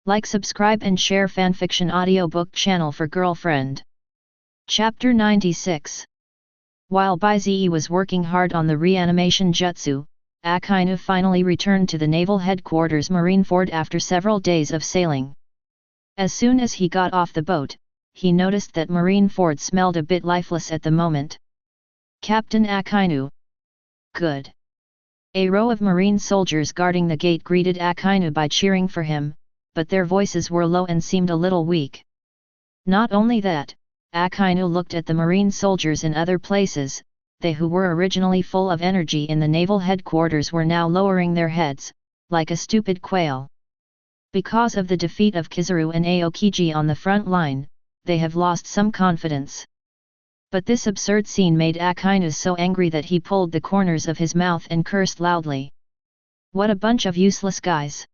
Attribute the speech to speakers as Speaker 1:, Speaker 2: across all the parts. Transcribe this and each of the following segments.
Speaker 1: Like, subscribe and share fanfiction audiobook channel for girlfriend. Chapter 96. While Bai Ze was working hard on the reanimation jutsu, Akainu finally returned to the naval headquarters Marineford after several days of sailing. As soon as he got off the boat, he noticed that Marineford smelled a bit lifeless at the moment. Captain Akainu. Good. A row of marine soldiers guarding the gate greeted Akainu by cheering for him, but their voices were low and seemed a little weak. Not only that, Akainu looked at the marine soldiers in other places. They who were originally full of energy in the naval headquarters were now lowering their heads, like a stupid quail. Because of the defeat of Kizaru and Aokiji on the front line, they have lost some confidence. But this absurd scene made Akainu so angry that he pulled the corners of his mouth and cursed loudly. What a bunch of useless guys!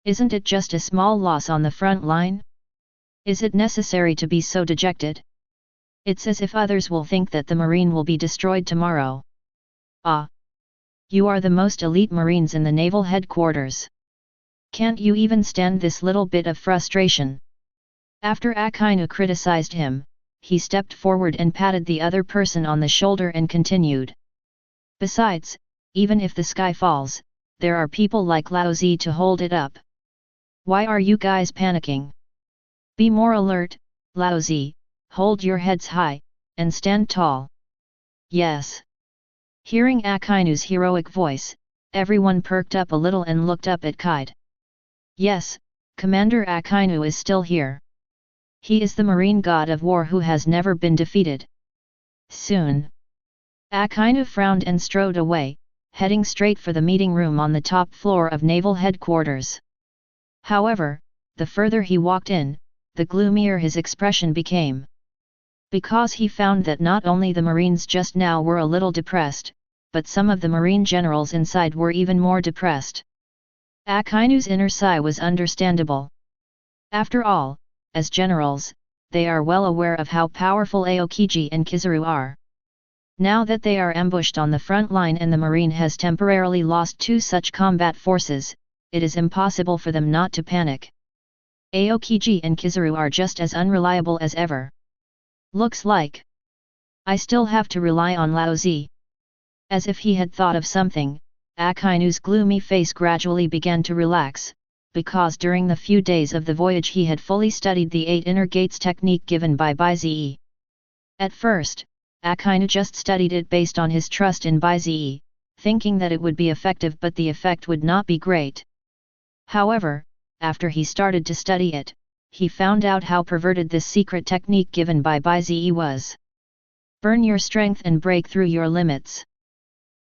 Speaker 1: Isn't it just a small loss on the front line? Is it necessary to be so dejected? It's as if others will think that the marine will be destroyed tomorrow. Ah! You are the most elite marines in the naval headquarters. Can't you even stand this little bit of frustration? After Akainu criticized him, he stepped forward and patted the other person on the shoulder and continued. Besides, even if the sky falls, there are people like Lao Ze to hold it up. Why are you guys panicking? Be more alert, Lao Ze, hold your heads high, and stand tall. Yes. Hearing Akainu's heroic voice, everyone perked up a little and looked up at Kide. Yes, Commander Akainu is still here. He is the marine god of war who has never been defeated. Soon. Akainu frowned and strode away, heading straight for the meeting room on the top floor of naval headquarters. However, the further he walked in, the gloomier his expression became. Because he found that not only the marines just now were a little depressed, but some of the marine generals inside were even more depressed. Akainu's inner sigh was understandable. After all, as generals, they are well aware of how powerful Aokiji and Kizaru are. Now that they are ambushed on the front line and the marine has temporarily lost two such combat forces, it is impossible for them not to panic. Aokiji and Kizaru are just as unreliable as ever. Looks like I still have to rely on Lao Ze. As if he had thought of something, Akainu's gloomy face gradually began to relax, because during the few days of the voyage he had fully studied the 8 inner gates technique given by Bai Ze. At first, Akainu just studied it based on his trust in Bai Ze, thinking that it would be effective but the effect would not be great. However, after he started to study it, he found out how perverted this secret technique given by Bai Ze was. Burn your strength and break through your limits.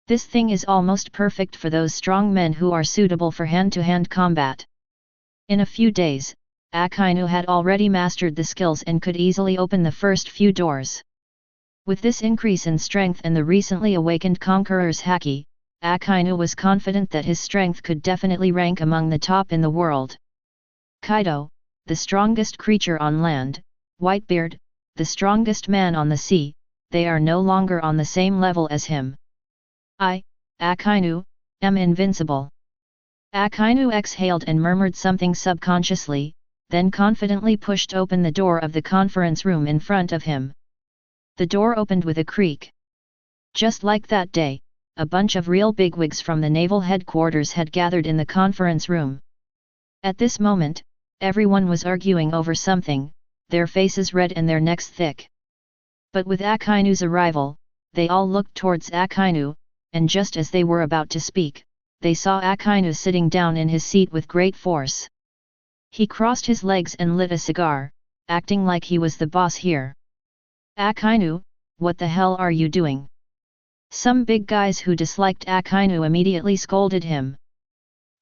Speaker 1: This thing is almost perfect for those strong men who are suitable for hand-to-hand combat. In a few days, Akainu had already mastered the skills and could easily open the first few doors. With this increase in strength and the recently awakened conqueror's haki, Akainu was confident that his strength could definitely rank among the top in the world. Kaido, the strongest creature on land, Whitebeard, the strongest man on the sea, they are no longer on the same level as him. I, Akainu, am invincible. Akainu exhaled and murmured something subconsciously, then confidently pushed open the door of the conference room in front of him. The door opened with a creak. Just like that day, a bunch of real bigwigs from the naval headquarters had gathered in the conference room. At this moment, everyone was arguing over something, their faces red and their necks thick. But with Akainu's arrival, they all looked towards Akainu, and just as they were about to speak, they saw Akainu sitting down in his seat with great force. He crossed his legs and lit a cigar, acting like he was the boss here. Akainu, what the hell are you doing? Some big guys who disliked Akainu immediately scolded him.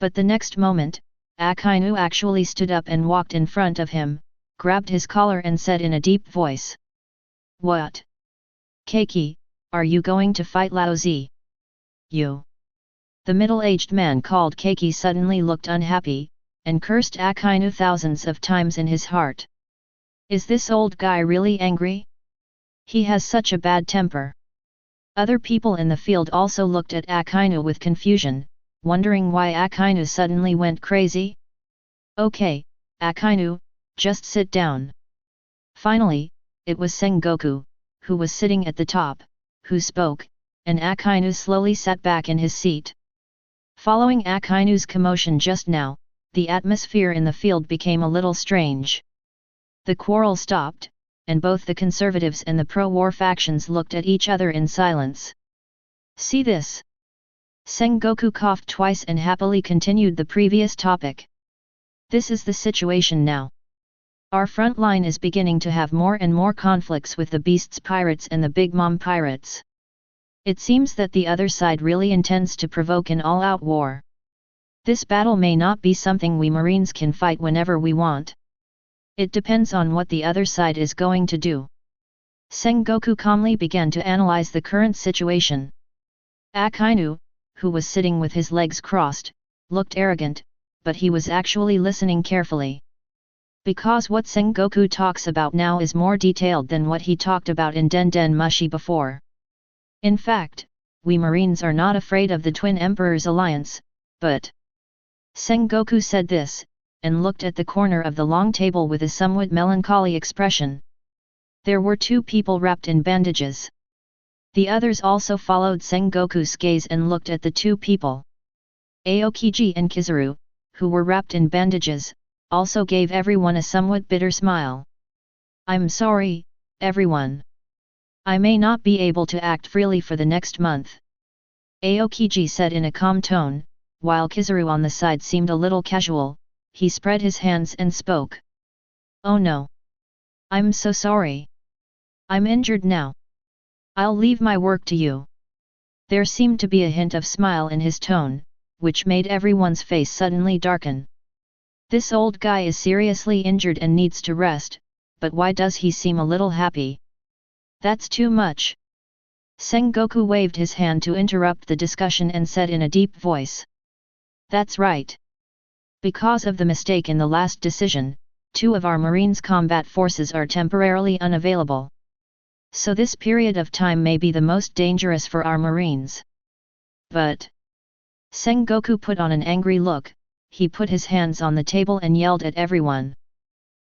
Speaker 1: But the next moment, Akainu actually stood up and walked in front of him, grabbed his collar and said in a deep voice. What? Keiki, are you going to fight Lao Ze? You. The middle-aged man called Keiki suddenly looked unhappy, and cursed Akainu thousands of times in his heart. Is this old guy really angry? He has such a bad temper. Other people in the field also looked at Akainu with confusion, wondering why Akainu suddenly went crazy. Okay, Akainu, just sit down. Finally, it was Sengoku, who was sitting at the top, who spoke, and Akainu slowly sat back in his seat. Following Akainu's commotion just now, the atmosphere in the field became a little strange. The quarrel stopped, and both the conservatives and the pro-war factions looked at each other in silence. See this? Sengoku coughed twice and happily continued the previous topic. This is the situation now. Our front line is beginning to have more and more conflicts with the Beasts pirates and the Big Mom pirates. It seems that the other side really intends to provoke an all-out war. This battle may not be something we Marines can fight whenever we want. It depends on what the other side is going to do. Sengoku calmly began to analyze the current situation. Akainu, who was sitting with his legs crossed, looked arrogant, but he was actually listening carefully. Because what Sengoku talks about now is more detailed than what he talked about in Den Den Mushi before. In fact, we Marines are not afraid of the Twin Emperors alliance, but... Sengoku said this, and looked at the corner of the long table with a somewhat melancholy expression. There were two people wrapped in bandages. The others also followed Sengoku's gaze and looked at the two people. Aokiji and Kizaru, who were wrapped in bandages, also gave everyone a somewhat bitter smile. I'm sorry, everyone. I may not be able to act freely for the next month. Aokiji said in a calm tone, while Kizaru on the side seemed a little casual. He spread his hands and spoke. Oh no. I'm so sorry. I'm injured now. I'll leave my work to you. There seemed to be a hint of smile in his tone, which made everyone's face suddenly darken. This old guy is seriously injured and needs to rest, but why does he seem a little happy? That's too much. Sengoku waved his hand to interrupt the discussion and said in a deep voice. That's right. Because of the mistake in the last decision, 2 of our Marines' combat forces are temporarily unavailable. So this period of time may be the most dangerous for our Marines. But... Sengoku put on an angry look, he put his hands on the table and yelled at everyone.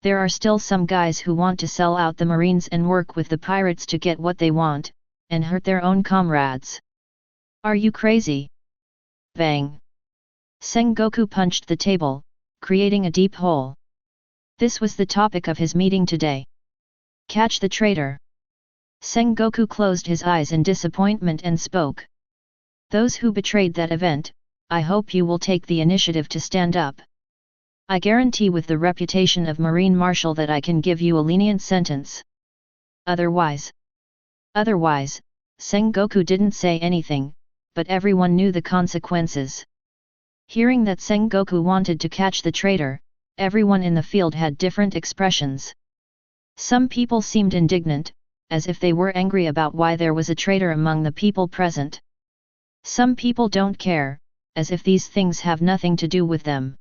Speaker 1: There are still some guys who want to sell out the Marines and work with the pirates to get what they want, and hurt their own comrades. Are you crazy? Bang! Sengoku punched the table, creating a deep hole. This was the topic of his meeting today. Catch the traitor. Sengoku closed his eyes in disappointment and spoke. Those who betrayed that event, I hope you will take the initiative to stand up. I guarantee with the reputation of Marine Marshal that I can give you a lenient sentence. Otherwise, Sengoku didn't say anything, but everyone knew the consequences. Hearing that Sengoku wanted to catch the traitor, everyone in the field had different expressions. Some people seemed indignant, as if they were angry about why there was a traitor among the people present. Some people don't care, as if these things have nothing to do with them.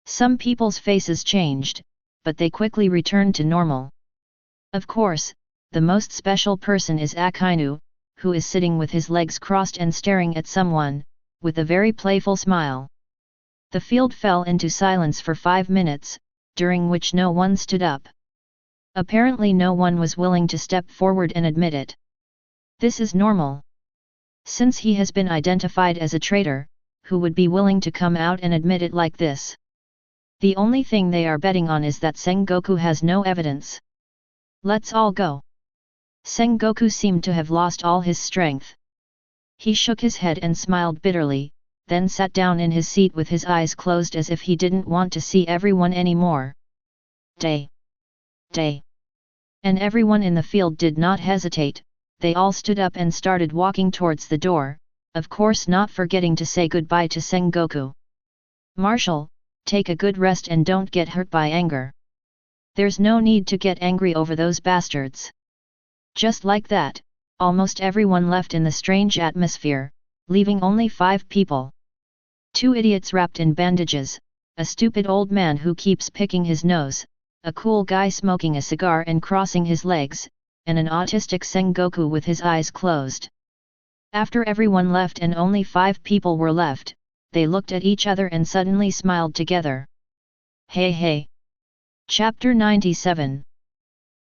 Speaker 1: Some people's faces changed, but they quickly returned to normal. Of course, the most special person is Akainu, who is sitting with his legs crossed and staring at someone, with a very playful smile. The field fell into silence for 5 minutes, during which no one stood up. Apparently no one was willing to step forward and admit it. This is normal. Since he has been identified as a traitor, who would be willing to come out and admit it like this? The only thing they are betting on is that Sengoku has no evidence. Let's all go. Sengoku seemed to have lost all his strength. He shook his head and smiled bitterly, then sat down in his seat with his eyes closed as if he didn't want to see everyone anymore. Day. And everyone in the field did not hesitate, they all stood up and started walking towards the door, of course not forgetting to say goodbye to Sengoku. Marshal, take a good rest and don't get hurt by anger. There's no need to get angry over those bastards. Just like that, almost everyone left in the strange atmosphere, leaving only 5 people. 2 idiots wrapped in bandages, a stupid old man who keeps picking his nose, a cool guy smoking a cigar and crossing his legs, and an autistic Sengoku with his eyes closed. After everyone left and only 5 people were left, they looked at each other and suddenly smiled together. Hey! Chapter 97.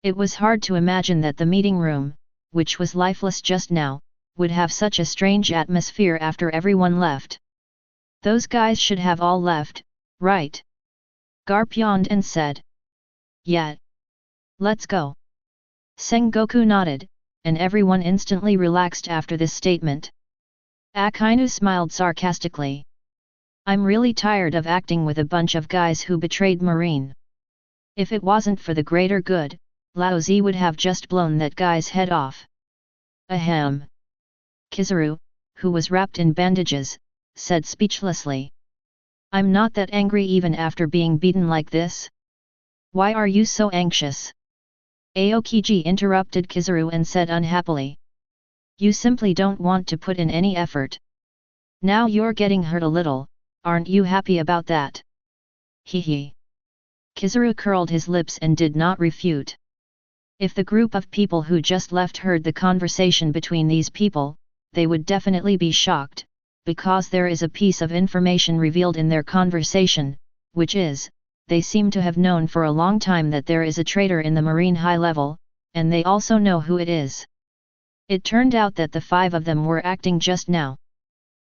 Speaker 1: It was hard to imagine that the meeting room, which was lifeless just now, would have such a strange atmosphere after everyone left. Those guys should have all left, right? Garp yawned and said. Yeah. Let's go. Sengoku nodded, and everyone instantly relaxed after this statement. Akainu smiled sarcastically. I'm really tired of acting with a bunch of guys who betrayed Marine. If it wasn't for the greater good, Lao Ze would have just blown that guy's head off. Ahem. Kizaru, who was wrapped in bandages, said speechlessly. I'm not that angry even after being beaten like this. Why are you so anxious? Aokiji interrupted Kizaru and said unhappily. You simply don't want to put in any effort. Now you're getting hurt a little, aren't you happy about that? Hee. Kizaru curled his lips and did not refute. If the group of people who just left heard the conversation between these people, they would definitely be shocked, because there is a piece of information revealed in their conversation, which is, they seem to have known for a long time that there is a traitor in the Marine high level, and they also know who it is. It turned out that the 5 of them were acting just now.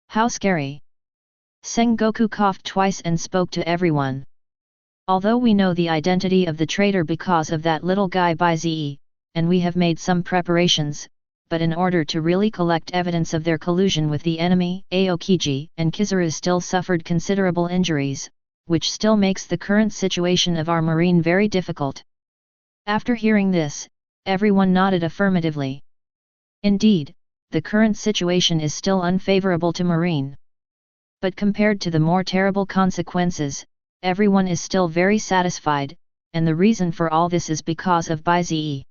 Speaker 1: How scary! Sengoku coughed twice and spoke to everyone. Although we know the identity of the traitor because of that little guy Bai Ze, and we have made some preparations, but in order to really collect evidence of their collusion with the enemy, Aokiji and Kizaru still suffered considerable injuries, which still makes the current situation of our Marine very difficult. After hearing this, everyone nodded affirmatively. Indeed, the current situation is still unfavorable to Marine. But compared to the more terrible consequences, everyone is still very satisfied, and the reason for all this is because of Bai Ze.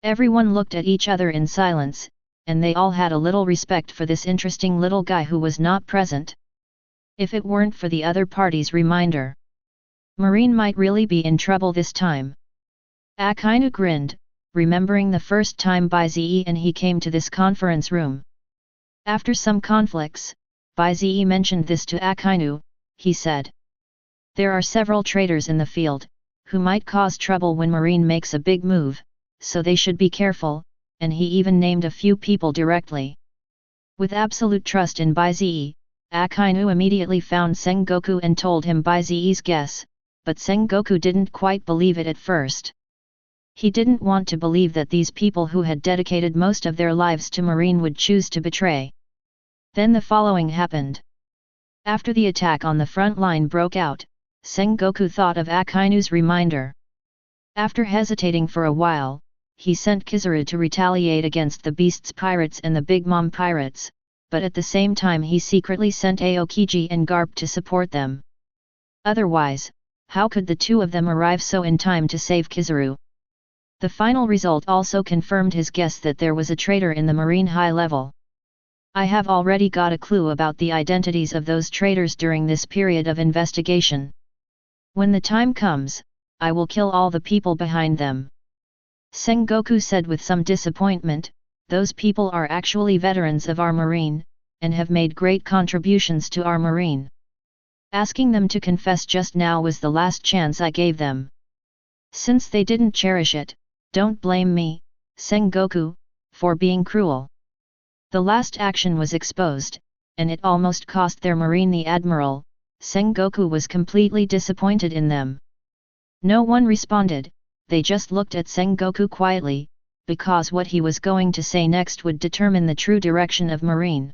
Speaker 1: Everyone looked at each other in silence, and they all had a little respect for this interesting little guy who was not present. If it weren't for the other party's reminder, Marine might really be in trouble this time. Akainu grinned, remembering the first time Bai Ze and he came to this conference room. After some conflicts, Bai Ze mentioned this to Akainu. He said. There are several traitors in the field, who might cause trouble when Marine makes a big move, so they should be careful, and he even named a few people directly. With absolute trust in Bai Ze, Akainu immediately found Sengoku and told him Bai Ze's guess, but Sengoku didn't quite believe it at first. He didn't want to believe that these people who had dedicated most of their lives to Marine would choose to betray. Then the following happened. After the attack on the front line broke out, Sengoku thought of Akainu's reminder. After hesitating for a while, he sent Kizaru to retaliate against the Beasts Pirates and the Big Mom Pirates, but at the same time he secretly sent Aokiji and Garp to support them. Otherwise, how could the 2 of them arrive so in time to save Kizaru? The final result also confirmed his guess that there was a traitor in the Marine high level. I have already got a clue about the identities of those traitors during this period of investigation. When the time comes, I will kill all the people behind them. Sengoku said with some disappointment, those people are actually veterans of our Marine, and have made great contributions to our Marine. Asking them to confess just now was the last chance I gave them. Since they didn't cherish it, don't blame me, Sengoku, for being cruel. The last action was exposed, and it almost cost their Marine the Admiral. Sengoku was completely disappointed in them. No one responded, they just looked at Sengoku quietly, because what he was going to say next would determine the true direction of Marine.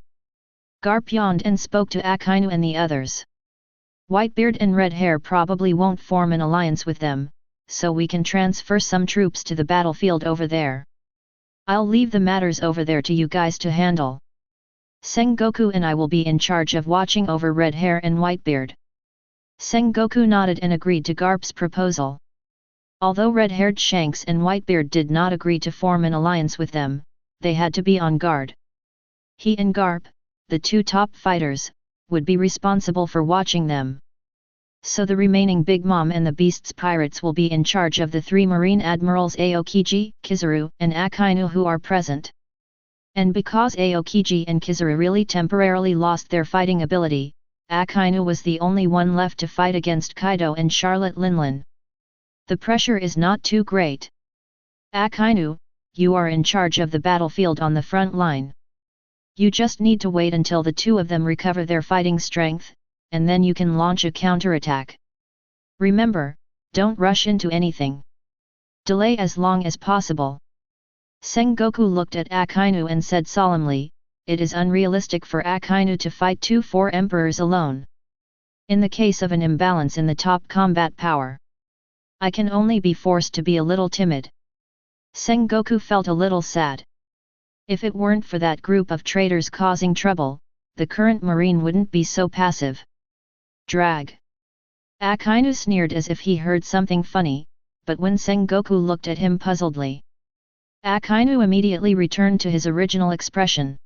Speaker 1: Garp yawned and spoke to Akainu and the others. Whitebeard and Red Hair probably won't form an alliance with them, so we can transfer some troops to the battlefield over there. I'll leave the matters over there to you guys to handle. Sengoku and I will be in charge of watching over Red Hair and Whitebeard. Sengoku nodded and agreed to Garp's proposal. Although red-haired Shanks and Whitebeard did not agree to form an alliance with them, they had to be on guard. He and Garp, the 2 top fighters, would be responsible for watching them. So the remaining Big Mom and the Beasts Pirates will be in charge of the 3 Marine Admirals Aokiji, Kizaru, and Akainu who are present. And because Aokiji and Kizaru really temporarily lost their fighting ability, Akainu was the only one left to fight against Kaido and Charlotte Linlin. The pressure is not too great. Akainu, you are in charge of the battlefield on the front line. You just need to wait until the two of them recover their fighting strength, and then you can launch a counterattack. Remember, don't rush into anything. Delay as long as possible. Sengoku looked at Akainu and said solemnly, it is unrealistic for Akainu to fight 4 emperors alone. In the case of an imbalance in the top combat power, I can only be forced to be a little timid. Sengoku felt a little sad. If it weren't for that group of traitors causing trouble, the current marine wouldn't be so passive. Drag. Akainu sneered as if he heard something funny, but when Sengoku looked at him puzzledly, Akainu immediately returned to his original expression.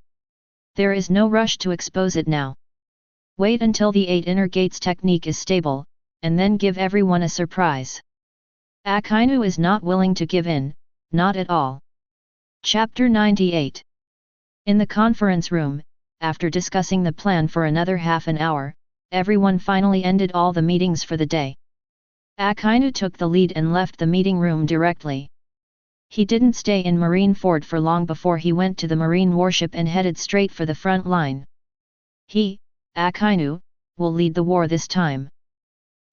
Speaker 1: There is no rush to expose it now. Wait until the 8 inner gates technique is stable, and then give everyone a surprise. Akainu is not willing to give in, not at all. Chapter 98. In the conference room, after discussing the plan for another half an hour, everyone finally ended all the meetings for the day. Akainu took the lead and left the meeting room directly. He didn't stay in Marineford for long before he went to the marine warship and headed straight for the front line. He, Akainu, will lead the war this time.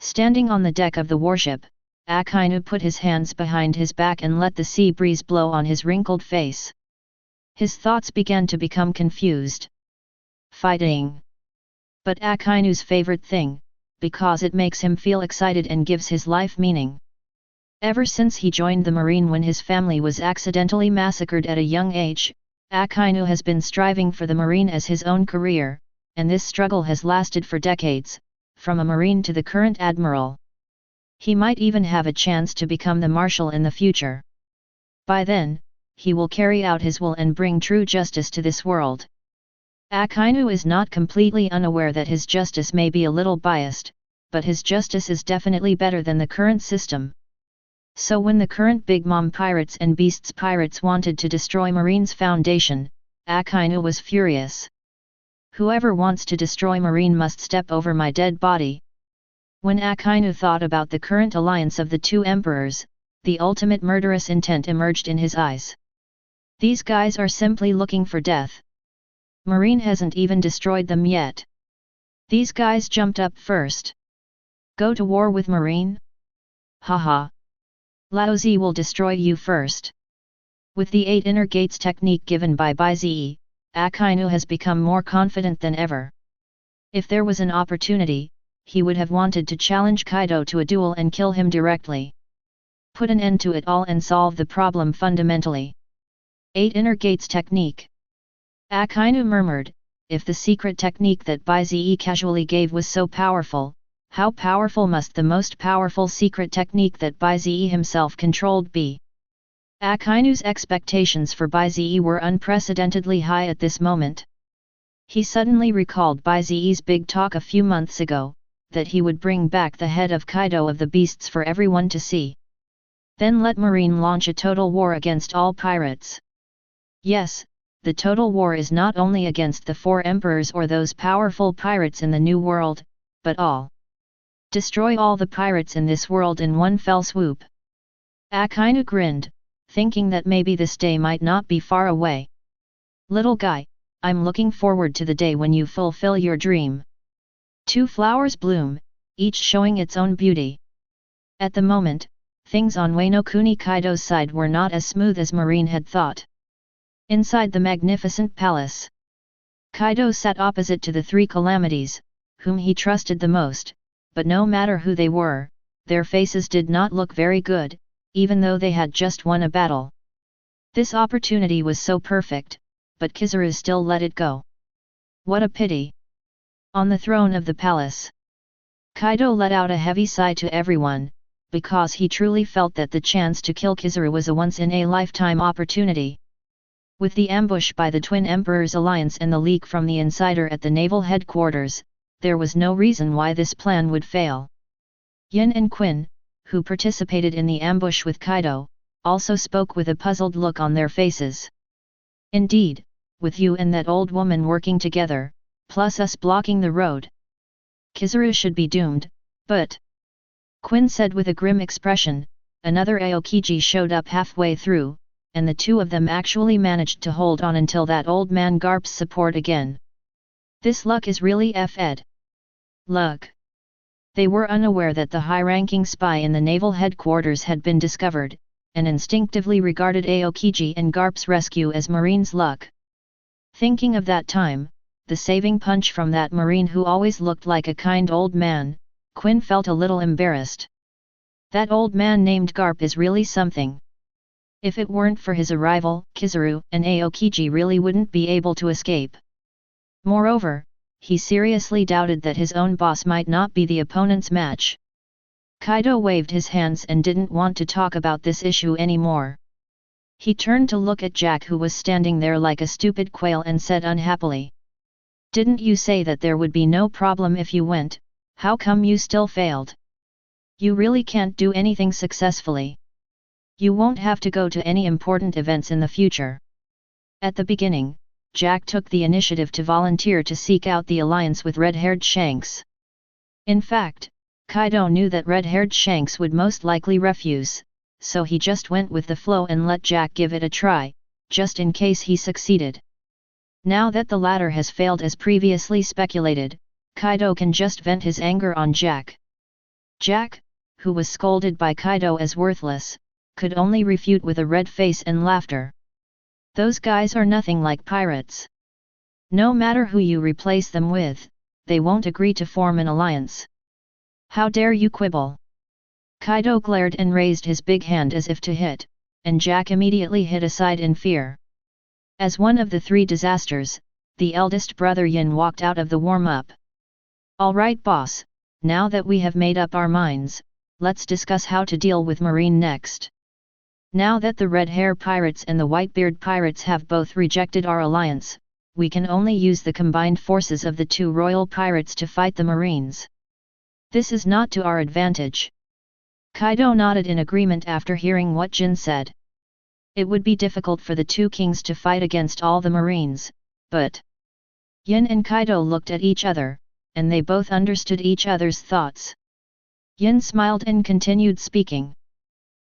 Speaker 1: Standing on the deck of the warship, Akainu put his hands behind his back and let the sea breeze blow on his wrinkled face. His thoughts began to become confused. Fighting. But Akainu's favorite thing, because it makes him feel excited and gives his life meaning. Ever since he joined the marine when his family was accidentally massacred at a young age, Akainu has been striving for the marine as his own career, and this struggle has lasted for decades, from a marine to the current admiral. He might even have a chance to become the marshal in the future. By then, he will carry out his will and bring true justice to this world. Akainu is not completely unaware that his justice may be a little biased, but his justice is definitely better than the current system. So when the current Big Mom pirates and Beasts pirates wanted to destroy Marine's foundation, Akainu was furious. Whoever wants to destroy Marine must step over my dead body. When Akainu thought about the current alliance of the 2 emperors, the ultimate murderous intent emerged in his eyes. These guys are simply looking for death. Marine hasn't even destroyed them yet. These guys jumped up first. Go to war with Marine? Haha. Lao Ze will destroy you first. With the 8 inner gates technique given by Bai Ze, Akainu has become more confident than ever. If there was an opportunity, he would have wanted to challenge Kaido to a duel and kill him directly. Put an end to it all and solve the problem fundamentally. 8 inner gates technique. Akainu murmured, if the secret technique that Bai Ze casually gave was so powerful, how powerful must the most powerful secret technique that Bai Ze himself controlled be? Akainu's expectations for Bai Ze were unprecedentedly high at this moment. He suddenly recalled Bai Ze's big talk a few months ago, that he would bring back the head of Kaido of the Beasts for everyone to see. Then let Marine launch a total war against all pirates. Yes, the total war is not only against the 4 emperors or those powerful pirates in the New World, but all. Destroy all the pirates in this world in one fell swoop. Akainu grinned, thinking that maybe this day might not be far away. Little guy, I'm looking forward to the day when you fulfill your dream. 2 flowers bloom, each showing its own beauty. At the moment, things on Wano Kuni Kaido's side were not as smooth as Marine had thought. Inside the magnificent palace, Kaido sat opposite to the 3 calamities, whom he trusted the most, but no matter who they were, their faces did not look very good, even though they had just won a battle. This opportunity was so perfect, but Kizaru still let it go. What a pity! On the throne of the palace, Kaido let out a heavy sigh to everyone, because he truly felt that the chance to kill Kizaru was a once-in-a-lifetime opportunity. With the ambush by the Twin Emperors Alliance and the leak from the insider at the naval headquarters, there was no reason why this plan would fail. Yin and Quinn, who participated in the ambush with Kaido, also spoke with a puzzled look on their faces. Indeed, with you and that old woman working together, plus us blocking the road, Kizaru should be doomed, but... Quinn said with a grim expression, another Aokiji showed up halfway through, and the two of them actually managed to hold on until that old man Garp's support again. This luck is really F-ed. Luck. They were unaware that the high-ranking spy in the naval headquarters had been discovered, and instinctively regarded Aokiji and Garp's rescue as Marine's luck. Thinking of that time, the saving punch from that Marine who always looked like a kind old man, Quinn felt a little embarrassed. That old man named Garp is really something. If it weren't for his arrival, Kizaru and Aokiji really wouldn't be able to escape. Moreover, he seriously doubted that his own boss might not be the opponent's match. Kaido waved his hands and didn't want to talk about this issue anymore. He turned to look at Jack, who was standing there like a stupid quail, and said unhappily, "Didn't you say that there would be no problem if you went? How come you still failed? You really can't do anything successfully. You won't have to go to any important events in the future." At the beginning, Jack took the initiative to volunteer to seek out the alliance with red-haired Shanks. In fact, Kaido knew that red-haired Shanks would most likely refuse, so he just went with the flow and let Jack give it a try, just in case he succeeded. Now that the latter has failed as previously speculated, Kaido can just vent his anger on Jack. Jack, who was scolded by Kaido as worthless, could only refute with a red face and laughter. Those guys are nothing like pirates. No matter who you replace them with, they won't agree to form an alliance. How dare you quibble? Kaido glared and raised his big hand as if to hit, and Jack immediately hid aside in fear. As one of the three disasters, the eldest brother Yin walked out of the warm-up. "All right, boss, now that we have made up our minds, let's discuss how to deal with Marine next. Now that the Red Hair Pirates and the Whitebeard Pirates have both rejected our alliance, we can only use the combined forces of the two Royal Pirates to fight the Marines. This is not to our advantage." Kaido nodded in agreement after hearing what Jin said. It would be difficult for the two kings to fight against all the Marines, but... Yin and Kaido looked at each other, and they both understood each other's thoughts. Yin smiled and continued speaking.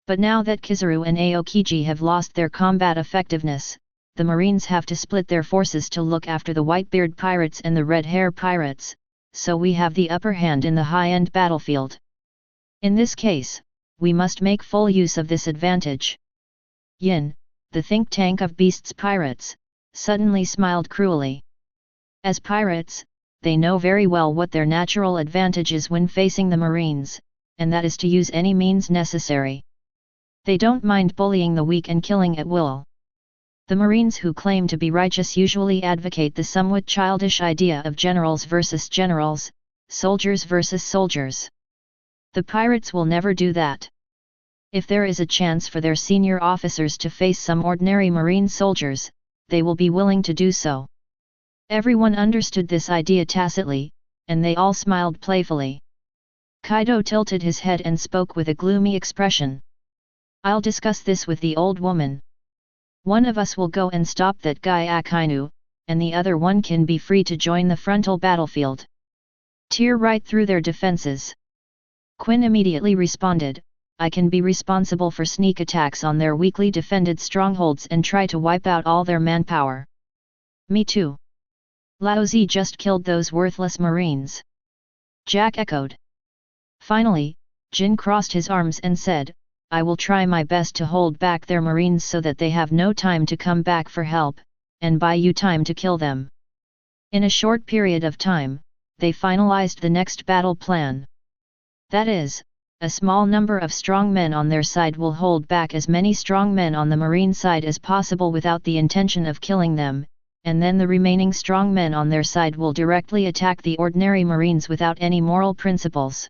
Speaker 1: "But now that Kizaru and Aokiji have lost their combat effectiveness, the Marines have to split their forces to look after the Whitebeard Pirates and the Red Hair Pirates, so we have the upper hand in the high-end battlefield. In this case, we must make full use of this advantage." Yin, the think tank of Beast's pirates, suddenly smiled cruelly. As pirates, they know very well what their natural advantage is when facing the Marines, and that is to use any means necessary. They don't mind bullying the weak and killing at will. The Marines who claim to be righteous usually advocate the somewhat childish idea of generals versus generals, soldiers versus soldiers. The pirates will never do that. If there is a chance for their senior officers to face some ordinary Marine soldiers, they will be willing to do so. Everyone understood this idea tacitly, and they all smiled playfully. Kaido tilted his head and spoke with a gloomy expression. "I'll discuss this with the old woman. One of us will go and stop that guy Akainu, and the other one can be free to join the frontal battlefield. Tear right through their defenses." Quinn immediately responded, "I can be responsible for sneak attacks on their weakly defended strongholds and try to wipe out all their manpower." "Me too. Laozi just killed those worthless Marines," Jack echoed. Finally, Jin crossed his arms and said, "I will try my best to hold back their Marines so that they have no time to come back for help, and buy you time to kill them." In a short period of time, they finalized the next battle plan. That is, a small number of strong men on their side will hold back as many strong men on the Marine side as possible without the intention of killing them, and then the remaining strong men on their side will directly attack the ordinary Marines without any moral principles.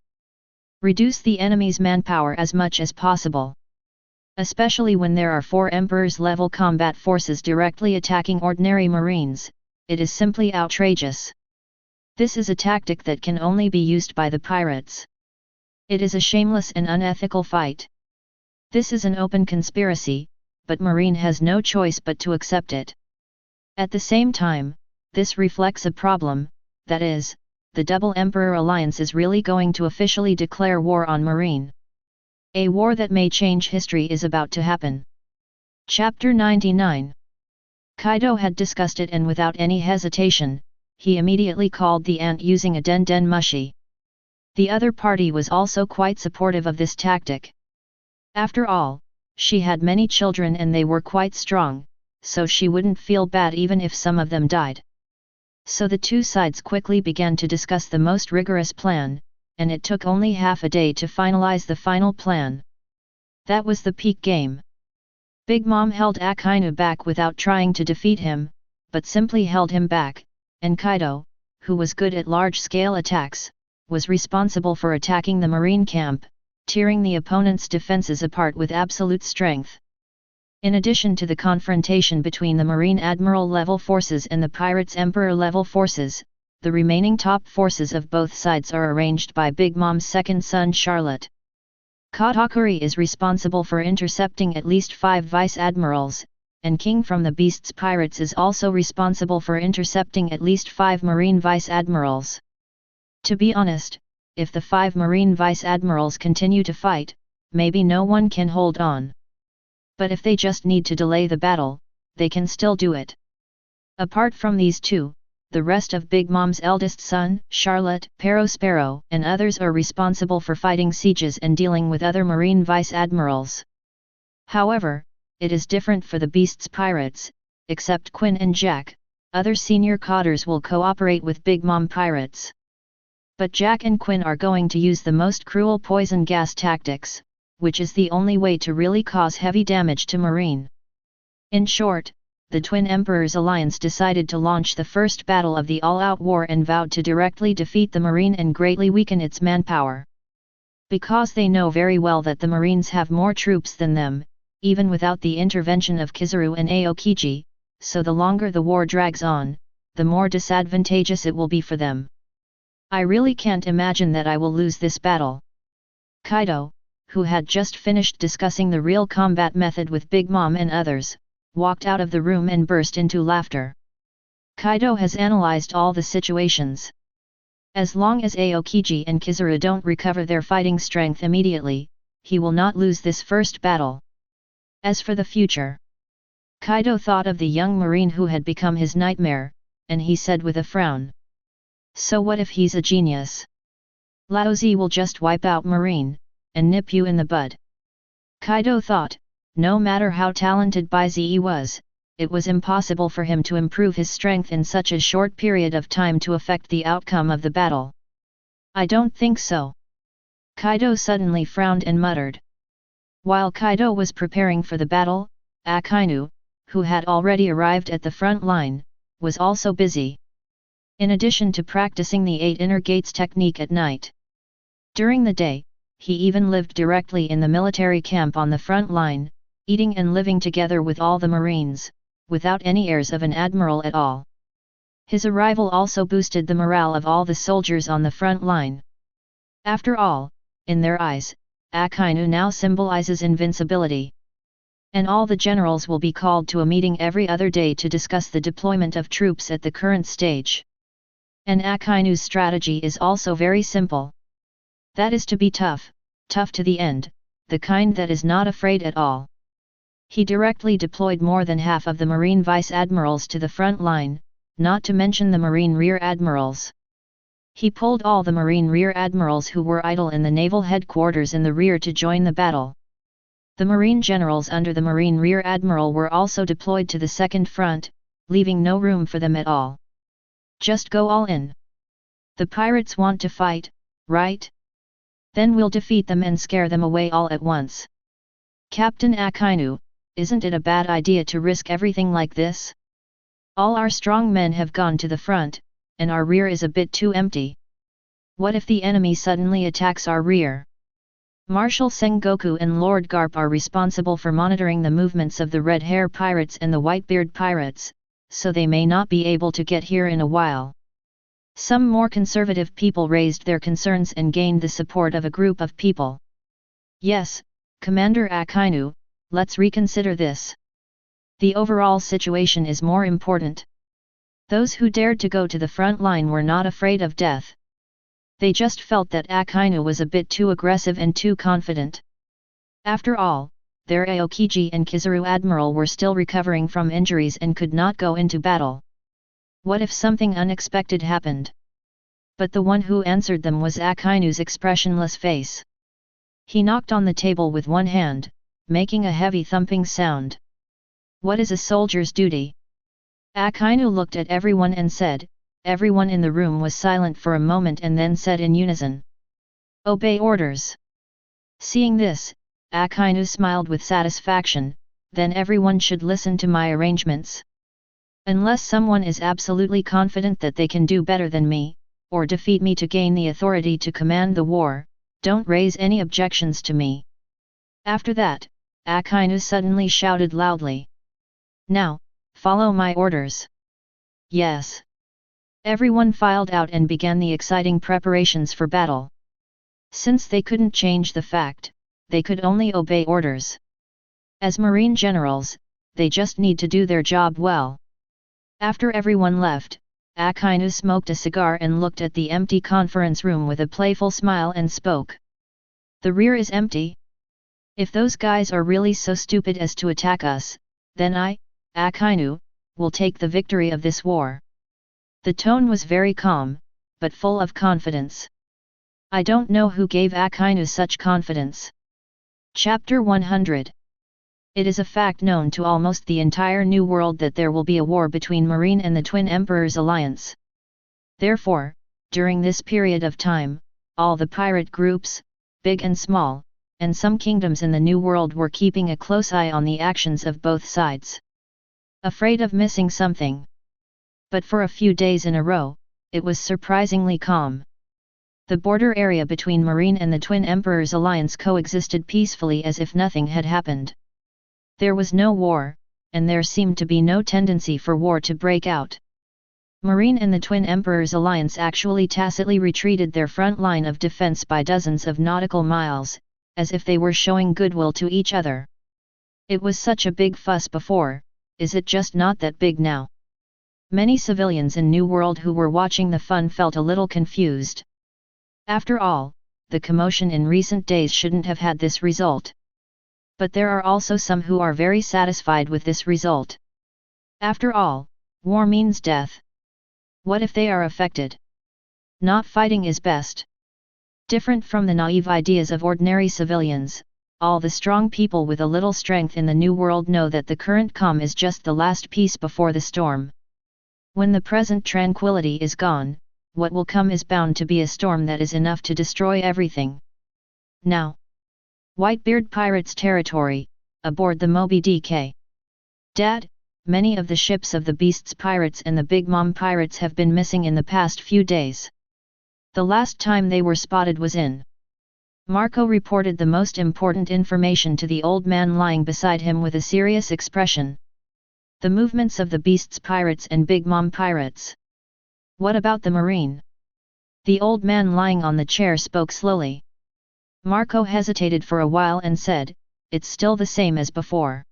Speaker 1: Reduce the enemy's manpower as much as possible. Especially when there are 4 Emperor's-level combat forces directly attacking ordinary Marines, it is simply outrageous. This is a tactic that can only be used by the pirates. It is a shameless and unethical fight. This is an open conspiracy, but Marine has no choice but to accept it. At the same time, this reflects a problem, that is, the Double Emperor Alliance is really going to officially declare war on Marine. A war that may change history is about to happen. Chapter 99. Kaido had discussed it, and without any hesitation, he immediately called the ant using a den mushi. The other party was also quite supportive of this tactic. After all, she had many children and they were quite strong, so she wouldn't feel bad even if some of them died. So the two sides quickly began to discuss the most rigorous plan, and it took only half a day to finalize the final plan. That was the peak game. Big Mom held Akainu back without trying to defeat him, but simply held him back, and Kaido, who was good at large-scale attacks, was responsible for attacking the marine camp, tearing the opponent's defenses apart with absolute strength. In addition to the confrontation between the Marine Admiral-level forces and the Pirates Emperor-level forces, the remaining top forces of both sides are arranged by Big Mom's second son Charlotte. Katakuri is responsible for intercepting at least 5 Vice Admirals, and King from the Beast's Pirates is also responsible for intercepting at least 5 Marine Vice Admirals. To be honest, if the 5 Marine Vice Admirals continue to fight, maybe no one can hold on. But if they just need to delay the battle, they can still do it. Apart from these two, the rest of Big Mom's eldest son, Charlotte, Sparrow, and others are responsible for fighting sieges and dealing with other Marine Vice Admirals. However, it is different for the Beast's Pirates. Except Quinn and Jack, other senior cadres will cooperate with Big Mom Pirates. But Jack and Quinn are going to use the most cruel poison gas tactics, which is the only way to really cause heavy damage to Marine. In short, the Twin Emperors Alliance decided to launch the first battle of the all-out war and vowed to directly defeat the Marine and greatly weaken its manpower. Because they know very well that the Marines have more troops than them, even without the intervention of Kizaru and Aokiji, so the longer the war drags on, the more disadvantageous it will be for them. I really can't imagine that I will lose this battle. Kaido, who had just finished discussing the real combat method with Big Mom and others, walked out of the room and burst into laughter. Kaido has analyzed all the situations. As long as Aokiji and Kizaru don't recover their fighting strength immediately, he will not lose this first battle. As for the future, Kaido thought of the young Marine who had become his nightmare, and he said with a frown. So what if he's a genius? Lao Ze will just wipe out Marine, and nip you in the bud. Kaido thought, no matter how talented Bai Ze was, it was impossible for him to improve his strength in such a short period of time to affect the outcome of the battle. I don't think so. Kaido suddenly frowned and muttered. While Kaido was preparing for the battle, Akainu, who had already arrived at the front line, was also busy. In addition to practicing the 8 inner gates technique at night. During the day, he even lived directly in the military camp on the front line, eating and living together with all the Marines, without any airs of an admiral at all. His arrival also boosted the morale of all the soldiers on the front line. After all, in their eyes, Akainu now symbolizes invincibility. And all the generals will be called to a meeting every other day to discuss the deployment of troops at the current stage. And Akainu's strategy is also very simple. That is to be tough to the end, the kind that is not afraid at all. He directly deployed more than half of the Marine Vice Admirals to the front line, not to mention the Marine Rear Admirals. He pulled all the Marine Rear Admirals who were idle in the naval headquarters in the rear to join the battle. The Marine generals under the Marine Rear Admiral were also deployed to the second front, leaving no room for them at all. Just go all in. The pirates want to fight, right? Then we'll defeat them and scare them away all at once. Captain Akainu, isn't it a bad idea to risk everything like this? All our strong men have gone to the front, and our rear is a bit too empty. What if the enemy suddenly attacks our rear? Marshal Sengoku and Lord Garp are responsible for monitoring the movements of the Red Hair Pirates and the Whitebeard Pirates, so they may not be able to get here in a while. Some more conservative people raised their concerns and gained the support of a group of people. Yes, Commander Akainu, let's reconsider this. The overall situation is more important. Those who dared to go to the front line were not afraid of death. They just felt that Akainu was a bit too aggressive and too confident. After all, their Aokiji and Kizaru Admiral were still recovering from injuries and could not go into battle. What if something unexpected happened? But the one who answered them was Akainu's expressionless face. He knocked on the table with one hand, making a heavy thumping sound. What is a soldier's duty? Akainu looked at everyone and said. Everyone in the room was silent for a moment and then said in unison. Obey orders. Seeing this, Akainu smiled with satisfaction. Then everyone should listen to my arrangements. Unless someone is absolutely confident that they can do better than me, or defeat me to gain the authority to command the war, don't raise any objections to me. After that, Akainu suddenly shouted loudly. Now, follow my orders. Yes. Everyone filed out and began the exciting preparations for battle. Since they couldn't change the fact, they could only obey orders. As marine generals, they just need to do their job well. After everyone left, Akainu smoked a cigar and looked at the empty conference room with a playful smile and spoke. The rear is empty? If those guys are really so stupid as to attack us, then I, Akainu, will take the victory of this war. The tone was very calm, but full of confidence. I don't know who gave Akainu such confidence. Chapter 100. It is a fact known to almost the entire New World that there will be a war between Marine and the Twin Emperors Alliance. Therefore, during this period of time, all the pirate groups, big and small, and some kingdoms in the New World were keeping a close eye on the actions of both sides. Afraid of missing something. But for a few days in a row, it was surprisingly calm. The border area between Marine and the Twin Emperors Alliance coexisted peacefully as if nothing had happened. There was no war, and there seemed to be no tendency for war to break out. Marine and the Twin Emperors Alliance actually tacitly retreated their front line of defense by dozens of nautical miles, as if they were showing goodwill to each other. It was such a big fuss before, is it just not that big now? Many civilians in New World who were watching the fun felt a little confused. After all, the commotion in recent days shouldn't have had this result. But there are also some who are very satisfied with this result. After all, war means death. What if they are affected? Not fighting is best. Different from the naive ideas of ordinary civilians, all the strong people with a little strength in the New World know that the current calm is just the last piece before the storm. When the present tranquility is gone, what will come is bound to be a storm that is enough to destroy everything. Now, Whitebeard Pirates territory, aboard the Moby Dick. Dad, many of the ships of the Beasts Pirates and the Big Mom Pirates have been missing in the past few days. The last time they were spotted was in. Marco reported the most important information to the old man lying beside him with a serious expression. The movements of the Beasts Pirates and Big Mom Pirates. What about the Marine? The old man lying on the chair spoke slowly. Marco hesitated for a while and said, it's still the same as before.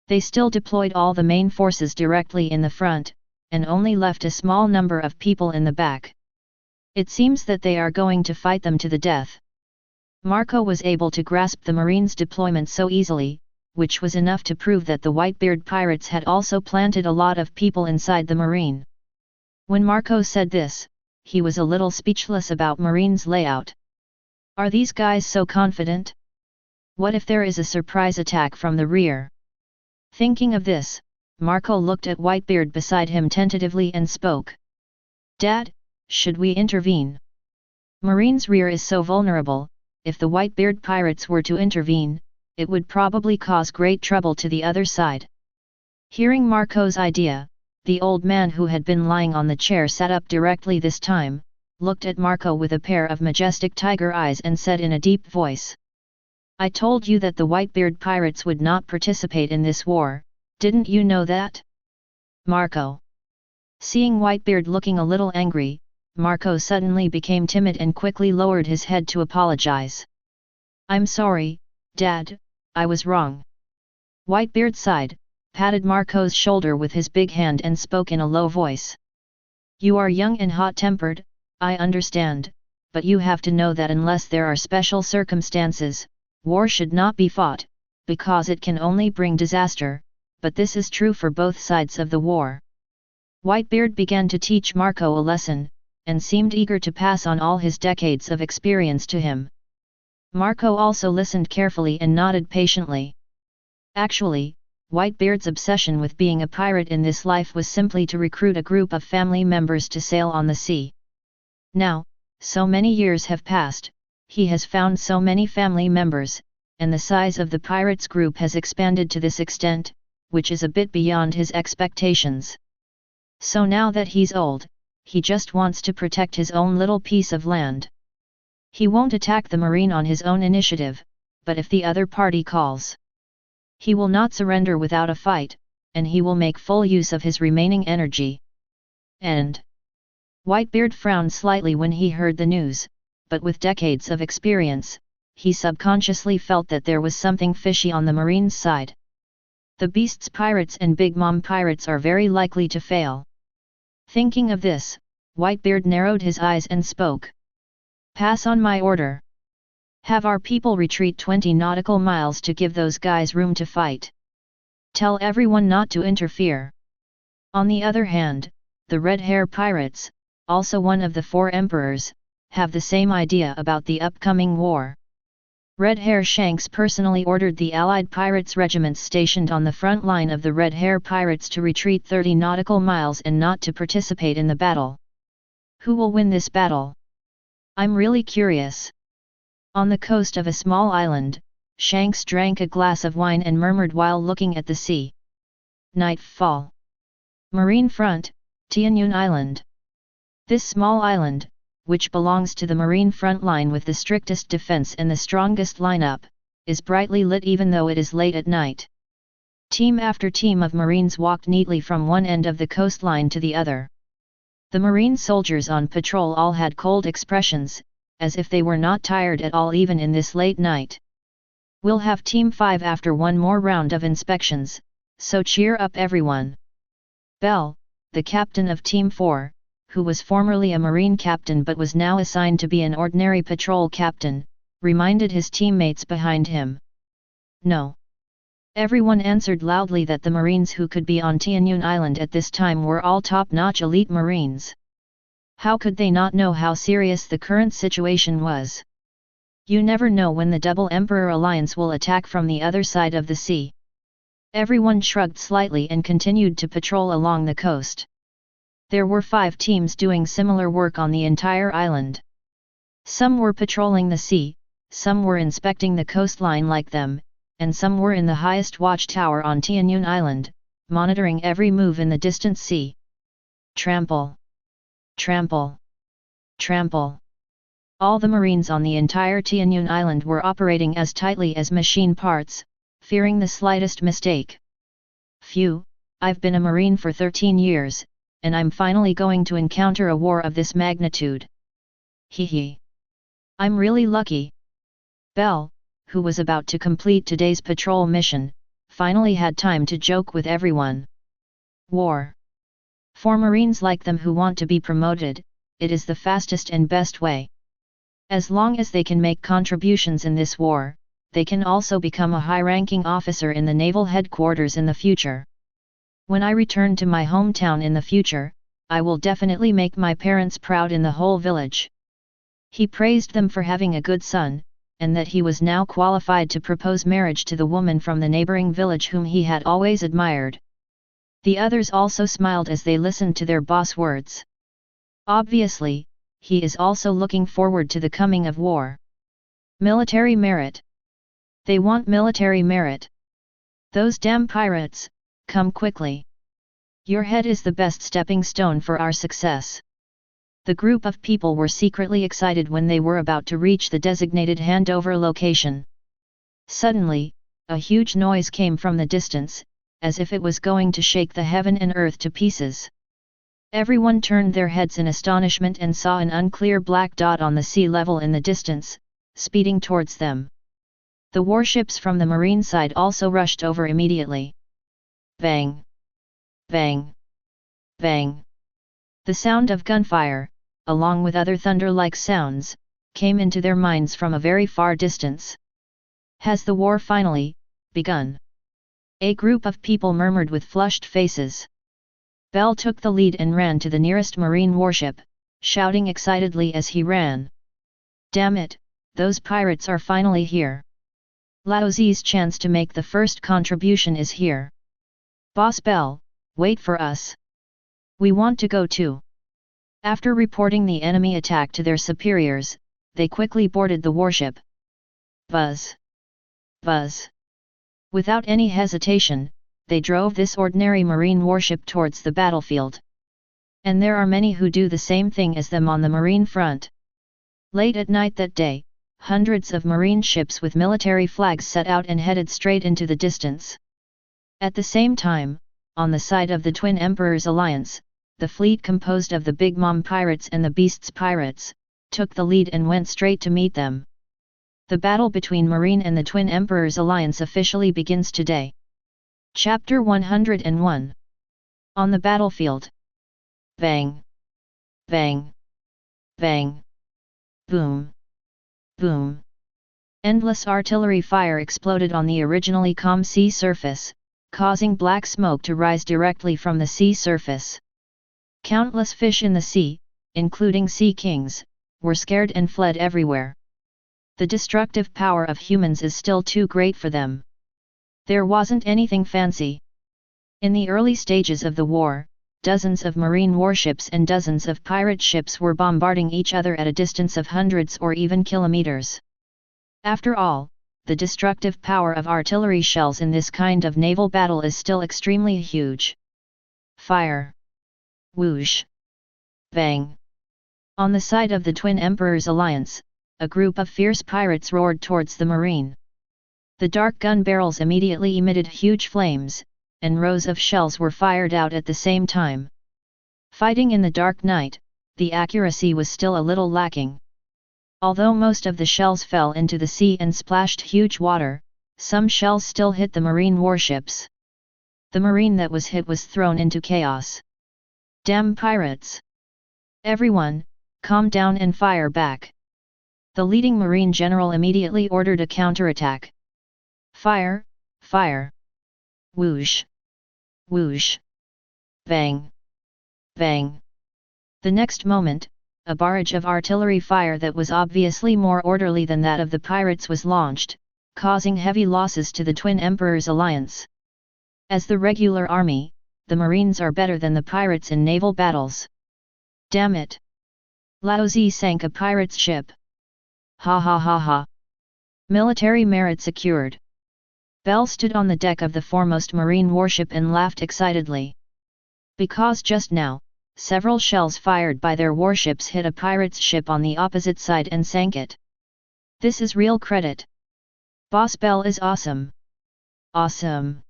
Speaker 1: They still deployed all the main forces directly in the front, and only left a small number of people in the back. It seems that they are going to fight them to the death. Marco was able to grasp the Marines' deployment so easily, which was enough to prove that the Whitebeard Pirates had also planted a lot of people inside the Marine. When Marco said this, he was a little speechless about Marine's layout. Are these guys so confident? What if there is a surprise attack from the rear? Thinking of this, Marco looked at Whitebeard beside him tentatively and spoke. Dad, should we intervene? Marine's rear is so vulnerable, if the Whitebeard Pirates were to intervene, it would probably cause great trouble to the other side. Hearing Marco's idea, the old man who had been lying on the chair sat up directly this time, looked at Marco with a pair of majestic tiger eyes and said in a deep voice. I told you that the Whitebeard Pirates would not participate in this war, didn't you know that? Marco. Seeing Whitebeard looking a little angry, Marco suddenly became timid and quickly lowered his head to apologize. I'm sorry, Dad, I was wrong. Whitebeard sighed, patted Marco's shoulder with his big hand and spoke in a low voice. You are young and hot-tempered, I understand, but you have to know that unless there are special circumstances, war should not be fought, because it can only bring disaster, but this is true for both sides of the war. Whitebeard began to teach Marco a lesson, and seemed eager to pass on all his decades of experience to him. Marco also listened carefully and nodded patiently. Actually, Whitebeard's obsession with being a pirate in this life was simply to recruit a group of family members to sail on the sea. Now, so many years have passed, he has found so many family members, and the size of the pirates group has expanded to this extent, which is a bit beyond his expectations. So now that he's old, he just wants to protect his own little piece of land. He won't attack the marine on his own initiative, but if the other party calls, he will not surrender without a fight, and he will make full use of his remaining energy. And Whitebeard frowned slightly when he heard the news, but with decades of experience, he subconsciously felt that there was something fishy on the marine's side. The Beast's pirates and Big Mom pirates are very likely to fail. Thinking of this, Whitebeard narrowed his eyes and spoke. Pass on my order. Have our people retreat 20 nautical miles to give those guys room to fight. Tell everyone not to interfere. On the other hand, the Red Hair pirates, also one of the 4 emperors, have the same idea about the upcoming war. Red Hair Shanks personally ordered the Allied pirates regiments stationed on the front line of the Red Hair pirates to retreat 30 nautical miles and not to participate in the battle. Who will win this battle? I'm really curious. On the coast of a small island, Shanks drank a glass of wine and murmured while looking at the sea. Nightfall. Marine front, Tianyun Island. This small island, which belongs to the marine front line with the strictest defense and the strongest lineup, is brightly lit even though it is late at night. Team after team of marines walked neatly from one end of the coastline to the other. The marine soldiers on patrol all had cold expressions, as if they were not tired at all even in this late night. We'll have Team 5 after one more round of inspections, so cheer up everyone. Bell, the captain of Team 4, who was formerly a marine captain but was now assigned to be an ordinary patrol captain, reminded his teammates behind him. No. Everyone answered loudly that the marines who could be on Tianyun Island at this time were all top-notch elite marines. How could they not know how serious the current situation was? You never know when the Double Emperor Alliance will attack from the other side of the sea. Everyone shrugged slightly and continued to patrol along the coast. There were 5 teams doing similar work on the entire island. Some were patrolling the sea, some were inspecting the coastline like them, and some were in the highest watchtower on Tianyun Island, monitoring every move in the distant sea. Trample. Trample. Trample. All the marines on the entire Tianyun Island were operating as tightly as machine parts, fearing the slightest mistake. Phew, I've been a marine for 13 years, and I'm finally going to encounter a war of this magnitude. Hee hee. I'm really lucky. Bell, who was about to complete today's patrol mission, finally had time to joke with everyone. War. For marines like them who want to be promoted, it is the fastest and best way. As long as they can make contributions in this war, they can also become a high-ranking officer in the naval headquarters in the future. When I return to my hometown in the future, I will definitely make my parents proud in the whole village. He praised them for having a good son, and that he was now qualified to propose marriage to the woman from the neighboring village whom he had always admired. The others also smiled as they listened to their boss words. Obviously, he is also looking forward to the coming of war. Military merit. They want military merit. Those damn pirates, come quickly. Your head is the best stepping stone for our success. The group of people were secretly excited when they were about to reach the designated handover location. Suddenly, a huge noise came from the distance, as if it was going to shake the heaven and earth to pieces. Everyone turned their heads in astonishment and saw an unclear black dot on the sea level in the distance, speeding towards them. The warships from the marine side also rushed over immediately. Bang! Bang! Bang! The sound of gunfire, along with other thunder-like sounds, came into their minds from a very far distance. Has the war finally begun? A group of people murmured with flushed faces. Bell took the lead and ran to the nearest marine warship, shouting excitedly as he ran. Damn it, those pirates are finally here. Lao Zi's chance to make the first contribution is here. Boss Bell, wait for us. We want to go too. After reporting the enemy attack to their superiors, they quickly boarded the warship. Buzz. Buzz. Without any hesitation, they drove this ordinary marine warship towards the battlefield. And there are many who do the same thing as them on the marine front. Late at night that day, hundreds of marine ships with military flags set out and headed straight into the distance. At the same time, on the side of the Twin Emperors Alliance, the fleet composed of the Big Mom pirates and the Beasts pirates, took the lead and went straight to meet them. The battle between Marine and the Twin Emperors Alliance officially begins today. Chapter 101. On the battlefield. Bang. Bang. Bang. Boom. Boom. Endless artillery fire exploded on the originally calm sea surface, causing black smoke to rise directly from the sea surface. Countless fish in the sea, including sea kings, were scared and fled everywhere. The destructive power of humans is still too great for them. There wasn't anything fancy. In the early stages of the war, dozens of marine warships and dozens of pirate ships were bombarding each other at a distance of hundreds or even kilometers. After all, the destructive power of artillery shells in this kind of naval battle is still extremely huge. Fire. Whoosh. Bang. On the side of the Twin Emperors Alliance, a group of fierce pirates roared towards the marine. The dark gun barrels immediately emitted huge flames, and rows of shells were fired out at the same time. Fighting in the dark night, the accuracy was still a little lacking. Although most of the shells fell into the sea and splashed huge water, some shells still hit the marine warships. The marine that was hit was thrown into chaos. Damn pirates! Everyone, calm down and fire back. The leading marine general immediately ordered a counterattack. Fire, fire. Whoosh. Whoosh. Bang. Bang. The next moment, a barrage of artillery fire that was obviously more orderly than that of the pirates was launched, causing heavy losses to the Twin Emperors Alliance. As the regular army, the Marines are better than the pirates in naval battles. Damn it! Lao Ze sank a pirate's ship. Ha ha ha ha. Military merit secured. Bell stood on the deck of the foremost marine warship and laughed excitedly. Because just now, several shells fired by their warships hit a pirate's ship on the opposite side and sank it. This is real credit. Boss Bell is awesome. Awesome.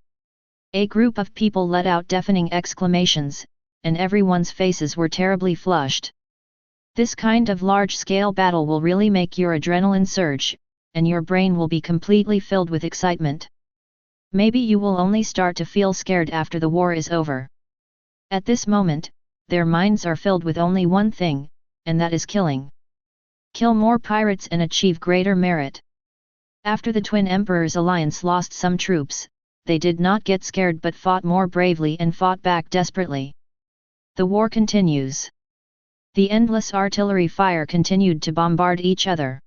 Speaker 1: A group of people let out deafening exclamations, and everyone's faces were terribly flushed. This kind of large-scale battle will really make your adrenaline surge, and your brain will be completely filled with excitement. Maybe you will only start to feel scared after the war is over. At this moment, their minds are filled with only one thing, and that is killing. Kill more pirates and achieve greater merit. After the Twin Emperors Alliance lost some troops, they did not get scared but fought more bravely and fought back desperately. The war continues. The endless artillery fire continued to bombard each other.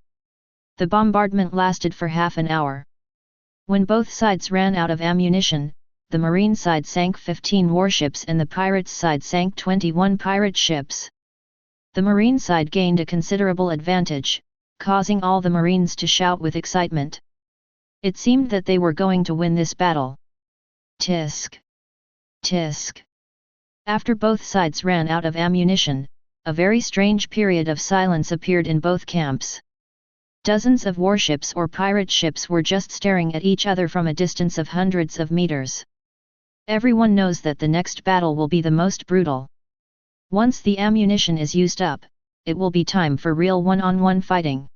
Speaker 1: The bombardment lasted for half an hour. When both sides ran out of ammunition, the Marine side sank 15 warships and the Pirates side sank 21 pirate ships. The Marine side gained a considerable advantage, causing all the Marines to shout with excitement. It seemed that they were going to win this battle. Tisk. Tisk. After both sides ran out of ammunition, a very strange period of silence appeared in both camps. Dozens of warships or pirate ships were just staring at each other from a distance of hundreds of meters. Everyone knows that the next battle will be the most brutal. Once the ammunition is used up, it will be time for real one-on-one fighting.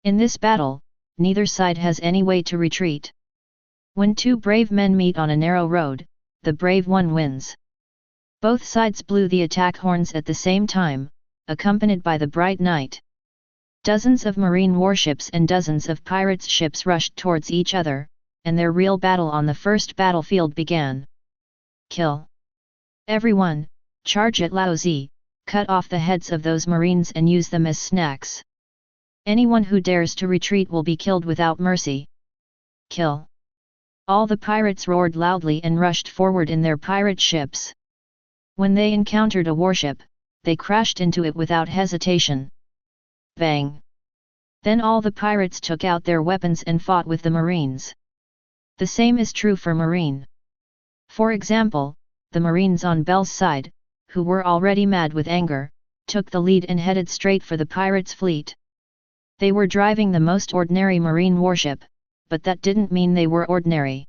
Speaker 1: In this battle, neither side has any way to retreat. When two brave men meet on a narrow road, the brave one wins. Both sides blew the attack horns at the same time, accompanied by the bright night. Dozens of marine warships and dozens of pirates' ships rushed towards each other, and their real battle on the first battlefield began. Kill everyone, charge at Lao Ze, cut off the heads of those marines and use them as snacks. Anyone who dares to retreat will be killed without mercy. Kill. All the pirates roared loudly and rushed forward in their pirate ships. When they encountered a warship, they crashed into it without hesitation. Bang! Then all the pirates took out their weapons and fought with the marines. The same is true for marine. For example, the marines on Bell's side, who were already mad with anger, took the lead and headed straight for the pirates' fleet. They were driving the most ordinary marine warship, but that didn't mean they were ordinary.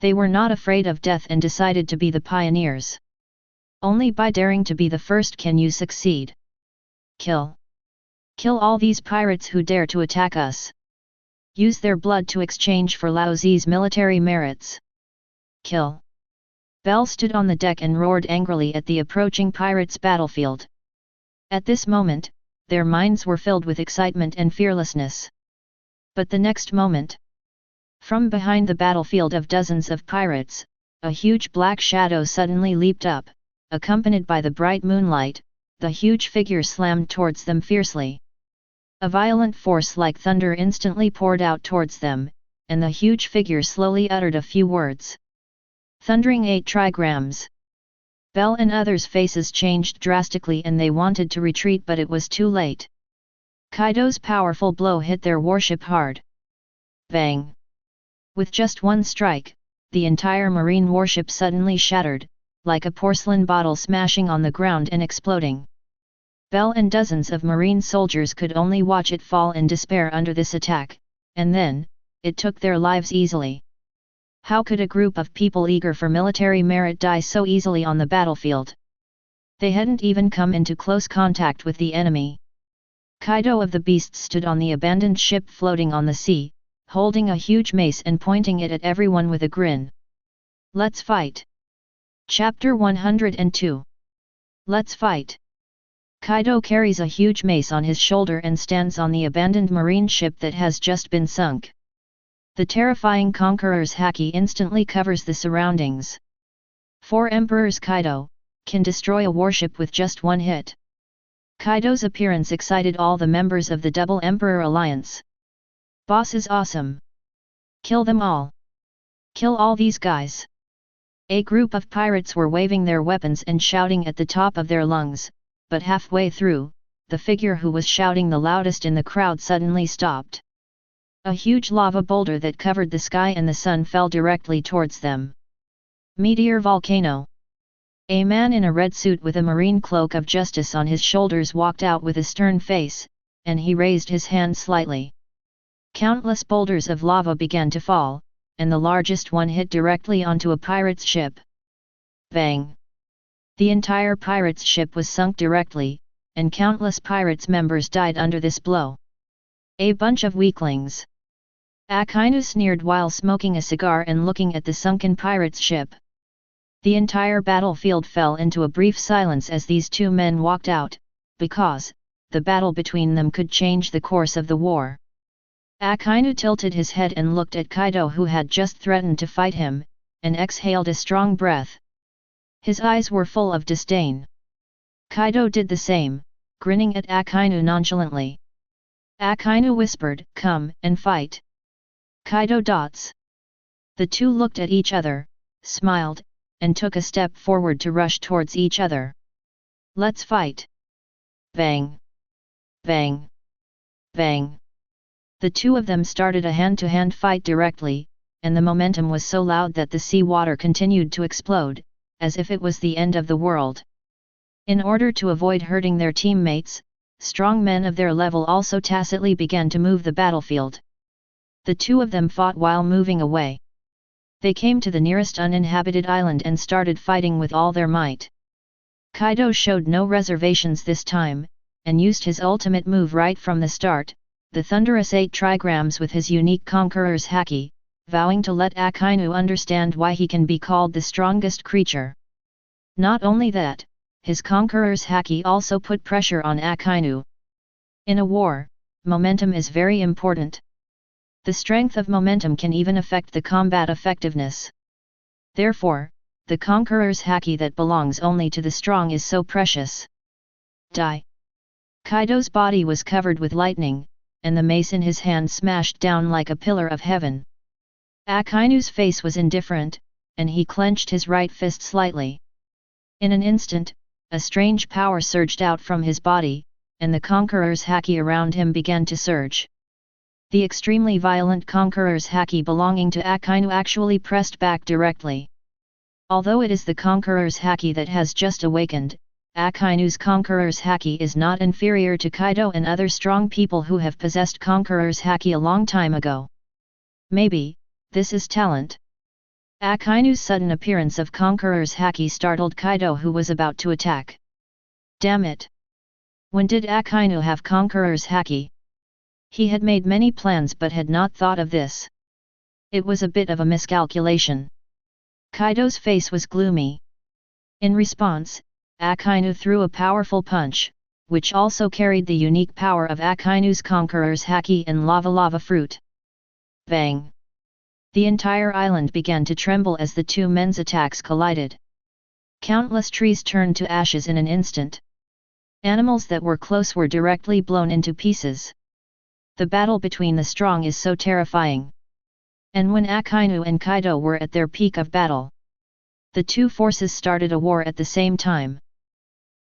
Speaker 1: They were not afraid of death and decided to be the pioneers. Only by daring to be the first can you succeed. Kill. Kill all these pirates who dare to attack us. Use their blood to exchange for Lao Ze's military merits. Kill. Bell stood on the deck and roared angrily at the approaching pirates' battlefield. At this moment, their minds were filled with excitement and fearlessness. But the next moment, from behind the battlefield of dozens of pirates, a huge black shadow suddenly leaped up, accompanied by the bright moonlight. The huge figure slammed towards them fiercely. A violent force like thunder instantly poured out towards them, and the huge figure slowly uttered a few words. Thundering 8 trigrams. Bell and others' faces changed drastically and they wanted to retreat, but it was too late. Kaido's powerful blow hit their warship hard. Bang! With just one strike, the entire marine warship suddenly shattered, like a porcelain bottle smashing on the ground and exploding. Bell and dozens of marine soldiers could only watch it fall in despair under this attack, and then, it took their lives easily. How could a group of people eager for military merit die so easily on the battlefield? They hadn't even come into close contact with the enemy. Kaido of the Beasts stood on the abandoned ship floating on the sea, holding a huge mace and pointing it at everyone with a grin. Let's fight! Chapter 102. Let's fight! Kaido carries a huge mace on his shoulder and stands on the abandoned marine ship that has just been sunk. The terrifying conqueror's haki instantly covers the surroundings. 4 Emperor's Kaido can destroy a warship with just one hit. Kaido's appearance excited all the members of the Double Emperor Alliance. Boss is awesome. Kill them all. Kill all these guys. A group of pirates were waving their weapons and shouting at the top of their lungs, but halfway through, the figure who was shouting the loudest in the crowd suddenly stopped. A huge lava boulder that covered the sky and the sun fell directly towards them. Meteor volcano. A man in a red suit with a marine cloak of justice on his shoulders walked out with a stern face, and he raised his hand slightly. Countless boulders of lava began to fall, and the largest one hit directly onto a pirate's ship. Bang! The entire pirate's ship was sunk directly, and countless pirates members died under this blow. A bunch of weaklings. Akainu sneered while smoking a cigar and looking at the sunken pirate's ship. The entire battlefield fell into a brief silence as these 2 men walked out, because the battle between them could change the course of the war. Akainu tilted his head and looked at Kaido, who had just threatened to fight him, and exhaled a strong breath. His eyes were full of disdain. Kaido did the same, grinning at Akainu nonchalantly. Akainu whispered, "Come and fight." Kaido dots. The 2 looked at each other, smiled, and took a step forward to rush towards each other. Let's fight! Bang! Bang! Bang! The 2 of them started a hand-to-hand fight directly, and the momentum was so loud that the sea water continued to explode, as if it was the end of the world. In order to avoid hurting their teammates, strong men of their level also tacitly began to move the battlefield. The 2 of them fought while moving away. They came to the nearest uninhabited island and started fighting with all their might. Kaido showed no reservations this time, and used his ultimate move right from the start, the thunderous 8 trigrams with his unique conqueror's haki, vowing to let Akainu understand why he can be called the strongest creature. Not only that, his conqueror's haki also put pressure on Akainu. In a war, momentum is very important. The strength of momentum can even affect the combat effectiveness. Therefore, the conqueror's haki that belongs only to the strong is so precious. Die. Kaido's body was covered with lightning, and the mace in his hand smashed down like a pillar of heaven. Akainu's face was indifferent, and he clenched his right fist slightly. In an instant, a strange power surged out from his body, and the conqueror's haki around him began to surge. The extremely violent conqueror's haki belonging to Akainu actually pressed back directly. Although it is the conqueror's haki that has just awakened, Akainu's conqueror's haki is not inferior to Kaido and other strong people who have possessed conqueror's haki a long time ago. Maybe, this is talent. Akainu's sudden appearance of conqueror's haki startled Kaido, who was about to attack. Damn it! When did Akainu have conqueror's haki? He had made many plans but had not thought of this. It was a bit of a miscalculation. Kaido's face was gloomy. In response, Akainu threw a powerful punch, which also carried the unique power of Akainu's conqueror's haki and lava fruit. Bang! The entire island began to tremble as the two men's attacks collided. Countless trees turned to ashes in an instant. Animals that were close were directly blown into pieces. The battle between the strong is so terrifying. And when Akainu and Kaido were at their peak of battle, the two forces started a war at the same time.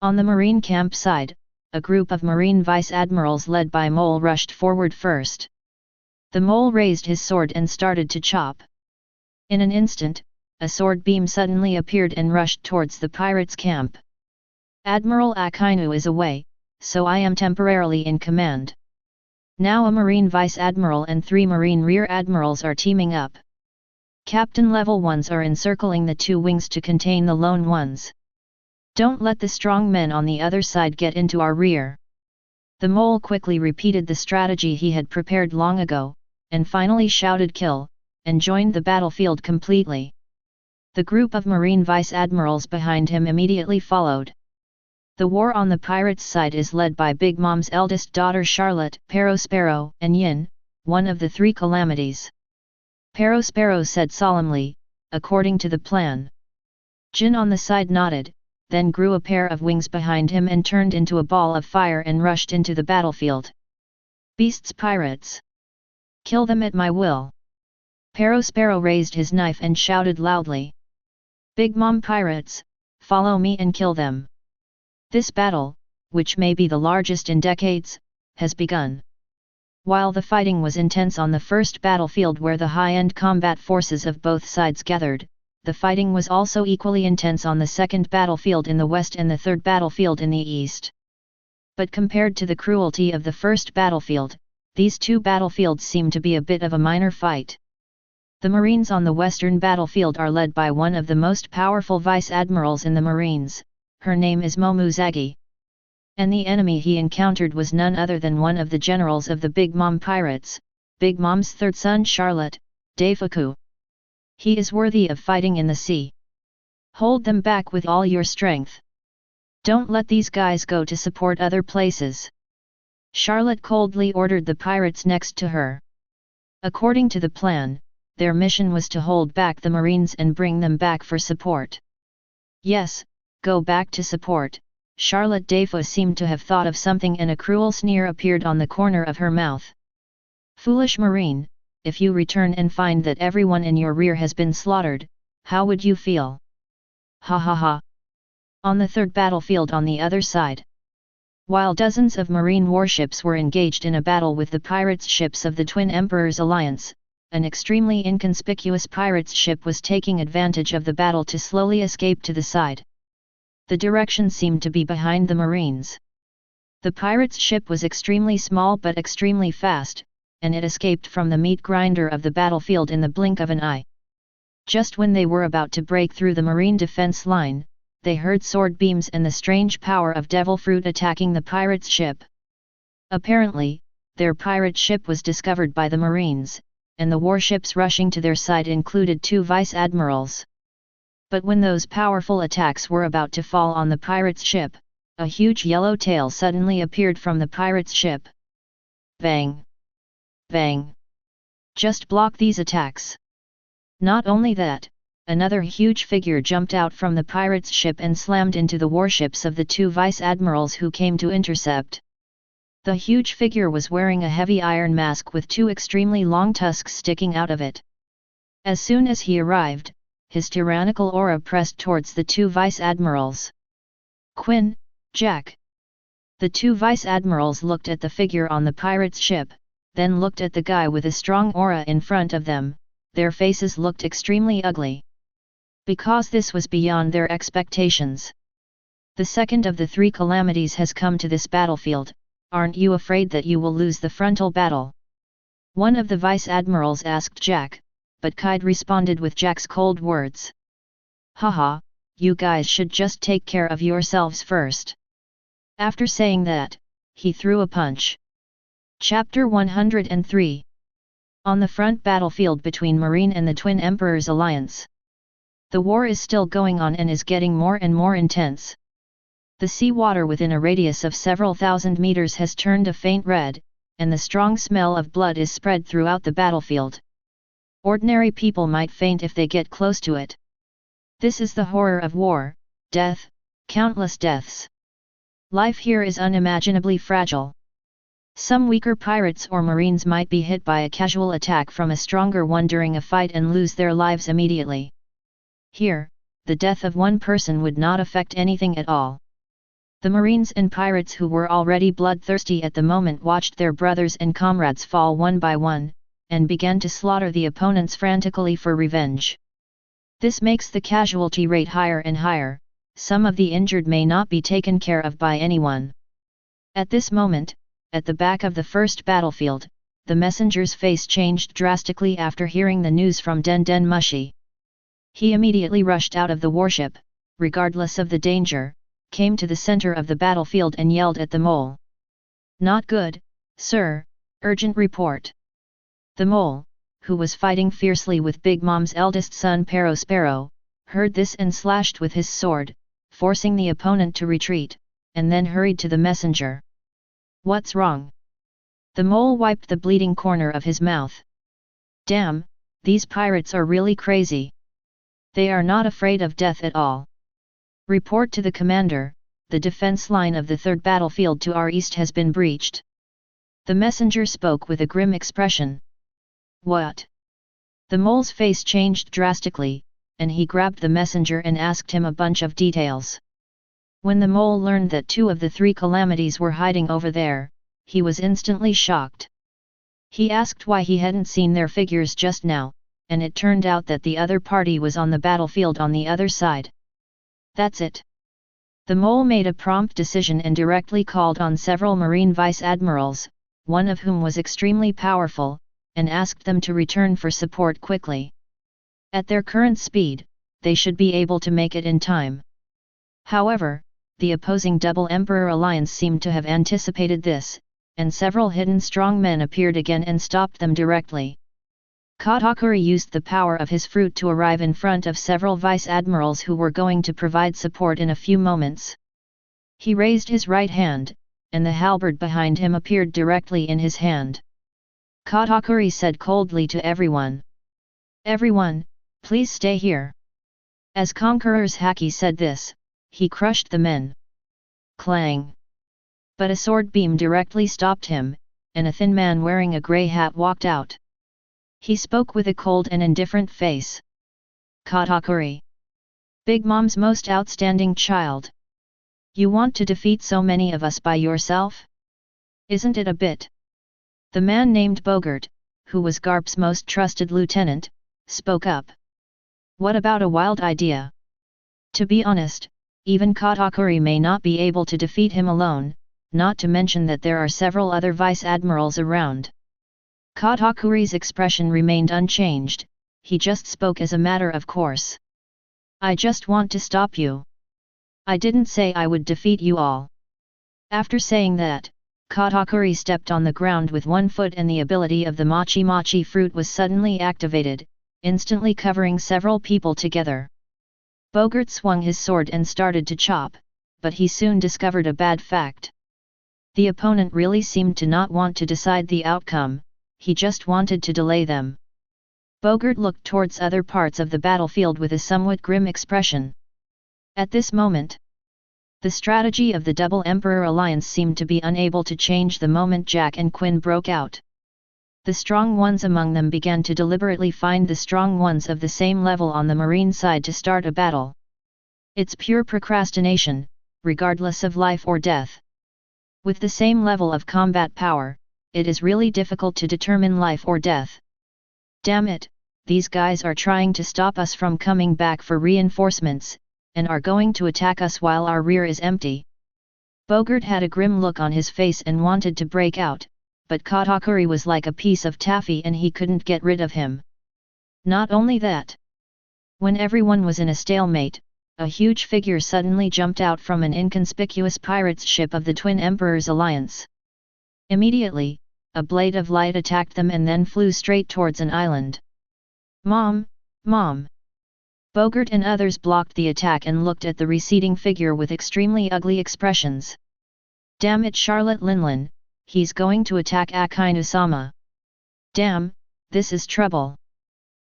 Speaker 1: On the marine camp side, a group of marine vice-admirals led by Mole rushed forward first. The Mole raised his sword and started to chop. In an instant, a sword beam suddenly appeared and rushed towards the pirates' camp. Admiral Akainu is away, so I am temporarily in command. Now a marine vice-admiral and 3 marine rear-admirals are teaming up. Captain-level ones are encircling the 2 wings to contain the lone ones. Don't let the strong men on the other side get into our rear. The Mole quickly repeated the strategy he had prepared long ago, and finally shouted kill, and joined the battlefield completely. The group of marine vice-admirals behind him immediately followed. The war on the pirates' side is led by Big Mom's eldest daughter Charlotte, Perospero, and Yin, one of the 3 calamities. Perospero said solemnly, according to the plan. Jin on the side nodded, then grew a pair of wings behind him and turned into a ball of fire and rushed into the battlefield. Beasts pirates! Kill them at my will! Perospero raised his knife and shouted loudly. Big Mom pirates, follow me and kill them! This battle, which may be the largest in decades, has begun. While the fighting was intense on the first battlefield where the high-end combat forces of both sides gathered, the fighting was also equally intense on the second battlefield in the west and the third battlefield in the east. But compared to the cruelty of the first battlefield, these 2 battlefields seem to be a bit of a minor fight. The Marines on the western battlefield are led by one of the most powerful vice-admirals in the Marines, her name is Momuzagi. And the enemy he encountered was none other than one of the generals of the Big Mom pirates, Big Mom's 3rd son Charlotte, Daifuku. He is worthy of fighting in the sea. Hold them back with all your strength. Don't let these guys go to support other places. Charlotte coldly ordered the pirates next to her. According to the plan, their mission was to hold back the Marines and bring them back for support. Yes, go back to support. Charlotte Daifu seemed to have thought of something and a cruel sneer appeared on the corner of her mouth. Foolish Marine, if you return and find that everyone in your rear has been slaughtered, how would you feel? Ha ha ha. On the third battlefield on the other side. While dozens of marine warships were engaged in a battle with the pirates' ships of the Twin Emperors Alliance, an extremely inconspicuous pirates' ship was taking advantage of the battle to slowly escape to the side. The direction seemed to be behind the Marines. The pirates' ship was extremely small but extremely fast, and it escaped from the meat grinder of the battlefield in the blink of an eye. Just when they were about to break through the Marine defense line, they heard sword beams and the strange power of devil fruit attacking the pirates' ship. Apparently, their pirate ship was discovered by the Marines, and the warships rushing to their side included 2 vice-admirals. But when those powerful attacks were about to fall on the pirates' ship, a huge yellow tail suddenly appeared from the pirates' ship. Bang! Bang! Just block these attacks. Not only that, another huge figure jumped out from the pirates' ship and slammed into the warships of the two vice-admirals who came to intercept. The huge figure was wearing a heavy iron mask with two extremely long tusks sticking out of it. As soon as he arrived, his tyrannical aura pressed towards the two vice-admirals. Quinn, Jack. The two vice-admirals looked at the figure on the pirate's ship, then looked at the guy with a strong aura in front of them. Their faces looked extremely ugly. Because this was beyond their expectations. The second of the three calamities has come to this battlefield. Aren't you afraid that you will lose the frontal battle? One of the vice-admirals asked Jack, but Kide responded with Jack's cold words. Haha, you guys should just take care of yourselves first. After saying that, he threw a punch. Chapter 103. On the front battlefield between Marine and the Twin Emperors Alliance. The war is still going on and is getting more and more intense. The seawater within a radius of several thousand meters has turned a faint red, and the strong smell of blood is spread throughout the battlefield. Ordinary people might faint if they get close to it. This is the horror of war, death, countless deaths. Life here is unimaginably fragile. Some weaker pirates or marines might be hit by a casual attack from a stronger one during a fight and lose their lives immediately. Here, the death of one person would not affect anything at all. The marines and pirates who were already bloodthirsty at the moment watched their brothers and comrades fall one by one, and began to slaughter the opponents frantically for revenge. This makes the casualty rate higher and higher. Some of the injured may not be taken care of by anyone. At this moment, at the back of the first battlefield, the messenger's face changed drastically after hearing the news from Den Den Mushi. He immediately rushed out of the warship, regardless of the danger, came to the center of the battlefield and yelled at the mole. Not good, sir, urgent report. The mole, who was fighting fiercely with Big Mom's eldest son Sparrow, heard this and slashed with his sword, forcing the opponent to retreat, and then hurried to the messenger. What's wrong? The mole wiped the bleeding corner of his mouth. Damn, these pirates are really crazy. They are not afraid of death at all. Report to the commander, the defense line of the third battlefield to our east has been breached. The messenger spoke with a grim expression. What? The mole's face changed drastically, and he grabbed the messenger and asked him a bunch of details. When the mole learned that two of the three calamities were hiding over there, he was instantly shocked. He asked why he hadn't seen their figures just now, and it turned out that the other party was on the battlefield on the other side. That's it. The mole made a prompt decision and directly called on several marine vice-admirals, one of whom was extremely powerful, and asked them to return for support quickly. At their current speed, they should be able to make it in time. However, the opposing Double Emperor Alliance seemed to have anticipated this, and several hidden strong men appeared again and stopped them directly. Katakuri used the power of his fruit to arrive in front of several vice-admirals who were going to provide support in a few moments. He raised his right hand, and the halberd behind him appeared directly in his hand. Katakuri said coldly to everyone. Everyone, please stay here. As Conqueror's Haki said this, he crushed the men. Clang! But a sword beam directly stopped him, and a thin man wearing a grey hat walked out. He spoke with a cold and indifferent face. Katakuri. Big Mom's most outstanding child. You want to defeat so many of us by yourself? Isn't it a bit? The man named Bogart, who was Garp's most trusted lieutenant, spoke up. What about a wild idea? To be honest, even Katakuri may not be able to defeat him alone, not to mention that there are several other vice-admirals around. Katakuri's expression remained unchanged, he just spoke as a matter of course. I just want to stop you. I didn't say I would defeat you all. After saying that, Katakuri stepped on the ground with one foot and the ability of the Machi fruit was suddenly activated, instantly covering several people together. Bogart swung his sword and started to chop, but he soon discovered a bad fact. The opponent really seemed to not want to decide the outcome, he just wanted to delay them. Bogart looked towards other parts of the battlefield with a somewhat grim expression. At this moment, the strategy of the Double Emperor Alliance seemed to be unable to change the moment Jack and Quinn broke out. The strong ones among them began to deliberately find the strong ones of the same level on the Marine side to start a battle. It's pure procrastination, regardless of life or death. With the same level of combat power, it is really difficult to determine life or death. Damn it, these guys are trying to stop us from coming back for reinforcements, and are going to attack us while our rear is empty. Bogart had a grim look on his face and wanted to break out, but Katakuri was like a piece of taffy and he couldn't get rid of him. Not only that. When everyone was in a stalemate, a huge figure suddenly jumped out from an inconspicuous pirate's ship of the Twin Emperors Alliance. Immediately, a blade of light attacked them and then flew straight towards an island. Mom! Mom! Bogart and others blocked the attack and looked at the receding figure with extremely ugly expressions. Damn it, Charlotte Linlin, he's going to attack Akainu-sama. Damn, this is trouble.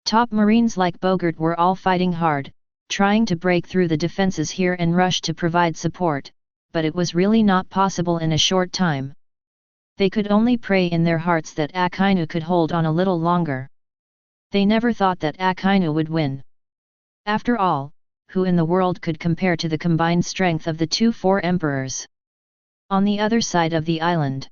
Speaker 1: Top Marines like Bogart were all fighting hard, trying to break through the defenses here and rush to provide support, but it was really not possible in a short time. They could only pray in their hearts that Akainu could hold on a little longer. They never thought that Akainu would win. After all, who in the world could compare to the combined strength of the four emperors? On the other side of the island,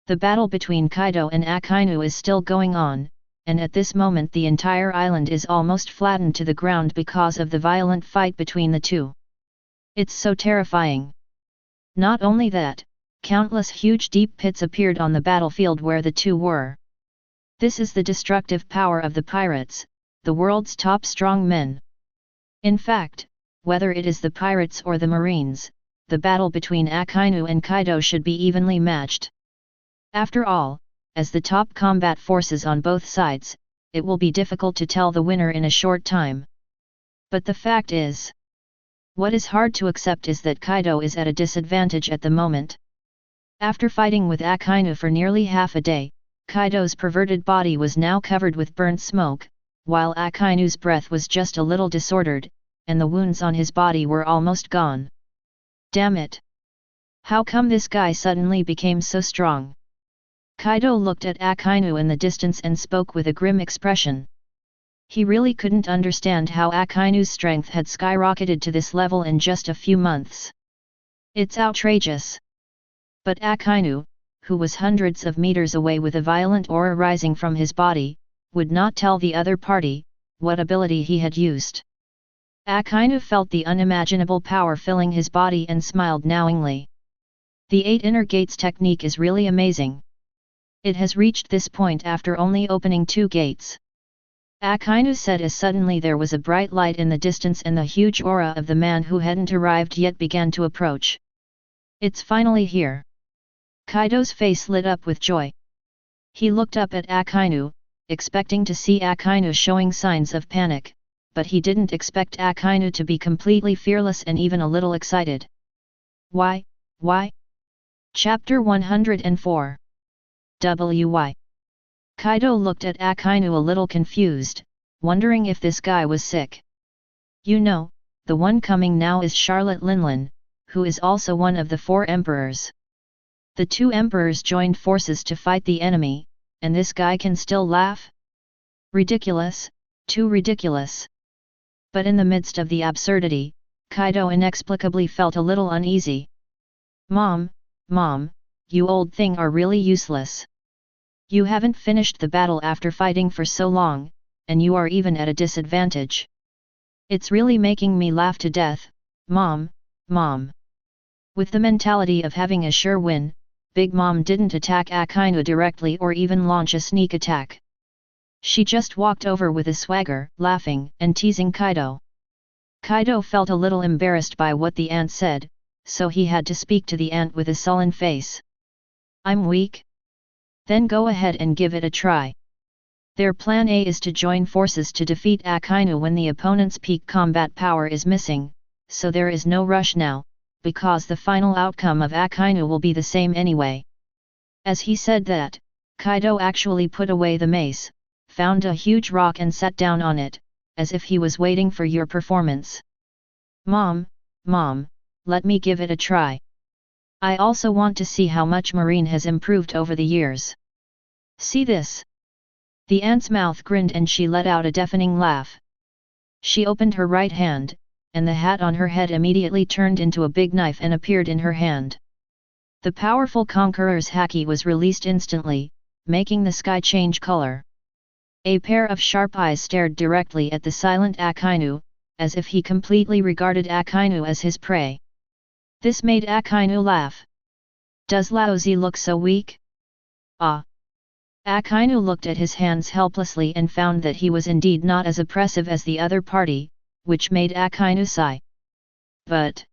Speaker 1: the battle between Kaido and Akainu is still going on, and at this moment the entire island is almost flattened to the ground because of the violent fight between the two. It's so terrifying. Not only that, countless huge deep pits appeared on the battlefield where the two were. This is the destructive power of the pirates, the world's top strong men. In fact, whether it is the pirates or the Marines, the battle between Akainu and Kaido should be evenly matched. After all, as the top combat forces on both sides, it will be difficult to tell the winner in a short time. But the fact is, what is hard to accept is that Kaido is at a disadvantage at the moment. After fighting with Akainu for nearly half a day, Kaido's perverted body was now covered with burnt smoke, while Akainu's breath was just a little disordered, and the wounds on his body were almost gone. Damn it! How come this guy suddenly became so strong? Kaido looked at Akainu in the distance and spoke with a grim expression. He really couldn't understand how Akainu's strength had skyrocketed to this level in just a few months. It's outrageous. But Akainu, who was hundreds of meters away with a violent aura rising from his body, would not tell the other party what ability he had used. Akainu felt the unimaginable power filling his body and smiled knowingly. The 8 inner gates technique is really amazing. It has reached this point after only opening 2 gates. Akainu said as suddenly there was a bright light in the distance and the huge aura of the man who hadn't arrived yet began to approach. It's finally here. Kaido's face lit up with joy. He looked up at Akainu, expecting to see Akainu showing signs of panic, but he didn't expect Akainu to be completely fearless and even a little excited. Why? Chapter 104. WY. Kaido looked at Akainu a little confused, wondering if this guy was sick. You know, the one coming now is Charlotte Linlin, who is also one of the 4 emperors. The 2 emperors joined forces to fight the enemy, and this guy can still laugh? Ridiculous, too ridiculous. But in the midst of the absurdity, Kaido inexplicably felt a little uneasy. Mom, you old thing are really useless. You haven't finished the battle after fighting for so long, and you are even at a disadvantage. It's really making me laugh to death, Mom. With the mentality of having a sure win, Big Mom didn't attack Akainu directly or even launch a sneak attack. She just walked over with a swagger, laughing and teasing Kaido. Kaido felt a little embarrassed by what the ant said, so he had to speak to the ant with a sullen face. I'm weak? Then go ahead and give it a try. Their plan A is to join forces to defeat Akainu when the opponent's peak combat power is missing, so there is no rush now, because the final outcome of Akainu will be the same anyway. As he said that, Kaido actually put away the mace, found a huge rock and sat down on it, as if he was waiting for your performance. Mom, let me give it a try. I also want to see how much Marine has improved over the years. See this? The ant's mouth grinned and she let out a deafening laugh. She opened her right hand, and the hat on her head immediately turned into a big knife and appeared in her hand. The powerful conqueror's haki was released instantly, making the sky change color. A pair of sharp eyes stared directly at the silent Akainu, as if he completely regarded Akainu as his prey. This made Akainu laugh. Does Laozi look so weak? Ah! Akainu looked at his hands helplessly and found that he was indeed not as oppressive as the other party, which made Akainu sigh. But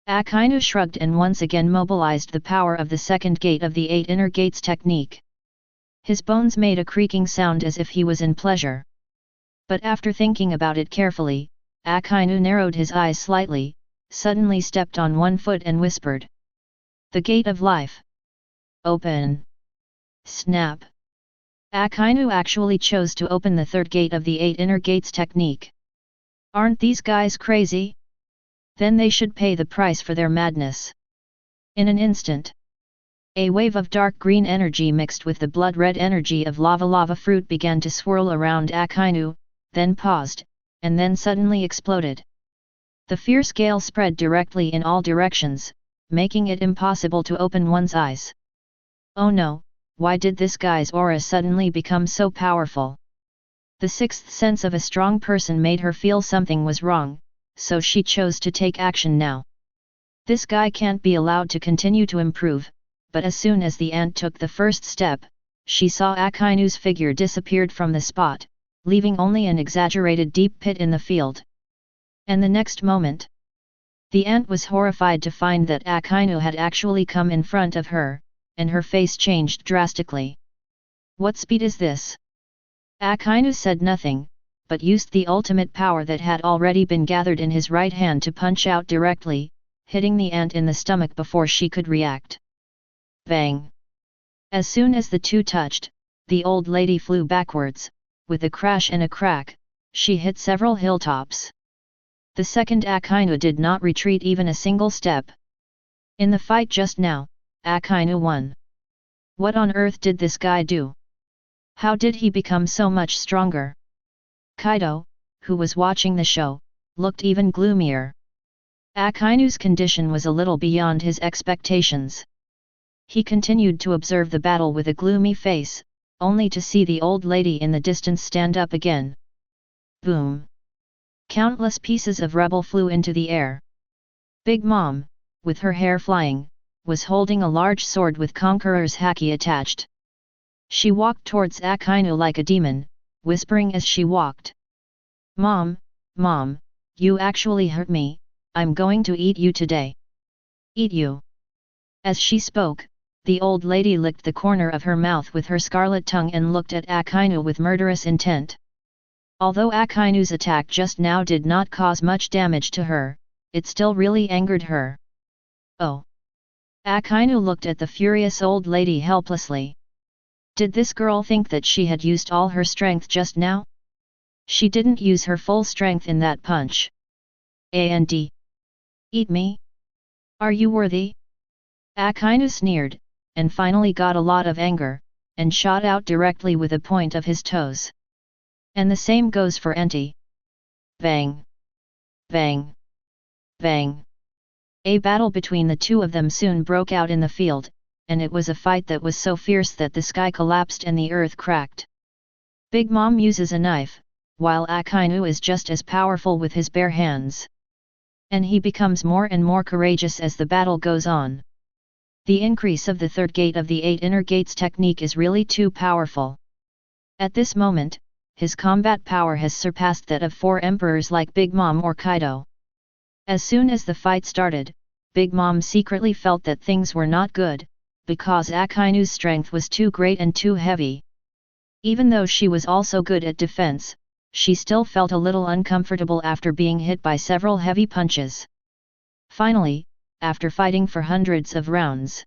Speaker 1: Akainu shrugged and once again mobilized the power of the second gate of the 8 inner gates technique. His bones made a creaking sound as if he was in pleasure. But after thinking about it carefully, Akainu narrowed his eyes slightly, suddenly stepped on one foot and whispered. The gate of life. Open. Snap. Akainu actually chose to open the third gate of the 8 inner gates technique. Aren't these guys crazy? Then they should pay the price for their madness. In an instant, a wave of dark green energy mixed with the blood-red energy of lava fruit began to swirl around Akainu, then paused, and then suddenly exploded. The fierce gale spread directly in all directions, making it impossible to open one's eyes. Oh no, why did this guy's aura suddenly become so powerful? The sixth sense of a strong person made her feel something was wrong, so she chose to take action now. This guy can't be allowed to continue to improve, but as soon as the ant took the first step, she saw Akainu's figure disappeared from the spot, leaving only an exaggerated deep pit in the field. And the next moment, the ant was horrified to find that Akainu had actually come in front of her, and her face changed drastically. What speed is this? Akainu said nothing, but used the ultimate power that had already been gathered in his right hand to punch out directly, hitting the ant in the stomach before she could react. Bang! As soon as the two touched, the old lady flew backwards. With a crash and a crack, she hit several hilltops. The second Akainu did not retreat even a single step. In the fight just now, Akainu won. What on earth did this guy do? How did he become so much stronger? Kaido, who was watching the show, looked even gloomier. Akainu's condition was a little beyond his expectations. He continued to observe the battle with a gloomy face, only to see the old lady in the distance stand up again. Boom! Countless pieces of rubble flew into the air. Big Mom, with her hair flying, was holding a large sword with Conqueror's haki attached. She walked towards Akainu like a demon, whispering as she walked. Mom, you actually hurt me, I'm going to eat you today. Eat you. As she spoke, the old lady licked the corner of her mouth with her scarlet tongue and looked at Akainu with murderous intent. Although Akainu's attack just now did not cause much damage to her, it still really angered her. Oh! Akainu looked at the furious old lady helplessly. Did this girl think that she had used all her strength just now? She didn't use her full strength in that punch. And eat me? Are you worthy? Akainu sneered, and finally got a lot of anger, and shot out directly with the point of his toes. And the same goes for Enti. Bang! Bang! Bang! A battle between the two of them soon broke out in the field, and it was a fight that was so fierce that the sky collapsed and the earth cracked. Big Mom uses a knife, while Akainu is just as powerful with his bare hands. And he becomes more and more courageous as the battle goes on. The increase of the third gate of the 8 inner gates technique is really too powerful. At this moment, his combat power has surpassed that of 4 emperors like Big Mom or Kaido. As soon as the fight started, Big Mom secretly felt that things were not good, because Akainu's strength was too great and too heavy. Even though she was also good at defense, she still felt a little uncomfortable after being hit by several heavy punches. Finally, after fighting for hundreds of rounds.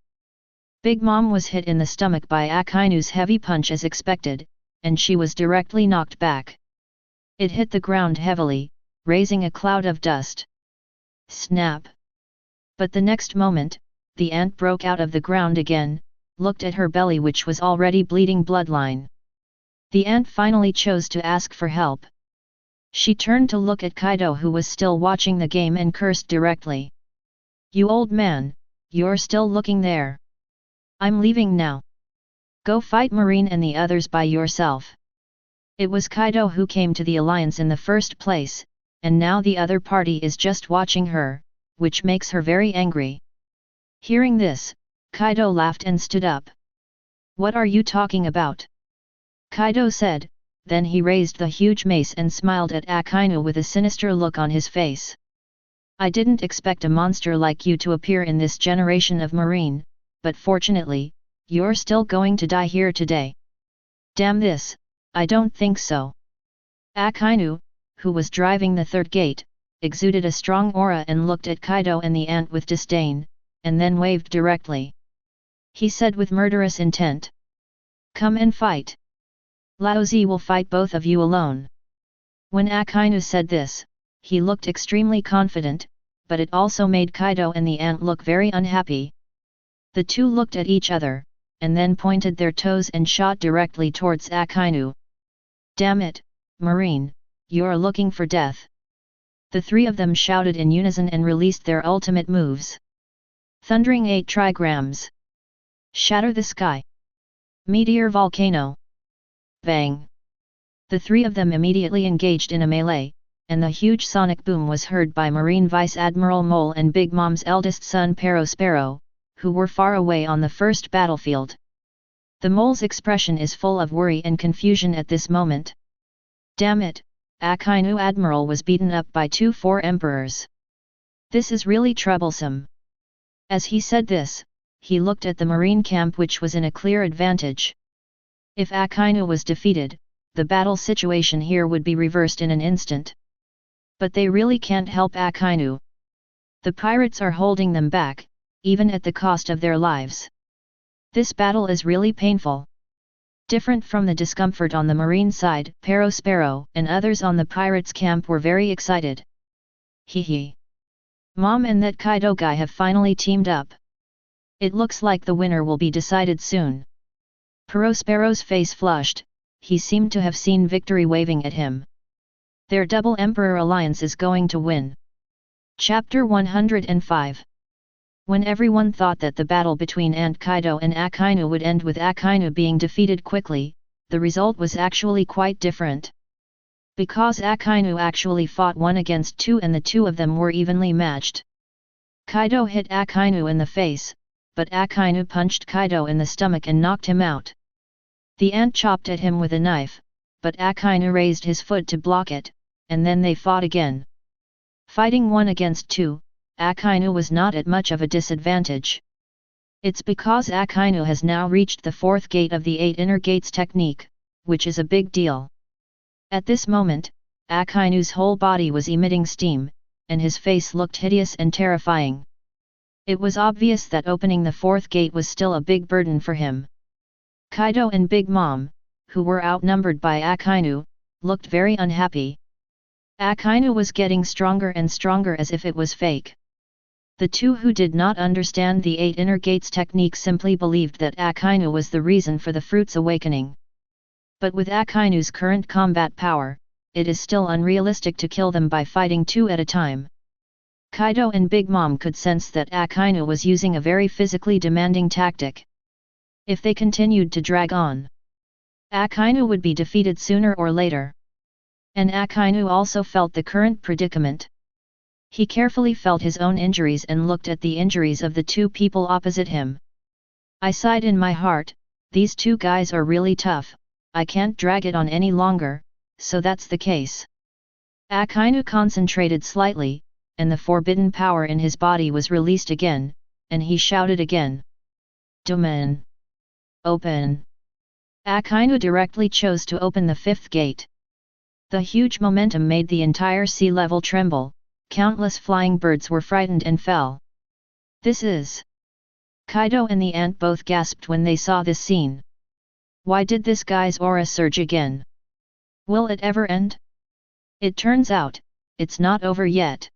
Speaker 1: Big Mom was hit in the stomach by Akainu's heavy punch as expected, and she was directly knocked back. It hit the ground heavily, raising a cloud of dust. Snap! But the next moment, the ant broke out of the ground again, looked at her belly which was already bleeding bloodline. The ant finally chose to ask for help. She turned to look at Kaido who was still watching the game and cursed directly. "You old man, you're still looking there. I'm leaving now. Go fight Marine and the others by yourself." It was Kaido who came to the alliance in the first place, and now the other party is just watching her, which makes her very angry. Hearing this, Kaido laughed and stood up. "What are you talking about?" Kaido said, then he raised the huge mace and smiled at Akainu with a sinister look on his face. "I didn't expect a monster like you to appear in this generation of Marine, but fortunately, you're still going to die here today." "Damn this, I don't think so." Akainu, who was driving the third gate, exuded a strong aura and looked at Kaido and the ant with disdain, and then waved directly. He said with murderous intent, "Come and fight. Lao Ze will fight both of you alone." When Akainu said this, he looked extremely confident, but it also made Kaido and the ant look very unhappy. The two looked at each other, and then pointed their toes and shot directly towards Akainu. "Damn it, Marine, you're looking for death." The three of them shouted in unison and released their ultimate moves. Thundering 8 trigrams. Shatter the sky. Meteor volcano. Bang! The three of them immediately engaged in a melee, and the huge sonic boom was heard by Marine Vice Admiral Mole and Big Mom's eldest son Sparrow, who were far away on the first battlefield. The mole's expression is full of worry and confusion at this moment. "Damn it, Akainu Admiral was beaten up by 2 emperors. This is really troublesome." As he said this, he looked at the Marine camp which was in a clear advantage. If Akainu was defeated, the battle situation here would be reversed in an instant. But they really can't help Akainu. The pirates are holding them back, even at the cost of their lives. This battle is really painful. Different from the discomfort on the Marine side, Sparrow and others on the pirates' camp were very excited. Hee. Mom and that Kaido guy have finally teamed up. It looks like the winner will be decided soon. Sparrow's face flushed, he seemed to have seen victory waving at him. Their double emperor alliance is going to win. Chapter 105. When everyone thought that the battle between Ant Kaido and Akainu would end with Akainu being defeated quickly, the result was actually quite different. Because Akainu actually fought 1 against 2 and the two of them were evenly matched. Kaido hit Akainu in the face, but Akainu punched Kaido in the stomach and knocked him out. The ant chopped at him with a knife, but Akainu raised his foot to block it, and then they fought again. Fighting 1 against 2, Akainu was not at much of a disadvantage. It's because Akainu has now reached the 4th gate of the 8 inner gates technique, which is a big deal. At this moment, Akainu's whole body was emitting steam, and his face looked hideous and terrifying. It was obvious that opening the 4th gate was still a big burden for him. Kaido and Big Mom, who were outnumbered by Akainu, looked very unhappy. Akainu was getting stronger and stronger as if it was fake. The two who did not understand the 8 inner gates technique simply believed that Akainu was the reason for the fruit's awakening. But with Akainu's current combat power, it is still unrealistic to kill them by fighting 2 at a time. Kaido and Big Mom could sense that Akainu was using a very physically demanding tactic. If they continued to drag on, Akainu would be defeated sooner or later. And Akainu also felt the current predicament. He carefully felt his own injuries and looked at the injuries of the 2 people opposite him. I sighed in my heart, these 2 guys are really tough, I can't drag it on any longer, so that's the case. Akainu concentrated slightly, and the forbidden power in his body was released again, and he shouted again. Domain. Open. Akainu directly chose to open the 5th gate. The huge momentum made the entire sea level tremble. Countless flying birds were frightened and fell. This is... Kaido and the ant both gasped when they saw this scene. Why did this guy's aura surge again? Will it ever end? It turns out, it's not over yet.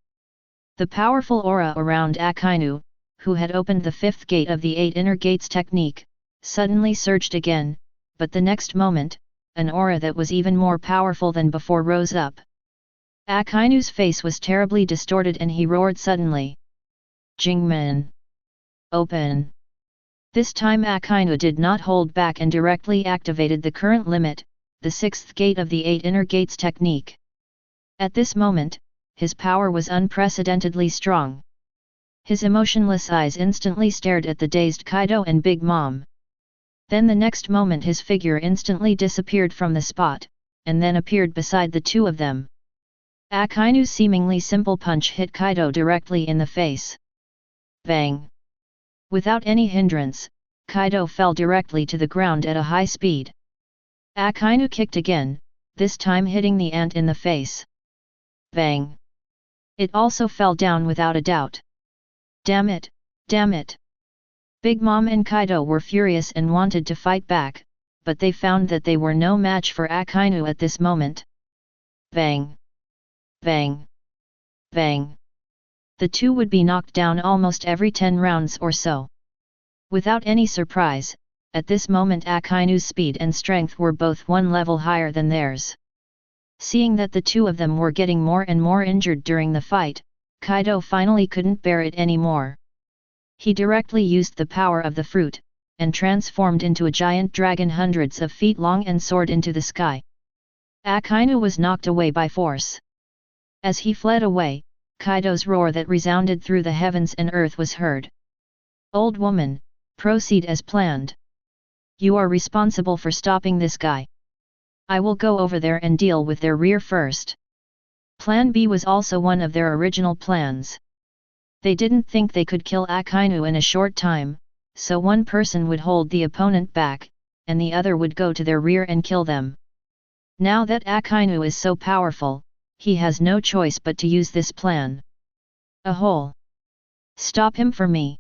Speaker 1: The powerful aura around Akainu, who had opened the fifth gate of the 8 inner gates technique, suddenly surged again, but the next moment, an aura that was even more powerful than before rose up. Akainu's face was terribly distorted and he roared suddenly. Jingmen! Open! This time Akainu did not hold back and directly activated the current limit, the 6th gate of the 8 inner gates technique. At this moment, his power was unprecedentedly strong. His emotionless eyes instantly stared at the dazed Kaido and Big Mom. Then the next moment his figure instantly disappeared from the spot, and then appeared beside the two of them. Akainu's seemingly simple punch hit Kaido directly in the face. Bang! Without any hindrance, Kaido fell directly to the ground at a high speed. Akainu kicked again, this time hitting the ant in the face. Bang! It also fell down without a doubt. Damn it! Damn it! Big Mom and Kaido were furious and wanted to fight back, but they found that they were no match for Akainu at this moment. Bang! Bang! Bang! The two would be knocked down almost every 10 rounds or so. Without any surprise, at this moment Akainu's speed and strength were both one level higher than theirs. Seeing that the two of them were getting more and more injured during the fight, Kaido finally couldn't bear it anymore. He directly used the power of the fruit, and transformed into a giant dragon hundreds of feet long and soared into the sky. Akainu was knocked away by force. As he fled away, Kaido's roar that resounded through the heavens and earth was heard. Old woman, proceed as planned. You are responsible for stopping this guy. I will go over there and deal with their rear first. Plan B was also one of their original plans. They didn't think they could kill Akainu in a short time, so one person would hold the opponent back, and the other would go to their rear and kill them. Now that Akainu is so powerful, he has no choice but to use this plan. Ahole! Stop him for me!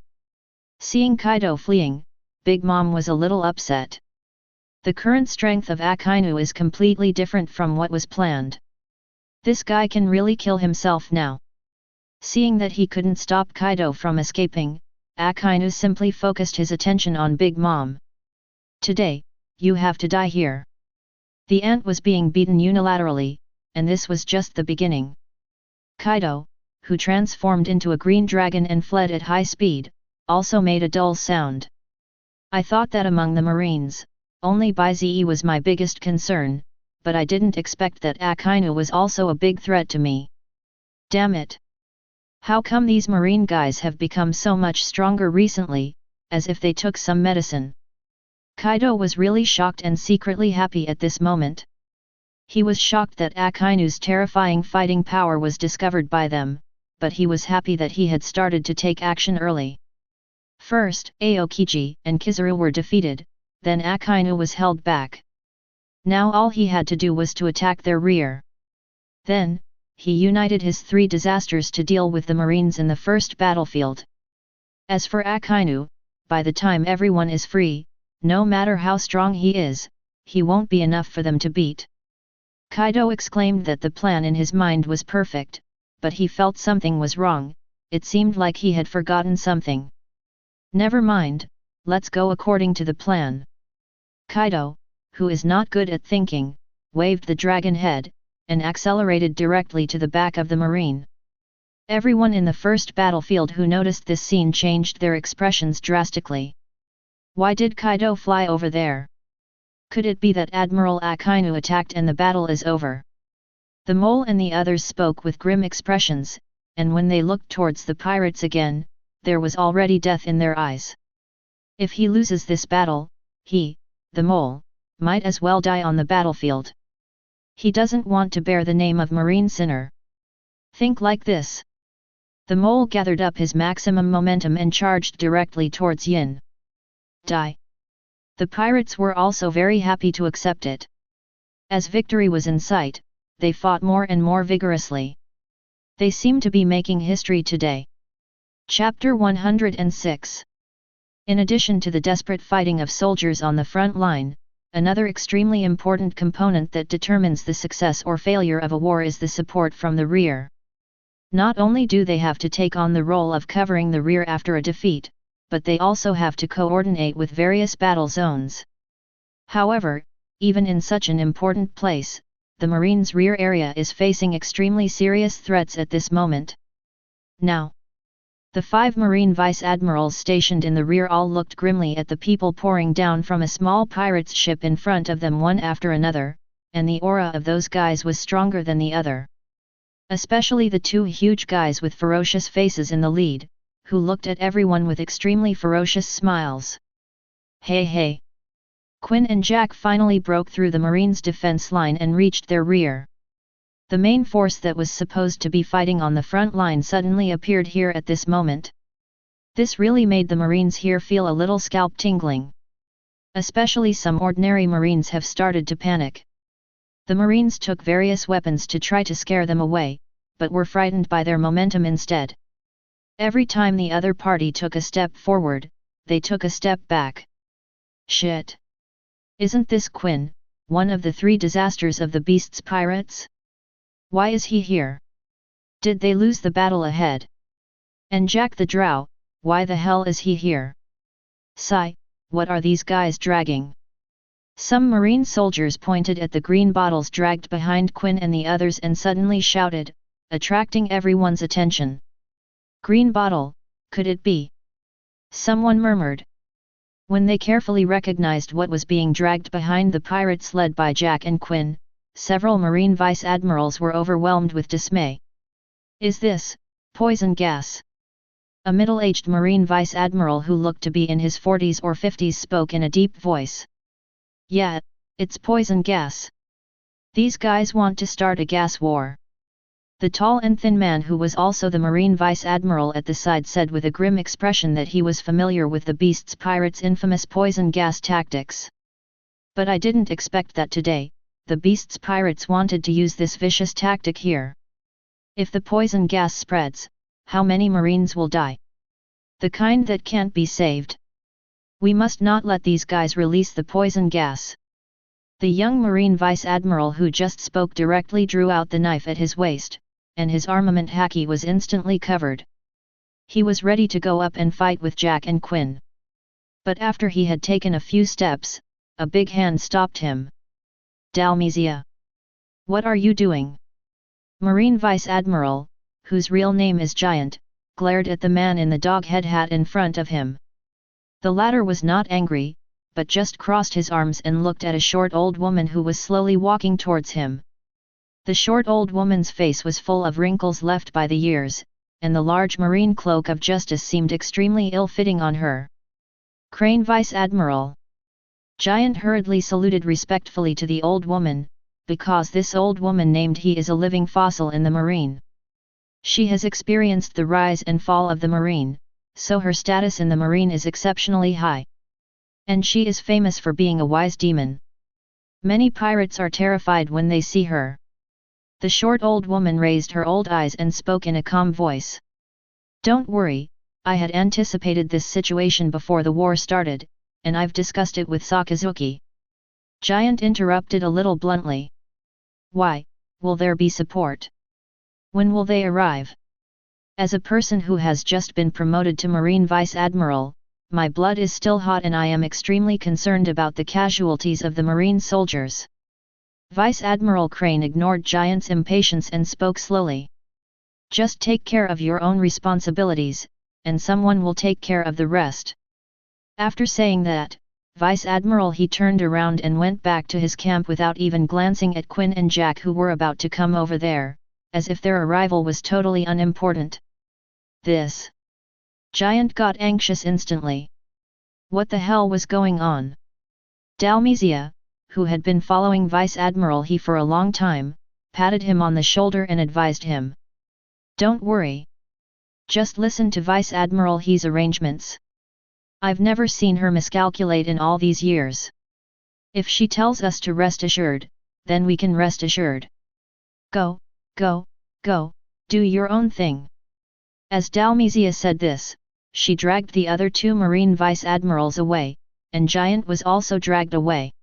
Speaker 1: Seeing Kaido fleeing, Big Mom was a little upset. The current strength of Akainu is completely different from what was planned. This guy can really kill himself now. Seeing that he couldn't stop Kaido from escaping, Akainu simply focused his attention on Big Mom. Today, you have to die here. The ant was being beaten unilaterally, and this was just the beginning. Kaido, who transformed into a green dragon and fled at high speed, also made a dull sound. I thought that among the Marines, only Bai Ze was my biggest concern, but I didn't expect that Akainu was also a big threat to me. Damn it! How come these Marine guys have become so much stronger recently, as if they took some medicine? Kaido was really shocked and secretly happy at this moment. He was shocked that Akainu's terrifying fighting power was discovered by them, but he was happy that he had started to take action early. First, Aokiji and Kizaru were defeated, then Akainu was held back. Now all he had to do was to attack their rear. Then, he united his 3 disasters to deal with the Marines in the first battlefield. As for Akainu, by the time everyone is free, no matter how strong he is, he won't be enough for them to beat. Kaido exclaimed that the plan in his mind was perfect, but he felt something was wrong. It seemed like he had forgotten something. Never mind, let's go according to the plan. Kaido, who is not good at thinking, waved the dragon head, and accelerated directly to the back of the Marine. Everyone in the first battlefield who noticed this scene changed their expressions drastically. Why did Kaido fly over there? Could it be that Admiral Akainu attacked and the battle is over? The mole and the others spoke with grim expressions, and when they looked towards the pirates again, there was already death in their eyes. If he loses this battle, he, the mole, might as well die on the battlefield. He doesn't want to bear the name of Marine Sinner. Think like this. The mole gathered up his maximum momentum and charged directly towards Yin. Die. The pirates were also very happy to accept it. As victory was in sight, they fought more and more vigorously. They seem to be making history today. Chapter 106. In addition to the desperate fighting of soldiers on the front line, another extremely important component that determines the success or failure of a war is the support from the rear. Not only do they have to take on the role of covering the rear after a defeat, but they also have to coordinate with various battle zones. However, even in such an important place, the Marines' rear area is facing extremely serious threats at this moment. Now, the 5 Marine Vice Admirals stationed in the rear all looked grimly at the people pouring down from a small pirate's ship in front of them one after another, and the aura of those guys was stronger than the other. Especially the 2 huge guys with ferocious faces in the lead, who looked at everyone with extremely ferocious smiles. Hey hey! Quinn and Jack finally broke through the Marines' defense line and reached their rear. The main force that was supposed to be fighting on the front line suddenly appeared here at this moment. This really made the Marines here feel a little scalp tingling. Especially some ordinary Marines have started to panic. The Marines took various weapons to try to scare them away, but were frightened by their momentum instead. Every time the other party took a step forward, they took a step back. Shit! Isn't this Quinn, one of the 3 disasters of the Beast's pirates? Why is he here? Did they lose the battle ahead? And Jack the Drow, why the hell is he here? Sigh, what are these guys dragging? Some Marine soldiers pointed at the green bottles dragged behind Quinn and the others and suddenly shouted, attracting everyone's attention. Green bottle, could it be? Someone murmured. When they carefully recognized what was being dragged behind the pirates led by Jack and Quinn, several Marine Vice Admirals were overwhelmed with dismay. Is this poison gas? A middle-aged Marine Vice Admiral who looked to be in his 40s or 50s spoke in a deep voice. Yeah, it's poison gas. These guys want to start a gas war. The tall and thin man who was also the Marine Vice Admiral at the side said with a grim expression that he was familiar with the Beast's pirates' infamous poison gas tactics. But I didn't expect that today. The Beast's pirates wanted to use this vicious tactic here. If the poison gas spreads, how many Marines will die? The kind that can't be saved. We must not let these guys release the poison gas. The young Marine Vice Admiral who just spoke directly drew out the knife at his waist, and his armament haki was instantly covered. He was ready to go up and fight with Jack and Quinn. But after he had taken a few steps, a big hand stopped him. Dalmizia! What are you doing? Marine Vice Admiral, whose real name is Giant, glared at the man in the dog-head hat in front of him. The latter was not angry, but just crossed his arms and looked at a short old woman who was slowly walking towards him. The short old woman's face was full of wrinkles left by the years, and the large marine cloak of justice seemed extremely ill-fitting on her. Crane Vice Admiral. Giant hurriedly saluted respectfully to the old woman, because this old woman named he is a living fossil in the marine. She has experienced the rise and fall of the marine, so her status in the marine is exceptionally high. And she is famous for being a wise demon. Many pirates are terrified when they see her. The short old woman raised her old eyes and spoke in a calm voice. Don't worry, I had anticipated this situation before the war started, and I've discussed it with Sakazuki. Giant interrupted a little bluntly. Why, will there be support? When will they arrive? As a person who has just been promoted to Marine Vice Admiral, my blood is still hot and I am extremely concerned about the casualties of the Marine soldiers. Vice Admiral Crane ignored Giant's impatience and spoke slowly. Just take care of your own responsibilities, and someone will take care of the rest. After saying that, Vice Admiral he turned around and went back to his camp without even glancing at Quinn and Jack who were about to come over there, as if their arrival was totally unimportant. This. Giant got anxious instantly. What the hell was going on? Dalmizia, who had been following Vice Admiral he for a long time, patted him on the shoulder and advised him. Don't worry. Just listen to Vice Admiral he's arrangements. I've never seen her miscalculate in all these years. If she tells us to rest assured, then we can rest assured. Go, go, go, do your own thing. As Dalmizia said this, she dragged the other two marine vice-admirals away, and Giant was also dragged away.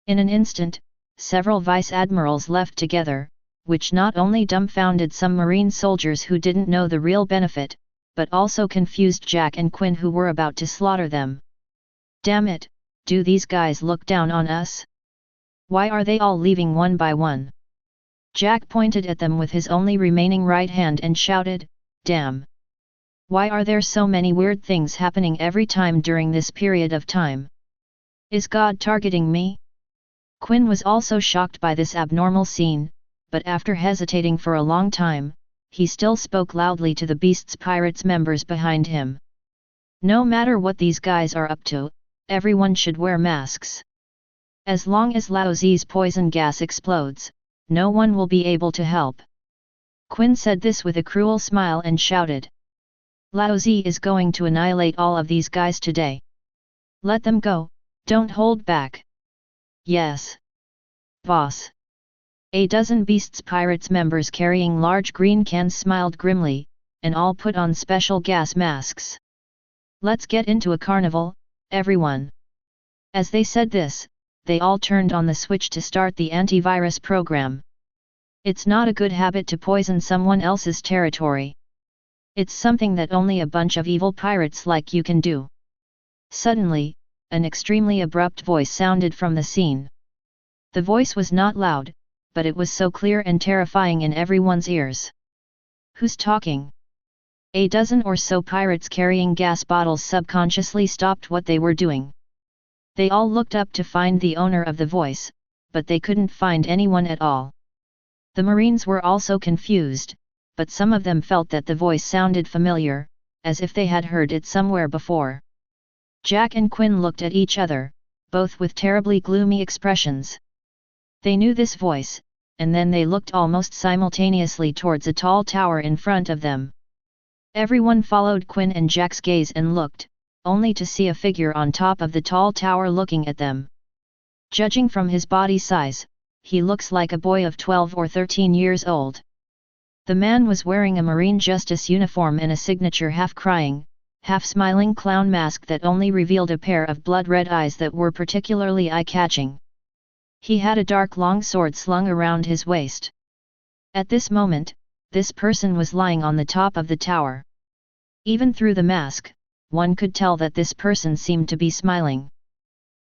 Speaker 1: In an instant, several vice-admirals left together, which not only dumbfounded some marine soldiers who didn't know the real benefit, but also confused Jack and Quinn who were about to slaughter them. Damn it, do these guys look down on us? Why are they all leaving one by one? Jack pointed at them with his only remaining right hand and shouted, "Damn! Why are there so many weird things happening every time during this period of time? Is God targeting me?" Quinn was also shocked by this abnormal scene, but after hesitating for a long time, he still spoke loudly to the Beast's Pirates members behind him. "No matter what these guys are up to, everyone should wear masks. As long as Lao Ze's poison gas explodes, no one will be able to help." Quinn said this with a cruel smile and shouted, "Lao Ze is going to annihilate all of these guys today. Let them go, don't hold back." "Yes, boss." A dozen Beast's Pirates members carrying large green cans smiled grimly, and all put on special gas masks. "Let's get into a carnival, everyone." As they said this, they all turned on the switch to start the antivirus program. It's not a good habit to poison someone else's territory. It's something that only a bunch of evil pirates like you can do. Suddenly, an extremely abrupt voice sounded from the scene. The voice was not loud, but it was so clear and terrifying in everyone's ears. "Who's talking?" A dozen or so pirates carrying gas bottles subconsciously stopped what they were doing. They all looked up to find the owner of the voice, but they couldn't find anyone at all. The Marines were also confused, but some of them felt that the voice sounded familiar, as if they had heard it somewhere before. Jack and Quinn looked at each other, both with terribly gloomy expressions. They knew this voice, and then they looked almost simultaneously towards a tall tower in front of them. Everyone followed Quinn and Jack's gaze and looked, only to see a figure on top of the tall tower looking at them. Judging from his body size, he looks like a boy of 12 or 13 years old. The man was wearing a Marine Justice uniform and a signature half-crying, half-smiling clown mask that only revealed a pair of blood-red eyes that were particularly eye-catching. He had a dark long sword slung around his waist. At this moment, this person was lying on the top of the tower. Even through the mask, one could tell that this person seemed to be smiling.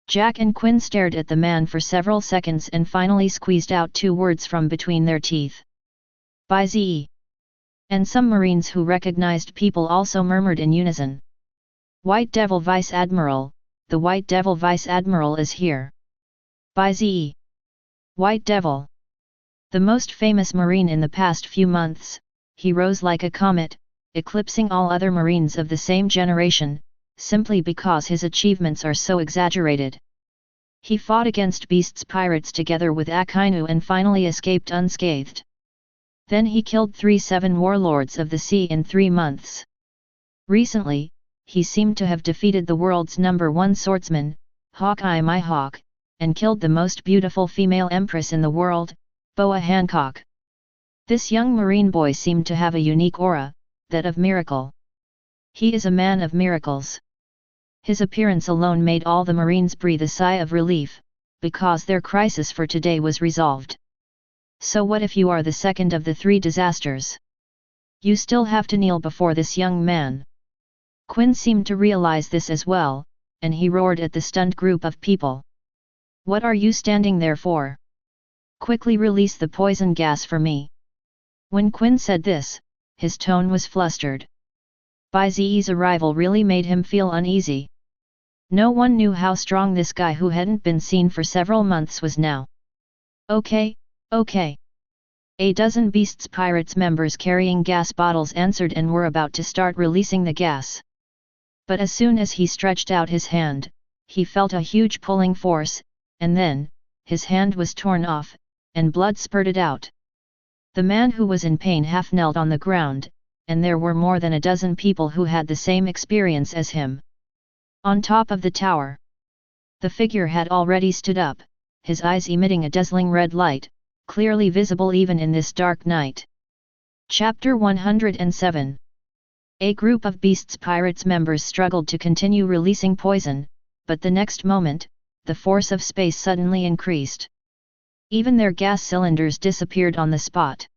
Speaker 1: Jack and Quinn stared at the man for several seconds and finally squeezed out two words from between their teeth. "Bai Ze." And some Marines who recognized people also murmured in unison. "White Devil Vice Admiral, the White Devil Vice Admiral is here. Bai Ze. White Devil." The most famous Marine in the past few months, he rose like a comet, eclipsing all other Marines of the same generation, simply because his achievements are so exaggerated. He fought against Beast's Pirates together with Akainu and finally escaped unscathed. Then he killed 7 warlords of the sea in 3 months. Recently, he seemed to have defeated the world's #1 swordsman, Hokage my Hawk, and killed the most beautiful female empress in the world, Boa Hancock. This young Marine boy seemed to have a unique aura, that of miracle. He is a man of miracles. His appearance alone made all the Marines breathe a sigh of relief, because their crisis for today was resolved. So what if you are the second of the 3 disasters? You still have to kneel before this young man. Quinn seemed to realize this as well, and he roared at the stunned group of people. "What are you standing there for? Quickly release the poison gas for me." When Quinn said this, his tone was flustered. Bai Ze's arrival really made him feel uneasy. No one knew how strong this guy who hadn't been seen for several months was now. Okay. A dozen Beast's Pirates members carrying gas bottles answered and were about to start releasing the gas. But as soon as he stretched out his hand, he felt a huge pulling force, and then, his hand was torn off, and blood spurted out. The man who was in pain half knelt on the ground, and there were more than a dozen people who had the same experience as him. On top of the tower, the figure had already stood up, his eyes emitting a dazzling red light, clearly visible even in this dark night. Chapter 107. A group of Beast's Pirates members struggled to continue releasing poison, but the next moment, the force of space suddenly increased. Even their gas cylinders disappeared on the spot.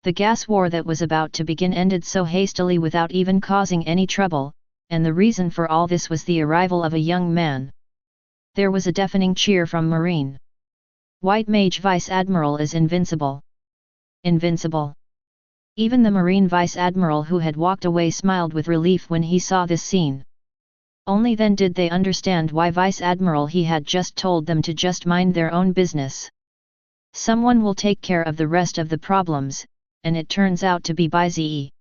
Speaker 1: The gas war that was about to begin ended so hastily without even causing any trouble, and the reason for all this was the arrival of a young man. There was a deafening cheer from Marine. White Mage Vice Admiral is invincible. Invincible. Even the Marine Vice Admiral who had walked away smiled with relief when he saw this scene. Only then did they understand why Vice Admiral he had just told them to just mind their own business. Someone will take care of the rest of the problems, and it turns out to be Bai Ze.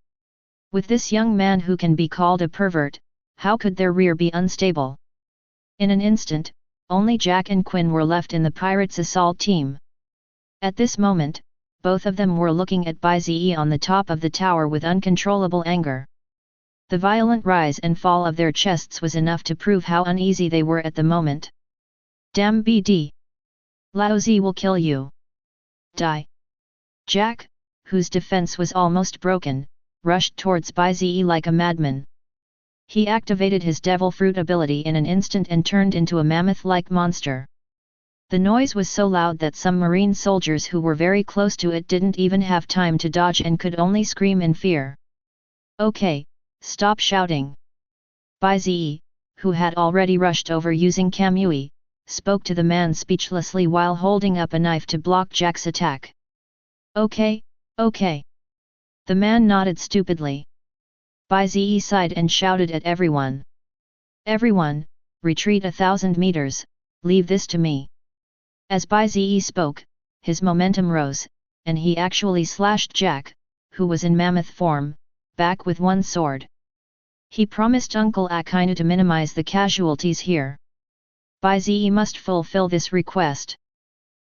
Speaker 1: With this young man who can be called a pervert, how could their rear be unstable? In an instant, only Jack and Quinn were left in the pirates' assault team. At this moment, both of them were looking at Bai Ze on the top of the tower with uncontrollable anger. The violent rise and fall of their chests was enough to prove how uneasy they were at the moment. Damn BD! Lao Ze will kill you! Die! Jack, whose defense was almost broken, rushed towards Bai Ze like a madman. He activated his devil fruit ability in an instant and turned into a mammoth-like monster. The noise was so loud that some marine soldiers who were very close to it didn't even have time to dodge and could only scream in fear. Okay, stop shouting. Bai Ze, who had already rushed over using Kamui, spoke to the man speechlessly while holding up a knife to block Jack's attack. Okay, okay. The man nodded stupidly. Bai Ze sighed and shouted at everyone. Everyone, retreat 1,000 meters, leave this to me. As Bai Ze spoke, his momentum rose, and he actually slashed Jack, who was in mammoth form, back with one sword. He promised Uncle Akainu to minimize the casualties here. Bai Ze must fulfill this request.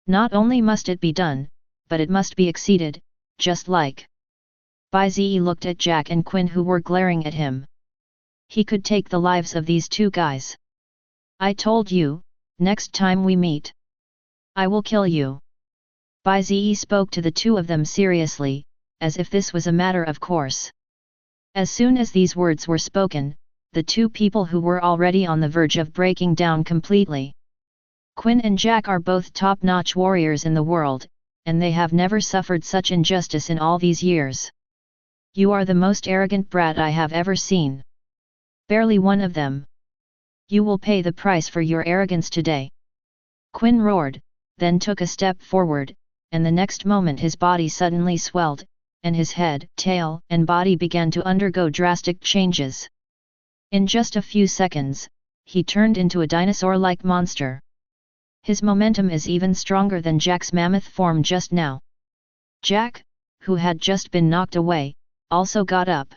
Speaker 1: Not only must it be done, but it must be exceeded, just like. Bai Ze looked at Jack and Quinn who were glaring at him. He could take the lives of these two guys. I told you, next time we meet, I will kill you. Bai Ze spoke to the two of them seriously, as if this was a matter of course. As soon as these words were spoken, the two people who were already on the verge of breaking down completely. Quinn and Jack are both top-notch warriors in the world, and they have never suffered such injustice in all these years. You are the most arrogant brat I have ever seen. Barely one of them. You will pay the price for your arrogance today. Quinn roared, then took a step forward, and the next moment his body suddenly swelled, and his head, tail, and body began to undergo drastic changes. In just a few seconds, he turned into a dinosaur-like monster. His momentum is even stronger than Jack's mammoth form just now. Jack, who had just been knocked away, also got up.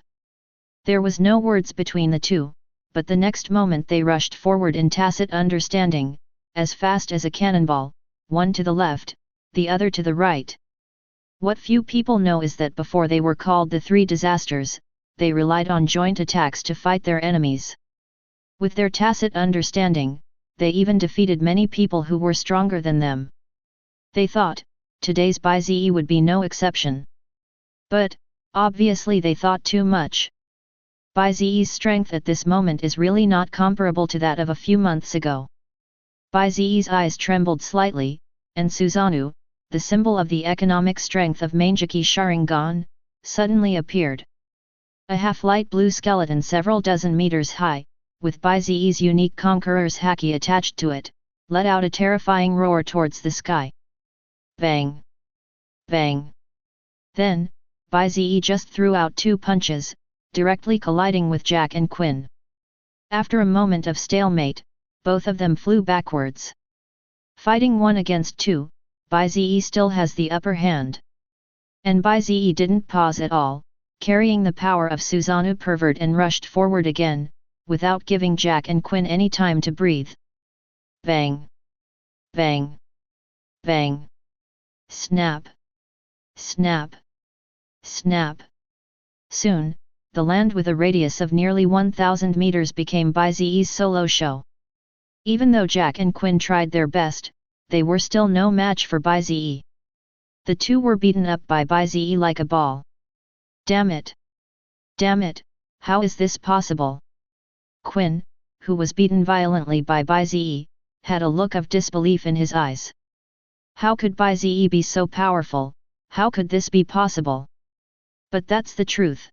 Speaker 1: There was no words between the two, but the next moment they rushed forward in tacit understanding, as fast as a cannonball, one to the left, the other to the right. What few people know is that before they were called the Three Disasters, they relied on joint attacks to fight their enemies. With their tacit understanding, they even defeated many people who were stronger than them. They thought, today's Bai Ze would be no exception. But, obviously they thought too much. Bai Ze's strength at this moment is really not comparable to that of a few months ago. Bai Ze's eyes trembled slightly, and Susanoo, the symbol of the economic strength of Mangeki Sharingan, suddenly appeared. A half-light blue skeleton several dozen meters high, with Bai Ze's unique Conqueror's haki attached to it, let out a terrifying roar towards the sky. Bang! Bang! Then, Bai Ze just threw out two punches, directly colliding with Jack and Quinn. After a moment of stalemate, both of them flew backwards. Fighting one against two, Bai Ze still has the upper hand. And Bai Ze didn't pause at all, carrying the power of Susanoo pervert and rushed forward again, without giving Jack and Quinn any time to breathe. Bang! Bang! Bang! Snap! Snap! Snap! Soon, the land with a radius of nearly 1,000 meters became Bai Ze's solo show. Even though Jack and Quinn tried their best, they were still no match for Bai Ze. The two were beaten up by Bai Ze like a ball. Damn it! Damn it! How is this possible? Quinn, who was beaten violently by Bai Ze, had a look of disbelief in his eyes. How could Bai Ze be so powerful? How could this be possible? But that's the truth.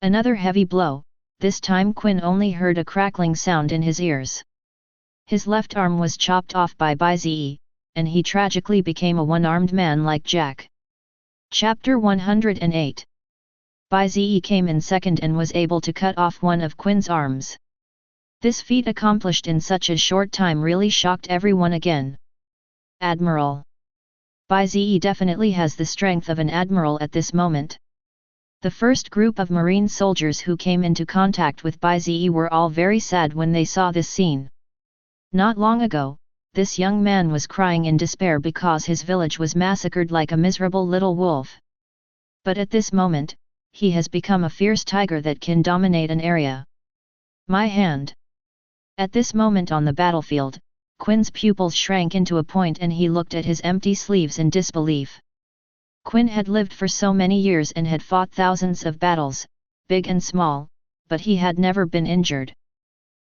Speaker 1: Another heavy blow. This time Quinn only heard a crackling sound in his ears. His left arm was chopped off by Bai Ze, and he tragically became a one-armed man like Jack. Chapter 108. Bai Ze came in second and was able to cut off one of Quinn's arms. This feat accomplished in such a short time really shocked everyone again. Admiral. Bai Ze definitely has the strength of an admiral at this moment. The first group of marine soldiers who came into contact with Bai Ze were all very sad when they saw this scene. Not long ago, this young man was crying in despair because his village was massacred like a miserable little wolf. But at this moment, he has become a fierce tiger that can dominate an area. My hand. At this moment on the battlefield, Quinn's pupils shrank into a point and he looked at his empty sleeves in disbelief. Quinn had lived for so many years and had fought thousands of battles, big and small, but he had never been injured.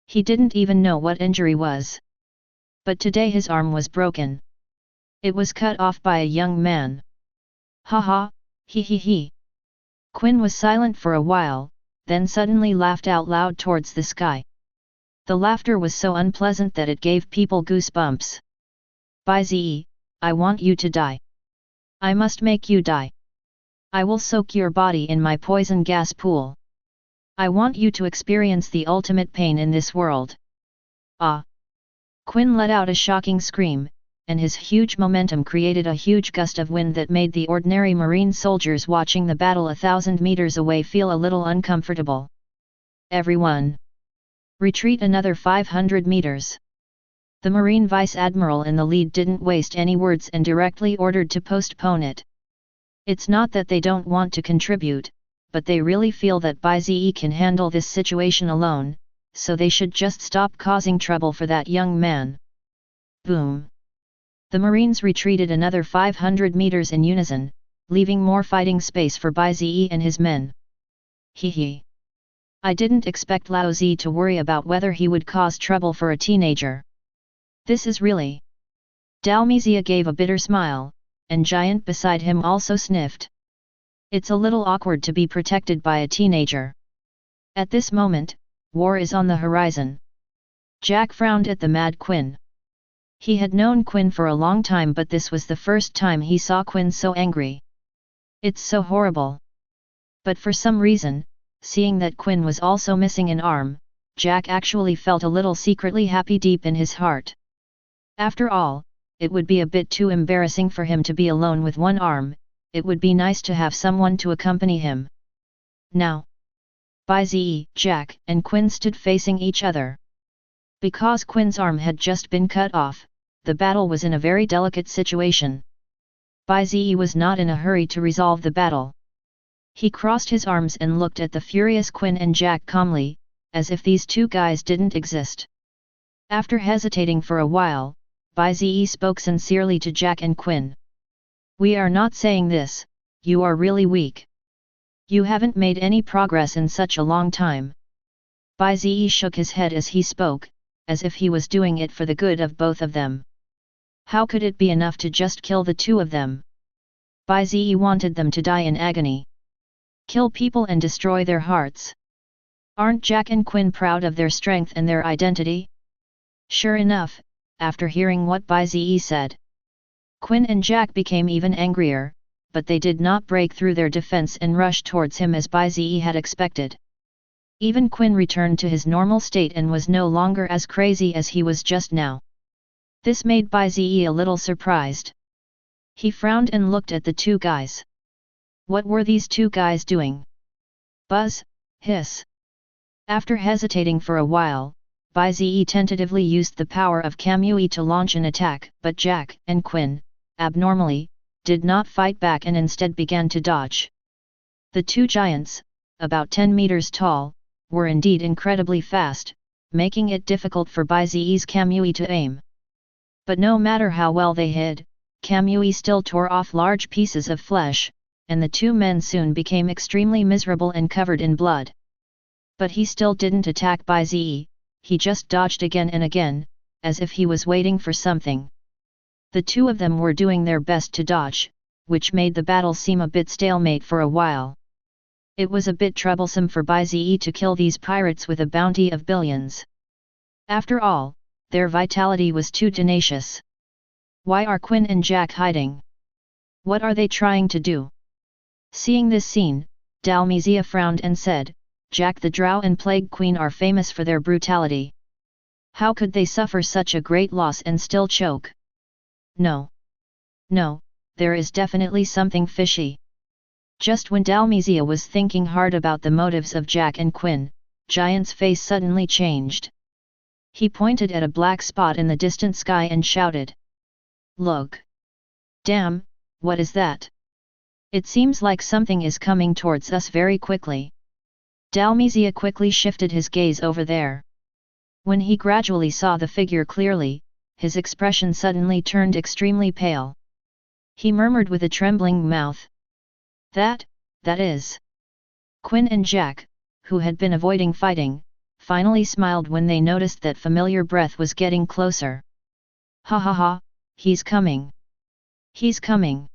Speaker 1: He didn't even know what injury was. But today his arm was broken. It was cut off by a young man. Ha ha, he. Quinn was silent for a while, then suddenly laughed out loud towards the sky. The laughter was so unpleasant that it gave people goosebumps. Bai Ze, I want you to die. I must make you die. I will soak your body in my poison gas pool. I want you to experience the ultimate pain in this world. Ah! Quinn let out a shocking scream, and his huge momentum created a huge gust of wind that made the ordinary marine soldiers watching the battle 1,000 meters away feel a little uncomfortable. Everyone! Retreat another 500 meters. The Marine Vice Admiral in the lead didn't waste any words and directly ordered to postpone it. It's not that they don't want to contribute, but they really feel that Bai Ze can handle this situation alone, so they should just stop causing trouble for that young man. Boom! The Marines retreated another 500 meters in unison, leaving more fighting space for Bai Ze and his men. Hee. I didn't expect Lao Ze to worry about whether he would cause trouble for a teenager. This is really... Dalmizia gave a bitter smile, and Giant beside him also sniffed. It's a little awkward to be protected by a teenager. At this moment, war is on the horizon. Jack frowned at the mad Quinn. He had known Quinn for a long time, but this was the first time he saw Quinn so angry. It's so horrible. But for some reason, seeing that Quinn was also missing an arm, Jack actually felt a little secretly happy deep in his heart. After all, it would be a bit too embarrassing for him to be alone with one arm. It would be nice to have someone to accompany him. Now, Bai Ze, Jack, and Quinn stood facing each other. Because Quinn's arm had just been cut off, the battle was in a very delicate situation. Bai Ze was not in a hurry to resolve the battle. He crossed his arms and looked at the furious Quinn and Jack calmly, as if these two guys didn't exist. After hesitating for a while, Bai Ze spoke sincerely to Jack and Quinn. We are not saying this, you are really weak. You haven't made any progress in such a long time. Bai Ze shook his head as he spoke, as if he was doing it for the good of both of them. How could it be enough to just kill the two of them? Bai Ze wanted them to die in agony. Kill people and destroy their hearts. Aren't Jack and Quinn proud of their strength and their identity? Sure enough, after hearing what Bai Ze said, Quinn and Jack became even angrier, but they did not break through their defense and rush towards him as Bai Ze had expected. Even Quinn returned to his normal state and was no longer as crazy as he was just now. This made Bai Ze a little surprised. He frowned and looked at the two guys. What were these two guys doing? Buzz, hiss. After hesitating for a while, Bai Ze tentatively used the power of Kamui to launch an attack, but Jack and Quinn, abnormally, did not fight back and instead began to dodge. The two giants, about 10 meters tall, were indeed incredibly fast, making it difficult for Bai Ze's Kamui to aim. But no matter how well they hid, Kamui still tore off large pieces of flesh, and the two men soon became extremely miserable and covered in blood. But he still didn't attack Bai Ze, he just dodged again and again, as if he was waiting for something. The two of them were doing their best to dodge, which made the battle seem a bit stalemate for a while. It was a bit troublesome for Bai Ze to kill these pirates with a bounty of billions. After all, their vitality was too tenacious. Why are Quinn and Jack hiding? What are they trying to do? Seeing this scene, Dalmizia frowned and said, Jack the Drow and Plague Queen are famous for their brutality. How could they suffer such a great loss and still choke? No. No, there is definitely something fishy. Just when Dalmizia was thinking hard about the motives of Jack and Quinn, Giant's face suddenly changed. He pointed at a black spot in the distant sky and shouted. Look! Damn, what is that? It seems like something is coming towards us very quickly. Dalmizia quickly shifted his gaze over there. When he gradually saw the figure clearly, his expression suddenly turned extremely pale. He murmured with a trembling mouth. That is. Quinn and Jack, who had been avoiding fighting, finally smiled when they noticed that familiar breath was getting closer. Ha ha ha, he's coming. He's coming.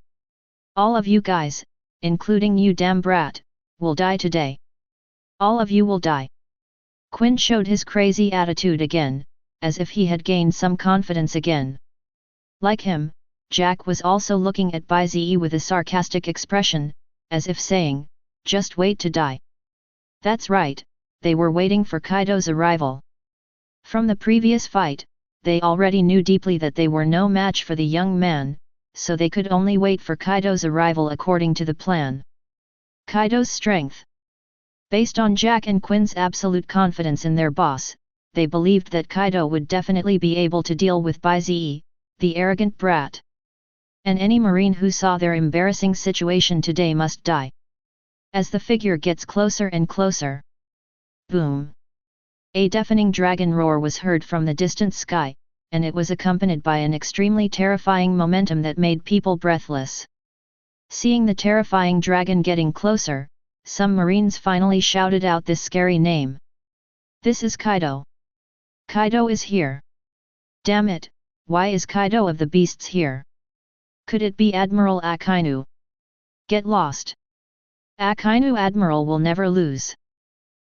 Speaker 1: All of you guys, including you damn brat, will die today. All of you will die. Quinn showed his crazy attitude again, as if he had gained some confidence again. Like him, Jack was also looking at Bai Ze with a sarcastic expression, as if saying, just wait to die. That's right, they were waiting for Kaido's arrival. From the previous fight, they already knew deeply that they were no match for the young man, so they could only wait for Kaido's arrival according to the plan. Kaido's strength. Based on Jack and Quinn's absolute confidence in their boss, they believed that Kaido would definitely be able to deal with Bai Ze, the arrogant brat. And any marine who saw their embarrassing situation today must die. As the figure gets closer and closer. Boom! A deafening dragon roar was heard from the distant sky, and it was accompanied by an extremely terrifying momentum that made people breathless. Seeing the terrifying dragon getting closer, some marines finally shouted out this scary name. This is Kaido. Kaido is here. Damn it, why is Kaido of the beasts here? Could it be Admiral Akainu? Get lost. Akainu Admiral will never lose.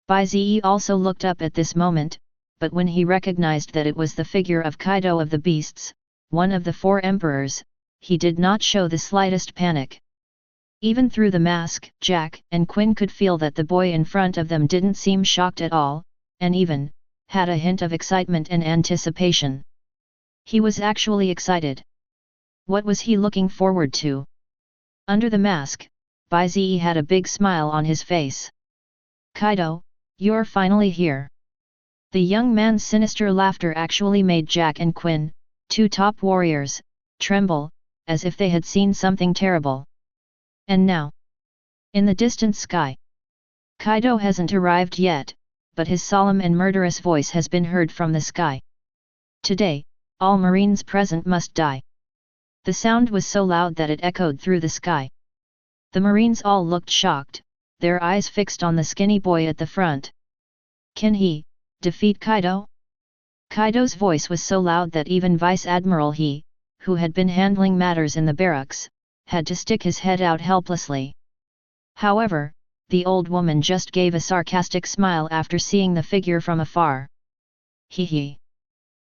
Speaker 1: Bai Ze also looked up at this moment, but when he recognized that it was the figure of Kaido of the beasts, one of the four emperors, he did not show the slightest panic. Even through the mask, Jack and Quinn could feel that the boy in front of them didn't seem shocked at all, and even had a hint of excitement and anticipation. He was actually excited. What was he looking forward to? Under the mask, Bai Ze had a big smile on his face. Kaido, you're finally here. The young man's sinister laughter actually made Jack and Quinn, two top warriors, tremble, as if they had seen something terrible. And now, in the distant sky, Kaido hasn't arrived yet, but his solemn and murderous voice has been heard from the sky. Today, all marines present must die. The sound was so loud that it echoed through the sky. The marines all looked shocked, their eyes fixed on the skinny boy at the front. Can he defeat Kaido? Kaido's voice was so loud that even Vice Admiral He, who had been handling matters in the barracks, had to stick his head out helplessly. However, the old woman just gave a sarcastic smile after seeing the figure from afar. Hee hee.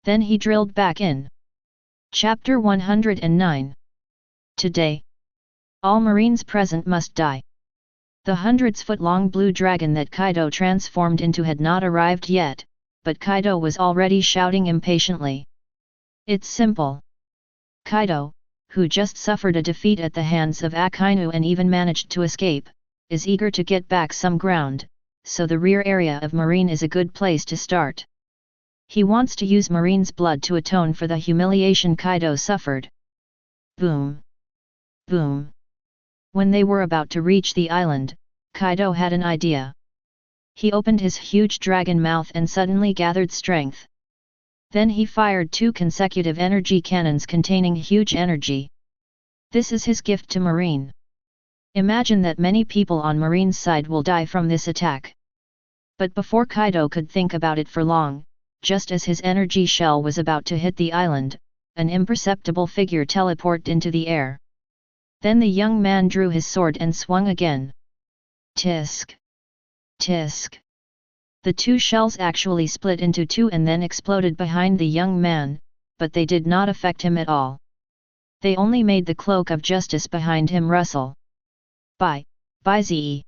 Speaker 1: Then he drilled back in. Chapter 109. Today, all marines present must die. The hundreds-foot-long blue dragon that Kaido transformed into had not arrived yet, but Kaido was already shouting impatiently. It's simple. Kaido, who just suffered a defeat at the hands of Akainu and even managed to escape, is eager to get back some ground, so the rear area of Marine is a good place to start. He wants to use Marine's blood to atone for the humiliation Kaido suffered. Boom! Boom! When they were about to reach the island, Kaido had an idea. He opened his huge dragon mouth and suddenly gathered strength. Then he fired 2 consecutive energy cannons containing huge energy. This is his gift to Marine. Imagine that many people on Marine's side will die from this attack. But before Kaido could think about it for long, just as his energy shell was about to hit the island, an imperceptible figure teleported into the air. Then the young man drew his sword and swung again. Tisk! Tisk! The two shells actually split into two and then exploded behind the young man, but they did not affect him at all. They only made the cloak of justice behind him rustle. Bai Ze.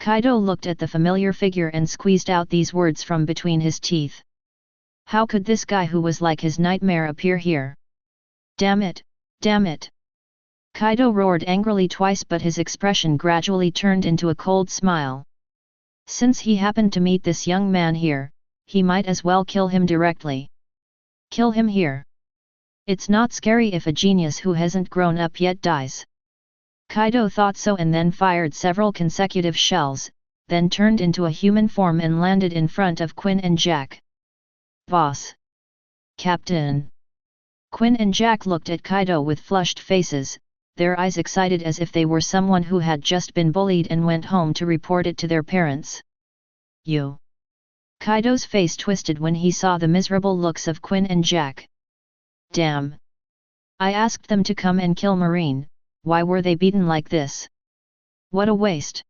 Speaker 1: Kaido looked at the familiar figure and squeezed out these words from between his teeth. How could this guy who was like his nightmare appear here? Damn it! Damn it! Kaido roared angrily twice, but his expression gradually turned into a cold smile. Since he happened to meet this young man here, he might as well kill him directly. Kill him here. It's not scary if a genius who hasn't grown up yet dies. Kaido thought so and then fired several consecutive shells, then turned into a human form and landed in front of Quinn and Jack. Boss! Captain! Quinn and Jack looked at Kaido with flushed faces, their eyes excited as if they were someone who had just been bullied and went home to report it to their parents. You! Kaido's face twisted when he saw the miserable looks of Quinn and Jack. Damn! I asked them to come and kill Marine, why were they beaten like this? What a waste!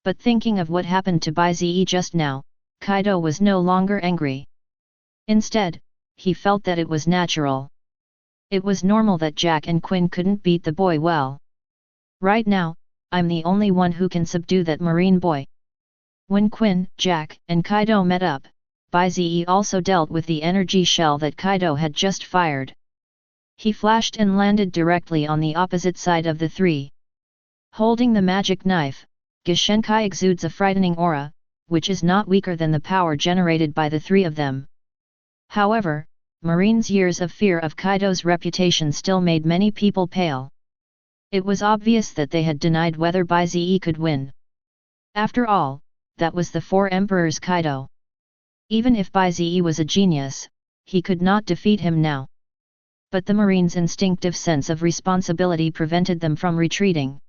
Speaker 1: But thinking of what happened to Bai Ze just now, Kaido was no longer angry. Instead, he felt that it was natural. It was normal that Jack and Quinn couldn't beat the boy well. Right now, I'm the only one who can subdue that Marine boy. When Quinn, Jack, and Kaido met up, Bai Ze also dealt with the energy shell that Kaido had just fired. He flashed and landed directly on the opposite side of the three. Holding the magic knife, Gishenkai exudes a frightening aura, which is not weaker than the power generated by the three of them. However, Marine's years of fear of Kaido's reputation still made many people pale. It was obvious that they had denied whether Bai Ze could win. After all, that was the Four Emperors' Kaido. Even if Bai Ze was a genius, he could not defeat him now. But the Marine's instinctive sense of responsibility prevented them from retreating.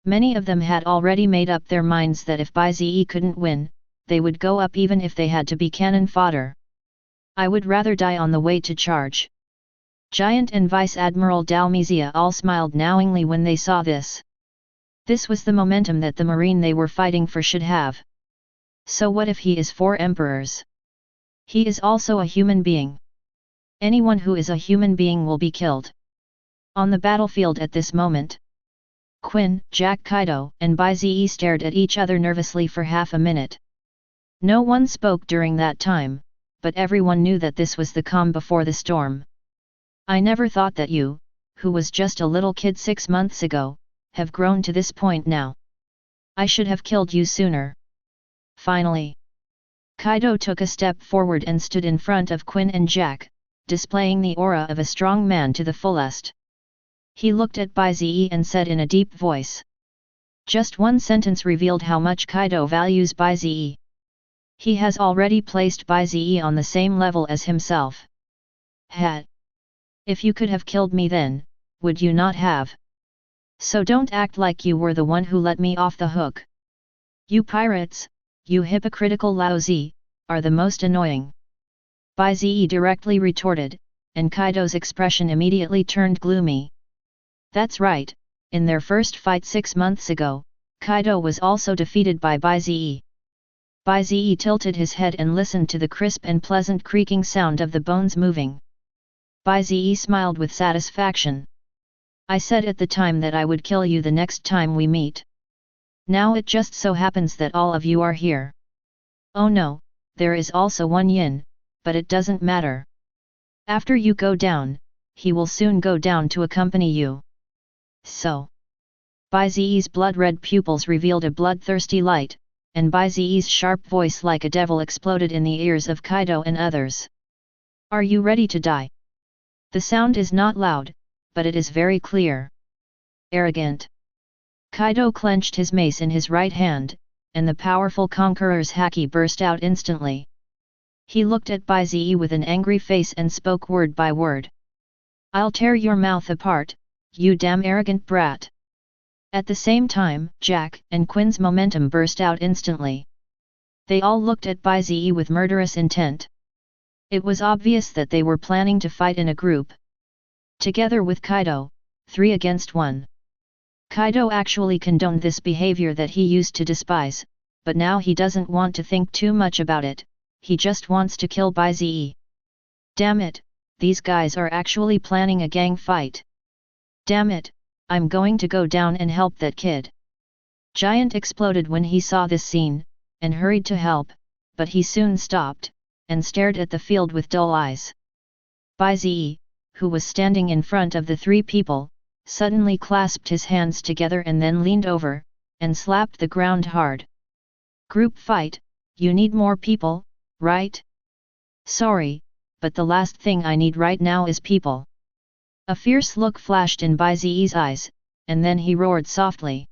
Speaker 1: Many of them had already made up their minds that if Bai Ze couldn't win, they would go up even if they had to be cannon fodder. I would rather die on the way to charge. Giant and Vice Admiral Dalmizia all smiled knowingly when they saw this. This was the momentum that the Marine they were fighting for should have. So what if he is Four Emperors? He is also a human being. Anyone who is a human being will be killed. On the battlefield at this moment, Quinn, Jack, Kaido, and Bai Ze stared at each other nervously for half a minute. No one spoke during that time, but everyone knew that this was the calm before the storm. I never thought that you, who was just a little kid 6 months ago, have grown to this point now. I should have killed you sooner. Finally, Kaido took a step forward and stood in front of Quinn and Jack, displaying the aura of a strong man to the fullest. He looked at Bai Ze and said in a deep voice. Just one sentence revealed how much Kaido values Bai Ze. He has already placed Bai Ze on the same level as himself. Had. If you could have killed me then, would you not have? So don't act like you were the one who let me off the hook. You pirates, you hypocritical lousy, are the most annoying. Bai Ze directly retorted, and Kaido's expression immediately turned gloomy. That's right, in their first fight 6 months ago, Kaido was also defeated by Bai Ze. Bai Ze tilted his head and listened to the crisp and pleasant creaking sound of the bones moving. Bai Ze smiled with satisfaction. I said at the time that I would kill you the next time we meet. Now it just so happens that all of you are here. Oh no, there is also one Yin, but it doesn't matter. After you go down, he will soon go down to accompany you. So. Bai Ze's blood-red pupils revealed a bloodthirsty light, and Bai Ze's sharp voice like a devil exploded in the ears of Kaido and others. Are you ready to die? The sound is not loud, but it is very clear. Arrogant. Kaido clenched his mace in his right hand, and the powerful conqueror's haki burst out instantly. He looked at Bai Ze with an angry face and spoke word by word. I'll tear your mouth apart, you damn arrogant brat. At the same time, Jack and Quinn's momentum burst out instantly. They all looked at Bai Ze with murderous intent. It was obvious that they were planning to fight in a group. Together with Kaido, 3 against 1. Kaido actually condoned this behavior that he used to despise, but now he doesn't want to think too much about it, he just wants to kill Bai Ze. Damn it, these guys are actually planning a gang fight. Damn it, I'm going to go down and help that kid. Giant exploded when he saw this scene, and hurried to help, but he soon stopped, and stared at the field with dull eyes. Bai Ze, who was standing in front of the 3 people, suddenly clasped his hands together and then leaned over, and slapped the ground hard. Group fight, you need more people, right? Sorry, but the last thing I need right now is people. A fierce look flashed in Bai Ze's eyes, and then he roared softly.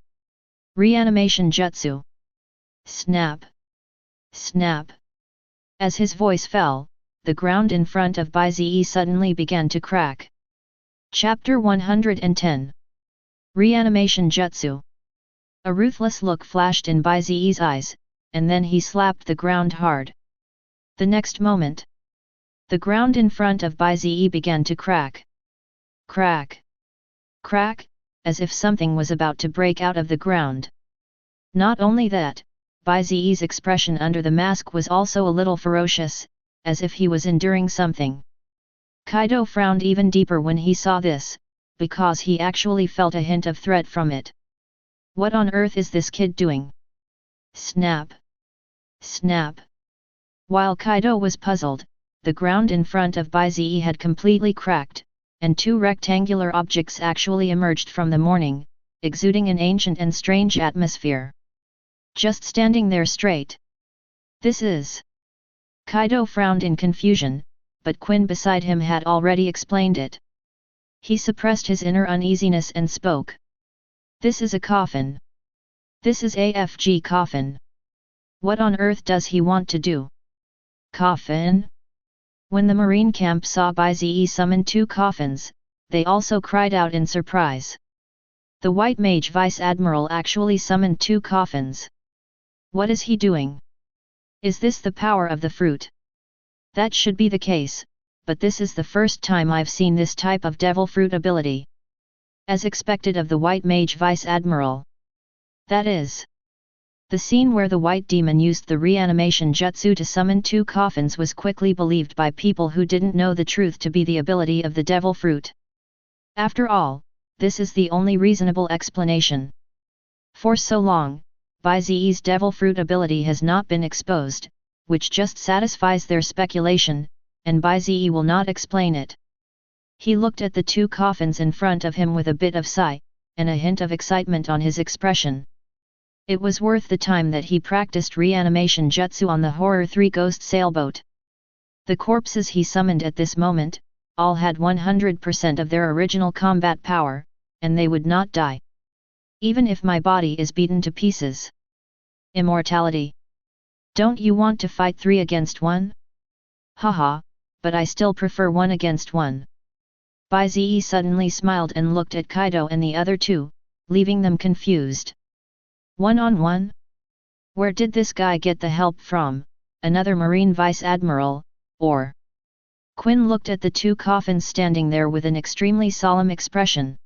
Speaker 1: Reanimation Jutsu. Snap! Snap! As his voice fell, the ground in front of Bai Ze suddenly began to crack. Chapter 110. Reanimation Jutsu. A ruthless look flashed in Bai Ze's eyes, and then he slapped the ground hard. The next moment, the ground in front of Bai Ze began to crack. Crack! Crack, as if something was about to break out of the ground. Not only that, Bai Ze's expression under the mask was also a little ferocious, as if he was enduring something. Kaido frowned even deeper when he saw this, because he actually felt a hint of threat from it. What on earth is this kid doing? Snap! Snap! While Kaido was puzzled, the ground in front of Bai Ze had completely cracked, and 2 rectangular objects actually emerged from the morning, exuding an ancient and strange atmosphere. Just standing there straight. This is... Kaido frowned in confusion, but Quinn beside him had already explained it. He suppressed his inner uneasiness and spoke. This is a coffin. This is AFG coffin. What on earth does he want to do? Coffin? When the marine camp saw Bai Ze summon 2 coffins, they also cried out in surprise. The white mage vice admiral actually summoned 2 coffins. What is he doing? Is this the power of the fruit? That should be the case, but this is the first time I've seen this type of devil fruit ability. As expected of the white mage vice admiral. That is. The scene where the white demon used the reanimation jutsu to summon 2 coffins was quickly believed by people who didn't know the truth to be the ability of the devil fruit. After all, this is the only reasonable explanation. For so long, Bai Ze's devil fruit ability has not been exposed, which just satisfies their speculation, and Bai Ze will not explain it. He looked at the 2 coffins in front of him with a bit of sigh, and a hint of excitement on his expression. It was worth the time that he practiced reanimation jutsu on the Horror 3 ghost sailboat. The corpses he summoned at this moment, all had 100% of their original combat power, and they would not die. Even if my body is beaten to pieces. Immortality. Don't you want to fight 3 against 1? Haha, but I still prefer 1 against 1. Bai Ze suddenly smiled and looked at Kaido and the other 2, leaving them confused. 1-on-1? Where did this guy get the help from, another marine vice admiral, or? Quinn looked at the 2 coffins standing there with an extremely solemn expression.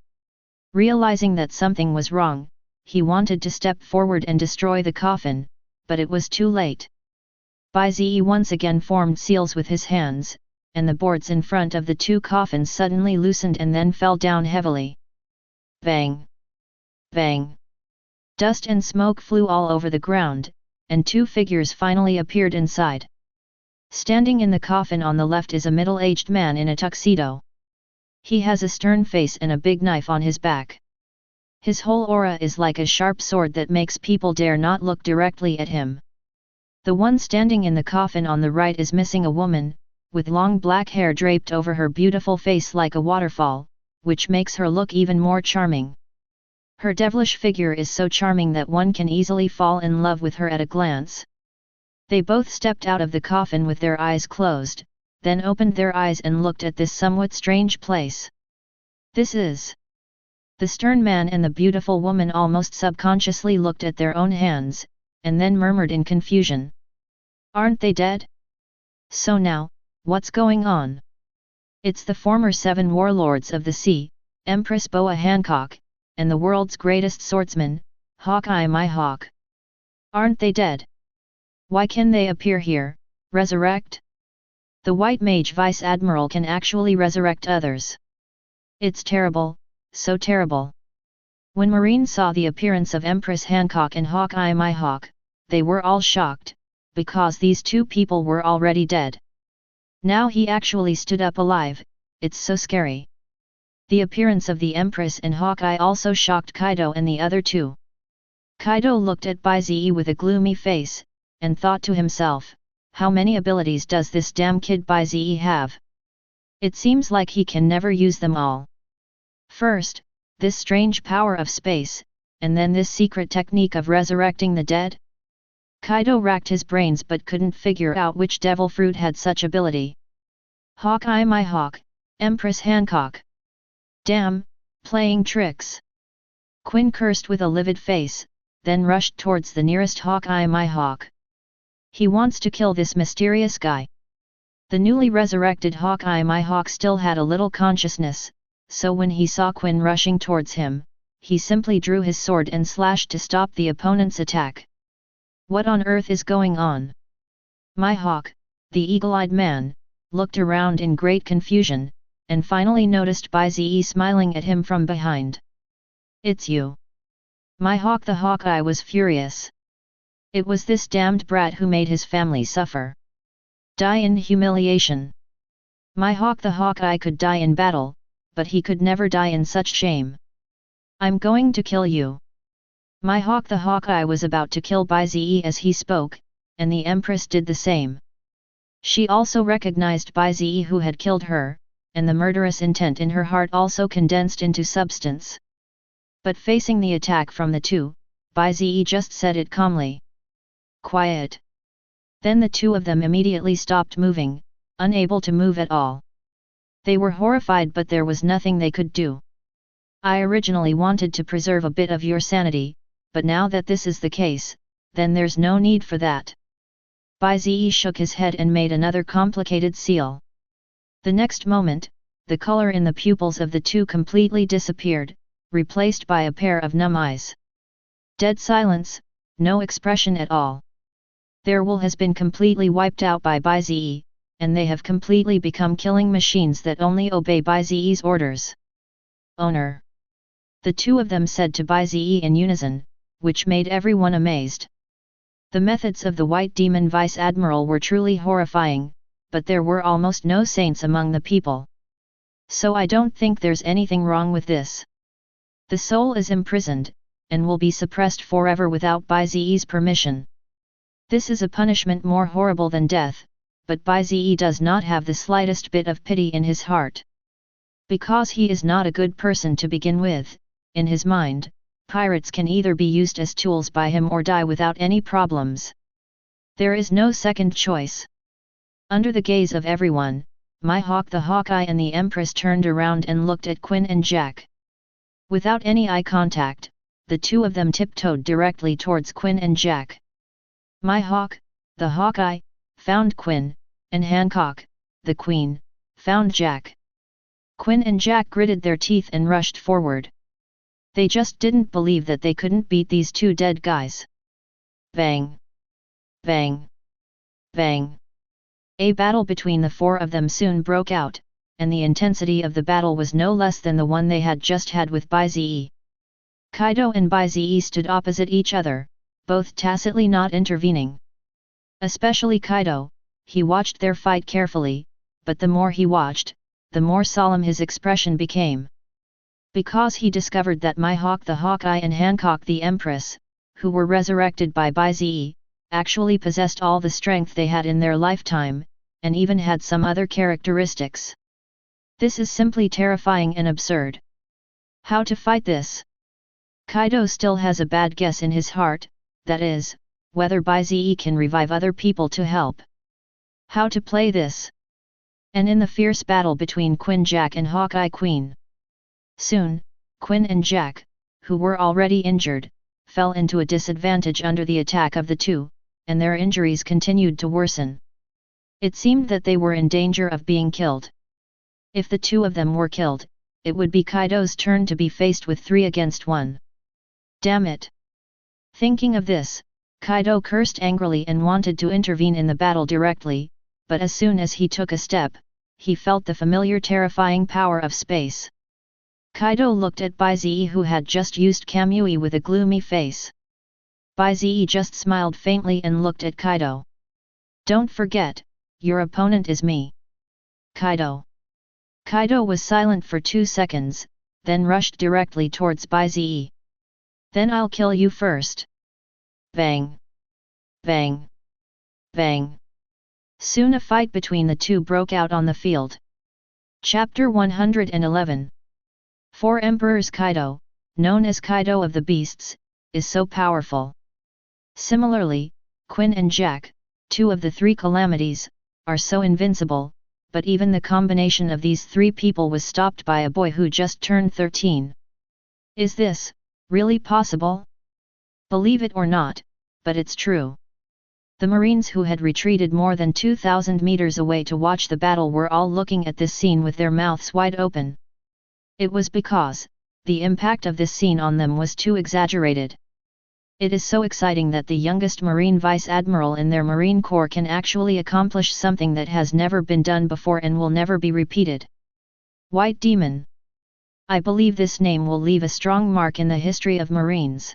Speaker 1: Realizing that something was wrong, he wanted to step forward and destroy the coffin, but it was too late. Bai Ze once again formed seals with his hands, and the boards in front of the 2 coffins suddenly loosened and then fell down heavily. Bang! Bang! Dust and smoke flew all over the ground, and 2 figures finally appeared inside. Standing in the coffin on the left is a middle-aged man in a tuxedo. He has a stern face and a big knife on his back. His whole aura is like a sharp sword that makes people dare not look directly at him. The one standing in the coffin on the right is missing a woman, with long black hair draped over her beautiful face like a waterfall, which makes her look even more charming. Her devilish figure is so charming that one can easily fall in love with her at a glance. They both stepped out of the coffin with their eyes closed, then opened their eyes and looked at this somewhat strange place. This is... The stern man and the beautiful woman almost subconsciously looked at their own hands, and then murmured in confusion, Aren't they dead? So now, what's going on? It's the former 7 warlords of the sea, Empress Boa Hancock, and the world's greatest swordsman, Hawkeye my hawk. Aren't they dead? Why can they appear here, resurrect? The white mage vice admiral can actually resurrect others. It's terrible, so terrible. When Marine saw the appearance of Empress Hancock and Hawkeye my hawk, they were all shocked, because these 2 people were already dead. Now he actually stood up alive, it's so scary. The appearance of the Empress and Hawkeye also shocked Kaido and the other 2. Kaido looked at Bai Ze with a gloomy face, and thought to himself, how many abilities does this damn kid Bai Ze have? It seems like he can never use them all. First, this strange power of space, and then this secret technique of resurrecting the dead? Kaido racked his brains but couldn't figure out which devil fruit had such ability. Hawkeye my hawk, Empress Hancock. Damn, playing tricks. Quinn cursed with a livid face, then rushed towards the nearest Hawkeye my hawk. He wants to kill this mysterious guy. The newly resurrected Hawkeye my hawk still had a little consciousness, so when he saw Quinn rushing towards him, he simply drew his sword and slashed to stop the opponent's attack. What on earth is going on? My hawk, the eagle-eyed man, looked around in great confusion, and finally noticed Bai Ze smiling at him from behind. It's you. My hawk the Hawkeye was furious. It was this damned brat who made his family suffer. Die in humiliation. My hawk the Hawkeye could die in battle, but he could never die in such shame. I'm going to kill you. My hawk the Hawkeye was about to kill Bai Ze as he spoke, and the Empress did the same. She also recognized Bai Ze who had killed her, and the murderous intent in her heart also condensed into substance. But facing the attack from the 2, Bai Ze just said it calmly. Quiet. Then the 2 of them immediately stopped moving, unable to move at all. They were horrified but there was nothing they could do. I originally wanted to preserve a bit of your sanity, but now that this is the case, then there's no need for that. Bai Ze shook his head and made another complicated seal. The next moment, the color in the pupils of the 2 completely disappeared, replaced by a pair of numb eyes. Dead silence, no expression at all. Their will has been completely wiped out by Bai Ze, and they have completely become killing machines that only obey Bai Ze's orders. Owner. The 2 of them said to Bai Ze in unison, which made everyone amazed. The methods of the White Demon Vice Admiral were truly horrifying, but there were almost no saints among the people. So I don't think there's anything wrong with this. The soul is imprisoned, and will be suppressed forever without Bai Ze's permission. This is a punishment more horrible than death, but Bai Ze does not have the slightest bit of pity in his heart. Because he is not a good person to begin with, in his mind, pirates can either be used as tools by him or die without any problems. There is no second choice. Under the gaze of everyone, my hawk the Hawkeye and the Empress turned around and looked at Quinn and Jack. Without any eye contact, the 2 of them tiptoed directly towards Quinn and Jack. My hawk, the Hawkeye, found Quinn, and Hancock, the Queen, found Jack. Quinn and Jack gritted their teeth and rushed forward. They just didn't believe that they couldn't beat these 2 dead guys. Bang! Bang! Bang! A battle between the 4 of them soon broke out, and the intensity of the battle was no less than the one they had just had with Bai Ze. Kaido and Bai Ze stood opposite each other, both tacitly not intervening. Especially Kaido, he watched their fight carefully, but the more he watched, the more solemn his expression became. Because he discovered that my hawk the Hawkeye and Hancock the Empress, who were resurrected by Bai Ze, actually possessed all the strength they had in their lifetime, and even had some other characteristics. This is simply terrifying and absurd. How to fight this? Kaido still has a bad guess in his heart, that is, whether Bai Ze can revive other people to help. How to play this? And in the fierce battle between Quinn Jack and Hawkeye Queen. Soon, Quinn and Jack, who were already injured, fell into a disadvantage under the attack of the 2, and their injuries continued to worsen. It seemed that they were in danger of being killed. If the two of them were killed, it would be Kaido's turn to be faced with 3 against 1. Damn it! Thinking of this, Kaido cursed angrily and wanted to intervene in the battle directly, but as soon as he took a step, he felt the familiar terrifying power of space. Kaido looked at Bai Ze, who had just used Kamui, with a gloomy face. Bai Ze just smiled faintly and looked at Kaido. "Don't forget, your opponent is me." Kaido. Kaido was silent for 2 seconds, then rushed directly towards Bai Ze. "Then I'll kill you first." Bang! Bang! Bang! Soon a fight between the two broke out on the field. Chapter 111. 4 Emperors. Kaido, known as Kaido of the Beasts, is so powerful. Similarly, Quinn and Jack, 2 of the 3 calamities, are so invincible, but even the combination of these 3 people was stopped by a boy who just turned 13. Is this really possible? Believe it or not, but it's true. The Marines who had retreated more than 2,000 meters away to watch the battle were all looking at this scene with their mouths wide open. It was because the impact of this scene on them was too exaggerated. It is so exciting that the youngest Marine Vice Admiral in their Marine Corps can actually accomplish something that has never been done before and will never be repeated. White Demon. I believe this name will leave a strong mark in the history of Marines.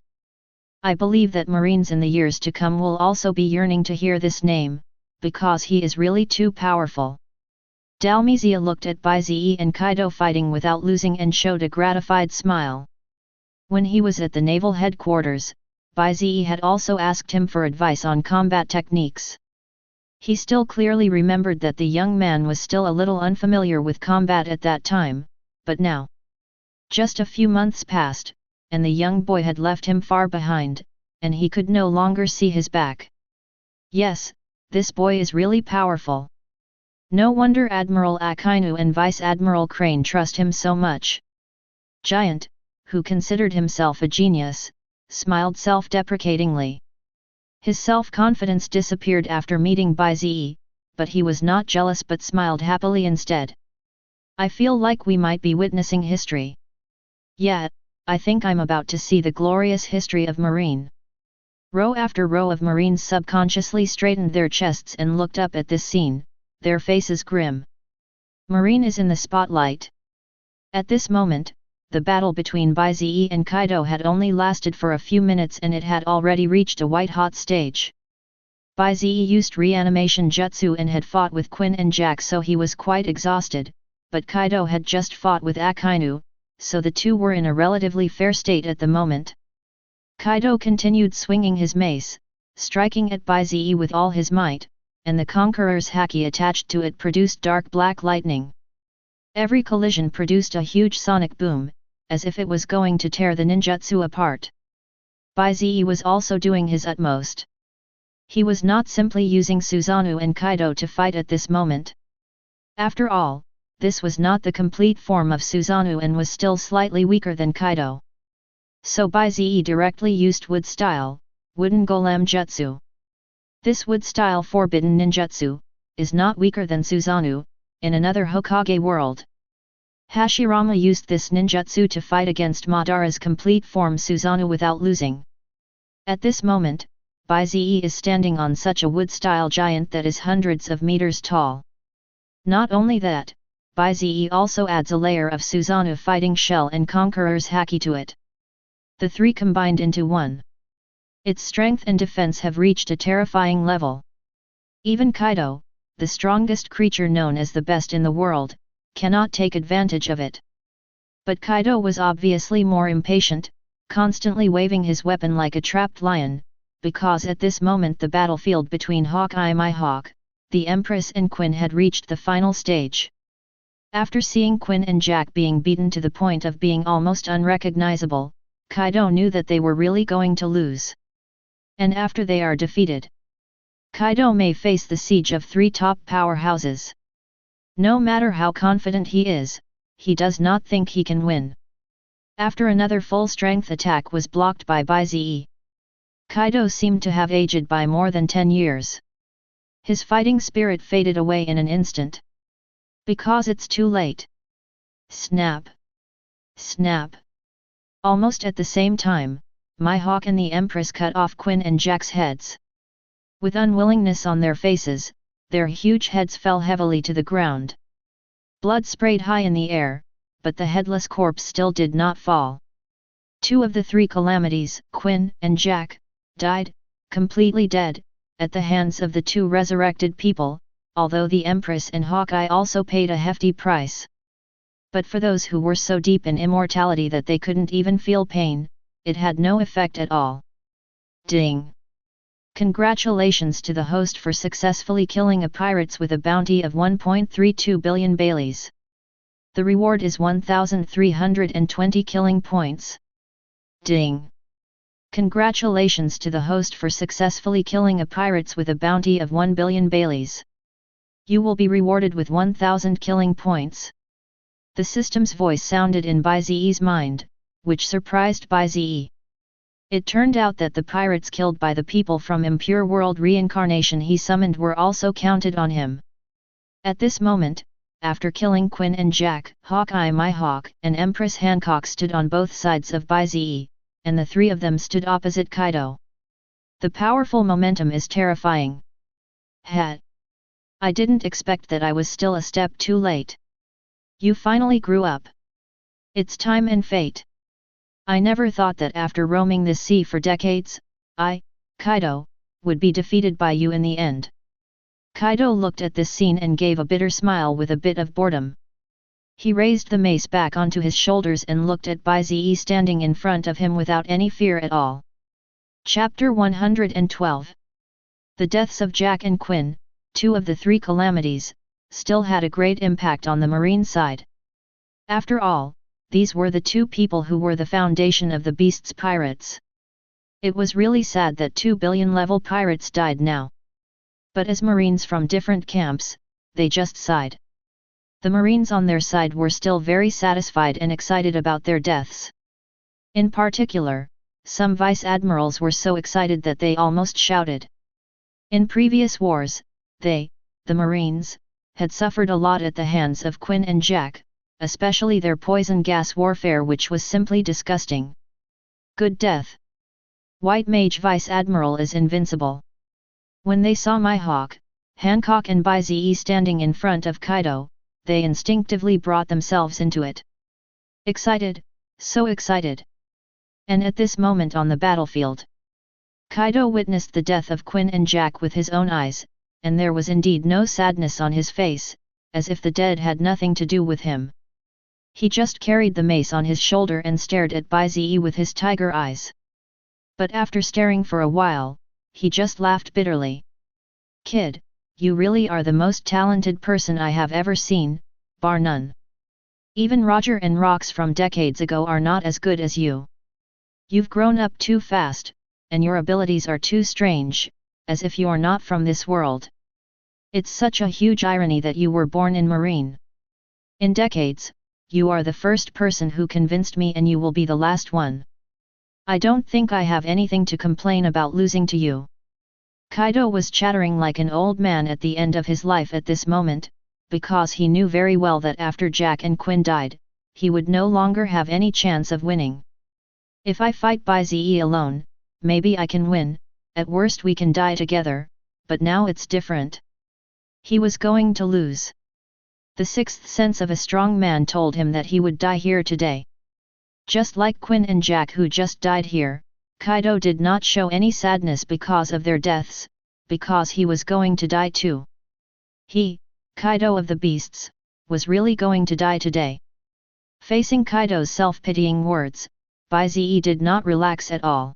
Speaker 1: I believe that Marines in the years to come will also be yearning to hear this name, because he is really too powerful. Dalmizia looked at Bai Ze and Kaido fighting without losing and showed a gratified smile. When he was at the naval headquarters, Bai Ze had also asked him for advice on combat techniques. He still clearly remembered that the young man was still a little unfamiliar with combat at that time, but now. Just a few months passed, and the young boy had left him far behind, and he could no longer see his back. Yes, this boy is really powerful. No wonder Admiral Akainu and Vice Admiral Crane trust him so much. Giant, who considered himself a genius, smiled self-deprecatingly. His self-confidence disappeared after meeting Bai Ze, but he was not jealous but smiled happily instead. I feel like we might be witnessing history. Yeah, I think I'm about to see the glorious history of Marine. Row after row of Marines subconsciously straightened their chests and looked up at this scene, their faces grim. Marine is in the spotlight. At this moment, the battle between Bai Ze and Kaido had only lasted for a few minutes and it had already reached a white-hot stage. Bai Ze used reanimation jutsu and had fought with Quinn and Jack, so he was quite exhausted, but Kaido had just fought with Akainu, so the two were in a relatively fair state at the moment. Kaido continued swinging his mace, striking at Bai Ze with all his might, and the Conqueror's haki attached to it produced dark black lightning. Every collision produced a huge sonic boom, as if it was going to tear the ninjutsu apart. Bai Ze was also doing his utmost. He was not simply using Susanoo and Kaido to fight at this moment. After all, this was not the complete form of Susanoo and was still slightly weaker than Kaido. So Bai Ze directly used wood style, wooden golem jutsu. This wood style forbidden ninjutsu is not weaker than Susanoo, in another Hokage world. Hashirama used this ninjutsu to fight against Madara's complete form Susanoo without losing. At this moment, Bai Ze is standing on such a wood-style giant that is hundreds of meters tall. Not only that, Bai Ze also adds a layer of Susanoo fighting shell and Conqueror's haki to it. The three combined into one. Its strength and defense have reached a terrifying level. Even Kaido, the strongest creature known as the best in the world, cannot take advantage of it. But Kaido was obviously more impatient, constantly waving his weapon like a trapped lion, because at this moment the battlefield between Hawkeye Mihawk, the Empress and Quinn had reached the final stage. After seeing Quinn and Jack being beaten to the point of being almost unrecognizable, Kaido knew that they were really going to lose. And after they are defeated, Kaido may face the siege of 3 top powerhouses. No matter how confident he is, he does not think he can win. After another full-strength attack was blocked by Bai Ze. Kaido seemed to have aged by more than 10 years. His fighting spirit faded away in an instant. Because it's too late. Snap! Snap! Almost at the same time, Mihawk and the Empress cut off Quinn and Jack's heads. With unwillingness on their faces, their huge heads fell heavily to the ground. Blood sprayed high in the air, but the headless corpse still did not fall. 2 of the 3 calamities, Quinn and Jack, died, completely dead, at the hands of the 2 resurrected people, although the Empress and Hawkeye also paid a hefty price. But for those who were so deep in immortality that they couldn't even feel pain, it had no effect at all. Ding! Congratulations to the host for successfully killing a pirates with a bounty of 1.32 billion Baileys. The reward is 1,320 killing points. Ding! Congratulations to the host for successfully killing a pirates with a bounty of 1 billion Baileys. You will be rewarded with 1,000 killing points. The system's voice sounded in Bai Ze's mind, which surprised Bai Ze. It turned out that the pirates killed by the people from Impure World reincarnation he summoned were also counted on him. At this moment, after killing Quinn and Jack, Hawkeye Mihawk and Empress Hancock stood on both sides of Bai Ze, and the 3 of them stood opposite Kaido. The powerful momentum is terrifying. I didn't expect that I was still a step too late. You finally grew up. It's time and fate. I never thought that after roaming this sea for decades, I, Kaido, would be defeated by you in the end. Kaido looked at this scene and gave a bitter smile with a bit of boredom. He raised the mace back onto his shoulders and looked at Bai Ze standing in front of him without any fear at all. Chapter 112. The deaths of Jack and Quinn, 2 of the 3 calamities, still had a great impact on the marine side. After all, these were the 2 people who were the foundation of the Beast's pirates. It was really sad that 2 billion-level pirates died now. But as Marines from different camps, they just sighed. The Marines on their side were still very satisfied and excited about their deaths. In particular, some Vice Admirals were so excited that they almost shouted. In previous wars, they, the Marines, had suffered a lot at the hands of Quinn and Jack, especially their poison gas warfare, which was simply disgusting. Good death. White Mage Vice Admiral is invincible. When they saw Mihawk, Hancock and Bai Ze standing in front of Kaido, they instinctively brought themselves into it. Excited, so excited. And at this moment on the battlefield, Kaido witnessed the death of Quinn and Jack with his own eyes, and there was indeed no sadness on his face, as if the dead had nothing to do with him. He just carried the mace on his shoulder and stared at Bai Ze with his tiger eyes. But after staring for a while, he just laughed bitterly. Kid, you really are the most talented person I have ever seen, bar none. Even Roger and Rox from decades ago are not as good as you. You've grown up too fast, and your abilities are too strange, as if you're not from this world. It's such a huge irony that you were born in Marine. In decades, you are the first person who convinced me, and you will be the last one. I don't think I have anything to complain about losing to you. Kaido was chattering like an old man at the end of his life at this moment, because he knew very well that after Jack and Quinn died, he would no longer have any chance of winning. If I fight Bai Ze alone, maybe I can win, at worst we can die together, but now it's different. He was going to lose. The sixth sense of a strong man told him that he would die here today. Just like Quinn and Jack who just died here, Kaido did not show any sadness because of their deaths, because he was going to die too. He, Kaido of the Beasts, was really going to die today. Facing Kaido's self-pitying words, Bai Ze did not relax at all.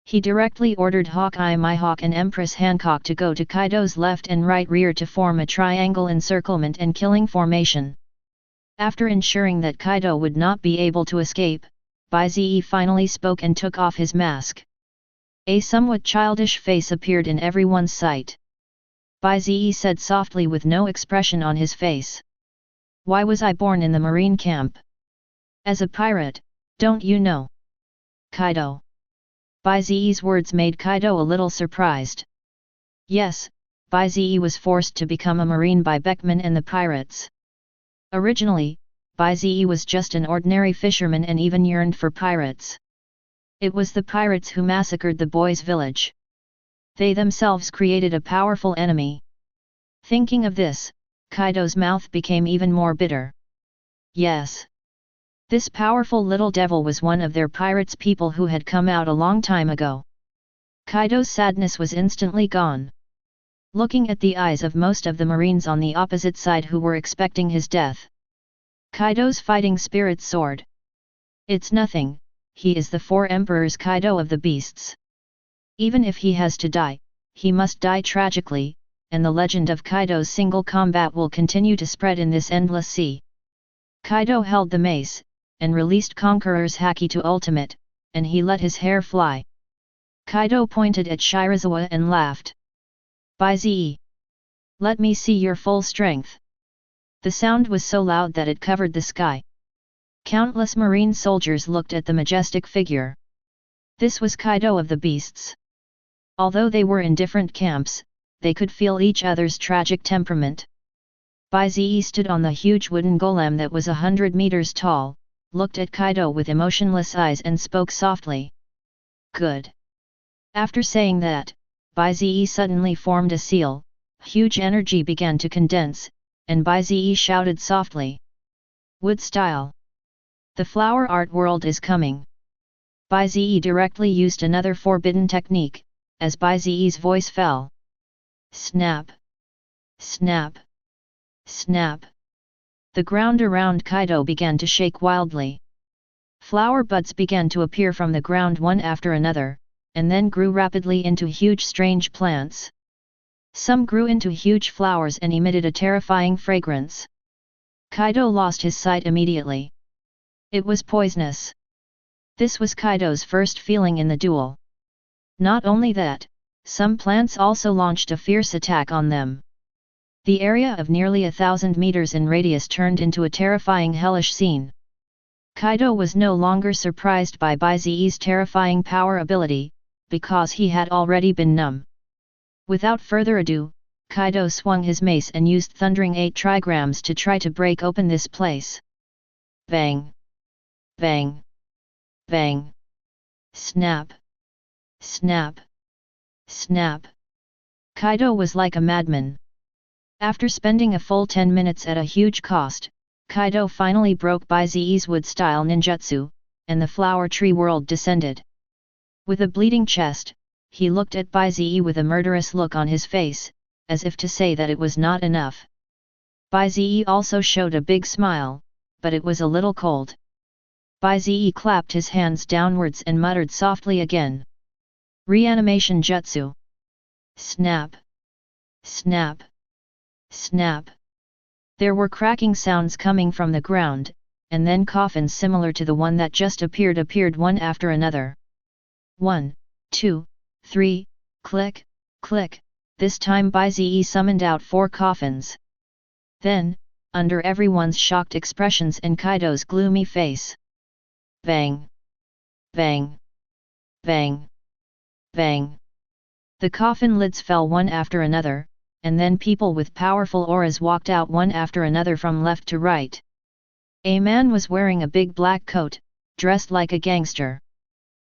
Speaker 1: He directly ordered Hawkeye Mihawk and Empress Hancock to go to Kaido's left and right rear to form a triangle encirclement and killing formation. After ensuring that Kaido would not be able to escape, Bai Ze finally spoke and took off his mask. A somewhat childish face appeared in everyone's sight. Bai Ze said softly with no expression on his face. Why was I born in the Marine camp? As a pirate, don't you know? Kaido. Bai Ze's words made Kaido a little surprised. Yes, Bai Ze was forced to become a marine by Beckman and the pirates. Originally, Bai Ze was just an ordinary fisherman and even yearned for pirates. It was the pirates who massacred the boys' village. They themselves created a powerful enemy. Thinking of this, Kaido's mouth became even more bitter. Yes. This powerful little devil was one of their pirates' people who had come out a long time ago. Kaido's sadness was instantly gone. Looking at the eyes of most of the marines on the opposite side who were expecting his death, Kaido's fighting spirit soared. It's nothing, he is the four emperors Kaido of the beasts. Even if he has to die, he must die tragically, and the legend of Kaido's single combat will continue to spread in this endless sea. Kaido held the mace, and released Conqueror's Haki to ultimate, and he let his hair fly. Kaido pointed at Shirazawa and laughed. Bai Ze! Let me see your full strength. The sound was so loud that it covered the sky. Countless marine soldiers looked at the majestic figure. This was Kaido of the beasts. Although they were in different camps, they could feel each other's tragic temperament. Bai Ze stood on the huge wooden golem that was 100 meters tall, looked at Kaido with emotionless eyes and spoke softly. Good. After saying that, Bai Ze suddenly formed a seal, huge energy began to condense, and Bai Ze shouted softly. Wood style. The flower art world is coming. Bai Ze directly used another forbidden technique, as Bai Ze's voice fell. Snap! Snap! Snap! The ground around Kaido began to shake wildly. Flower buds began to appear from the ground one after another, and then grew rapidly into huge strange plants. Some grew into huge flowers and emitted a terrifying fragrance. Kaido lost his sight immediately. It was poisonous. This was Kaido's first feeling in the duel. Not only that, some plants also launched a fierce attack on them. The area of nearly 1,000 meters in radius turned into a terrifying hellish scene. Kaido was no longer surprised by Bai Ze's terrifying power ability, because he had already been numb. Without further ado, Kaido swung his mace and used thundering 8 trigrams to try to break open this place. Bang! Bang! Bang! Snap! Snap! Snap! Kaido was like a madman. After spending a full 10 minutes at a huge cost, Kaido finally broke Bai Ze's wood-style ninjutsu, and the flower tree world descended. With a bleeding chest, he looked at Bai Ze with a murderous look on his face, as if to say that it was not enough. Bai Ze also showed a big smile, but it was a little cold. Bai Ze clapped his hands downwards and muttered softly again. Reanimation jutsu. Snap! Snap! Snap! There were cracking sounds coming from the ground, and then coffins similar to the one that just appeared one after another. 1, 2, 3, click, click, this time Bai Ze summoned out 4 coffins. Then, under everyone's shocked expressions and Kaido's gloomy face. Bang! Bang! Bang! Bang! The coffin lids fell one after another, and then people with powerful auras walked out one after another from left to right. A man was wearing a big black coat, dressed like a gangster.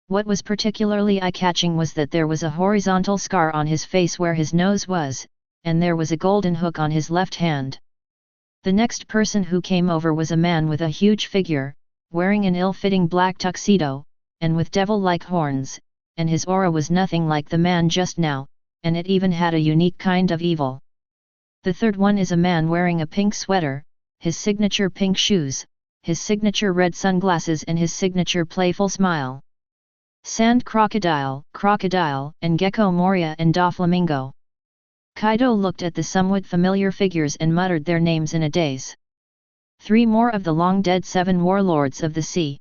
Speaker 1: What was particularly eye-catching was that there was a horizontal scar on his face where his nose was, and there was a golden hook on his left hand. The next person who came over was a man with a huge figure, wearing an ill-fitting black tuxedo, and with devil-like horns, and his aura was nothing like the man just now, and it even had a unique kind of evil. The third one is a man wearing a pink sweater, his signature pink shoes, his signature red sunglasses and his signature playful smile. Sand Crocodile, Crocodile, and Gecko Moria and Doflamingo. Kaido looked at the somewhat familiar figures and muttered their names in a daze. 3 more of the long-dead 7 warlords of the sea.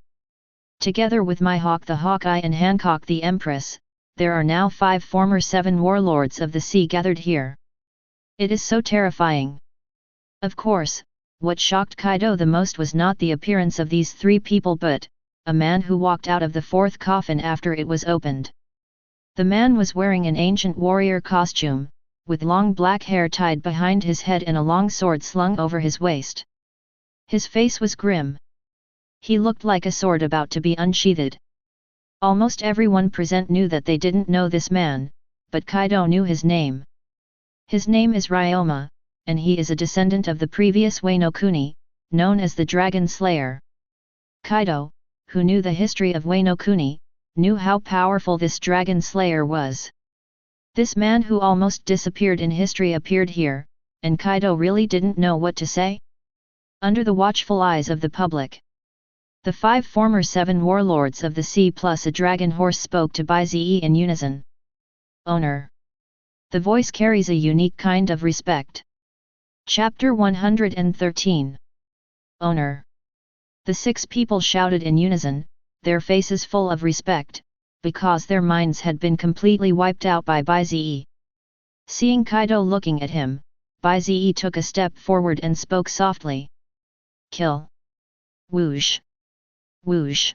Speaker 1: Together with Mihawk the Hawkeye and Hancock the Empress, there are now 5 former 7 warlords of the sea gathered here. It is so terrifying. Of course, what shocked Kaido the most was not the appearance of these 3 people but a man who walked out of the 4th coffin after it was opened. The man was wearing an ancient warrior costume, with long black hair tied behind his head and a long sword slung over his waist. His face was grim. He looked like a sword about to be unsheathed. Almost everyone present knew that they didn't know this man, but Kaido knew his name. His name is Ryoma, and he is a descendant of the previous Wano Kuni, known as the Dragon Slayer. Kaido, who knew the history of Wano Kuni, knew how powerful this Dragon Slayer was. This man who almost disappeared in history appeared here, and Kaido really didn't know what to say. Under the watchful eyes of the public, the 5 former 7 warlords of the sea plus a dragon horse spoke to Bai Ze in unison. Owner. The voice carries a unique kind of respect. Chapter 113. Owner. The 6 people shouted in unison, their faces full of respect, because their minds had been completely wiped out by Bai Ze. Seeing Kaido looking at him, Bai Ze took a step forward and spoke softly. Kill. Whoosh. Whoosh.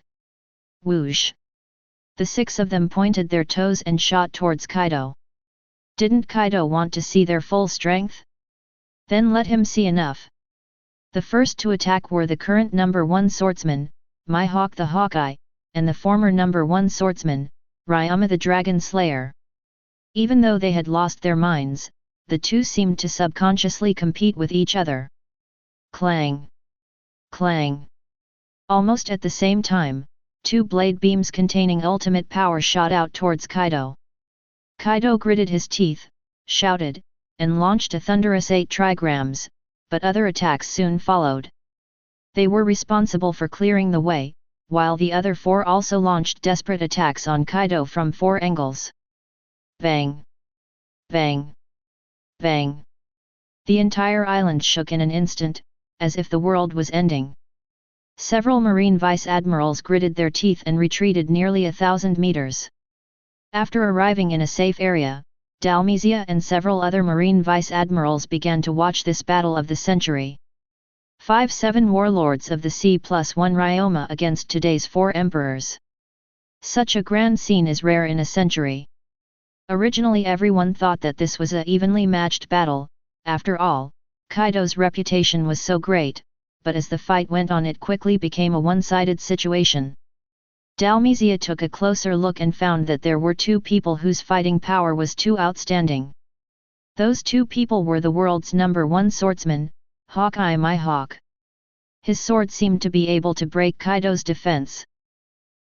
Speaker 1: Whoosh. The 6 of them pointed their toes and shot towards Kaido. Didn't Kaido want to see their full strength? Then let him see enough. The first to attack were the current number 1 swordsman, Mihawk the Hawkeye, and the former number 1 swordsman, Ryoma the Dragon Slayer. Even though they had lost their minds, the two seemed to subconsciously compete with each other. Clang! Clang! Almost at the same time, 2 blade beams containing ultimate power shot out towards Kaido. Kaido gritted his teeth, shouted, and launched a thunderous 8 trigrams, but other attacks soon followed. They were responsible for clearing the way, while the other 4 also launched desperate attacks on Kaido from 4 angles. Bang! Bang! Bang! The entire island shook in an instant, as if the world was ending. Several marine vice-admirals gritted their teeth and retreated nearly 1,000 meters. After arriving in a safe area, Dalmizia and several other marine vice-admirals began to watch this battle of the century. 5-7 warlords of the sea plus 1 Ryoma against today's 4 emperors. Such a grand scene is rare in a century. Originally everyone thought that this was a evenly matched battle. After all, Kaido's reputation was so great, but as the fight went on it quickly became a one-sided situation. Dalmizia took a closer look and found that there were 2 people whose fighting power was too outstanding. Those 2 people were the world's number 1 swordsman, Hawkeye Mihawk. His sword seemed to be able to break Kaido's defense.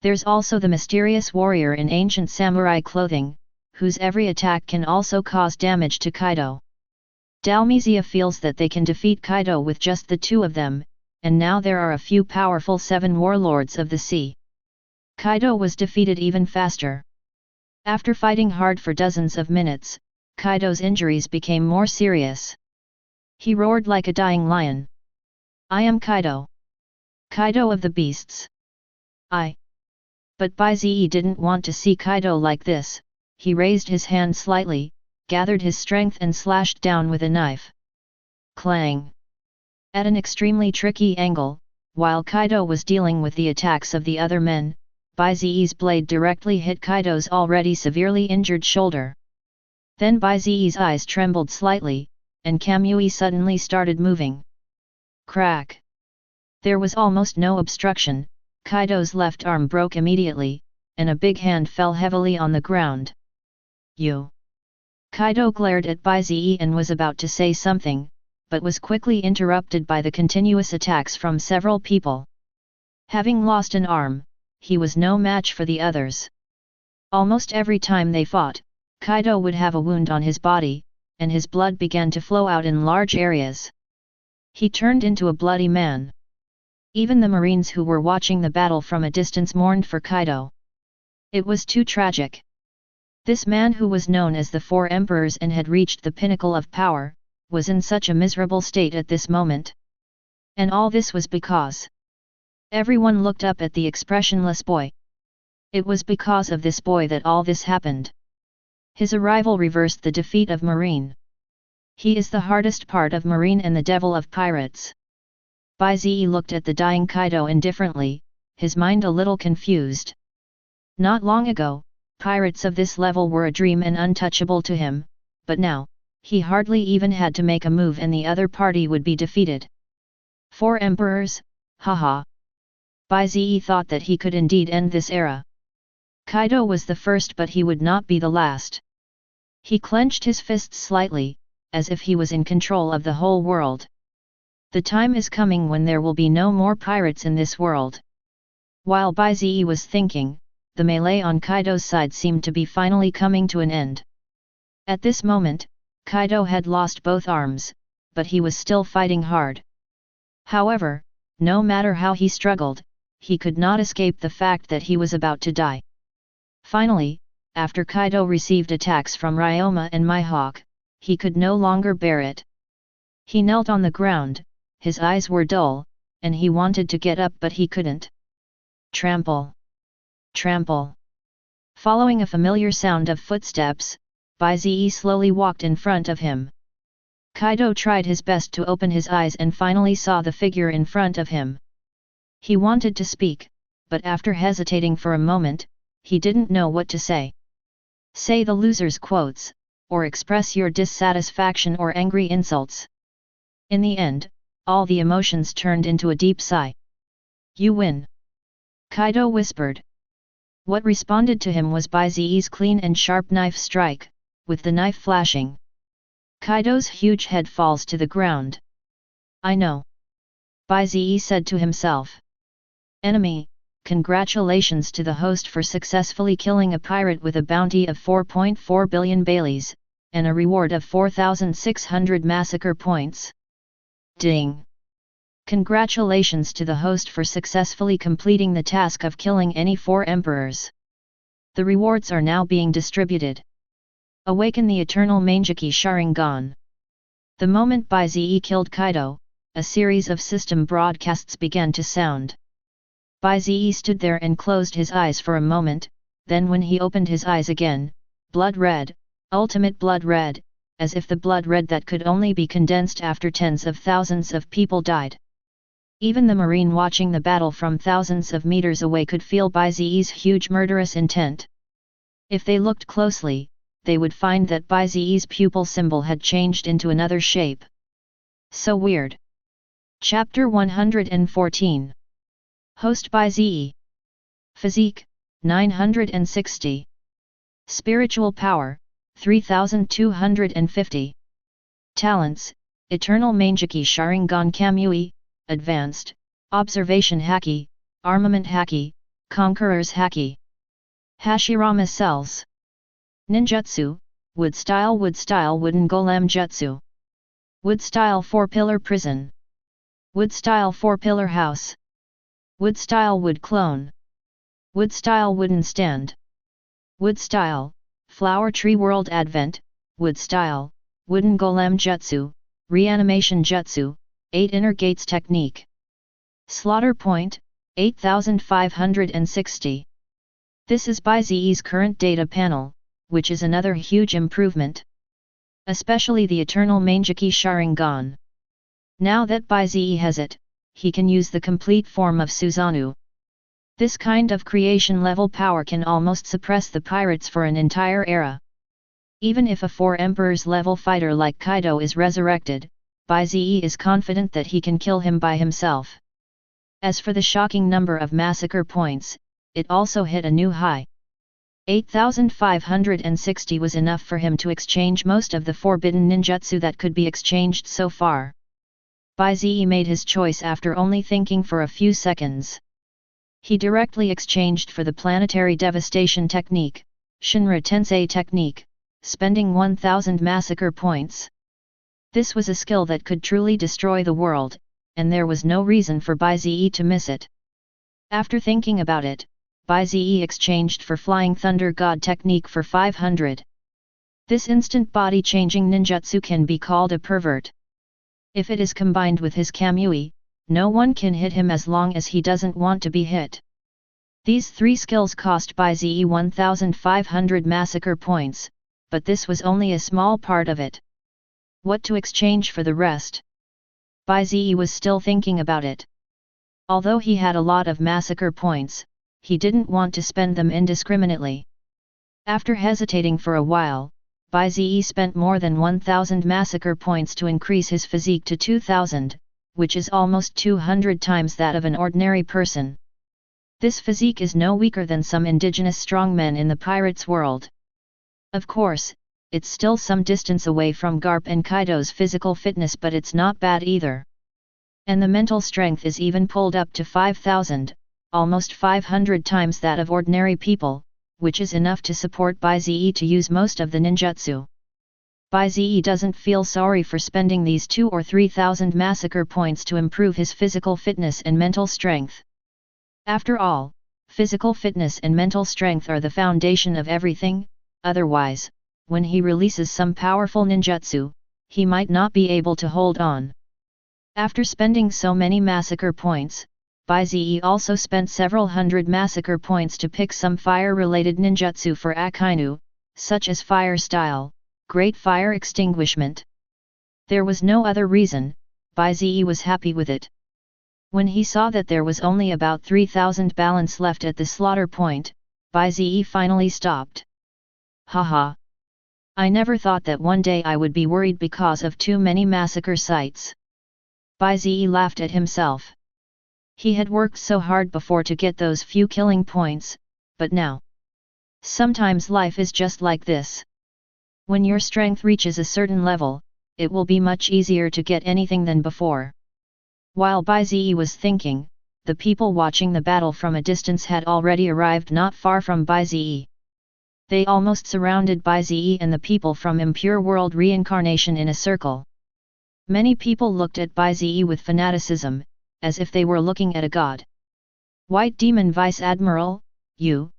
Speaker 1: There's also the mysterious warrior in ancient samurai clothing, whose every attack can also cause damage to Kaido. Dalmizia feels that they can defeat Kaido with just the 2 of them, and now there are a few powerful 7 warlords of the sea. Kaido was defeated even faster. After fighting hard for dozens of minutes, Kaido's injuries became more serious. He roared like a dying lion. I am Kaido. Kaido of the beasts. But Bai Ze didn't want to see Kaido like this. He raised his hand slightly, gathered his strength and slashed down with a knife. Clang! At an extremely tricky angle, while Kaido was dealing with the attacks of the other men, Bai Ze's blade directly hit Kaido's already severely injured shoulder. Then Bai Ze's eyes trembled slightly, and Kamui suddenly started moving. Crack! There was almost no obstruction. Kaido's left arm broke immediately, and a big hand fell heavily on the ground. You! Kaido glared at Bai Ze and was about to say something, but was quickly interrupted by the continuous attacks from several people. Having lost an arm, he was no match for the others. Almost every time they fought, Kaido would have a wound on his body, and his blood began to flow out in large areas. He turned into a bloody man. Even the marines who were watching the battle from a distance mourned for Kaido. It was too tragic. This man who was known as the 4 emperors and had reached the pinnacle of power, was in such a miserable state at this moment. And all this was because... Everyone looked up at the expressionless boy. It was because of this boy that all this happened. His arrival reversed the defeat of Marine. He is the hardest part of Marine and the devil of pirates. Bai Ze looked at the dying Kaido indifferently, his mind a little confused. Not long ago, Pirates of this level were a dream and untouchable to him, but now, he hardly even had to make a move and the other party would be defeated. 4 emperors, haha. Bai Ze thought that he could indeed end this era. Kaido was the first but he would not be the last. He clenched his fists slightly, as if he was in control of the whole world. The time is coming when there will be no more pirates in this world. While Bai Ze was thinking, the melee on Kaido's side seemed to be finally coming to an end. At this moment, Kaido had lost both arms, but he was still fighting hard. However, no matter how he struggled, he could not escape the fact that he was about to die. Finally, after Kaido received attacks from Ryoma and Mihawk, he could no longer bear it. He knelt on the ground, his eyes were dull, and he wanted to get up but he couldn't. Trample! Trample! Following a familiar sound of footsteps, Bai Ze slowly walked in front of him. Kaido tried his best to open his eyes and finally saw the figure in front of him. He wanted to speak, but after hesitating for a moment, he didn't know what to say. Say the loser's quotes, or express your dissatisfaction or angry insults. In the end, all the emotions turned into a deep sigh. You win. Kaido whispered. What responded to him was Bai Ze's clean and sharp knife strike, with the knife flashing. Kaido's huge head falls to the ground. I know. Bai Ze said to himself. Enemy, congratulations to the host for successfully killing a pirate with a bounty of 4.4 billion Baileys, and a reward of 4,600 massacre points. Ding! Congratulations to the host for successfully completing the task of killing any 4 emperors. The rewards are now being distributed. Awaken the eternal Mangeki Sharingan. The moment Bai Ze killed Kaido, a series of system broadcasts began to sound. Bai Ze stood there and closed his eyes for a moment, then when he opened his eyes again, blood red, ultimate blood red, as if the blood red that could only be condensed after tens of thousands of people died. Even the marine watching the battle from thousands of meters away could feel Bai Ze's huge murderous intent. If they looked closely, they would find that Bai Ze's pupil symbol had changed into another shape. So weird. Chapter 114. Host Bai Ze. Physique, 960. Spiritual power, 3250. Talents, Eternal Mangeki Sharingan Kamui, Advanced, Observation Haki, Armament Haki, Conqueror's Haki. Hashirama Cells. Ninjutsu, Wood Style Wooden Golem Jutsu. Wood Style 4-Pillar Prison. Wood Style 4-Pillar House. Wood Style Wood Clone. Wood Style Wooden Stand. Wood Style, Flower Tree World Advent, Wood Style, Wooden Golem Jutsu, Reanimation Jutsu, 8 Inner Gates Technique. Slaughter Point, 8560. This is Bai Ze's current data panel, which is another huge improvement. Especially the Eternal Mangeki Sharingan. Now that Bai Ze has it, he can use the complete form of Susanoo. This kind of creation level power can almost suppress the pirates for an entire era. Even if a 4 emperors level fighter like Kaido is resurrected, Bai Ze is confident that he can kill him by himself. As for the shocking number of massacre points, it also hit a new high. 8560 was enough for him to exchange most of the forbidden ninjutsu that could be exchanged so far. Bai Ze made his choice after only thinking for a few seconds. He directly exchanged for the planetary devastation technique, Shinra Tensei technique, spending 1000 massacre points. This was a skill that could truly destroy the world, and there was no reason for Bai Ze to miss it. After thinking about it, Bai Ze exchanged for Flying Thunder God technique for 500. This instant body-changing ninjutsu can be called a pervert. If it is combined with his Kamui, no one can hit him as long as he doesn't want to be hit. These 3 skills cost Bai Ze 1500 massacre points, but this was only a small part of it. What to exchange for the rest? Bai Ze was still thinking about it. Although he had a lot of massacre points, he didn't want to spend them indiscriminately. After hesitating for a while, Bai Ze spent more than 1,000 massacre points to increase his physique to 2,000, which is almost 200 times that of an ordinary person. This physique is no weaker than some indigenous strongmen in the pirates' world. Of course, it's still some distance away from Garp and Kaido's physical fitness, but it's not bad either. And the mental strength is even pulled up to 5,000, almost 500 times that of ordinary people, which is enough to support Bai Ze to use most of the ninjutsu. Bai Ze doesn't feel sorry for spending these 2,000 or 3,000 massacre points to improve his physical fitness and mental strength. After all, physical fitness and mental strength are the foundation of everything, otherwise, when he releases some powerful ninjutsu, he might not be able to hold on. After spending so many massacre points, Bai Ze also spent several hundred massacre points to pick some fire-related ninjutsu for Akainu, such as fire style, great fire extinguishment. There was no other reason, Bai Ze was happy with it. When he saw that there was only about 3,000 balance left at the slaughter point, Bai Ze finally stopped. Haha! I never thought that one day I would be worried because of too many massacre sites. Bai Ze laughed at himself. He had worked so hard before to get those few killing points, but now. Sometimes life is just like this. When your strength reaches a certain level, it will be much easier to get anything than before. While Bai Ze was thinking, the people watching the battle from a distance had already arrived not far from Bai Ze. They almost surrounded Bai Ze and the people from Impure World Reincarnation in a circle. Many people looked at Bai Ze with fanaticism, as if they were looking at a god. White Demon Vice Admiral, you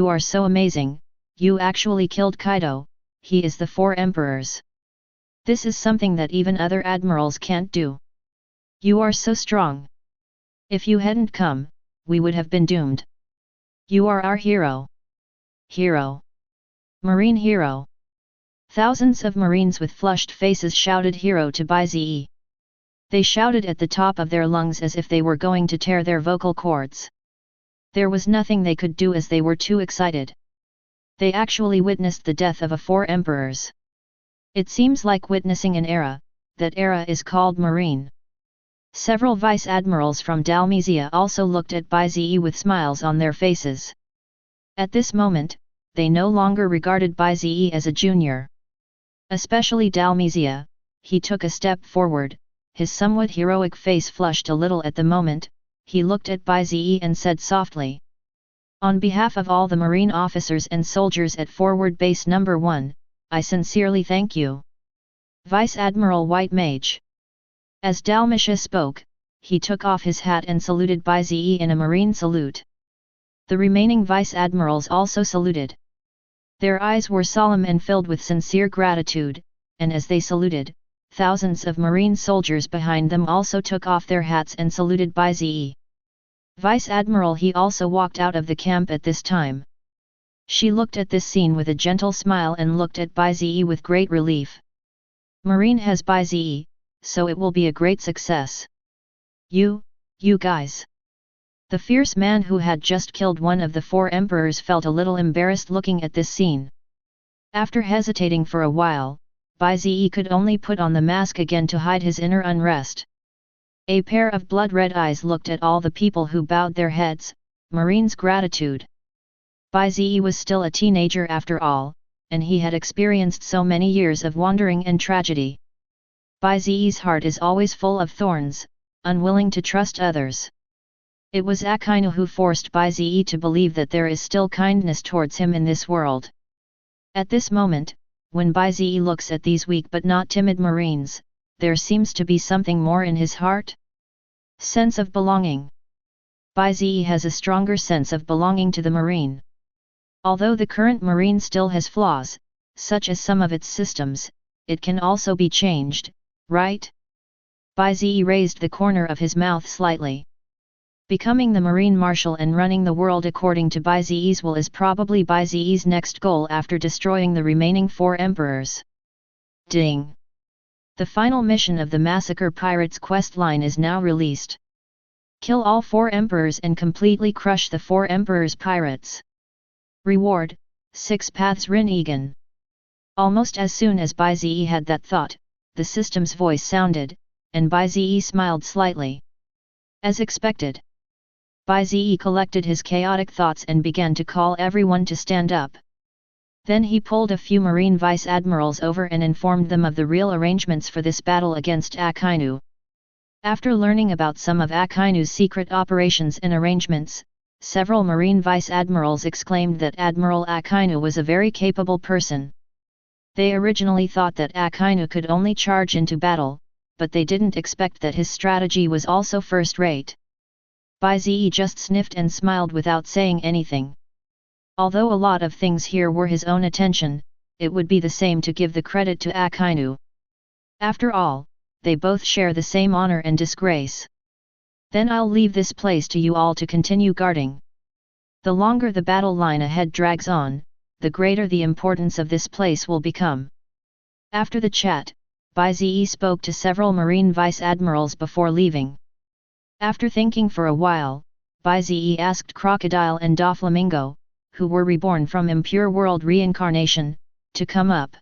Speaker 1: are so amazing, you actually killed Kaido, he is the Four Emperors. This is something that even other admirals can't do. You are so strong. If you hadn't come, we would have been doomed. You are our hero. Hero. Marine hero. Thousands of Marines with flushed faces shouted hero to Bai Ze. They shouted at the top of their lungs as if they were going to tear their vocal cords. There was nothing they could do as they were too excited. They actually witnessed the death of a Four Emperors. It seems like witnessing an era, that era is called Marine. Several vice admirals from Dalmazia also looked at Bai Ze with smiles on their faces. At this moment, they no longer regarded Bai Ze as a junior. Especially Dalmazia, he took a step forward, his somewhat heroic face flushed a little at the moment, he looked at Bai Ze and said softly. On behalf of all the Marine officers and soldiers at Forward Base No. 1, I sincerely thank you. Vice Admiral White Mage. As Dalmasha spoke, he took off his hat and saluted Bai Ze in a Marine salute. The remaining Vice Admirals also saluted. Their eyes were solemn and filled with sincere gratitude, and as they saluted, thousands of Marine soldiers behind them also took off their hats and saluted Bai Ze. Vice Admiral He also walked out of the camp at this time. She looked at this scene with a gentle smile and looked at Bai Ze with great relief. Marine has Bai Ze, so it will be a great success. You guys. The fierce man who had just killed one of the Four Emperors felt a little embarrassed looking at this scene. After hesitating for a while, Bai Ze could only put on the mask again to hide his inner unrest. A pair of blood-red eyes looked at all the people who bowed their heads, Marine's gratitude. Bai Ze was still a teenager after all, and he had experienced so many years of wandering and tragedy. Bai Ze's heart is always full of thorns, unwilling to trust others. It was Akainu who forced Bai Ze to believe that there is still kindness towards him in this world. At this moment, when Bai Ze looks at these weak but not timid Marines, there seems to be something more in his heart. Sense of belonging. Bai Ze has a stronger sense of belonging to the Marine. Although the current Marine still has flaws, such as some of its systems, it can also be changed, right? Bai Ze raised the corner of his mouth slightly. Becoming the Marine Marshal and running the world according to Bai Ze's will is probably Bai Ze's next goal after destroying the remaining Four Emperors. Ding! The final mission of the Massacre Pirates quest line is now released. Kill all Four Emperors and completely crush the Four Emperors pirates. Reward, 6 paths Rin-Egan. Almost as soon as Bai Ze had that thought, the system's voice sounded, and Bai Ze smiled slightly. As expected. Bai Ze collected his chaotic thoughts and began to call everyone to stand up. Then he pulled a few Marine Vice Admirals over and informed them of the real arrangements for this battle against Akainu. After learning about some of Akainu's secret operations and arrangements, several Marine Vice Admirals exclaimed that Admiral Akainu was a very capable person. They originally thought that Akainu could only charge into battle, but they didn't expect that his strategy was also first-rate. Bai Ze just sniffed and smiled without saying anything. Although a lot of things here were his own attention, it would be the same to give the credit to Akainu. After all, they both share the same honor and disgrace. Then I'll leave this place to you all to continue guarding. The longer the battle line ahead drags on, the greater the importance of this place will become. After the chat, Bai Ze spoke to several Marine Vice Admirals before leaving. After thinking for a while, Bai Ze asked Crocodile and Doflamingo, who were reborn from impure world reincarnation, to come up.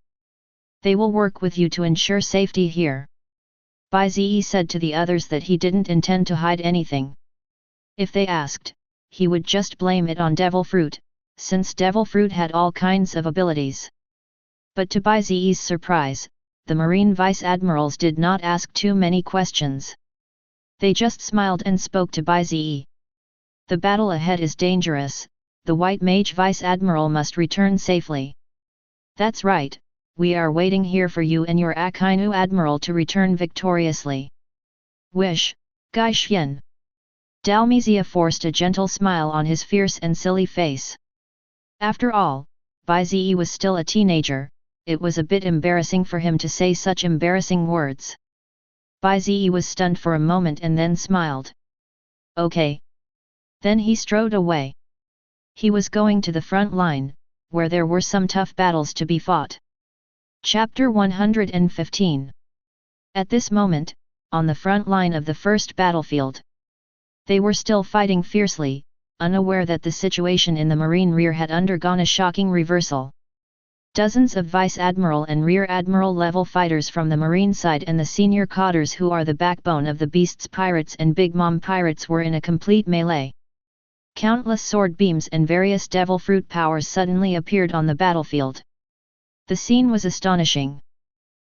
Speaker 1: They will work with you to ensure safety here. Bai Ze said to the others that he didn't intend to hide anything. If they asked, he would just blame it on Devil Fruit, since Devil Fruit had all kinds of abilities. But to Bai Ze's surprise, the Marine Vice Admirals did not ask too many questions. They just smiled and spoke to Bai Ze. The battle ahead is dangerous, the White Mage Vice Admiral must return safely. That's right, we are waiting here for you and your Akainu Admiral to return victoriously. Wish, Gai Xian. Dalmizia forced a gentle smile on his fierce and silly face. After all, Bai Ze was still a teenager, it was a bit embarrassing for him to say such embarrassing words. Bai Ze was stunned for a moment and then smiled. Okay. Then he strode away. He was going to the front line, where there were some tough battles to be fought. Chapter 115. At this moment, on the front line of the first battlefield, they were still fighting fiercely, unaware that the situation in the marine rear had undergone a shocking reversal. Dozens of Vice Admiral and Rear Admiral level fighters from the marine side and the senior cadres who are the backbone of the Beasts Pirates and Big Mom Pirates were in a complete melee. Countless sword beams and various devil fruit powers suddenly appeared on the battlefield. The scene was astonishing.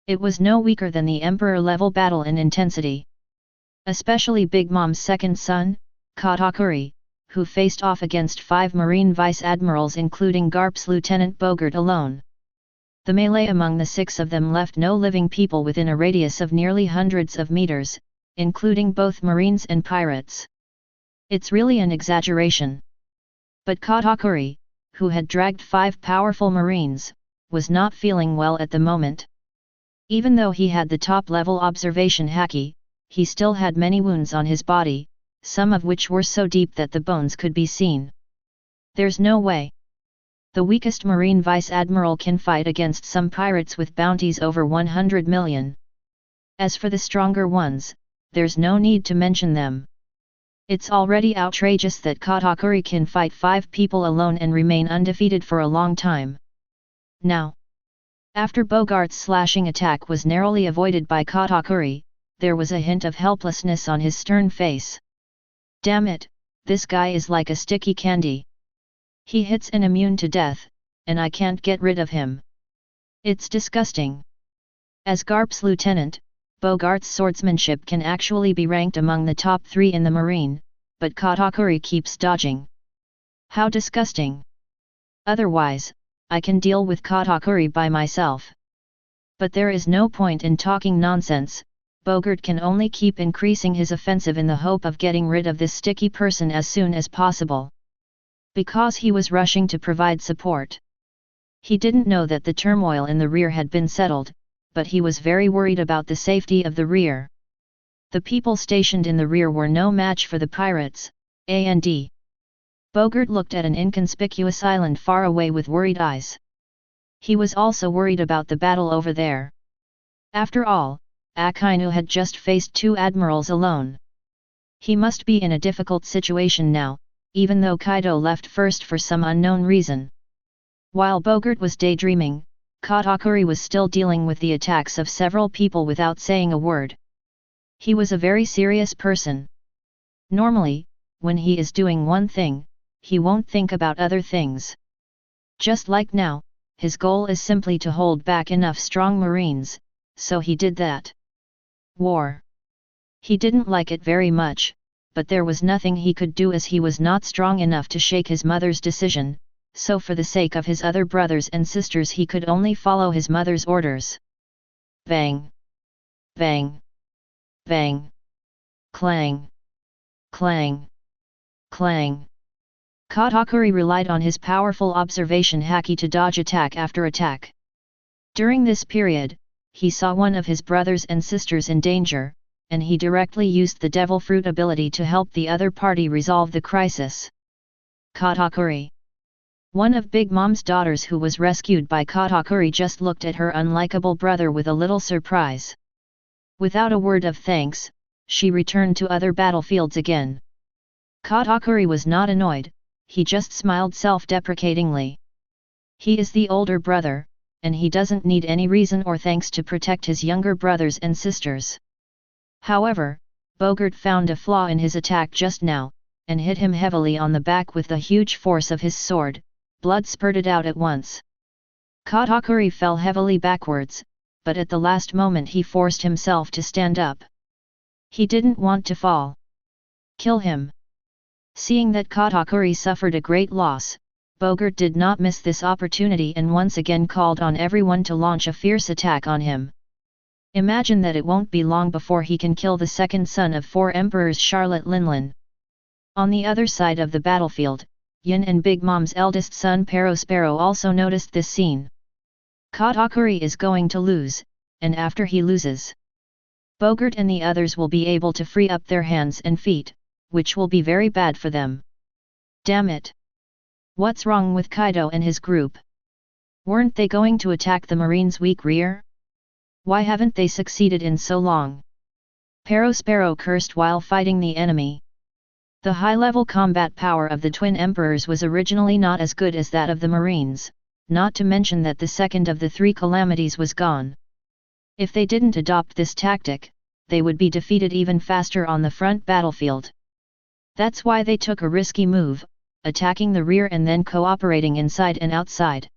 Speaker 1: It was no weaker than the Emperor-level battle in intensity. Especially Big Mom's second son, Katakuri, who faced off against 5 Marine Vice Admirals including Garp's Lieutenant Bogart alone. The melee among the 6 of them left no living people within a radius of nearly hundreds of meters, including both Marines and pirates. It's really an exaggeration. But Katakuri, who had dragged 5 powerful Marines, was not feeling well at the moment. Even though he had the top-level observation haki, he still had many wounds on his body, some of which were so deep that the bones could be seen. There's no way. The weakest Marine Vice Admiral can fight against some pirates with bounties over 100 million. As for the stronger ones, there's no need to mention them. It's already outrageous that Katakuri can fight 5 people alone and remain undefeated for a long time. Now, after Bogart's slashing attack was narrowly avoided by Katakuri, there was a hint of helplessness on his stern face. Damn it, this guy is like a sticky candy. He hits and immune to death, and I can't get rid of him. It's disgusting. As Garp's lieutenant, Bogart's swordsmanship can actually be ranked among the top 3 in the marine, but Katakuri keeps dodging. How disgusting. Otherwise, I can deal with Katakuri by myself. But there is no point in talking nonsense. Bogart can only keep increasing his offensive in the hope of getting rid of this sticky person as soon as possible. Because he was rushing to provide support. He didn't know that the turmoil in the rear had been settled, but he was very worried about the safety of the rear. The people stationed in the rear were no match for the pirates, and Bogart looked at an inconspicuous island far away with worried eyes. He was also worried about the battle over there. After all, Akainu had just faced 2 admirals alone. He must be in a difficult situation now, even though Kaido left first for some unknown reason. While Bogart was daydreaming, Katakuri was still dealing with the attacks of several people without saying a word. He was a very serious person. Normally, when he is doing one thing, he won't think about other things. Just like now, his goal is simply to hold back enough strong Marines, so he did that. War. He didn't like it very much, but there was nothing he could do as he was not strong enough to shake his mother's decision, so for the sake of his other brothers and sisters he could only follow his mother's orders. Bang! Bang! Bang! Clang! Clang! Clang! Katakuri relied on his powerful observation haki to dodge attack after attack. During this period, he saw one of his brothers and sisters in danger, and he directly used the Devil Fruit ability to help the other party resolve the crisis. Katakuri. One of Big Mom's daughters who was rescued by Katakuri just looked at her unlikable brother with a little surprise. Without a word of thanks, she returned to other battlefields again. Katakuri was not annoyed, he just smiled self-deprecatingly. He is the older brother, and he doesn't need any reason or thanks to protect his younger brothers and sisters. However, Bogart found a flaw in his attack just now, and hit him heavily on the back with the huge force of his sword. Blood spurted out at once. Katakuri fell heavily backwards, but at the last moment he forced himself to stand up. He didn't want to fall. Kill him. Seeing that Katakuri suffered a great loss, Bogart did not miss this opportunity and once again called on everyone to launch a fierce attack on him. Imagine that it won't be long before he can kill the second son of 4 emperors, Charlotte Linlin. On the other side of the battlefield, Yin and Big Mom's eldest son Perospero also noticed this scene. Katakuri is going to lose, and after he loses, Bogart and the others will be able to free up their hands and feet, which will be very bad for them. Damn it! What's wrong with Kaido and his group? Weren't they going to attack the Marines' weak rear? Why haven't they succeeded in so long? Perospero cursed while fighting the enemy. The high-level combat power of the twin emperors was originally not as good as that of the Marines, not to mention that the second of the 3 calamities was gone. If they didn't adopt this tactic, they would be defeated even faster on the front battlefield. That's why they took a risky move, attacking the rear and then cooperating inside and outside.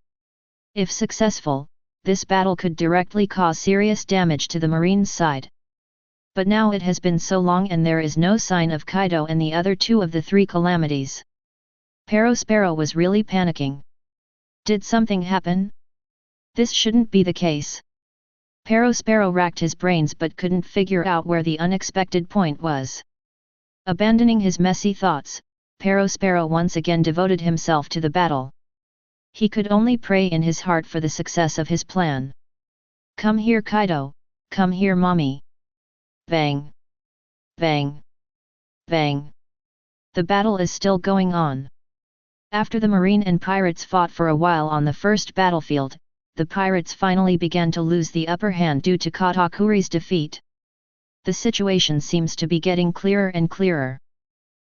Speaker 1: If successful, this battle could directly cause serious damage to the Marines' side. But now it has been so long and there is no sign of Kaido and the other 2 of the 3 calamities. Perospero was really panicking. Did something happen? This shouldn't be the case. Perospero racked his brains but couldn't figure out where the unexpected point was. Abandoning his messy thoughts, Perospero once again devoted himself to the battle. He could only pray in his heart for the success of his plan. Come here, Kaido, come here, mommy. Bang! Bang! Bang! The battle is still going on. After the Marine and pirates fought for a while on the first battlefield, the pirates finally began to lose the upper hand due to Katakuri's defeat. The situation seems to be getting clearer and clearer.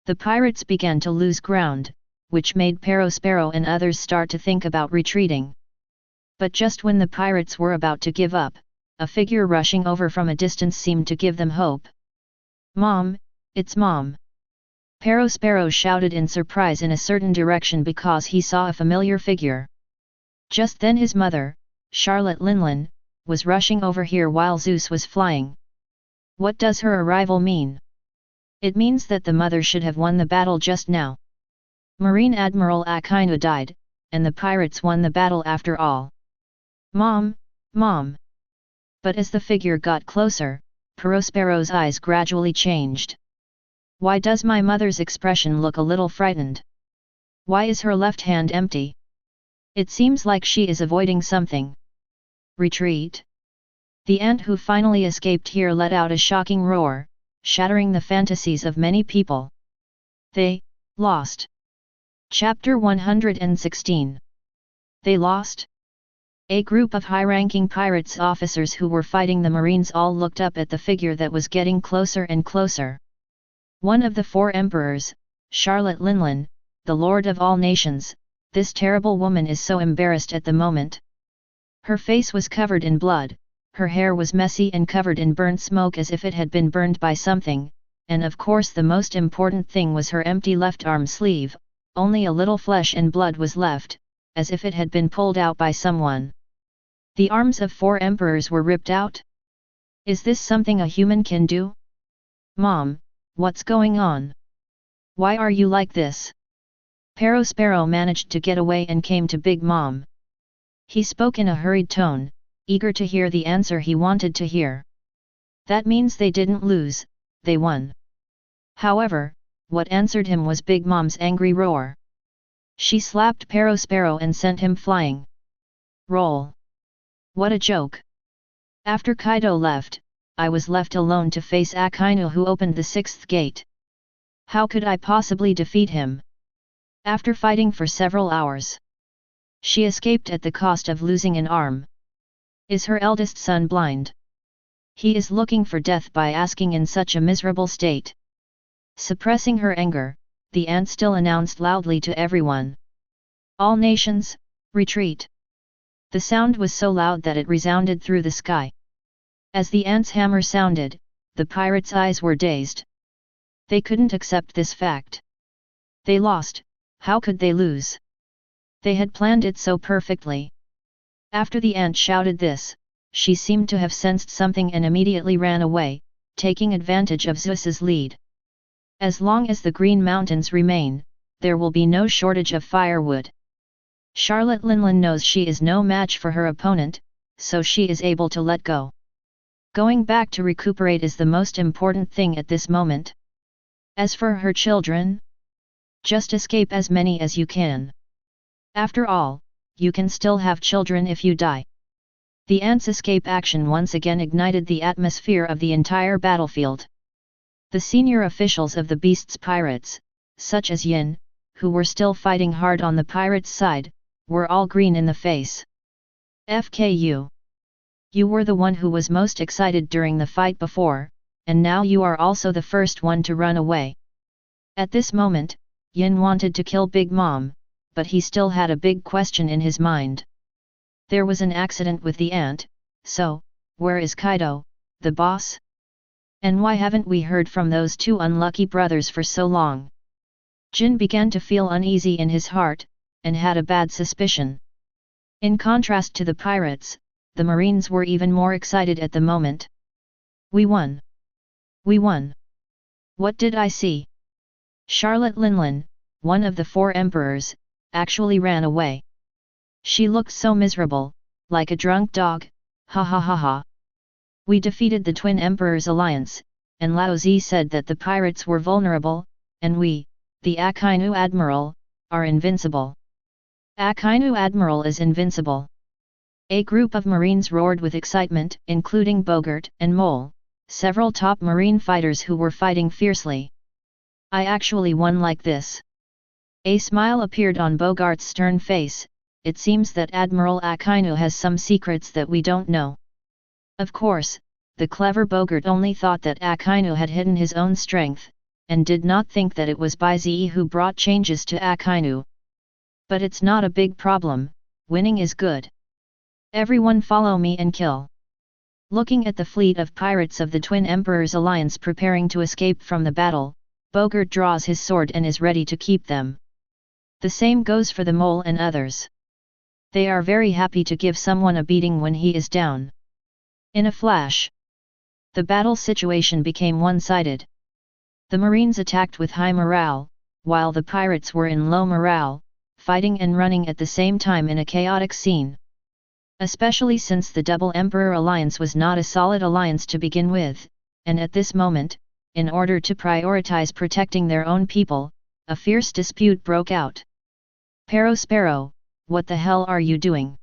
Speaker 1: The pirates began to lose ground, which made Perospero and others start to think about retreating. But just when the pirates were about to give up, a figure rushing over from a distance seemed to give them hope. Mom, it's Mom! Perospero shouted in surprise in a certain direction because he saw a familiar figure. Just then his mother, Charlotte Linlin, was rushing over here while Zeus was flying. What does her arrival mean? It means that the mother should have won the battle just now. Marine Admiral Akina died, and the pirates won the battle after all. Mom, Mom! But as the figure got closer, Perospero's eyes gradually changed. Why does my mother's expression look a little frightened? Why is her left hand empty? It seems like she is avoiding something. Retreat? The ant who finally escaped here let out a shocking roar, shattering the fantasies of many people. They lost. Chapter 116. They lost? A group of high-ranking pirates officers who were fighting the Marines all looked up at the figure that was getting closer and closer. One of the 4 emperors, Charlotte Linlin, the Lord of all nations, this terrible woman is so embarrassed at the moment. Her face was covered in blood, her hair was messy and covered in burnt smoke as if it had been burned by something, and of course the most important thing was her empty left arm sleeve, only a little flesh and blood was left, as if it had been pulled out by someone. The arms of 4 emperors were ripped out? Is this something a human can do? Mom, what's going on? Why are you like this? Sparrow managed to get away and came to Big Mom. He spoke in a hurried tone, eager to hear the answer he wanted to hear. That means they didn't lose, they won. However, what answered him was Big Mom's angry roar. She slapped Sparrow and sent him flying. Roll. What a joke. After Kaido left, I was left alone to face Akainu, who opened the 6th gate. How could I possibly defeat him? After fighting for several hours, she escaped at the cost of losing an arm. Is her eldest son blind? He is looking for death by asking in such a miserable state. Suppressing her anger, the ant still announced loudly to everyone. All nations, retreat. The sound was so loud that it resounded through the sky. As the ant's hammer sounded, the pirates' eyes were dazed. They couldn't accept this fact. They lost, how could they lose? They had planned it so perfectly. After the ant shouted this, she seemed to have sensed something and immediately ran away, taking advantage of Zeus's lead. As long as the Green Mountains remain, there will be no shortage of firewood. Charlotte Linlin knows she is no match for her opponent, so she is able to let go. Going back to recuperate is the most important thing at this moment. As for her children, just escape as many as you can. After all, you can still have children if you die. The ant's escape action once again ignited the atmosphere of the entire battlefield. The senior officials of the Beast's pirates, such as Yin, who were still fighting hard on the pirates' side, were all green in the face. FKU. You were the one who was most excited during the fight before, and now you are also the first one to run away. At this moment, Yin wanted to kill Big Mom, but he still had a big question in his mind. There was an accident with the ant, so, where is Kaido, the boss? And why haven't we heard from those 2 unlucky brothers for so long? Jin began to feel uneasy in his heart, and had a bad suspicion. In contrast to the pirates, the Marines were even more excited at the moment. We won! We won! What did I see? Charlotte Linlin, one of the 4 emperors, actually ran away. She looked so miserable, like a drunk dog, ha ha ha ha. We defeated the Twin Emperors' alliance, and Lao Zi said that the pirates were vulnerable, and we, the Akainu Admiral, are invincible. Akainu Admiral is invincible. A group of Marines roared with excitement, including Bogart and Mole, several top Marine fighters who were fighting fiercely. I actually won like this. A smile appeared on Bogart's stern face. It seems that Admiral Akainu has some secrets that we don't know. Of course, the clever Bogart only thought that Akainu had hidden his own strength, and did not think that it was Bai Ze who brought changes to Akainu. But it's not a big problem, winning is good. Everyone follow me and kill. Looking at the fleet of pirates of the Twin Emperors' alliance preparing to escape from the battle, Bogart draws his sword and is ready to keep them. The same goes for the Mole and others. They are very happy to give someone a beating when he is down. In a flash, the battle situation became one-sided. The Marines attacked with high morale, while the pirates were in low morale, fighting and running at the same time in a chaotic scene. Especially since the Double Emperor alliance was not a solid alliance to begin with, and at this moment, in order to prioritize protecting their own people, a fierce dispute broke out. Sparrow, what the hell are you doing?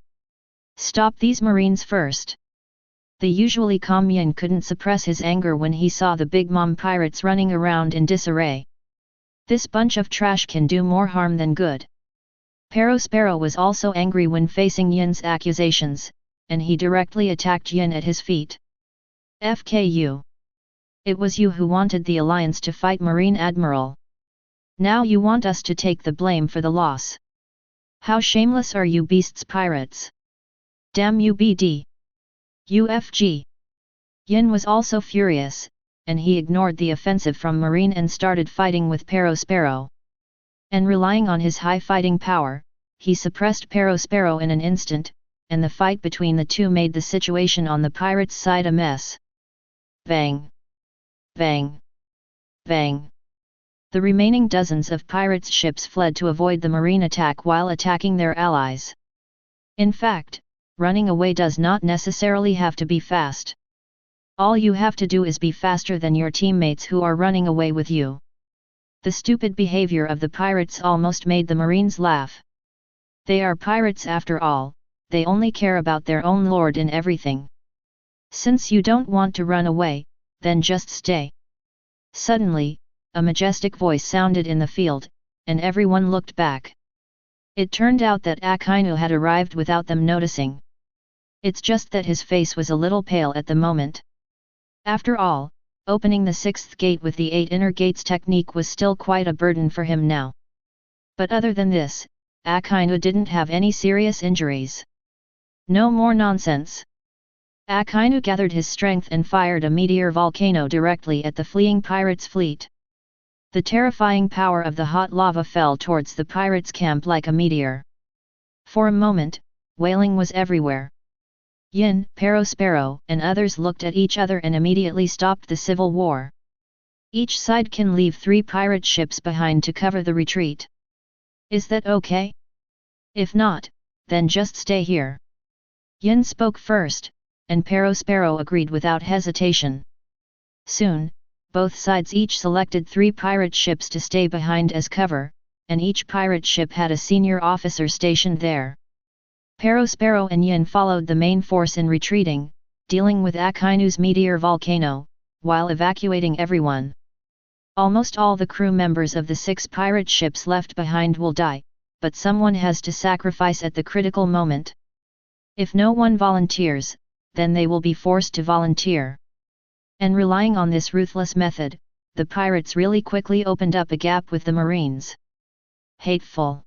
Speaker 1: Stop these Marines first! The usually calm Yin couldn't suppress his anger when he saw the Big Mom pirates running around in disarray. This bunch of trash can do more harm than good. Sparrow was also angry when facing Yin's accusations, and he directly attacked Yin at his feet. FKU. It was you who wanted the alliance to fight Marine Admiral. Now you want us to take the blame for the loss. How shameless are you beasts pirates! Damn you BD! UFG! Yin was also furious, and he ignored the offensive from Marine and started fighting with Perospero. And relying on his high fighting power, he suppressed Perospero in an instant, and the fight between the two made the situation on the pirates' side a mess. Bang! Bang! Bang! The remaining dozens of pirates' ships fled to avoid the Marine attack while attacking their allies. In fact, running away does not necessarily have to be fast. All you have to do is be faster than your teammates who are running away with you. The stupid behavior of the pirates almost made the Marines laugh. They are pirates after all, they only care about their own lord in everything. Since you don't want to run away, then just stay. Suddenly, a majestic voice sounded in the field, and everyone looked back. It turned out that Akainu had arrived without them noticing. It's just that his face was a little pale at the moment. After all, opening the sixth gate with the 8 inner gates technique was still quite a burden for him now. But other than this, Akainu didn't have any serious injuries. No more nonsense. Akainu gathered his strength and fired a meteor volcano directly at the fleeing pirates' fleet. The terrifying power of the hot lava fell towards the pirates' camp like a meteor. For a moment, wailing was everywhere. Yin, Perospero, and others looked at each other and immediately stopped the civil war. Each side can leave 3 pirate ships behind to cover the retreat. Is that okay? If not, then just stay here. Yin spoke first, and Perospero agreed without hesitation. Soon, both sides each selected 3 pirate ships to stay behind as cover, and each pirate ship had a senior officer stationed there. Perospero and Yin followed the main force in retreating, dealing with Akainu's meteor volcano, while evacuating everyone. Almost all the crew members of the 6 pirate ships left behind will die, but someone has to sacrifice at the critical moment. If no one volunteers, then they will be forced to volunteer. And relying on this ruthless method, the pirates really quickly opened up a gap with the Marines. Hateful.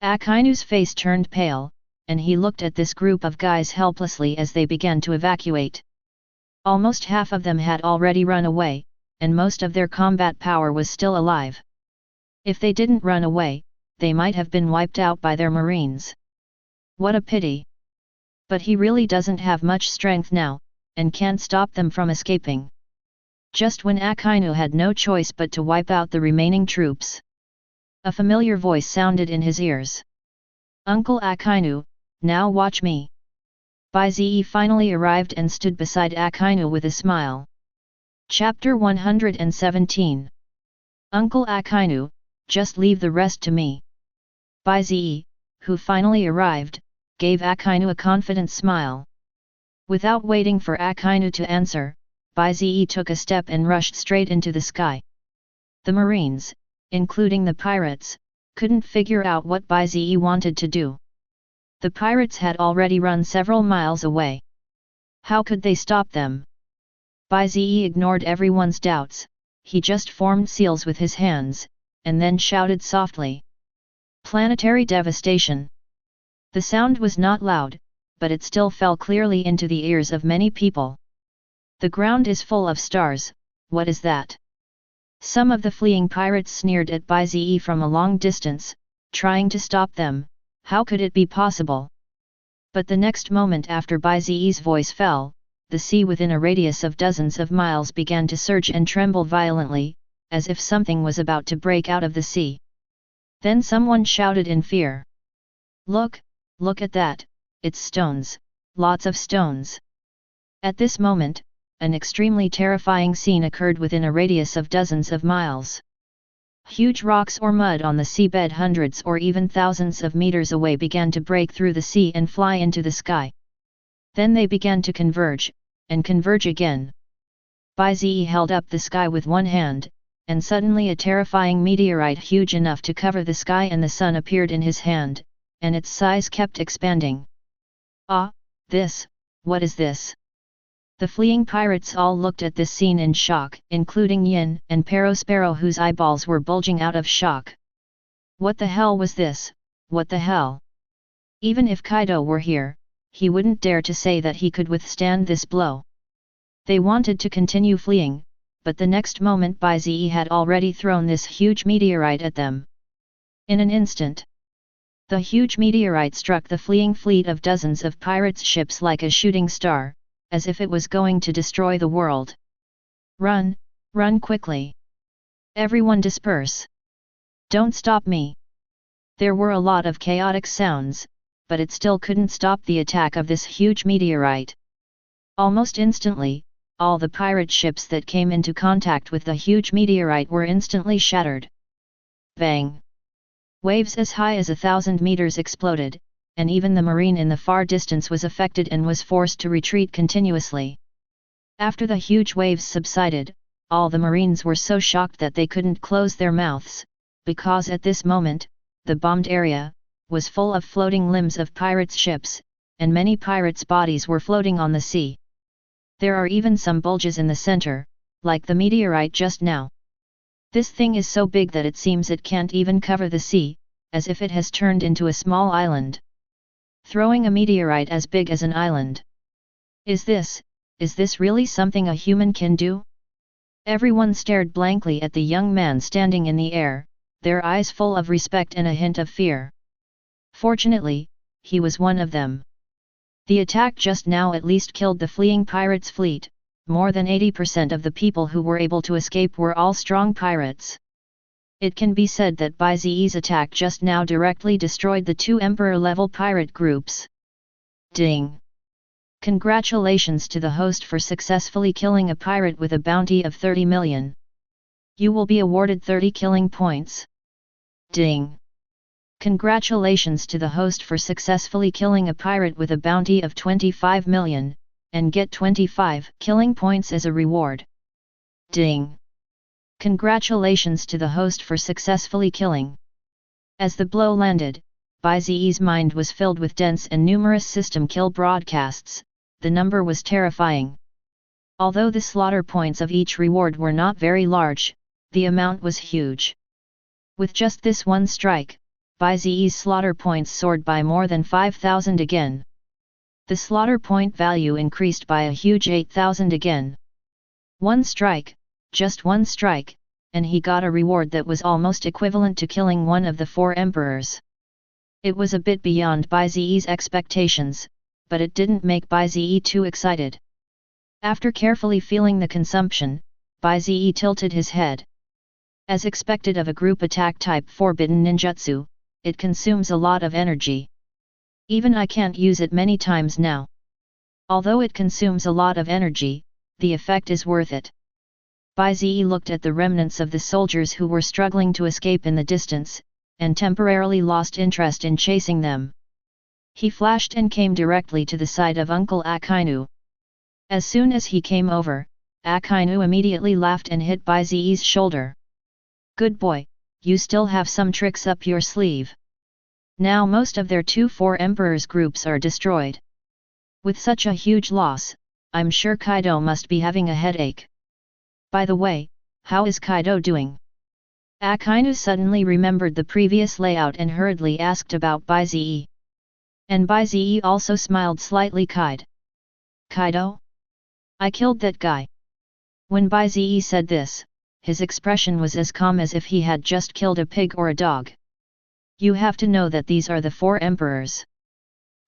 Speaker 1: Akainu's face turned pale, and he looked at this group of guys helplessly as they began to evacuate. Almost half of them had already run away, and most of their combat power was still alive. If they didn't run away, they might have been wiped out by their Marines. What a pity. But he really doesn't have much strength now, and can't stop them from escaping. Just when Akainu had no choice but to wipe out the remaining troops, a familiar voice sounded in his ears. Uncle Akainu, now watch me. Bai Ze finally arrived and stood beside Akainu with a smile. Chapter 117. Uncle Akainu, just leave the rest to me. Bai Ze, who finally arrived, gave Akainu a confident smile. Without waiting for Akainu to answer, Bai Ze took a step and rushed straight into the sky. The Marines, including the pirates, couldn't figure out what Bai Ze wanted to do. The pirates had already run several miles away. How could they stop them? Bai Ze ignored everyone's doubts, he just formed seals with his hands, and then shouted softly. Planetary devastation. The sound was not loud, but it still fell clearly into the ears of many people. The ground is full of stars, what is that? Some of the fleeing pirates sneered at Bai Ze from a long distance, trying to stop them. How could it be possible? But the next moment after Bai Ze's voice fell, the sea within a radius of dozens of miles began to surge and tremble violently, as if something was about to break out of the sea. Then someone shouted in fear. Look at that, it's stones, lots of stones. At this moment, an extremely terrifying scene occurred within a radius of dozens of miles. Huge rocks or mud on the seabed hundreds or even thousands of meters away began to break through the sea and fly into the sky. Then they began to converge, and converge again. Bai Ze held up the sky with one hand, and suddenly a terrifying meteorite huge enough to cover the sky and the sun appeared in his hand, and its size kept expanding. Ah, what is this? The fleeing pirates all looked at this scene in shock, including Yin and Perospero whose eyeballs were bulging out of shock. What the hell was this? what the hell? Even if Kaido were here, he wouldn't dare to say that he could withstand this blow. They wanted to continue fleeing, but the next moment Bai Ze had already thrown this huge meteorite at them. In an instant, the huge meteorite struck the fleeing fleet of dozens of pirates' ships like a shooting star, as if it was going to destroy the world. Run, run quickly! Everyone disperse! Don't stop me! There were a lot of chaotic sounds, but it still couldn't stop the attack of this huge meteorite. Almost instantly, all the pirate ships that came into contact with the huge meteorite were instantly shattered. Bang! Waves as high as 1,000 meters exploded, and even the marine in the far distance was affected and was forced to retreat continuously. After the huge waves subsided, all the marines were so shocked that they couldn't close their mouths, because at this moment, the bombed area was full of floating limbs of pirates' ships, and many pirates' bodies were floating on the sea. There are even some bulges in the center, like the meteorite just now. This thing is so big that it seems it can't even cover the sea, as if it has turned into a small island. Throwing a meteorite as big as an island. Is this really something a human can do? Everyone stared blankly at the young man standing in the air, their eyes full of respect and a hint of fear. Fortunately, he was one of them. The attack just now at least killed the fleeing pirates' fleet. More than 80% of the people who were able to escape were all strong pirates. It can be said that Bai Ze's attack just now directly destroyed the two emperor-level pirate groups. Ding! Congratulations to the host for successfully killing a pirate with a bounty of 30 million. You will be awarded 30 killing points. Ding! Congratulations to the host for successfully killing a pirate with a bounty of 25 million. And get 25 killing points as a reward. Ding! Congratulations to the host for successfully killing. As the blow landed, Bai Ze's mind was filled with dense and numerous system kill broadcasts. The number was terrifying. Although the slaughter points of each reward were not very large, the amount was huge. With just this one strike, Bai Ze's slaughter points soared by more than 5,000 again. The slaughter point value increased by a huge 8,000 again. One strike, just one strike, and he got a reward that was almost equivalent to killing one of the four emperors. It was a bit beyond Bai Ze's expectations, but it didn't make Bai Ze too excited. After carefully feeling the consumption, Bai Ze tilted his head. As expected of a group attack type forbidden ninjutsu, it consumes a lot of energy. Even I can't use it many times now. Although it consumes a lot of energy, the effect is worth it. Bai Ze looked at the remnants of the soldiers who were struggling to escape in the distance, and temporarily lost interest in chasing them. He flashed and came directly to the side of Uncle Akainu. As soon as he came over, Akainu immediately laughed and hit Bai Ze's shoulder. Good boy, you still have some tricks up your sleeve. Now most of their 2-4 emperors groups are destroyed. With such a huge loss, I'm sure Kaido must be having a headache. By the way, how is Kaido doing? Akainu suddenly remembered the previous layout and hurriedly asked about Bai Ze. And Bai Ze also smiled slightly. Kaido? I killed that guy. When Bai Ze said this, his expression was as calm as if he had just killed a pig or a dog. You have to know that these are the 4 emperors.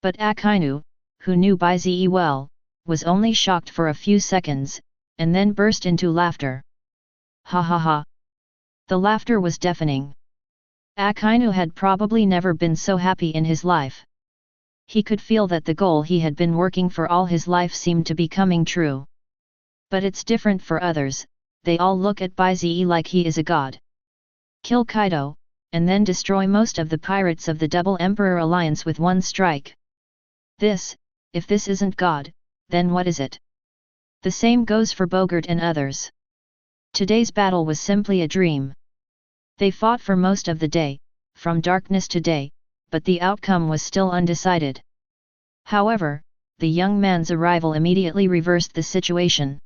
Speaker 1: But Akainu, who knew Bai Ze well, was only shocked for a few seconds, and then burst into laughter. Ha ha ha! The laughter was deafening. Akainu had probably never been so happy in his life. He could feel that the goal he had been working for all his life seemed to be coming true. But it's different for others, they all look at Bai Ze like he is a god. Kill Kaido, and then destroy most of the pirates of the Double Emperor Alliance with one strike. If this isn't God, then what is it? The same goes for Bogart and others. Today's battle was simply a dream. They fought for most of the day, from darkness to day, but the outcome was still undecided. However, the young man's arrival immediately reversed the situation.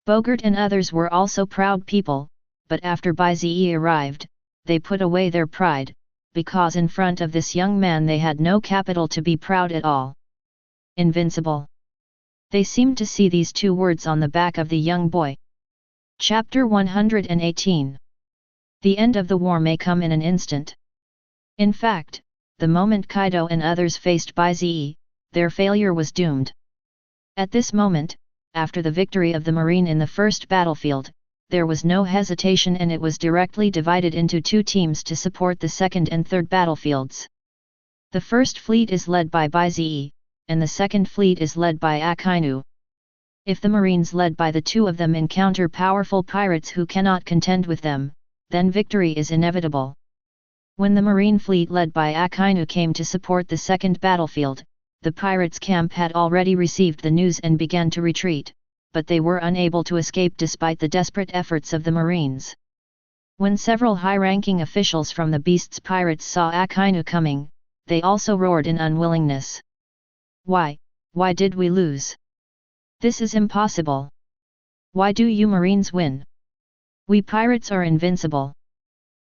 Speaker 1: Bogart and others were also proud people, but after Bai Ze arrived, they put away their pride, because in front of this young man they had no capital to be proud at all. Invincible. They seemed to see these two words on the back of the young boy. Chapter 118. The end of the war may come in an instant. In fact, the moment Kaido and others faced Bai Ze, their failure was doomed. At this moment, after the victory of the Marine in the first battlefield, there was no hesitation and it was directly divided into two teams to support the second and third battlefields. The first fleet is led by Bai Ze, and the second fleet is led by Akainu. If the Marines led by the two of them encounter powerful pirates who cannot contend with them, then victory is inevitable. When the Marine fleet led by Akainu came to support the second battlefield, the pirates' camp had already received the news and began to retreat, but they were unable to escape despite the desperate efforts of the Marines. When several high-ranking officials from the Beast's pirates saw Akainu coming, they also roared in unwillingness. Why did we lose? This is impossible. Why do you Marines win? We pirates are invincible.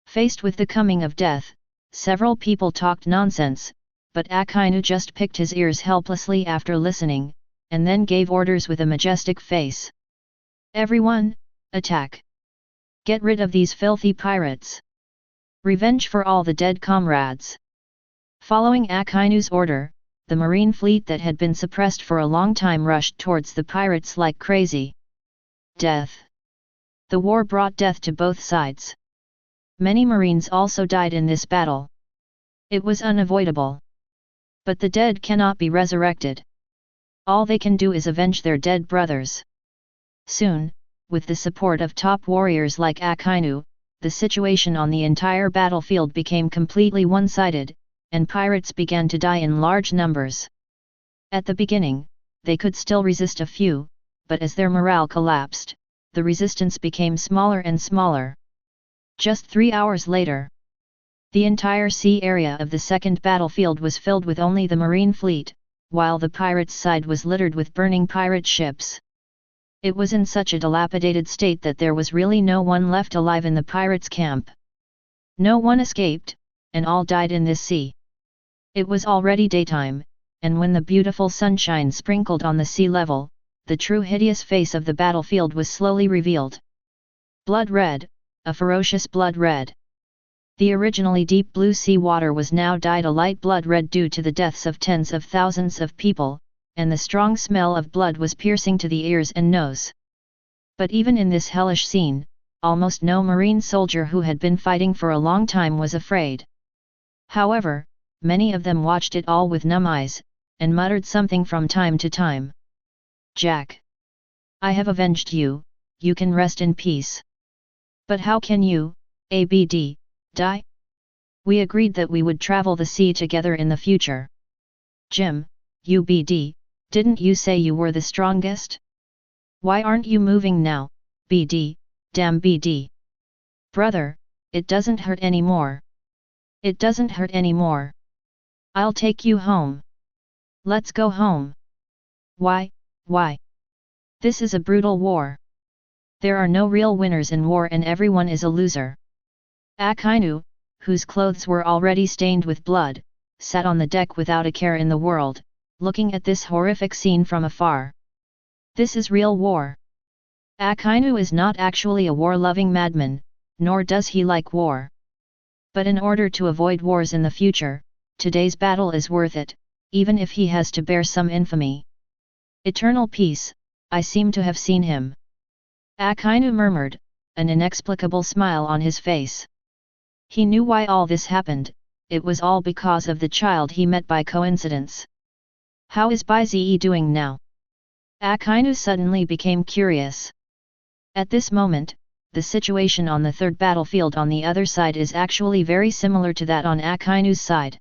Speaker 1: Faced with the coming of death, several people talked nonsense, but Akainu just picked his ears helplessly after listening, and then gave orders with a majestic face. Everyone, attack! Get rid of these filthy pirates! Revenge for all the dead comrades! Following Akainu's order, the Marine fleet that had been suppressed for a long time rushed towards the pirates like crazy. Death! The war brought death to both sides. Many Marines also died in this battle. It was unavoidable. But the dead cannot be resurrected. All they can do is avenge their dead brothers. Soon, with the support of top warriors like Akainu, the situation on the entire battlefield became completely one-sided, and pirates began to die in large numbers. At the beginning, they could still resist a few, but as their morale collapsed, the resistance became smaller and smaller. Just 3 hours later, the entire sea area of the second battlefield was filled with only the Marine fleet, while the pirates' side was littered with burning pirate ships. It was in such a dilapidated state that there was really no one left alive in the pirates' camp. No one escaped, and all died in this sea. It was already daytime, and when the beautiful sunshine sprinkled on the sea level, the true hideous face of the battlefield was slowly revealed. Blood red, a ferocious blood red. The originally deep blue sea water was now dyed a light blood red due to the deaths of tens of thousands of people, and the strong smell of blood was piercing to the ears and nose. But even in this hellish scene, almost no Marine soldier who had been fighting for a long time was afraid. However, many of them watched it all with numb eyes, and muttered something from time to time. Jack! I have avenged you, you can rest in peace. But how can you, ABD, die? We agreed that we would travel the sea together in the future. Jim, UBD, didn't you say you were the strongest? Why aren't you moving now, BD, damn BD? Brother, it doesn't hurt anymore. It doesn't hurt anymore. I'll take you home. Let's go home. Why? This is a brutal war. There are no real winners in war and everyone is a loser. Akainu, whose clothes were already stained with blood, sat on the deck without a care in the world, looking at this horrific scene from afar. This is real war. Akainu is not actually a war-loving madman, nor does he like war. But in order to avoid wars in the future, today's battle is worth it, even if he has to bear some infamy. Eternal peace, I seem to have seen him. Akainu murmured, an inexplicable smile on his face. He knew why all this happened, it was all because of the child he met by coincidence. How is Bai Ze doing now? Akainu suddenly became curious. At this moment, the situation on the third battlefield on the other side is actually very similar to that on Akainu's side.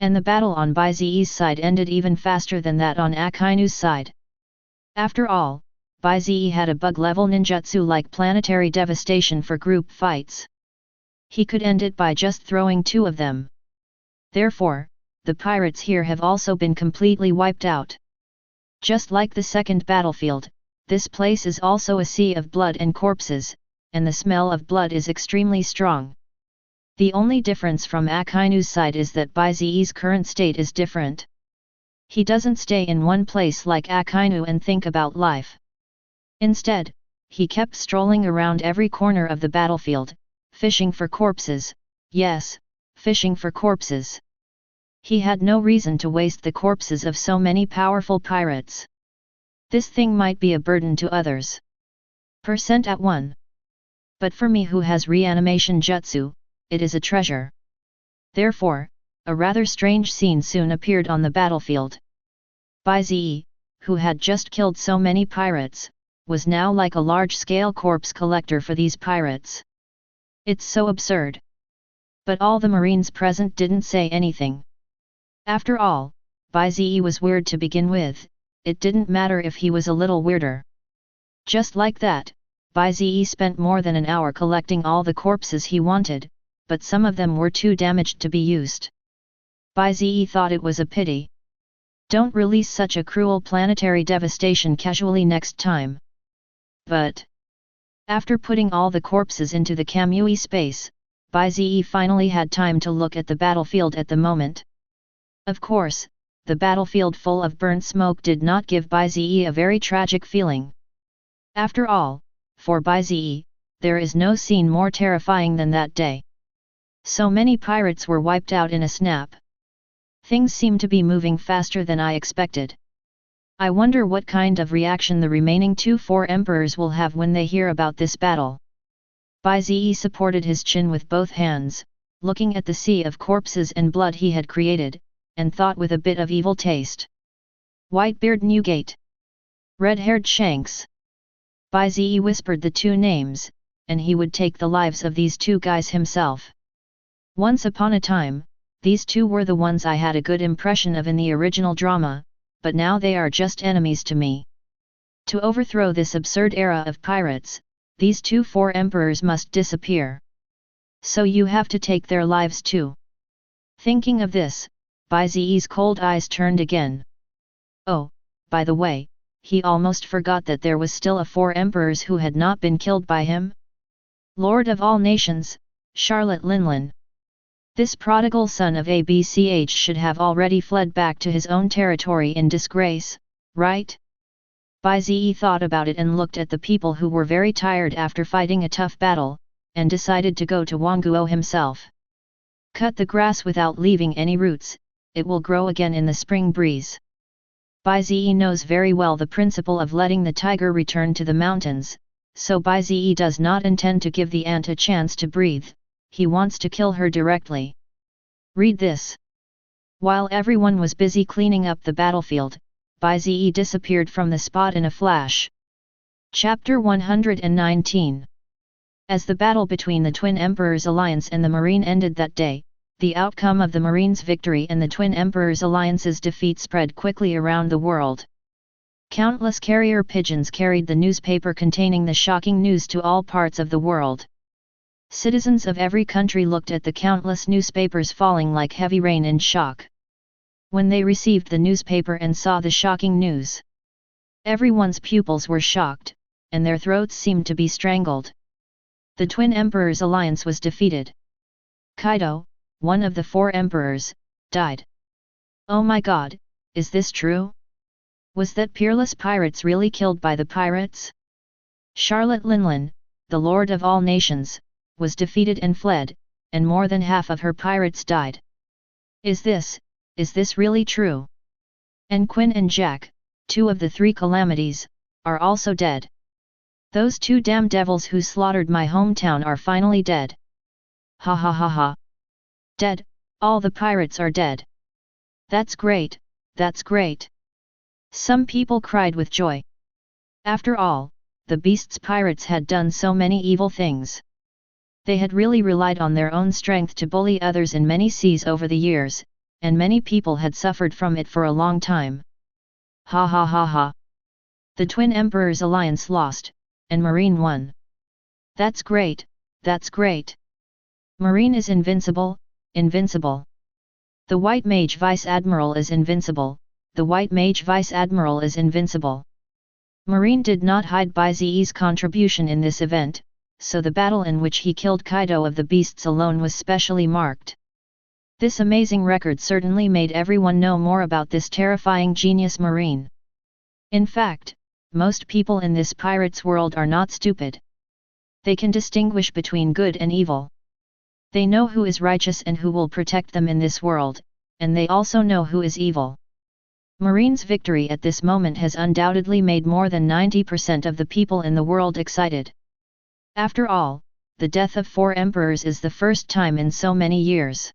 Speaker 1: And the battle on Bai Ze's side ended even faster than that on Akainu's side. After all, Bai Ze had a bug-level ninjutsu like planetary devastation for group fights. He could end it by just throwing two of them. Therefore, the pirates here have also been completely wiped out. Just like the second battlefield, this place is also a sea of blood and corpses, and the smell of blood is extremely strong. The only difference from Akainu's side is that Bai Ze's current state is different. He doesn't stay in one place like Akainu and think about life. Instead, he kept strolling around every corner of the battlefield, fishing for corpses, yes, fishing for corpses. He had no reason to waste the corpses of so many powerful pirates. This thing might be a burden to others. Percent at 1. But for me who has reanimation jutsu, it is a treasure. Therefore, a rather strange scene soon appeared on the battlefield. Bai Ze, who had just killed so many pirates, was now like a large-scale corpse collector for these pirates. It's so absurd. But all the marines present didn't say anything. After all, Bai Ze was weird to begin with, it didn't matter if he was a little weirder. Just like that, Bai Ze spent more than an hour collecting all the corpses he wanted, but some of them were too damaged to be used. Bai Ze thought it was a pity. Don't release such a cruel planetary devastation casually next time. But after putting all the corpses into the Kamui space, Bai Ze finally had time to look at the battlefield at the moment. Of course, the battlefield full of burnt smoke did not give Bai Ze a very tragic feeling. After all, for Bai Ze, there is no scene more terrifying than that day. So many pirates were wiped out in a snap. Things seem to be moving faster than I expected. I wonder what kind of reaction the remaining 4 emperors will have when they hear about this battle. Bai Ze supported his chin with both hands, looking at the sea of corpses and blood he had created, and thought with a bit of evil taste. Whitebeard Newgate. Red-haired Shanks. Bai Ze whispered the 2 names, and he would take the lives of these 2 guys himself. Once upon a time, these 2 were the ones I had a good impression of in the original drama, but now they are just enemies to me. To overthrow this absurd era of pirates, these 4 emperors must disappear. So you have to take their lives too. Thinking of this, Bai Ze's cold eyes turned again. Oh, by the way, he almost forgot that there was still 4 emperors who had not been killed by him. Lord of all nations, Charlotte Linlin. This prodigal son of ABCH should have already fled back to his own territory in disgrace, right? Bai Ze thought about it and looked at the people who were very tired after fighting a tough battle, and decided to go to Wangguo himself. Cut the grass without leaving any roots, it will grow again in the spring breeze. Bai Ze knows very well the principle of letting the tiger return to the mountains, so Bai Ze does not intend to give the ant a chance to breathe. He wants to kill her directly. Read this. While everyone was busy cleaning up the battlefield, Bai Ze disappeared from the spot in a flash. Chapter 119. As the battle between the Twin Emperors Alliance and the Marine ended that day, the outcome of the Marines' victory and the Twin Emperors Alliance's defeat spread quickly around the world. Countless carrier pigeons carried the newspaper containing the shocking news to all parts of the world. Citizens of every country looked at the countless newspapers falling like heavy rain in shock. When they received the newspaper and saw the shocking news, everyone's pupils were shocked, and their throats seemed to be strangled. The Twin Emperors Alliance was defeated. Kaido, one of the 4 emperors, died. Oh my god, is this true? Was that peerless pirates really killed by the pirates? Charlotte Linlin, the Lord of all nations, was defeated and fled, and more than half of her pirates died. Is this really true? And Quinn and Jack, 2 of the 3 calamities, are also dead. Those 2 damn devils who slaughtered my hometown are finally dead. Ha ha ha ha. Dead, all the pirates are dead. That's great, that's great. Some people cried with joy. After all, the beast's pirates had done so many evil things. They had really relied on their own strength to bully others in many seas over the years, and many people had suffered from it for a long time. Ha ha ha ha. The Twin Emperors Alliance lost, and Marine won. That's great, that's great. Marine is invincible, invincible. The White Mage Vice Admiral is invincible, the White Mage Vice Admiral is invincible. Marine did not hide Bai Ze's contribution in this event, so the battle in which he killed Kaido of the beasts alone was specially marked. This amazing record certainly made everyone know more about this terrifying genius marine. In fact, most people in this pirate's world are not stupid. They can distinguish between good and evil. They know who is righteous and who will protect them in this world, and they also know who is evil. Marine's victory at this moment has undoubtedly made more than 90% of the people in the world excited. After all, the death of 4 emperors is the first time in so many years.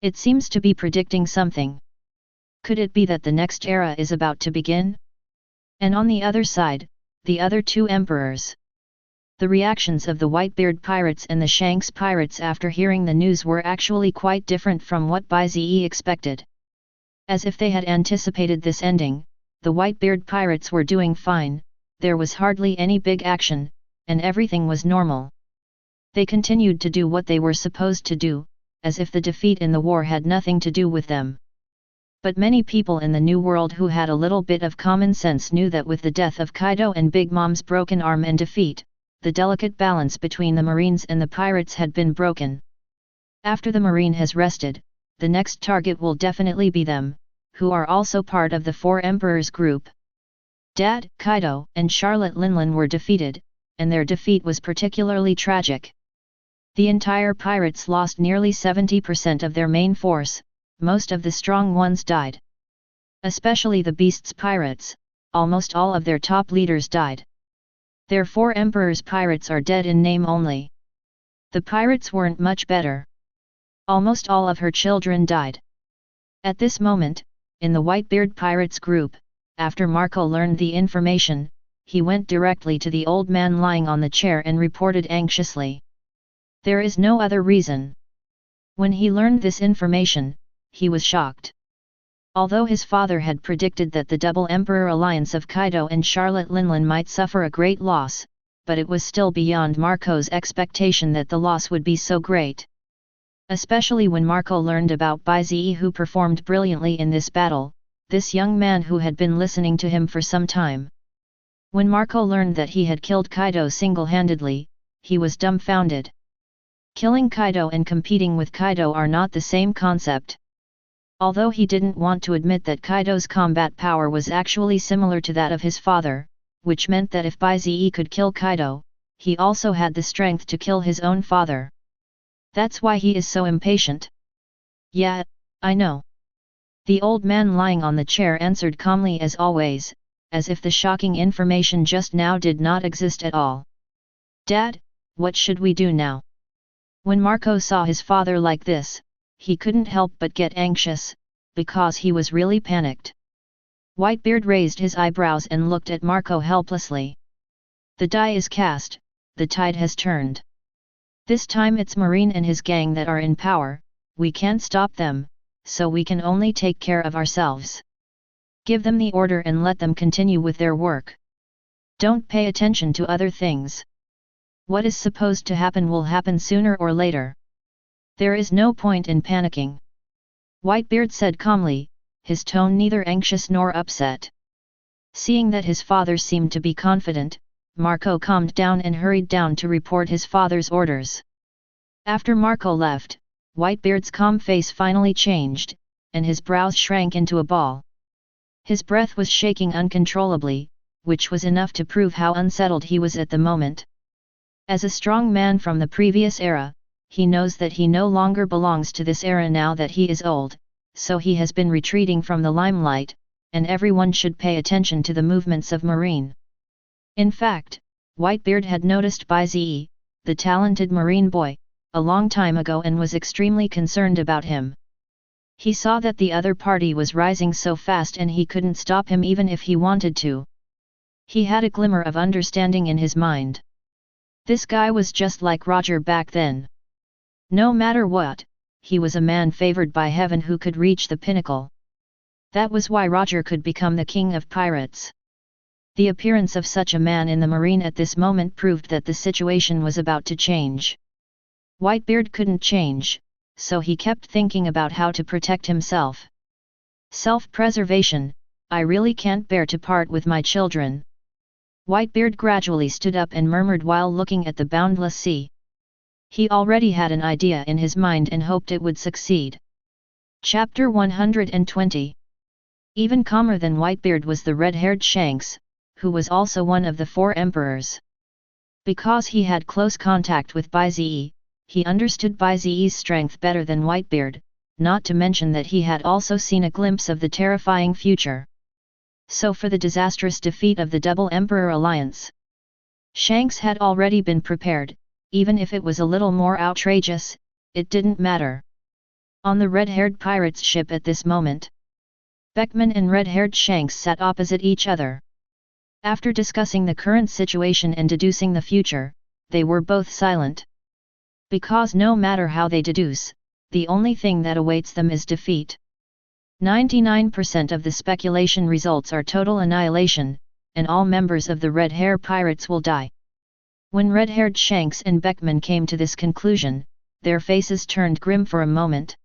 Speaker 1: It seems to be predicting something. Could it be that the next era is about to begin? And on the other side, the other 2 emperors. The reactions of the Whitebeard pirates and the Shanks pirates after hearing the news were actually quite different from what Bai Ze expected. As if they had anticipated this ending, the Whitebeard pirates were doing fine, there was hardly any big action, and everything was normal. They continued to do what they were supposed to do, as if the defeat in the war had nothing to do with them. But many people in the New World who had a little bit of common sense knew that with the death of Kaido and Big Mom's broken arm and defeat, the delicate balance between the Marines and the pirates had been broken. After the Marine has rested, the next target will definitely be them, who are also part of the 4 Emperors group. Dad, Kaido, and Charlotte Linlin were defeated, and their defeat was particularly tragic. The entire pirates lost nearly 70% of their main force, most of the strong ones died. Especially the Beasts pirates, almost all of their top leaders died. Their 4 Emperors pirates are dead in name only. The pirates weren't much better. Almost all of her children died. At this moment, in the Whitebeard pirates group, after Marco learned the information, he went directly to the old man lying on the chair and reported anxiously. There is no other reason. When he learned this information, he was shocked. Although his father had predicted that the double emperor alliance of Kaido and Charlotte Linlin might suffer a great loss, but it was still beyond Marco's expectation that the loss would be so great. Especially when Marco learned about Bai Ze, who performed brilliantly in this battle, this young man who had been listening to him for some time. When Marco learned that he had killed Kaido single-handedly, he was dumbfounded. Killing Kaido and competing with Kaido are not the same concept. Although he didn't want to admit that Kaido's combat power was actually similar to that of his father, which meant that if Bai Ze could kill Kaido, he also had the strength to kill his own father. That's why he is so impatient. Yeah, I know. The old man lying on the chair answered calmly as always, as if the shocking information just now did not exist at all. Dad, what should we do now? When Marco saw his father like this, he couldn't help but get anxious, because he was really panicked. Whitebeard raised his eyebrows and looked at Marco helplessly. The die is cast, the tide has turned. This time it's Marine and his gang that are in power, we can't stop them, so we can only take care of ourselves. Give them the order and let them continue with their work. Don't pay attention to other things. What is supposed to happen will happen sooner or later. There is no point in panicking. Whitebeard said calmly, his tone neither anxious nor upset. Seeing that his father seemed to be confident, Marco calmed down and hurried down to report his father's orders. After Marco left, Whitebeard's calm face finally changed, and his brows shrank into a ball. His breath was shaking uncontrollably, which was enough to prove how unsettled he was at the moment. As a strong man from the previous era, he knows that he no longer belongs to this era now that he is old, so he has been retreating from the limelight, and everyone should pay attention to the movements of Marine. In fact, Whitebeard had noticed Bai Ze, the talented Marine boy, a long time ago and was extremely concerned about him. He saw that the other party was rising so fast and he couldn't stop him even if he wanted to. He had a glimmer of understanding in his mind. This guy was just like Roger back then. No matter what, he was a man favored by heaven who could reach the pinnacle. That was why Roger could become the king of pirates. The appearance of such a man in the Marine at this moment proved that the situation was about to change. Whitebeard couldn't change, so he kept thinking about how to protect himself. Self-preservation, I really can't bear to part with my children. Whitebeard gradually stood up and murmured while looking at the boundless sea. He already had an idea in his mind and hoped it would succeed. Chapter 120. Even calmer than Whitebeard was the red-haired Shanks, who was also one of the 4 emperors. Because he had close contact with Bai Ze, he understood Bai Ze's strength better than Whitebeard, not to mention that he had also seen a glimpse of the terrifying future. So for the disastrous defeat of the Double Emperor Alliance, Shanks had already been prepared. Even if it was a little more outrageous, it didn't matter. On the red-haired pirate's ship at this moment, Beckman and red-haired Shanks sat opposite each other. After discussing the current situation and deducing the future, they were both silent. Because no matter how they deduce, the only thing that awaits them is defeat. 99% of the speculation results are total annihilation, and all members of the red-hair pirates will die. When red-haired Shanks and Beckman came to this conclusion, their faces turned grim for a moment.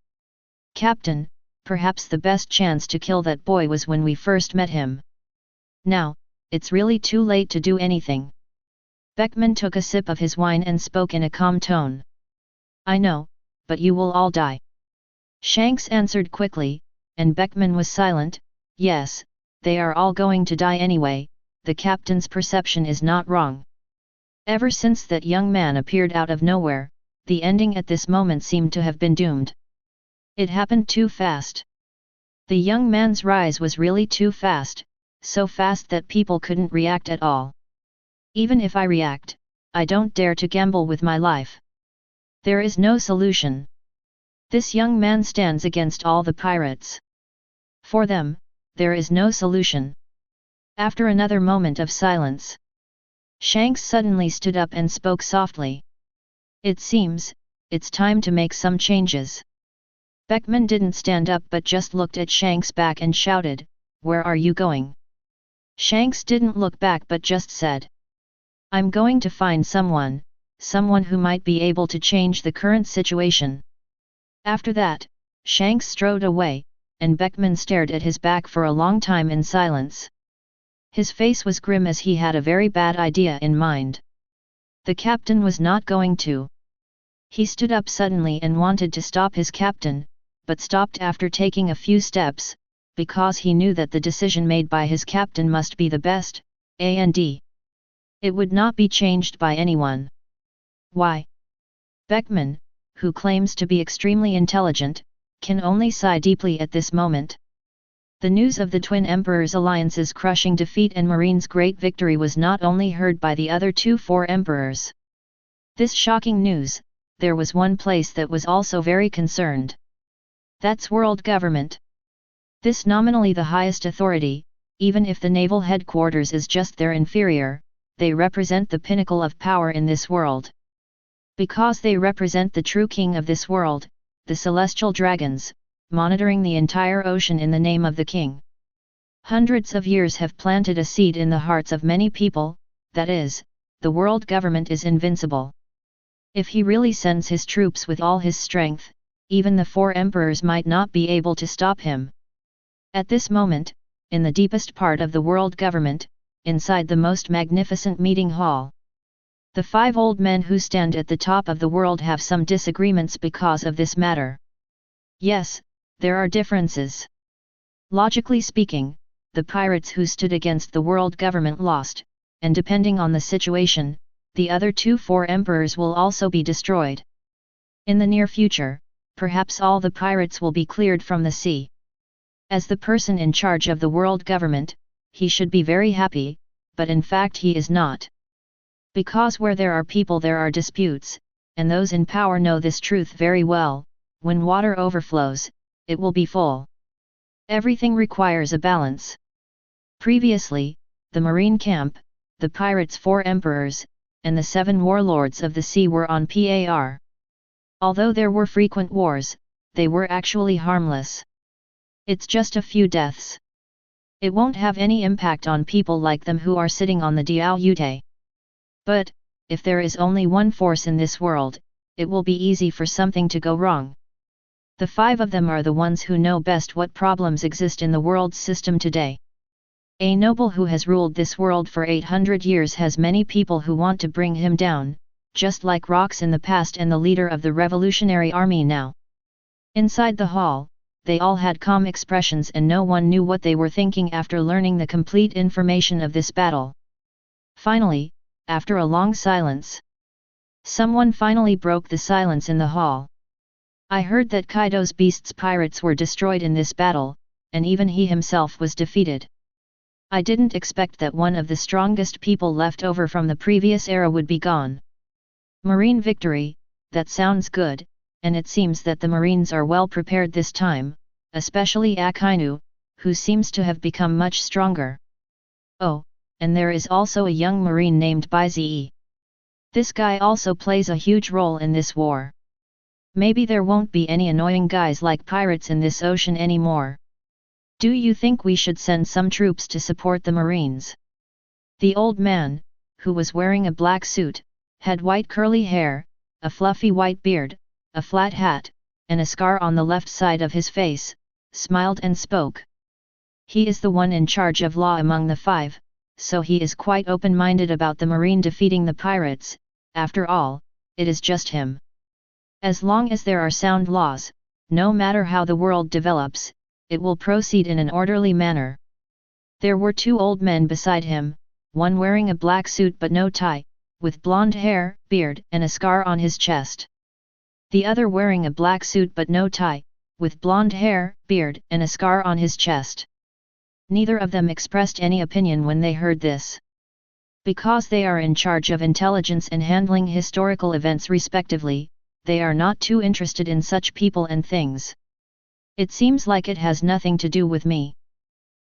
Speaker 1: Captain, perhaps the best chance to kill that boy was when we first met him. Now, it's really too late to do anything. Beckman took a sip of his wine and spoke in a calm tone. I know, but you will all die. Shanks answered quickly, and Beckman was silent. Yes, they are all going to die anyway, the captain's perception is not wrong. Ever since that young man appeared out of nowhere, the ending at this moment seemed to have been doomed. It happened too fast. The young man's rise was really too fast, so fast that people couldn't react at all. Even if I react, I don't dare to gamble with my life. There is no solution. This young man stands against all the pirates. For them, there is no solution. After another moment of silence, Shanks suddenly stood up and spoke softly. It seems, it's time to make some changes. Beckman didn't stand up but just looked at Shanks back and shouted, Where are you going? Shanks didn't look back but just said, I'm going to find someone who might be able to change the current situation. After that, Shanks strode away, and Beckman stared at his back for a long time in silence. His face was grim as he had a very bad idea in mind. The captain was not going to. He stood up suddenly and wanted to stop his captain, but stopped after taking a few steps, because he knew that the decision made by his captain must be the best, and it would not be changed by anyone. Why? Beckman, who claims to be extremely intelligent, can only sigh deeply at this moment. The news of the Twin Emperors' alliance's crushing defeat and Marine's great victory was not only heard by the other 4 emperors. This shocking news, there was one place that was also very concerned. That's world government. This nominally the highest authority, even if the naval headquarters is just their inferior, they represent the pinnacle of power in this world. Because they represent the true king of this world, the celestial dragons, monitoring the entire ocean in the name of the king. Hundreds of years have planted a seed in the hearts of many people, that is, the world government is invincible. If he really sends his troops with all his strength, even the 4 emperors might not be able to stop him. At this moment, in the deepest part of the world government, inside the most magnificent meeting hall, the 5 old men who stand at the top of the world have some disagreements because of this matter. Yes, there are differences. Logically speaking, the pirates who stood against the world government lost, and depending on the situation, the other 4 emperors will also be destroyed. In the near future, perhaps all the pirates will be cleared from the sea. As the person in charge of the world government, he should be very happy, but in fact he is not. Because where there are people there are disputes, and those in power know this truth very well. When water overflows, it will be full. Everything requires a balance. Previously, the marine camp, the pirates' 4 emperors, and the 7 warlords of the sea were on par. Although there were frequent wars, they were actually harmless. It's just a few deaths. It won't have any impact on people like them who are sitting on the Diao Yute. But, if there is only one force in this world, it will be easy for something to go wrong. The 5 of them are the ones who know best what problems exist in the world's system today. A noble who has ruled this world for 800 years has many people who want to bring him down, just like rocks in the past and the leader of the revolutionary army now. Inside the hall, they all had calm expressions and no one knew what they were thinking after learning the complete information of this battle. Finally, after a long silence, someone finally broke the silence in the hall. I heard that Kaido's beasts pirates were destroyed in this battle, and even he himself was defeated. I didn't expect that one of the strongest people left over from the previous era would be gone. Marine victory, that sounds good, and it seems that the Marines are well prepared this time, especially Akainu, who seems to have become much stronger. Oh, and there is also a young Marine named Bai Ze. This guy also plays a huge role in this war. Maybe there won't be any annoying guys like pirates in this ocean anymore. Do you think we should send some troops to support the Marines? The old man, who was wearing a black suit, had white curly hair, a fluffy white beard, a flat hat, and a scar on the left side of his face, smiled and spoke. He is the one in charge of law among the five, so he is quite open-minded about the Marine defeating the pirates. After all, it is just him. As long as there are sound laws, no matter how the world develops, it will proceed in an orderly manner. There were two old men beside him, one wearing a black suit but no tie, with blonde hair, beard and a scar on his chest. The other wearing a black suit but no tie, with blonde hair, beard and a scar on his chest. Neither of them expressed any opinion when they heard this. Because they are in charge of intelligence and handling historical events respectively, they are not too interested in such people and things. It seems like it has nothing to do with me.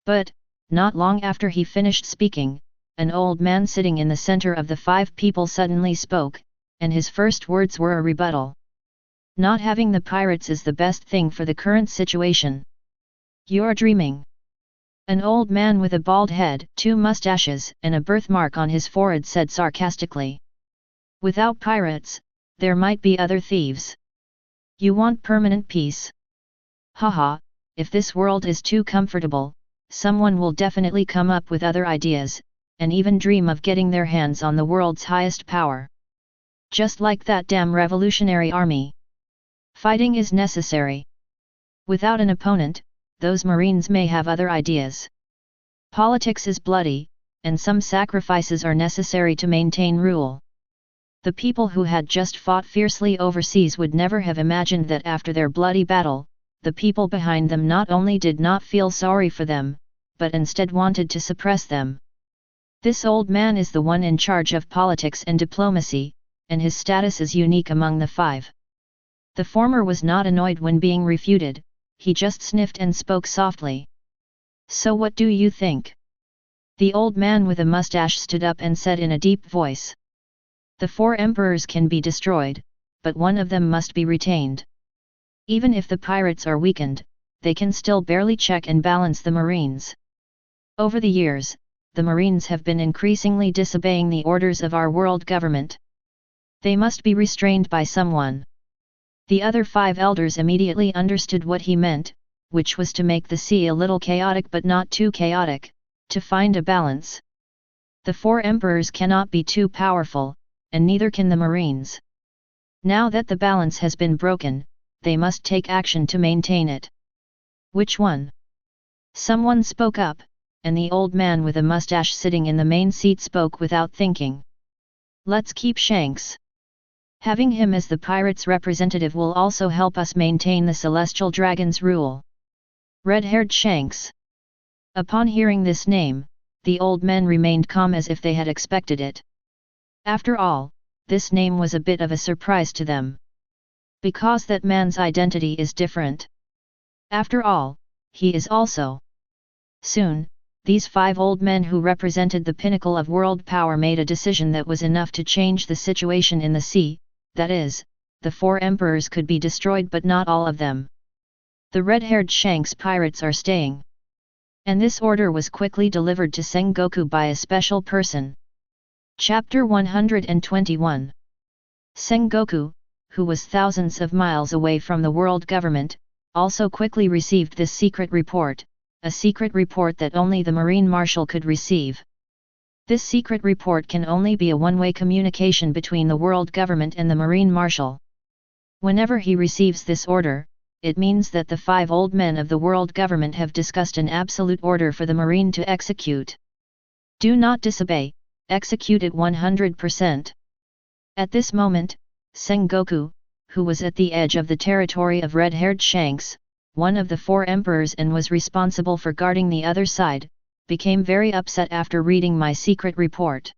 Speaker 1: But, not long after he finished speaking, an old man sitting in the center of the five people suddenly spoke, and his first words were a rebuttal. Not having the pirates is the best thing for the current situation. You're dreaming. An old man with a bald head, two mustaches and a birthmark on his forehead said sarcastically. Without pirates, there might be other thieves. You want permanent peace? Haha, if this world is too comfortable, someone will definitely come up with other ideas, and even dream of getting their hands on the world's highest power. Just like that damn revolutionary army. Fighting is necessary. Without an opponent, those Marines may have other ideas. Politics is bloody, and some sacrifices are necessary to maintain rule. The people who had just fought fiercely overseas would never have imagined that after their bloody battle, the people behind them not only did not feel sorry for them, but instead wanted to suppress them. This old man is the one in charge of politics and diplomacy, and his status is unique among the five. The former was not annoyed when being refuted, he just sniffed and spoke softly. So what do you think? The old man with a mustache stood up and said in a deep voice. The four emperors can be destroyed, but one of them must be retained. Even if the pirates are weakened, they can still barely check and balance the Marines. Over the years, the Marines have been increasingly disobeying the orders of our world government. They must be restrained by someone. The other five elders immediately understood what he meant, which was to make the sea a little chaotic but not too chaotic, to find a balance. The four emperors cannot be too powerful, and neither can the Marines. Now that the balance has been broken, they must take action to maintain it. Which one? Someone spoke up, and the old man with a mustache sitting in the main seat spoke without thinking. Let's keep Shanks. Having him as the pirates' representative will also help us maintain the Celestial Dragon's rule. Red-haired Shanks. Upon hearing this name, the old men remained calm as if they had expected it. After all, this name was a bit of a surprise to them. Because that man's identity is different. After all, he is also. Soon, these five old men who represented the pinnacle of world power made a decision that was enough to change the situation in the sea, that is, the four emperors could be destroyed but not all of them. The red-haired Shanks pirates are staying. And this order was quickly delivered to Sengoku by a special person. Chapter 121. Sengoku, who was thousands of miles away from the world government, also quickly received this secret report, a secret report that only the Marine Marshal could receive. This secret report can only be a one-way communication between the world government and the Marine Marshal. Whenever he receives this order, it means that the 5 old men of the world government have discussed an absolute order for the Marine to execute. Do not disobey, execute it 100%. At this moment, Sengoku, who was at the edge of the territory of red-haired Shanks, one of the 4 emperors and was responsible for guarding the other side, became very upset after reading my secret report.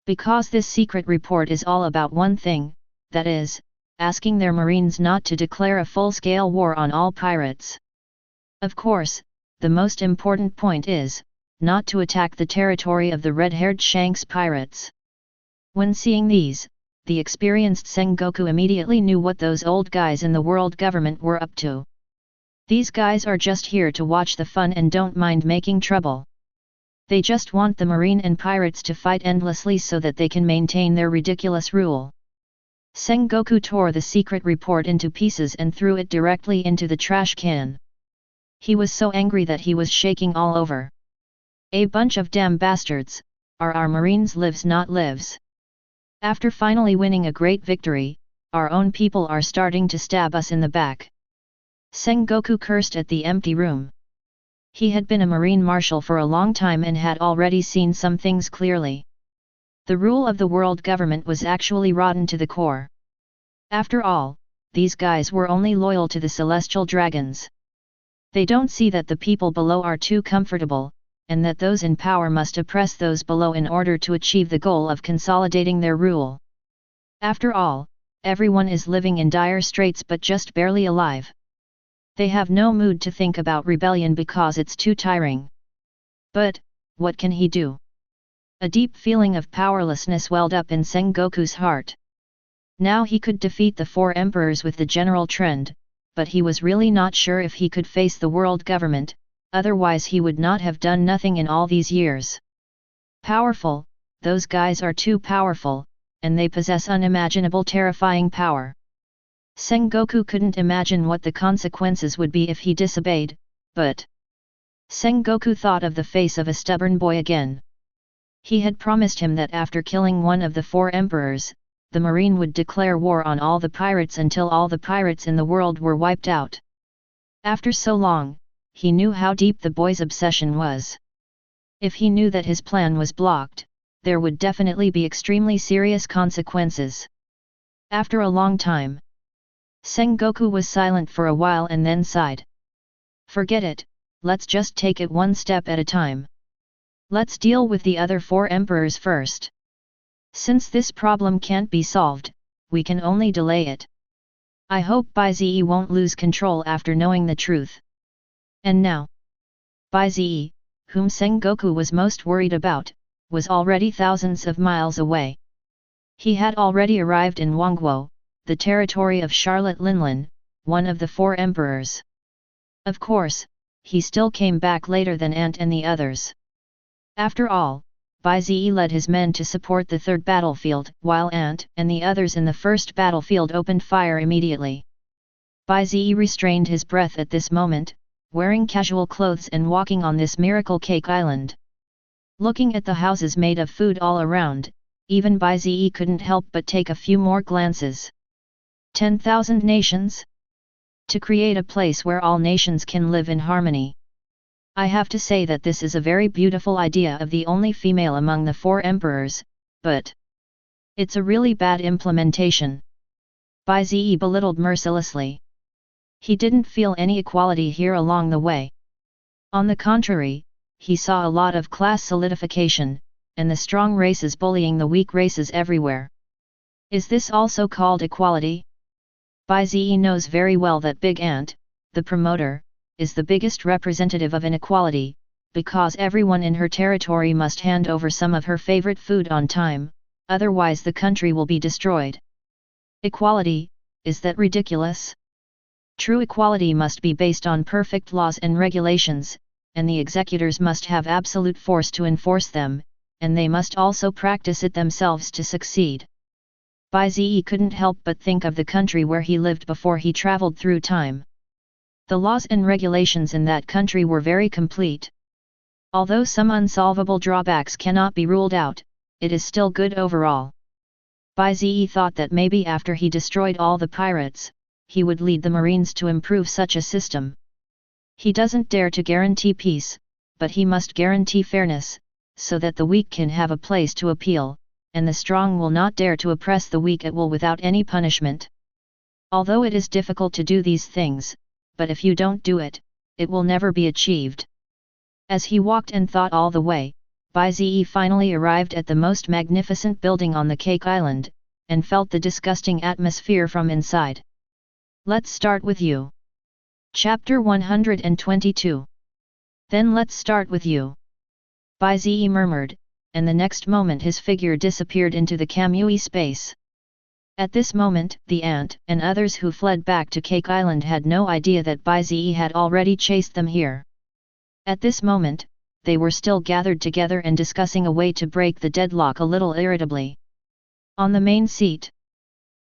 Speaker 1: Because this secret report is all about one thing, that is, asking their marines not to declare a full-scale war on all pirates. Of course, the most important point is, not to attack the territory of the red-haired Shanks pirates. When seeing these, the experienced Sengoku immediately knew what those old guys in the world government were up to. These guys are just here to watch the fun and don't mind making trouble. They just want the marine and pirates to fight endlessly so that they can maintain their ridiculous rule. Sengoku tore the secret report into pieces and threw it directly into the trash can. He was so angry that he was shaking all over. A bunch of damn bastards, are our marines lives not lives. After finally winning a great victory, our own people are starting to stab us in the back. Sengoku cursed at the empty room. He had been a Marine Marshal for a long time and had already seen some things clearly. The rule of the world government was actually rotten to the core. After all, these guys were only loyal to the celestial dragons. They don't see that the people below are too comfortable, and that those in power must oppress those below in order to achieve the goal of consolidating their rule. After all, everyone is living in dire straits but just barely alive. They have no mood to think about rebellion because it's too tiring. But, what can he do? A deep feeling of powerlessness welled up in Sengoku's heart. Now he could defeat the 4 emperors with the general trend, but he was really not sure if he could face the world government, otherwise he would not have done nothing in all these years. Powerful, those guys are too powerful, and they possess unimaginable terrifying power. Sengoku couldn't imagine what the consequences would be if he disobeyed, but Sengoku thought of the face of a stubborn boy again. He had promised him that after killing one of the 4 emperors, the Marine would declare war on all the pirates until all the pirates in the world were wiped out. After so long, he knew how deep the boy's obsession was. If he knew that his plan was blocked, there would definitely be extremely serious consequences. After a long time, Sengoku was silent for a while and then sighed. Forget it, let's just take it one step at a time. Let's deal with the other 4 emperors first. Since this problem can't be solved, we can only delay it. I hope Bai Ze won't lose control after knowing the truth. And now, Bai Ze, whom Sengoku was most worried about, was already thousands of miles away. He had already arrived in Wangguo, the territory of Charlotte Linlin, one of the 4 emperors. Of course, he still came back later than Ant and the others. After all, Bai Ze led his men to support the 3rd battlefield, while Ant and the others in the 1st battlefield opened fire immediately. Bai Ze restrained his breath at this moment, wearing casual clothes and walking on this miracle cake island. Looking at the houses made of food all around, even Bai Ze couldn't help but take a few more glances. 10,000 nations? To create a place where all nations can live in harmony. I have to say that this is a very beautiful idea of the only female among the 4 emperors, but it's a really bad implementation. Bai Ze belittled mercilessly. He didn't feel any equality here along the way. On the contrary, he saw a lot of class solidification, and the strong races bullying the weak races everywhere. Is this also called equality? Bai Ze knows very well that Big Ant, the promoter, is the biggest representative of inequality, because everyone in her territory must hand over some of her favorite food on time, otherwise the country will be destroyed. Equality, is that ridiculous? True equality must be based on perfect laws and regulations, and the executors must have absolute force to enforce them, and they must also practice it themselves to succeed. Bai Ze couldn't help but think of the country where he lived before he traveled through time. The laws and regulations in that country were very complete. Although some unsolvable drawbacks cannot be ruled out, it is still good overall. Bai Ze thought that maybe after he destroyed all the pirates, he would lead the Marines to improve such a system. He doesn't dare to guarantee peace, but he must guarantee fairness, so that the weak can have a place to appeal, and the strong will not dare to oppress the weak at will without any punishment. Although it is difficult to do these things, but if you don't do it, it will never be achieved. As he walked and thought all the way, Bai Ze finally arrived at the most magnificent building on the Cake Island, and felt the disgusting atmosphere from inside. Let's start with you. Chapter 122. Then let's start with you. Bai Ze murmured, and the next moment his figure disappeared into the Kamui space. At this moment, the ant and others who fled back to Cake Island had no idea that Bai Ze had already chased them here. At this moment, they were still gathered together and discussing a way to break the deadlock a little irritably. On the main seat,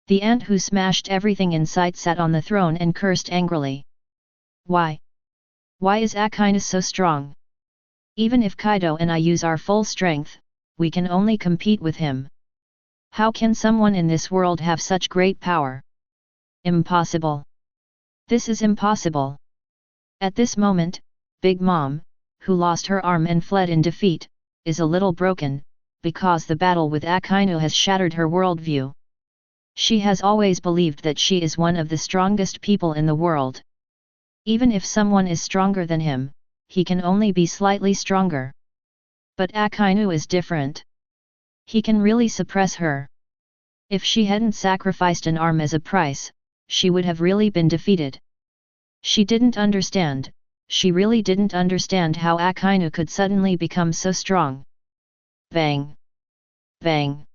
Speaker 1: the ant who smashed everything in sight sat on the throne and cursed angrily. Why? Why is Akina so strong? Even if Kaido and I use our full strength, we can only compete with him. How can someone in this world have such great power? Impossible. This is impossible. At this moment, Big Mom, who lost her arm and fled in defeat, is a little broken, because the battle with Akina has shattered her worldview. She has always believed that she is one of the strongest people in the world. Even if someone is stronger than him, he can only be slightly stronger. But Akina is different. He can really suppress her. If she hadn't sacrificed an arm as a price, she would have really been defeated. She didn't understand. She really didn't understand how Akina could suddenly become so strong. Bang! Bang!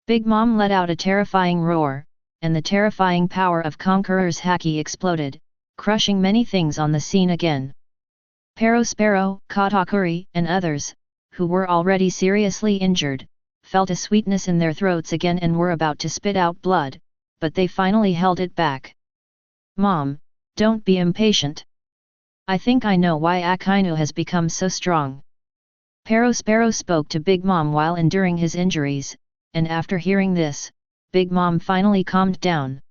Speaker 1: Big Mom let out a terrifying roar, and the terrifying power of Conqueror's haki exploded, crushing many things on the scene again. Perospero, Katakuri, and others, who were already seriously injured, felt a sweetness in their throats again and were about to spit out blood, but they finally held it back. Mom, don't be impatient. I think I know why Akina has become so strong. Perospero spoke to Big Mom while enduring his injuries, and after hearing this, Big Mom finally calmed down.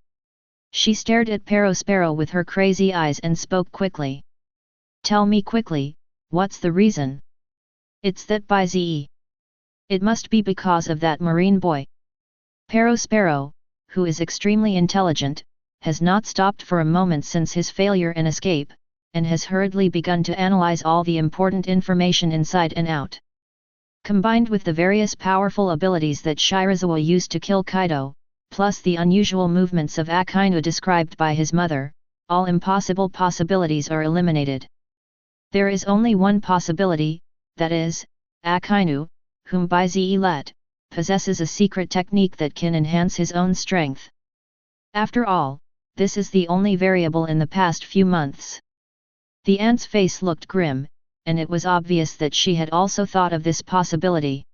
Speaker 1: She stared at Perospero with her crazy eyes and spoke quickly. Tell me quickly, what's the reason? It's that Bai Ze. It must be because of that marine boy. Perospero, who is extremely intelligent, has not stopped for a moment since his failure and escape, and has hurriedly begun to analyze all the important information inside and out. Combined with the various powerful abilities that Shirazawa used to kill Kaido, plus the unusual movements of Akina described by his mother, all impossible possibilities are eliminated. There is only one possibility, that is, Akina, whom Bai Ze let, possesses a secret technique that can enhance his own strength. After all, this is the only variable in the past few months. The ant's face looked grim, and it was obvious that she had also thought of this possibility.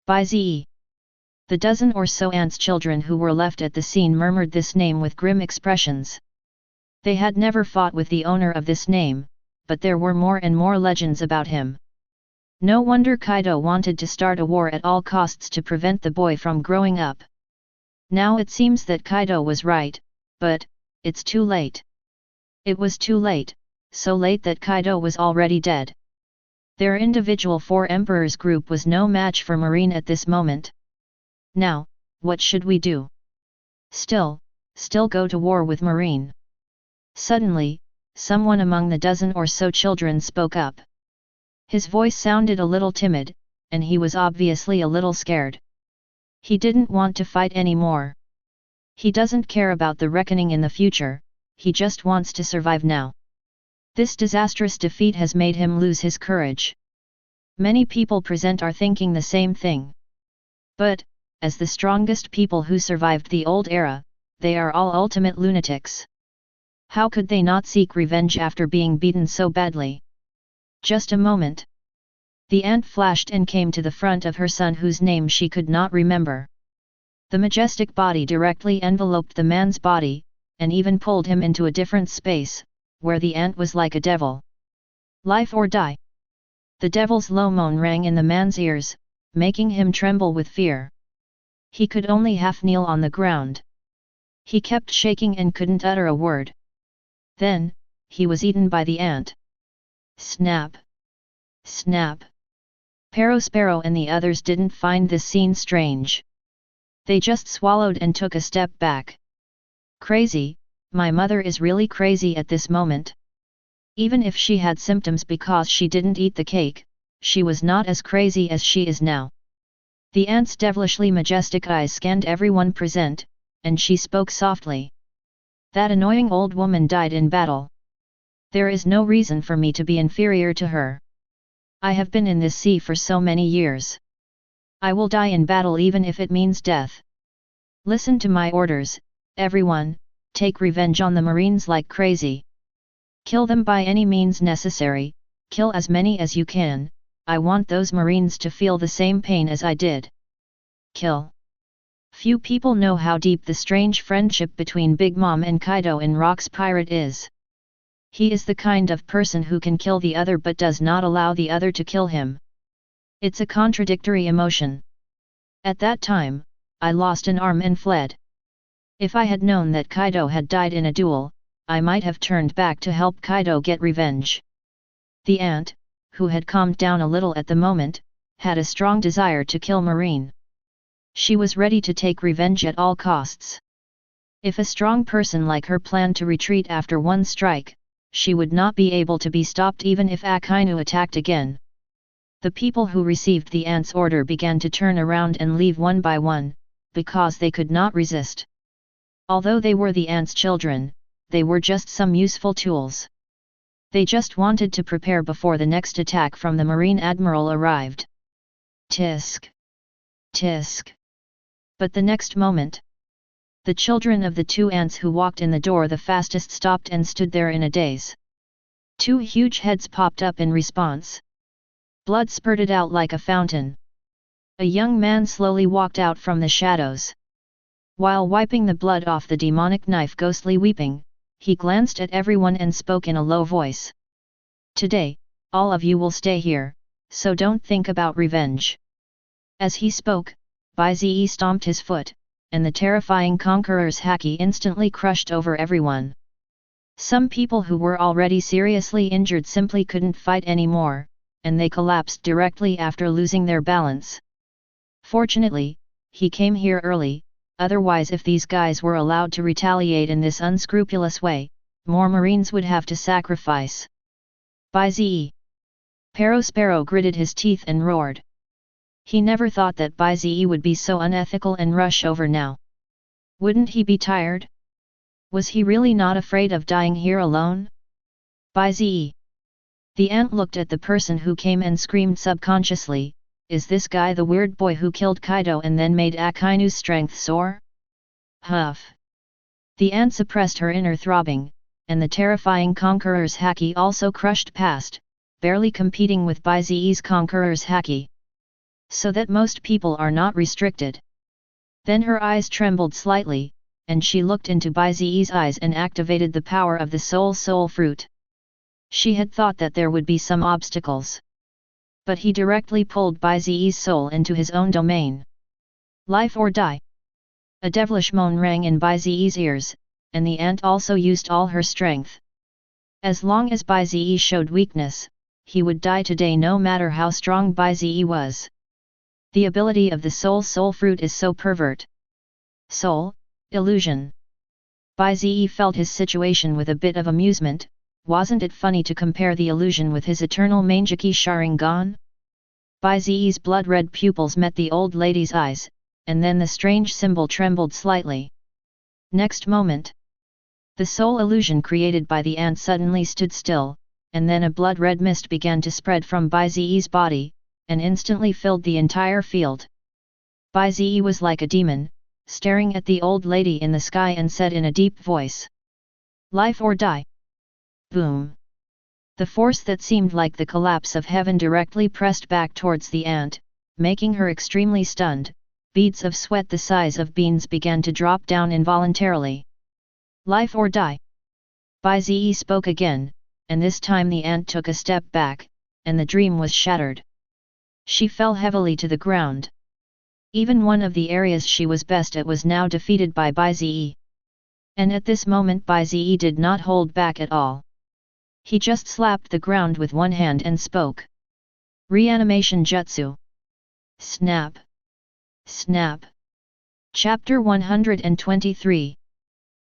Speaker 1: Bai Ze. The dozen or so ants' children who were left at the scene murmured this name with grim expressions. They had never fought with the owner of this name, but there were more and more legends about him. No wonder Kaido wanted to start a war at all costs to prevent the boy from growing up. Now it seems that Kaido was right, but it's too late. It was too late, so late that Kaido was already dead. Their individual Four Emperors group was no match for Marine at this moment. Now, what should we do? Still go to war with Marine. Suddenly, someone among the dozen or so children spoke up. His voice sounded a little timid, and he was obviously a little scared. He didn't want to fight anymore. He doesn't care about the reckoning in the future, he just wants to survive now. This disastrous defeat has made him lose his courage. Many people present are thinking the same thing. But, as the strongest people who survived the old era, they are all ultimate lunatics. How could they not seek revenge after being beaten so badly? Just a moment. The ant flashed and came to the front of her son whose name she could not remember. The majestic body directly enveloped the man's body, and even pulled him into a different space, where the ant was like a devil. Life or die. The devil's low moan rang in the man's ears, making him tremble with fear. He could only half kneel on the ground. He kept shaking and couldn't utter a word. Then, he was eaten by the ant. Snap! Snap! Sparrow and the others didn't find this scene strange. They just swallowed and took a step back. Crazy, my mother is really crazy at this moment. Even if she had symptoms because she didn't eat the cake, she was not as crazy as she is now. The ant's devilishly majestic eyes scanned everyone present, and she spoke softly. That annoying old woman died in battle. There is no reason for me to be inferior to her. I have been in this sea for so many years. I will die in battle even if it means death. Listen to my orders, everyone, take revenge on the Marines like crazy. Kill them by any means necessary, kill as many as you can, I want those Marines to feel the same pain as I did. Kill. Few people know how deep the strange friendship between Big Mom and Kaido in Rock's Pirate is. He is the kind of person who can kill the other but does not allow the other to kill him. It's a contradictory emotion. At that time, I lost an arm and fled. If I had known that Kaido had died in a duel, I might have turned back to help Kaido get revenge. The ant, who had calmed down a little at the moment, had a strong desire to kill Marine. She was ready to take revenge at all costs. If a strong person like her planned to retreat after one strike, she would not be able to be stopped even if Akainu attacked again. The people who received the ant's order began to turn around and leave one by one, because they could not resist. Although they were the ant's children, they were just some useful tools. They just wanted to prepare before the next attack from the Marine Admiral arrived. Tisk! Tisk! But the next moment, the children of the two ants who walked in the door the fastest stopped and stood there in a daze. Two huge heads popped up in response. Blood spurted out like a fountain. A young man slowly walked out from the shadows. While wiping the blood off the demonic knife ghostly weeping, he glanced at everyone and spoke in a low voice. Today, all of you will stay here, so don't think about revenge. As he spoke, Bai Ze stomped his foot, and the terrifying conqueror's haki instantly crushed over everyone. Some people who were already seriously injured simply couldn't fight anymore, and they collapsed directly after losing their balance. Fortunately, he came here early, otherwise if these guys were allowed to retaliate in this unscrupulous way, more Marines would have to sacrifice. Bai Ze! Sparrow gritted his teeth and roared. He never thought that Bai Ze would be so unethical and rush over now. Wouldn't he be tired? Was he really not afraid of dying here alone? Bai Ze! The ant looked at the person who came and screamed subconsciously, is this guy the weird boy who killed Kaido and then made Akainu's strength soar? Huff! The ant suppressed her inner throbbing, and the terrifying conqueror's haki also crushed past, barely competing with Bai Ze's conqueror's haki. So that most people are not restricted. Then her eyes trembled slightly, and she looked into Bai Ze's eyes and activated the power of the soul fruit. She had thought that there would be some obstacles. But he directly pulled Bai Ze's soul into his own domain. Life or die. A devilish moan rang in Bai Ze's ears, and the ant also used all her strength. As long as Bai Ze showed weakness, he would die today no matter how strong Bai Ze was. The ability of the soul fruit is so pervert. Soul, illusion. Bai Ze felt his situation with a bit of amusement. Wasn't it funny to compare the illusion with his eternal Mangeki Sharingan? Bai Ze's blood-red pupils met the old lady's eyes, and then the strange symbol trembled slightly. Next moment, the soul illusion created by the ant suddenly stood still, and then a blood-red mist began to spread from Bai Ze's body, and instantly filled the entire field. Bai Ze was like a demon, staring at the old lady in the sky and said in a deep voice, "Life or die." Boom! The force that seemed like the collapse of heaven directly pressed back towards the ant, making her extremely stunned. Beads of sweat the size of beans began to drop down involuntarily. Life or die. Bai Ze spoke again, and this time the ant took a step back, and the dream was shattered. She fell heavily to the ground. Even one of the areas she was best at was now defeated by Bai Ze. And at this moment Bai Ze did not hold back at all. He just slapped the ground with one hand and spoke. Reanimation Jutsu. Snap. Snap. Chapter 123.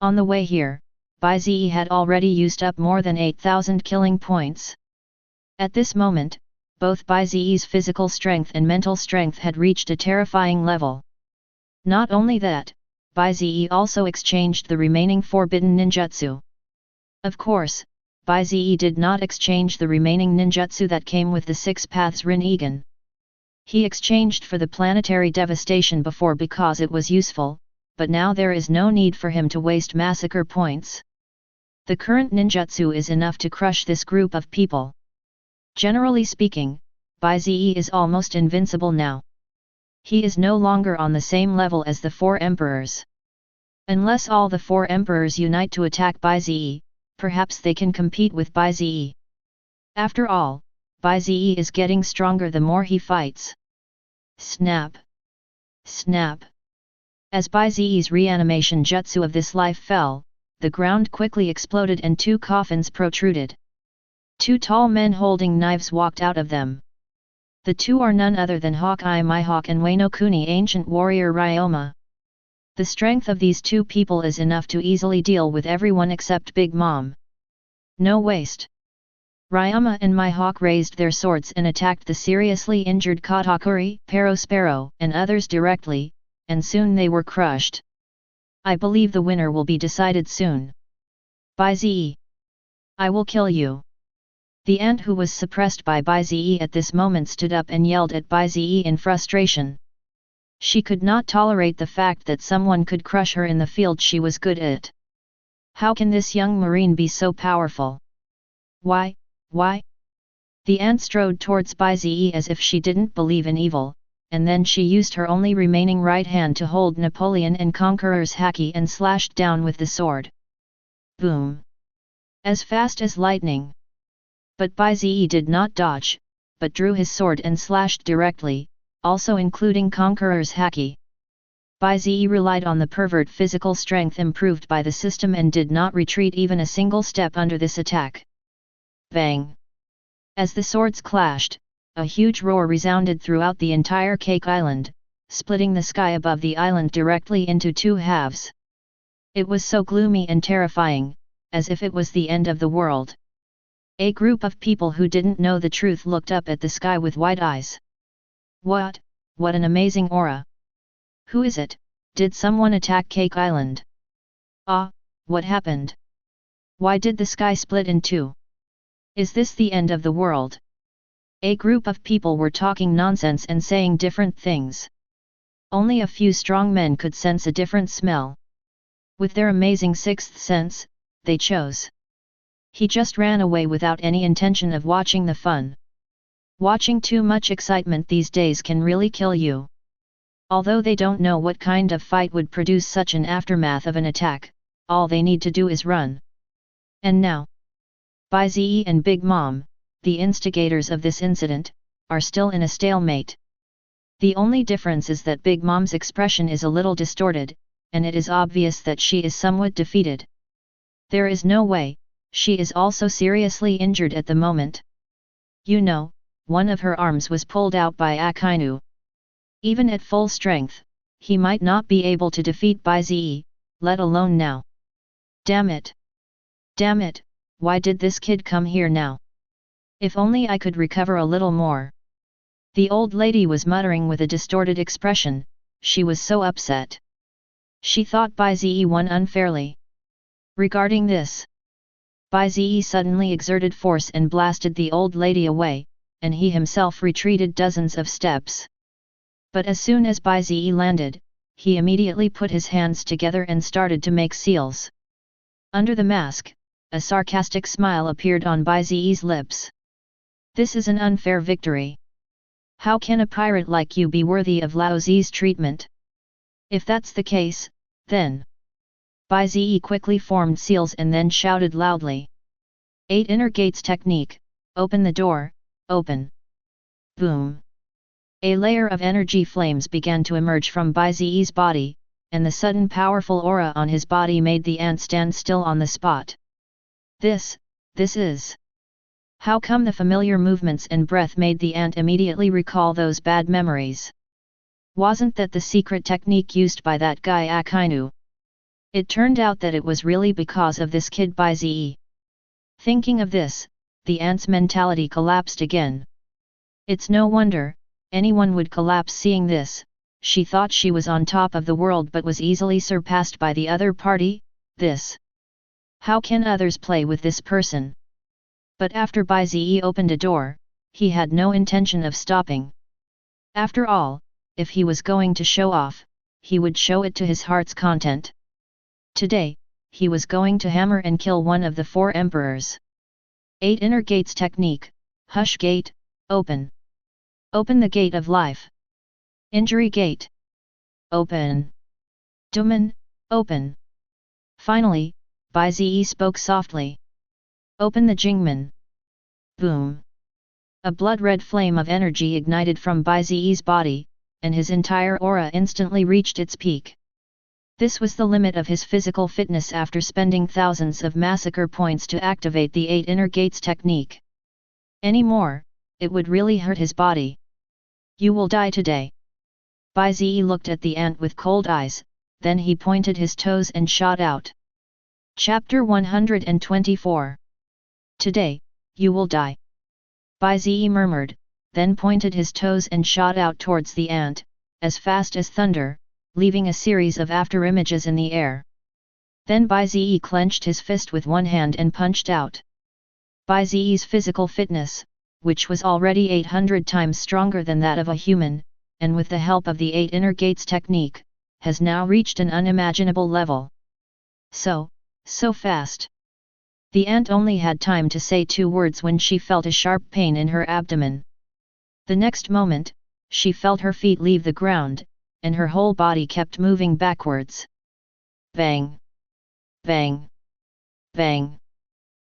Speaker 1: On the way here, Bai Ze had already used up more than 8,000 killing points. At this moment, both Bai Ze's physical strength and mental strength had reached a terrifying level. Not only that, Bai Ze also exchanged the remaining forbidden ninjutsu. Of course, Bai Ze did not exchange the remaining ninjutsu that came with the Six Paths Rinnegan. He exchanged for the planetary devastation before because it was useful, but now there is no need for him to waste massacre points. The current ninjutsu is enough to crush this group of people. Generally speaking, Bai Ze is almost invincible now. He is no longer on the same level as the four emperors. Unless all the four emperors unite to attack Bai Ze, perhaps they can compete with Bai Ze. After all, Bai Ze is getting stronger the more he fights. Snap! Snap! As Bai Ze's reanimation jutsu of this life fell, the ground quickly exploded and two coffins protruded. Two tall men holding knives walked out of them. The two are none other than Hawkeye Mihawk and Wano Kuni ancient warrior Ryoma. The strength of these two people is enough to easily deal with everyone except Big Mom. No waste. Ryoma and Mihawk raised their swords and attacked the seriously injured Katakuri, Perospero, and others directly, and soon they were crushed. I believe the winner will be decided soon. Bai Ze. I will kill you. The ant who was suppressed by Bai Ze at this moment stood up and yelled at Bai Ze in frustration. She could not tolerate the fact that someone could crush her in the field she was good at. How can this young marine be so powerful? Why? The ant strode towards Bai Ze as if she didn't believe in evil, and then she used her only remaining right hand to hold Napoleon and Conqueror's haki and slashed down with the sword. Boom! As fast as lightning. But Bai Ze did not dodge, but drew his sword and slashed directly, also including Conqueror's haki. Bai Ze relied on the pervert physical strength improved by the system and did not retreat even a single step under this attack. Bang! As the swords clashed, a huge roar resounded throughout the entire Cake Island, splitting the sky above the island directly into two halves. It was so gloomy and terrifying, as if it was the end of the world. A group of people who didn't know the truth looked up at the sky with wide eyes. What an amazing aura! Who is it? Did someone attack Cake Island? Ah, what happened? Why did the sky split in two? Is this the end of the world? A group of people were talking nonsense and saying different things. Only a few strong men could sense a different smell. With their amazing sixth sense, they chose. He just ran away without any intention of watching the fun. Watching too much excitement these days can really kill you. Although they don't know what kind of fight would produce such an aftermath of an attack, all they need to do is run. And now, Bai Ze and Big Mom, the instigators of this incident, are still in a stalemate. The only difference is that Big Mom's expression is a little distorted, and it is obvious that she is somewhat defeated. There is no way, she is also seriously injured at the moment. You know, one of her arms was pulled out by Akainu. Even at full strength, he might not be able to defeat Bai Ze, let alone now. Damn it! Damn it, why did this kid come here now? If only I could recover a little more. The old lady was muttering with a distorted expression, she was so upset. She thought Bai Ze won unfairly. Regarding this, Bai Ze suddenly exerted force and blasted the old lady away, and he himself retreated dozens of steps. But as soon as Bai Ze landed, he immediately put his hands together and started to make seals. Under the mask, a sarcastic smile appeared on Bai Ze's lips. This is an unfair victory. How can a pirate like you be worthy of Lao Zi's treatment? If that's the case, then Bai Ze quickly formed seals and then shouted loudly. 8 inner gates technique, open the door, open. Boom. A layer of energy flames began to emerge from Bai Ze's body, and the sudden powerful aura on his body made the ant stand still on the spot. This is... How come the familiar movements and breath made the ant immediately recall those bad memories? Wasn't that the secret technique used by that guy Akainu? It turned out that it was really because of this kid Bai Ze. Thinking of this, the ant's mentality collapsed again. It's no wonder anyone would collapse seeing this. She thought she was on top of the world but was easily surpassed by the other party. How can others play with this person? But after Bai Ze opened a door, he had no intention of stopping. After all, if he was going to show off, he would show it to his heart's content. Today, he was going to hammer and kill one of the 4 emperors. 8 inner gates technique, hush gate, open. Open the gate of life. Injury gate. Open. Demon, open. Finally, Bai Ze spoke softly. Open the Jingmen. Boom. A blood-red flame of energy ignited from Bai Ze's body, and his entire aura instantly reached its peak. This was the limit of his physical fitness after spending thousands of massacre points to activate the 8 inner gates technique. Any more, it would really hurt his body. You will die today. Bai Ze looked at the ant with cold eyes, then he pointed his toes and shot out. Chapter 124. Today, you will die. Bai Ze murmured, then pointed his toes and shot out towards the ant, as fast as thunder, leaving a series of afterimages in the air. Then Bai Ze clenched his fist with one hand and punched out. Bai Ze's physical fitness, which was already 800 times stronger than that of a human, and with the help of the 8 inner gates technique, has now reached an unimaginable level. So fast. The ant only had time to say 2 words when she felt a sharp pain in her abdomen. The next moment, she felt her feet leave the ground, and her whole body kept moving backwards. Bang! Bang! Bang!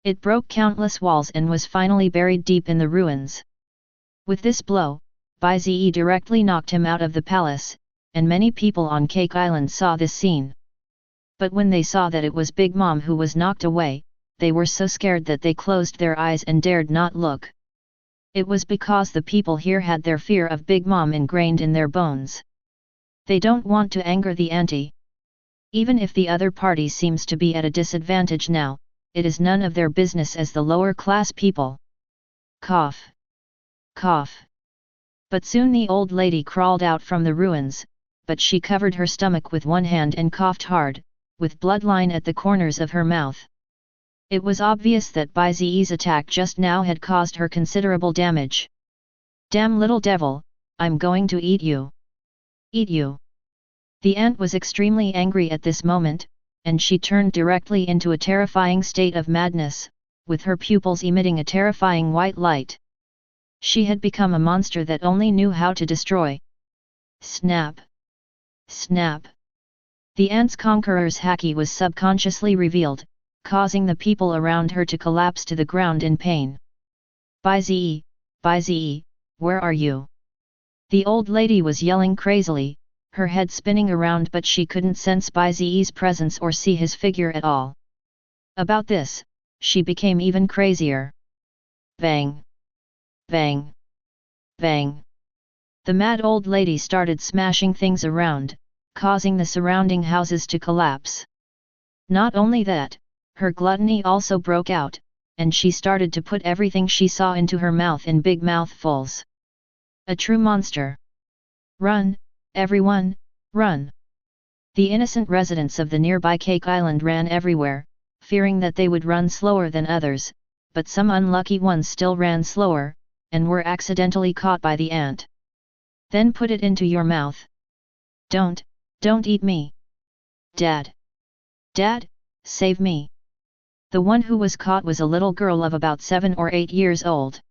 Speaker 1: It broke countless walls and was finally buried deep in the ruins. With this blow, Bai Ze directly knocked him out of the palace, and many people on Cake Island saw this scene. But when they saw that it was Big Mom who was knocked away, they were so scared that they closed their eyes and dared not look. It was because the people here had their fear of Big Mom ingrained in their bones. They don't want to anger the auntie. Even if the other party seems to be at a disadvantage now, it is none of their business as the lower class people. Cough. Cough. But soon the old lady crawled out from the ruins, but she covered her stomach with one hand and coughed hard, with bloodline at the corners of her mouth. It was obvious that Bai Ze's attack just now had caused her considerable damage. Damn little devil, I'm going to eat you. Eat you. The ant was extremely angry at this moment, and she turned directly into a terrifying state of madness, with her pupils emitting a terrifying white light. She had become a monster that only knew how to destroy. Snap! Snap! The ant's conqueror's haki was subconsciously revealed, causing the people around her to collapse to the ground in pain. Bai Ze, where are you? The old lady was yelling crazily, her head spinning around, but she couldn't sense Bai Ze's presence or see his figure at all. About this, she became even crazier. Bang! Bang! Bang! The mad old lady started smashing things around, causing the surrounding houses to collapse. Not only that, her gluttony also broke out, and she started to put everything she saw into her mouth in big mouthfuls. A true monster. Run, everyone, run! The innocent residents of the nearby Cake Island ran everywhere, fearing that they would run slower than others, but some unlucky ones still ran slower, and were accidentally caught by the ant. Then put it into your mouth. Don't eat me. Dad! Dad, save me! The one who was caught was a little girl of about 7 or 8 years old.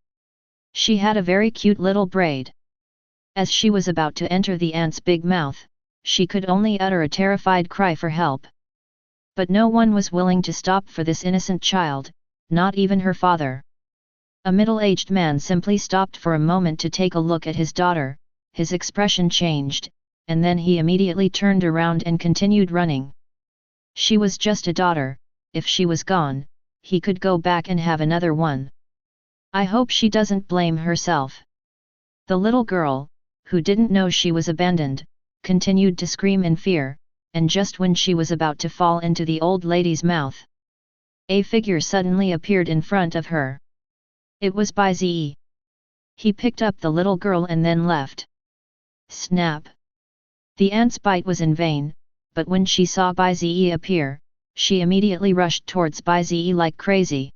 Speaker 1: She had a very cute little braid. As she was about to enter the ant's big mouth, she could only utter a terrified cry for help. But no one was willing to stop for this innocent child, not even her father. A middle-aged man simply stopped for a moment to take a look at his daughter, his expression changed, and then he immediately turned around and continued running. She was just a daughter, if she was gone, he could go back and have another one. I hope she doesn't blame herself. The little girl, who didn't know she was abandoned, continued to scream in fear, and just when she was about to fall into the old lady's mouth, a figure suddenly appeared in front of her. It was Bai Ze. He picked up the little girl and then left. Snap! The ant's bite was in vain, but when she saw Bai Ze appear, she immediately rushed towards Bai Ze like crazy.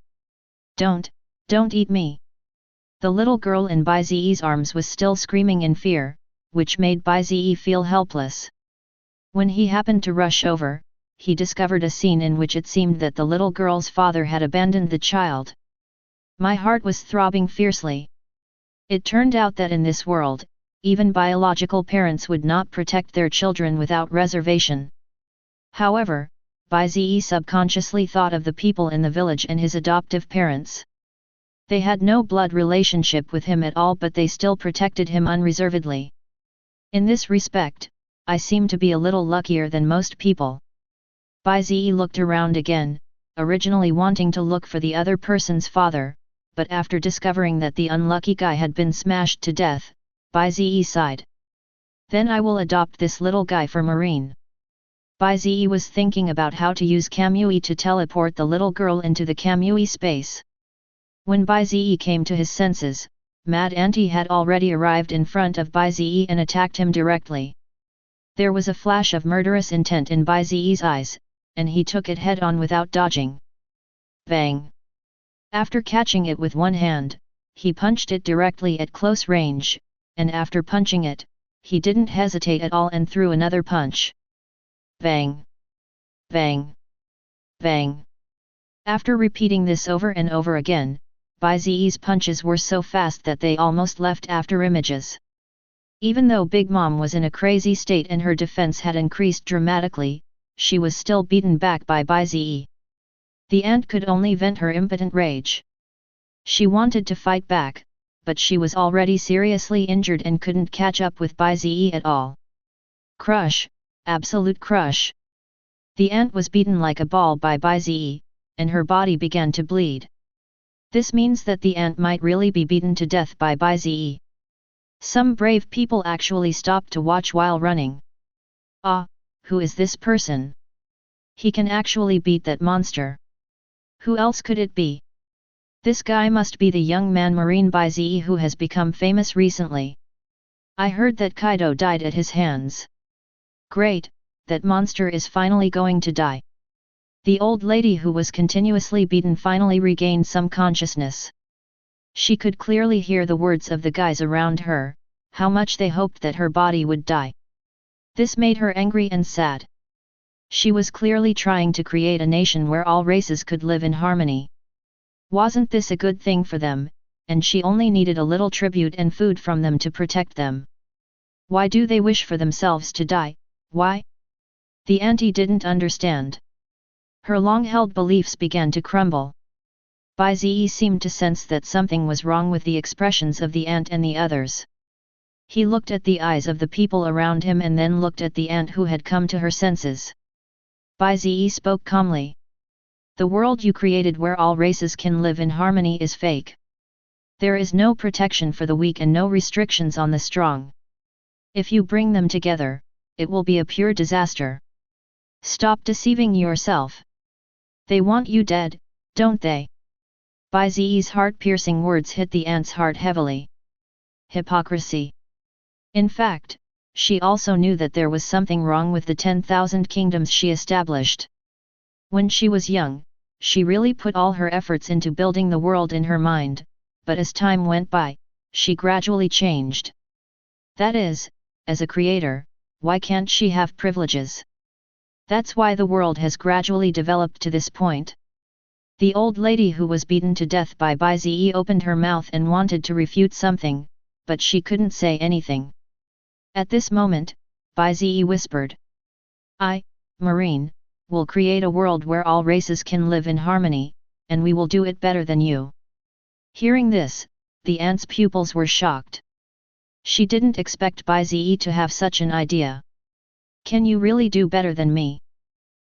Speaker 1: Don't eat me! The little girl in Bai Ze's arms was still screaming in fear, which made Bai Ze feel helpless. When he happened to rush over, he discovered a scene in which it seemed that the little girl's father had abandoned the child. My heart was throbbing fiercely. It turned out that in this world, even biological parents would not protect their children without reservation. However, Bai Ze subconsciously thought of the people in the village and his adoptive parents. They had no blood relationship with him at all, but they still protected him unreservedly. In this respect, I seem to be a little luckier than most people. Bai Ze looked around again, originally wanting to look for the other person's father, but after discovering that the unlucky guy had been smashed to death, Bai Ze sighed. Then I will adopt this little guy for Marine. Bai Ze was thinking about how to use Kamui to teleport the little girl into the Kamui space. When Bai Ze came to his senses, Mad Auntie had already arrived in front of Bai Ze and attacked him directly. There was a flash of murderous intent in Bai Ze's eyes, and he took it head-on without dodging. Bang! After catching it with one hand, he punched it directly at close range, and after punching it, he didn't hesitate at all and threw another punch. Bang! Bang! Bang! After repeating this over and over again, Bai Ze's punches were so fast that they almost left after images. Even though Big Mom was in a crazy state and her defense had increased dramatically, she was still beaten back by Bai Ze. The ant could only vent her impotent rage. She wanted to fight back, but she was already seriously injured and couldn't catch up with Bai Ze at all. Crush, absolute crush. The ant was beaten like a ball by Bai Ze, and her body began to bleed. This means that the ant might really be beaten to death by Bai Ze. Some brave people actually stopped to watch while running. Ah, who is this person? He can actually beat that monster. Who else could it be? This guy must be the young man Marine Bai Ze who has become famous recently. I heard that Kaido died at his hands. Great, that monster is finally going to die. The old lady who was continuously beaten finally regained some consciousness. She could clearly hear the words of the guys around her, how much they hoped that her body would die. This made her angry and sad. She was clearly trying to create a nation where all races could live in harmony. Wasn't this a good thing for them, and she only needed a little tribute and food from them to protect them? Why do they wish for themselves to die? Why? The auntie didn't understand. Her long-held beliefs began to crumble. Bai Ze seemed to sense that something was wrong with the expressions of the ant and the others. He looked at the eyes of the people around him and then looked at the ant who had come to her senses. Bai Ze spoke calmly. The world you created where all races can live in harmony is fake. There is no protection for the weak and no restrictions on the strong. If you bring them together, it will be a pure disaster. Stop deceiving yourself. They want you dead, don't they? Bai Ze's heart-piercing words hit the ant's heart heavily. Hypocrisy. In fact, she also knew that there was something wrong with the 10,000 kingdoms she established. When she was young, she really put all her efforts into building the world in her mind, but as time went by, she gradually changed. That is, as a creator, why can't she have privileges? That's why the world has gradually developed to this point. The old lady who was beaten to death by Bai Ze opened her mouth and wanted to refute something, but she couldn't say anything. At this moment, Bai Ze whispered. Marine, we'll create a world where all races can live in harmony, and we will do it better than you." Hearing this, the ant's pupils were shocked. She didn't expect Bai Ze to have such an idea. "Can you really do better than me?"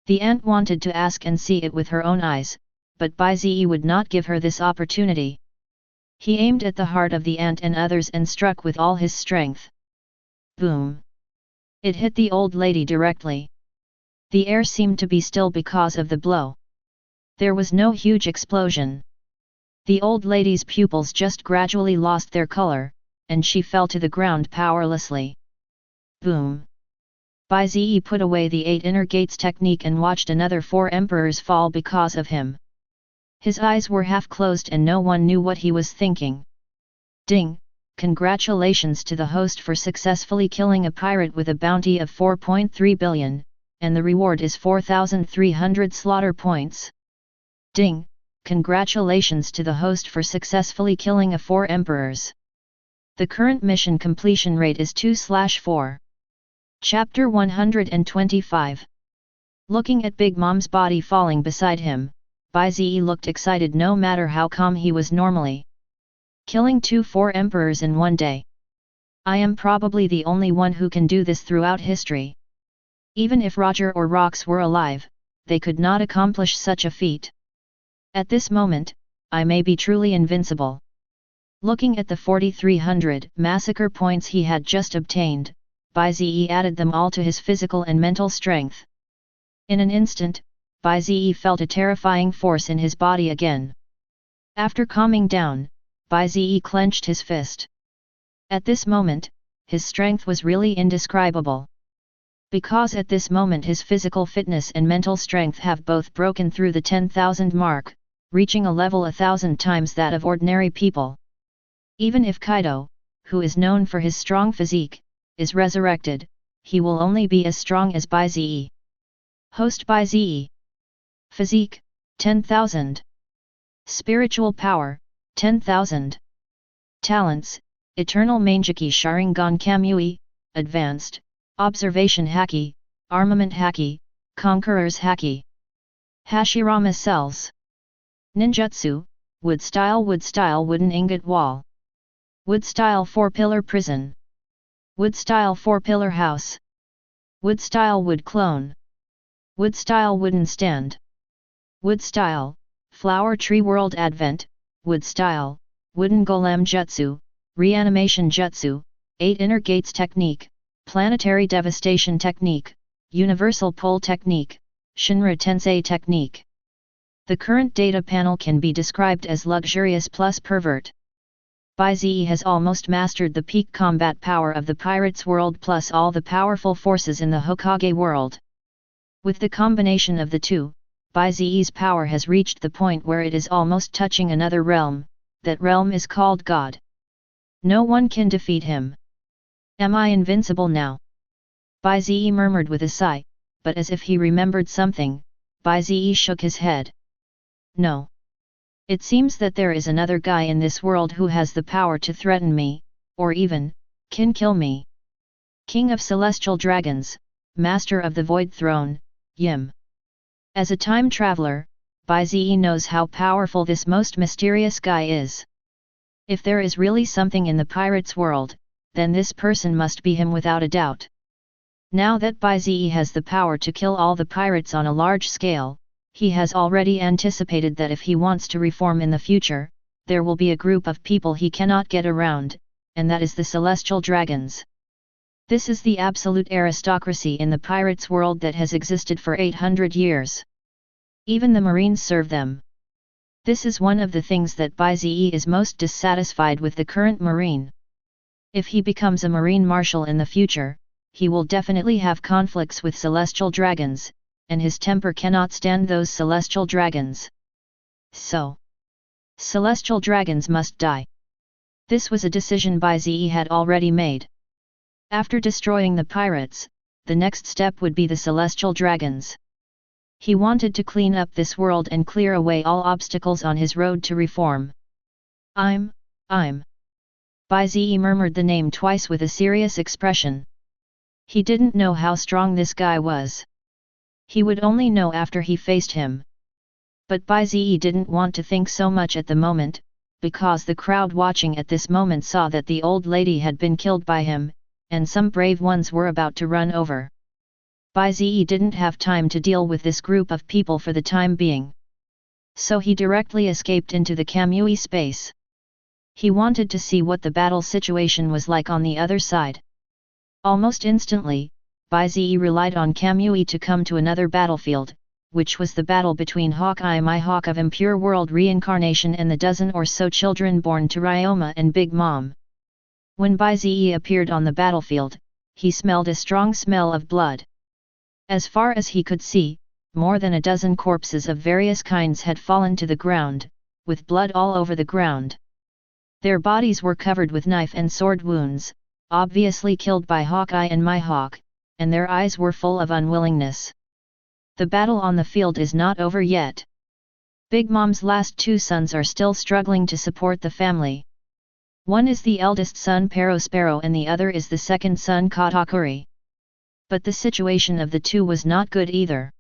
Speaker 1: The ant wanted to ask and see it with her own eyes, but Bai Ze would not give her this opportunity. He aimed at the heart of the ant and others and struck with all his strength. Boom! It hit the old lady directly. The air seemed to be still because of the blow. There was no huge explosion. The old lady's pupils just gradually lost their color, and she fell to the ground powerlessly. Boom! Bai Ze put away the 8 inner gates technique and watched another 4 emperors fall because of him. His eyes were half closed and no one knew what he was thinking. Ding! Congratulations to the host for successfully killing a pirate with a bounty of 4.3 billion, and the reward is 4,300 slaughter points. Ding! Congratulations to the host for successfully killing a 4 emperors. The current mission completion rate is 2/4. Chapter 125. Looking at Big Mom's body falling beside him, Bai Ze looked excited no matter how calm he was normally. Killing 4 emperors in one day. I am probably the only one who can do this throughout history. Even if Roger or Rox were alive, they could not accomplish such a feat. At this moment, I may be truly invincible. Looking at the 4,300 massacre points he had just obtained, Bai Ze added them all to his physical and mental strength. In an instant, Bai Ze felt a terrifying force in his body again. After calming down, Bai Ze clenched his fist. At this moment, his strength was really indescribable. Because at this moment his physical fitness and mental strength have both broken through the 10,000 mark, reaching a level 1,000 times that of ordinary people. Even if Kaido, who is known for his strong physique, is resurrected, he will only be as strong as Bai Ze. Host Bai Ze. Physique, 10,000. Spiritual power, 10,000. Talents, Eternal Mangeki Sharingan Kamui, Advanced, Observation Haki, Armament Haki, Conqueror's Haki. Hashirama Cells. Ninjutsu, Wood Style Wooden Ingot Wall. Wood Style 4-Pillar Prison. Wood Style 4-Pillar House. Wood Style Wood Clone. Wood Style Wooden Stand. Wood Style, Flower Tree World Advent, Wood Style, Wooden Golem Jutsu, Reanimation Jutsu, 8 Inner Gates Technique, Planetary Devastation Technique, Universal Pole Technique, Shinra Tensei Technique. The current data panel can be described as luxurious plus pervert. Bai Ze has almost mastered the peak combat power of the pirates world plus all the powerful forces in the Hokage world. With the combination of the two, Bai Ze's power has reached the point where it is almost touching another realm, that realm is called God. No one can defeat him. Am I invincible now? Bai Ze murmured with a sigh, but as if he remembered something, Bai Ze shook his head. No. It seems that there is another guy in this world who has the power to threaten me, or even, can kill me. King of Celestial Dragons, Master of the Void Throne, Yim. As a time traveler, Bai Ze knows how powerful this most mysterious guy is. If there is really something in the pirates' world, then this person must be him without a doubt. Now that Bai Ze has the power to kill all the pirates on a large scale, he has already anticipated that if he wants to reform in the future, there will be a group of people he cannot get around, and that is the Celestial Dragons. This is the absolute aristocracy in the pirates' world that has existed for 800 years. Even the Marines serve them. This is one of the things that Bai Ze is most dissatisfied with the current Marine. If he becomes a Marine Marshal in the future, he will definitely have conflicts with Celestial Dragons, and his temper cannot stand those Celestial Dragons. So, Celestial Dragons must die. This was a decision Bai Ze had already made. After destroying the pirates, the next step would be the Celestial Dragons. He wanted to clean up this world and clear away all obstacles on his road to reform. I'm. Bai Ze murmured the name twice with a serious expression. He didn't know how strong this guy was. He would only know after he faced him. But Bai Ze didn't want to think so much at the moment, because the crowd watching at this moment saw that the old lady had been killed by him, and some brave ones were about to run over. Bai Ze didn't have time to deal with this group of people for the time being. So he directly escaped into the Kamui space. He wanted to see what the battle situation was like on the other side. Almost instantly, Bai Ze relied on Kamui to come to another battlefield, which was the battle between Hokage Mihawk of Impure World Reincarnation and the dozen or so children born to Ryoma and Big Mom. When Bai Ze appeared on the battlefield, he smelled a strong smell of blood. As far as he could see, more than a dozen corpses of various kinds had fallen to the ground, with blood all over the ground. Their bodies were covered with knife and sword wounds, obviously killed by Hokage and Mihawk, and their eyes were full of unwillingness. The battle on the field is not over yet. Big Mom's last two sons are still struggling to support the family. One is the eldest son Perospero and the other is the second son Katakuri. But the situation of the two was not good either.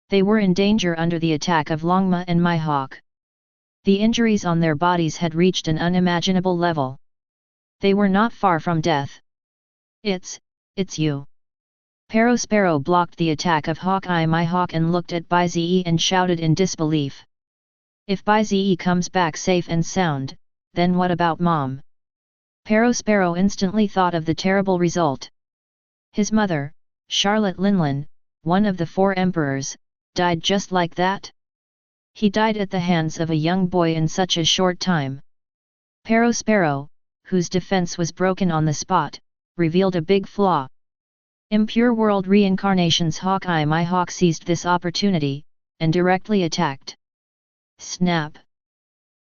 Speaker 1: They were in danger under the attack of Longma and Mihawk. The injuries on their bodies had reached an unimaginable level. They were not far from death. It's you. Perospero blocked the attack of Hokage Mihawk and looked at Bai Ze and shouted in disbelief. If Bai Ze comes back safe and sound, then what about Mom? Perospero instantly thought of the terrible result. His mother, Charlotte Linlin, one of the 4 emperors, died just like that. He died at the hands of a young boy in such a short time. Perospero, whose defense was broken on the spot, revealed a big flaw. Impure World Reincarnation's Hokage Mihawk seized this opportunity, and directly attacked. Snap!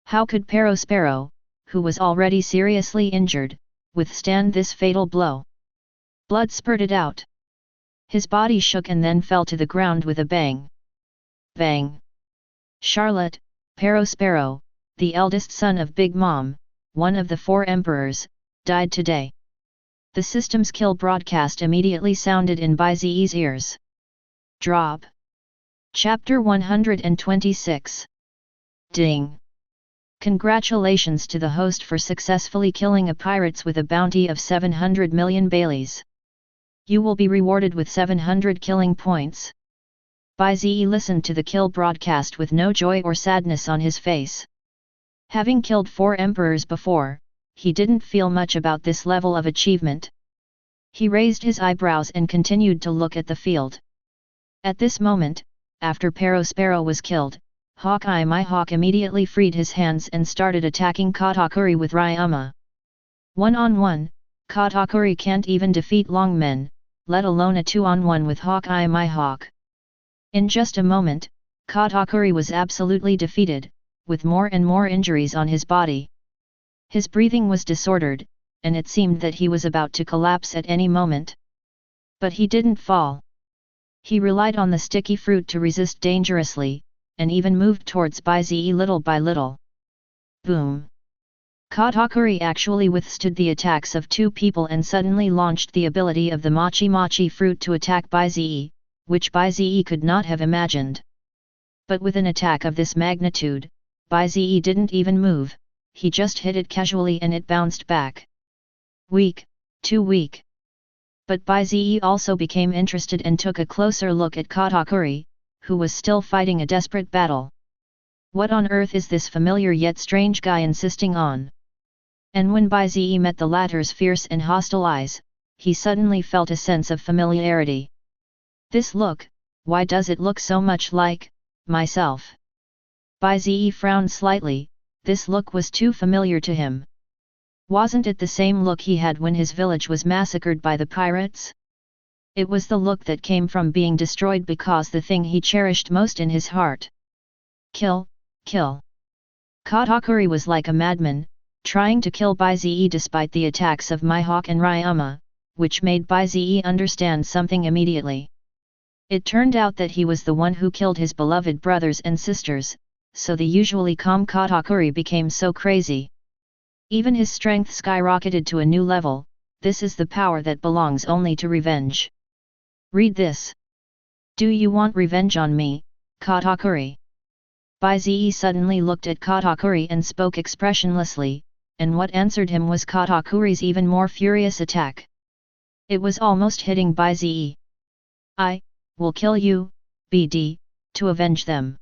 Speaker 1: How could Perospero, who was already seriously injured, withstand this fatal blow? Blood spurted out. His body shook and then fell to the ground with a bang. Bang! Charlotte, Perospero, the eldest son of Big Mom, one of the 4 emperors, died today. The system's kill broadcast immediately sounded in Bai Ze's ears. Drop. Chapter 126. Ding. Congratulations to the host for successfully killing a pirates with a bounty of 700 million Baileys. You will be rewarded with 700 killing points. Bai Ze listened to the kill broadcast with no joy or sadness on his face. Having killed 4 emperors before, he didn't feel much about this level of achievement. He raised his eyebrows and continued to look at the field. At this moment, after Perospero was killed, Hokage Mihawk immediately freed his hands and started attacking Katakuri with Ryoma. One-on-one, Katakuri can't even defeat Longmen, let alone a 2-on-1 with Hokage Mihawk. In just a moment, Katakuri was absolutely defeated, with more and more injuries on his body. His breathing was disordered, and it seemed that he was about to collapse at any moment. But he didn't fall. He relied on the sticky fruit to resist dangerously, and even moved towards Bai Ze little by little. Boom! Katakuri actually withstood the attacks of 2 people and suddenly launched the ability of the Mochi Mochi fruit to attack Bai Ze, which Bai Ze could not have imagined. But with an attack of this magnitude, Bai Ze didn't even move. He just hit it casually and it bounced back. Weak, too weak. But Bai Ze also became interested and took a closer look at Katakuri, who was still fighting a desperate battle. What on earth is this familiar yet strange guy insisting on? And when Bai Ze met the latter's fierce and hostile eyes, he suddenly felt a sense of familiarity. This look, why does it look so much like myself? Bai Ze frowned slightly. This look was too familiar to him. Wasn't it the same look he had when his village was massacred by the pirates? It was the look that came from being destroyed because the thing he cherished most in his heart. Kill, kill. Katakuri was like a madman, trying to kill Bai Ze despite the attacks of Mihawk and Ryoma, which made Bai Ze understand something immediately. It turned out that he was the one who killed his beloved brothers and sisters, so the usually calm Katakuri became so crazy. Even his strength skyrocketed to a new level. This is the power that belongs only to revenge. Read this. Do you want revenge on me, Katakuri? Bai Ze suddenly looked at Katakuri and spoke expressionlessly, and what answered him was Katakuri's even more furious attack. It was almost hitting Bai Ze. I will kill you, BD, to avenge them.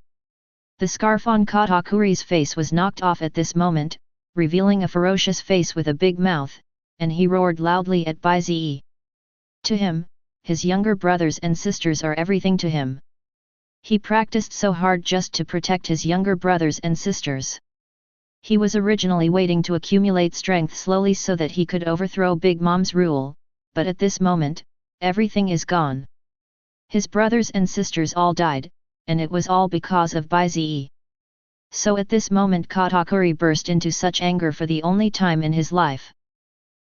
Speaker 1: The scarf on Katakuri's face was knocked off at this moment, revealing a ferocious face with a big mouth, and he roared loudly at Bai Ze. To him, his younger brothers and sisters are everything to him. He practiced so hard just to protect his younger brothers and sisters. He was originally waiting to accumulate strength slowly so that he could overthrow Big Mom's rule, but at this moment, everything is gone. His brothers and sisters all died, and it was all because of Bai Ze. So at this moment Katakuri burst into such anger for the only time in his life.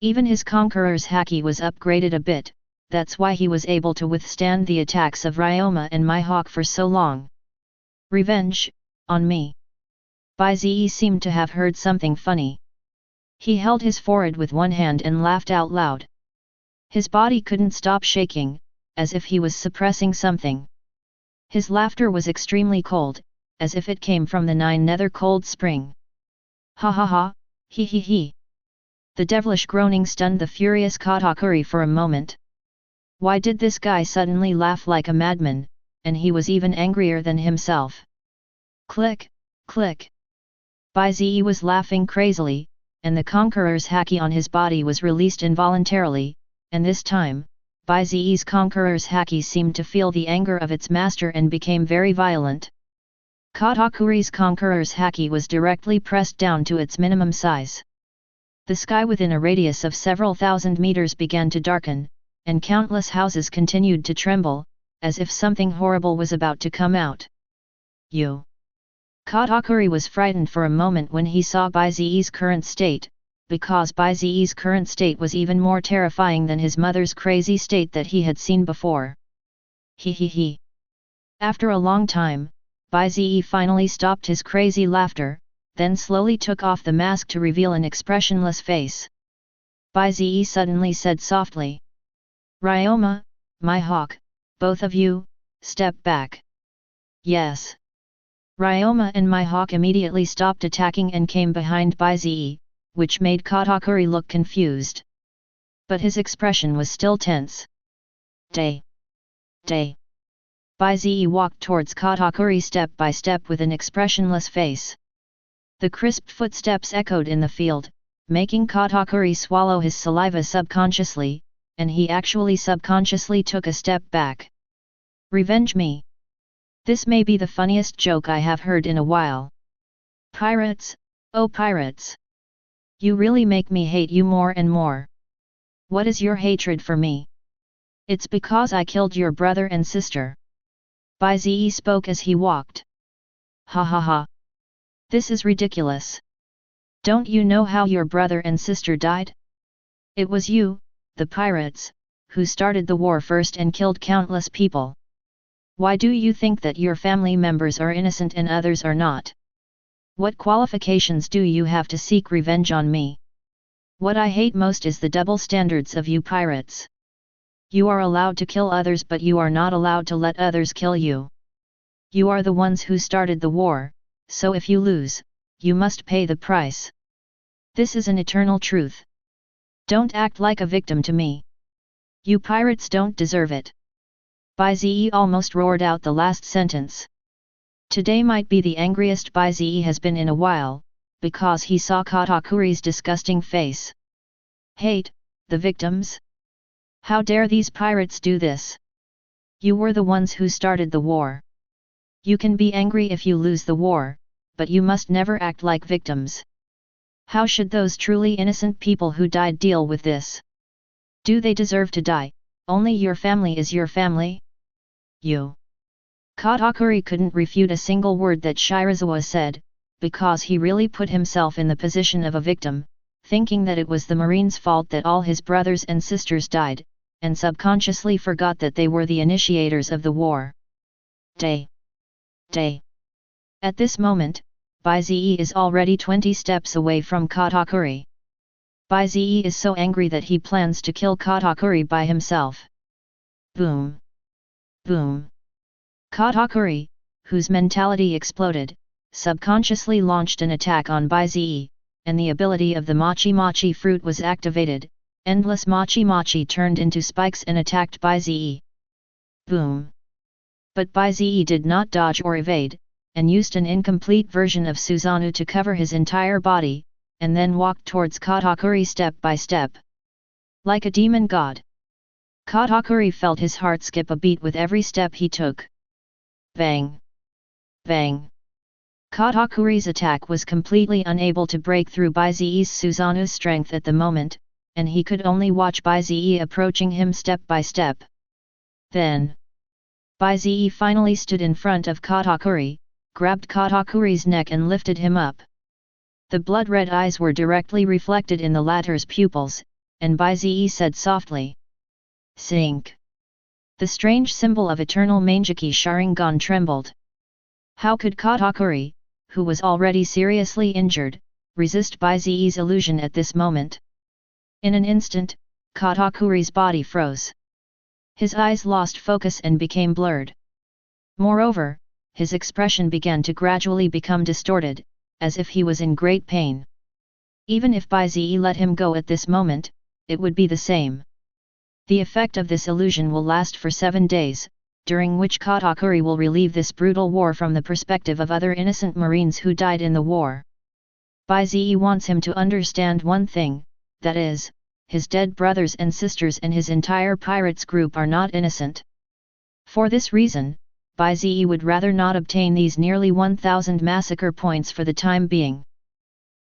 Speaker 1: Even his conqueror's haki was upgraded a bit, that's why he was able to withstand the attacks of Ryoma and Mihawk for so long. Revenge, on me. Bai Ze seemed to have heard something funny. He held his forehead with one hand and laughed out loud. His body couldn't stop shaking, as if he was suppressing something. His laughter was extremely cold, as if it came from the 9 nether cold spring. Ha ha ha, he he he. The devilish groaning stunned the furious Katakuri for a moment. Why did this guy suddenly laugh like a madman, and he was even angrier than himself? Click, click. Bai Ze was laughing crazily, and the conqueror's haki on his body was released involuntarily, and this time, Bai Ze's conqueror's haki seemed to feel the anger of its master and became very violent. Katakuri's conqueror's haki was directly pressed down to its minimum size. The sky within a radius of several thousand meters began to darken, and countless houses continued to tremble, as if something horrible was about to come out. You. Katakuri was frightened for a moment when he saw Bai Ze's current state, because Bai Ze's current state was even more terrifying than his mother's crazy state that he had seen before. He he he. After a long time, Bai Ze finally stopped his crazy laughter, then slowly took off the mask to reveal an expressionless face. Bai Ze suddenly said softly. Ryoma, Mihawk, both of you, step back. Yes. Ryoma and Mihawk immediately stopped attacking and came behind Bai Ze, which made Katakuri look confused. But his expression was still tense. Day. Bai Ze walked towards Katakuri step by step with an expressionless face. The crisp footsteps echoed in the field, making Katakuri swallow his saliva subconsciously, and he actually subconsciously took a step back. Revenge me. This may be the funniest joke I have heard in a while. Pirates, oh pirates! You really make me hate you more and more. What is your hatred for me? It's because I killed your brother and sister. Bai Ze spoke as he walked. Ha ha ha. This is ridiculous. Don't you know how your brother and sister died? It was you, the pirates, who started the war first and killed countless people. Why do you think that your family members are innocent and others are not? What qualifications do you have to seek revenge on me? What I hate most is the double standards of you pirates. You are allowed to kill others but you are not allowed to let others kill you. You are the ones who started the war, so if you lose, you must pay the price. This is an eternal truth. Don't act like a victim to me. You pirates don't deserve it. Bai Ze almost roared out the last sentence. Today might be the angriest Bai Ze has been in a while, because he saw Katakuri's disgusting face. Hate, the victims? How dare these pirates do this? You were the ones who started the war. You can be angry if you lose the war, but you must never act like victims. How should those truly innocent people who died deal with this? Do they deserve to die? Only your family is your family? You. Katakuri couldn't refute a single word that Shirazawa said, because he really put himself in the position of a victim, thinking that it was the Marine's fault that all his brothers and sisters died, and subconsciously forgot that they were the initiators of the war. Day. At this moment, Bai Ze is already 20 steps away from Katakuri. Bai Ze is so angry that he plans to kill Katakuri by himself. Boom! Boom! Katakuri, whose mentality exploded, subconsciously launched an attack on Bai Ze, and the ability of the Mochi Mochi fruit was activated. Endless Mochi Mochi turned into spikes and attacked Bai Ze. Boom! But Bai Ze did not dodge or evade, and used an incomplete version of Susanoo to cover his entire body, and then walked towards Katakuri step by step. Like a demon god. Katakuri felt his heart skip a beat with every step he took. Bang! Bang! Katakuri's attack was completely unable to break through Bai Ze's Susanoo's strength at the moment, and he could only watch Bai Ze approaching him step by step. Then, Bai Ze finally stood in front of Katakuri, grabbed Katakuri's neck and lifted him up. The blood-red eyes were directly reflected in the latter's pupils, and Bai Ze said softly, "Sink." The strange symbol of eternal Mangeki Sharingan trembled. How could Katakuri, who was already seriously injured, resist Bai Ze's illusion at this moment? In an instant, Katakuri's body froze. His eyes lost focus and became blurred. Moreover, his expression began to gradually become distorted, as if he was in great pain. Even if Bai Ze let him go at this moment, it would be the same. The effect of this illusion will last for 7 days, during which Katakuri will relieve this brutal war from the perspective of other innocent Marines who died in the war. Bai Ze wants him to understand one thing, that is, his dead brothers and sisters and his entire pirates group are not innocent. For this reason, Bai Ze would rather not obtain these nearly 1,000 massacre points for the time being.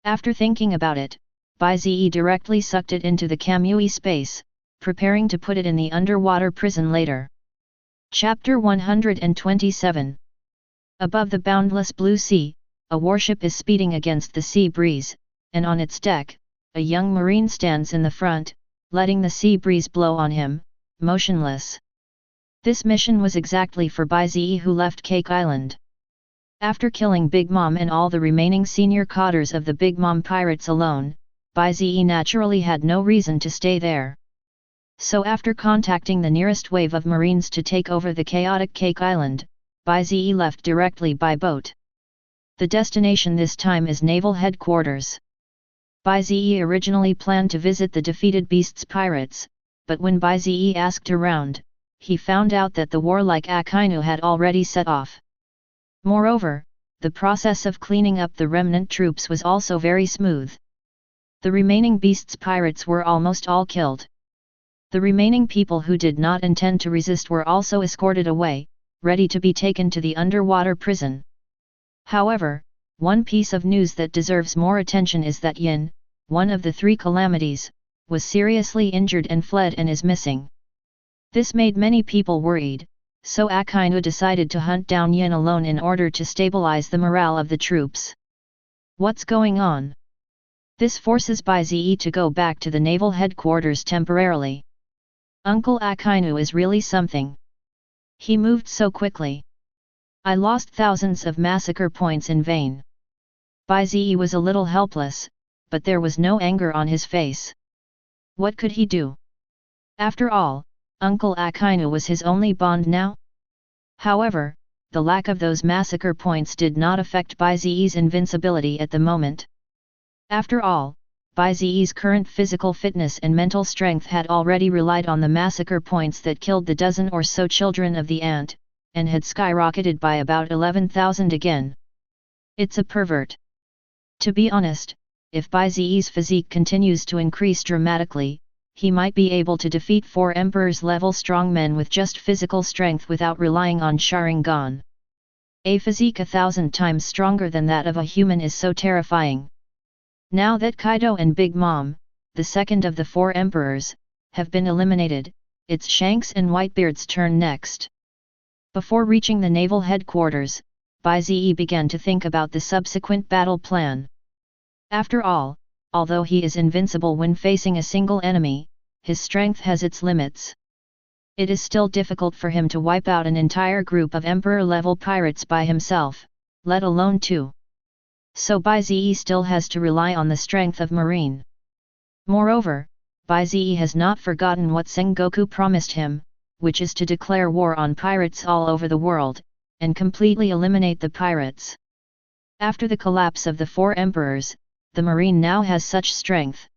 Speaker 1: After thinking about it, Bai Ze directly sucked it into the Kamui space, preparing to put it in the underwater prison later. Chapter 127. Above the boundless blue sea, a warship is speeding against the sea breeze, and on its deck, a young marine stands in the front, letting the sea breeze blow on him, motionless. This mission was exactly for Bai Ze, who left Cake Island. After killing Big Mom and all the remaining senior cadres of the Big Mom pirates alone, Bai Ze naturally had no reason to stay there. So after contacting the nearest wave of Marines to take over the chaotic Cake Island, Bai Ze left directly by boat. The destination this time is Naval Headquarters. Bai Ze originally planned to visit the defeated Beasts pirates, but when Bai Ze asked around, he found out that the warlike Akainu had already set off. Moreover, the process of cleaning up the remnant troops was also very smooth. The remaining Beasts pirates were almost all killed. The remaining people who did not intend to resist were also escorted away, ready to be taken to the underwater prison. However, one piece of news that deserves more attention is that Yin, one of the 3 calamities, was seriously injured and fled and is missing. This made many people worried, so Akainu decided to hunt down Yin alone in order to stabilize the morale of the troops. What's going on? This forces Bai Ze to go back to the naval headquarters temporarily. Uncle Akainu is really something. He moved so quickly. I lost thousands of massacre points in vain. Bai Ze was a little helpless, but there was no anger on his face. What could he do? After all, Uncle Akainu was his only bond now. However, the lack of those massacre points did not affect Bai Ze's invincibility at the moment. After all, Bai Ze's current physical fitness and mental strength had already relied on the massacre points that killed the dozen or so children of the ant, and had skyrocketed by about 11,000 again. It's a pervert. To be honest, if Bai Ze's physique continues to increase dramatically, he might be able to defeat 4 Emperor's-level strongmen with just physical strength without relying on Sharingan. A physique 1,000 times stronger than that of a human is so terrifying. Now that Kaido and Big Mom, the second of the 4 emperors, have been eliminated, it's Shanks and Whitebeard's turn next. Before reaching the naval headquarters, Bai Ze began to think about the subsequent battle plan. After all, although he is invincible when facing a single enemy, his strength has its limits. It is still difficult for him to wipe out an entire group of Emperor-level pirates by himself, let alone 2. So Bai Ze still has to rely on the strength of Marine. Moreover, Bai Ze has not forgotten what Sengoku promised him, which is to declare war on pirates all over the world, and completely eliminate the pirates. After the collapse of the four emperors, the marine now has such strength.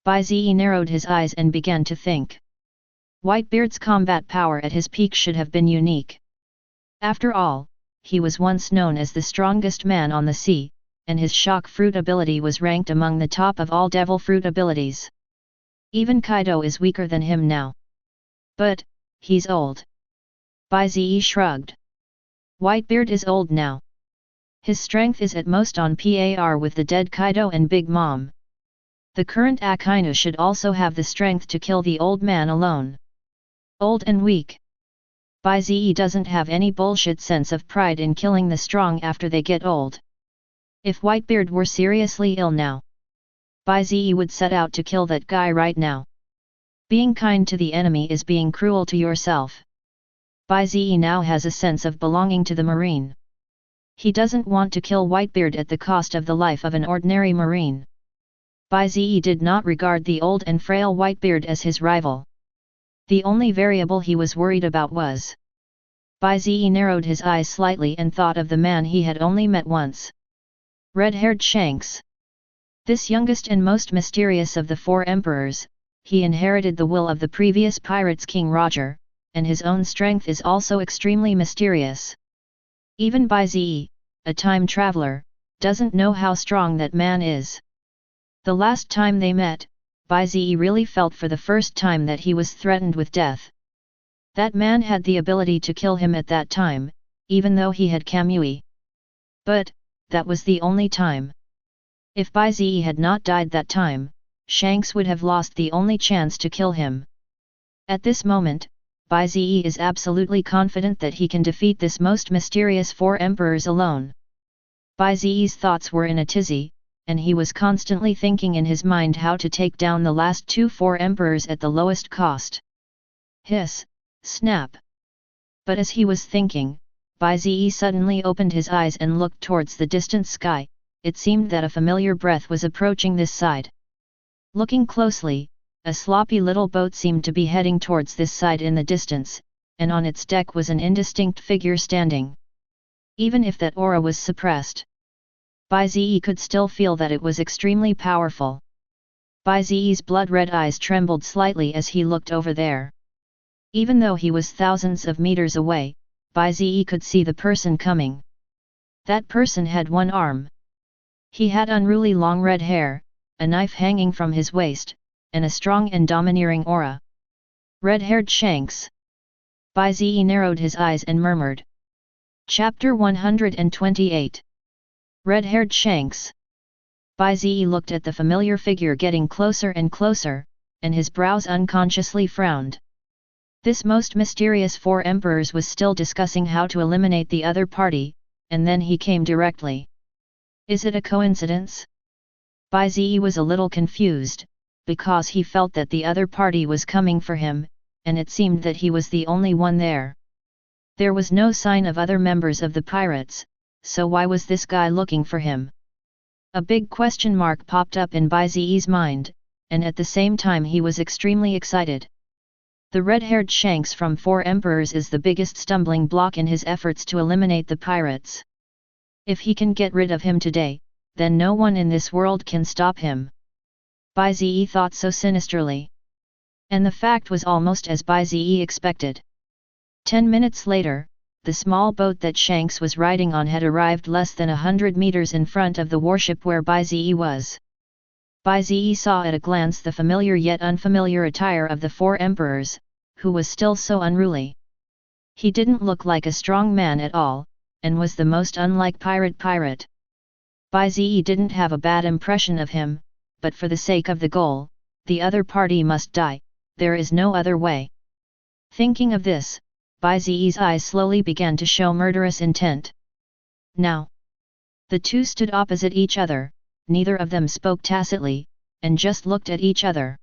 Speaker 1: Bai Ze narrowed his eyes and began to think. Whitebeard's combat power at his peak should have been unique. After all, he was once known as the strongest man on the sea, and his shock fruit ability was ranked among the top of all devil fruit abilities. Even Kaido is weaker than him now. But, he's old. Bai Ze shrugged. Whitebeard is old now. His strength is at most on par with the dead Kaido and Big Mom. The current Akainu should also have the strength to kill the old man alone. Old and weak. Bai Ze doesn't have any bullshit sense of pride in killing the strong after they get old. If Whitebeard were seriously ill now, Bai Ze would set out to kill that guy right now. Being kind to the enemy is being cruel to yourself. Bai Ze now has a sense of belonging to the marine. He doesn't want to kill Whitebeard at the cost of the life of an ordinary marine. Bai Ze did not regard the old and frail Whitebeard as his rival. The only variable he was worried about was. Bai Ze narrowed his eyes slightly and thought of the man he had only met once. Red-haired Shanks. This youngest and most mysterious of the four emperors, he inherited the will of the previous pirates King Roger, and his own strength is also extremely mysterious. Even Bai Ze, a time traveler, doesn't know how strong that man is. The last time they met, Bai Ze really felt for the first time that he was threatened with death. That man had the ability to kill him at that time, even though he had Kamui. But, that was the only time. If Bai Ze had not died that time, Shanks would have lost the only chance to kill him. At this moment, Bai Ze is absolutely confident that he can defeat this most mysterious four emperors alone. Bai Ze's thoughts were in a tizzy, and he was constantly thinking in his mind how to take down the last four emperors at the lowest cost. Hiss, snap. But as he was thinking, Bai Ze suddenly opened his eyes and looked towards the distant sky. It seemed that a familiar breath was approaching this side. Looking closely, a sloppy little boat seemed to be heading towards this side in the distance, and on its deck was an indistinct figure standing. Even if that aura was suppressed, Bai Ze could still feel that it was extremely powerful. Bai Ze's blood-red eyes trembled slightly as he looked over there. Even though he was thousands of meters away, Bai Ze could see the person coming. That person had one arm. He had unruly long red hair, a knife hanging from his waist, and a strong and domineering aura. Red-haired Shanks. Bai Ze narrowed his eyes and murmured. Chapter 128. Red-haired Shanks. Bai Ze looked at the familiar figure getting closer and closer, and his brows unconsciously frowned. This most mysterious four emperors was still discussing how to eliminate the other party, and then he came directly. Is it a coincidence? Bai Ze was a little confused, because he felt that the other party was coming for him, and it seemed that he was the only one there. There was no sign of other members of the pirates, so why was this guy looking for him? A big question mark popped up in Bai Ze's mind, and at the same time he was extremely excited. The red-haired Shanks from Four Emperors is the biggest stumbling block in his efforts to eliminate the pirates. If he can get rid of him today, then no one in this world can stop him. Bai Ze thought so sinisterly. And the fact was almost as Bai Ze expected. 10 minutes later, the small boat that Shanks was riding on had arrived less than 100 meters in front of the warship where Bai Ze was. Bai Ze saw at a glance the familiar yet unfamiliar attire of the four emperors, who was still so unruly. He didn't look like a strong man at all, and was the most unlike pirate. Bai Ze didn't have a bad impression of him, but for the sake of the goal, the other party must die, there is no other way. Thinking of this, Bai Ze's eyes slowly began to show murderous intent. Now, the two stood opposite each other, neither of them spoke tacitly, and just looked at each other.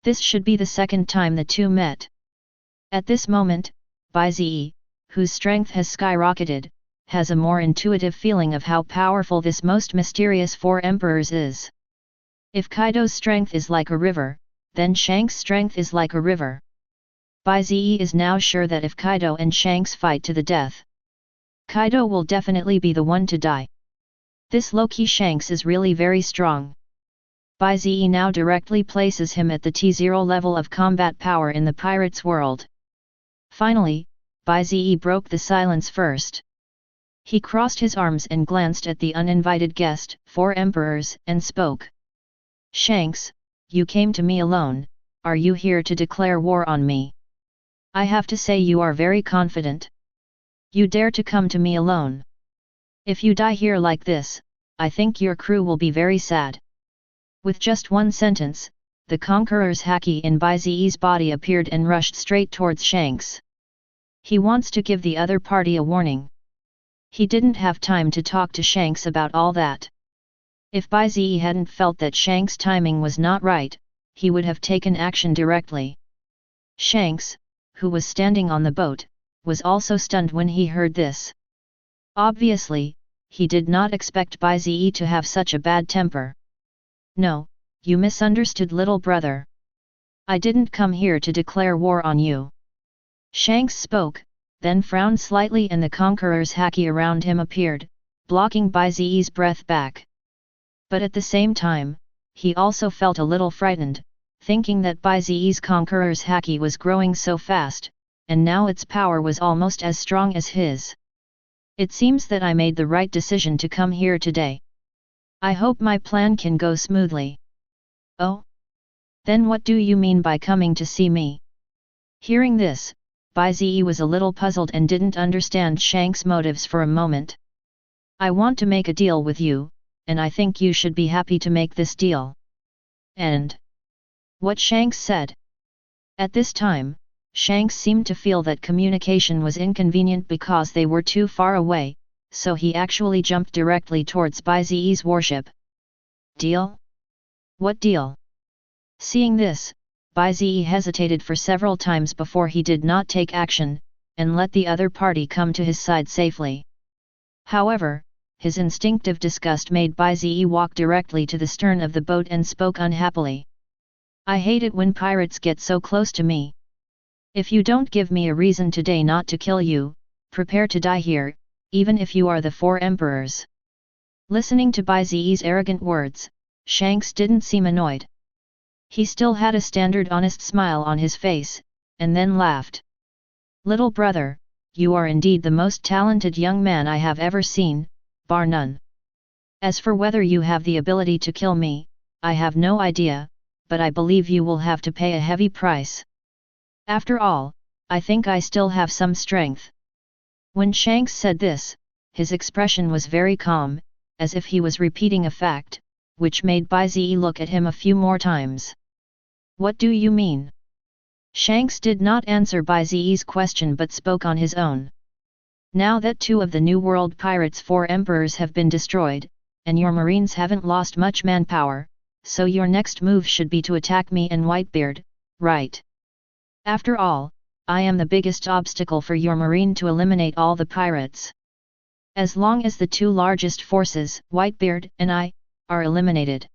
Speaker 1: This should be the second time the two met. At this moment, Bai Ze, whose strength has skyrocketed, has a more intuitive feeling of how powerful this most mysterious four emperors is. If Kaido's strength is like a river, then Shanks' strength is like a river. Bai Ze is now sure that if Kaido and Shanks fight to the death, Kaido will definitely be the one to die. This low-key Shanks is really very strong. Bai Ze now directly places him at the T0 level of combat power in the pirates' world. Finally, Bai Ze broke the silence first. He crossed his arms and glanced at the uninvited guest, 4 emperors, and spoke. Shanks, you came to me alone, are you here to declare war on me? I have to say you are very confident. You dare to come to me alone. If you die here like this, I think your crew will be very sad. With just one sentence, the conqueror's haki in Bai Ze's body appeared and rushed straight towards Shanks. He wants to give the other party a warning. He didn't have time to talk to Shanks about all that. If Bai Ze hadn't felt that Shanks' timing was not right, he would have taken action directly. Shanks, who was standing on the boat, was also stunned when he heard this. Obviously, he did not expect Bai Ze to have such a bad temper. No, you misunderstood, little brother. I didn't come here to declare war on you. Shanks spoke, then frowned slightly and the conqueror's haki around him appeared, blocking Bai Ze's breath back. But at the same time, he also felt a little frightened, thinking that Bai Ze's conqueror's haki was growing so fast, and now its power was almost as strong as his. It seems that I made the right decision to come here today. I hope my plan can go smoothly. Oh? Then what do you mean by coming to see me? Hearing this, Bai Ze was a little puzzled and didn't understand Shanks' motives for a moment. I want to make a deal with you, and I think you should be happy to make this deal. And what Shanks said. At this time, Shanks seemed to feel that communication was inconvenient because they were too far away, so he actually jumped directly towards Bai Ze's warship. Deal? What deal? Seeing this, Bai Ze hesitated for several times before he did not take action, and let the other party come to his side safely. However, his instinctive disgust made Bai Ze walk directly to the stern of the boat and spoke unhappily. I hate it when pirates get so close to me. If you don't give me a reason today not to kill you, prepare to die here, even if you are the 4 emperors. Listening to Bai Ze's arrogant words, Shanks didn't seem annoyed. He still had a standard honest smile on his face, and then laughed. Little brother, you are indeed the most talented young man I have ever seen, bar none. As for whether you have the ability to kill me, I have no idea, but I believe you will have to pay a heavy price. After all, I think I still have some strength. When Shanks said this, his expression was very calm, as if he was repeating a fact, which made Bai Ze look at him a few more times. What do you mean? Shanks did not answer Bai Ze's question but spoke on his own. Now that 2 of the New World Pirates' 4 emperors have been destroyed, and your marines haven't lost much manpower, so your next move should be to attack me and Whitebeard, right? After all, I am the biggest obstacle for your marine to eliminate all the pirates. As long as the 2 largest forces, Whitebeard and I, are eliminated.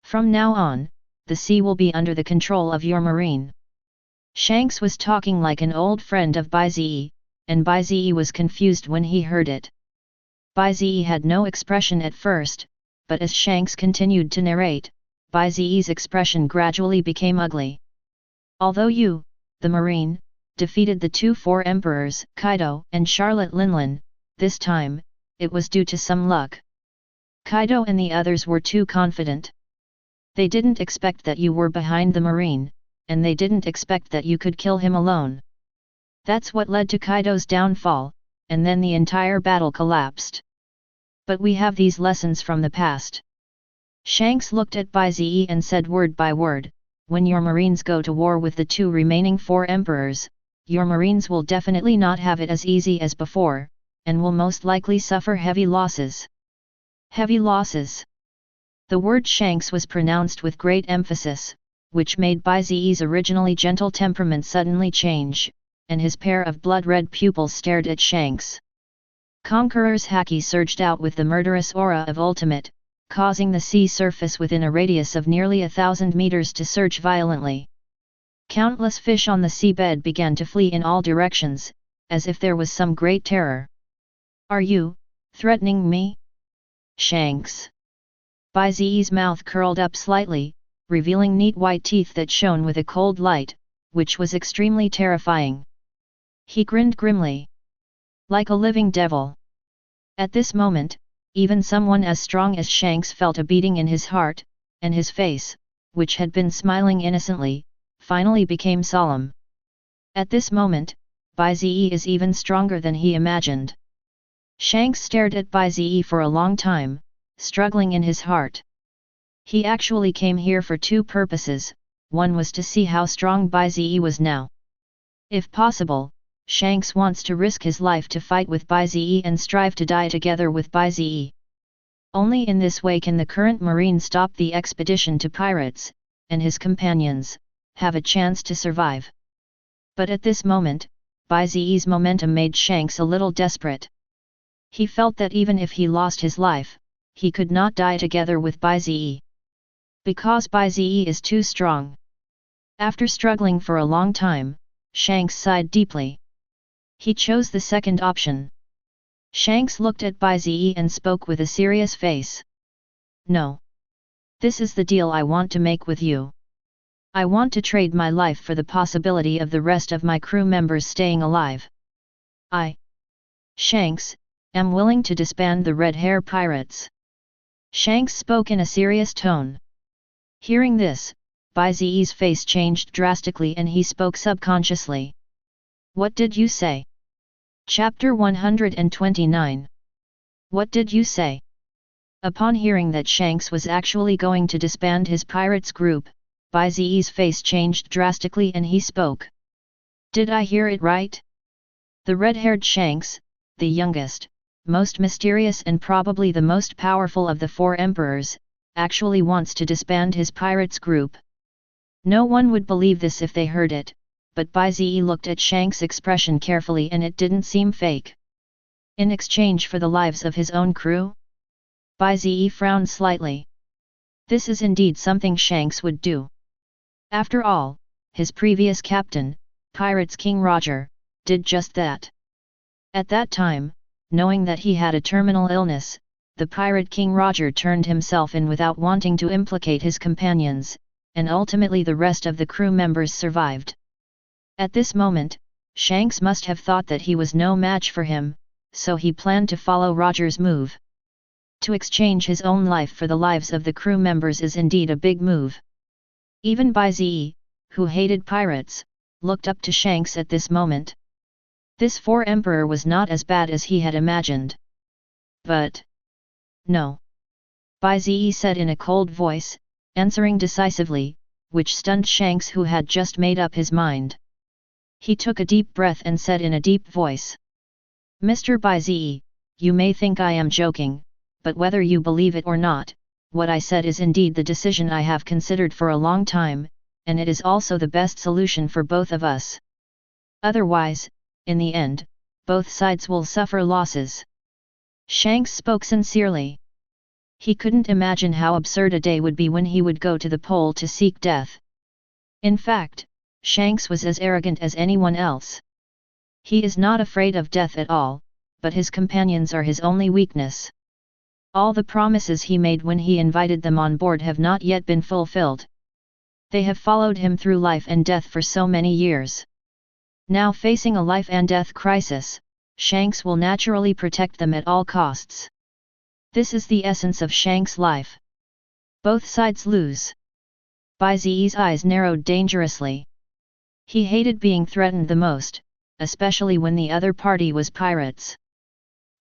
Speaker 1: From now on, the sea will be under the control of your marine. Shanks was talking like an old friend of Bai Ze, and Bai Ze was confused when he heard it. Bai Ze had no expression at first, but as Shanks continued to narrate, Bai Ze's expression gradually became ugly. Although you, the marine, defeated the 2 4 emperors, Kaido and Charlotte Linlin, this time, it was due to some luck. Kaido and the others were too confident. They didn't expect that you were behind the marine, and they didn't expect that you could kill him alone. That's what led to Kaido's downfall, and then the entire battle collapsed. But we have these lessons from the past. Shanks looked at Bai Ze and said word by word, when your marines go to war with the 2 remaining 4 emperors, your marines will definitely not have it as easy as before, and will most likely suffer heavy losses. Heavy losses. The word Shanks was pronounced with great emphasis, which made Bai Ze's originally gentle temperament suddenly change, and his pair of blood-red pupils stared at Shanks. Conqueror's haki surged out with the murderous aura of ultimate, causing the sea surface within a radius of nearly 1,000 meters to surge violently. Countless fish on the seabed began to flee in all directions, as if there was some great terror. Are you threatening me? Shanks. Bai Ze's mouth curled up slightly, revealing neat white teeth that shone with a cold light, which was extremely terrifying. He grinned grimly. Like a living devil. At this moment, even someone as strong as Shanks felt a beating in his heart, and his face, which had been smiling innocently, finally became solemn. At this moment, Bai Ze is even stronger than he imagined. Shanks stared at Bai Ze for a long time, struggling in his heart. He actually came here for two purposes. One was to see how strong Bai Ze was now. If possible, Shanks wants to risk his life to fight with Bai Ze and strive to die together with Bai Ze. Only in this way can the current marine stop the expedition to pirates, and his companions have a chance to survive. But at this moment, Bai Ze's momentum made Shanks a little desperate. He felt that even if he lost his life, he could not die together with Bai Ze. Because Bai Ze is too strong. After struggling for a long time, Shanks sighed deeply. He chose the second option. Shanks looked at Bai Ze and spoke with a serious face. No. This is the deal I want to make with you. I want to trade my life for the possibility of the rest of my crew members staying alive. Shanks, am willing to disband the Red Hair Pirates. Shanks spoke in a serious tone. Hearing this, Bai Ze's face changed drastically and he spoke subconsciously. What did you say? Chapter 129. What did you say? Upon hearing that Shanks was actually going to disband his pirates group, Bai Ze's face changed drastically and he spoke. Did I hear it right? The red-haired Shanks, the youngest, most mysterious and probably the most powerful of the four emperors, actually wants to disband his pirates group. No one would believe this if they heard it, but Bai Ze looked at Shanks' expression carefully and it didn't seem fake. In exchange for the lives of his own crew? Bai Ze frowned slightly. This is indeed something Shanks would do. After all, his previous captain, Pirates King Roger, did just that. At that time, knowing that he had a terminal illness, the Pirate King Roger turned himself in without wanting to implicate his companions, and ultimately the rest of the crew members survived. At this moment, Shanks must have thought that he was no match for him, so he planned to follow Roger's move. To exchange his own life for the lives of the crew members is indeed a big move. Even Bai Ze, who hated pirates, looked up to Shanks at this moment. This emperor was not as bad as he had imagined. But no. Bai Ze said in a cold voice, answering decisively, which stunned Shanks who had just made up his mind. He took a deep breath and said in a deep voice. Mr. Bai Ze, you may think I am joking, but whether you believe it or not, what I said is indeed the decision I have considered for a long time, and it is also the best solution for both of us. Otherwise, in the end, both sides will suffer losses. Shanks spoke sincerely. He couldn't imagine how absurd a day would be when he would go to the pole to seek death. In fact, Shanks was as arrogant as anyone else. He is not afraid of death at all, but his companions are his only weakness. All the promises he made when he invited them on board have not yet been fulfilled. They have followed him through life and death for so many years. Now facing a life and death crisis, Shanks will naturally protect them at all costs. This is the essence of Shanks' life. Both sides lose. Bai Ze's eyes narrowed dangerously. He hated being threatened the most, especially when the other party was pirates.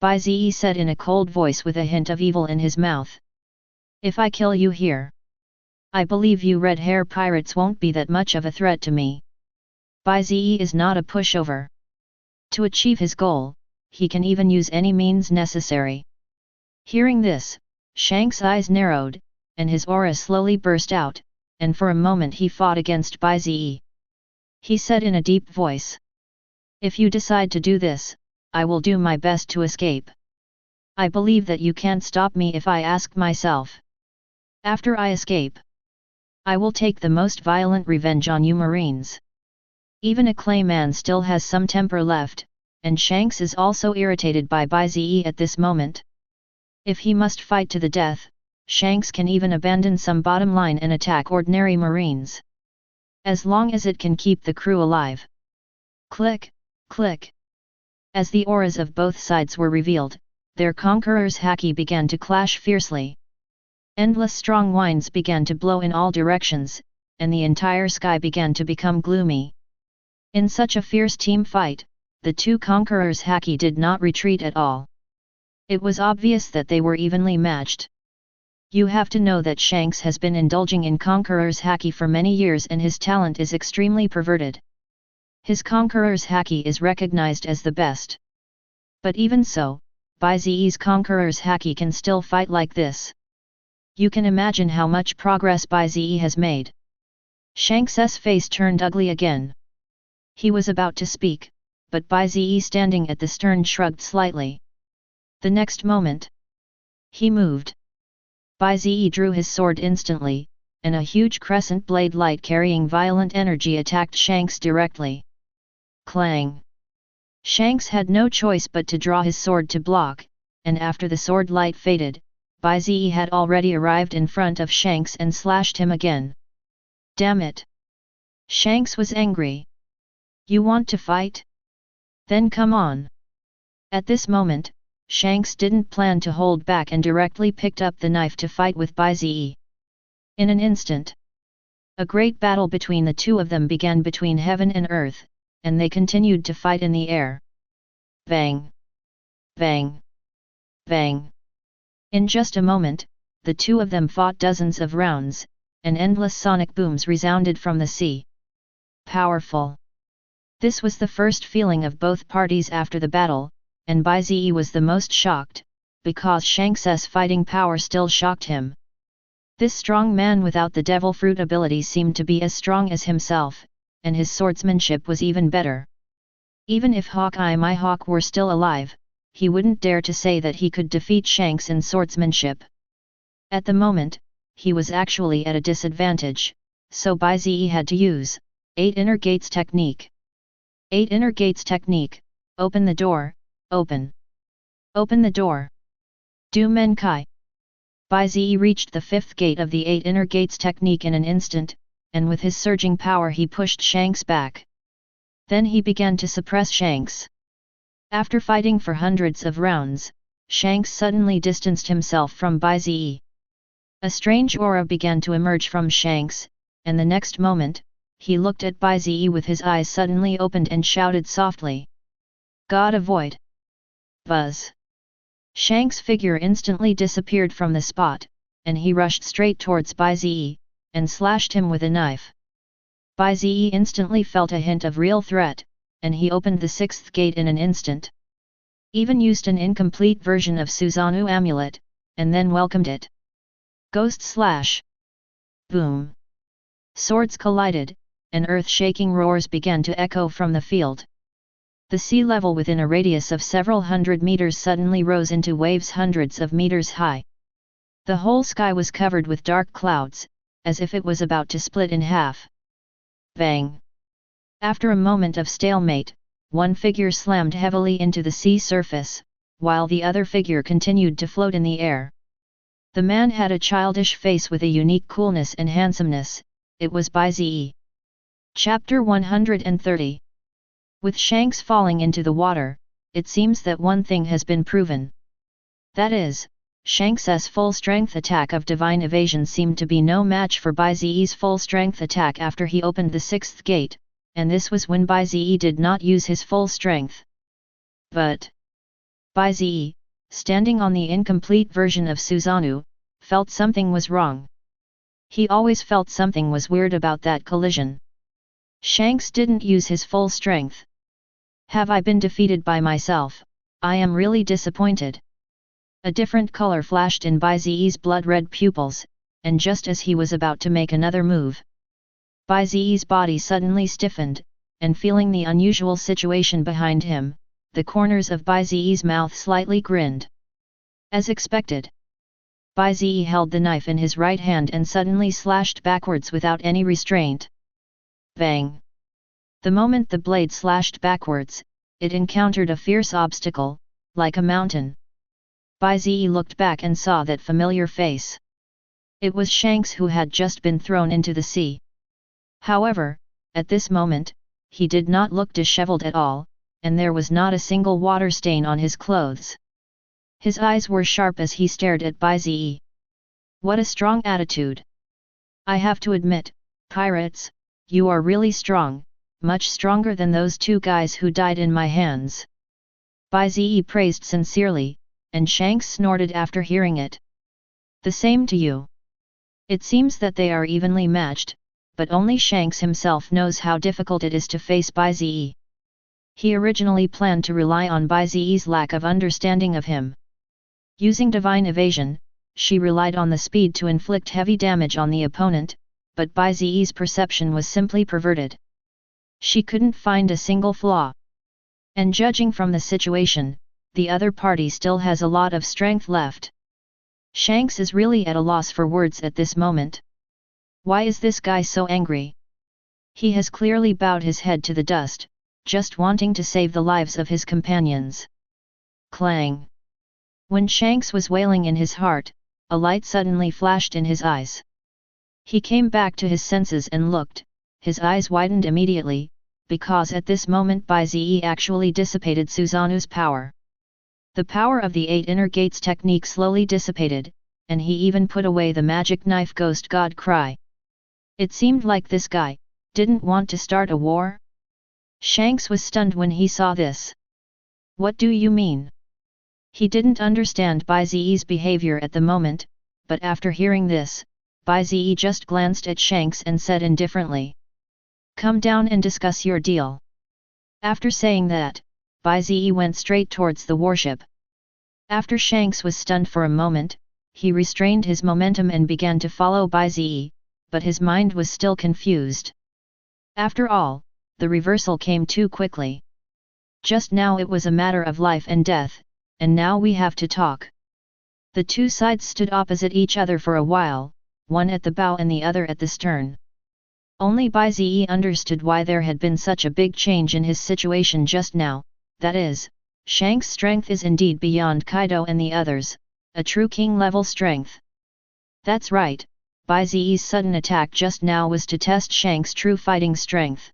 Speaker 1: Bai Ze said in a cold voice with a hint of evil in his mouth. If I kill you here, I believe you red hair pirates won't be that much of a threat to me. Bai Ze is not a pushover. To achieve his goal, he can even use any means necessary. Hearing this, Shanks' eyes narrowed, and his aura slowly burst out, and for a moment he fought against Bai Ze. He said in a deep voice. If you decide to do this, I will do my best to escape. I believe that you can't stop me if I ask myself. After I escape, I will take the most violent revenge on you Marines. Even a clayman still has some temper left, and Shanks is also irritated by Bai Ze at this moment. If he must fight to the death, Shanks can even abandon some bottom line and attack ordinary marines. As long as it can keep the crew alive. Click, click. As the auras of both sides were revealed, their conqueror's haki began to clash fiercely. Endless strong winds began to blow in all directions, and the entire sky began to become gloomy. In such a fierce team fight, the two conquerors' haki did not retreat at all. It was obvious that they were evenly matched. You have to know that Shanks has been indulging in conqueror's haki for many years and his talent is extremely perverted. His conqueror's haki is recognized as the best. But even so, Bai Ze's conqueror's haki can still fight like this. You can imagine how much progress Bai Ze has made. Shanks's face turned ugly again. He was about to speak, but Bai Ze standing at the stern shrugged slightly. The next moment, he moved. Bai Ze drew his sword instantly, and a huge crescent blade light carrying violent energy attacked Shanks directly. Clang! Shanks had no choice but to draw his sword to block, and after the sword light faded, Bai Ze had already arrived in front of Shanks and slashed him again. Damn it! Shanks was angry. You want to fight? Then come on. At this moment, Shanks didn't plan to hold back and directly picked up the knife to fight with Bai Ze. In an instant, a great battle between the two of them began between heaven and earth, and they continued to fight in the air. Bang! Bang! Bang! In just a moment, the two of them fought dozens of rounds, and endless sonic booms resounded from the sea. Powerful! This was the first feeling of both parties after the battle, and Bai Ze was the most shocked, because Shanks's fighting power still shocked him. This strong man without the devil fruit ability seemed to be as strong as himself, and his swordsmanship was even better. Even if Hawkeye my hawk were still alive, he wouldn't dare to say that he could defeat Shanks in swordsmanship. At the moment, he was actually at a disadvantage, so Bai Ze had to use 8 inner gates technique. 8 inner gates technique, open the door, open. Open the door. Du Men Kai. Bai Ze reached the 5th gate of the 8 inner gates technique in an instant, and with his surging power he pushed Shanks back. Then he began to suppress Shanks. After fighting for hundreds of rounds, Shanks suddenly distanced himself from Bai Ze. A strange aura began to emerge from Shanks, and the next moment, he looked at Bai Ze with his eyes suddenly opened and shouted softly. God avoid! Buzz! Shanks' figure instantly disappeared from the spot, and he rushed straight towards Bai Ze, and slashed him with a knife. Bai Ze instantly felt a hint of real threat, and he opened the 6th gate in an instant. Even used an incomplete version of Susanoo amulet, and then welcomed it. Ghost slash! Boom! Swords collided, and earth-shaking roars began to echo from the field. The sea level within a radius of several hundred meters suddenly rose into waves hundreds of meters high. The whole sky was covered with dark clouds, as if it was about to split in half. Bang! After a moment of stalemate, one figure slammed heavily into the sea surface, while the other figure continued to float in the air. The man had a childish face with a unique coolness and handsomeness. It was Bai Ze. Chapter 130. With Shanks falling into the water, it seems that one thing has been proven. That is, Shanks's full-strength attack of divine evasion seemed to be no match for Bai Ze's full-strength attack after he opened the 6th gate, and this was when Bai Ze did not use his full strength. But Bai Ze, standing on the incomplete version of Susanoo, felt something was wrong. He always felt something was weird about that collision. Shanks didn't use his full strength. Have I been defeated by myself? I am really disappointed. A different color flashed in Bai Ze's blood-red pupils, and just as he was about to make another move, Bai Ze's body suddenly stiffened, and feeling the unusual situation behind him, the corners of Bai Ze's mouth slightly grinned. As expected, Bai Ze held the knife in his right hand and suddenly slashed backwards without any restraint. Bang! The moment the blade slashed backwards, it encountered a fierce obstacle, like a mountain. Bai Ze looked back and saw that familiar face. It was Shanks, who had just been thrown into the sea. However, at this moment, he did not look disheveled at all, and there was not a single water stain on his clothes. His eyes were sharp as he stared at Bai Ze. What a strong attitude! I have to admit, pirates, you are really strong, much stronger than those two guys who died in my hands. Bai Ze praised sincerely, and Shanks snorted after hearing it. The same to you. It seems that they are evenly matched, but only Shanks himself knows how difficult it is to face Bai Ze. He originally planned to rely on Bai Ze's lack of understanding of him. Using divine evasion, she relied on the speed to inflict heavy damage on the opponent, but Bai Ze's perception was simply perverted. She couldn't find a single flaw. And judging from the situation, the other party still has a lot of strength left. Shanks is really at a loss for words at this moment. Why is this guy so angry? He has clearly bowed his head to the dust, just wanting to save the lives of his companions. Clang! When Shanks was wailing in his heart, a light suddenly flashed in his eyes. He came back to his senses and looked, his eyes widened immediately, because at this moment Bai Ze actually dissipated Suzanu's power. The power of the 8 inner gates technique slowly dissipated, and he even put away the magic knife ghost god cry. It seemed like this guy didn't want to start a war. Shanks was stunned when he saw this. What do you mean? He didn't understand Bai Ze's behavior at the moment, but after hearing this, Bai Ze just glanced at Shanks and said indifferently, "Come down and discuss your deal." After saying that, Bai Ze went straight towards the warship. After Shanks was stunned for a moment, he restrained his momentum and began to follow Bai Ze, but his mind was still confused. After all, the reversal came too quickly. Just now it was a matter of life and death, and now we have to talk. The two sides stood opposite each other for a while, one at the bow and the other at the stern. Only Bai Ze understood why there had been such a big change in his situation just now, that is, Shanks' strength is indeed beyond Kaido and the others, a true king-level strength. That's right, Bai Ze's sudden attack just now was to test Shanks' true fighting strength.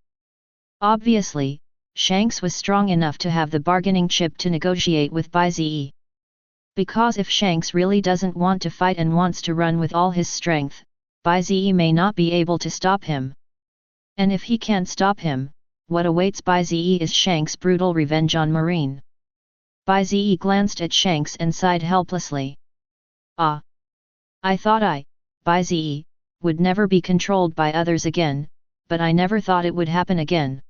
Speaker 1: Obviously, Shanks was strong enough to have the bargaining chip to negotiate with Bai Ze. Because if Shanks really doesn't want to fight and wants to run with all his strength, Bai Ze may not be able to stop him. And if he can't stop him, what awaits Bai Ze is Shanks' brutal revenge on Marine. Bai Ze glanced at Shanks and sighed helplessly. Ah! I thought Bai Ze, would never be controlled by others again, but I never thought it would happen again.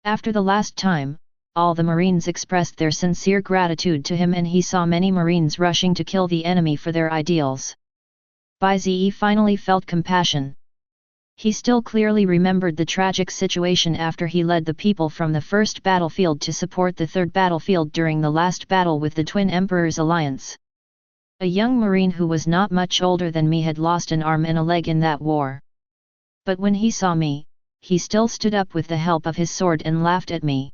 Speaker 1: After the last time, all the Marines expressed their sincere gratitude to him and he saw many Marines rushing to kill the enemy for their ideals. Bai Ze finally felt compassion. He still clearly remembered the tragic situation after he led the people from the first battlefield to support the third battlefield during the last battle with the Twin Emperors Alliance. A young Marine who was not much older than me had lost an arm and a leg in that war. But when he saw me, he still stood up with the help of his sword and laughed at me.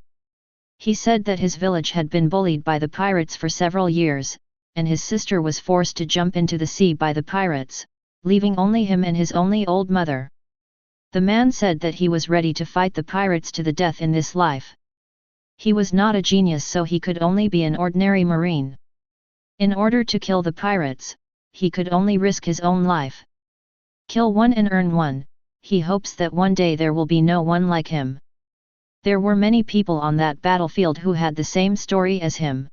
Speaker 1: He said that his village had been bullied by the pirates for several years, and his sister was forced to jump into the sea by the pirates, leaving only him and his only old mother. The man said that he was ready to fight the pirates to the death in this life. He was not a genius, so he could only be an ordinary marine. In order to kill the pirates, he could only risk his own life. Kill one and earn one, he hopes that one day there will be no one like him. There were many people on that battlefield who had the same story as him.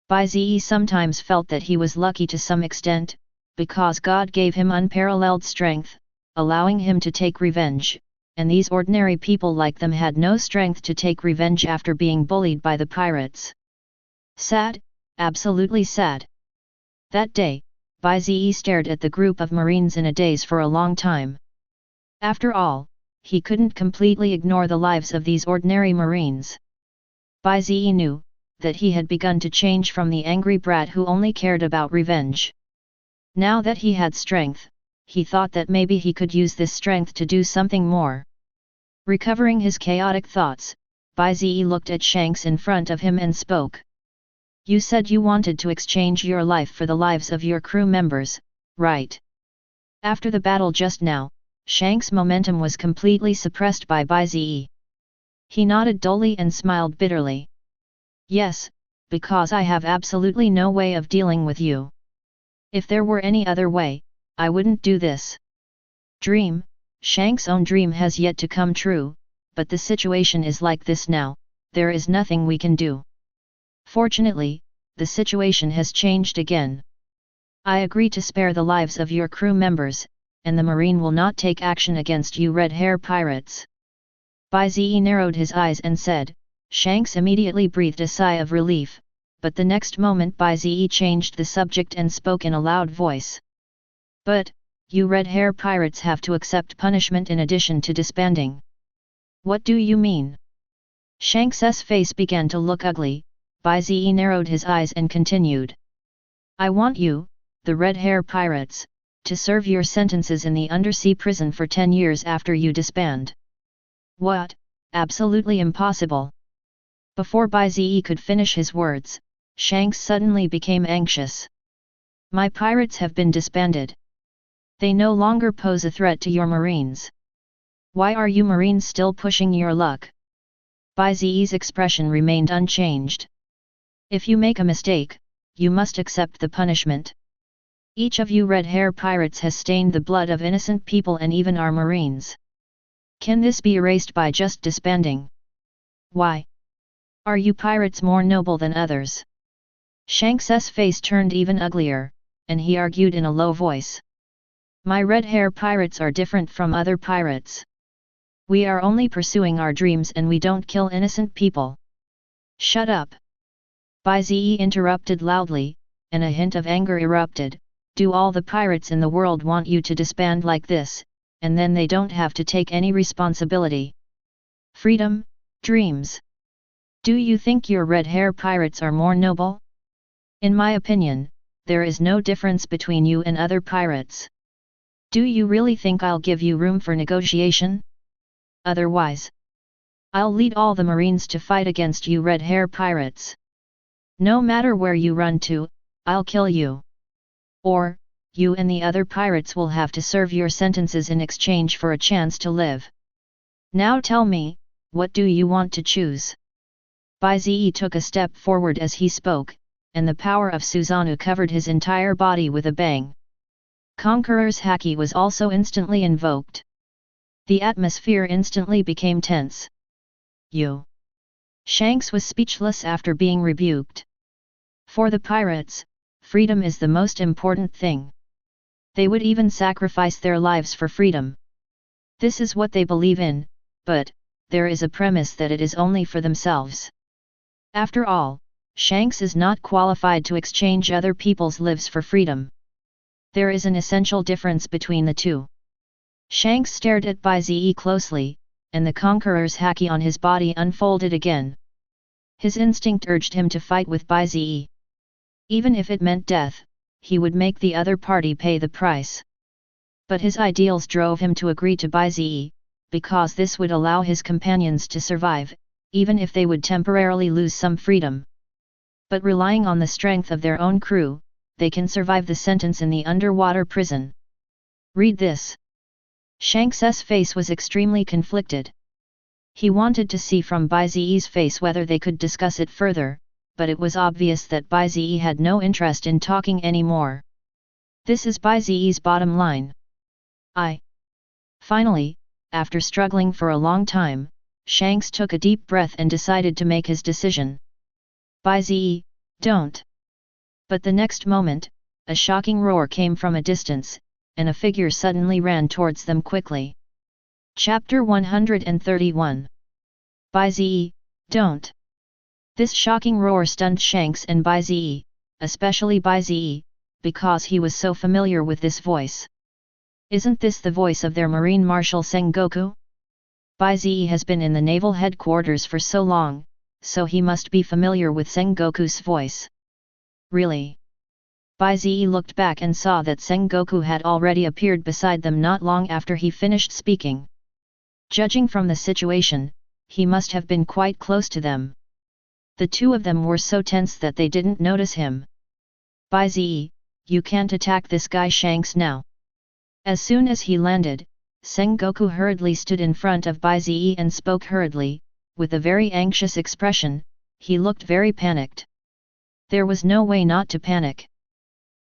Speaker 1: Bai Ze sometimes felt that he was lucky to some extent, because God gave him unparalleled strength, allowing him to take revenge, and these ordinary people like them had no strength to take revenge after being bullied by the pirates. Sad, absolutely sad. That day, Bai Ze stared at the group of Marines in a daze for a long time. After all, he couldn't completely ignore the lives of these ordinary Marines. Bai Ze knew that he had begun to change from the angry brat who only cared about revenge. Now that he had strength, he thought that maybe he could use this strength to do something more. Recovering his chaotic thoughts, Bai Ze looked at Shanks in front of him and spoke. You said you wanted to exchange your life for the lives of your crew members, right? After the battle just now, Shanks' momentum was completely suppressed by Bai Ze. He nodded dully and smiled bitterly. Yes, because I have absolutely no way of dealing with you. If there were any other way, I wouldn't do this. Dream, Shanks' own dream has yet to come true, but the situation is like this now, there is nothing we can do. Fortunately, the situation has changed again. I agree to spare the lives of your crew members, and the Marine will not take action against you red hair pirates. Bai Ze narrowed his eyes and said. Shanks immediately breathed a sigh of relief, but the next moment Bai Ze changed the subject and spoke in a loud voice. But, you red hair pirates have to accept punishment in addition to disbanding. What do you mean? Shanks' face began to look ugly. Bai Ze narrowed his eyes and continued. I want you, the red hair pirates, to serve your sentences in the undersea prison for 10 years after you disband. What? Absolutely impossible. Before Bai Ze could finish his words, Shanks suddenly became anxious. My pirates have been disbanded. They no longer pose a threat to your Marines. Why are you Marines still pushing your luck? Bai Ze's expression remained unchanged. If you make a mistake, you must accept the punishment. Each of you red hair pirates has stained the blood of innocent people and even our Marines. Can this be erased by just disbanding? Why? Are you pirates more noble than others? Shanks' face turned even uglier, and he argued in a low voice. My red hair pirates are different from other pirates. We are only pursuing our dreams and we don't kill innocent people. Shut up! Bai Ze interrupted loudly, and a hint of anger erupted. Do all the pirates in the world want you to disband like this, and then they don't have to take any responsibility? Freedom, dreams. Do you think your red hair pirates are more noble? In my opinion, there is no difference between you and other pirates. Do you really think I'll give you room for negotiation? Otherwise, I'll lead all the Marines to fight against you red hair pirates. No matter where you run to, I'll kill you. Or, you and the other pirates will have to serve your sentences in exchange for a chance to live. Now tell me, what do you want to choose? Bai Ze took a step forward as he spoke, and the power of Susanoo covered his entire body with a bang. Conqueror's Haki was also instantly invoked. The atmosphere instantly became tense. You. Shanks was speechless after being rebuked. For the pirates, freedom is the most important thing. They would even sacrifice their lives for freedom. This is what they believe in, but, there is a premise that it is only for themselves. After all, Shanks is not qualified to exchange other people's lives for freedom. There is an essential difference between the two. Shanks stared at Bai Ze closely, and the Conqueror's Haki on his body unfolded again. His instinct urged him to fight with Bai Ze. Even if it meant death, he would make the other party pay the price. But his ideals drove him to agree to Bai Ze, because this would allow his companions to survive, even if they would temporarily lose some freedom. But relying on the strength of their own crew, they can survive the sentence in the underwater prison. Read this. Shanks' face was extremely conflicted. He wanted to see from Bai Ze's face whether they could discuss it further, but it was obvious that Bai Ze had no interest in talking anymore. This is Bai Ze's bottom line. Finally, after struggling for a long time, Shanks took a deep breath and decided to make his decision. Bai Ze, don't. But the next moment, a shocking roar came from a distance, and a figure suddenly ran towards them quickly. Chapter 131. Bai Ze, don't. This shocking roar stunned Shanks and Bai Ze, especially Bai Ze, because he was so familiar with this voice. Isn't this the voice of their Marine Marshal Sengoku? Bai Ze has been in the naval headquarters for so long, so he must be familiar with Sengoku's voice. Really? Bai Ze looked back and saw that Sengoku had already appeared beside them not long after he finished speaking. Judging from the situation, he must have been quite close to them. The two of them were so tense that they didn't notice him. Bai Ze, you can't attack this guy Shanks now. As soon as he landed, Sengoku hurriedly stood in front of Bai Ze and spoke hurriedly, with a very anxious expression. He looked very panicked. There was no way not to panic.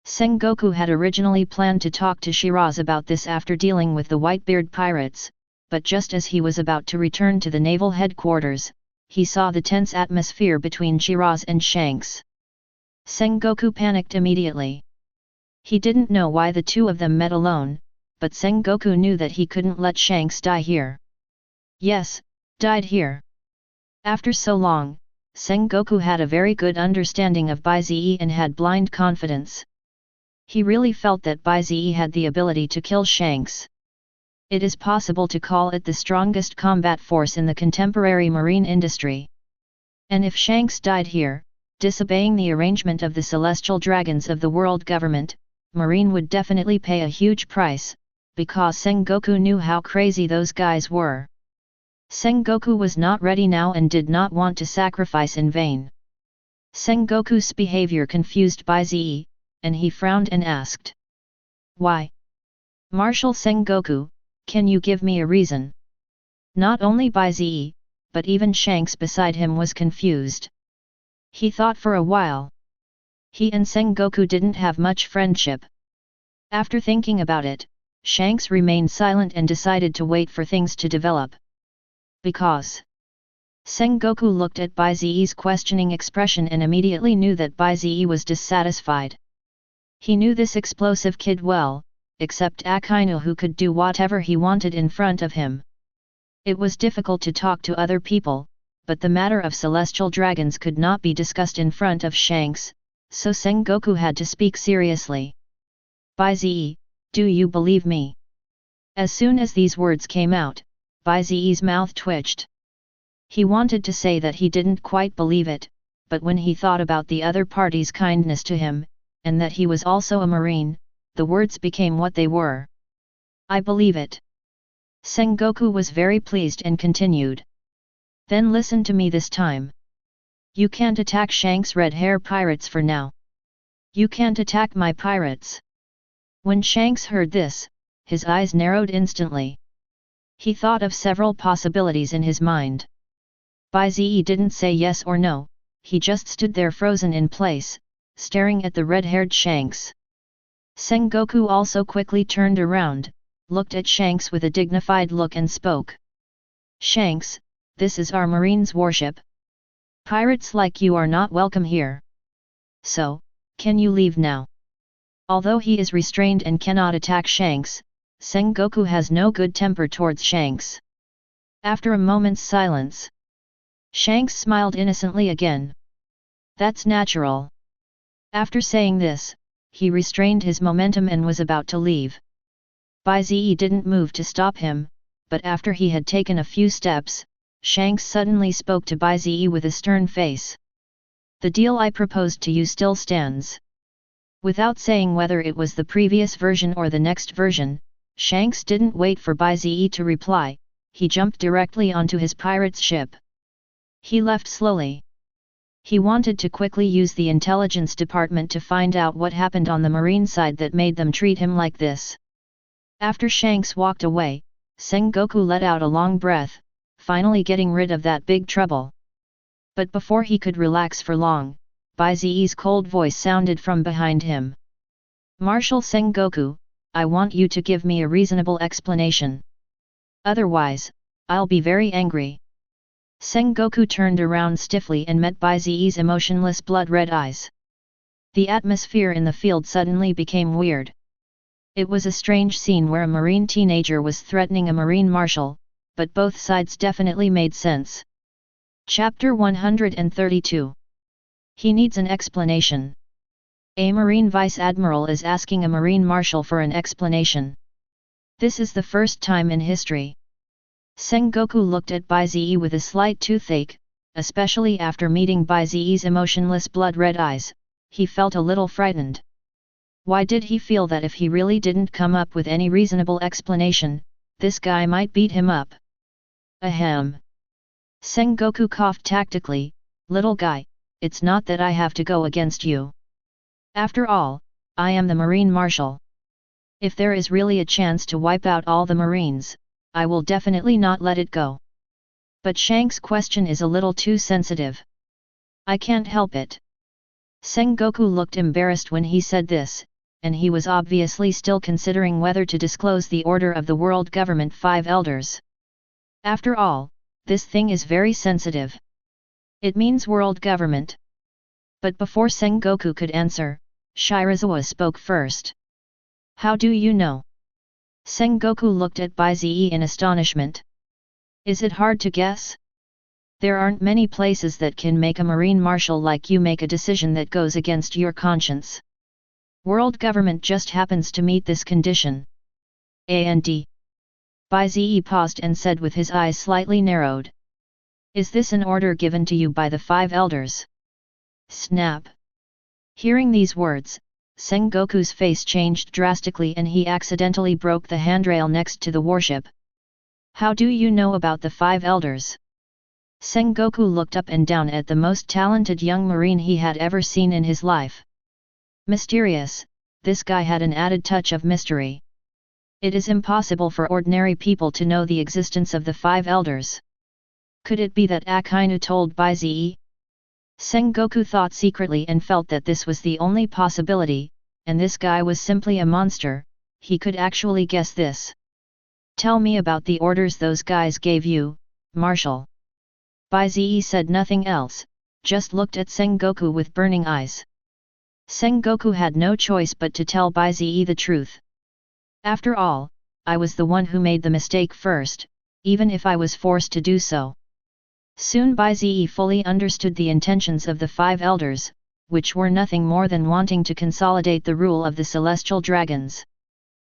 Speaker 1: Sengoku had originally planned to talk to Shiraz about this after dealing with the Whitebeard pirates, but just as he was about to return to the naval headquarters, he saw the tense atmosphere between Shiraz and Shanks. Sengoku panicked immediately. He didn't know why the two of them met alone, but Sengoku knew that he couldn't let Shanks die here. Yes, died here. After so long, Sengoku had a very good understanding of Bai Ze and had blind confidence. He really felt that Bai Ze had the ability to kill Shanks. It is possible to call it the strongest combat force in the contemporary marine industry. And if Shanks died here, disobeying the arrangement of the celestial dragons of the world government, Marine would definitely pay a huge price, because Sengoku knew how crazy those guys were. Sengoku was not ready now and did not want to sacrifice in vain. Sengoku's behavior confused Bai Ze, and he frowned and asked, "Why? Marshal Sengoku, can you give me a reason?" Not only Bai Ze, but even Shanks beside him was confused. He thought for a while. He and Sengoku didn't have much friendship. After thinking about it, Shanks remained silent and decided to wait for things to develop. Because Sengoku looked at Bai Ze's questioning expression and immediately knew that Bai Ze was dissatisfied. He knew this explosive kid well, except Akainu, who could do whatever he wanted in front of him. It was difficult to talk to other people, but the matter of celestial dragons could not be discussed in front of Shanks, so Sengoku had to speak seriously. "Bai Ze, do you believe me?" As soon as these words came out, Bai Ze's mouth twitched. He wanted to say that he didn't quite believe it, but when he thought about the other party's kindness to him, and that he was also a marine, the words became what they were. "I believe it." Sengoku was very pleased and continued. "Then listen to me this time. You can't attack Shanks' red hair pirates for now. You can't attack my pirates." When Shanks heard this, his eyes narrowed instantly. He thought of several possibilities in his mind. Bai Ze didn't say yes or no, he just stood there frozen in place, staring at the red-haired Shanks. Sengoku also quickly turned around, looked at Shanks with a dignified look and spoke. "Shanks, this is our marine's warship. Pirates like you are not welcome here. So, can you leave now?" Although he is restrained and cannot attack Shanks, Sengoku has no good temper towards Shanks. After a moment's silence, Shanks smiled innocently again. "That's natural." After saying this, he restrained his momentum and was about to leave. Bai Ze didn't move to stop him, but after he had taken a few steps, Shanks suddenly spoke to Bai Ze with a stern face. "The deal I proposed to you still stands." Without saying whether it was the previous version or the next version, Shanks didn't wait for Bai Ze to reply, he jumped directly onto his pirate's ship. He left slowly. He wanted to quickly use the intelligence department to find out what happened on the marine side that made them treat him like this. After Shanks walked away, Sengoku let out a long breath, finally getting rid of that big trouble. But before he could relax for long, Bai Ze's cold voice sounded from behind him. "Marshal Sengoku, I want you to give me a reasonable explanation. Otherwise, I'll be very angry." Sengoku turned around stiffly and met Bai Ze's emotionless blood-red eyes. The atmosphere in the field suddenly became weird. It was a strange scene where a marine teenager was threatening a marine marshal, but both sides definitely made sense. Chapter 132. He needs an explanation. A marine vice-admiral is asking a marine marshal for an explanation. This is the first time in history. Sengoku looked at Bai Ze with a slight toothache, especially after meeting Bai Ze's emotionless blood-red eyes, he felt a little frightened. Why did he feel that if he really didn't come up with any reasonable explanation, this guy might beat him up? Ahem. Sengoku coughed tactically, "Little guy, it's not that I have to go against you. After all, I am the Marine Marshal. If there is really a chance to wipe out all the Marines, I will definitely not let it go. But Shank's question is a little too sensitive. I can't help it." Sengoku looked embarrassed when he said this, and he was obviously still considering whether to disclose the order of the world government 5 elders. After all, this thing is very sensitive. It means world government. But before Sengoku could answer, Shirazawa spoke first. "How do you know?" Sengoku looked at Bai Ze in astonishment. "Is it hard to guess? There aren't many places that can make a marine marshal like you make a decision that goes against your conscience. World government just happens to meet this condition. And Bai Ze paused and said with his eyes slightly narrowed. "Is this an order given to you by the 5 elders?" Snap! Hearing these words, Sengoku's face changed drastically and he accidentally broke the handrail next to the warship. "How do you know about the 5 elders?" Sengoku looked up and down at the most talented young marine he had ever seen in his life. Mysterious, this guy had an added touch of mystery. It is impossible for ordinary people to know the existence of the 5 elders. Could it be that Akainu told Bai Ze? Sengoku thought secretly and felt that this was the only possibility, and this guy was simply a monster. He could actually guess this. "Tell me about the orders those guys gave you, Marshal." Bai Ze said nothing else, just looked at Sengoku with burning eyes. Sengoku had no choice but to tell Bai Ze the truth. "After all, I was the one who made the mistake first, even if I was forced to do so." Soon Bai Ze fully understood the intentions of the 5 elders, which were nothing more than wanting to consolidate the rule of the celestial dragons.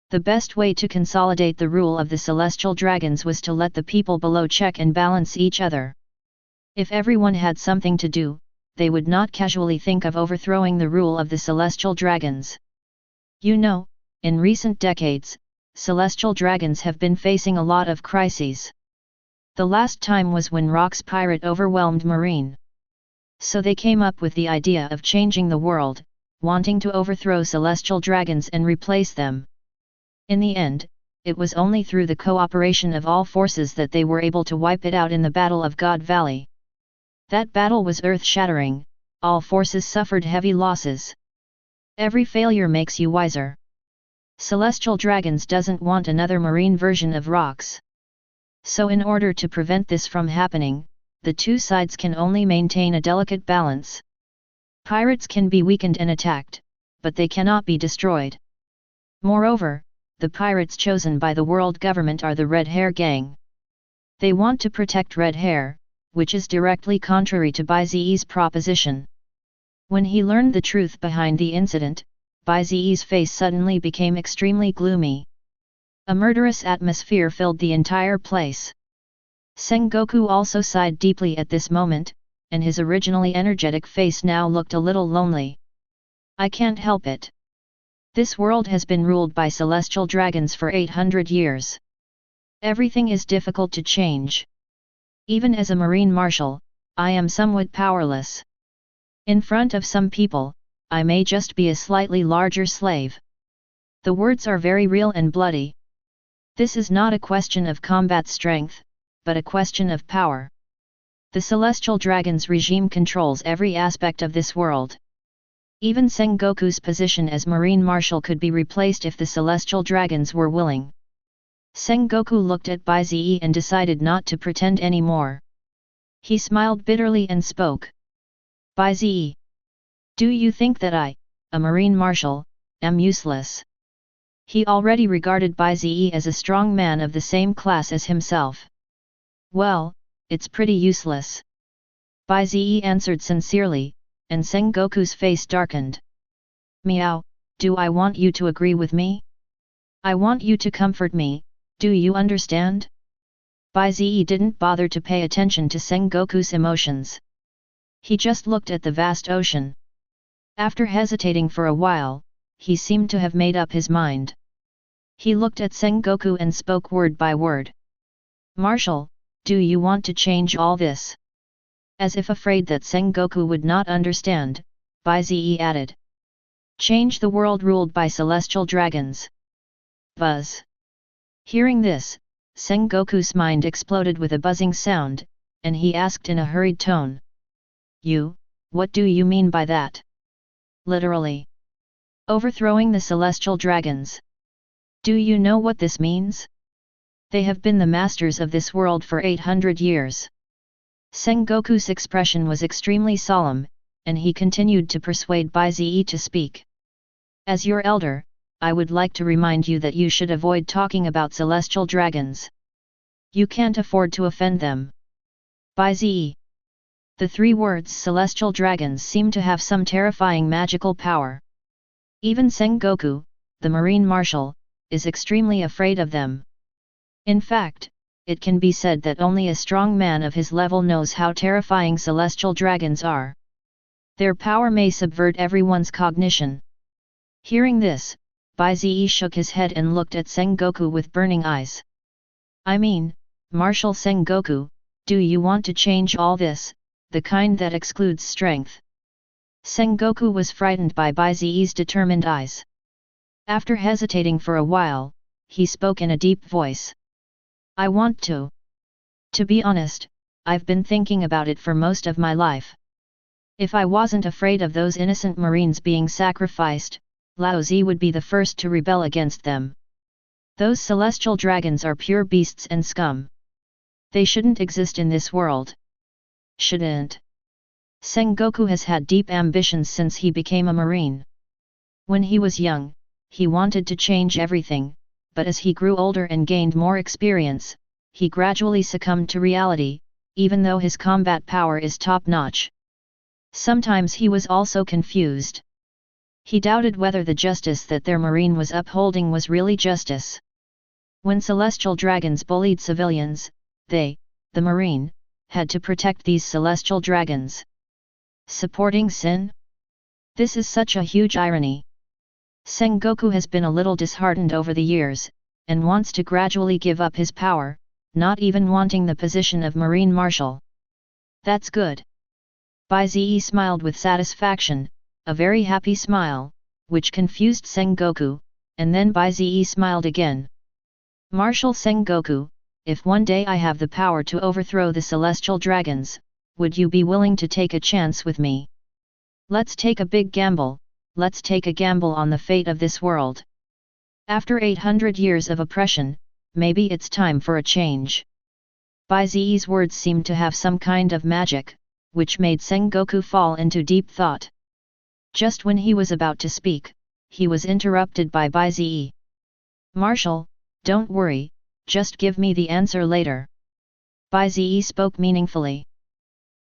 Speaker 1: The best way to consolidate the rule of the celestial dragons was to let the people below check and balance each other. If everyone had something to do, they would not casually think of overthrowing the rule of the celestial dragons. You know, in recent decades, celestial dragons have been facing a lot of crises. The last time was when Rock's pirate overwhelmed Marine. So they came up with the idea of changing the world, wanting to overthrow celestial dragons and replace them. In the end, it was only through the cooperation of all forces that they were able to wipe it out in the Battle of God Valley. That battle was earth-shattering, all forces suffered heavy losses. Every failure makes you wiser. Celestial Dragons doesn't want another marine version of Rocks. So in order to prevent this from happening, the two sides can only maintain a delicate balance. Pirates can be weakened and attacked, but they cannot be destroyed. Moreover, the pirates chosen by the world government are the Red Hair Gang. They want to protect Red Hair, which is directly contrary to Bai Ze's proposition. When he learned the truth behind the incident, Bai Ze's face suddenly became extremely gloomy. A murderous atmosphere filled the entire place. Sengoku also sighed deeply at this moment, and his originally energetic face now looked a little lonely. "I can't help it. This world has been ruled by celestial dragons for 800 years. Everything is difficult to change. Even as a marine marshal, I am somewhat powerless. In front of some people, I may just be a slightly larger slave." The words are very real and bloody. This is not a question of combat strength, but a question of power. The celestial dragons regime controls every aspect of this world. Even Sengoku's position as marine marshal could be replaced if the celestial dragons were willing. Sengoku looked at Bai Ze and decided not to pretend anymore. He smiled bitterly and spoke. "Bai Ze, do you think that I, a marine marshal, am useless?" He already regarded Bai Ze as a strong man of the same class as himself. "Well, it's pretty useless." Bai Ze answered sincerely, and Sengoku's face darkened. "Meow, do I want you to agree with me? I want you to comfort me, do you understand?" Bai Ze didn't bother to pay attention to Sengoku's emotions. He just looked at the vast ocean. After hesitating for a while, he seemed to have made up his mind. He looked at Sengoku and spoke word by word. "Marshal, do you want to change all this? As if afraid that Sengoku would not understand, Bai Ze added. Change the world ruled by celestial dragons. Buzz. Hearing this, Sengoku's mind exploded with a buzzing sound, and he asked in a hurried tone. What do you mean by that? Literally. Overthrowing the celestial dragons. Do you know what this means? They have been the masters of this world for 800 years. Sengoku's expression was extremely solemn, and he continued to persuade Bai Ze to speak. As your elder, I would like to remind you that you should avoid talking about celestial dragons. You can't afford to offend them. Bai Ze. The three words celestial dragons seem to have some terrifying magical power. Even Sengoku, the marine marshal, is extremely afraid of them. In fact, it can be said that only a strong man of his level knows how terrifying celestial dragons are. Their power may subvert everyone's cognition. Hearing this, Bai Ze shook his head and looked at Sengoku with burning eyes. I mean, Marshal Sengoku, do you want to change all this, the kind that excludes strength? Sengoku was frightened by Bai Ze's determined eyes. After hesitating for a while, he spoke in a deep voice. I want to. To be honest, I've been thinking about it for most of my life. If I wasn't afraid of those innocent marines being sacrificed, Lao Ze would be the first to rebel against them. Those celestial dragons are pure beasts and scum. They shouldn't exist in this world. Shouldn't. Sengoku has had deep ambitions since he became a marine. When he was young, he wanted to change everything, but as he grew older and gained more experience, he gradually succumbed to reality, even though his combat power is top-notch. Sometimes he was also confused. He doubted whether the justice that their marine was upholding was really justice. When celestial dragons bullied civilians, they, the marine, had to protect these celestial dragons. Supporting sin? This is such a huge irony. Sengoku has been a little disheartened over the years, and wants to gradually give up his power, not even wanting the position of Marine Marshal. That's good. Bai Ze smiled with satisfaction, a very happy smile, which confused Sengoku, and then Bai Ze smiled again. Marshal Sengoku, if one day I have the power to overthrow the celestial dragons, would you be willing to take a chance with me? Let's take a big gamble. Let's take a gamble on the fate of this world. After 800 years of oppression, maybe it's time for a change. Bai Ze's words seemed to have some kind of magic, which made Sengoku fall into deep thought. Just when he was about to speak, he was interrupted by Bai Ze. Marshal, don't worry, just give me the answer later. Bai Ze spoke meaningfully.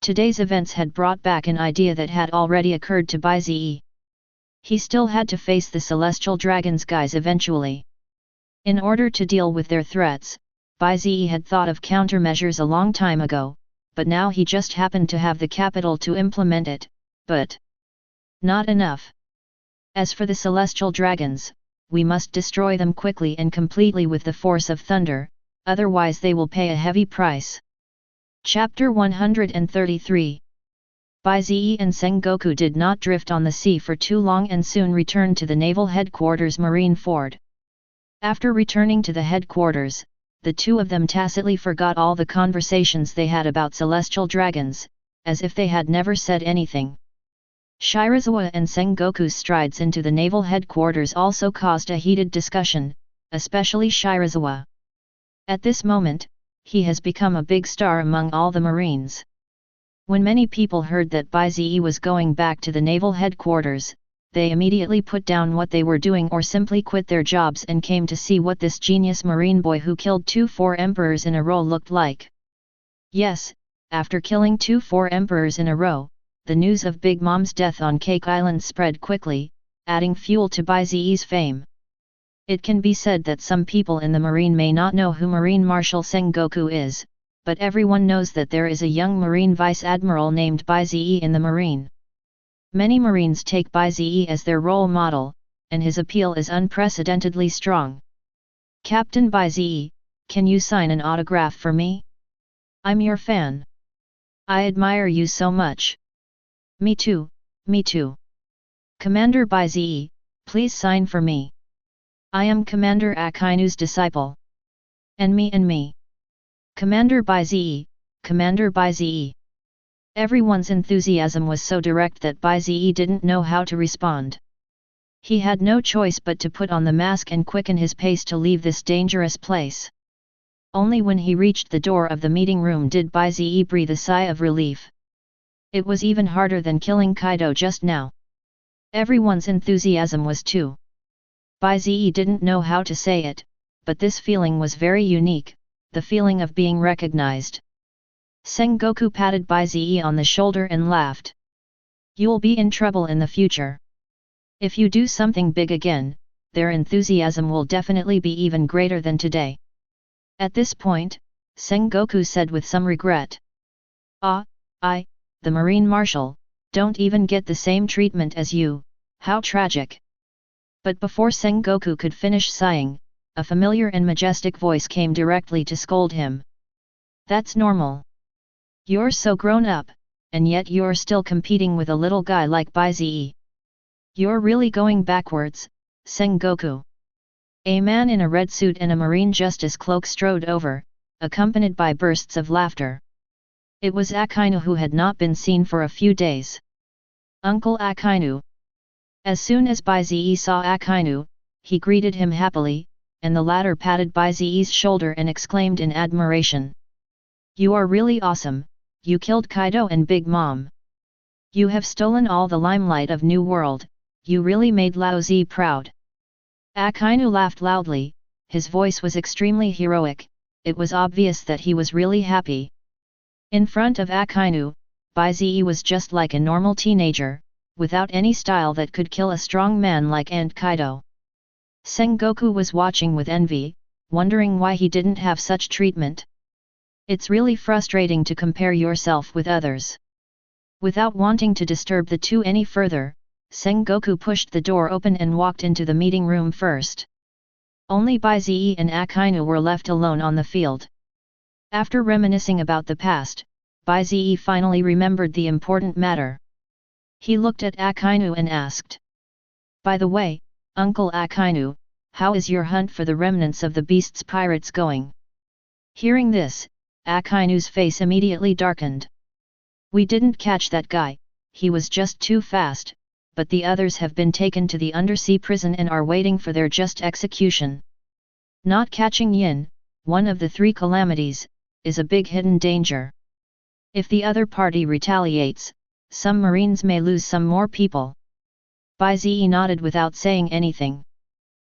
Speaker 1: Today's events had brought back an idea that had already occurred to Bai Ze. He still had to face the celestial dragons guys eventually. In order to deal with their threats, Bai Ze had thought of countermeasures a long time ago, but now he just happened to have the capital to implement it, but not enough. As for the celestial dragons, we must destroy them quickly and completely with the force of thunder, otherwise they will pay a heavy price. Chapter 133. Bai Ze and Sengoku did not drift on the sea for too long and soon returned to the naval headquarters Marine Ford. After returning to the headquarters, the two of them tacitly forgot all the conversations they had about celestial dragons, as if they had never said anything. Shirazawa and Sengoku's strides into the naval headquarters also caused a heated discussion, especially Shirazawa. At this moment, he has become a big star among all the Marines. When many people heard that Bai Ze was going back to the naval headquarters, they immediately put down what they were doing or simply quit their jobs and came to see what this genius marine boy who killed 4 emperors in a row looked like. Yes, after killing 4 emperors in a row, the news of Big Mom's death on Cake Island spread quickly, adding fuel to Bai Ze's fame. It can be said that some people in the Marine may not know who Marine Marshal Sengoku is, but everyone knows that there is a young Marine Vice Admiral named Bai Ze in the Marine. Many Marines take Bai Ze as their role model, and his appeal is unprecedentedly strong. Captain Bai Ze, can you sign an autograph for me? I'm your fan. I admire you so much. Me too, me too. Commander Bai Ze, please sign for me. I am Commander Akainu's disciple. And me. Commander Bai Ze, Commander Bai Ze. Everyone's enthusiasm was so direct that Bai Ze didn't know how to respond. He had no choice but to put on the mask and quicken his pace to leave this dangerous place. Only when he reached the door of the meeting room did Bai Ze breathe a sigh of relief. It was even harder than killing Kaido just now. Everyone's enthusiasm was too. Bai Ze didn't know how to say it, but this feeling was very unique, the feeling of being recognized. Sengoku patted Bai Ze on the shoulder and laughed. You'll be in trouble in the future. If you do something big again, their enthusiasm will definitely be even greater than today. At this point, Sengoku said with some regret. The Marine Marshal, don't even get the same treatment as you, how tragic. But before Sengoku could finish sighing, a familiar and majestic voice came directly to scold him. That's normal. You're so grown up, and yet you're still competing with a little guy like Bai Ze. You're really going backwards, Sengoku. A man in a red suit and a marine justice cloak strode over, accompanied by bursts of laughter. It was Akainu, who had not been seen for a few days. Uncle Akainu. As soon as Bai Ze saw Akainu, he greeted him happily, and the latter patted Bai Ze's shoulder and exclaimed in admiration. You are really awesome, you killed Kaido and Big Mom. You have stolen all the limelight of New World, you really made Lao Ze proud. Akainu laughed loudly, his voice was extremely heroic, it was obvious that he was really happy. In front of Akainu, Bai Ze was just like a normal teenager, without any style that could kill a strong man like Aunt Kaido. Sengoku was watching with envy, wondering why he didn't have such treatment. It's really frustrating to compare yourself with others. Without wanting to disturb the two any further, Sengoku pushed the door open and walked into the meeting room first. Only Bai Ze and Akainu were left alone on the field. After reminiscing about the past, Bai Ze finally remembered the important matter. He looked at Akainu and asked. By the way, Uncle Akainu, how is your hunt for the remnants of the beast's pirates going? Hearing this, Akainu's face immediately darkened. We didn't catch that guy, he was just too fast, but the others have been taken to the undersea prison and are waiting for their just execution. Not catching Yin, one of the three calamities, is a big hidden danger. If the other party retaliates, some Marines may lose some more people. Bai Ze nodded without saying anything.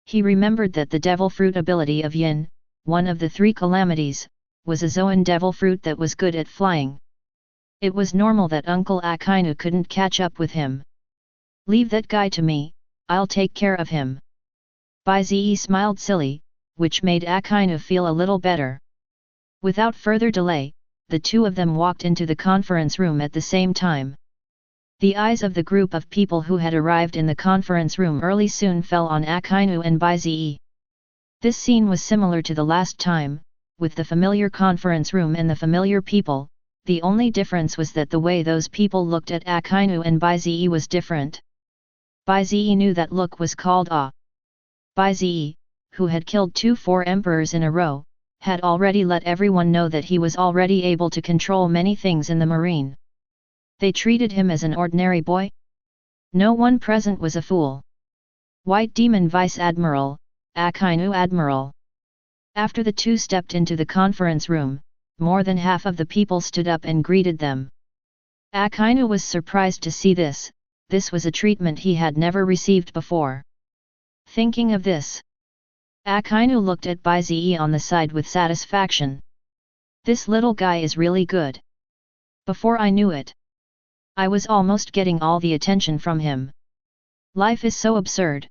Speaker 1: He remembered that the devil fruit ability of Yin, one of the three calamities, was a Zoan devil fruit that was good at flying. It was normal that Uncle Akainu couldn't catch up with him. Leave that guy to me, I'll take care of him. Bai Ze smiled silly, which made Akainu feel a little better. Without further delay, the two of them walked into the conference room at the same time. The eyes of the group of people who had arrived in the conference room early soon fell on Akainu and Bai Ze. This scene was similar to the last time, with the familiar conference room and the familiar people, the only difference was that the way those people looked at Akainu and Bai Ze was different. Bai Ze knew that look was called awe. Bai Ze, who had killed 4 emperors in a row, had already let everyone know that he was already able to control many things in the marine. They treated him as an ordinary boy? No one present was a fool. White Demon Vice Admiral, Akainu Admiral. After the two stepped into the conference room, more than half of the people stood up and greeted them. Akainu was surprised to see this. This was a treatment he had never received before. Thinking of this, Akainu looked at Bai Ze on the side with satisfaction. This little guy is really good. Before I knew it, I was almost getting all the attention from him. Life is so absurd.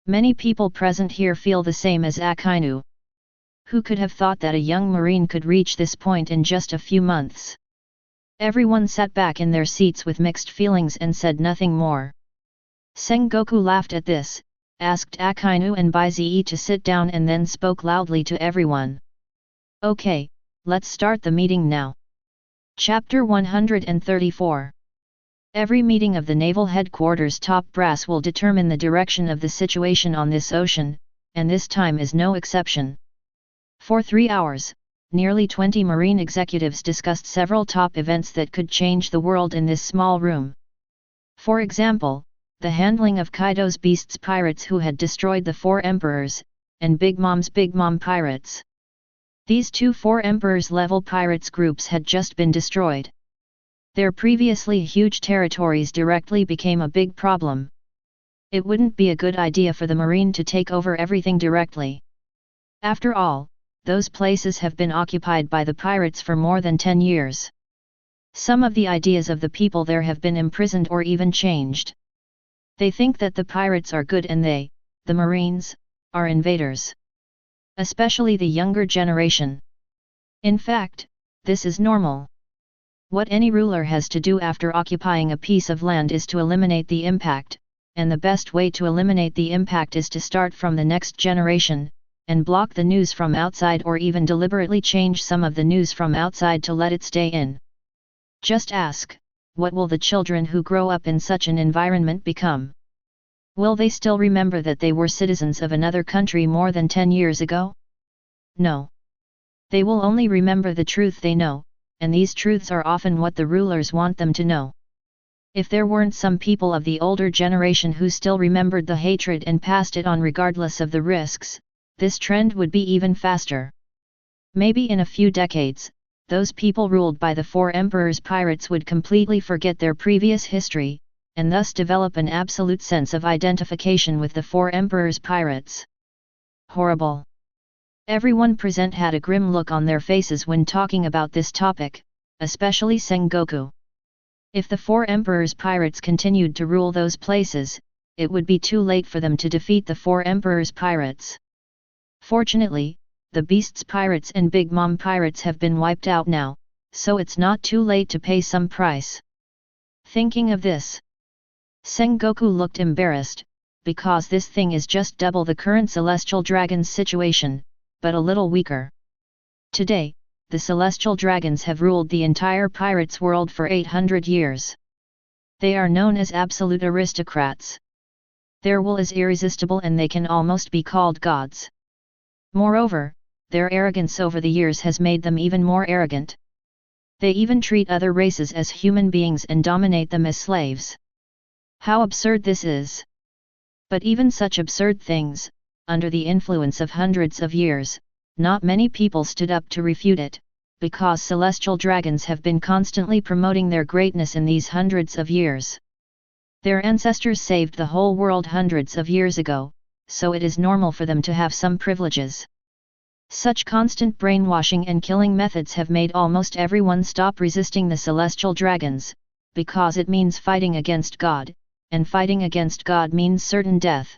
Speaker 1: Many people present here feel the same as Akainu. Who could have thought that a young marine could reach this point in just a few months? Everyone sat back in their seats with mixed feelings and said nothing more. Sengoku laughed at this, asked Akainu and Bai Ze to sit down and then spoke loudly to everyone. Okay, let's start the meeting now. Chapter 134. Every meeting of the naval headquarters top brass will determine the direction of the situation on this ocean, and this time is no exception. For 3 hours, nearly 20 marine executives discussed several top events that could change the world in this small room. For example, the handling of Kaido's Beasts pirates who had destroyed the 4 emperors, and Big Mom's Big Mom pirates. These 2 4 emperors level pirates groups had just been destroyed. Their previously huge territories directly became a big problem. It wouldn't be a good idea for the marine to take over everything directly. After all, those places have been occupied by the pirates for more than 10 years. Some of the ideas of the people there have been imprisoned or even changed. They think that the pirates are good and they, the marines, are invaders. Especially the younger generation. In fact, this is normal. What any ruler has to do after occupying a piece of land is to eliminate the impact, and the best way to eliminate the impact is to start from the next generation, and block the news from outside or even deliberately change some of the news from outside to let it stay in. Just ask, what will the children who grow up in such an environment become? Will they still remember that they were citizens of another country more than 10 years ago? No. They will only remember the truth they know, and these truths are often what the rulers want them to know. If there weren't some people of the older generation who still remembered the hatred and passed it on regardless of the risks, this trend would be even faster. Maybe in a few decades, those people ruled by the 4 emperors pirates would completely forget their previous history, and thus develop an absolute sense of identification with the 4 emperors pirates. Horrible. Everyone present had a grim look on their faces when talking about this topic, especially Sengoku. If the 4 emperors pirates continued to rule those places, it would be too late for them to defeat the 4 emperors pirates. Fortunately, the Beasts pirates and Big Mom pirates have been wiped out now, so it's not too late to pay some price. Thinking of this, Sengoku looked embarrassed, because this thing is just double the current Celestial Dragons situation, but a little weaker. Today, the Celestial Dragons have ruled the entire pirates world for 800 years. They are known as absolute aristocrats. Their will is irresistible and they can almost be called gods. Moreover, their arrogance over the years has made them even more arrogant. They even treat other races as human beings and dominate them as slaves. How absurd this is! But even such absurd things, under the influence of hundreds of years, not many people stood up to refute it, because celestial dragons have been constantly promoting their greatness in these hundreds of years. Their ancestors saved the whole world hundreds of years ago, so it is normal for them to have some privileges. Such constant brainwashing and killing methods have made almost everyone stop resisting the celestial dragons, because it means fighting against God, and fighting against God means certain death.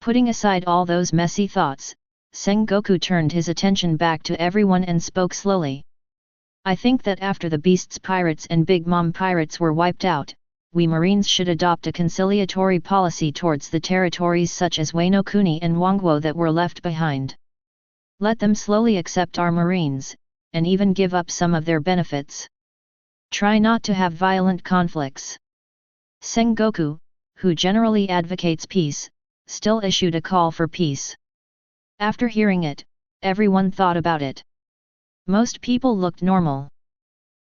Speaker 1: Putting aside all those messy thoughts, Sengoku turned his attention back to everyone and spoke slowly. I think that after the Beasts pirates and Big Mom pirates were wiped out, we Marines should adopt a conciliatory policy towards the territories such as Wano Kuni and Wangwo that were left behind. Let them slowly accept our Marines, and even give up some of their benefits. Try not to have violent conflicts. Sengoku, who generally advocates peace, still issued a call for peace. After hearing it, everyone thought about it. Most people looked normal.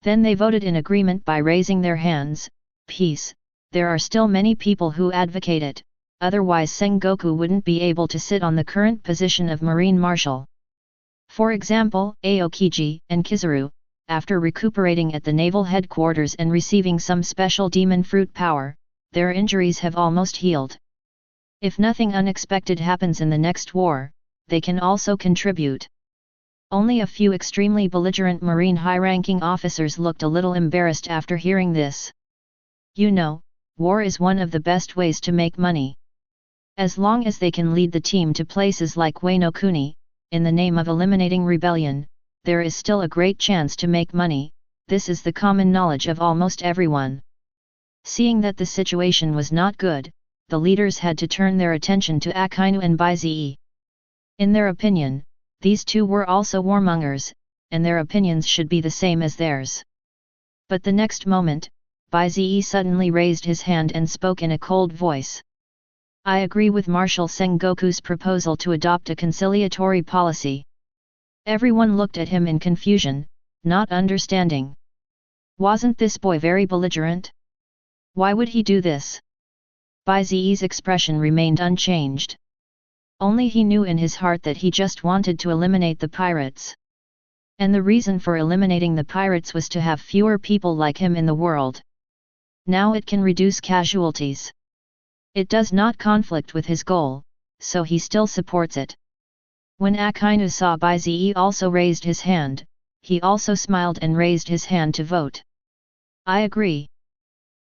Speaker 1: Then they voted in agreement by raising their hands. Peace. There are still many people who advocate it, otherwise Sengoku wouldn't be able to sit on the current position of Marine Marshal. For example, Aokiji and Kizaru, after recuperating at the naval headquarters and receiving some special demon fruit power, their injuries have almost healed. If nothing unexpected happens in the next war, they can also contribute. Only a few extremely belligerent Marine high-ranking officers looked a little embarrassed after hearing this. You know, war is one of the best ways to make money. As long as they can lead the team to places like Wano Kuni, in the name of eliminating rebellion, there is still a great chance to make money. This is the common knowledge of almost everyone. Seeing that the situation was not good, the leaders had to turn their attention to Akainu and Bai Ze. In their opinion, these two were also warmongers, and their opinions should be the same as theirs. But the next moment, Bai Ze suddenly raised his hand and spoke in a cold voice. I agree with Marshal Sengoku's proposal to adopt a conciliatory policy. Everyone looked at him in confusion, not understanding. Wasn't this boy very belligerent? Why would he do this? Bai Ze's expression remained unchanged. Only he knew in his heart that he just wanted to eliminate the pirates. And the reason for eliminating the pirates was to have fewer people like him in the world. Now it can reduce casualties. It does not conflict with his goal, so he still supports it. When Akainu saw Bai Ze also raised his hand, he also smiled and raised his hand to vote. I agree.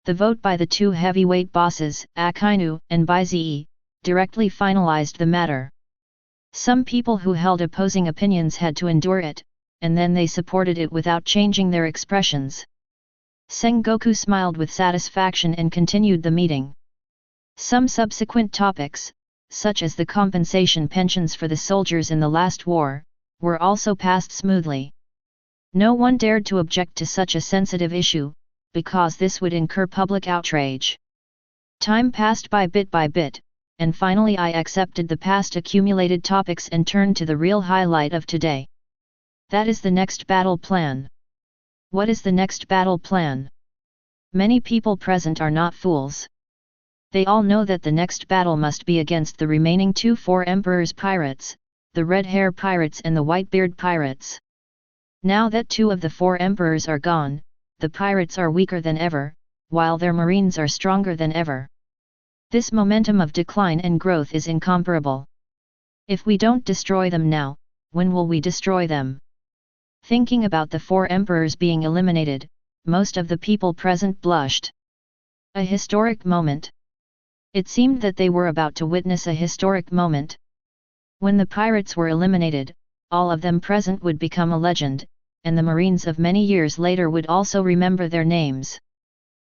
Speaker 1: The vote by the two heavyweight bosses, Akainu and Bai Ze, directly finalized the matter. Some people who held opposing opinions had to endure it, and then they supported it without changing their expressions. Sengoku smiled with satisfaction and continued the meeting. Some subsequent topics, such as the compensation pensions for the soldiers in the last war, were also passed smoothly. No one dared to object to such a sensitive issue, because this would incur public outrage. Time passed by bit, and finally I accepted the past accumulated topics and turned to the real highlight of today. That is the next battle plan. What is the next battle plan? Many people present are not fools. They all know that the next battle must be against the remaining two Four Emperors pirates, the Red Hair pirates and the Whitebeard pirates. Now that two of the Four Emperors are gone, the pirates are weaker than ever, while their marines are stronger than ever. This momentum of decline and growth is incomparable. If we don't destroy them now, when will we destroy them? Thinking about the Four Emperors being eliminated, most of the people present blushed. A historic moment. It seemed that they were about to witness a historic moment. When the pirates were eliminated, all of them present would become a legend, and the Marines of many years later would also remember their names.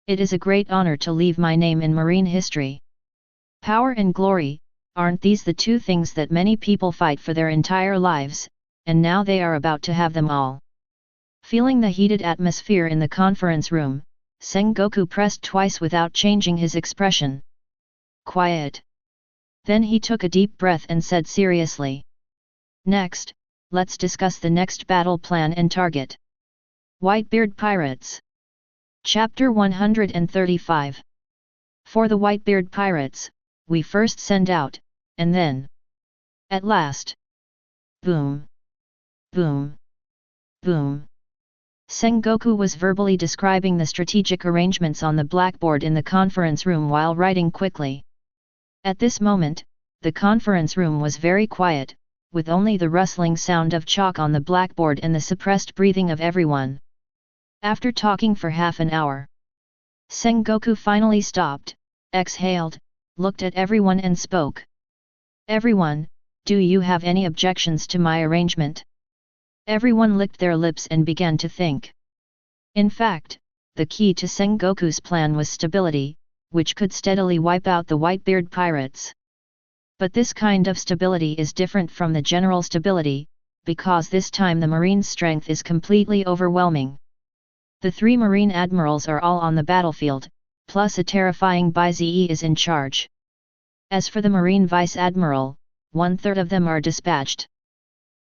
Speaker 1: It is a great honor to leave my name in Marine history. Power and glory, aren't these the two things that many people fight for their entire lives, and now they are about to have them all. Feeling the heated atmosphere in the conference room, Sengoku pressed twice without changing his expression. Quiet. Then he took a deep breath and said seriously. Next, let's discuss the next battle plan and target. Whitebeard Pirates. Chapter 135. For the Whitebeard Pirates, we first send out, and then. At last. Boom. Boom. Boom. Sengoku was verbally describing the strategic arrangements on the blackboard in the conference room while writing quickly. At this moment, the conference room was very quiet, with only the rustling sound of chalk on the blackboard and the suppressed breathing of everyone. After talking for half an hour, Sengoku finally stopped, exhaled, looked at everyone and spoke. Everyone, do you have any objections to my arrangement? Everyone licked their lips and began to think. In fact, the key to Sengoku's plan was stability, which could steadily wipe out the Whitebeard pirates. But this kind of stability is different from the general stability, because this time the Marine's strength is completely overwhelming. The three Marine admirals are all on the battlefield, plus a terrifying Bai Ze is in charge. As for the Marine Vice Admiral, 1/3 of them are dispatched.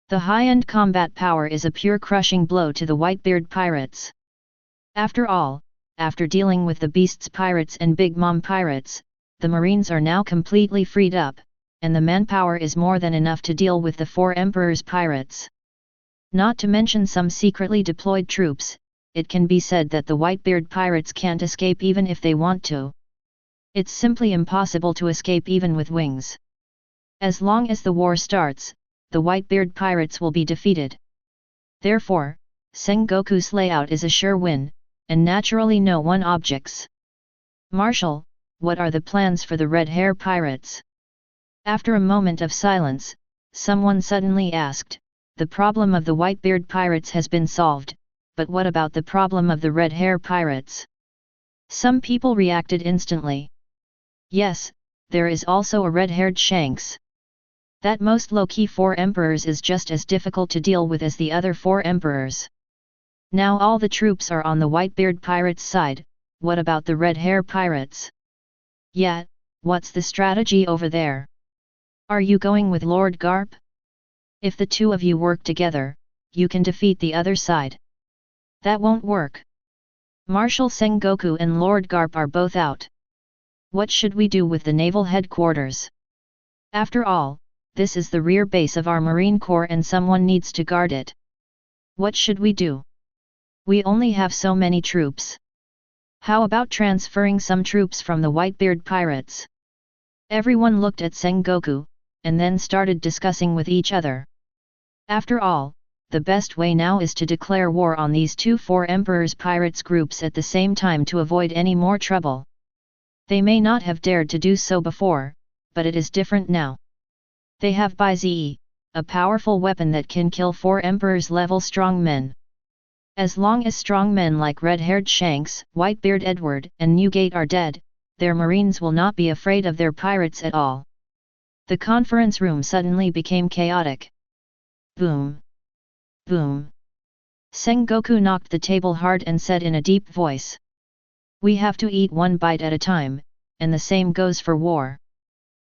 Speaker 1: The high-end combat power is a pure crushing blow to the Whitebeard pirates. After all, after dealing with the Beasts pirates and Big Mom pirates, the Marines are now completely freed up, and the manpower is more than enough to deal with the Four Emperors pirates. Not to mention some secretly deployed troops, it can be said that the Whitebeard pirates can't escape even if they want to. It's simply impossible to escape even with wings. As long as the war starts, the Whitebeard pirates will be defeated. Therefore, Sengoku's layout is a sure win, and naturally no one objects. Marshal, what are the plans for the Red Hair pirates? After a moment of silence, someone suddenly asked, the problem of the Whitebeard pirates has been solved, but what about the problem of the Red Hair pirates? Some people reacted instantly. Yes, there is also a red-haired Shanks. That most low-key 4 emperors is just as difficult to deal with as the other 4 emperors. Now all the troops are on the Whitebeard pirates' side, what about the red-hair pirates? Yeah, what's the strategy over there? Are you going with Lord Garp? If the two of you work together, you can defeat the other side. That won't work. Marshal Sengoku and Lord Garp are both out. What should we do with the naval headquarters? After all, this is the rear base of our Marine Corps and someone needs to guard it. What should we do? We only have so many troops. How about transferring some troops from the Whitebeard pirates? Everyone looked at Sengoku, and then started discussing with each other. After all, the best way now is to declare war on these 2 4 Emperors pirates groups at the same time to avoid any more trouble. They may not have dared to do so before, but it is different now. They have Bai Ze, a powerful weapon that can kill 4 Emperors level strong men. As long as strong men like red-haired Shanks, Whitebeard Edward, and Newgate are dead, their marines will not be afraid of their pirates at all. The conference room suddenly became chaotic. Boom! Boom! Sengoku knocked the table hard and said in a deep voice. We have to eat one bite at a time, and the same goes for war.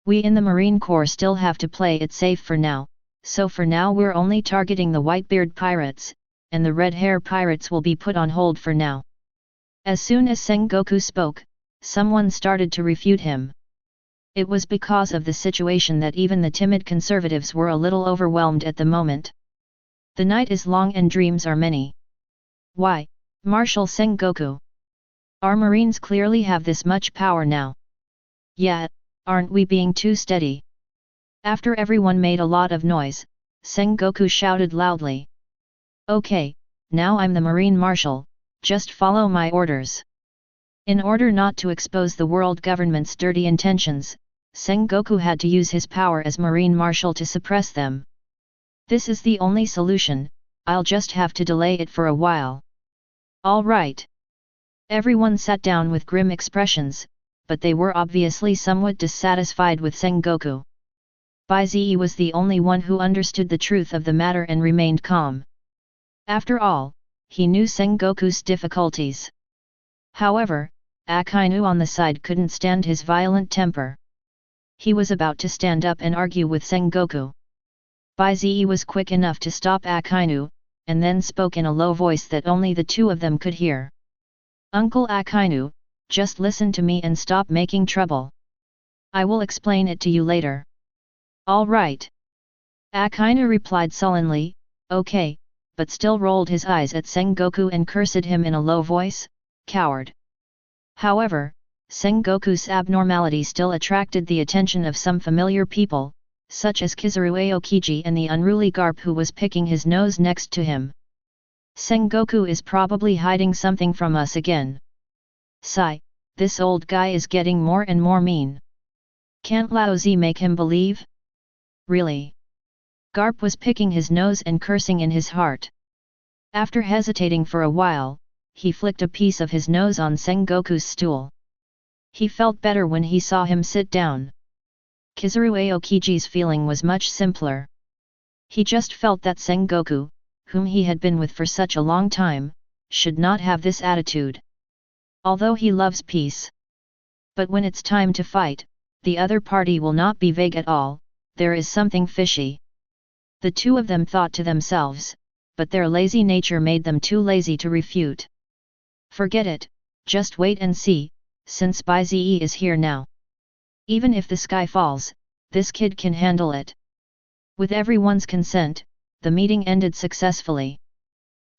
Speaker 1: We in the Marine Corps still have to play it safe for now, so for now we're only targeting the Whitebeard pirates, and the red-hair pirates will be put on hold for now. As soon as Sengoku spoke, someone started to refute him. It was because of the situation that even the timid conservatives were a little overwhelmed at the moment. The night is long and dreams are many. Why, Marshal Sengoku? Our Marines clearly have this much power now. Yeah, aren't we being too steady? After everyone made a lot of noise, Sengoku shouted loudly. Okay, now I'm the Marine Marshal, just follow my orders. In order not to expose the world government's dirty intentions, Sengoku had to use his power as Marine Marshal to suppress them. This is the only solution, I'll just have to delay it for a while. All right. Everyone sat down with grim expressions, but they were obviously somewhat dissatisfied with Sengoku. Bai Ze was the only one who understood the truth of the matter and remained calm. After all, he knew Sengoku's difficulties. However, Akainu on the side couldn't stand his violent temper. He was about to stand up and argue with Sengoku. Bai Ze was quick enough to stop Akainu, and then spoke in a low voice that only the two of them could hear. Uncle Akainu, just listen to me and stop making trouble. I will explain it to you later. All right. Akainu replied sullenly, okay, but still rolled his eyes at Sengoku and cursed him in a low voice, coward. However, Sengoku's abnormality still attracted the attention of some familiar people, such as Kizurue Okiji and the unruly Garp who was picking his nose next to him. Sengoku is probably hiding something from us again. Sigh, this old guy is getting more and more mean. Can't Lao Ze make him believe? Really? Garp was picking his nose and cursing in his heart. After hesitating for a while, he flicked a piece of his nose on Sengoku's stool. He felt better when he saw him sit down. Kizurue Okiji's feeling was much simpler. He just felt that Sengoku, whom he had been with for such a long time, should not have this attitude. Although he loves peace. But when it's time to fight, the other party will not be vague at all, there is something fishy. The two of them thought to themselves, but their lazy nature made them too lazy to refute. Forget it, just wait and see, since Bai Ze is here now. Even if the sky falls, this kid can handle it. With everyone's consent, the meeting ended successfully.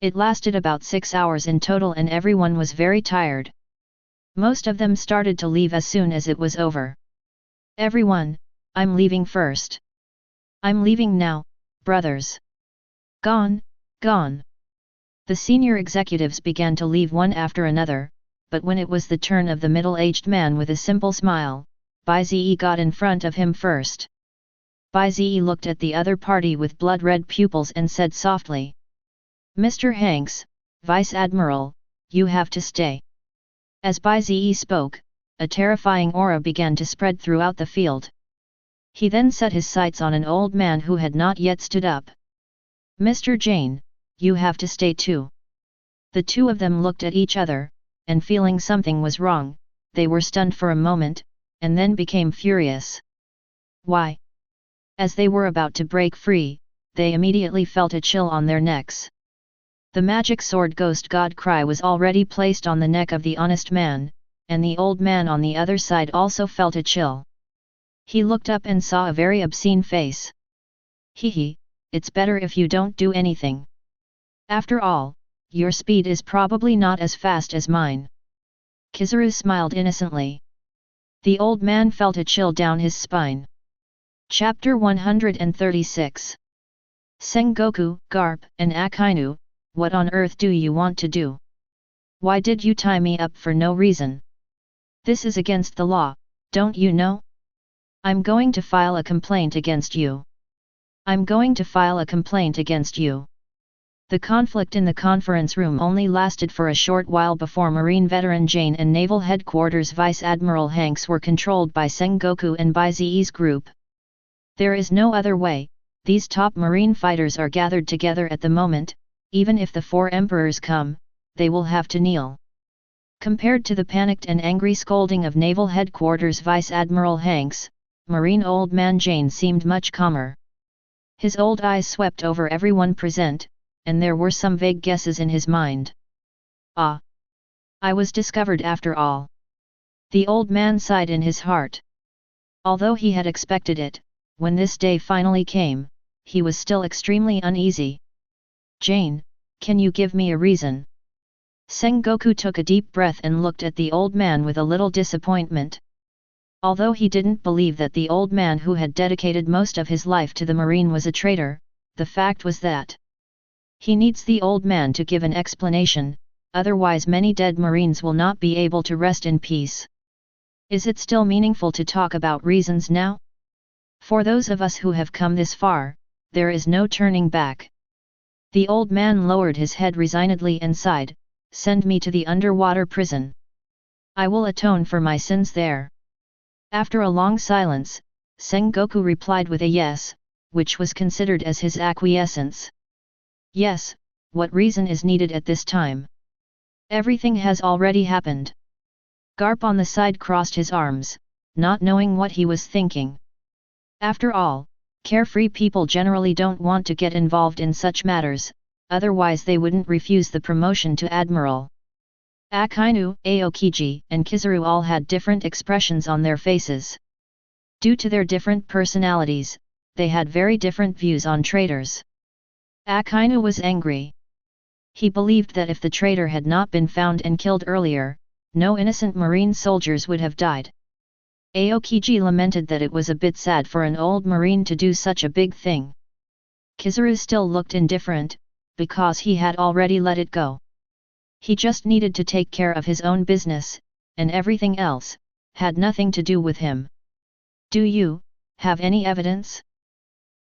Speaker 1: It lasted about 6 hours in total and everyone was very tired. Most of them started to leave as soon as it was over. Everyone, I'm leaving first. I'm leaving now, brothers. Gone, gone. The senior executives began to leave one after another, but when it was the turn of the middle-aged man with a simple smile, Bai Ze got in front of him first. Bai Ze looked at the other party with blood-red pupils and said softly, Mr. Hanks, Vice Admiral, you have to stay. As Bai Ze spoke, a terrifying aura began to spread throughout the field. He then set his sights on an old man who had not yet stood up. "Mr. Jane, you have to stay too." The two of them looked at each other, and feeling something was wrong, they were stunned for a moment, and then became furious. Why? As they were about to break free, they immediately felt a chill on their necks. The magic sword ghost god cry was already placed on the neck of the honest man, and the old man on the other side also felt a chill. He looked up and saw a very obscene face. "Hee, it's better if you don't do anything. After all, your speed is probably not as fast as mine." Kizaru smiled innocently. The old man felt a chill down his spine. Chapter 136. Sengoku, Garp, and Akainu, what on earth do you want to do? Why did you tie me up for no reason? This is against the law, don't you know? I'm going to file a complaint against you. I'm going to file a complaint against you. The conflict in the conference room only lasted for a short while before Marine veteran Jane and Naval Headquarters Vice Admiral Hanks were controlled by Sengoku and Bai Ze's group. There is no other way, these top Marine fighters are gathered together at the moment, even if the four emperors come, they will have to kneel. Compared to the panicked and angry scolding of Naval Headquarters Vice Admiral Hanks, Marine Old Man Jane seemed much calmer. His old eyes swept over everyone present, and there were some vague guesses in his mind. "Ah! I was discovered after all." The old man sighed in his heart. Although he had expected it, when this day finally came, he was still extremely uneasy. "Jane, can you give me a reason?" Sengoku took a deep breath and looked at the old man with a little disappointment. Although he didn't believe that the old man who had dedicated most of his life to the Marine was a traitor, the fact was that he needs the old man to give an explanation, otherwise many dead Marines will not be able to rest in peace. Is it still meaningful to talk about reasons now? For those of us who have come this far, there is no turning back. The old man lowered his head resignedly and sighed, "Send me to the underwater prison. I will atone for my sins there." After a long silence, Sengoku replied with a yes, which was considered as his acquiescence. "Yes, what reason is needed at this time? Everything has already happened." Garp on the side crossed his arms, not knowing what he was thinking. After all, carefree people generally don't want to get involved in such matters, otherwise they wouldn't refuse the promotion to Admiral. Akainu, Aokiji, and Kizaru all had different expressions on their faces. Due to their different personalities, they had very different views on traitors. Akainu was angry. He believed that if the traitor had not been found and killed earlier, no innocent Marine soldiers would have died. Aokiji lamented that it was a bit sad for an old Marine to do such a big thing. Kizaru still looked indifferent, because he had already let it go. He just needed to take care of his own business, and everything else had nothing to do with him. "Do you have any evidence?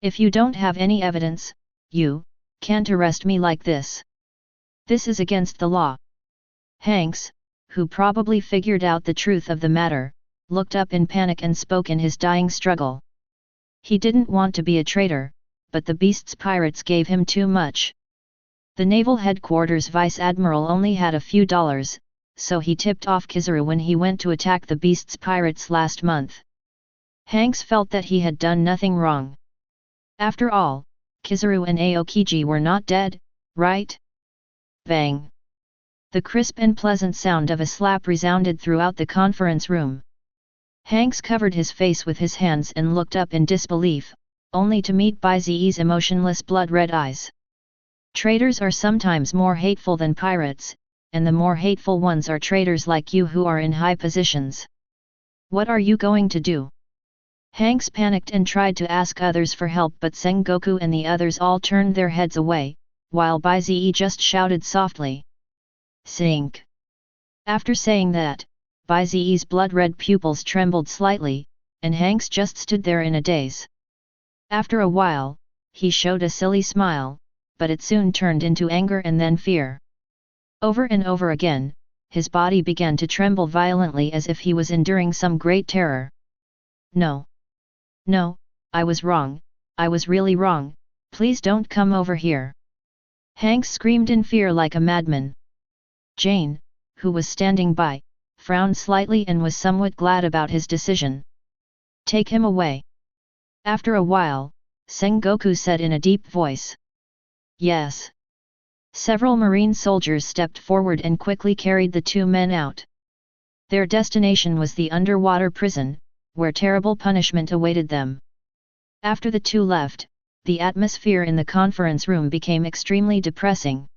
Speaker 1: If you don't have any evidence, you can't arrest me like this. This is against the law." Hanks, who probably figured out the truth of the matter, looked up in panic and spoke in his dying struggle. He didn't want to be a traitor, but the beast's pirates gave him too much. The Naval Headquarters Vice Admiral only had a few dollars, so he tipped off Kizaru when he went to attack the beast's pirates last month. Hanks felt that he had done nothing wrong. After all, Kizaru and Aokiji were not dead, right? Bang! The crisp and pleasant sound of a slap resounded throughout the conference room. Hanks covered his face with his hands and looked up in disbelief, only to meet Bai Ze's emotionless blood-red eyes. Traitors are sometimes more hateful than pirates, and the more hateful ones are traitors like you who are in high positions. What are you going to do? Hanks panicked and tried to ask others for help, but Sengoku and the others all turned their heads away, while Bai Ze just shouted softly, "Sink!" After saying that, Bai Ze's blood-red pupils trembled slightly, and Hanks just stood there in a daze. After a while, he showed a silly smile, but it soon turned into anger and then fear. Over and over again, his body began to tremble violently as if he was enduring some great terror. No! No, I was wrong, I was really wrong, please don't come over here. Hank screamed in fear like a madman. Jane, who was standing by, frowned slightly and was somewhat glad about his decision. Take him away. After a while, Sengoku said in a deep voice. Yes. Several marine soldiers stepped forward and quickly carried the two men out. Their destination was the underwater prison, where terrible punishment awaited them. After the two left, the atmosphere in the conference room became extremely depressing.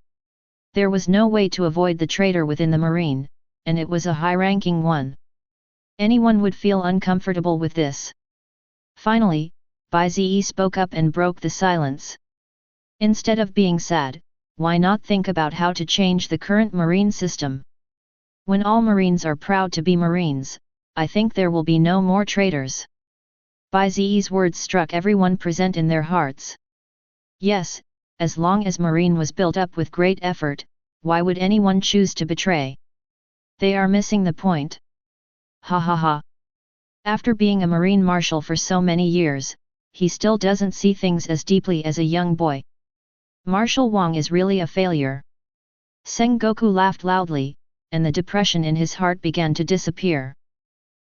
Speaker 1: There was no way to avoid the traitor within the marine, and it was a high-ranking one. Anyone would feel uncomfortable with this. Finally, Bai Ze spoke up and broke the silence. Instead of being sad, why not think about how to change the current marine system? When all Marines are proud to be Marines, I think there will be no more traitors. Bai Ze's words struck everyone present in their hearts. Yes, as long as Marine was built up with great effort, why would anyone choose to betray? They are missing the point. Ha ha ha. After being a Marine Marshal for so many years, he still doesn't see things as deeply as a young boy. Marshal Wang is really a failure. Sengoku laughed loudly, and the depression in his heart began to disappear.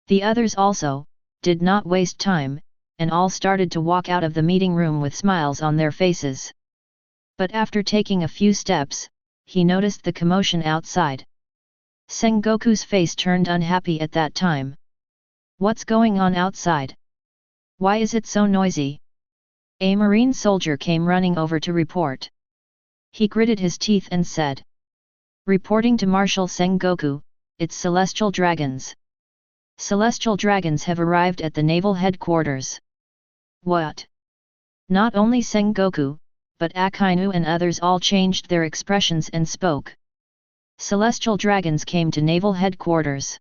Speaker 1: The others also did not waste time, and all started to walk out of the meeting room with smiles on their faces. But after taking a few steps, he noticed the commotion outside. Sengoku's face turned unhappy at that time. What's going on outside? Why is it so noisy? A marine soldier came running over to report. He gritted his teeth and said. Reporting to Marshal Sengoku, it's celestial dragons. Celestial dragons have arrived at the naval headquarters. What? Not only Sengoku, but Akainu and others all changed their expressions and spoke. Celestial dragons came to naval headquarters.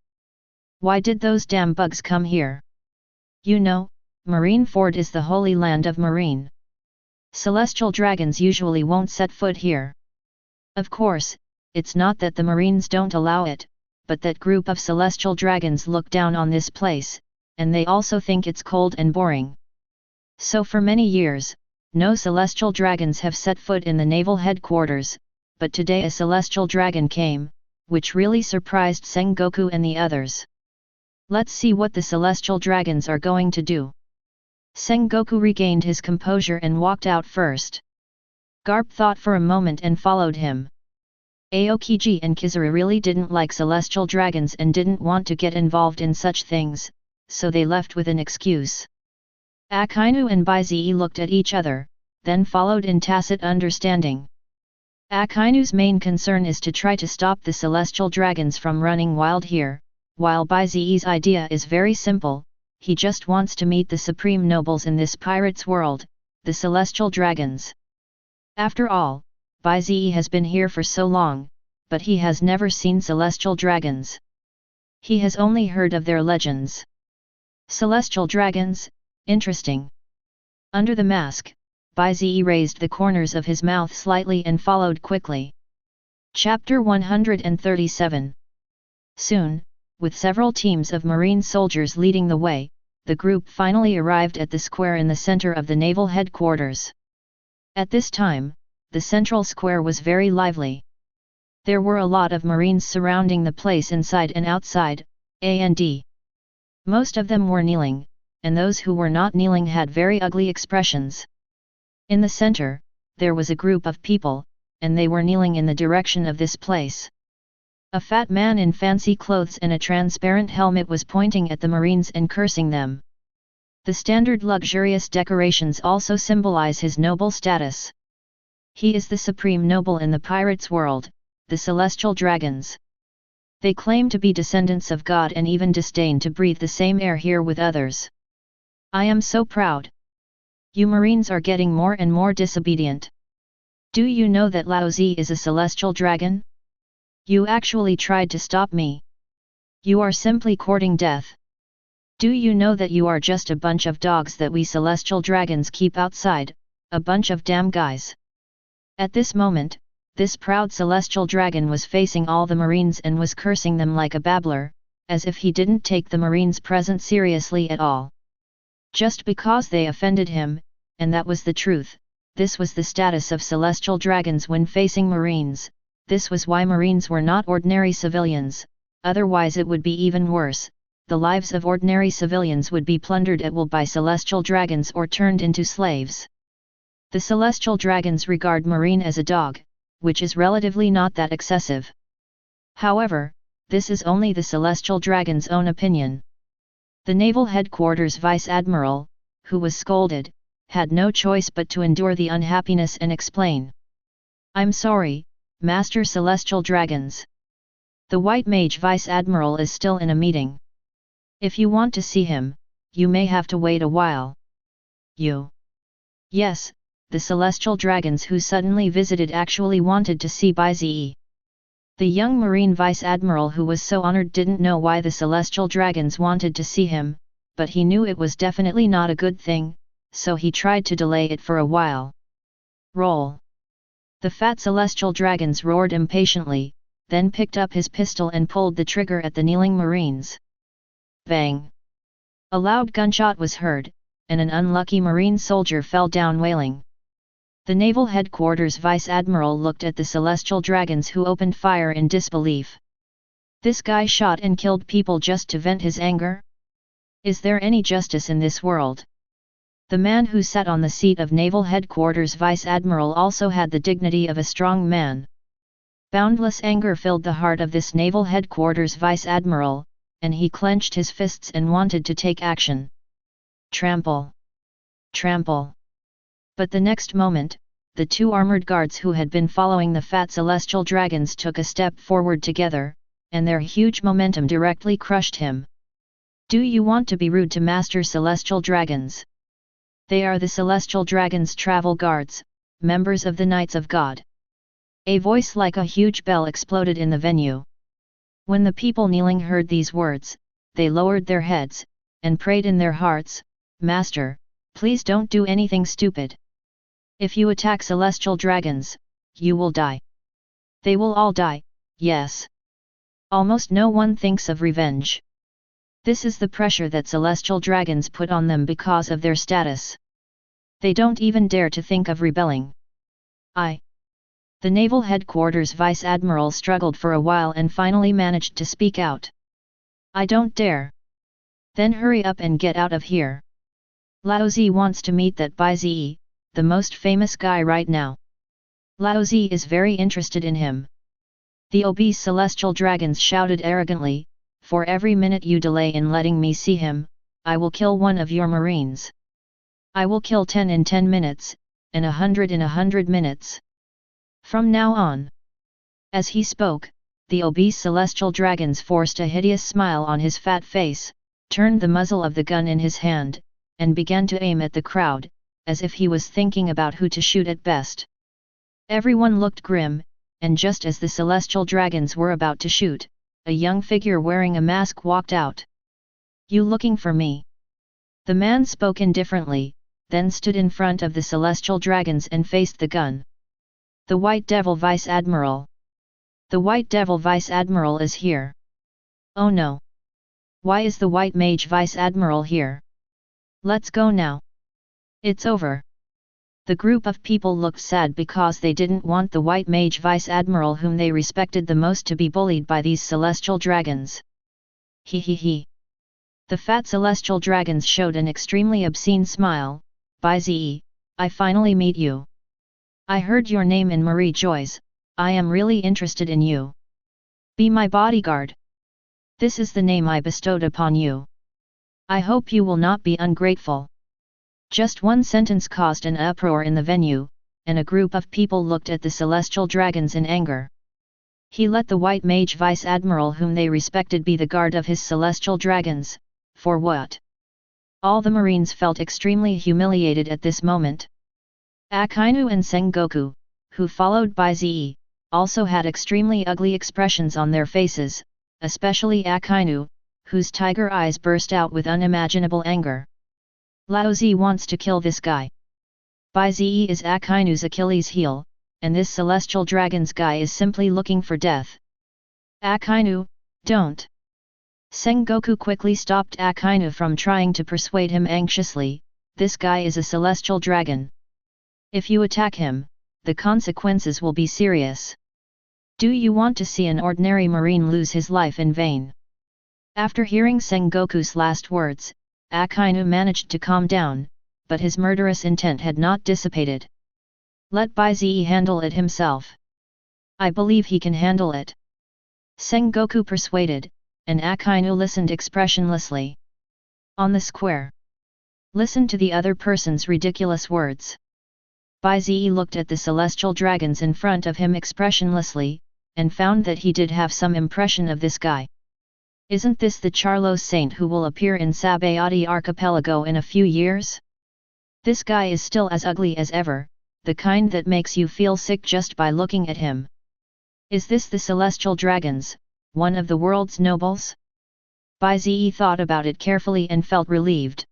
Speaker 1: Why did those damn bugs come here? You know, Marineford is the holy land of Marine. Celestial dragons usually won't set foot here. Of course, it's not that the Marines don't allow it, but that group of celestial dragons look down on this place, and they also think it's cold and boring. So for many years, no celestial dragons have set foot in the naval headquarters, but today a celestial dragon came, which really surprised Sengoku and the others. Let's see what the celestial dragons are going to do. Sengoku regained his composure and walked out first. Garp thought for a moment and followed him. Aokiji and Kizuru really didn't like celestial dragons and didn't want to get involved in such things, so they left with an excuse. Akainu and Bai Ze looked at each other, then followed in tacit understanding. Akainu's main concern is to try to stop the celestial dragons from running wild here, while Bai Ze's idea is very simple. He just wants to meet the supreme nobles in this pirate's world, the celestial dragons. After all, Bai Ze has been here for so long, but he has never seen celestial dragons. He has only heard of their legends. Celestial dragons, interesting. Under the mask, Bai Ze raised the corners of his mouth slightly and followed quickly. Chapter 137. Soon, with several teams of marine soldiers leading the way, the group finally arrived at the square in the center of the naval headquarters. At this time, the central square was very lively. There were a lot of marines surrounding the place inside and outside, and most of them were kneeling, and those who were not kneeling had very ugly expressions. In the center, there was a group of people, and they were kneeling in the direction of this place. A fat man in fancy clothes and a transparent helmet was pointing at the Marines and cursing them. The standard luxurious decorations also symbolize his noble status. He is the supreme noble in the pirates' world, the celestial dragons. They claim to be descendants of God and even disdain to breathe the same air here with others. I am so proud. You Marines are getting more and more disobedient. Do you know that Lao Zi is a celestial dragon? You actually tried to stop me. You are simply courting death. Do you know that you are just a bunch of dogs that we celestial dragons keep outside, a bunch of damn guys? At this moment, this proud celestial dragon was facing all the Marines and was cursing them like a babbler, as if he didn't take the Marines present seriously at all. Just because they offended him, and that was the truth, this was the status of celestial dragons when facing Marines, this was why Marines were not ordinary civilians, otherwise it would be even worse, the lives of ordinary civilians would be plundered at will by celestial dragons or turned into slaves. The celestial dragons regard Marine as a dog, which is relatively not that excessive. However, this is only the celestial dragon's own opinion. The Naval Headquarters Vice Admiral, who was scolded, had no choice but to endure the unhappiness and explain. "I'm sorry, Master Celestial Dragons. The White Mage Vice Admiral is still in a meeting. If you want to see him, you may have to wait a while." "You?" Yes, the Celestial Dragons who suddenly visited actually wanted to see Bai Ze. The young Marine Vice Admiral who was so honored didn't know why the Celestial Dragons wanted to see him, but he knew it was definitely not a good thing, so he tried to delay it for a while. "Roll!" The fat Celestial Dragons roared impatiently, then picked up his pistol and pulled the trigger at the kneeling Marines. Bang! A loud gunshot was heard, and an unlucky Marine soldier fell down wailing. The Naval Headquarters Vice Admiral looked at the Celestial Dragons who opened fire in disbelief. This guy shot and killed people just to vent his anger? Is there any justice in this world? The man who sat on the seat of Naval Headquarters Vice Admiral also had the dignity of a strong man. Boundless anger filled the heart of this Naval Headquarters Vice Admiral, and he clenched his fists and wanted to take action. Trample! Trample! But the next moment, the two armored guards who had been following the fat Celestial Dragons took a step forward together, and their huge momentum directly crushed him. "Do you want to be rude to Master Celestial Dragons? They are the Celestial Dragons' travel guards, members of the Knights of God." A voice like a huge bell exploded in the venue. When the people kneeling heard these words, they lowered their heads, and prayed in their hearts, "Master, please don't do anything stupid. If you attack Celestial Dragons, you will die. They will all die, yes." Almost no one thinks of revenge. This is the pressure that Celestial Dragons put on them because of their status. They don't even dare to think of rebelling. The Naval Headquarters Vice Admiral struggled for a while and finally managed to speak out. "I don't dare." "Then hurry up and get out of here. Lao Ze wants to meet that Bai Ze, the most famous guy right now. Lao Ze is very interested in him." The obese Celestial Dragons shouted arrogantly, "For every minute you delay in letting me see him, I will kill one of your Marines. I will kill 10 in 10 minutes, and 100 in 100 minutes. From now on." As he spoke, the obese Celestial Dragons forced a hideous smile on his fat face, turned the muzzle of the gun in his hand, and began to aim at the crowd, as if he was thinking about who to shoot at best. Everyone looked grim, and just as the Celestial Dragons were about to shoot, a young figure wearing a mask walked out. "You looking for me?" The man spoke indifferently, then stood in front of the Celestial Dragons and faced the gun. "The White Devil Vice Admiral. The White Devil Vice Admiral is here." "Oh no. Why is the White Mage Vice Admiral here? Let's go now. It's over." The group of people looked sad because they didn't want the White Mage Vice Admiral whom they respected the most to be bullied by these Celestial Dragons. He. The fat Celestial Dragons showed an extremely obscene smile. "Bai Ze, I finally meet you. I heard your name in Marie Joy's, I am really interested in you. Be my bodyguard. This is the name I bestowed upon you. I hope you will not be ungrateful." Just one sentence caused an uproar in the venue, and a group of people looked at the Celestial Dragons in anger. He let the White Mage Vice Admiral whom they respected be the guard of his Celestial Dragons, for what? All the Marines felt extremely humiliated at this moment. Akainu and Sengoku, who followed Bai Ze, also had extremely ugly expressions on their faces, especially Akainu, whose tiger eyes burst out with unimaginable anger. "Lao Ze wants to kill this guy. Bai Ze is Akainu's Achilles heel, and this Celestial Dragons guy is simply looking for death. Akainu, don't. Sengoku quickly stopped Akinu from trying to persuade him anxiously, this guy is a celestial dragon. If you attack him, the consequences will be serious. Do you want to see an ordinary marine lose his life in vain? After hearing Sengoku's last words, Akinu managed to calm down, but his murderous intent had not dissipated. Let Bai Ze handle it himself. I believe he can handle it. Sengoku persuaded, and Akinu listened expressionlessly. On the square. Listen to the other person's ridiculous words. Bai Ze looked at the celestial dragons in front of him expressionlessly, and found that he did have some impression of this guy. Isn't this the Charlos saint who will appear in Sabayati archipelago in a few years? This guy is still as ugly as ever, the kind that makes you feel sick just by looking at him. Is this the celestial dragons, one of the world's nobles? Bai Ze thought about it carefully and felt relieved.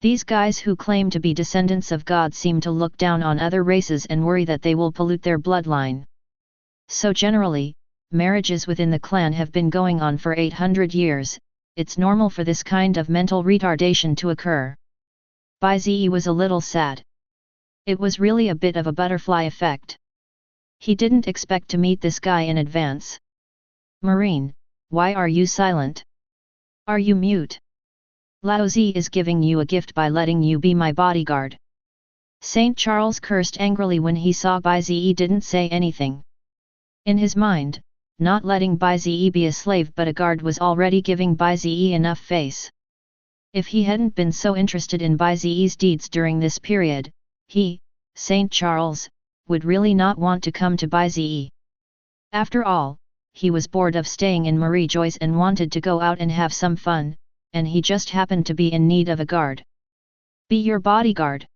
Speaker 1: These guys who claim to be descendants of God seem to look down on other races and worry that they will pollute their bloodline. So generally, marriages within the clan have been going on for 800 years, it's normal for this kind of mental retardation to occur. Bai Ze was a little sad. It was really a bit of a butterfly effect. He didn't expect to meet this guy in advance. Marine, why are you silent? Are you mute? Lao Ze is giving you a gift by letting you be my bodyguard. Saint Charles cursed angrily when he saw Bai Ze didn't say anything. In his mind, not letting Bai Ze be a slave but a guard was already giving Bai Ze enough face. If he hadn't been so interested in Bai Ze's deeds during this period, he, Saint Charles, would really not want to come to Bai Ze. After all, he was bored of staying in Marie Joyce and wanted to go out and have some fun, and he just happened to be in need of a guard. Be your bodyguard.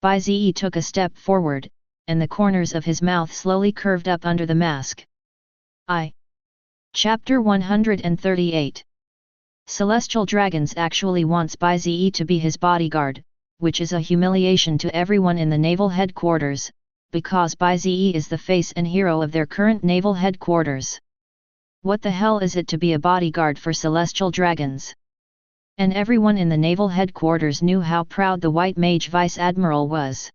Speaker 1: Bai Ze took a step forward, and the corners of his mouth slowly curved up under the mask. Chapter 138. Celestial Dragons actually wants Bai Ze to be his bodyguard, which is a humiliation to everyone in the naval headquarters, because Bai Ze is the face and hero of their current naval headquarters. What the hell is it to be a bodyguard for celestial dragons? And everyone in the naval headquarters knew how proud the white mage vice admiral was.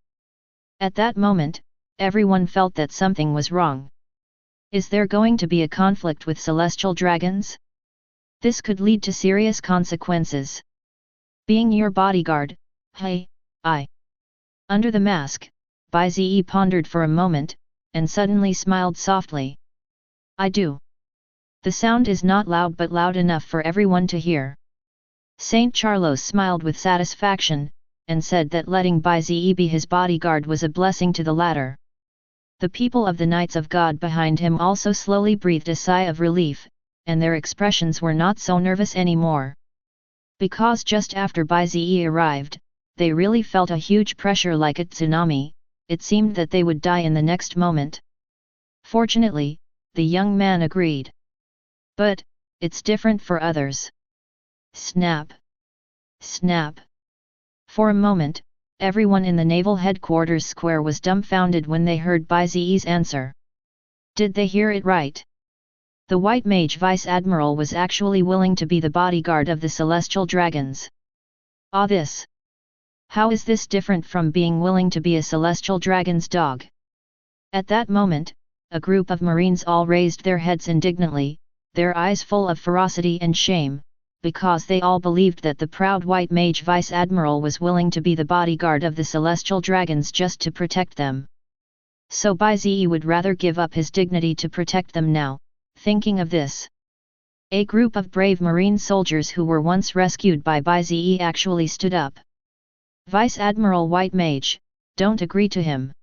Speaker 1: At that moment, everyone felt that something was wrong. Is there going to be a conflict with celestial dragons? This could lead to serious consequences. Being your bodyguard, hey, Under the mask, Bai Ze pondered for a moment, and suddenly smiled softly. I do. The sound is not loud but loud enough for everyone to hear. Saint Charlos smiled with satisfaction, and said that letting Bai Ze be his bodyguard was a blessing to the latter. The people of the Knights of God behind him also slowly breathed a sigh of relief, and their expressions were not so nervous anymore. Because just after Bai Ze arrived, they really felt a huge pressure like a tsunami, it seemed that they would die in the next moment. Fortunately, the young man agreed. But, it's different for others. Snap! Snap! For a moment, everyone in the naval headquarters square was dumbfounded when they heard Bai Ze's answer. Did they hear it right? The white mage vice admiral was actually willing to be the bodyguard of the celestial dragons. This! How is this different from being willing to be a celestial dragon's dog? At that moment, a group of marines all raised their heads indignantly, their eyes full of ferocity and shame, because they all believed that the proud white mage vice admiral was willing to be the bodyguard of the celestial dragons just to protect them. So Bai Ze would rather give up his dignity to protect them now. Thinking of this, a group of brave marine soldiers who were once rescued by Bai Ze actually stood up. Vice Admiral White Mage, don't agree to him.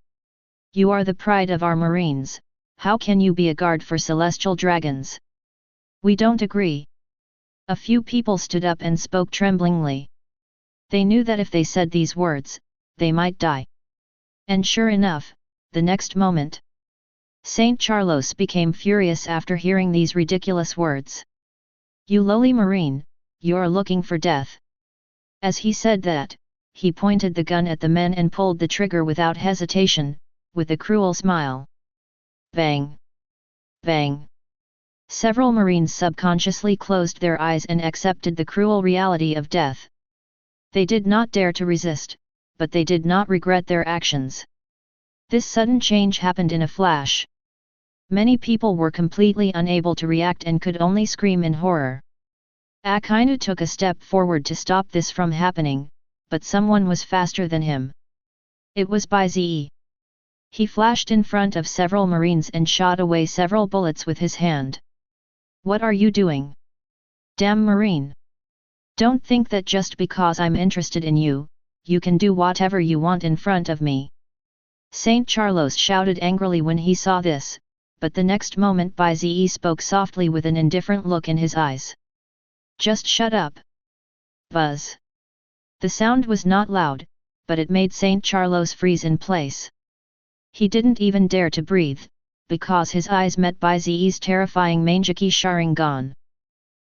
Speaker 1: You are the pride of our marines, how can you be a guard for celestial dragons? We don't agree. A few people stood up and spoke tremblingly. They knew that if they said these words, they might die. And sure enough, the next moment, Saint Charlos became furious after hearing these ridiculous words. You lowly marine, you're looking for death. As he said that, he pointed the gun at the men and pulled the trigger without hesitation, with a cruel smile. Bang! Bang! Several Marines subconsciously closed their eyes and accepted the cruel reality of death. They did not dare to resist, but they did not regret their actions. This sudden change happened in a flash. Many people were completely unable to react and could only scream in horror. Akainu took a step forward to stop this from happening, but someone was faster than him. It was Bai Ze. He flashed in front of several Marines and shot away several bullets with his hand. "What are you doing? Damn Marine! Don't think that just because I'm interested in you, you can do whatever you want in front of me." Saint Charlos shouted angrily when he saw this, but the next moment Bai Ze spoke softly with an indifferent look in his eyes. "Just shut up." Buzz. The sound was not loud, but it made Saint Charlos freeze in place. He didn't even dare to breathe, because his eyes met Bai Ze's terrifying Mangeki Sharingan.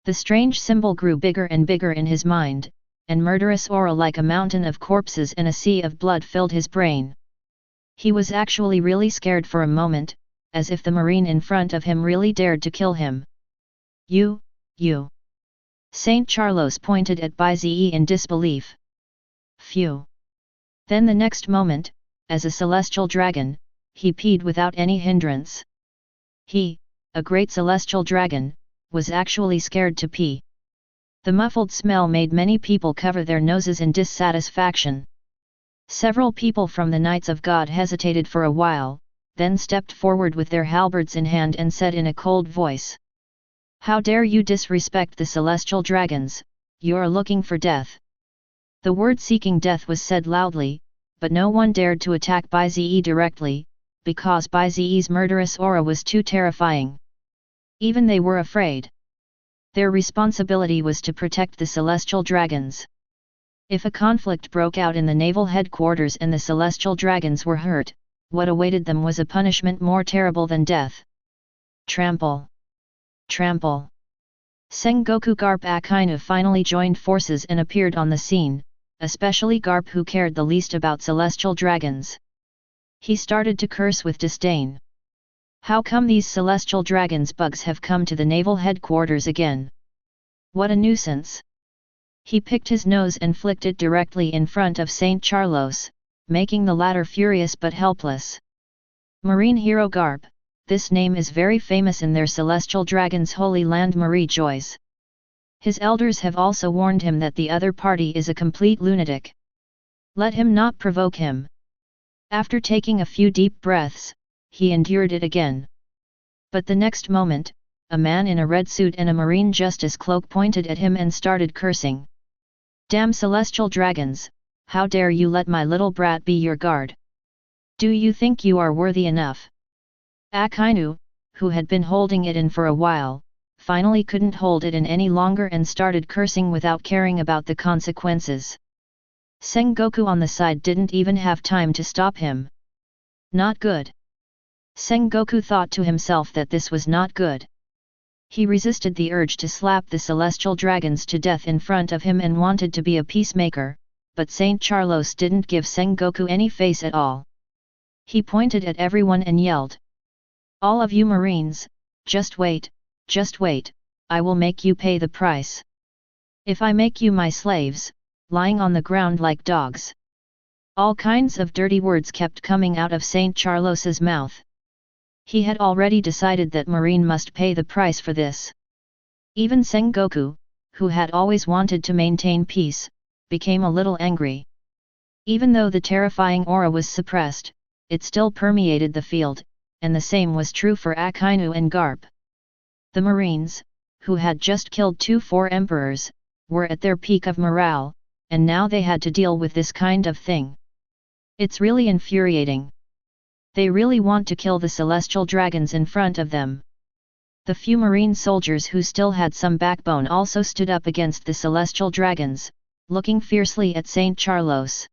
Speaker 1: The strange symbol grew bigger and bigger in his mind, and murderous aura like a mountain of corpses and a sea of blood filled his brain. He was actually really scared for a moment, as if the Marine in front of him really dared to kill him. You. Saint Charlos pointed at Bai Ze in disbelief. Phew. Then the next moment, as a celestial dragon, he peed without any hindrance. He, a great celestial dragon, was actually scared to pee. The muffled smell made many people cover their noses in dissatisfaction. Several people from the Knights of God hesitated for a while, then stepped forward with their halberds in hand and said in a cold voice, "How dare you disrespect the celestial dragons, you're looking for death." The word seeking death was said loudly, but no one dared to attack Bai Ze directly, because Bai Ze's murderous aura was too terrifying. Even they were afraid. Their responsibility was to protect the celestial dragons. If a conflict broke out in the naval headquarters and the celestial dragons were hurt, what awaited them was a punishment more terrible than death. Trample. Trample. Sengoku Garp Akainu finally joined forces and appeared on the scene, especially Garp who cared the least about celestial dragons. He started to curse with disdain. How come these celestial dragons bugs have come to the naval headquarters again? What a nuisance! He picked his nose and flicked it directly in front of Saint Charlos, making the latter furious but helpless. Marine hero Garp, this name is very famous in their celestial dragon's holy land Marie Joyce. His elders have also warned him that the other party is a complete lunatic. Let him not provoke him. After taking a few deep breaths, he endured it again. But the next moment, a man in a red suit and a marine justice cloak pointed at him and started cursing. "Damn celestial dragons, how dare you let my little brat be your guard? Do you think you are worthy enough?" Akainu, who had been holding it in for a while, finally couldn't hold it in any longer and started cursing without caring about the consequences. Sengoku on the side didn't even have time to stop him. Not good. Sengoku thought to himself that this was not good. He resisted the urge to slap the celestial dragons to death in front of him and wanted to be a peacemaker, but Saint Charlos didn't give Sengoku any face at all. He pointed at everyone and yelled, "All of you Marines, just wait, I will make you pay the price. If I make you my slaves, lying on the ground like dogs." All kinds of dirty words kept coming out of Saint Charlos's mouth. He had already decided that Marine must pay the price for this. Even Sengoku, who had always wanted to maintain peace, became a little angry. Even though the terrifying aura was suppressed, it still permeated the field, and the same was true for Akainu and Garp. The Marines, who had just killed 4 emperors, were at their peak of morale, and now they had to deal with this kind of thing. It's really infuriating. They really want to kill the celestial dragons in front of them. The few marine soldiers who still had some backbone also stood up against the celestial dragons, looking fiercely at Saint Charlos.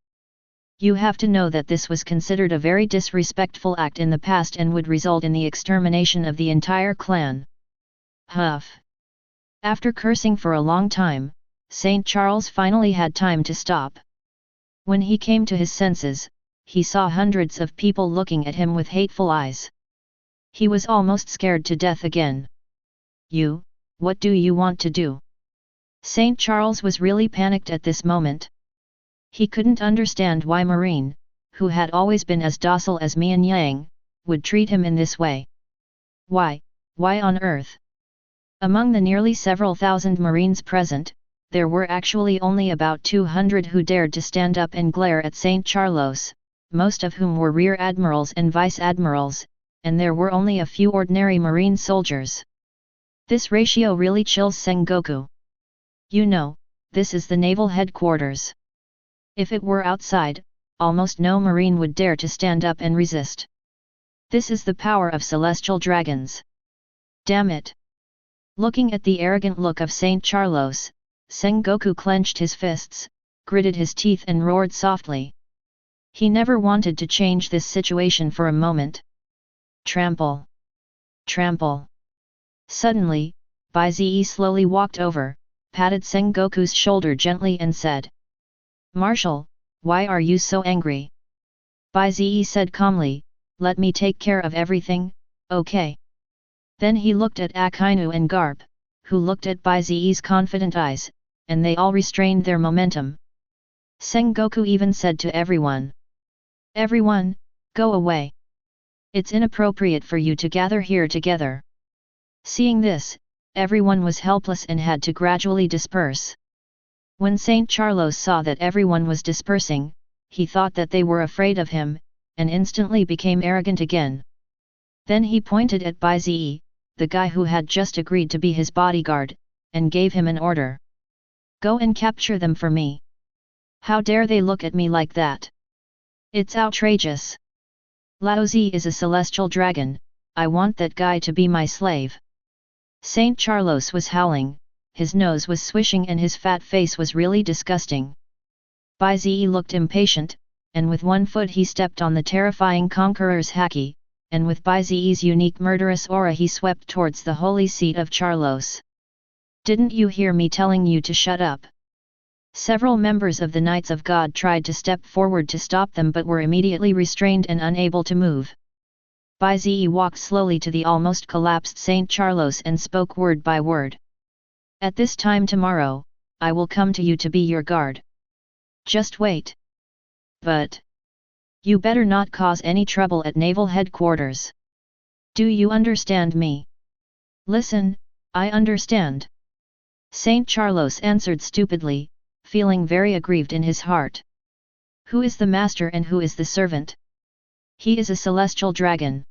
Speaker 1: You have to know that this was considered a very disrespectful act in the past and would result in the extermination of the entire clan. Huff. After cursing for a long time, Saint Charles finally had time to stop. When he came to his senses, he saw hundreds of people looking at him with hateful eyes. He was almost scared to death again. what do you want to do? St. Charles was really panicked at this moment. He couldn't understand why Marine, who had always been as docile as Mian Yang, would treat him in this way. Why on earth? Among the nearly several thousand Marines present, there were actually only about 200 who dared to stand up and glare at St. Charles, most of whom were rear admirals and vice admirals, and there were only a few ordinary Marine soldiers. This ratio really chills Sengoku. You know, this is the naval headquarters. If it were outside, almost no Marine would dare to stand up and resist. This is the power of celestial dragons. Damn it! Looking at the arrogant look of St. Charles, Sengoku clenched his fists, gritted his teeth and roared softly. He never wanted to change this situation for a moment. Trample! Trample! Suddenly, Bai Ze slowly walked over, patted Sengoku's shoulder gently and said, "Marshal, why are you so angry?" Bai Ze said calmly, "Let me take care of everything, okay?" Then he looked at Akainu and Garp, who looked at Bai Ze's confident eyes, and they all restrained their momentum. Sengoku even said to everyone, "Everyone, go away. It's inappropriate for you to gather here together." Seeing this, everyone was helpless and had to gradually disperse. When St. Charles saw that everyone was dispersing, he thought that they were afraid of him, and instantly became arrogant again. Then he pointed at Bai Ze, the guy who had just agreed to be his bodyguard, and gave him an order. "Go and capture them for me. How dare they look at me like that? It's outrageous. Lao Ze is a celestial dragon, I want that guy to be my slave." St. Charles was howling, his nose was swishing and his fat face was really disgusting. Bai Ze looked impatient, and with one foot he stepped on the terrifying conqueror's haki, and with Bai Ze's unique murderous aura he swept towards the holy seat of Charlos. "Didn't you hear me telling you to shut up?" Several members of the Knights of God tried to step forward to stop them but were immediately restrained and unable to move. Bai Ze walked slowly to the almost collapsed St. Charlos and spoke word by word. "At this time tomorrow, I will come to you to be your guard. Just wait. But you better not cause any trouble at naval headquarters. Do you understand me?" "Listen, I understand." St. Charlos answered stupidly, feeling very aggrieved in his heart. Who is the master and who is the servant? He is a celestial dragon.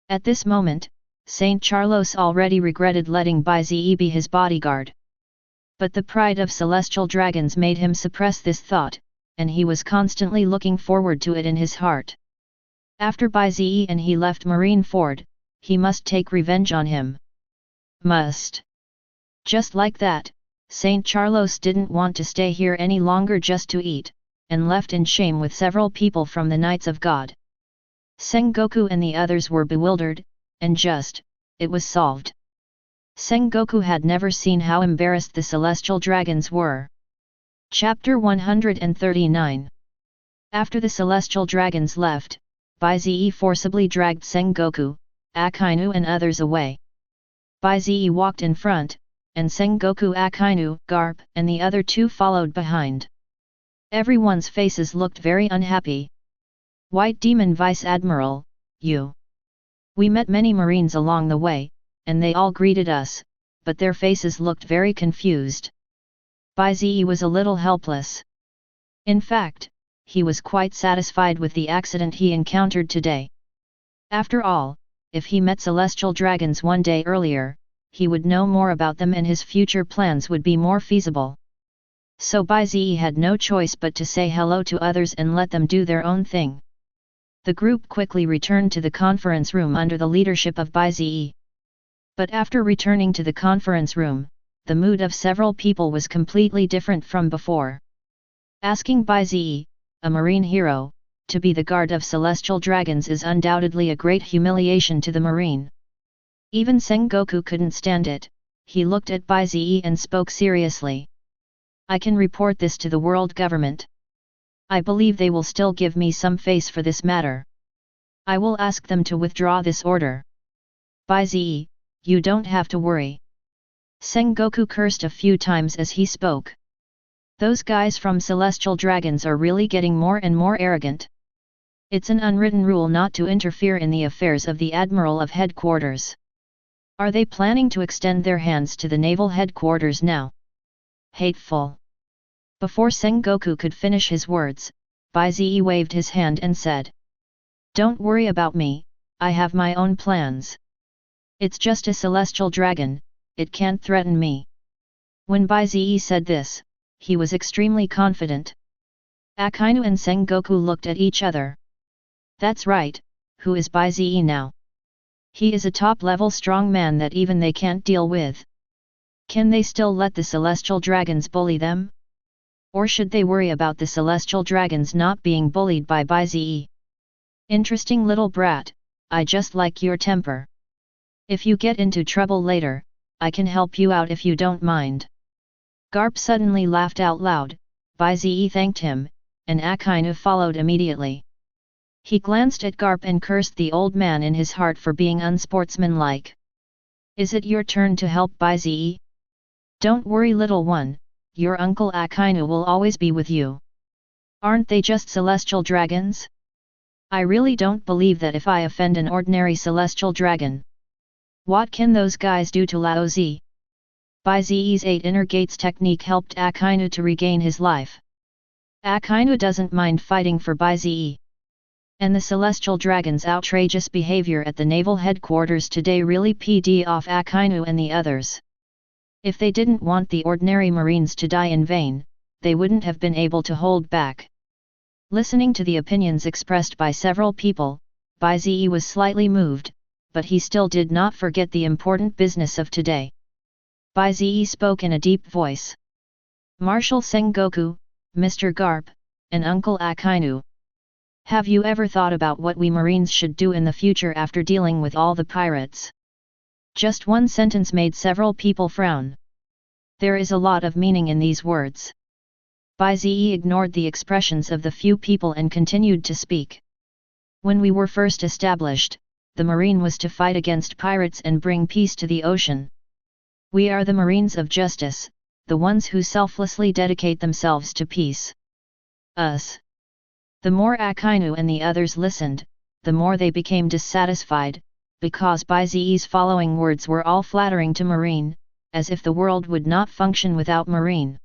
Speaker 1: At this moment, St. Charlos already regretted letting Bai Ze be his bodyguard. But the pride of celestial dragons made him suppress this thought, and he was constantly looking forward to it in his heart. After Bai Ze and he left Marineford, he must take revenge on him. Must. Just like that, St. Charlos didn't want to stay here any longer just to eat, and left in shame with several people from the Knights of God. Sengoku and the others were bewildered, and it was solved. Sengoku had never seen how embarrassed the celestial dragons were. Chapter 139. After the celestial dragons left, Bai Ze forcibly dragged Sengoku, Akainu and others away. Bai Ze walked in front, and Sengoku, Akainu, Garp and the other two followed behind. Everyone's faces looked very unhappy. "White Demon Vice Admiral, you." We met many Marines along the way, and they all greeted us, but their faces looked very confused. Bai Ze was a little helpless. In fact, he was quite satisfied with the accident he encountered today. After all, if he met celestial dragons one day earlier, he would know more about them and his future plans would be more feasible. So Bai Ze had no choice but to say hello to others and let them do their own thing. The group quickly returned to the conference room under the leadership of Bai Ze. But after returning to the conference room, the mood of several people was completely different from before. Asking Bai Ze, a marine hero, to be the guard of celestial dragons is undoubtedly a great humiliation to the marine. Even Sengoku couldn't stand it, he looked at Bai Ze and spoke seriously. "I can report this to the world government. I believe they will still give me some face for this matter. I will ask them to withdraw this order. Bai Ze, you don't have to worry. Sengoku cursed a few times as he spoke. Those guys from Celestial Dragons are really getting more and more arrogant. It's an unwritten rule not to interfere in the affairs of the Admiral of Headquarters. Are they planning to extend their hands to the naval headquarters now? Hateful. Before Sengoku could finish his words, Bai Ze waved his hand and said, "Don't worry about me, I have my own plans. It's just a celestial dragon, it can't threaten me." When Bai Ze said this, he was extremely confident. Akainu and Sengoku looked at each other. That's right, who is Bai Ze now? He is a top-level strong man that even they can't deal with. Can they still let the celestial dragons bully them? Or should they worry about the celestial dragons not being bullied by Bai Ze? Interesting little brat, I just like your temper. If you get into trouble later, I can help you out if you don't mind. Garp suddenly laughed out loud. Bai Ze thanked him, and Akainu followed immediately. He glanced at Garp and cursed the old man in his heart for being unsportsmanlike. Is it your turn to help Bai Ze? Don't worry little one, your uncle Akainu will always be with you. Aren't they just celestial dragons? I really don't believe that if I offend an ordinary celestial dragon. What can those guys do to Lao Ze? Bai Ze's 8 inner gates technique helped Akainu to regain his life. Akainu doesn't mind fighting for Bai Ze. And the celestial dragon's outrageous behavior at the naval headquarters today really p'd off Akainu and the others. If they didn't want the ordinary marines to die in vain, they wouldn't have been able to hold back. Listening to the opinions expressed by several people, Bai Ze was slightly moved, but he still did not forget the important business of today. Bai Ze spoke in a deep voice. Marshal Sengoku, Mr. Garp, and Uncle Akainu. Have you ever thought about what we Marines should do in the future after dealing with all the pirates? Just one sentence made several people frown. There is a lot of meaning in these words. Bai Ze ignored the expressions of the few people and continued to speak. When we were first established, the Marine was to fight against pirates and bring peace to the ocean. We are the Marines of Justice, the ones who selflessly dedicate themselves to peace. Us. The more Akainu and the others listened, the more they became dissatisfied, because Bai Ze's following words were all flattering to Marine, as if the world would not function without Marine.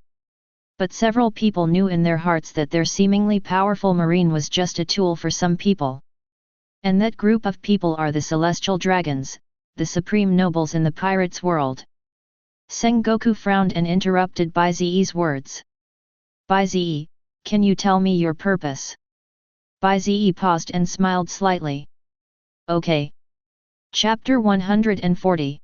Speaker 1: But several people knew in their hearts that their seemingly powerful Marine was just a tool for some people. And that group of people are the Celestial Dragons, the supreme nobles in the pirates' world. Sengoku frowned and interrupted Bai Ze's words. Bai Ze, can you tell me your purpose? Bai Ze paused and smiled slightly. Okay. Chapter 140.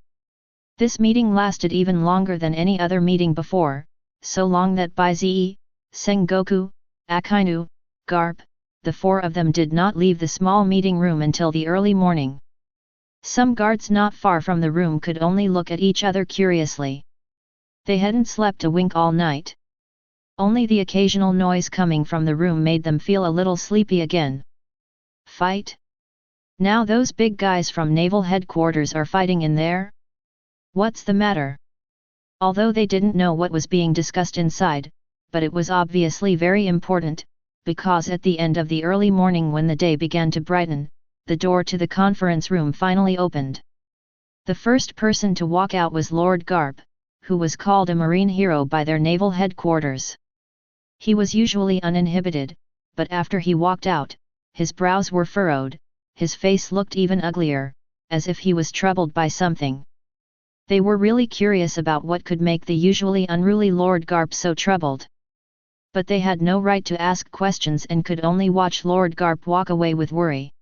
Speaker 1: This meeting lasted even longer than any other meeting before, so long that Bai Ze, Sengoku, Akainu, Garp, the four of them did not leave the small meeting room until the early morning. Some guards not far from the room could only look at each other curiously. They hadn't slept a wink all night. Only the occasional noise coming from the room made them feel a little sleepy again. Fight? Now those big guys from naval headquarters are fighting in there? What's the matter? Although they didn't know what was being discussed inside, but it was obviously very important, because at the end of the early morning when the day began to brighten, the door to the conference room finally opened. The first person to walk out was Lord Garp, who was called a marine hero by their naval headquarters. He was usually uninhibited, but after he walked out, his brows were furrowed, his face looked even uglier, as if he was troubled by something. They were really curious about what could make the usually unruly Lord Garp so troubled. But they had no right to ask questions and could only watch Lord Garp walk away with worry.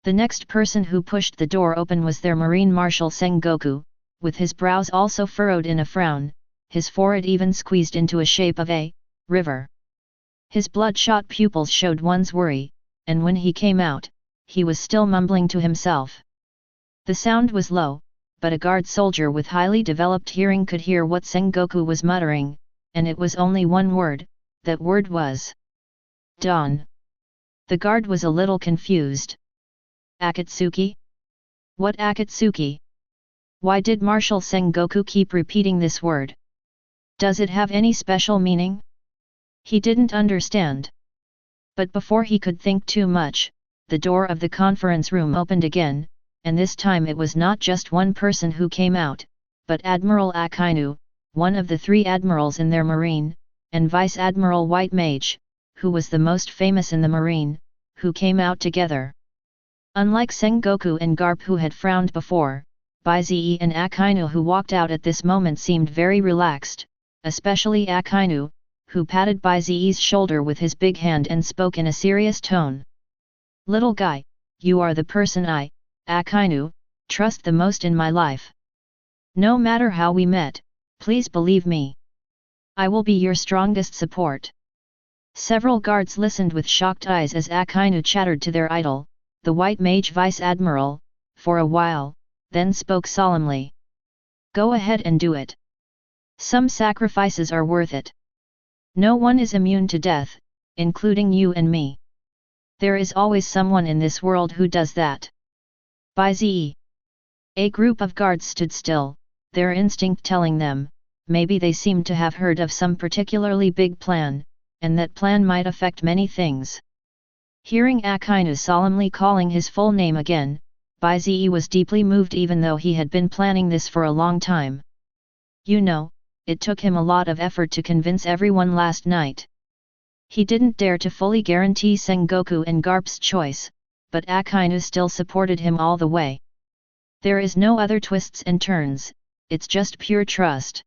Speaker 1: The next person who pushed the door open was their Marine Marshal Sengoku, with his brows also furrowed in a frown, his forehead even squeezed into a shape of a river. His bloodshot pupils showed one's worry, and when he came out, he was still mumbling to himself. The sound was low, but a guard soldier with highly developed hearing could hear what Sengoku was muttering, and it was only one word, that word was dawn. The guard was a little confused. Akatsuki? What Akatsuki? Why did Marshal Sengoku keep repeating this word? Does it have any special meaning? He didn't understand. But before he could think too much, the door of the conference room opened again, and this time it was not just one person who came out, but Admiral Akainu, one of the 3 admirals in their marine, and Vice Admiral White Mage, who was the most famous in the marine, who came out together. Unlike Sengoku and Garp who had frowned before, Bai Ze and Akainu who walked out at this moment seemed very relaxed, especially Akainu, who patted Bai Ze's shoulder with his big hand and spoke in a serious tone. Little guy, you are the person I, Akainu, trust the most in my life. No matter how we met, please believe me. I will be your strongest support. Several guards listened with shocked eyes as Akainu chattered to their idol, the White Mage Vice Admiral, for a while, then spoke solemnly. Go ahead and do it. Some sacrifices are worth it. No one is immune to death, including you and me. There is always someone in this world who does that. Bai Ze. A group of guards stood still, their instinct telling them, maybe they seemed to have heard of some particularly big plan, and that plan might affect many things. Hearing Akainu solemnly calling his full name again, Bai Ze was deeply moved even though he had been planning this for a long time. You know, it took him a lot of effort to convince everyone last night. He didn't dare to fully guarantee Sengoku and Garp's choice, but Akainu still supported him all the way. There is no other twists and turns, it's just pure trust.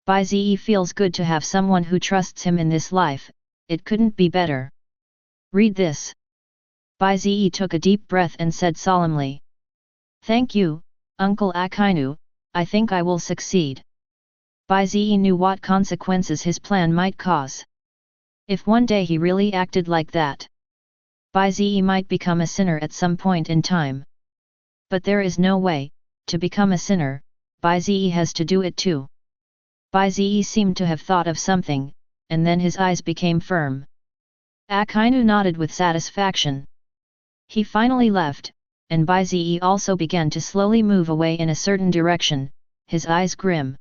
Speaker 1: Bai Ze feels good to have someone who trusts him in this life, it couldn't be better. Read this. Bai Ze took a deep breath and said solemnly. Thank you, Uncle Akainu, I think I will succeed. Bai Ze knew what consequences his plan might cause. If one day he really acted like that, Bai Ze might become a sinner at some point in time. But there is no way, to become a sinner, Bai Ze has to do it too. Bai Ze seemed to have thought of something, and then his eyes became firm. Akainu nodded with satisfaction. He finally left, and Bai Ze also began to slowly move away in a certain direction, his eyes grim.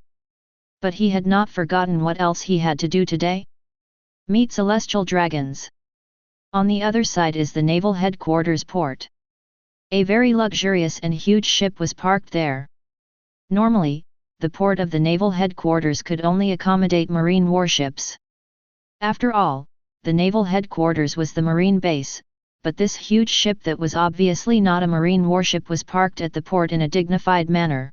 Speaker 1: But he had not forgotten what else he had to do today. Meet celestial dragons. On the other side is the naval headquarters port. A very luxurious and huge ship was parked there. Normally, the port of the naval headquarters could only accommodate marine warships. After all, the naval headquarters was the marine base, but this huge ship that was obviously not a marine warship was parked at the port in a dignified manner.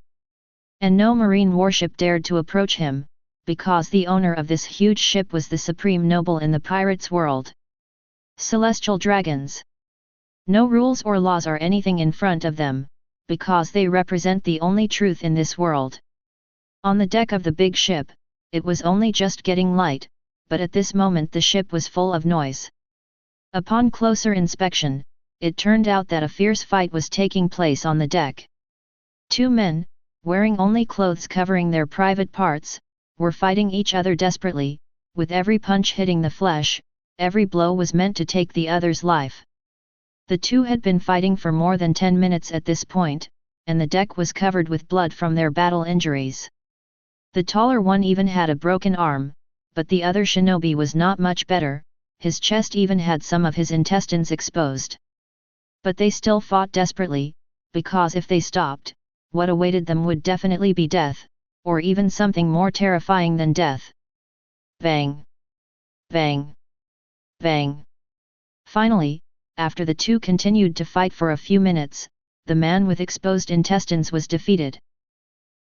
Speaker 1: And no marine warship dared to approach him, because the owner of this huge ship was the supreme noble in the pirates' world. Celestial dragons. No rules or laws or anything in front of them, because they represent the only truth in this world. On the deck of the big ship, it was only just getting light, but at this moment the ship was full of noise. Upon closer inspection, it turned out that a fierce fight was taking place on the deck. 2 men, wearing only clothes covering their private parts, were fighting each other desperately, with every punch hitting the flesh, every blow was meant to take the other's life. The 2 had been fighting for more than 10 minutes at this point, and the deck was covered with blood from their battle injuries. The taller one even had a broken arm, but the other shinobi was not much better, his chest even had some of his intestines exposed. But they still fought desperately, because if they stopped, what awaited them would definitely be death, or even something more terrifying than death. Bang! Bang! Bang! Finally, after the 2 continued to fight for a few minutes, the man with exposed intestines was defeated.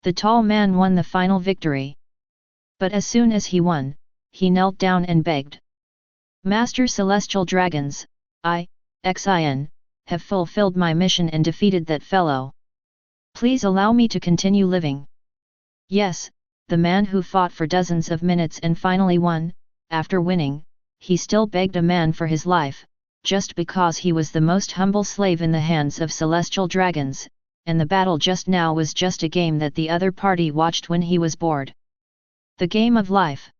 Speaker 1: The tall man won the final victory. But as soon as he won, he knelt down and begged. Master Celestial Dragons, XIN, have fulfilled my mission and defeated that fellow. Please allow me to continue living. Yes, the man who fought for dozens of minutes and finally won, after winning, he still begged a man for his life, just because he was the most humble slave in the hands of celestial dragons, and the battle just now was just a game that the other party watched when he was bored. The game of life.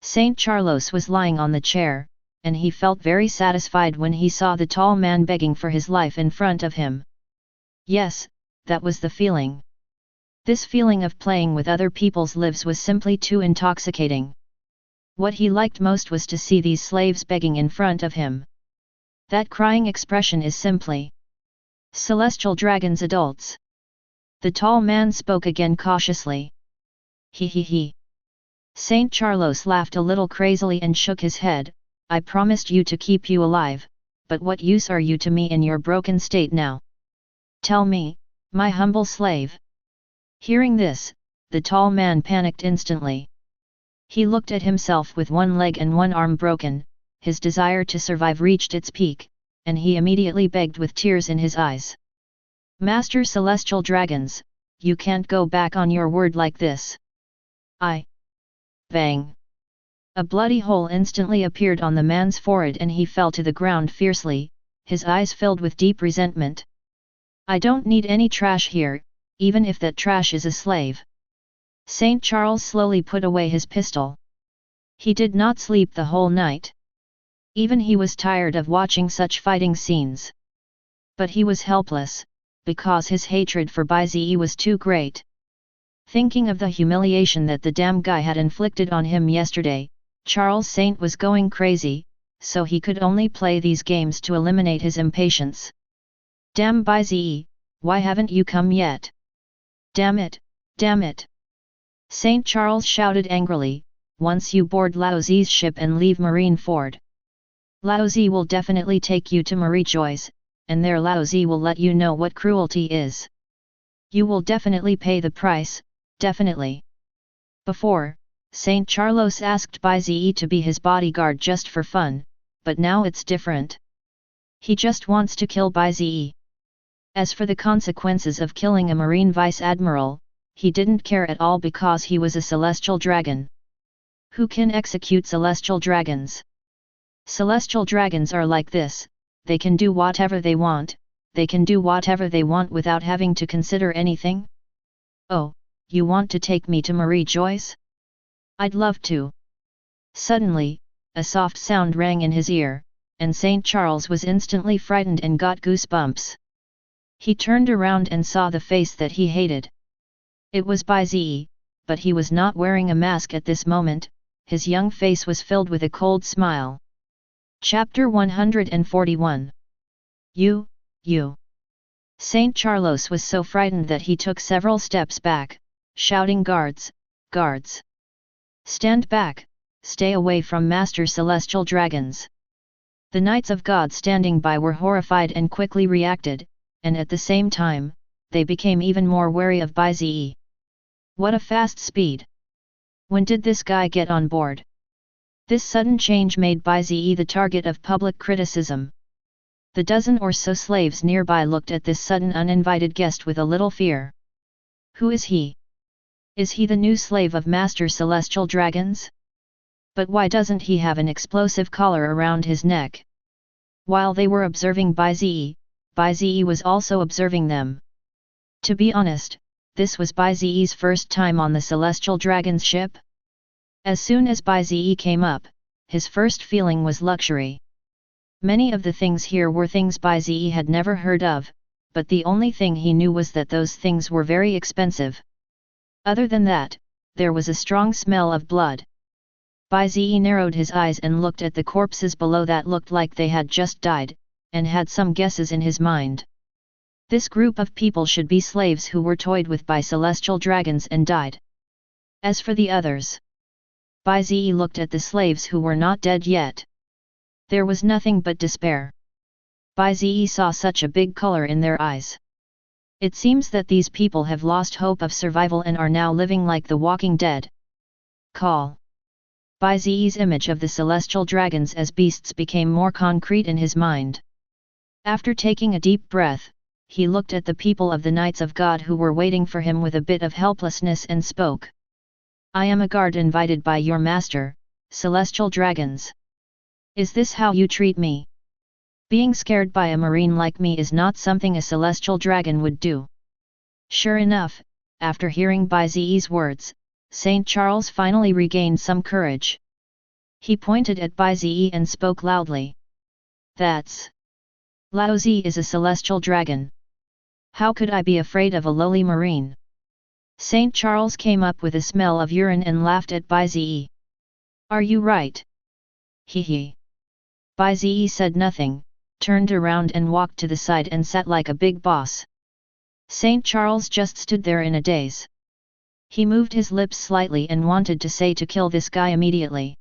Speaker 1: Saint Charlos was lying on the chair, and he felt very satisfied when he saw the tall man begging for his life in front of him. Yes, that was the feeling. This feeling of playing with other people's lives was simply too intoxicating. What he liked most was to see these slaves begging in front of him. That crying expression is simply celestial dragons adults. The tall man spoke again cautiously. He. Saint Charlos laughed a little crazily and shook his head. I promised you to keep you alive, but what use are you to me in your broken state now? Tell me, my humble slave. Hearing this, the tall man panicked instantly. He looked at himself with one leg and one arm broken, his desire to survive reached its peak, and he immediately begged with tears in his eyes. Master Celestial Dragons, you can't go back on your word like this. Bang! A bloody hole instantly appeared on the man's forehead and he fell to the ground fiercely, his eyes filled with deep resentment. I don't need any trash here, even if that trash is a slave. St. Charles slowly put away his pistol. He did not sleep the whole night. Even he was tired of watching such fighting scenes. But he was helpless, because his hatred for Bai Ze was too great. Thinking of the humiliation that the damn guy had inflicted on him yesterday, Charles Saint was going crazy, so he could only play these games to eliminate his impatience. Damn Bai Ze, why haven't you come yet? Damn it, damn it! Saint Charles shouted angrily, once you board Lao Ze's ship and leave Marineford. Lao Ze will definitely take you to Marie-Joyce, and there Lao Ze will let you know what cruelty is. You will definitely pay the price, definitely. Before, Saint Charlos asked Bai Ze to be his bodyguard just for fun, but now it's different. He just wants to kill Bai Ze. As for the consequences of killing a Marine Vice Admiral, he didn't care at all because he was a celestial dragon. Who can execute celestial dragons? Celestial dragons are like this, they can do whatever they want, without having to consider anything. Oh, you want to take me to Marie-Joyce? I'd love to. Suddenly, a soft sound rang in his ear, and St. Charles was instantly frightened and got goosebumps. He turned around and saw the face that he hated. It was Bai Ze, but he was not wearing a mask at this moment, his young face was filled with a cold smile. Chapter 141. You. Saint Charlos was so frightened that he took several steps back, shouting guards. Stand back, stay away from Master Celestial Dragons. The Knights of God standing by were horrified and quickly reacted, and at the same time, they became even more wary of Bai Ze. What a fast speed! When did this guy get on board? This sudden change made Bai Ze the target of public criticism. The dozen or so slaves nearby looked at this sudden uninvited guest with a little fear. Who is he? Is he the new slave of Master Celestial Dragons? But why doesn't he have an explosive collar around his neck? While they were observing Bai Ze was also observing them. To be honest, this was Bai Ze's first time on the Celestial Dragon's ship. As soon as Bai Ze came up, his first feeling was luxury. Many of the things here were things Bai Ze had never heard of, but the only thing he knew was that those things were very expensive. Other than that, there was a strong smell of blood. Bai Ze narrowed his eyes and looked at the corpses below that looked like they had just died, and had some guesses in his mind. This group of people should be slaves who were toyed with by celestial dragons and died. As for the others, Bai Ze looked at the slaves who were not dead yet. There was nothing but despair. Bai Ze saw such a big color in their eyes. It seems that these people have lost hope of survival and are now living like the walking dead. Call. Bai Ze's image of the celestial dragons as beasts became more concrete in his mind. After taking a deep breath, he looked at the people of the Knights of God who were waiting for him with a bit of helplessness and spoke. I am a guard invited by your master, Celestial Dragons. Is this how you treat me? Being scared by a marine like me is not something a celestial dragon would do. Sure enough, after hearing Bai Ze's words, St. Charles finally regained some courage. He pointed at Bai Ze and spoke loudly. That's Lao Ze is a celestial dragon. How could I be afraid of a lowly marine? St. Charles came up with a smell of urine and laughed at Bai Ze. Are you right? Hee hee. Bai Ze said nothing, turned around and walked to the side and sat like a big boss. St. Charles just stood there in a daze. He moved his lips slightly and wanted to say to kill this guy immediately.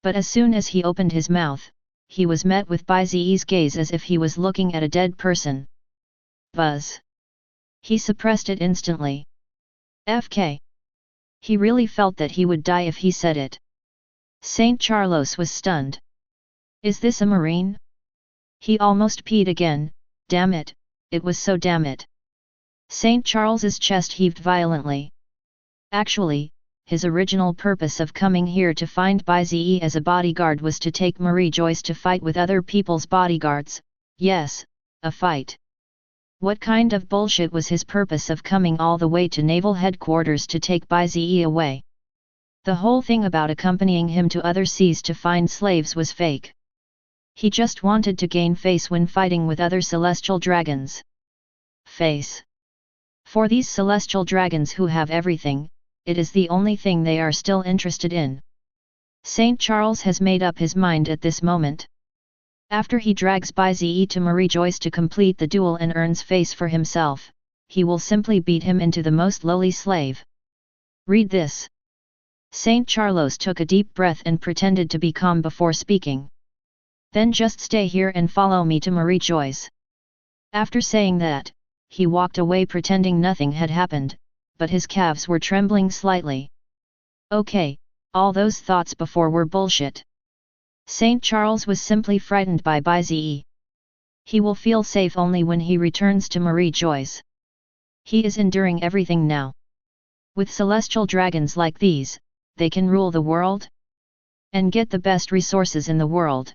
Speaker 1: But as soon as he opened his mouth, he was met with Bai Ze's gaze as if he was looking at a dead person. Buzz. He suppressed it instantly. FK. He really felt that he would die if he said it. St. Charles was stunned. Is this a marine? He almost peed again. Damn it, it was so damn it. St. Charles's chest heaved violently. Actually, his original purpose of coming here to find Bai Ze as a bodyguard was to take Marie Joyce to fight with other people's bodyguards. Yes, a fight. What kind of bullshit was his purpose of coming all the way to naval headquarters to take Bai Ze away? The whole thing about accompanying him to other seas to find slaves was fake. He just wanted to gain face when fighting with other celestial dragons. Face. For these celestial dragons who have everything, it is the only thing they are still interested in. St. Charles has made up his mind at this moment. After he drags Bai Ze to Marie Joyce to complete the duel and earns face for himself, he will simply beat him into the most lowly slave. Read this. St. Charles took a deep breath and pretended to be calm before speaking. Then just stay here and follow me to Marie Joyce. After saying that, he walked away pretending nothing had happened, but his calves were trembling slightly. Okay, all those thoughts before were bullshit. St. Charles was simply frightened by Bai Ze. He will feel safe only when he returns to Marie Joyce. He is enduring everything now. With celestial dragons like these, they can rule the world? And get the best resources in the world.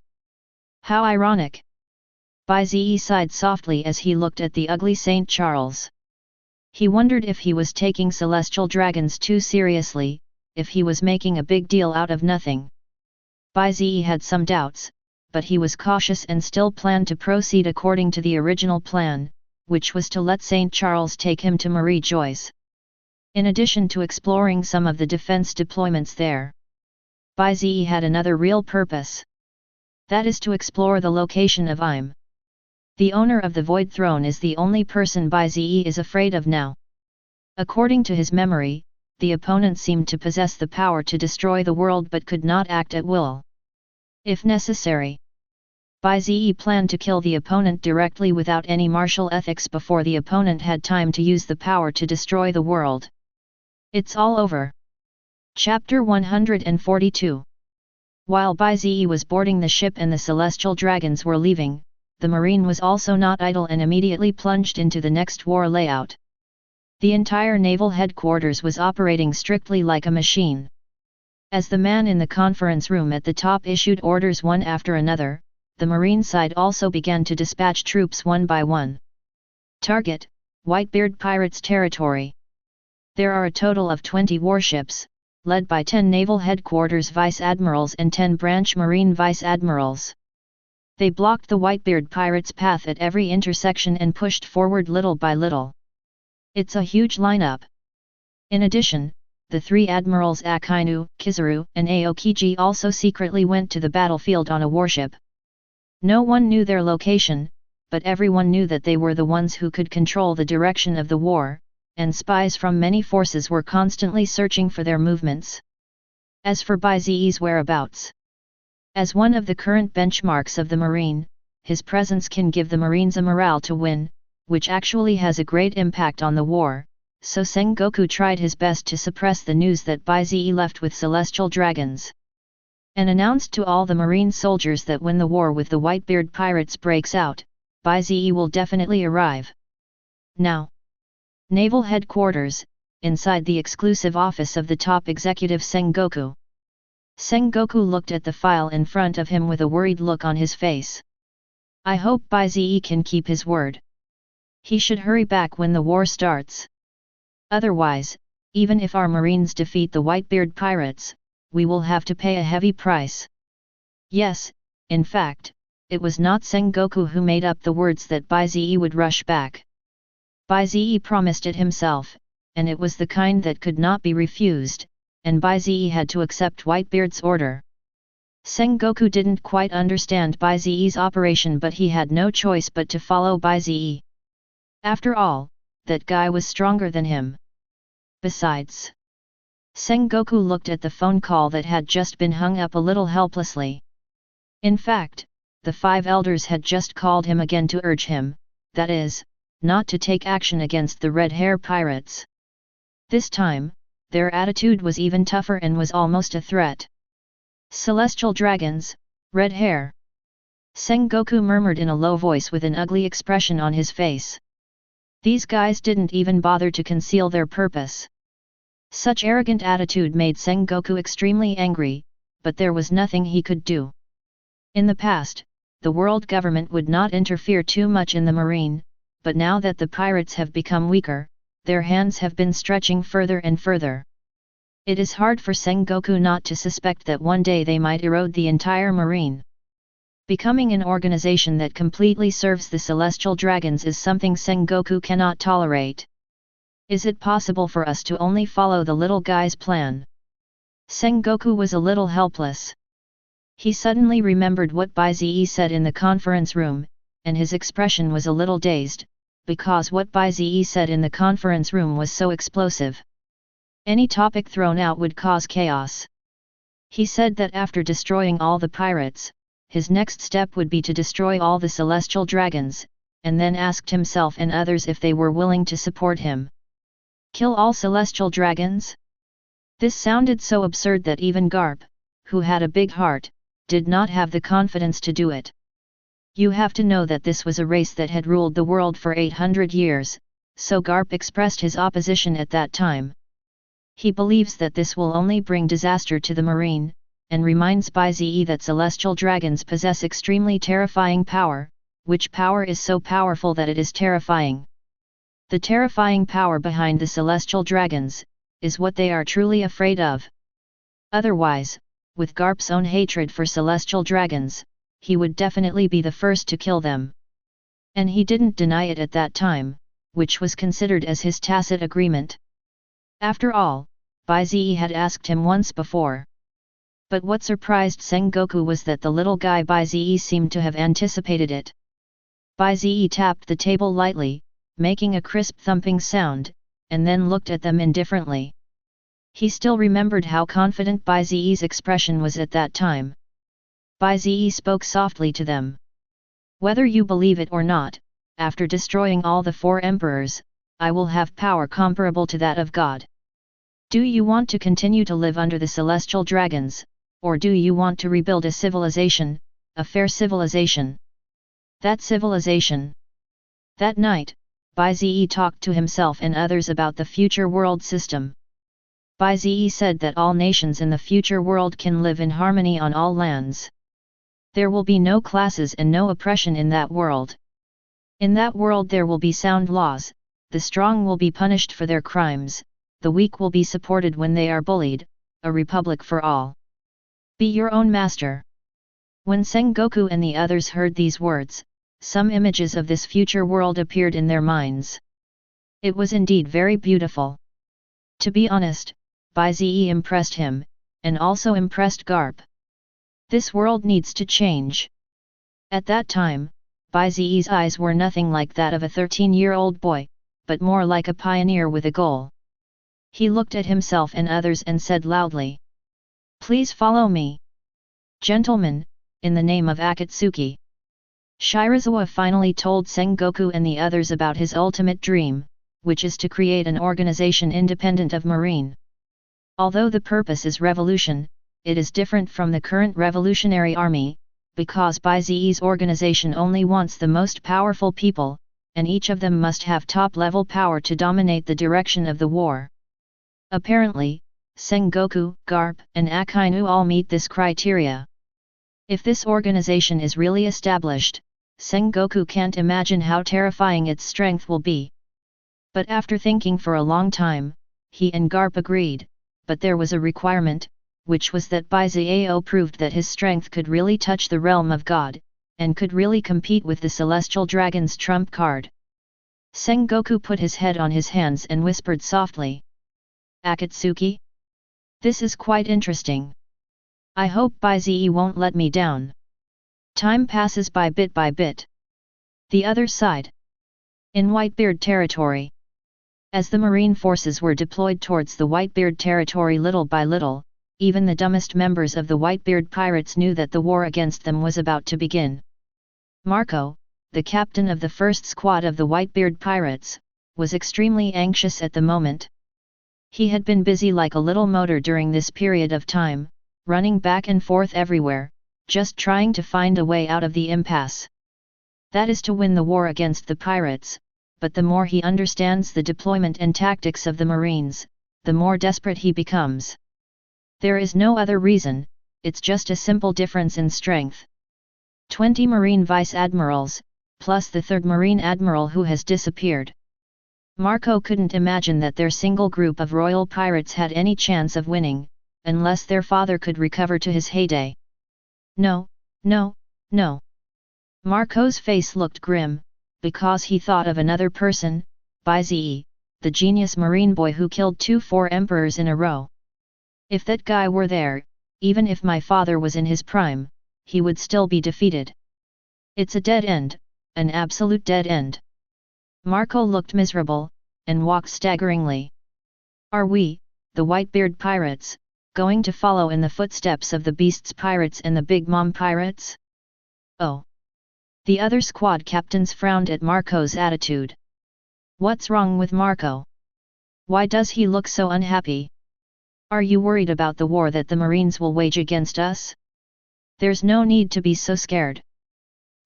Speaker 1: How ironic! Bai Ze sighed softly as he looked at the ugly St. Charles. He wondered if he was taking celestial dragons too seriously, if he was making a big deal out of nothing. Bai Ze had some doubts, but he was cautious and still planned to proceed according to the original plan, which was to let St. Charles take him to Marie Joyce. In addition to exploring some of the defense deployments there, Bai Ze had another real purpose. That is to explore the location of Im. The owner of the Void Throne is the only person Bai Ze is afraid of now. According to his memory, the opponent seemed to possess the power to destroy the world but could not act at will. If necessary, Bai Ze planned to kill the opponent directly without any martial ethics before the opponent had time to use the power to destroy the world. It's all over. Chapter 142. While Bai Ze was boarding the ship and the celestial dragons were leaving, the marine was also not idle and immediately plunged into the next war layout. The entire naval headquarters was operating strictly like a machine. As the man in the conference room at the top issued orders one after another, the marine side also began to dispatch troops one by one. Target: Whitebeard Pirates territory. There are a total of 20 warships, led by 10 naval headquarters vice admirals and 10 branch marine vice admirals. They blocked the Whitebeard Pirates' path at every intersection and pushed forward little by little. It's a huge lineup. In addition, the 3 admirals Akainu, Kizaru, and Aokiji also secretly went to the battlefield on a warship. No one knew their location, but everyone knew that they were the ones who could control the direction of the war, and spies from many forces were constantly searching for their movements. As for Bai Ze's whereabouts, as one of the current benchmarks of the Marine, his presence can give the Marines a morale to win, which actually has a great impact on the war, so Sengoku tried his best to suppress the news that Bai Ze left with celestial dragons, and announced to all the Marine soldiers that when the war with the Whitebeard Pirates breaks out, Bai Ze will definitely arrive. Now, Naval Headquarters, inside the exclusive office of the top executive Sengoku. Sengoku looked at the file in front of him with a worried look on his face. I hope Bai Ze can keep his word. He should hurry back when the war starts. Otherwise, even if our Marines defeat the Whitebeard Pirates, we will have to pay a heavy price. Yes, in fact, it was not Sengoku who made up the words that Bai Ze would rush back. Bai Ze promised it himself, and it was the kind that could not be refused, and Bai Ze had to accept Whitebeard's order. Sengoku didn't quite understand Bai Ze's operation, but he had no choice but to follow Bai Ze. After all, that guy was stronger than him. Besides, Sengoku looked at the phone call that had just been hung up a little helplessly. In fact, the 5 elders had just called him again to urge him, that is, not to take action against the red hair pirates. This time, their attitude was even tougher and was almost a threat. Celestial dragons, red hair. Sengoku murmured in a low voice with an ugly expression on his face. These guys didn't even bother to conceal their purpose. Such arrogant attitude made Sengoku extremely angry, but there was nothing he could do. In the past, the world government would not interfere too much in the marine, but now that the pirates have become weaker, their hands have been stretching further and further. It is hard for Sengoku not to suspect that one day they might erode the entire marine. Becoming an organization that completely serves the celestial dragons is something Sengoku cannot tolerate. Is it possible for us to only follow the little guy's plan? Sengoku was a little helpless. He suddenly remembered what Bai Ze said in the conference room, and his expression was a little dazed, because what Bai Ze said in the conference room was so explosive. Any topic thrown out would cause chaos. He said that after destroying all the pirates, his next step would be to destroy all the celestial dragons, and then asked himself and others if they were willing to support him. Kill all celestial dragons? This sounded so absurd that even Garp, who had a big heart, did not have the confidence to do it. You have to know that this was a race that had ruled the world for 800 years, so Garp expressed his opposition at that time. He believes that this will only bring disaster to the marine, and reminds Bai Ze that celestial dragons possess extremely terrifying power, which power is so powerful that it is terrifying. The terrifying power behind the celestial dragons is what they are truly afraid of. Otherwise, with Garp's own hatred for celestial dragons, he would definitely be the first to kill them. And he didn't deny it at that time, which was considered as his tacit agreement. After all, Bai Ze had asked him once before. But what surprised Sengoku was that the little guy Bai Ze seemed to have anticipated it. Bai Ze tapped the table lightly, making a crisp thumping sound, and then looked at them indifferently. He still remembered how confident Bai Ze's expression was at that time. Bai Ze spoke softly to them. Whether you believe it or not, after destroying all the 4 emperors, I will have power comparable to that of God. Do you want to continue to live under the celestial dragons, or do you want to rebuild a civilization, a fair civilization? That civilization. That night, Bai Ze talked to himself and others about the future world system. Bai Ze said that all nations in the future world can live in harmony on all lands. There will be no classes and no oppression in that world. In that world there will be sound laws, the strong will be punished for their crimes, the weak will be supported when they are bullied, a republic for all. Be your own master. When Sengoku and the others heard these words, some images of this future world appeared in their minds. It was indeed very beautiful. To be honest, Bai Ze impressed him, and also impressed Garp. This world needs to change. At that time, Bai Ze's eyes were nothing like that of a 13-year-old boy, but more like a pioneer with a goal. He looked at himself and others and said loudly, "Please follow me. Gentlemen, in the name of Akatsuki." Shirazawa finally told Sengoku and the others about his ultimate dream, which is to create an organization independent of marine. Although the purpose is revolution, it is different from the current revolutionary army, because Bai Ze's organization only wants the most powerful people, and each of them must have top-level power to dominate the direction of the war. Apparently, Sengoku, Garp, and Akainu all meet this criteria. If this organization is really established, Sengoku can't imagine how terrifying its strength will be. But after thinking for a long time, he and Garp agreed, but there was a requirement, which was that Bai Zao proved that his strength could really touch the realm of God, and could really compete with the celestial dragon's trump card. Sengoku put his head on his hands and whispered softly. Akatsuki? This is quite interesting. I hope Bai Ze won't let me down. Time passes by bit by bit. The other side. In Whitebeard territory. As the marine forces were deployed towards the Whitebeard territory little by little, even the dumbest members of the Whitebeard pirates knew that the war against them was about to begin. Marco, the captain of the first squad of the Whitebeard pirates, was extremely anxious at the moment. He had been busy like a little motor during this period of time, running back and forth everywhere, just trying to find a way out of the impasse. That is to win the war against the pirates, but the more he understands the deployment and tactics of the Marines, the more desperate he becomes. There is no other reason, it's just a simple difference in strength. 20 Marine Vice Admirals, plus the 3rd Marine Admiral who has disappeared. Marco couldn't imagine that their single group of royal pirates had any chance of winning, unless their father could recover to his heyday. No, no, no. Marco's face looked grim, because he thought of another person, Bai Ze, the genius marine boy who killed 4 emperors in a row. If that guy were there, even if my father was in his prime, he would still be defeated. It's a dead end, an absolute dead end. Marco looked miserable, and walked staggeringly. Are we, the Whitebeard pirates, going to follow in the footsteps of the Beasts pirates and the Big Mom pirates? Oh! The other squad captains frowned at Marco's attitude. What's wrong with Marco? Why does he look so unhappy? Are you worried about the war that the Marines will wage against us? There's no need to be so scared.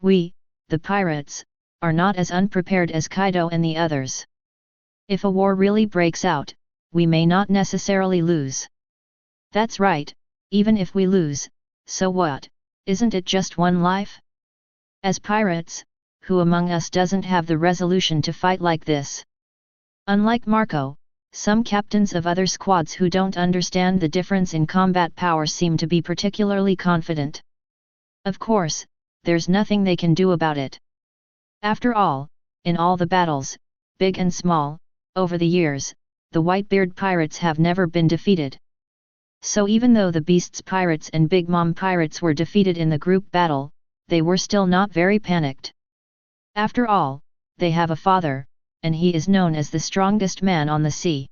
Speaker 1: We, the pirates, are not as unprepared as Kaido and the others. If a war really breaks out, we may not necessarily lose. That's right, even if we lose, so what, isn't it just one life? As pirates, who among us doesn't have the resolution to fight like this? Unlike Marco, some captains of other squads who don't understand the difference in combat power seem to be particularly confident. Of course, there's nothing they can do about it. After all, in all the battles, big and small, over the years, the Whitebeard pirates have never been defeated. So even though the Beasts pirates and Big Mom pirates were defeated in the group battle, they were still not very panicked. After all, they have a father, and he is known as the strongest man on the sea.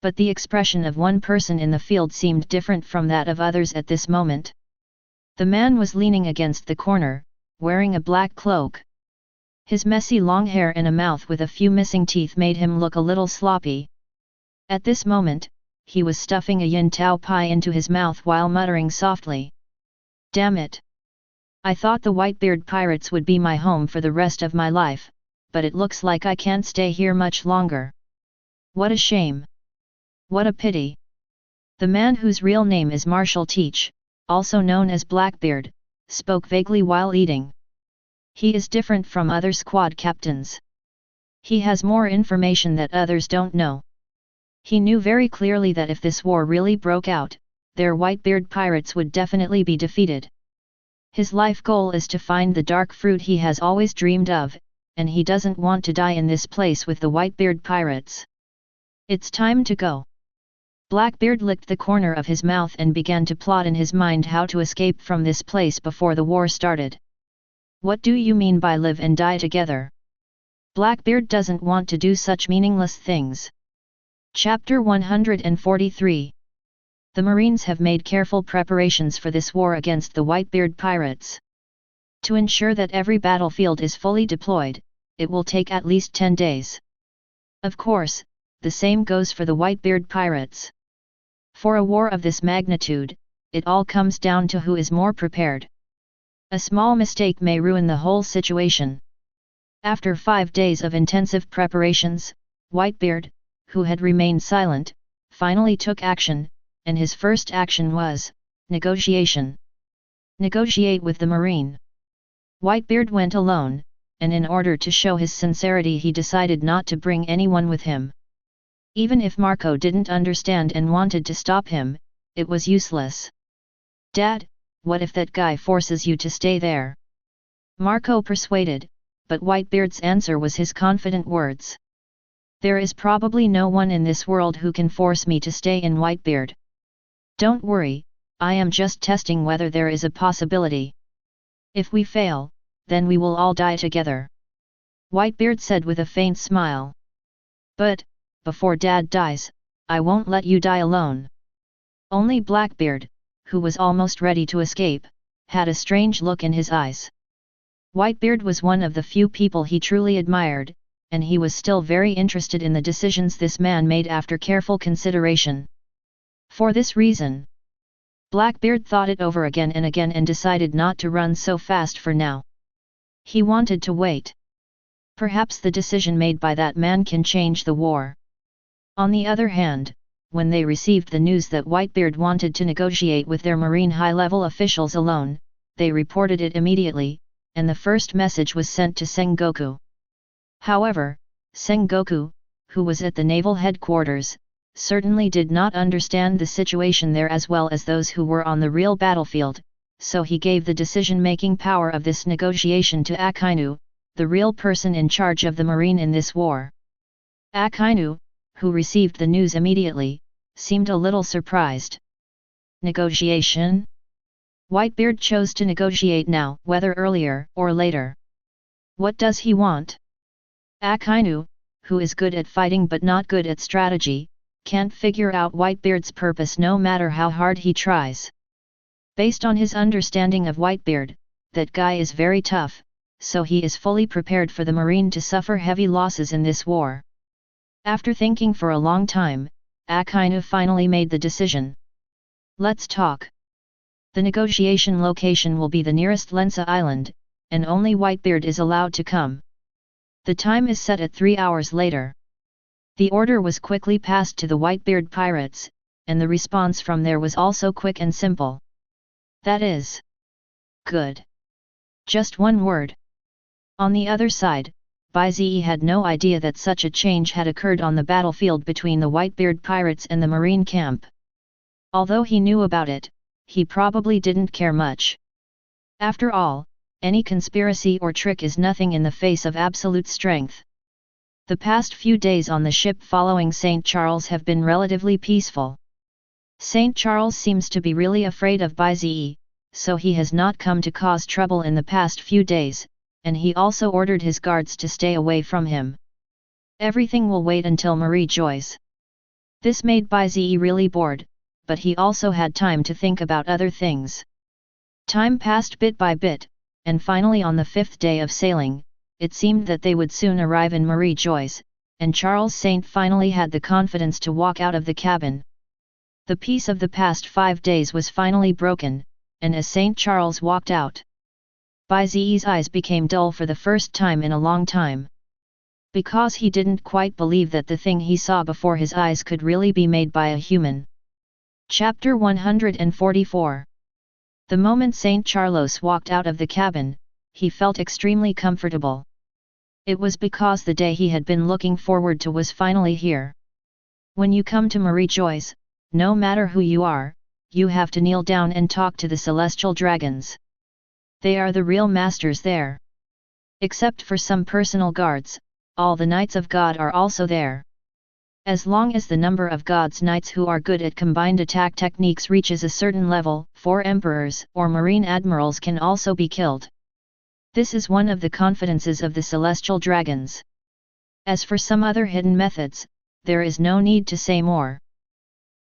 Speaker 1: But the expression of one person in the field seemed different from that of others at this moment. The man was leaning against the corner, wearing a black cloak. His messy long hair and a mouth with a few missing teeth made him look a little sloppy. At this moment, he was stuffing a yin tao pie into his mouth while muttering softly. Damn it! I thought the Whitebeard pirates would be my home for the rest of my life, but it looks like I can't stay here much longer. What a shame! What a pity! The man whose real name is Marshall Teach, also known as Blackbeard, spoke vaguely while eating. He is different from other squad captains. He has more information that others don't know. He knew very clearly that if this war really broke out, their Whitebeard pirates would definitely be defeated. His life goal is to find the dark fruit he has always dreamed of, and he doesn't want to die in this place with the Whitebeard pirates. It's time to go. Blackbeard licked the corner of his mouth and began to plot in his mind how to escape from this place before the war started. What do you mean by live and die together? Blackbeard doesn't want to do such meaningless things. Chapter 143. The Marines have made careful preparations for this war against the Whitebeard pirates. To ensure that every battlefield is fully deployed, it will take at least 10 days. Of course, the same goes for the Whitebeard pirates. For a war of this magnitude, it all comes down to who is more prepared. A small mistake may ruin the whole situation. After 5 days of intensive preparations, Whitebeard, who had remained silent, finally took action, and his first action was negotiation. Negotiate with the Marine. Whitebeard went alone, and in order to show his sincerity he decided not to bring anyone with him. Even if Marco didn't understand and wanted to stop him, it was useless. Dad, what if that guy forces you to stay there? Marco persuaded, but Whitebeard's answer was his confident words. "There is probably no one in this world who can force me to stay in Whitebeard. Don't worry, I am just testing whether there is a possibility. If we fail, then we will all die together," Whitebeard said with a faint smile. "But, before Dad dies, I won't let you die alone." Only Blackbeard, who was almost ready to escape, had a strange look in his eyes. Whitebeard was one of the few people he truly admired, and he was still very interested in the decisions this man made after careful consideration. For this reason, Blackbeard thought it over again and decided not to run so fast for now. He wanted to wait. Perhaps the decision made by that man can change the war. On the other hand, when they received the news that Whitebeard wanted to negotiate with their marine high-level officials alone, they reported it immediately, and the first message was sent to Sengoku. However, Sengoku, who was at the naval headquarters, certainly did not understand the situation there as well as those who were on the real battlefield, so he gave the decision-making power of this negotiation to Akainu, the real person in charge of the marine in this war. Akainu, who received the news immediately, seemed a little surprised. Negotiation? Whitebeard chose to negotiate now, whether earlier or later. What does he want? Akainu, who is good at fighting but not good at strategy, can't figure out Whitebeard's purpose no matter how hard he tries. Based on his understanding of Whitebeard, that guy is very tough, so he is fully prepared for the marine to suffer heavy losses in this war. After thinking for a long time, Akainu finally made the decision. "Let's talk. The negotiation location will be the nearest Lensa Island, and only Whitebeard is allowed to come. The time is set at 3 hours later." The order was quickly passed to the Whitebeard pirates, and the response from there was also quick and simple. "That is good. Just one word." On the other side, Bai Ze had no idea that such a change had occurred on the battlefield between the Whitebeard pirates and the marine camp. Although he knew about it, he probably didn't care much. After all, any conspiracy or trick is nothing in the face of absolute strength. The past few days on the ship following St. Charles have been relatively peaceful. St. Charles seems to be really afraid of Bai Ze, so he has not come to cause trouble in the past few days, and he also ordered his guards to stay away from him. Everything will wait until Marie joins. This made Bai Ze really bored, but he also had time to think about other things. Time passed bit by bit, and finally on the 5th day of sailing, it seemed that they would soon arrive in Marie Joyce, and Charles Saint finally had the confidence to walk out of the cabin. The peace of the past 5 days was finally broken, and as St. Charles walked out, Bai Ze's eyes became dull for the first time in a long time. Because he didn't quite believe that the thing he saw before his eyes could really be made by a human. Chapter 144. The moment St. Charles walked out of the cabin, he felt extremely comfortable. It was because the day he had been looking forward to was finally here. When you come to Marie Joyce, no matter who you are, you have to kneel down and talk to the celestial dragons. They are the real masters there. Except for some personal guards, all the Knights of God are also there. As long as the number of God's Knights who are good at combined attack techniques reaches a certain level, 4 emperors or marine admirals can also be killed. This is one of the confidences of the celestial dragons. As for some other hidden methods, there is no need to say more.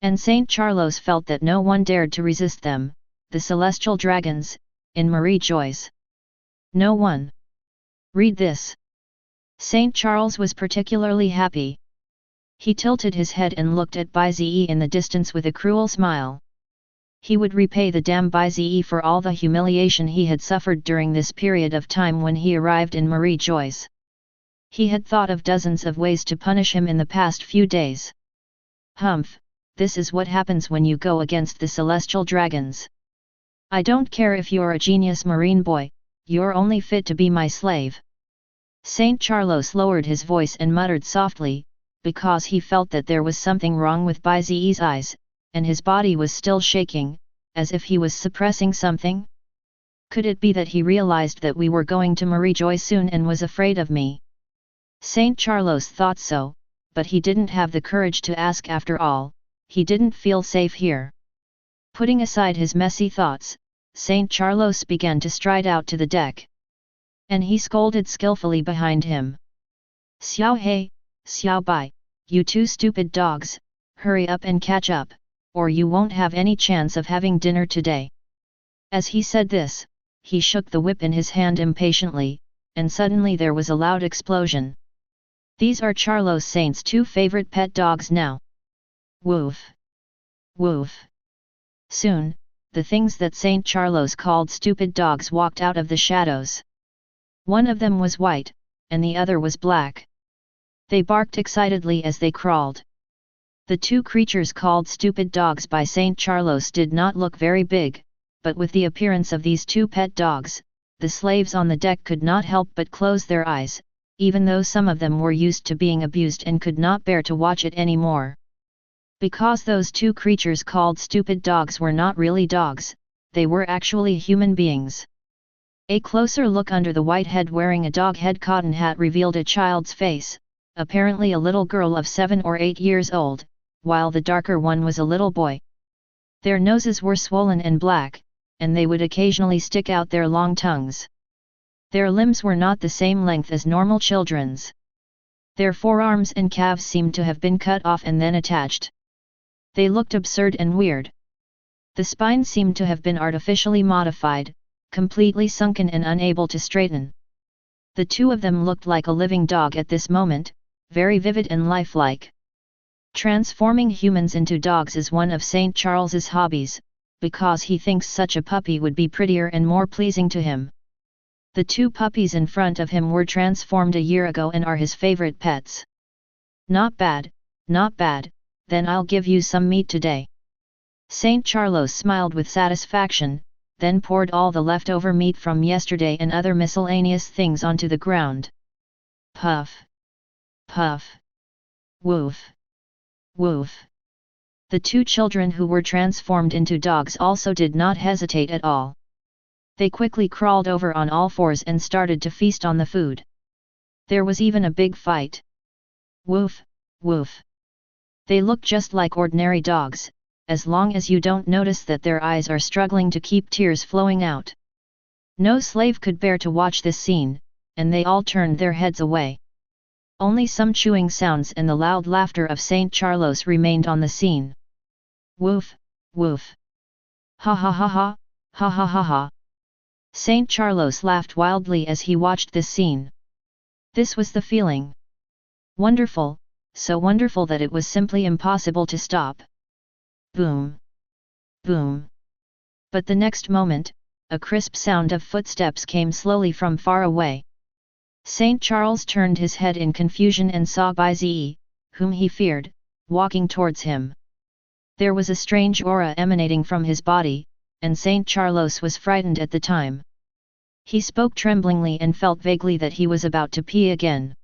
Speaker 1: And St. Charles felt that no one dared to resist them, the celestial dragons, in Marie Joyce. No one. Read this. St. Charles was particularly happy. He tilted his head and looked at Bai Ze in the distance with a cruel smile. He would repay the damn Bai Ze for all the humiliation he had suffered during this period of time when he arrived in Marie Joyce. He had thought of dozens of ways to punish him in the past few days. Humph, this is what happens when you go against the celestial dragons. I don't care if you're a genius marine boy, you're only fit to be my slave. St. Charles lowered his voice and muttered softly, because he felt that there was something wrong with Bai Ze's eyes, and his body was still shaking, as if he was suppressing something. Could it be that he realized that we were going to Marijoy soon and was afraid of me? Saint Charlos thought so, but he didn't have the courage to ask after all, he didn't feel safe here. Putting aside his messy thoughts, Saint Charlos began to stride out to the deck. And he scolded skillfully behind him. Xiao He, Xiao Bai, you two stupid dogs, hurry up and catch up, or you won't have any chance of having dinner today. As he said this, he shook the whip in his hand impatiently, and suddenly there was a loud explosion. These are Charlos Saint's two favorite pet dogs now. Woof! Woof! Soon, the things that Saint Charlos called stupid dogs walked out of the shadows. One of them was white, and the other was black. They barked excitedly as they crawled. The two creatures called stupid dogs by Saint Charlos did not look very big, but with the appearance of these two pet dogs, the slaves on the deck could not help but close their eyes, even though some of them were used to being abused and could not bear to watch it anymore. Because those two creatures called stupid dogs were not really dogs, they were actually human beings. A closer look under the white head wearing a dog head cotton hat revealed a child's face, apparently a little girl of 7 or 8 years old, while the darker one was a little boy. Their noses were swollen and black, and they would occasionally stick out their long tongues. Their limbs were not the same length as normal children's. Their forearms and calves seemed to have been cut off and then attached. They looked absurd and weird. The spine seemed to have been artificially modified, completely sunken and unable to straighten. The two of them looked like a living dog at this moment, very vivid and lifelike. Transforming humans into dogs is one of St. Charles's hobbies, because he thinks such a puppy would be prettier and more pleasing to him. The two puppies in front of him were transformed a year ago and are his favorite pets. Not bad, not bad, then I'll give you some meat today. St. Charlos smiled with satisfaction, then poured all the leftover meat from yesterday and other miscellaneous things onto the ground. Puff! Puff! Woof! Woof! The two children who were transformed into dogs also did not hesitate at all. They quickly crawled over on all fours and started to feast on the food. There was even a big fight. Woof! Woof! They look just like ordinary dogs, as long as you don't notice that their eyes are struggling to keep tears flowing out. No slave could bear to watch this scene, and they all turned their heads away. Only some chewing sounds and the loud laughter of St. Charlos remained on the scene. Woof! Woof! Ha ha ha ha, ha ha ha ha. St. Charlos laughed wildly as he watched this scene. This was the feeling. Wonderful, so wonderful that it was simply impossible to stop. Boom! Boom! But the next moment, a crisp sound of footsteps came slowly from far away. St. Charles turned his head in confusion and saw Bai Ze, whom he feared, walking towards him. There was a strange aura emanating from his body, and St. Charlos was frightened at the time. He spoke tremblingly and felt vaguely that he was about to pee again.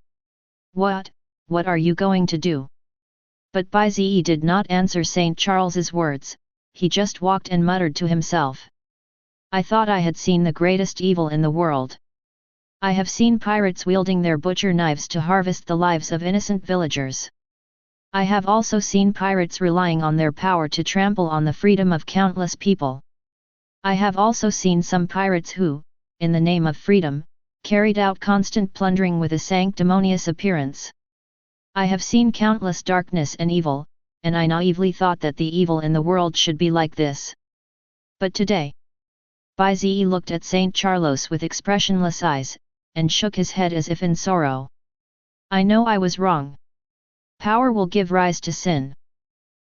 Speaker 1: What are you going to do? But Bai Ze did not answer St. Charles's words, he just walked and muttered to himself. I thought I had seen the greatest evil in the world. I have seen pirates wielding their butcher knives to harvest the lives of innocent villagers. I have also seen pirates relying on their power to trample on the freedom of countless people. I have also seen some pirates who, in the name of freedom, carried out constant plundering with a sanctimonious appearance. I have seen countless darkness and evil, and I naively thought that the evil in the world should be like this. But today, Bai Ze looked at St. Charlos with expressionless eyes, and shook his head as if in sorrow. I know I was wrong. Power will give rise to sin.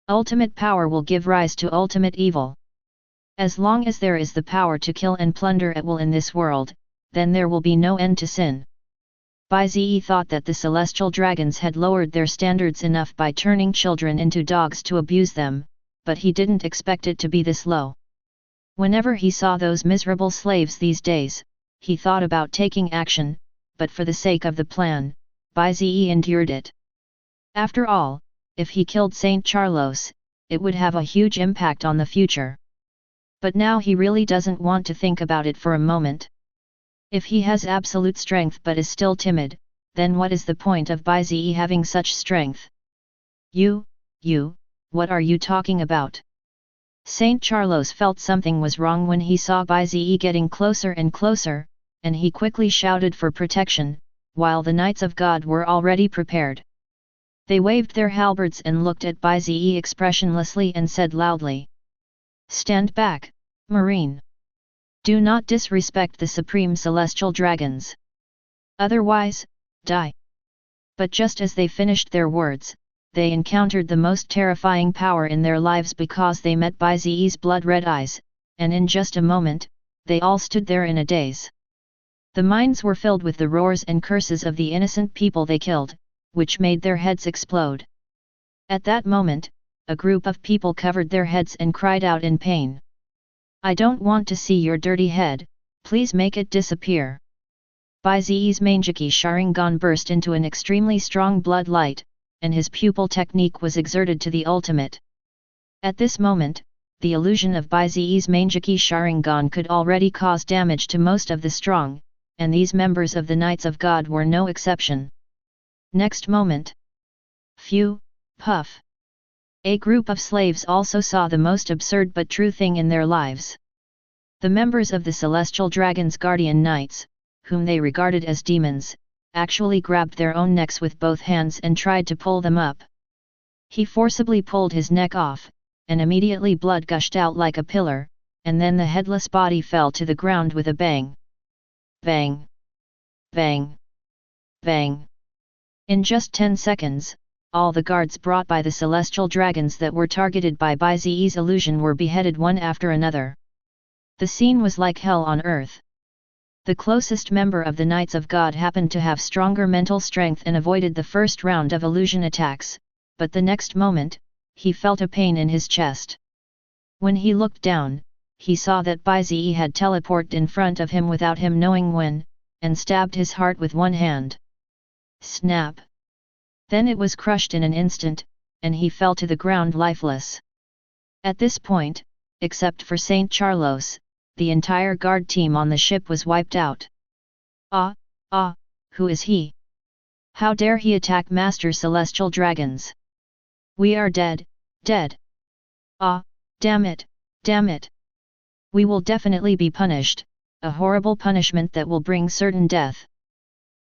Speaker 1: Ultimate power will give rise to ultimate evil. As long as there is the power to kill and plunder at will in this world, then there will be no end to sin. Bai Ze thought that the celestial dragons had lowered their standards enough by turning children into dogs to abuse them, but he didn't expect it to be this low. Whenever he saw those miserable slaves these days, he thought about taking action, but for the sake of the plan, Bai Ze endured it. After all, if he killed St. Charlos, it would have a huge impact on the future. But now he really doesn't want to think about it for a moment. If he has absolute strength but is still timid, then what is the point of Bai Ze having such strength? You, what are you talking about? Saint Charlos felt something was wrong when he saw Bai Ze getting closer and closer, and he quickly shouted for protection, while the Knights of God were already prepared. They waved their halberds and looked at Bai Ze expressionlessly and said loudly, "Stand back, Marine! Do not disrespect the Supreme Celestial Dragons. Otherwise, die!" But just as they finished their words, they encountered the most terrifying power in their lives because they met Bai Ze's blood-red eyes, and in just a moment, they all stood there in a daze. The minds were filled with the roars and curses of the innocent people they killed, which made their heads explode. At that moment, a group of people covered their heads and cried out in pain. "I don't want to see your dirty head, please make it disappear." Bai Ze's Manjiki Sharingan burst into an extremely strong blood light, and his pupil technique was exerted to the ultimate. At this moment, the illusion of Bai Ze's Manjiki Sharingan could already cause damage to most of the strong, and these members of the Knights of God were no exception. Next moment. Phew, puff. A group of slaves also saw the most absurd but true thing in their lives. The members of the Celestial Dragon's Guardian Knights, whom they regarded as demons, actually grabbed their own necks with both hands and tried to pull them up. He forcibly pulled his neck off, and immediately blood gushed out like a pillar, and then the headless body fell to the ground with a bang. Bang! Bang! Bang! In just 10 seconds, all the guards brought by the Celestial Dragons that were targeted by Bai Ze's illusion were beheaded one after another. The scene was like hell on earth. The closest member of the Knights of God happened to have stronger mental strength and avoided the first round of illusion attacks, but the next moment, he felt a pain in his chest. When he looked down, he saw that Bai Ze had teleported in front of him without him knowing when, and stabbed his heart with one hand. Snap! Then it was crushed in an instant, and he fell to the ground lifeless. At this point, except for Saint Charlos, the entire guard team on the ship was wiped out. Who is he? How dare he attack Master Celestial Dragons? We are dead, dead. Damn it, damn it. We will definitely be punished, a horrible punishment that will bring certain death.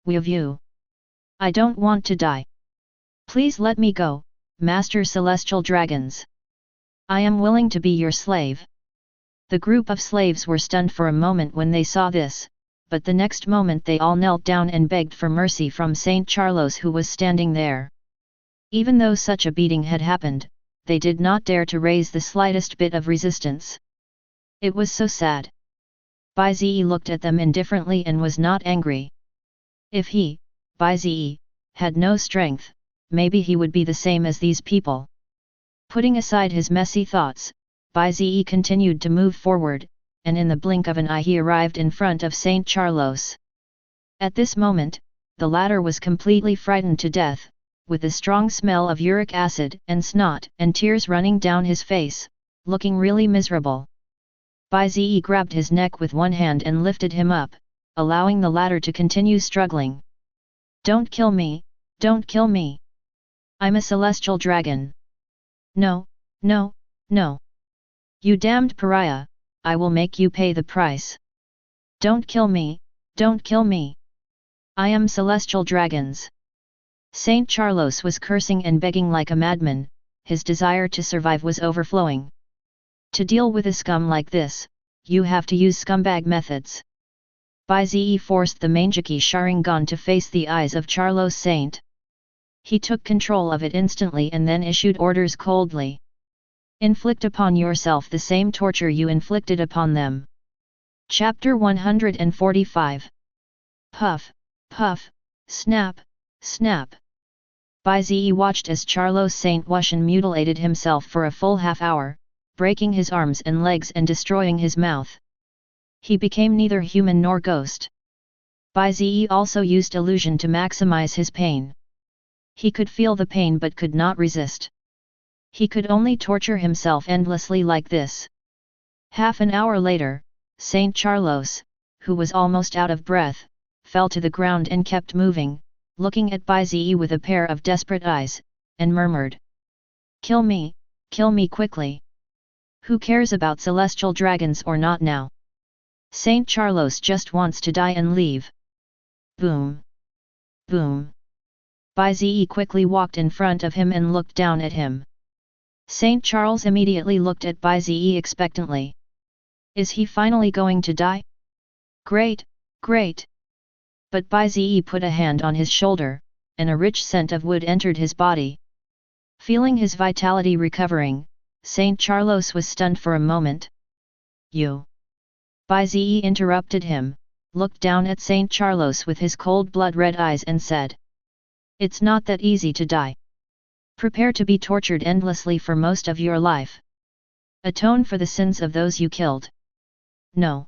Speaker 1: You. I don't want to die. Please let me go, Master Celestial Dragons. I am willing to be your slave. The group of slaves were stunned for a moment when they saw this, but the next moment they all knelt down and begged for mercy from Saint Charlos, who was standing there. Even though such a beating had happened, they did not dare to raise the slightest bit of resistance. It was so sad. Bai Ze looked at them indifferently and was not angry. If he, Bai Ze, had no strength, maybe he would be the same as these people. Putting aside his messy thoughts, Bai Ze continued to move forward, and in the blink of an eye he arrived in front of Saint Charlos. At this moment, the latter was completely frightened to death, with a strong smell of uric acid and snot and tears running down his face, looking really miserable. Bai Ze grabbed his neck with one hand and lifted him up, allowing the latter to continue struggling. "Don't kill me, don't kill me! I'm a celestial dragon! No, no, no! You damned pariah, I will make you pay the price! Don't kill me, don't kill me! I am celestial dragons!" Saint Charlos was cursing and begging like a madman, his desire to survive was overflowing. To deal with a scum like this, you have to use scumbag methods. Bai Ze forced the Manjiki Sharingan to face the eyes of Charlos Saint. He took control of it instantly and then issued orders coldly. Inflict upon yourself the same torture you inflicted upon them. Chapter 145. Puff, puff, snap, snap. Bai Ze watched as Charlos Saint Wushan mutilated himself for a full half-hour, breaking his arms and legs and destroying his mouth. He became neither human nor ghost. Bai Ze also used illusion to maximize his pain. He could feel the pain but could not resist. He could only torture himself endlessly like this. Half an hour later, Saint Charlos, who was almost out of breath, fell to the ground and kept moving, looking at Bai Ze with a pair of desperate eyes, and murmured. Kill me quickly. Who cares about celestial dragons or not now? Saint Charlos just wants to die and leave. Boom! Boom! Bai Ze quickly walked in front of him and looked down at him. Saint Charles immediately looked at Bai Ze expectantly. Is he finally going to die? Great, great! But Bai Ze put a hand on his shoulder, and a rich scent of wood entered his body. Feeling his vitality recovering, Saint Charlos was stunned for a moment. You! Bai Ze interrupted him, looked down at Saint Charlos with his cold blood-red eyes and said. It's not that easy to die. Prepare to be tortured endlessly for most of your life. Atone for the sins of those you killed. No!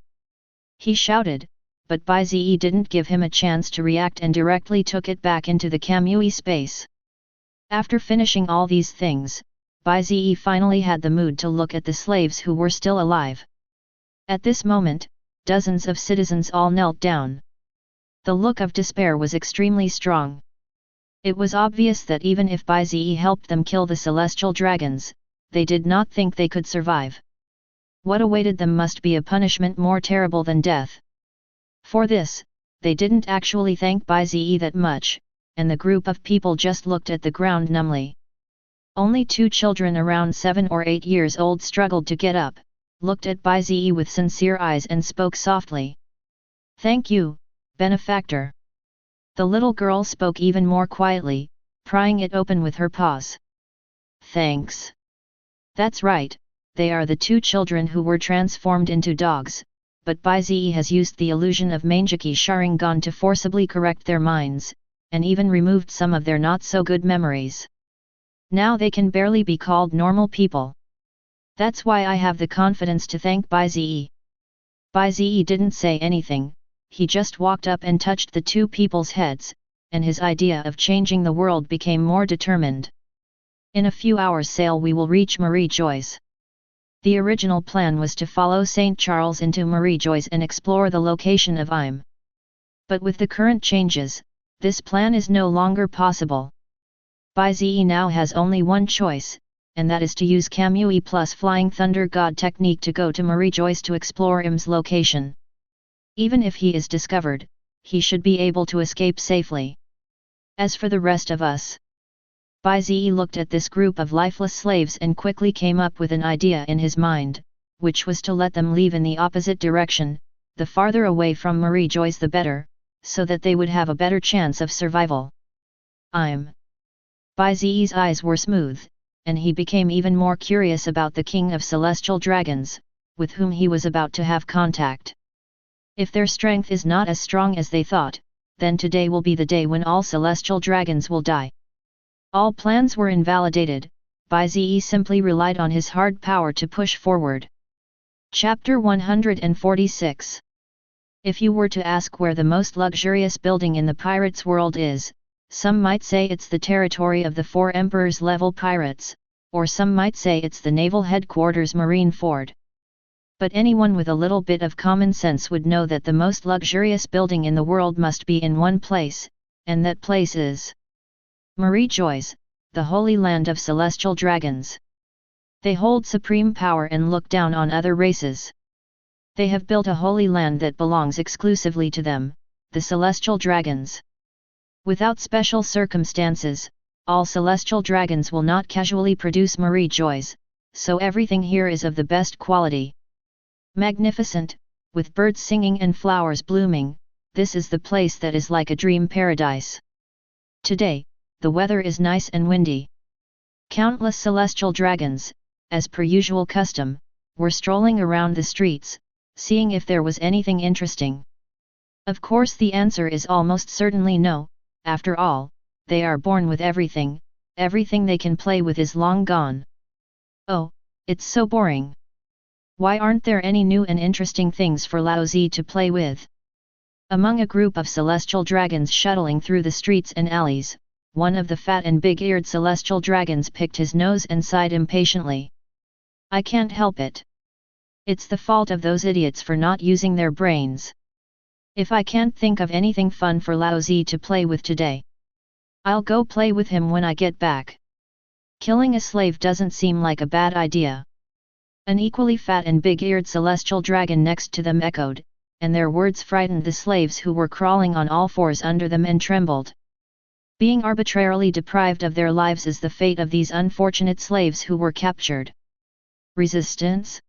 Speaker 1: He shouted, but Bai Ze didn't give him a chance to react and directly took it back into the Kamui space. After finishing all these things, Bai Ze finally had the mood to look at the slaves who were still alive. At this moment, dozens of citizens all knelt down. The look of despair was extremely strong. It was obvious that even if Bai Ze helped them kill the celestial dragons, they did not think they could survive. What awaited them must be a punishment more terrible than death. For this, they didn't actually thank Bai Ze that much, and the group of people just looked at the ground numbly. Only 2 children around 7 or 8 years old struggled to get up, looked at Bai Ze with sincere eyes and spoke softly. Thank you, benefactor. The little girl spoke even more quietly, prying it open with her paws. Thanks. That's right, they are the 2 children who were transformed into dogs, but Bai Ze has used the illusion of Manjiki Sharingan to forcibly correct their minds, and even removed some of their not-so-good memories. Now they can barely be called normal people. That's why I have the confidence to thank Bai Ze. Bai Ze didn't say anything, he just walked up and touched the 2 people's heads, and his idea of changing the world became more determined. In a few hours' sail we will reach Marie Joyce. The original plan was to follow St. Charles into Marie Joyce and explore the location of Im. But with the current changes, this plan is no longer possible. Bai Ze now has only one choice, and that is to use Kamui plus Flying Thunder God technique to go to Marie Joyce to explore Im's location. Even if he is discovered, he should be able to escape safely. As for the rest of us, Bai Ze looked at this group of lifeless slaves and quickly came up with an idea in his mind, which was to let them leave in the opposite direction, the farther away from Marie Joyce the better, so that they would have a better chance of survival. Bai Ze's eyes were smooth, and he became even more curious about the king of celestial dragons, with whom he was about to have contact. If their strength is not as strong as they thought, then today will be the day when all celestial dragons will die. All plans were invalidated, Bai Ze simply relied on his hard power to push forward. Chapter 146. If you were to ask where the most luxurious building in the pirates' world is, some might say it's the territory of the 4 Emperors-level pirates, or some might say it's the naval headquarters Marine Ford. But anyone with a little bit of common sense would know that the most luxurious building in the world must be in one place, and that place is Marie Joyce, the holy land of celestial dragons. They hold supreme power and look down on other races. They have built a holy land that belongs exclusively to them, the celestial dragons. Without special circumstances, all celestial dragons will not casually produce Marie Joyce, so everything here is of the best quality. Magnificent, with birds singing and flowers blooming, this is the place that is like a dream paradise. Today, the weather is nice and windy. Countless celestial dragons, as per usual custom, were strolling around the streets, seeing if there was anything interesting. Of course the answer is almost certainly no, after all, they are born with everything they can play with is long gone. Oh, it's so boring. Why aren't there any new and interesting things for Lao Ze to play with? Among a group of celestial dragons shuttling through the streets and alleys, one of the fat and big-eared celestial dragons picked his nose and sighed impatiently. I can't help it. It's the fault of those idiots for not using their brains. If I can't think of anything fun for Lao Ze to play with today, I'll go play with him when I get back. Killing a slave doesn't seem like a bad idea. An equally fat and big-eared celestial dragon next to them echoed, and their words frightened the slaves who were crawling on all fours under them and trembled. Being arbitrarily deprived of their lives is the fate of these unfortunate slaves who were captured. Resistance?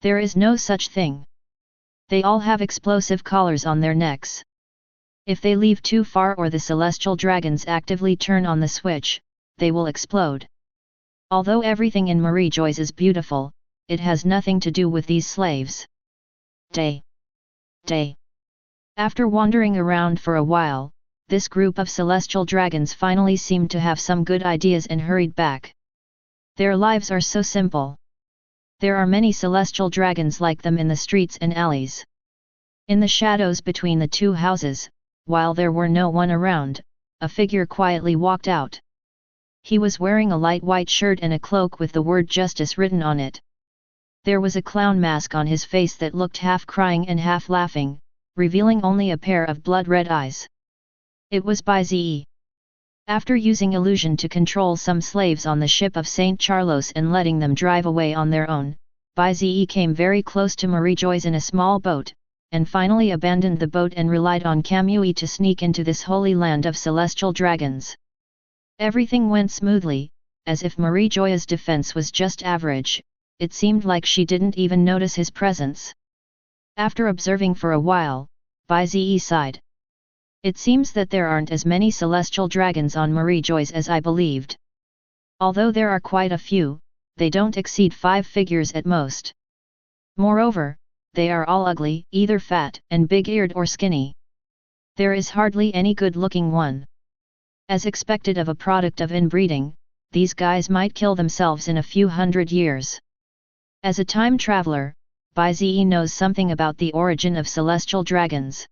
Speaker 1: There is no such thing. They all have explosive collars on their necks. If they leave too far or the celestial dragons actively turn on the switch, they will explode. Although everything in Marie Joyce is beautiful, it has nothing to do with these slaves. Day. After wandering around for a while, this group of celestial dragons finally seemed to have some good ideas and hurried back. Their lives are so simple. There are many celestial dragons like them in the streets and alleys. In the shadows between the two houses, while there were no one around, a figure quietly walked out. He was wearing a light white shirt and a cloak with the word justice written on it. There was a clown mask on his face that looked half crying and half laughing, revealing only a pair of blood-red eyes. It was Bai Ze. After using illusion to control some slaves on the ship of St. Charles and letting them drive away on their own, Bai Ze came very close to Marie Joyce in a small boat, and finally abandoned the boat and relied on Kamui to sneak into this holy land of celestial dragons. Everything went smoothly, as if Marie Joyce's defense was just average. It seemed like she didn't even notice his presence. After observing for a while, Bai Ze sighed. It seems that there aren't as many celestial dragons on Marie Joyce as I believed. Although there are quite a few, they don't exceed 5 figures at most. Moreover, they are all ugly, either fat and big-eared or skinny. There is hardly any good-looking one. As expected of a product of inbreeding, these guys might kill themselves in a few hundred years. As a time traveler, Bai Ze knows something about the origin of celestial dragons.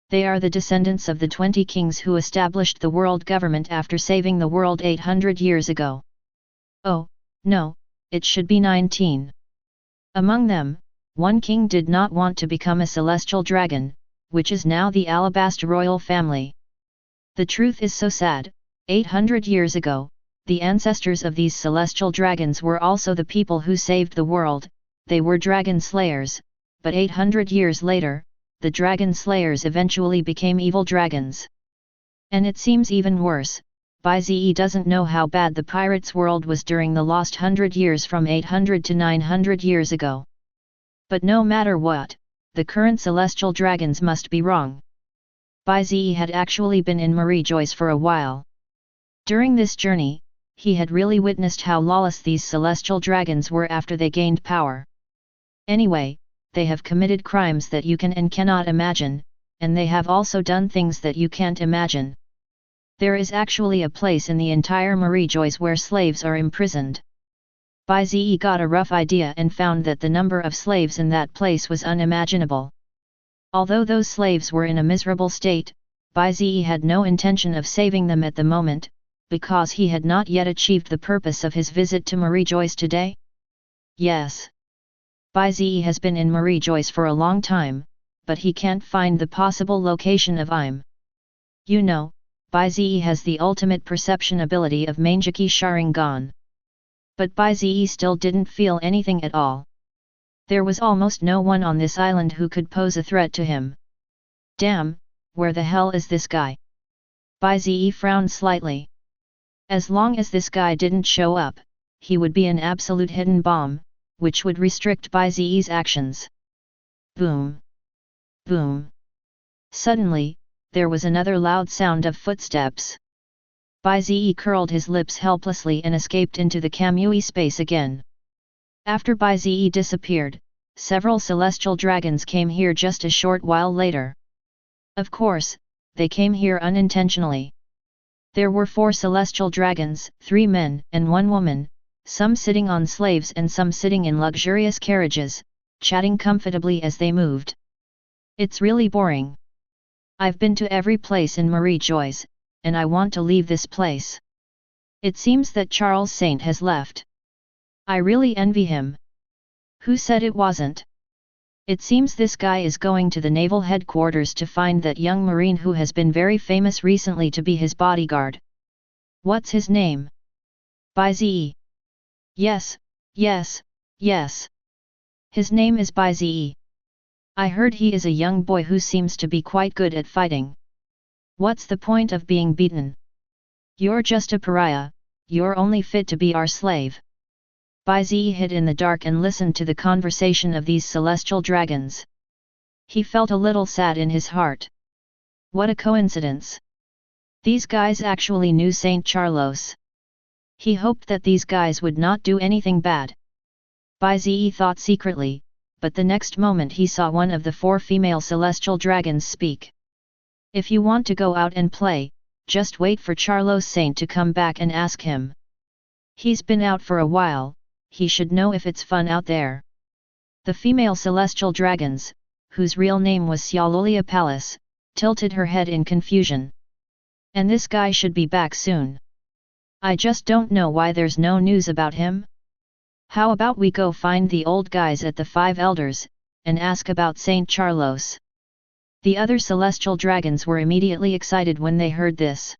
Speaker 1: They are the descendants of the 20 kings who established the world government after saving the world 800 years ago. Oh, no, it should be 19. Among them, one king did not want to become a celestial dragon, which is now the Alabaster royal family. The truth is so sad. 800 years ago, the ancestors of these celestial dragons were also the people who saved the world. They were dragon slayers, but 800 years later, the dragon slayers eventually became evil dragons. And it seems even worse. Bai Ze doesn't know how bad the pirates' world was during the lost 100 years from 800 to 900 years ago. But no matter what, the current celestial dragons must be wrong. Bai Ze had actually been in Marie Joyce for a while. During this journey, he had really witnessed how lawless these celestial dragons were after they gained power. Anyway, they have committed crimes that you can and cannot imagine, and they have also done things that you can't imagine. There is actually a place in the entire Marie Joyce where slaves are imprisoned. Bai Ze got a rough idea and found that the number of slaves in that place was unimaginable. Although those slaves were in a miserable state, Bai Ze had no intention of saving them at the moment, because he had not yet achieved the purpose of his visit to Marie Joyce today. Yes. Bai Ze has been in Marie Joyce for a long time, but he can't find the possible location of Im. You know, Bai Ze has the ultimate perception ability of Manjiki Sharingan. But Bai Ze still didn't feel anything at all. There was almost no one on this island who could pose a threat to him. Damn, where the hell is this guy? Bai Ze frowned slightly. As long as this guy didn't show up, he would be an absolute hidden bomb, which would restrict Bai Ze's actions. Boom! Boom! Suddenly, there was another loud sound of footsteps. Bai Ze curled his lips helplessly and escaped into the Kamui space again. After Bai Ze disappeared, several celestial dragons came here just a short while later. Of course, they came here unintentionally. There were 4 celestial dragons, 3 men and 1 woman, some sitting on slaves and some sitting in luxurious carriages, chatting comfortably as they moved. It's really boring. I've been to every place in Marie Joyce, and I want to leave this place. It seems that Charles Saint has left. I really envy him. Who said it wasn't? It seems this guy is going to the naval headquarters to find that young marine who has been very famous recently to be his bodyguard. What's his name? Bai Ze. Yes, yes, yes. His name is Bai Ze. I heard he is a young boy who seems to be quite good at fighting. What's the point of being beaten? You're just a pariah, you're only fit to be our slave. Bai Ze hid in the dark and listened to the conversation of these celestial dragons. He felt a little sad in his heart. What a coincidence! These guys actually knew Saint Charlos. He hoped that these guys would not do anything bad. Bai Ze thought secretly, but the next moment he saw one of the 4 female celestial dragons speak. If you want to go out and play, just wait for Charlos Saint to come back and ask him. He's been out for a while, he should know if it's fun out there. The female celestial dragons, whose real name was Xiaolulia Palace, tilted her head in confusion. And this guy should be back soon. I just don't know why there's no news about him. How about we go find the old guys at the 5 elders, and ask about Saint Charlos? The other celestial dragons were immediately excited when they heard this.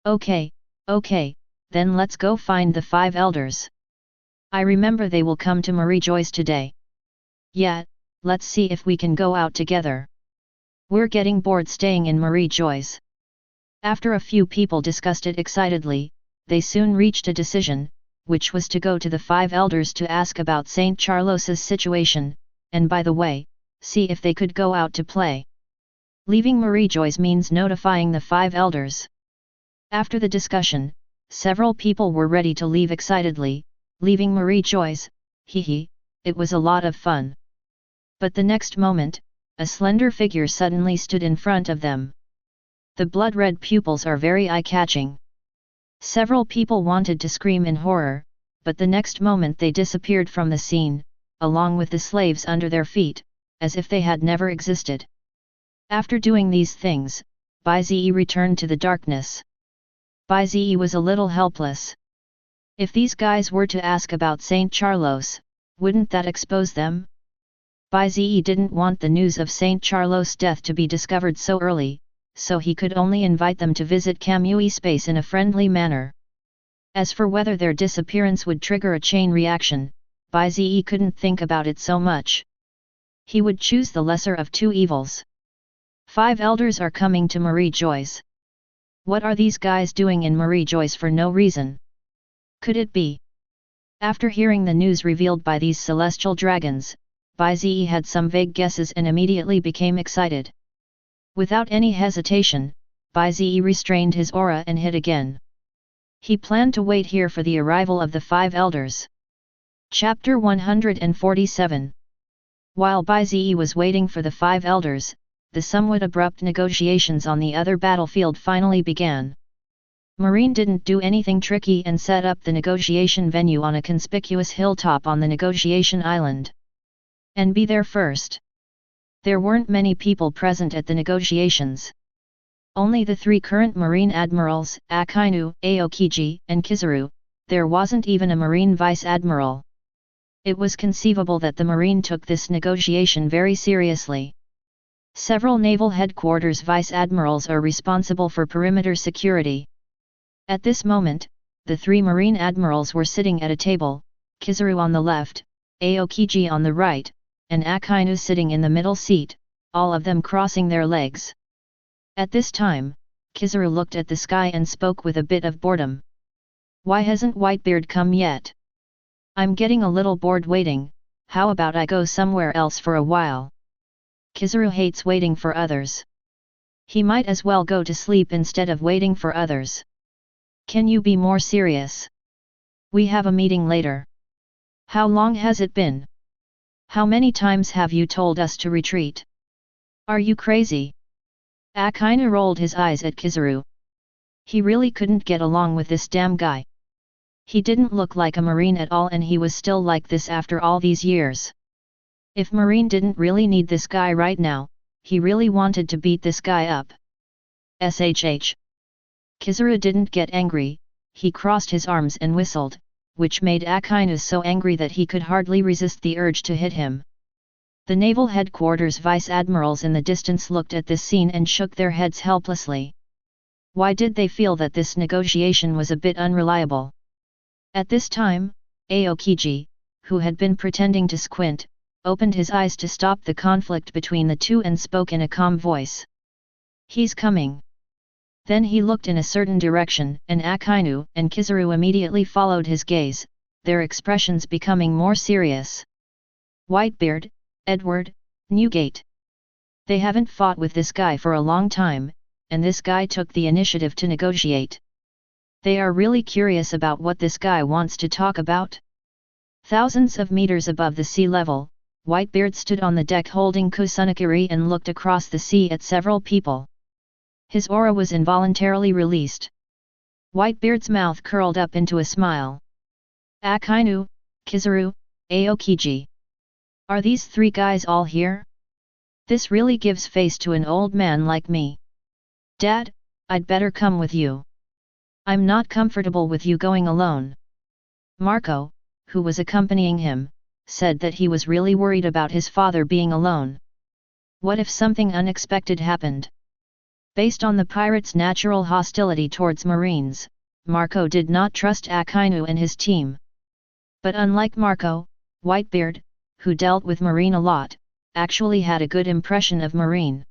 Speaker 1: Okay, then let's go find the 5 elders. I remember they will come to Marie Joyce today. Yeah, let's see if we can go out together. We're getting bored staying in Marie Joyce. After a few people discussed it excitedly, they soon reached a decision, which was to go to the 5 elders to ask about Saint Charlos's situation, and by the way, see if they could go out to play. Leaving Marie Joyce means notifying the 5 elders. After the discussion, several people were ready to leave excitedly, leaving Marie Joyce. It was a lot of fun. But the next moment, a slender figure suddenly stood in front of them. The blood-red pupils are very eye-catching. Several people wanted to scream in horror, but the next moment they disappeared from the scene, along with the slaves under their feet, as if they had never existed. After doing these things, Bai Ze returned to the darkness. Bai Ze was a little helpless. If these guys were to ask about Saint Charlos, wouldn't that expose them? Bai Ze didn't want the news of Saint Charlos' death to be discovered so early, so he could only invite them to visit Kamui space in a friendly manner. As for whether their disappearance would trigger a chain reaction, Bai Ze couldn't think about it so much. He would choose the lesser of 2 evils. 5 elders are coming to Marie Joyce. What are these guys doing in Marie Joyce for no reason? Could it be? After hearing the news revealed by these celestial dragons, Bai Ze had some vague guesses and immediately became excited. Without any hesitation, Bai Ze restrained his aura and hid again. He planned to wait here for the arrival of the 5 elders. Chapter 147. While Bai Ze was waiting for the 5 elders, the somewhat abrupt negotiations on the other battlefield finally began. Marine didn't do anything tricky and set up the negotiation venue on a conspicuous hilltop on the negotiation island. And be there first. There weren't many people present at the negotiations. Only the 3 current Marine admirals, Akainu, Aokiji, and Kizaru. There wasn't even a Marine vice admiral. It was conceivable that the Marine took this negotiation very seriously. Several naval headquarters vice admirals are responsible for perimeter security. At this moment, the 3 Marine admirals were sitting at a table, Kizaru on the left, Aokiji on the right, and Akainu sitting in the middle seat, all of them crossing their legs. At this time, Kizaru looked at the sky and spoke with a bit of boredom. Why hasn't Whitebeard come yet? I'm getting a little bored waiting, how about I go somewhere else for a while? Kizaru hates waiting for others. He might as well go to sleep instead of waiting for others. Can you be more serious? We have a meeting later. How long has it been? How many times have you told us to retreat? Are you crazy? Akainu rolled his eyes at Kizaru. He really couldn't get along with this damn guy. He didn't look like a Marine at all and he was still like this after all these years. If Marine didn't really need this guy right now, he really wanted to beat this guy up. SHH. Kizaru didn't get angry, he crossed his arms and whistled, which made Akainu so angry that he could hardly resist the urge to hit him. The naval headquarters vice admirals in the distance looked at this scene and shook their heads helplessly. Why did they feel that this negotiation was a bit unreliable? At this time, Aokiji, who had been pretending to squint, opened his eyes to stop the conflict between the two and spoke in a calm voice. "He's coming." Then he looked in a certain direction, and Akainu and Kizaru immediately followed his gaze, their expressions becoming more serious. "Whitebeard, Edward, Newgate. They haven't fought with this guy for a long time, and this guy took the initiative to negotiate. They are really curious about what this guy wants to talk about." Thousands of meters above the sea level, Whitebeard stood on the deck holding Kusunakiri and looked across the sea at several people. His aura was involuntarily released. Whitebeard's mouth curled up into a smile. "Akainu, Kizaru, Aokiji. Are these three guys all here? This really gives face to an old man like me. Dad, I'd better come with you. I'm not comfortable with you going alone." Marco, who was accompanying him, said that he was really worried about his father being alone. What if something unexpected happened? Based on the pirates' natural hostility towards Marines, Marco did not trust Akainu and his team. But unlike Marco, Whitebeard, who dealt with Marine a lot, actually had a good impression of Marine.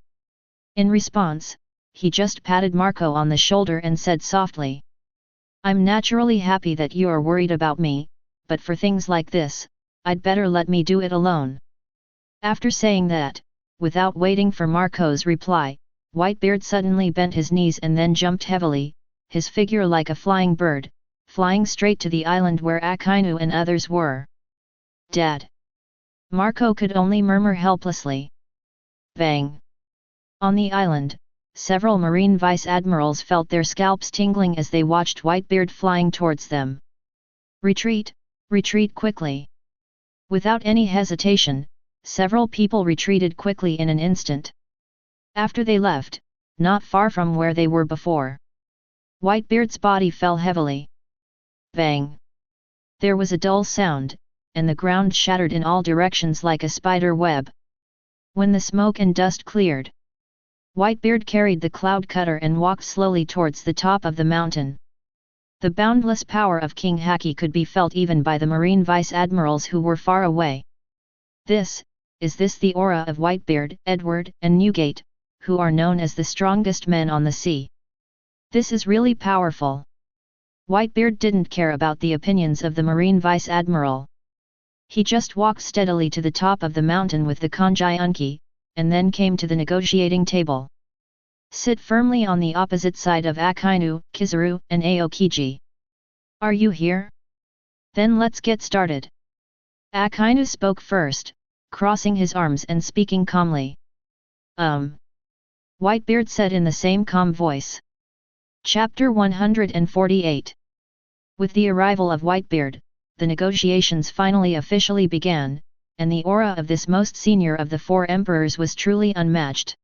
Speaker 1: In response, he just patted Marco on the shoulder and said softly, "I'm naturally happy that you are worried about me, but for things like this, I'd better let me do it alone." After saying that, without waiting for Marco's reply, Whitebeard suddenly bent his knees and then jumped heavily, his figure like a flying bird, flying straight to the island where Akainu and others were. "Dad!" Marco could only murmur helplessly. Bang! On the island, several Marine vice admirals felt their scalps tingling as they watched Whitebeard flying towards them. "Retreat! Retreat quickly!" Without any hesitation, several people retreated quickly in an instant. After they left, not far from where they were before, Whitebeard's body fell heavily. Bang! There was a dull sound, and the ground shattered in all directions like a spider web. When the smoke and dust cleared, Whitebeard carried the cloud cutter and walked slowly towards the top of the mountain. The boundless power of King Haki could be felt even by the Marine vice admirals who were far away. Is this the aura of Whitebeard, Edward, and Newgate, who are known as the strongest men on the sea? This is really powerful. Whitebeard didn't care about the opinions of the Marine vice admiral. He just walked steadily to the top of the mountain with the Kanjai Unki, and then came to the negotiating table. "Sit firmly on the opposite side of Akainu, Kizaru, and Aokiji. Are you here? Then let's get started." Akainu spoke first, crossing his arms and speaking calmly. Whitebeard said in the same calm voice. Chapter 148. With the arrival of Whitebeard, the negotiations finally officially began, and the aura of this most senior of the four emperors was truly unmatched.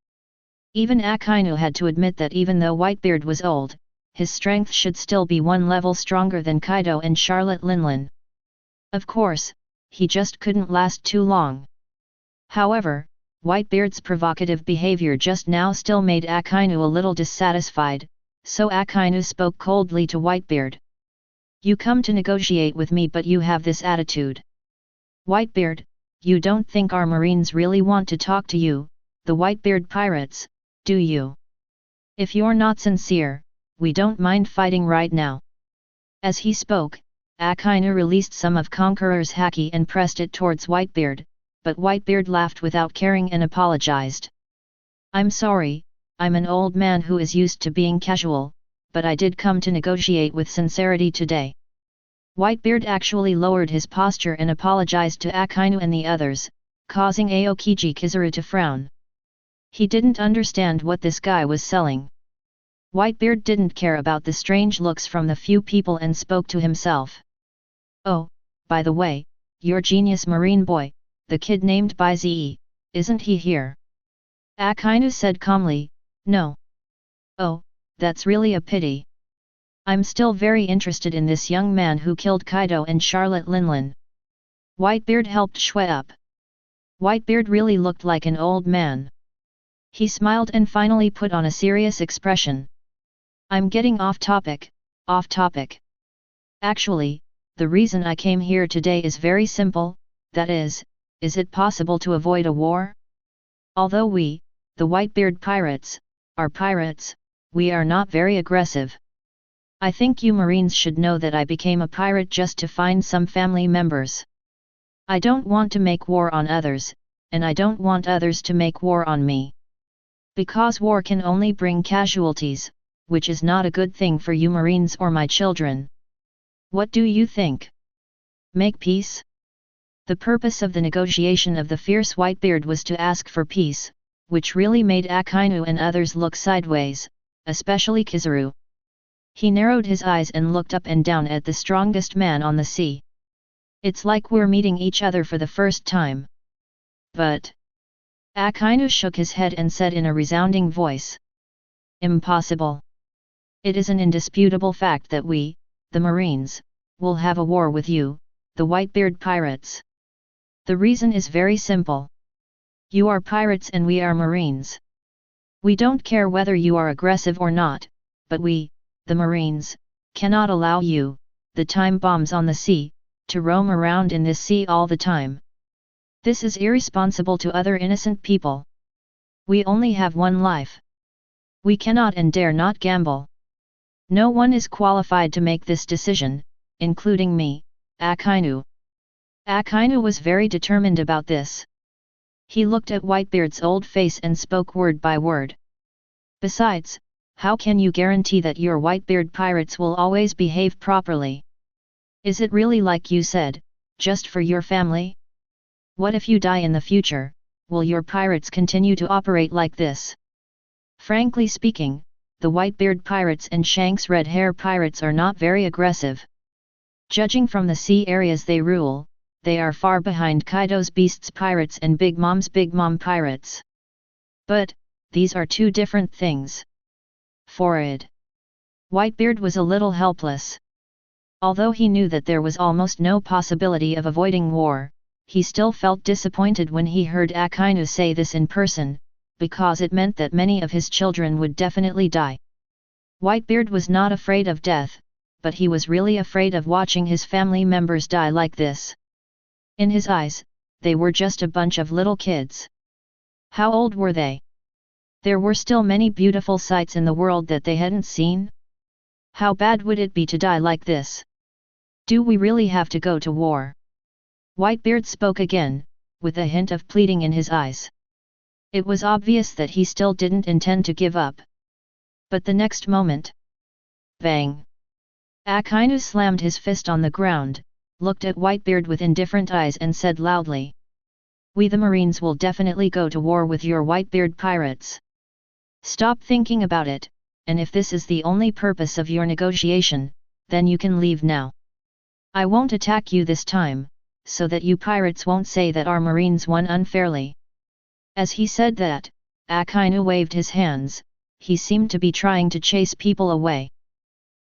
Speaker 1: Even Akainu had to admit that even though Whitebeard was old, his strength should still be one level stronger than Kaido and Charlotte Linlin. Of course, he just couldn't last too long. However, Whitebeard's provocative behavior just now still made Akainu a little dissatisfied, so Akainu spoke coldly to Whitebeard. "You come to negotiate with me, but you have this attitude. Whitebeard, you don't think our Marines really want to talk to you, the Whitebeard pirates, do you? If you're not sincere, we don't mind fighting right now." As he spoke, Akainu released some of Conqueror's haki and pressed it towards Whitebeard, but Whitebeard laughed without caring and apologized. "I'm sorry, I'm an old man who is used to being casual, but I did come to negotiate with sincerity today." Whitebeard actually lowered his posture and apologized to Akainu and the others, causing Aokiji Kizaru to frown. He didn't understand what this guy was selling. Whitebeard didn't care about the strange looks from the few people and spoke to himself. "Oh, by the way, your genius Marine boy, the kid named Bai Ze, isn't he here?" Akainu said calmly, "No." "Oh, that's really a pity. I'm still very interested in this young man who killed Kaido and Charlotte Linlin. Whitebeard helped Shui up. Whitebeard really looked like an old man. He smiled and finally put on a serious expression. I'm getting off topic. Actually, the reason I came here today is very simple, that is it possible to avoid a war? Although we, the Whitebeard pirates, are pirates, we are not very aggressive. I think you Marines should know that I became a pirate just to find some family members. I don't want to make war on others, and I don't want others to make war on me. Because war can only bring casualties, which is not a good thing for you Marines or my children. What do you think? Make peace? The purpose of the negotiation of the fierce Whitebeard was to ask for peace, which really made Akainu and others look sideways, especially Kizaru. He narrowed his eyes and looked up and down at the strongest man on the sea. It's like we're meeting each other for the first time. But Akainu shook his head and said in a resounding voice. Impossible. It is an indisputable fact that we, the Marines, will have a war with you, the Whitebeard pirates. The reason is very simple. You are pirates and we are Marines. We don't care whether you are aggressive or not, but we, the Marines, cannot allow you, the time bombs on the sea, to roam around in this sea all the time. This is irresponsible to other innocent people. We only have one life. We cannot and dare not gamble. No one is qualified to make this decision, including me, Akainu. Akainu was very determined about this. He looked at Whitebeard's old face and spoke word by word. Besides, how can you guarantee that your Whitebeard pirates will always behave properly? Is it really like you said, just for your family? What if you die in the future, will your pirates continue to operate like this? Frankly speaking, the Whitebeard pirates and Shanks Red Hair pirates are not very aggressive. Judging from the sea areas they rule, they are far behind Kaido's Beasts pirates and Big Mom pirates. But, these are two different things. Forward. Whitebeard was a little helpless. Although he knew that there was almost no possibility of avoiding war, he still felt disappointed when he heard Akainu say this in person, because it meant that many of his children would definitely die. Whitebeard was not afraid of death, but he was really afraid of watching his family members die like this. In his eyes, they were just a bunch of little kids. How old were they? There were still many beautiful sights in the world that they hadn't seen. How bad would it be to die like this? Do we really have to go to war? Whitebeard spoke again, with a hint of pleading in his eyes. It was obvious that he still didn't intend to give up. But the next moment... Bang! Akainu slammed his fist on the ground, looked at Whitebeard with indifferent eyes and said loudly. We the Marines will definitely go to war with your Whitebeard pirates. Stop thinking about it, and if this is the only purpose of your negotiation, then you can leave now. I won't attack you this time, so that you pirates won't say that our Marines won unfairly. As he said that, Akainu waved his hands, he seemed to be trying to chase people away.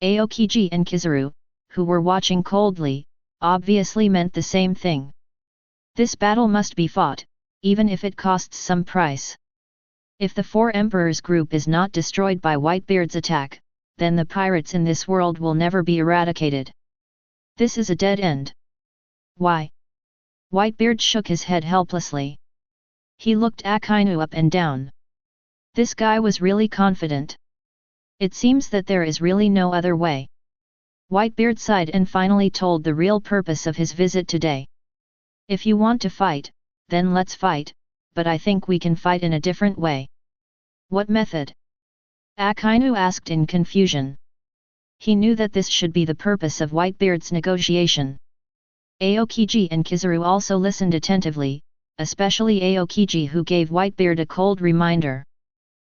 Speaker 1: Aokiji and Kizaru, who were watching coldly, obviously meant the same thing. This battle must be fought, even if it costs some price. If the Four Emperors group is not destroyed by Whitebeard's attack, then the pirates in this world will never be eradicated. This is a dead end. Why? Whitebeard shook his head helplessly. He looked Akainu up and down. This guy was really confident. It seems that there is really no other way. Whitebeard sighed and finally told the real purpose of his visit today. If you want to fight, then let's fight, but I think we can fight in a different way. What method? Akainu asked in confusion. He knew that this should be the purpose of Whitebeard's negotiation. Aokiji and Kizaru also listened attentively, especially Aokiji, who gave Whitebeard a cold reminder.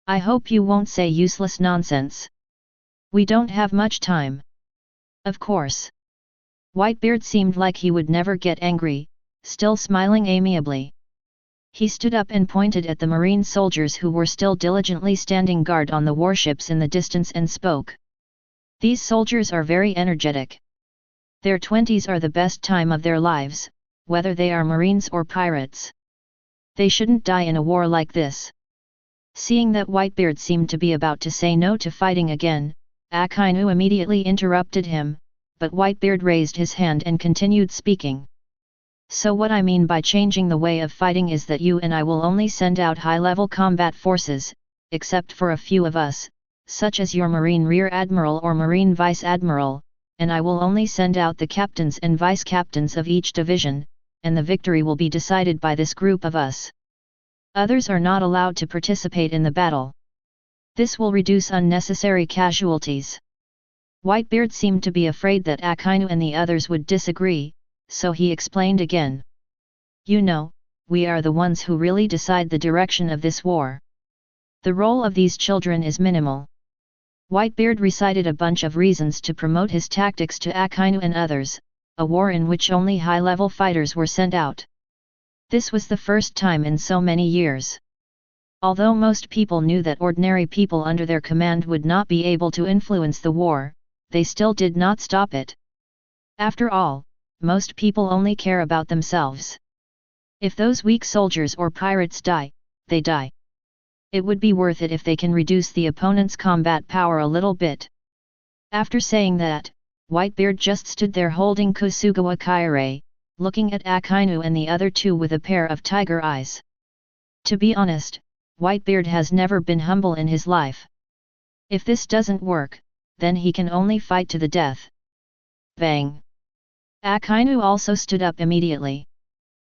Speaker 1: I hope you won't say useless nonsense. We don't have much time. Of course. Whitebeard seemed like he would never get angry, still smiling amiably. He stood up and pointed at the marine soldiers who were still diligently standing guard on the warships in the distance and spoke. These soldiers are very energetic. Their 20s are the best time of their lives, whether they are Marines or pirates. They shouldn't die in a war like this. Seeing that Whitebeard seemed to be about to say no to fighting again, Akainu immediately interrupted him, but Whitebeard raised his hand and continued speaking. So what I mean by changing the way of fighting is that you and I will only send out high-level combat forces, except for a few of us, such as your Marine Rear Admiral or Marine Vice Admiral, and I will only send out the captains and vice-captains of each division, and the victory will be decided by this group of us. Others are not allowed to participate in the battle. This will reduce unnecessary casualties. Whitebeard seemed to be afraid that Akainu and the others would disagree, so he explained again. You know, we are the ones who really decide the direction of this war. The role of these children is minimal. Whitebeard recited a bunch of reasons to promote his tactics to Akainu and others, a war in which only high-level fighters were sent out. This was the first time in so many years. Although most people knew that ordinary people under their command would not be able to influence the war, they still did not stop it. After all, most people only care about themselves. If those weak soldiers or pirates die, they die. It would be worth it if they can reduce the opponent's combat power a little bit. After saying that, Whitebeard just stood there holding Kusugawa Kaire, looking at Akainu and the other two with a pair of tiger eyes. To be honest, Whitebeard has never been humble in his life. If this doesn't work, then he can only fight to the death. Bang! Akainu also stood up immediately.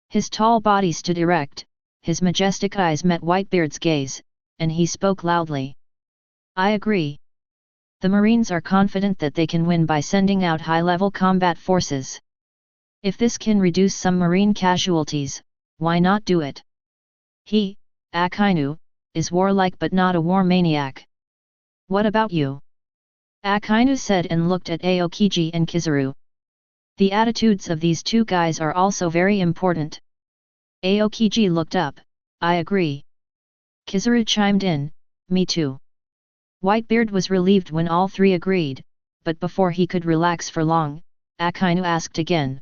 Speaker 1: His tall body stood erect, his majestic eyes met Whitebeard's gaze, and he spoke loudly. I agree. The Marines are confident that they can win by sending out high-level combat forces. If this can reduce some Marine casualties, why not do it? He, Akainu, is warlike but not a war maniac. What about you? Akainu said and looked at Aokiji and Kizaru. The attitudes of these two guys are also very important. Aokiji looked up, I agree. Kizaru chimed in, me too. Whitebeard was relieved when all three agreed, but before he could relax for long, Akainu asked again.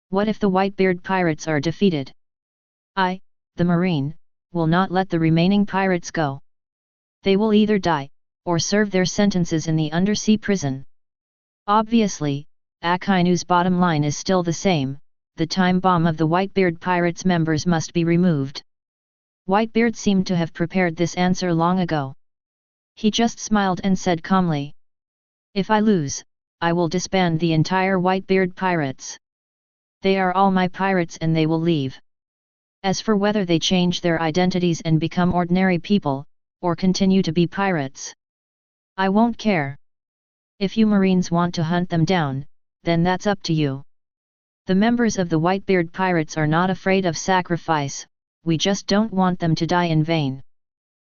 Speaker 1: What if the Whitebeard pirates are defeated? I, the Marine, will not let the remaining pirates go. They will either die, or serve their sentences in the undersea prison. Obviously, Akainu's bottom line is still the same, the time bomb of the Whitebeard pirates members must be removed. Whitebeard seemed to have prepared this answer long ago. He just smiled and said calmly. If I lose, I will disband the entire Whitebeard pirates. They are all my pirates and they will leave. As for whether they change their identities and become ordinary people, or continue to be pirates, I won't care. If you Marines want to hunt them down, then that's up to you. The members of the Whitebeard pirates are not afraid of sacrifice, we just don't want them to die in vain.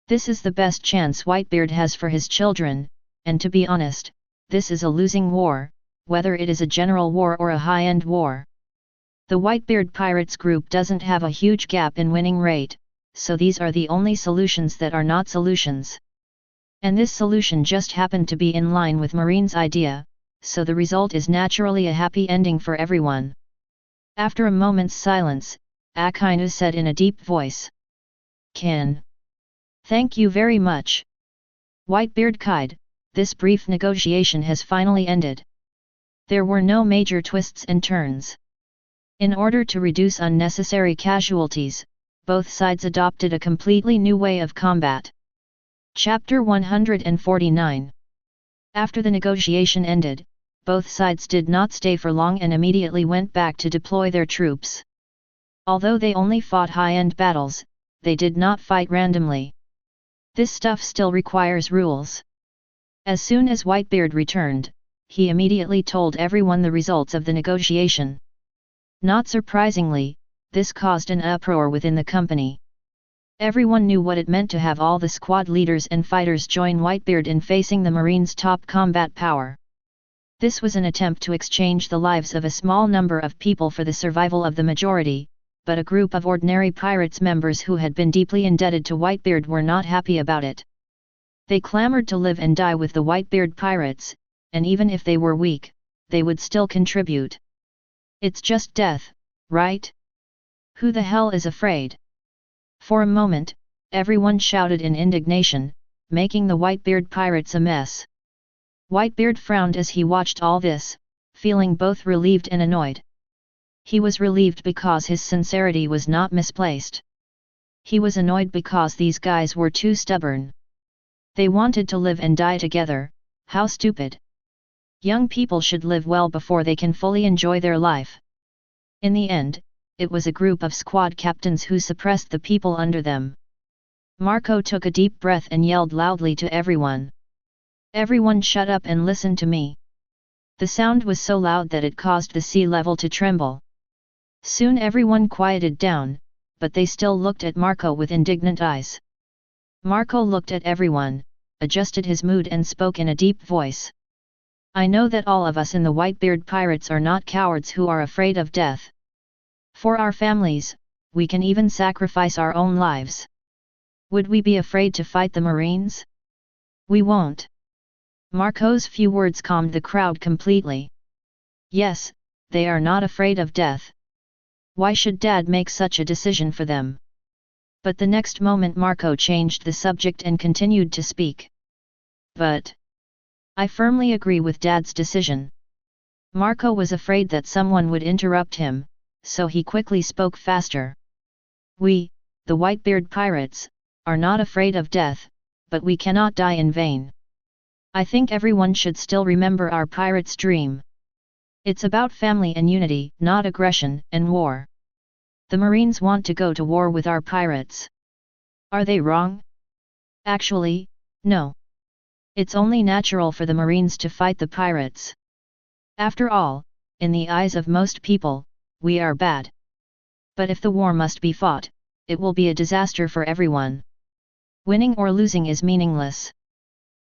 Speaker 1: This is the best chance Whitebeard has for his children, and to be honest, this is a losing war, whether it is a general war or a high-end war. The Whitebeard pirates group doesn't have a huge gap in winning rate, so these are the only solutions that are not solutions. And this solution just happened to be in line with Marine's idea, so the result is naturally a happy ending for everyone. After a moment's silence, Akainu said in a deep voice. Kin. Thank you very much. Whitebeard Kide, this brief negotiation has finally ended. There were no major twists and turns. In order to reduce unnecessary casualties, both sides adopted a completely new way of combat. Chapter 149. After the negotiation ended, both sides did not stay for long and immediately went back to deploy their troops. Although they only fought high-end battles, they did not fight randomly. This stuff still requires rules. As soon as Whitebeard returned, he immediately told everyone the results of the negotiation. Not surprisingly, this caused an uproar within the company. Everyone knew what it meant to have all the squad leaders and fighters join Whitebeard in facing the Marines' top combat power. This was an attempt to exchange the lives of a small number of people for the survival of the majority, but a group of ordinary pirates members who had been deeply indebted to Whitebeard were not happy about it. They clamored to live and die with the Whitebeard pirates, and even if they were weak, they would still contribute. It's just death, right? Who the hell is afraid? For a moment, everyone shouted in indignation, making the Whitebeard pirates a mess. Whitebeard frowned as he watched all this, feeling both relieved and annoyed. He was relieved because his sincerity was not misplaced. He was annoyed because these guys were too stubborn. They wanted to live and die together. How stupid. Young people should live well before they can fully enjoy their life. In the end, it was a group of squad captains who suppressed the people under them. Marco took a deep breath and yelled loudly to everyone. Everyone shut up and listen to me. The sound was so loud that it caused the sea level to tremble. Soon everyone quieted down, but they still looked at Marco with indignant eyes. Marco looked at everyone, adjusted his mood and spoke in a deep voice. I know that all of us in the Whitebeard Pirates are not cowards who are afraid of death. For our families, we can even sacrifice our own lives. Would we be afraid to fight the Marines? We won't. Marco's few words calmed the crowd completely. Yes, they are not afraid of death. Why should Dad make such a decision for them? But the next moment Marco changed the subject and continued to speak. But I firmly agree with Dad's decision. Marco was afraid that someone would interrupt him, so he quickly spoke faster. We, the Whitebeard Pirates, are not afraid of death, but we cannot die in vain. I think everyone should still remember our pirates' dream. It's about family and unity, not aggression and war. The Marines want to go to war with our pirates. Are they wrong? Actually, no. It's only natural for the Marines to fight the pirates. After all, in the eyes of most people, we are bad. But if the war must be fought, it will be a disaster for everyone. Winning or losing is meaningless.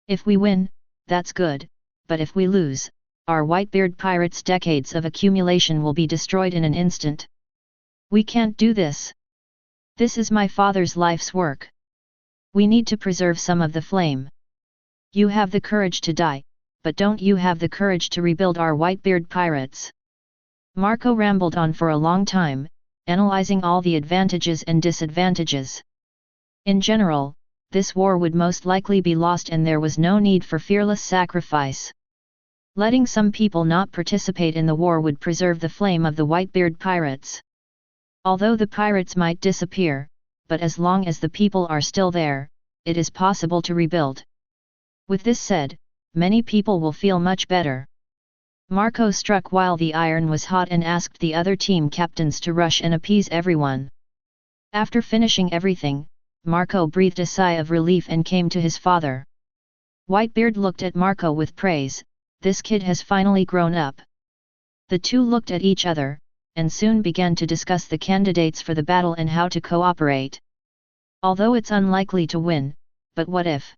Speaker 1: If we win, that's good, but if we lose, our Whitebeard pirates' decades of accumulation will be destroyed in an instant. We can't do this. This is my father's life's work. We need to preserve some of the flame. You have the courage to die, but don't you have the courage to rebuild our Whitebeard pirates? Marco rambled on for a long time, analyzing all the advantages and disadvantages. In general, this war would most likely be lost and there was no need for fearless sacrifice. Letting some people not participate in the war would preserve the flame of the Whitebeard pirates. Although the pirates might disappear, but as long as the people are still there, it is possible to rebuild. With this said, many people will feel much better. Marco struck while the iron was hot and asked the other team captains to rush and appease everyone. After finishing everything, Marco breathed a sigh of relief and came to his father. Whitebeard looked at Marco with praise. This kid has finally grown up. The two looked at each other, and soon began to discuss the candidates for the battle and how to cooperate. Although it's unlikely to win, but what if?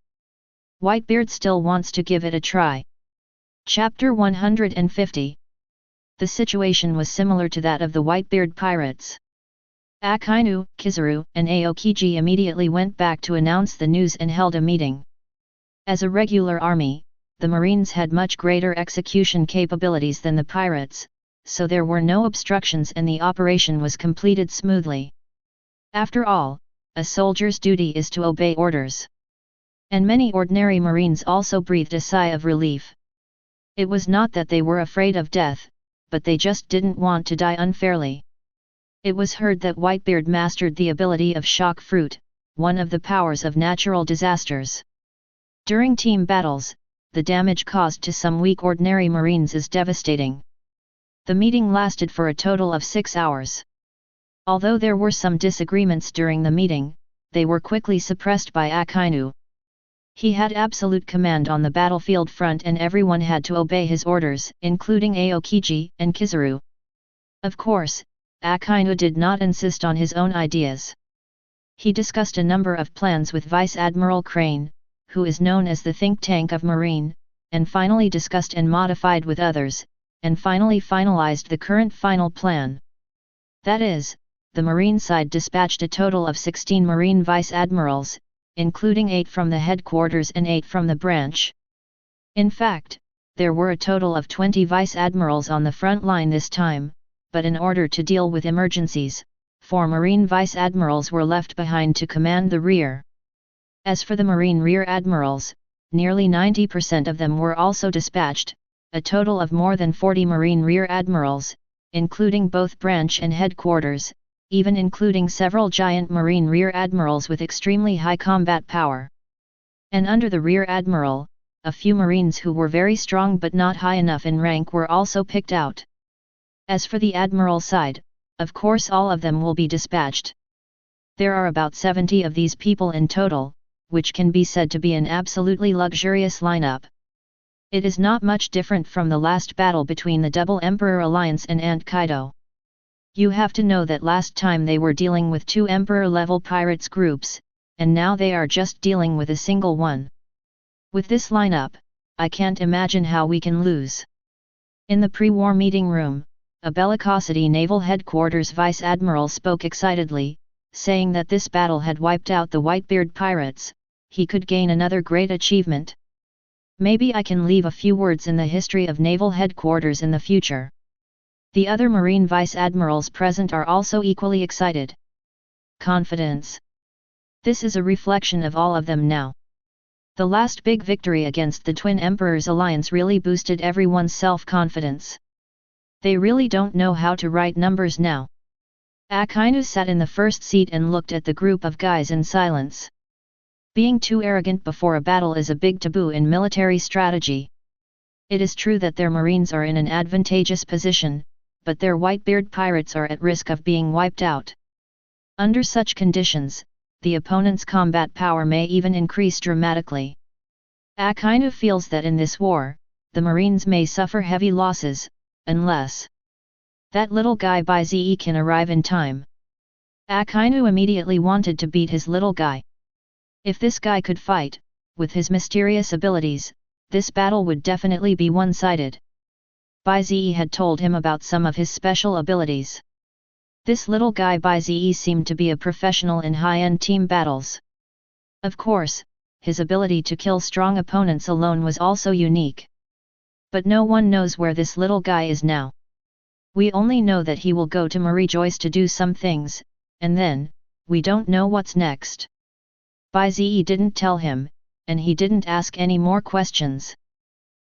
Speaker 1: Whitebeard still wants to give it a try. Chapter 150. The situation was similar to that of the Whitebeard pirates. Akainu, Kizaru, and Aokiji immediately went back to announce the news and held a meeting. As a regular army, the Marines had much greater execution capabilities than the pirates, so there were no obstructions and the operation was completed smoothly. After all, a soldier's duty is to obey orders. And many ordinary Marines also breathed a sigh of relief. It was not that they were afraid of death, but they just didn't want to die unfairly. It was heard that Whitebeard mastered the ability of shock fruit, one of the powers of natural disasters. During team battles, the damage caused to some weak ordinary Marines is devastating. The meeting lasted for a total of 6 hours. Although there were some disagreements during the meeting, they were quickly suppressed by Akainu. He had absolute command on the battlefield front and everyone had to obey his orders, including Aokiji and Kizaru. Of course, Akainu did not insist on his own ideas. He discussed a number of plans with Vice Admiral Crane, who is known as the think tank of Marine, and finally discussed and modified with others, and finally finalized the current final plan. That is, the Marine side dispatched a total of 16 Marine Vice Admirals, including 8 from the headquarters and 8 from the branch. In fact, there were a total of 20 vice admirals on the front line this time, but in order to deal with emergencies, 4 marine vice admirals were left behind to command the rear. As for the marine rear admirals, nearly 90% of them were also dispatched, a total of more than 40 marine rear admirals, including both branch and headquarters, even including several giant marine rear admirals with extremely high combat power. And under the rear admiral, a few marines who were very strong but not high enough in rank were also picked out. As for the admiral side, of course all of them will be dispatched. There are about 70 of these people in total, which can be said to be an absolutely luxurious lineup. It is not much different from the last battle between the Double Emperor Alliance and Ant Kaido. You have to know that last time they were dealing with 2 Emperor-level pirates groups, and now they are just dealing with a single one. With this lineup, I can't imagine how we can lose. In the pre-war meeting room, a Bellicosity Naval Headquarters Vice Admiral spoke excitedly, saying that this battle had wiped out the Whitebeard pirates. He could gain another great achievement. Maybe I can leave a few words in the history of naval headquarters in the future. The other Marine Vice Admirals present are also equally excited. Confidence. This is a reflection of all of them now. The last big victory against the Twin Emperors Alliance really boosted everyone's self-confidence. They really don't know how to write numbers now. Akainu sat in the first seat and looked at the group of guys in silence. Being too arrogant before a battle is a big taboo in military strategy. It is true that their marines are in an advantageous position, but their Whitebeard pirates are at risk of being wiped out. Under such conditions, the opponent's combat power may even increase dramatically. Akainu feels that in this war, the marines may suffer heavy losses, unless that little guy Bai Ze can arrive in time. Akainu immediately wanted to beat his little guy. If this guy could fight, with his mysterious abilities, this battle would definitely be one-sided. Bai Ze had told him about some of his special abilities. This little guy Bai Ze seemed to be a professional in high-end team battles. Of course, his ability to kill strong opponents alone was also unique. But no one knows where this little guy is now. We only know that he will go to Marie Joyce to do some things, and then, we don't know what's next. Bai Ze didn't tell him, and he didn't ask any more questions.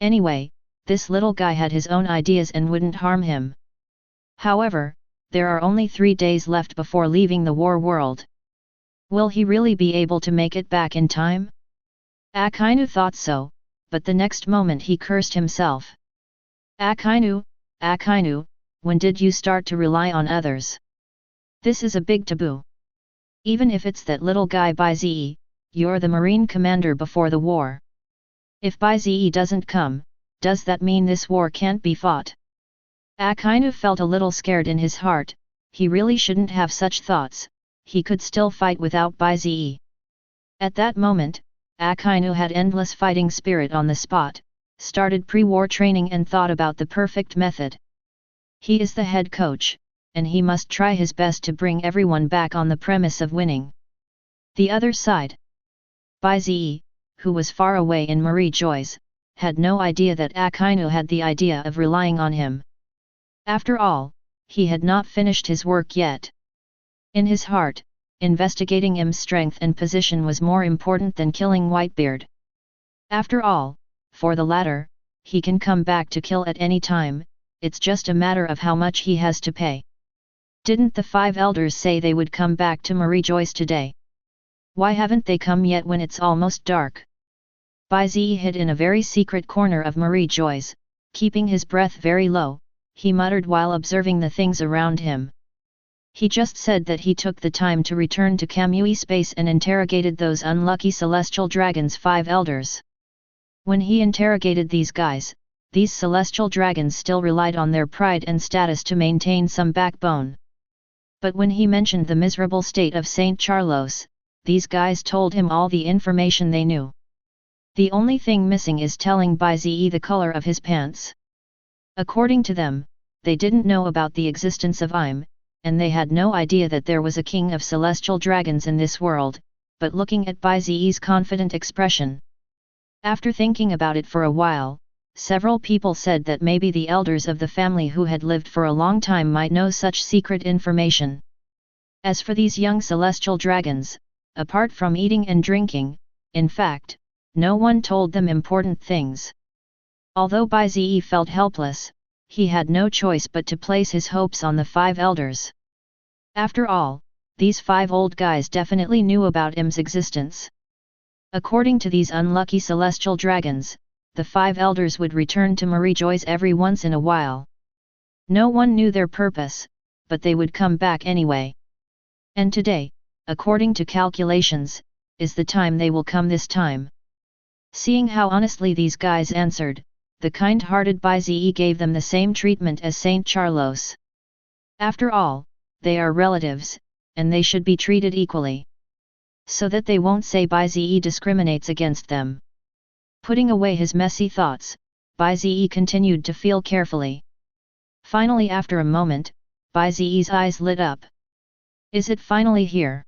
Speaker 1: Anyway, this little guy had his own ideas and wouldn't harm him. However, there are only 3 days left before leaving the war world. Will he really be able to make it back in time? Akainu thought so, but the next moment he cursed himself. Akainu, when did you start to rely on others? This is a big taboo. Even if it's that little guy Bai Ze, you're the Marine commander before the war. If Bai Ze doesn't come, does that mean this war can't be fought? Akainu felt a little scared in his heart. He really shouldn't have such thoughts. He could still fight without Bai Ze. At that moment, Akainu had endless fighting spirit on the spot, started pre-war training and thought about the perfect method. He is the head coach, and he must try his best to bring everyone back on the premise of winning. The other side. Bai Ze, who was far away in Marie Joyce, had no idea that Akainu had the idea of relying on him. After all, he had not finished his work yet. In his heart, investigating M's strength and position was more important than killing Whitebeard. After all, for the latter, he can come back to kill at any time, it's just a matter of how much he has to pay. Didn't the 5 elders say they would come back to Marie Joyce today? Why haven't they come yet when it's almost dark? Bai Ze hid in a very secret corner of Marie Joyce, keeping his breath very low, he muttered while observing the things around him. He just said that he took the time to return to Kamui space and interrogated those unlucky celestial dragons 5 elders. When he interrogated these guys, these celestial dragons still relied on their pride and status to maintain some backbone. But when he mentioned the miserable state of St. Charlos, these guys told him all the information they knew. The only thing missing is telling Bai Ze the color of his pants. According to them, they didn't know about the existence of Im, and they had no idea that there was a king of celestial dragons in this world, but looking at Bai Ze's confident expression. After thinking about it for a while, several people said that maybe the elders of the family who had lived for a long time might know such secret information. As for these young celestial dragons, apart from eating and drinking, in fact, no one told them important things. Although Bai Ze felt helpless, he had no choice but to place his hopes on the 5 elders. After all, these 5 old guys definitely knew about him's existence. According to these unlucky celestial dragons, the 5 elders would return to Marijois every once in a while. No one knew their purpose, but they would come back anyway. And today, according to calculations, is the time they will come this time. Seeing how honestly these guys answered, the kind-hearted Bai Ze gave them the same treatment as Saint Charlos. After all, they are relatives, and they should be treated equally. So that they won't say Bai Ze discriminates against them. Putting away his messy thoughts, Bai Ze continued to feel carefully. Finally, after a moment, Bai Ze's eyes lit up. Is it finally here?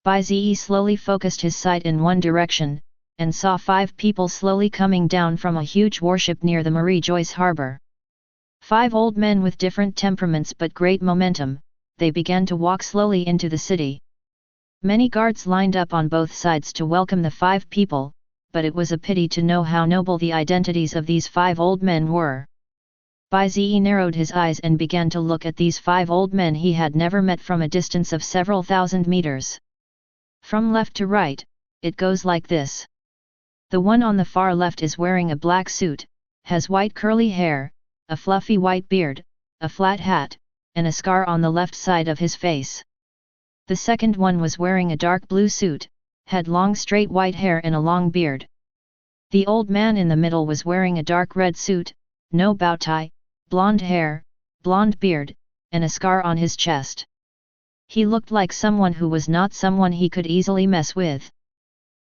Speaker 1: Bai Ze slowly focused his sight in one direction, and saw 5 people slowly coming down from a huge warship near the Marijois harbor. 5 old men with different temperaments but great momentum, they began to walk slowly into the city. Many guards lined up on both sides to welcome the 5 people, but it was a pity to know how noble the identities of these 5 old men were. Bai Ze narrowed his eyes and began to look at these 5 old men he had never met from a distance of several thousand meters. From left to right, it goes like this. The one on the far left is wearing a black suit, has white curly hair, a fluffy white beard, a flat hat, and a scar on the left side of his face. The second one was wearing a dark blue suit, had long straight white hair and a long beard. The old man in the middle was wearing a dark red suit, no bow tie, blonde hair, blonde beard, and a scar on his chest. He looked like someone who was not someone he could easily mess with.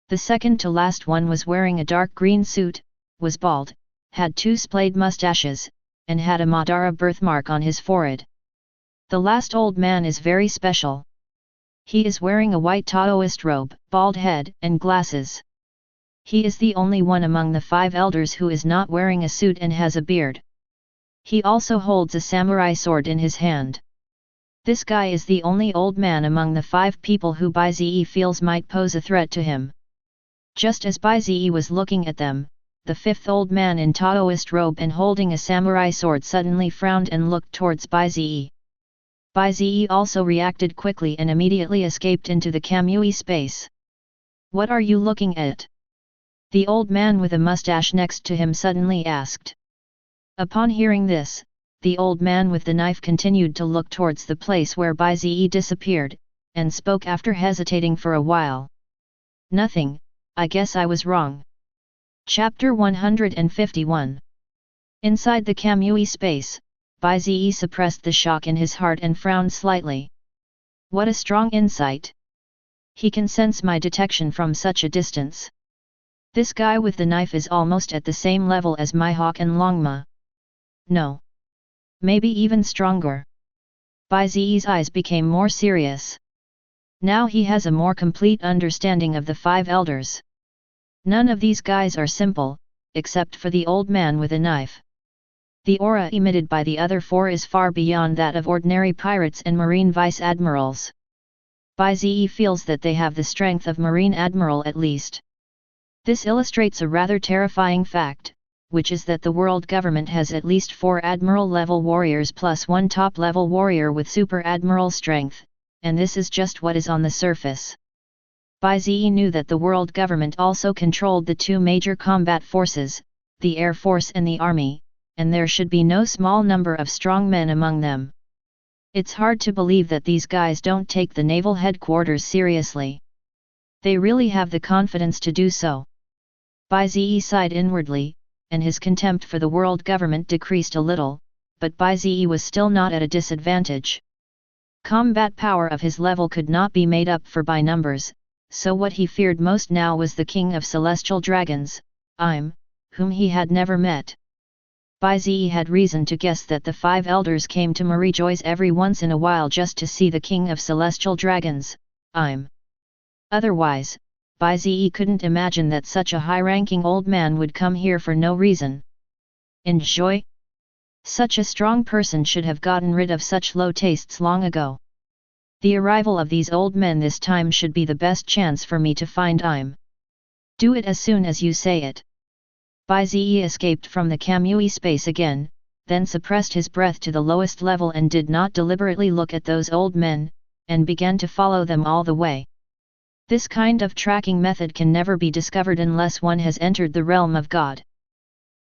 Speaker 1: The second to last one was wearing a dark green suit, was bald, had 2 splayed mustaches, and had a Madara birthmark on his forehead. The last old man is very special. He is wearing a white Taoist robe, bald head, and glasses. He is the only one among the 5 elders who is not wearing a suit and has a beard. He also holds a samurai sword in his hand. This guy is the only old man among the 5 people who Bai Ze feels might pose a threat to him. Just as Bai Ze was looking at them, the 5th old man in Taoist robe and holding a samurai sword suddenly frowned and looked towards Bai Ze. Bai Ze also reacted quickly and immediately escaped into the Kamui space. What are you looking at? The old man with a mustache next to him suddenly asked. Upon hearing this, the old man with the knife continued to look towards the place where Bai Ze disappeared, and spoke after hesitating for a while. Nothing, I guess I was wrong. Chapter 151. Inside the Kamui space, Bai Ze suppressed the shock in his heart and frowned slightly. What a strong insight! He can sense my detection from such a distance. This guy with the knife is almost at the same level as Mihawk and Longma. No. Maybe even stronger. Bai Ze's eyes became more serious. Now he has a more complete understanding of the 5 elders. None of these guys are simple, except for the old man with a knife. The aura emitted by the other 4 is far beyond that of ordinary pirates and marine vice-admirals. Bai Ze feels that they have the strength of marine admiral at least. This illustrates a rather terrifying fact, which is that the world government has at least 4 admiral-level warriors plus 1 top-level warrior with super-admiral strength, and this is just what is on the surface. Bai Ze knew that the world government also controlled the 2 major combat forces, the Air Force and the Army, and there should be no small number of strong men among them. It's hard to believe that these guys don't take the naval headquarters seriously. They really have the confidence to do so. Bai Ze sighed inwardly, and his contempt for the world government decreased a little, but Bai Ze was still not at a disadvantage. Combat power of his level could not be made up for by numbers, so what he feared most now was the king of celestial dragons, whom he had never met. Bai Ze had reason to guess that the 5 elders came to Marijois every once in a while just to see the king of celestial dragons, Otherwise, Bai Ze couldn't imagine that such a high-ranking old man would come here for no reason. Enjoy? Such a strong person should have gotten rid of such low tastes long ago. The arrival of these old men this time should be the best chance for me to find I'm. Do it as soon as you say it. Bai Ze escaped from the Kamui space again, then suppressed his breath to the lowest level and did not deliberately look at those old men, and began to follow them all the way. This kind of tracking method can never be discovered unless one has entered the realm of God.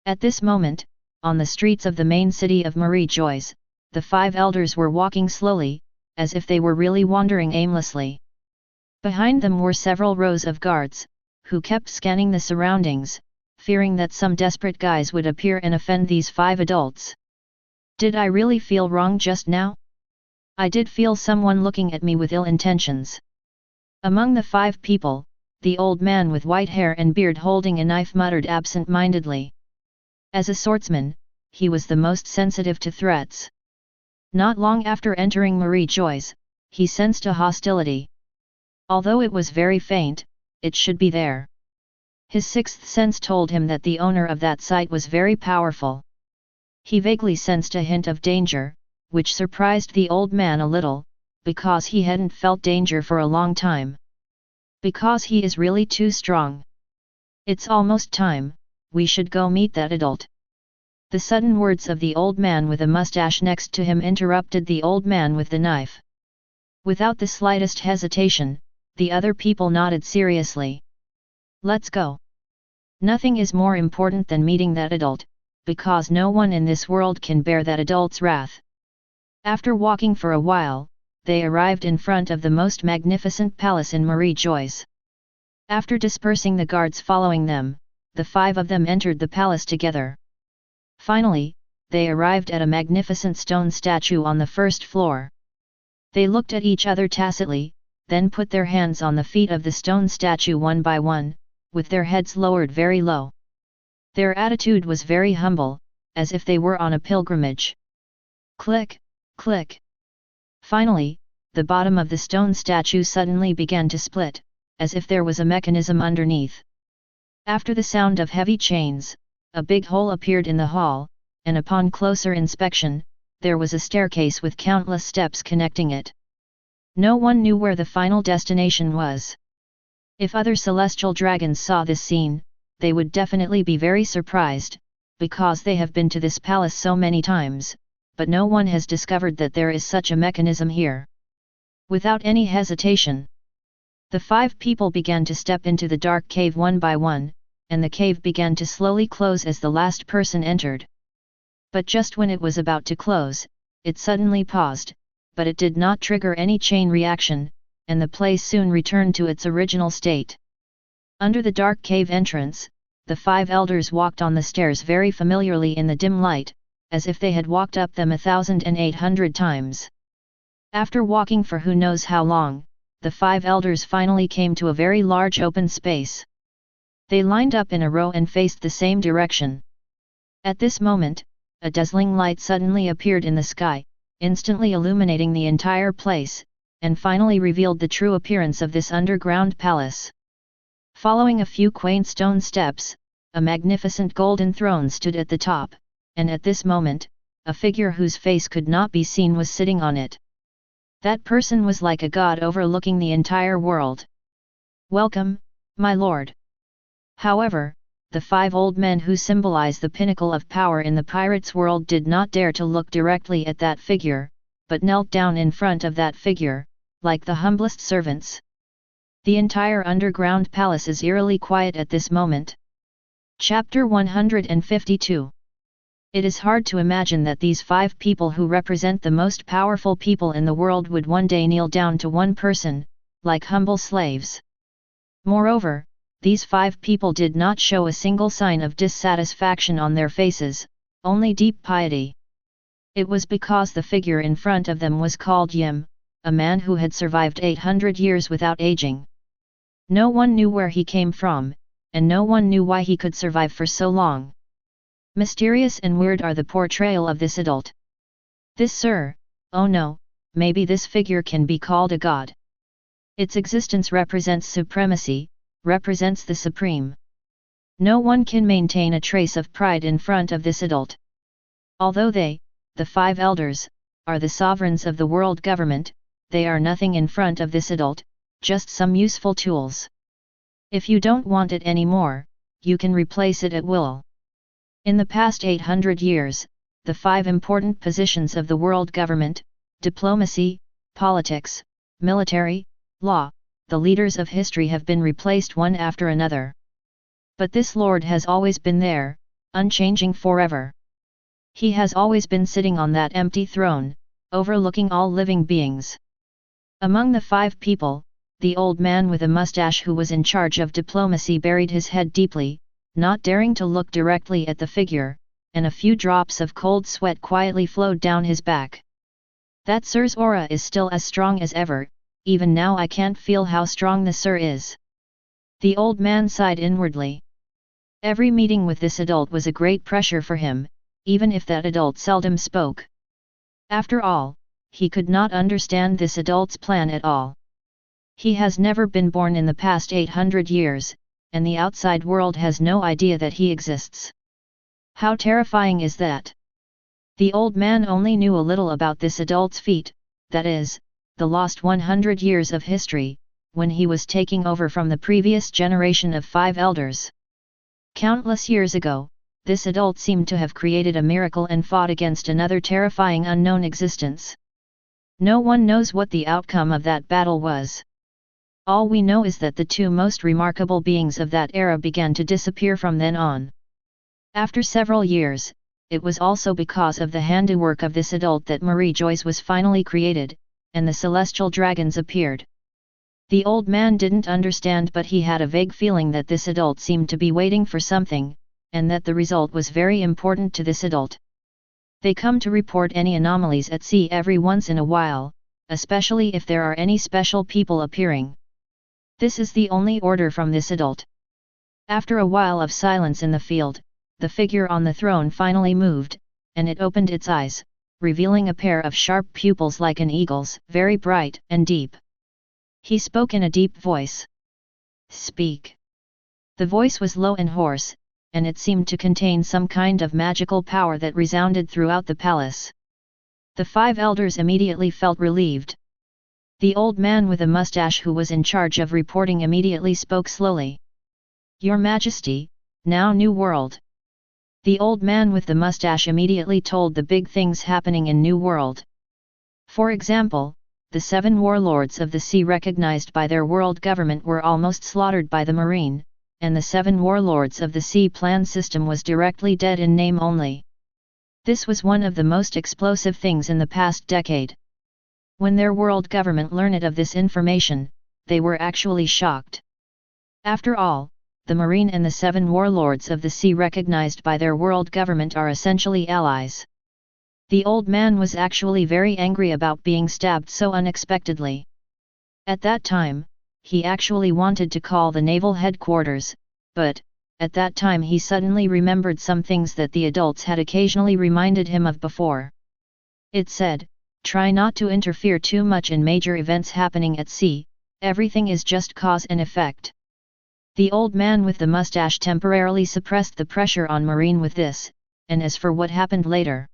Speaker 1: At this moment, on the streets of the main city of Marie Joyce, the 5 elders were walking slowly, as if they were really wandering aimlessly. Behind them were several rows of guards, who kept scanning the surroundings, fearing that some desperate guys would appear and offend these 5 adults. Did I really feel wrong just now? I did feel someone looking at me with ill intentions. Among the 5 people, the old man with white hair and beard holding a knife muttered absent-mindedly. As a swordsman, he was the most sensitive to threats. Not long after entering Marie Joyce, he sensed a hostility. Although it was very faint, it should be there. His 6th sense told him that the owner of that site was very powerful. He vaguely sensed a hint of danger, which surprised the old man a little, because he hadn't felt danger for a long time. Because he is really too strong. It's almost time, we should go meet that adult. The sudden words of the old man with a mustache next to him interrupted the old man with the knife. Without the slightest hesitation, the other people nodded seriously. Let's go. Nothing is more important than meeting that adult, because no one in this world can bear that adult's wrath. After walking for a while, they arrived in front of the most magnificent palace in Marie Joyce. After dispersing the guards following them, the 5 of them entered the palace together. Finally, they arrived at a magnificent stone statue on the 1st floor. They looked at each other tacitly, then put their hands on the feet of the stone statue one by one, with their heads lowered very low. Their attitude was very humble, as if they were on a pilgrimage. Click, click. Finally, the bottom of the stone statue suddenly began to split, as if there was a mechanism underneath. After the sound of heavy chains, a big hole appeared in the hall, and upon closer inspection, there was a staircase with countless steps connecting it. No one knew where the final destination was. If other celestial dragons saw this scene, they would definitely be very surprised, because they have been to this palace so many times, but no one has discovered that there is such a mechanism here. Without any hesitation, the 5 people began to step into the dark cave one by one, and the cave began to slowly close as the last person entered. But just when it was about to close, it suddenly paused, but it did not trigger any chain reaction, and the place soon returned to its original state. Under the dark cave entrance, the 5 elders walked on the stairs very familiarly in the dim light, as if they had walked up them 1,800 times. After walking for who knows how long, the 5 elders finally came to a very large open space. They lined up in a row and faced the same direction. At this moment, a dazzling light suddenly appeared in the sky, instantly illuminating the entire place, and finally revealed the true appearance of this underground palace. Following a few quaint stone steps, a magnificent golden throne stood at the top, and at this moment, a figure whose face could not be seen was sitting on it. That person was like a god overlooking the entire world. "Welcome, my lord." However, the 5 old men who symbolize the pinnacle of power in the pirates' world did not dare to look directly at that figure, but knelt down in front of that figure, like the humblest servants. The entire underground palace is eerily quiet at this moment. Chapter 152. It is hard to imagine that these 5 people who represent the most powerful people in the world would one day kneel down to one person, like humble slaves. Moreover, these 5 people did not show a single sign of dissatisfaction on their faces, only deep piety. It was because the figure in front of them was called Yim, a man who had survived 800 years without aging. No one knew where he came from, and no one knew why he could survive for so long. Mysterious and weird are the portrayal of this adult. This sir, oh no, maybe this figure can be called a god. Its existence represents supremacy, represents the supreme. No one can maintain a trace of pride in front of this adult. Although they, the 5 elders, are the sovereigns of the world government, they are nothing in front of this adult, just some useful tools. If you don't want it anymore, you can replace it at will. In the past 800 years, the 5 important positions of the world government, diplomacy, politics, military, law, the leaders of history have been replaced one after another. But this Lord has always been there, unchanging forever. He has always been sitting on that empty throne, overlooking all living beings. Among the 5 people, the old man with a mustache who was in charge of diplomacy buried his head deeply, not daring to look directly at the figure, and a few drops of cold sweat quietly flowed down his back. That sir's aura is still as strong as ever, even now I can't feel how strong the sir is. The old man sighed inwardly. Every meeting with this adult was a great pressure for him, even if that adult seldom spoke. After all, he could not understand this adult's plan at all. He has never been born in the past 800 years, and the outside world has no idea that he exists. How terrifying is that? The old man only knew a little about this adult's feat, that is, the lost 100 years of history, when he was taking over from the previous generation of 5 elders. Countless years ago, this adult seemed to have created a miracle and fought against another terrifying unknown existence. No one knows what the outcome of that battle was. All we know is that the 2 most remarkable beings of that era began to disappear from then on. After several years, it was also because of the handiwork of this adult that Marie Joyce was finally created, and the celestial dragons appeared. The old man didn't understand, but he had a vague feeling that this adult seemed to be waiting for something, and that the result was very important to this adult. They come to report any anomalies at sea every once in a while, especially if there are any special people appearing. This is the only order from this adult. After a while of silence in the field, the figure on the throne finally moved, and it opened its eyes, revealing a pair of sharp pupils like an eagle's, very bright and deep. He spoke in a deep voice. "Speak." The voice was low and hoarse, and it seemed to contain some kind of magical power that resounded throughout the palace. The 5 elders immediately felt relieved. The old man with a mustache who was in charge of reporting immediately spoke slowly. "Your Majesty, now New World." The old man with the mustache immediately told the big things happening in New World. For example, the 7 warlords of the sea recognized by their world government were almost slaughtered by the marine, and the 7 warlords of the sea plan system was directly dead in name only. This was one of the most explosive things in the past decade. When their world government learned of this information, they were actually shocked. After all, the marine and the 7 warlords of the sea recognized by their world government are essentially allies. The old man was actually very angry about being stabbed so unexpectedly. At that time, he actually wanted to call the naval headquarters, but, at that time he suddenly remembered some things that the adults had occasionally reminded him of before. It said, "Try not to interfere too much in major events happening at sea, everything is just cause and effect." The old man with the mustache temporarily suppressed the pressure on Marine with this, and as for what happened later.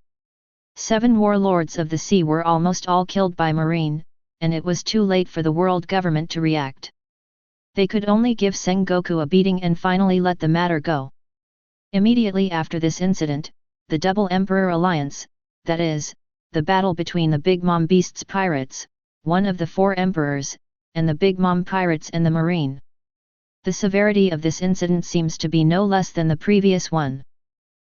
Speaker 1: 7 warlords of the sea were almost all killed by Marine, and it was too late for the world government to react. They could only give Sengoku a beating and finally let the matter go. Immediately after this incident, the Double Emperor Alliance, that is, the battle between the Big Mom Beasts pirates, one of the 4 emperors, and the Big Mom pirates and the Marine. The severity of this incident seems to be no less than the previous one.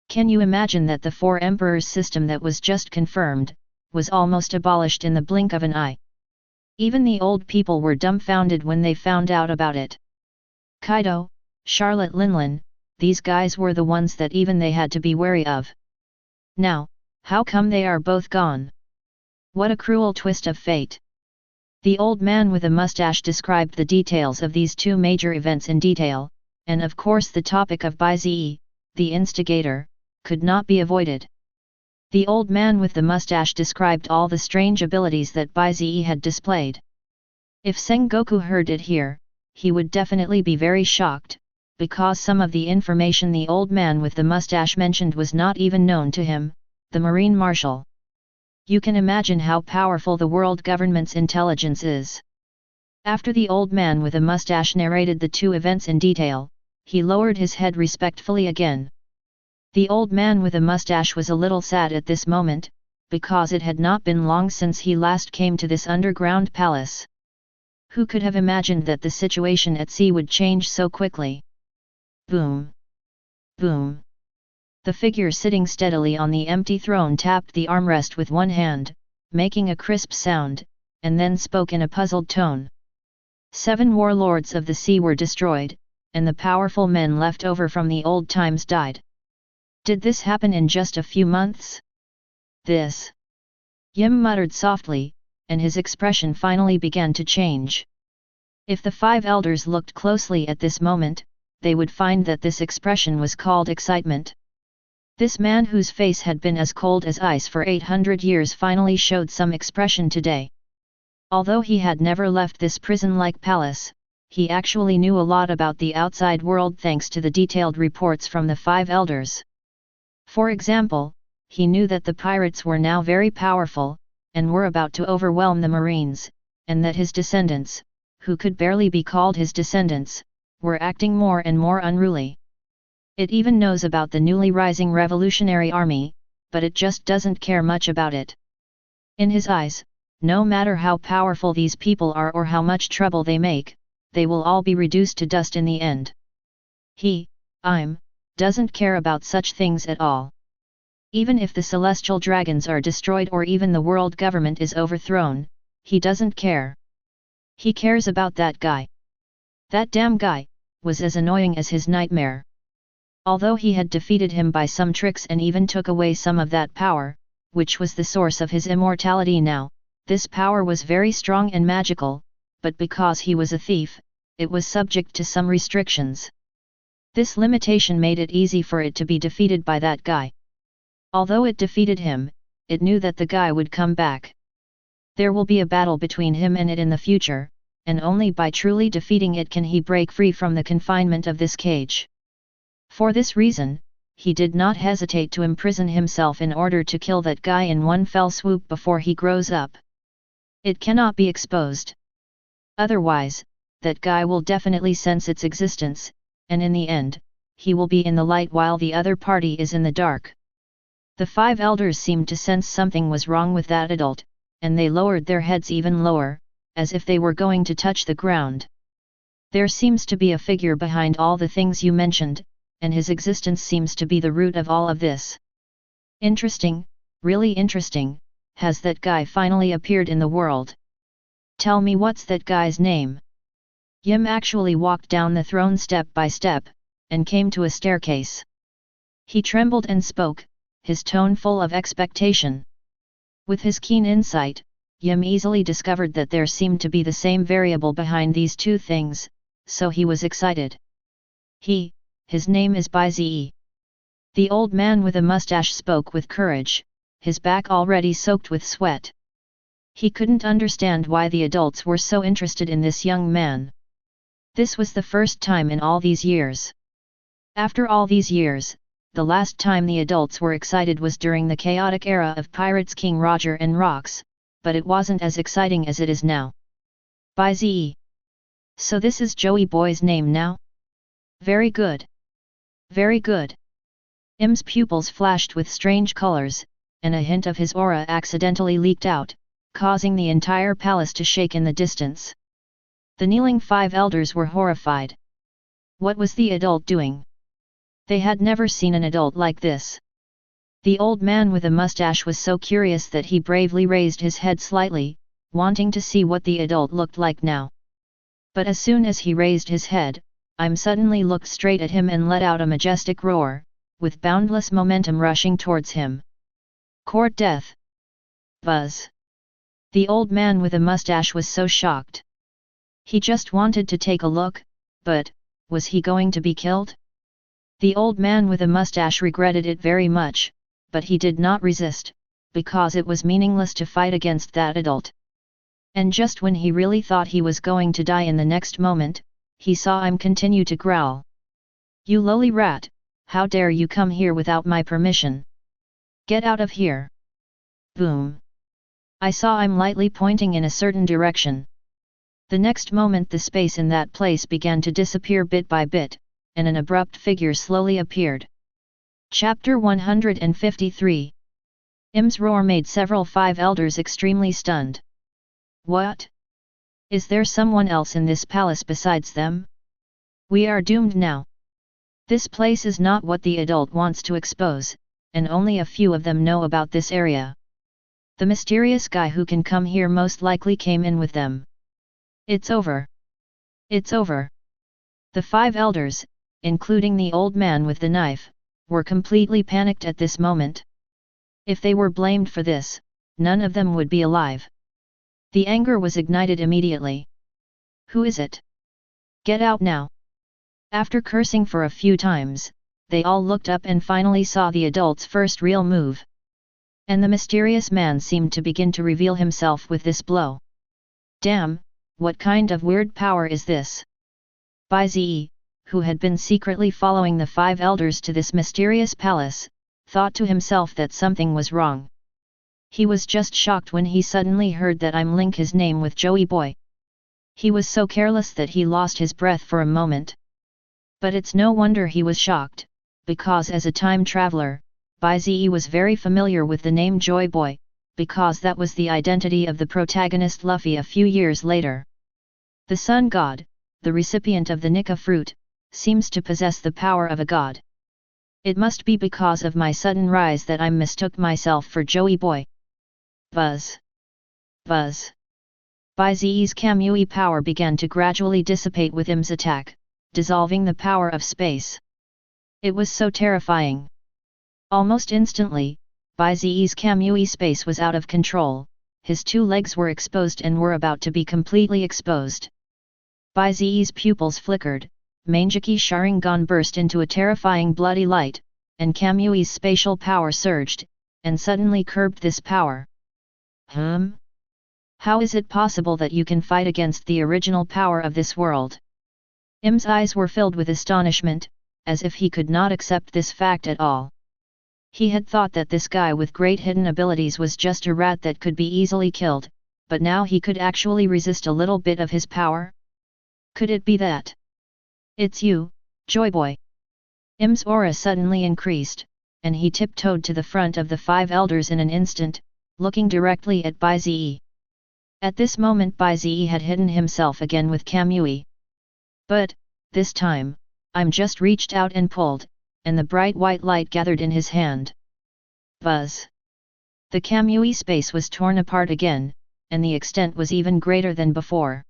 Speaker 1: Can you imagine that the 4 emperors system that was just confirmed, was almost abolished in the blink of an eye? Even the old people were dumbfounded when they found out about it. Kaido, Charlotte Linlin, these guys were the ones that even they had to be wary of. Now, how come they are both gone? What a cruel twist of fate. The old man with a mustache described the details of these 2 major events in detail, and of course the topic of Bai Ze, the instigator, could not be avoided. The old man with the mustache described all the strange abilities that Bai Ze had displayed. If Sengoku heard it here, he would definitely be very shocked, because some of the information the old man with the mustache mentioned was not even known to him, the Marine Marshal. You can imagine how powerful the world government's intelligence is. After the old man with a mustache narrated the two events in detail, he lowered his head respectfully again. The old man with a mustache was a little sad at this moment, because it had not been long since he last came to this underground palace. Who could have imagined that the situation at sea would change so quickly? Boom! Boom! The figure sitting steadily on the empty throne tapped the armrest with one hand, making a crisp sound, and then spoke in a puzzled tone. 7 warlords of the sea were destroyed, and the powerful men left over from the old times died. Did this happen in just a few months? This. Yim muttered softly, and his expression finally began to change. If the 5 elders looked closely at this moment, they would find that this expression was called excitement. This man whose face had been as cold as ice for 800 years finally showed some expression today. Although he had never left this prison-like palace, he actually knew a lot about the outside world thanks to the detailed reports from the 5 elders. For example, he knew that the pirates were now very powerful, and were about to overwhelm the Marines, and that his descendants, who could barely be called his descendants, were acting more and more unruly. It even knows about the newly rising revolutionary army, but it just doesn't care much about it. In his eyes, no matter how powerful these people are or how much trouble they make, they will all be reduced to dust in the end. Doesn't care about such things at all. Even if the celestial dragons are destroyed or even the world government is overthrown, he doesn't care. He cares about that guy. That damn guy was as annoying as his nightmare. Although he had defeated him by some tricks and even took away some of that power, which was the source of his immortality now, this power was very strong and magical, but because he was a thief, it was subject to some restrictions. This limitation made it easy for it to be defeated by that guy. Although it defeated him, it knew that the guy would come back. There will be a battle between him and it in the future, and only by truly defeating it can he break free from the confinement of this cage. For this reason, he did not hesitate to imprison himself in order to kill that guy in one fell swoop before he grows up. It cannot be exposed. Otherwise, that guy will definitely sense its existence, and in the end, he will be in the light while the other party is in the dark. The 5 elders seemed to sense something was wrong with that adult, and they lowered their heads even lower, as if they were going to touch the ground. There seems to be a figure behind all the things you mentioned, and his existence seems to be the root of all of this. Interesting, really interesting. Has that guy finally appeared in the world? Tell me, what's that guy's name? Yim actually walked down the throne step by step, and came to a staircase. He trembled and spoke, his tone full of expectation. With his keen insight, Yim easily discovered that there seemed to be the same variable behind these two things, so he was excited. His name is Bai Ze. The old man with a mustache spoke with courage, his back already soaked with sweat. He couldn't understand why the adults were so interested in this young man. This was the first time in all these years. After all these years, the last time the adults were excited was during the chaotic era of Pirates King Roger and Rox, but it wasn't as exciting as it is now. Bai Ze. So this is Joey Boy's name now? Very good. Very good. Im's pupils flashed with strange colors, and a hint of his aura accidentally leaked out, causing the entire palace to shake in the distance. The kneeling 5 elders were horrified. What was the adult doing? They had never seen an adult like this. The old man with a mustache was so curious that he bravely raised his head slightly, wanting to see what the adult looked like now. But as soon as he raised his head, Im suddenly looked straight at him and let out a majestic roar, with boundless momentum rushing towards him. Court death. Buzz. The old man with a mustache was so shocked. He just wanted to take a look, but, was he going to be killed? The old man with a mustache regretted it very much, but he did not resist, because it was meaningless to fight against that adult. And just when he really thought he was going to die in the next moment, he saw Im continue to growl. You lowly rat, how dare you come here without my permission? Get out of here! Boom! I saw him lightly pointing in a certain direction. The next moment the space in that place began to disappear bit by bit, and an abrupt figure slowly appeared. Chapter 153. Im's roar made several five elders extremely stunned. What? Is there someone else in this palace besides them? We are doomed now. This place is not what the adult wants to expose, and only a few of them know about this area. The mysterious guy who can come here most likely came in with them. It's over. It's over. The five elders, including the old man with the knife, were completely panicked at this moment. If they were blamed for this, none of them would be alive. The anger was ignited immediately. Who is it? Get out now! After cursing for a few times, they all looked up and finally saw the adult's first real move. And the mysterious man seemed to begin to reveal himself with this blow. Damn, what kind of weird power is this? Bai Ze, who had been secretly following the five elders to this mysterious palace, thought to himself that something was wrong. He was just shocked when he suddenly heard that I'm link his name with Joey Boy. He was so careless that he lost his breath for a moment. But it's no wonder he was shocked, because as a time traveler, Bai Ze was very familiar with the name Joy Boy, because that was the identity of the protagonist Luffy a few years later. The sun god, the recipient of the Nika fruit, seems to possess the power of a god. It must be because of my sudden rise that I mistook myself for Joey Boy. Buzz! Buzz! Bai Ze's Kamui power began to gradually dissipate with Im's attack, dissolving the power of space. It was so terrifying. Almost instantly, Bai Ze's Kamui space was out of control, his two legs were exposed and were about to be completely exposed. Bai Ze's pupils flickered, Manjiki Sharingan burst into a terrifying bloody light, and Kamui's spatial power surged, and suddenly curbed this power. How is it possible that you can fight against the original power of this world? Im's eyes were filled with astonishment, as if he could not accept this fact at all. He had thought that this guy with great hidden abilities was just a rat that could be easily killed, but now he could actually resist a little bit of his power? Could it be that? It's you, Joy Boy. Im's aura suddenly increased, and he tiptoed to the front of the five elders in an instant, looking directly at Bai Ze. At this moment Bai Ze had hidden himself again with Kamui. But, this time, I'm just reached out and pulled, and the bright white light gathered in his hand. Buzz! The Kamui space was torn apart again, and the extent was even greater than before.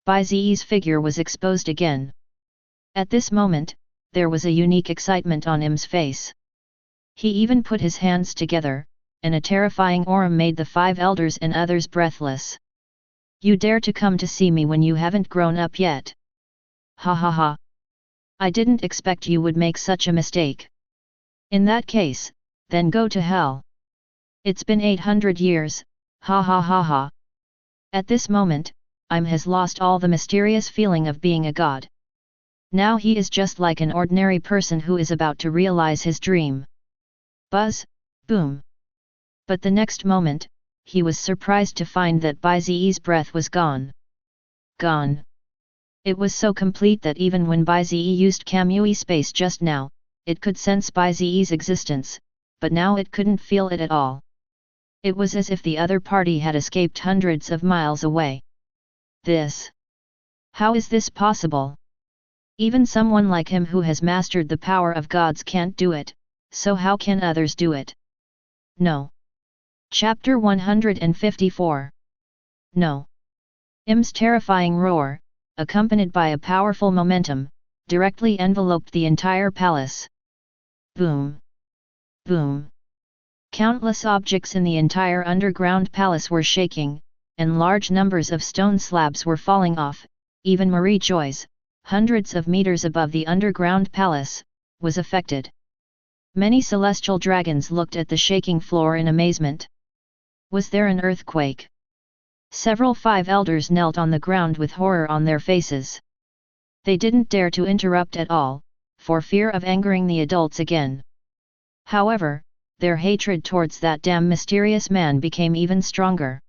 Speaker 1: Bai Ze's figure was exposed again. At this moment, there was a unique excitement on Im's face. He even put his hands together, and a terrifying aura made the five elders and others breathless. You dare to come to see me when you haven't grown up yet? Ha ha ha! I didn't expect you would make such a mistake. In that case, then go to hell. It's been 800 years, ha ha ha ha. At this moment, Im has lost all the mysterious feeling of being a god. Now he is just like an ordinary person who is about to realize his dream. Buzz, boom. But the next moment, he was surprised to find that Bai Ze's breath was gone. Gone. It was so complete that even when Bai Ze used Kamui space just now, it could sense Bai Ze's existence, but now it couldn't feel it at all. It was as if the other party had escaped hundreds of miles away. How is this possible? Even someone like him who has mastered the power of gods can't do it, so how can others do it? No. Chapter 154. No. Im's terrifying roar, accompanied by a powerful momentum, directly enveloped the entire palace. Boom! Boom! Countless objects in the entire underground palace were shaking, and large numbers of stone slabs were falling off. Even Marie Joyce, hundreds of meters above the underground palace, was affected. Many celestial dragons looked at the shaking floor in amazement. Was there an earthquake? Several five elders knelt on the ground with horror on their faces. They didn't dare to interrupt at all, for fear of angering the adults again. However, their hatred towards that damn mysterious man became even stronger.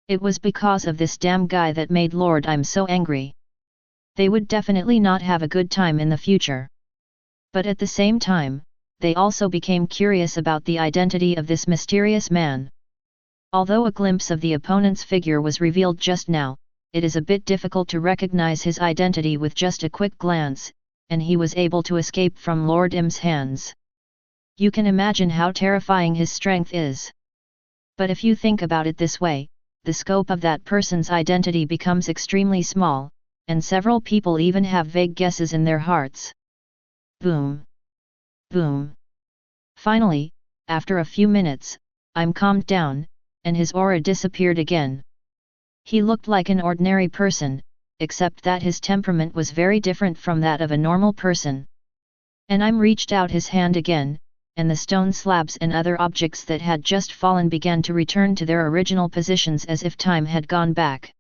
Speaker 1: It was because of this damn guy that made Lord Im so angry. They would definitely not have a good time in the future. But at the same time, they also became curious about the identity of this mysterious man. Although a glimpse of the opponent's figure was revealed just now, it is a bit difficult to recognize his identity with just a quick glance, and he was able to escape from Lord Im's hands. You can imagine how terrifying his strength is. But if you think about it this way, the scope of that person's identity becomes extremely small, and several people even have vague guesses in their hearts. Boom. Boom. Finally, after a few minutes, Im calmed down, and his aura disappeared again. He looked like an ordinary person, except that his temperament was very different from that of a normal person. And Im reached out his hand again, and the stone slabs and other objects that had just fallen began to return to their original positions as if time had gone back.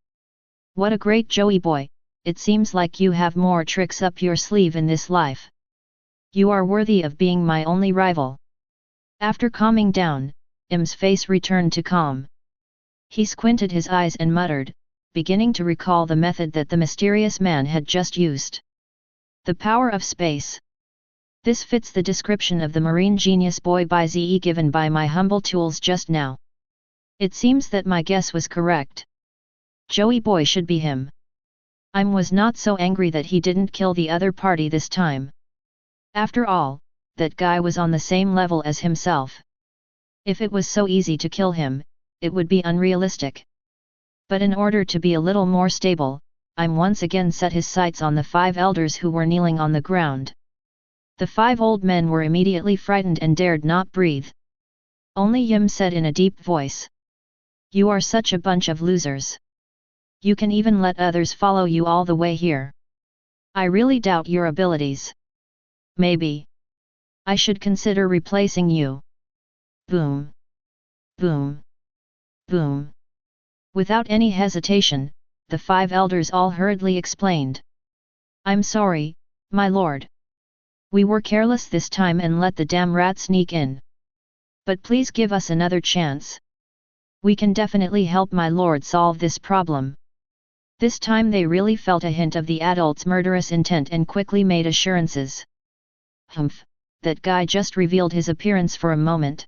Speaker 1: What a great Joey boy, it seems like you have more tricks up your sleeve in this life. You are worthy of being my only rival. After calming down, Im's face returned to calm. He squinted his eyes and muttered, beginning to recall the method that the mysterious man had just used. The power of space. This fits the description of the marine genius boy Bai Ze given by my humble tools just now. It seems that my guess was correct. Joey boy should be him. Im was not so angry that he didn't kill the other party this time. After all, that guy was on the same level as himself. If it was so easy to kill him, it would be unrealistic. But in order to be a little more stable, Im once again set his sights on the 5 elders who were kneeling on the ground. The 5 old men were immediately frightened and dared not breathe. Only Yim said in a deep voice. You are such a bunch of losers. You can even let others follow you all the way here. I really doubt your abilities. Maybe I should consider replacing you. Boom. Boom. Boom. Without any hesitation, the 5 elders all hurriedly explained. I'm sorry, my lord. We were careless this time and let the damn rat sneak in. But please give us another chance. We can definitely help my lord solve this problem. This time they really felt a hint of the adult's murderous intent and quickly made assurances. Humph, that guy just revealed his appearance for a moment.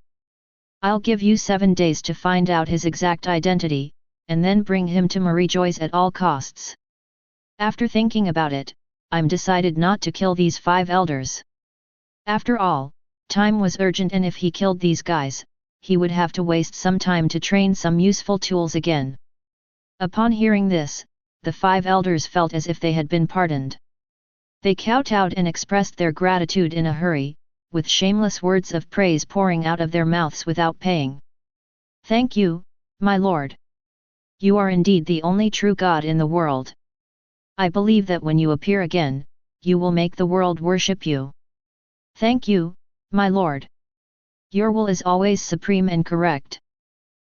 Speaker 1: I'll give you 7 days to find out his exact identity, and then bring him to Marie Joyce at all costs. After thinking about it, I'm decided not to kill these 5 elders. After all, time was urgent, and if he killed these guys, he would have to waste some time to train some useful tools again. Upon hearing this, the 5 elders felt as if they had been pardoned. They kowtowed and expressed their gratitude in a hurry, with shameless words of praise pouring out of their mouths without paying. Thank you, my lord. You are indeed the only true God in the world. I believe that when you appear again, you will make the world worship you. Thank you, my lord. Your will is always supreme and correct.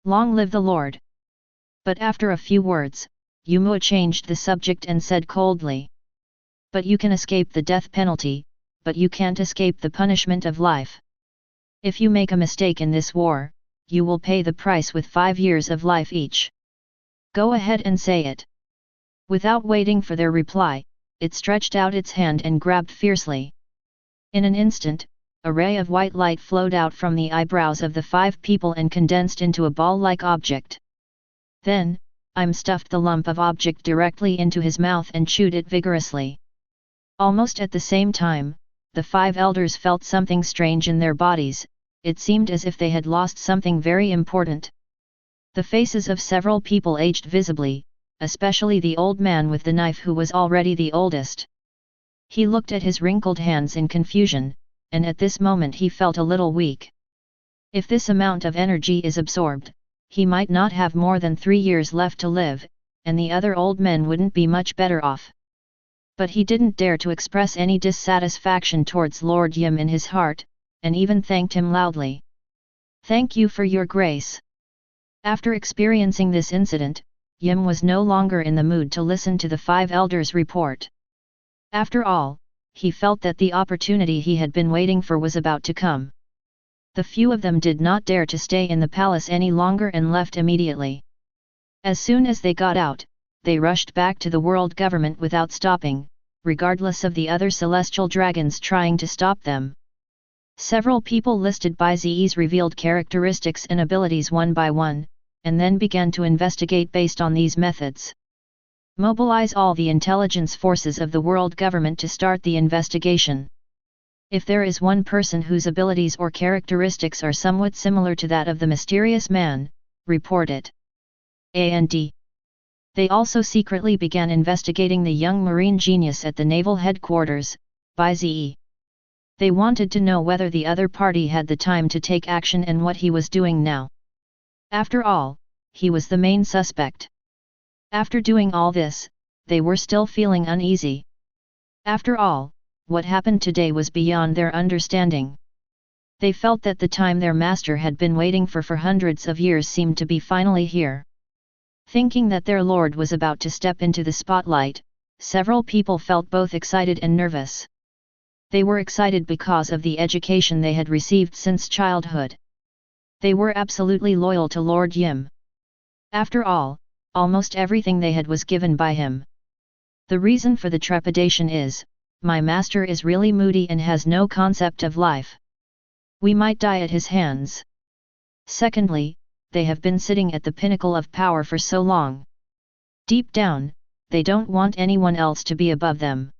Speaker 1: Long live the Lord. But after a few words, Yumua changed the subject and said coldly. But you can escape the death penalty, but you can't escape the punishment of life. If you make a mistake in this war, you will pay the price with 5 years of life each. Go ahead and say it. Without waiting for their reply, it stretched out its hand and grabbed fiercely. In an instant, a ray of white light flowed out from the eyebrows of the 5 people and condensed into a ball-like object. Then, Im stuffed the lump of object directly into his mouth and chewed it vigorously. Almost at the same time, the 5 elders felt something strange in their bodies. It seemed as if they had lost something very important. The faces of several people aged visibly, especially the old man with the knife who was already the oldest. He looked at his wrinkled hands in confusion, and at this moment he felt a little weak. If this amount of energy is absorbed, he might not have more than 3 years left to live, and the other old men wouldn't be much better off. But he didn't dare to express any dissatisfaction towards Lord Yim in his heart, and even thanked him loudly. Thank you for your grace. After experiencing this incident, Yim was no longer in the mood to listen to the 5 elders' report. After all, he felt that the opportunity he had been waiting for was about to come. The few of them did not dare to stay in the palace any longer and left immediately. As soon as they got out, they rushed back to the world government without stopping, regardless of the other celestial dragons trying to stop them. Several people listed Bai Ze's revealed characteristics and abilities one by one, and then began to investigate based on these methods. Mobilize all the intelligence forces of the world government to start the investigation. If there is one person whose abilities or characteristics are somewhat similar to that of the mysterious man, report it. And they also secretly began investigating the young marine genius at the naval headquarters, Bai Ze. They wanted to know whether the other party had the time to take action and what he was doing now. After all, he was the main suspect. After doing all this, they were still feeling uneasy. After all, what happened today was beyond their understanding. They felt that the time their master had been waiting for hundreds of years seemed to be finally here. Thinking that their lord was about to step into the spotlight, several people felt both excited and nervous. They were excited because of the education they had received since childhood. They were absolutely loyal to Lord Yim. After all, almost everything they had was given by him. The reason for the trepidation is, my master is really moody and has no concept of life. We might die at his hands. Secondly, they have been sitting at the pinnacle of power for so long. Deep down, they don't want anyone else to be above them.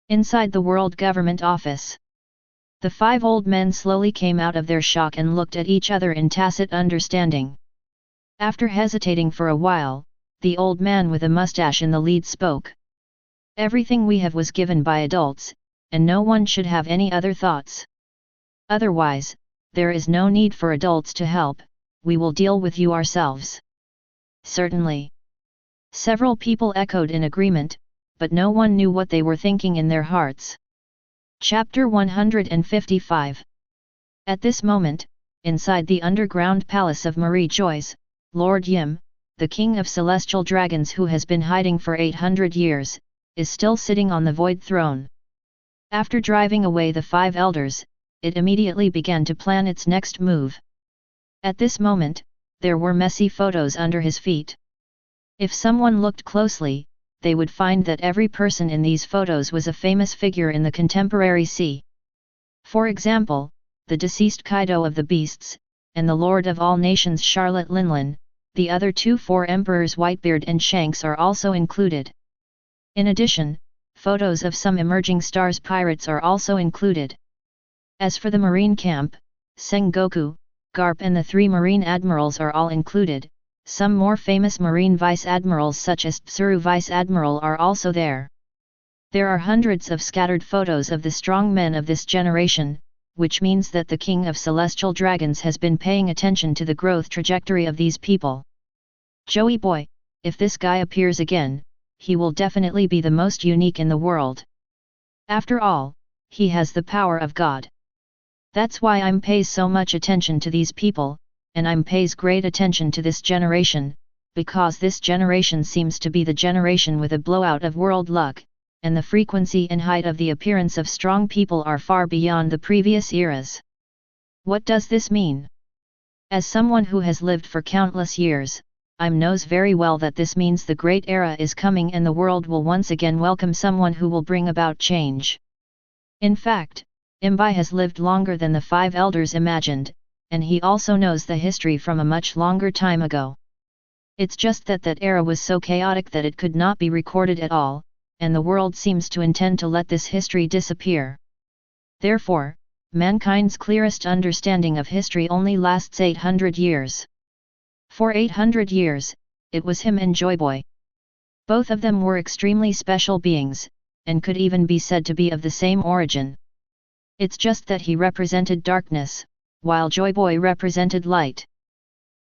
Speaker 1: Inside the World Government Office, the 5 old men slowly came out of their shock and looked at each other in tacit understanding. After hesitating for a while, the old man with a mustache in the lead spoke. Everything we have was given by adults, and no one should have any other thoughts. Otherwise, there is no need for adults to help, we will deal with you ourselves. Certainly. Several people echoed in agreement, but no one knew what they were thinking in their hearts. Chapter 155. At this moment, inside the underground palace of Marie Joyce, Lord Yim, the king of celestial dragons who has been hiding for 800 years, is still sitting on the void throne. After driving away the 5 elders, it immediately began to plan its next move. At this moment, there were messy photos under his feet. If someone looked closely, they would find that every person in these photos was a famous figure in the contemporary sea. For example, the deceased Kaido of the Beasts, and the Lord of all Nations Charlotte Linlin, the other 2 4 emperors Whitebeard and Shanks are also included. In addition, photos of some emerging stars pirates are also included. As for the marine camp, Sengoku, Garp and the 3 marine admirals are all included. Some more famous marine vice-admirals such as Tsuru Vice-Admiral are also there. There are hundreds of scattered photos of the strong men of this generation, which means that the king of celestial dragons has been paying attention to the growth trajectory of these people. Joey boy, if this guy appears again, he will definitely be the most unique in the world. After all, he has the power of God. That's why I'm pays so much attention to these people, and I'm pays great attention to this generation, because this generation seems to be the generation with a blowout of world luck, and the frequency and height of the appearance of strong people are far beyond the previous eras. What does this mean? As someone who has lived for countless years, I knows very well that this means the great era is coming and the world will once again welcome someone who will bring about change. In fact, Imbai has lived longer than the 5 elders imagined, and he also knows the history from a much longer time ago. It's just that that era was so chaotic that it could not be recorded at all, and the world seems to intend to let this history disappear. Therefore, mankind's clearest understanding of history only lasts 800 years. For 800 years, it was him and Joyboy. Both of them were extremely special beings, and could even be said to be of the same origin. It's just that he represented darkness, while Joyboy represented light.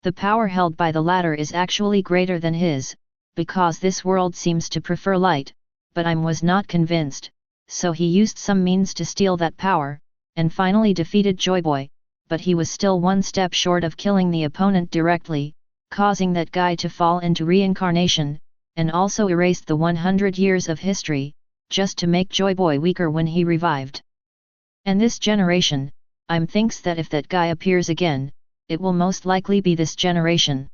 Speaker 1: The power held by the latter is actually greater than his, because this world seems to prefer light, but I was not convinced, so he used some means to steal that power, and finally defeated Joyboy, but he was still one step short of killing the opponent directly, causing that guy to fall into reincarnation, and also erased the 100 years of history, just to make Joy Boy weaker when he revived. And this generation, I'm thinks that if that guy appears again, it will most likely be this generation.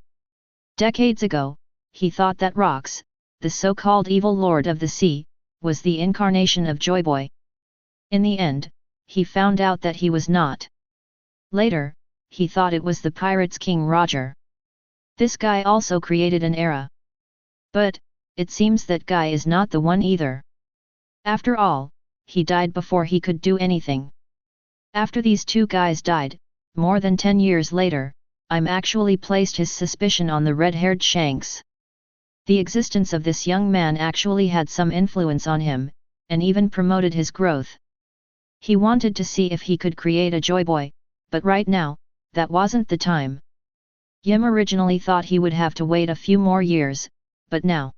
Speaker 1: Decades ago, he thought that Rox, the so-called evil lord of the sea, was the incarnation of Joy Boy. In the end, he found out that he was not. Later, he thought it was the Pirates' King Roger. This guy also created an era. But, it seems that guy is not the one either. After all, he died before he could do anything. After these two guys died, more than 10 years later, I'm actually placed his suspicion on the red-haired Shanks. The existence of this young man actually had some influence on him, and even promoted his growth. He wanted to see if he could create a Joy Boy, but right now, that wasn't the time. Yim originally thought he would have to wait a few more years, but now,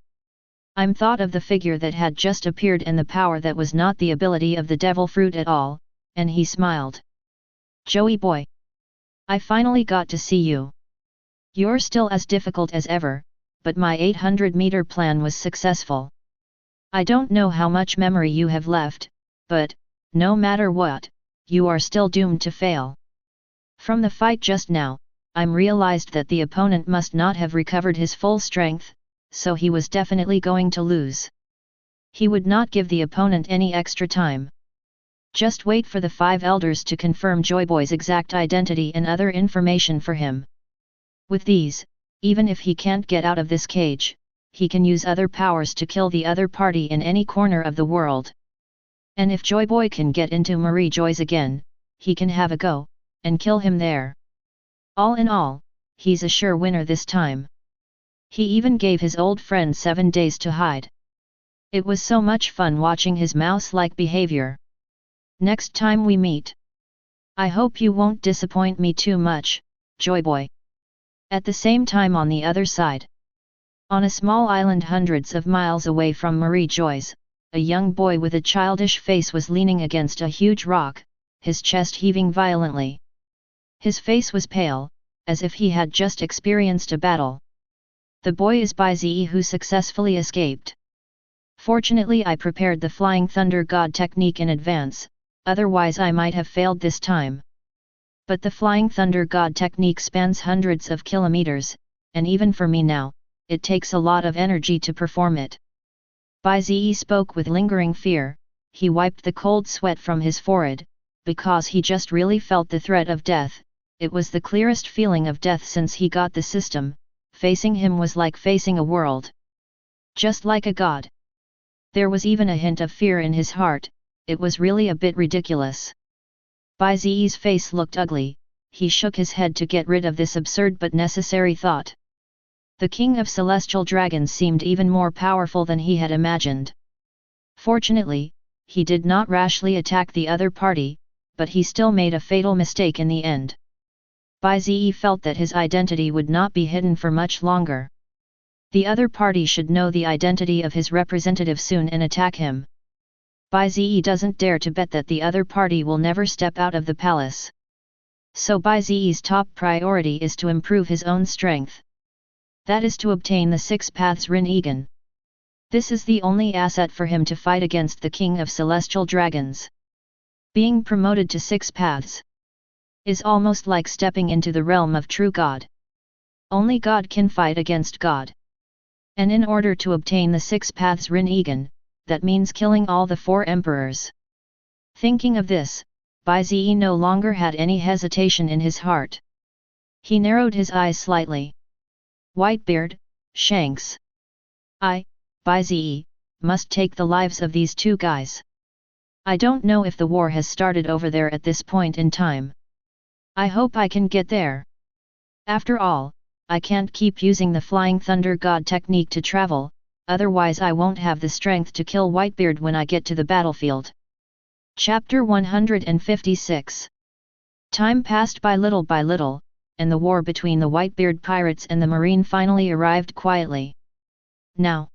Speaker 1: I'm thought of the figure that had just appeared and the power that was not the ability of the devil fruit at all, and he smiled. Joey boy. I finally got to see you. You're still as difficult as ever, but my 800-meter plan was successful. I don't know how much memory you have left, but, no matter what, you are still doomed to fail. From the fight just now, I'm realized that the opponent must not have recovered his full strength, so he was definitely going to lose. He would not give the opponent any extra time. Just wait for the 5 elders to confirm Joy Boy's exact identity and other information for him. With these, even if he can't get out of this cage, he can use other powers to kill the other party in any corner of the world. And if Joy Boy can get into Marie Joy's again, he can have a go, and kill him there. All in all, he's a sure winner this time. He even gave his old friend 7 days to hide. It was so much fun watching his mouse-like behavior. Next time we meet, I hope you won't disappoint me too much, Joy Boy. At the same time on the other side, on a small island hundreds of miles away from Marie Joy's, a young boy with a childish face was leaning against a huge rock, his chest heaving violently. His face was pale, as if he had just experienced a battle. The boy is Bai Ze, who successfully escaped. Fortunately, I prepared the Flying Thunder God technique in advance, otherwise I might have failed this time. But the Flying Thunder God technique spans hundreds of kilometers, and even for me now, it takes a lot of energy to perform it. Bai Ze spoke with lingering fear. He wiped the cold sweat from his forehead, because he just really felt the threat of death. It was the clearest feeling of death since he got the system. Facing him was like facing a world. Just like a god. There was even a hint of fear in his heart. It was really a bit ridiculous. Bai Ze's face looked ugly. He shook his head to get rid of this absurd but necessary thought. The king of celestial dragons seemed even more powerful than he had imagined. Fortunately, he did not rashly attack the other party, but he still made a fatal mistake in the end. Bai Ze felt that his identity would not be hidden for much longer. The other party should know the identity of his representative soon and attack him. Bai Ze doesn't dare to bet that the other party will never step out of the palace. So Bai Ze's top priority is to improve his own strength. That is to obtain the 6 paths Rin-Egan. This is the only asset for him to fight against the king of celestial dragons. Being promoted to 6 paths is almost like stepping into the realm of true God. Only God can fight against God. And in order to obtain the 6 paths Rin-Egan, that means killing all the 4 emperors. Thinking of this, Bai Ze no longer had any hesitation in his heart. He narrowed his eyes slightly. Whitebeard, Shanks. I, Bai Ze, must take the lives of these 2 guys. I don't know if the war has started over there at this point in time. I hope I can get there. After all, I can't keep using the Flying Thunder God technique to travel, otherwise I won't have the strength to kill Whitebeard when I get to the battlefield. Chapter 156. Time passed by little, and the war between the Whitebeard pirates and the Marine finally arrived quietly. Now,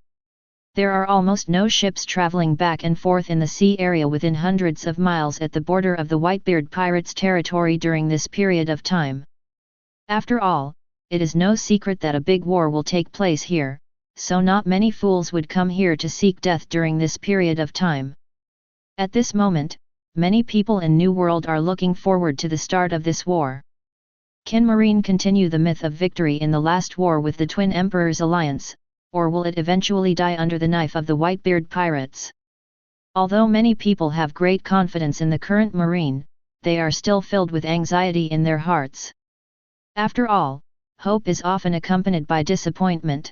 Speaker 1: there are almost no ships traveling back and forth in the sea area within hundreds of miles at the border of the Whitebeard pirates' territory during this period of time. After all, it is no secret that a big war will take place here, so not many fools would come here to seek death during this period of time. At this moment, many people in New World are looking forward to the start of this war. Can Marine continue the myth of victory in the last war with the Twin Emperors Alliance, or will it eventually die under the knife of the Whitebeard pirates? Although many people have great confidence in the current Marine, they are still filled with anxiety in their hearts. After all, hope is often accompanied by disappointment.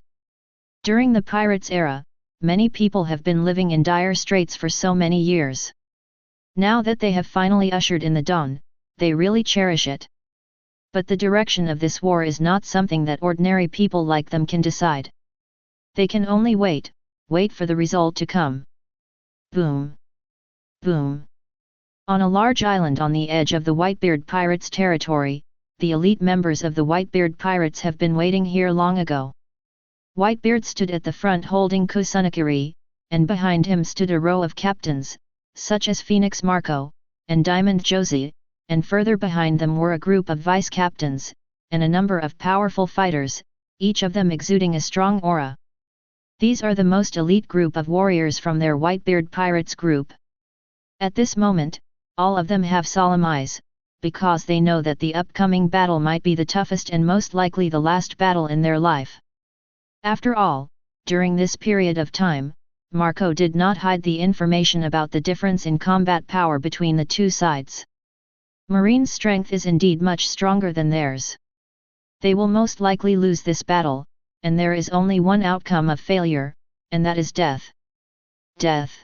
Speaker 1: During the pirates' era, many people have been living in dire straits for so many years. Now that they have finally ushered in the dawn, they really cherish it. But the direction of this war is not something that ordinary people like them can decide. They can only wait for the result to come. Boom! Boom! On a large island on the edge of the Whitebeard pirates' territory, the elite members of the Whitebeard pirates have been waiting here long ago. Whitebeard stood at the front holding Kusunakiri, and behind him stood a row of captains, such as Phoenix Marco, and Diamond Josie, and further behind them were a group of vice-captains, and a number of powerful fighters, each of them exuding a strong aura. These are the most elite group of warriors from their Whitebeard pirates group. At this moment, all of them have solemn eyes, because they know that the upcoming battle might be the toughest and most likely the last battle in their life. After all, during this period of time, Marco did not hide the information about the difference in combat power between the two sides. Marine's strength is indeed much stronger than theirs. They will most likely lose this battle, and there is only one outcome of failure, and that is death. Death.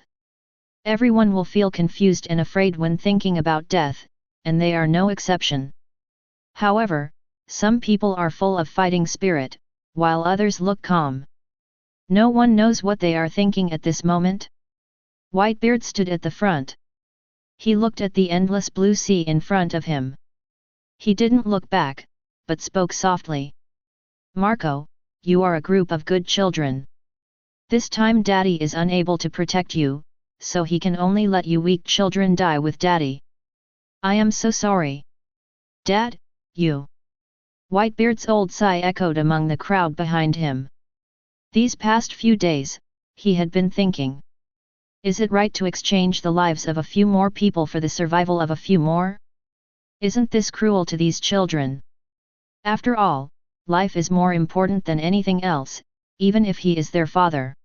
Speaker 1: Everyone will feel confused and afraid when thinking about death, and they are no exception. However, some people are full of fighting spirit, while others look calm. No one knows what they are thinking at this moment. Whitebeard stood at the front. He looked at the endless blue sea in front of him. He didn't look back, but spoke softly. Marco, you are a group of good children. This time Daddy is unable to protect you, so he can only let you weak children die with Daddy. I am so sorry. Dad, you. Whitebeard's old sigh echoed among the crowd behind him. These past few days, he had been thinking. Is it right to exchange the lives of a few more people for the survival of a few more? Isn't this cruel to these children? After all, life is more important than anything else, even if he is their father.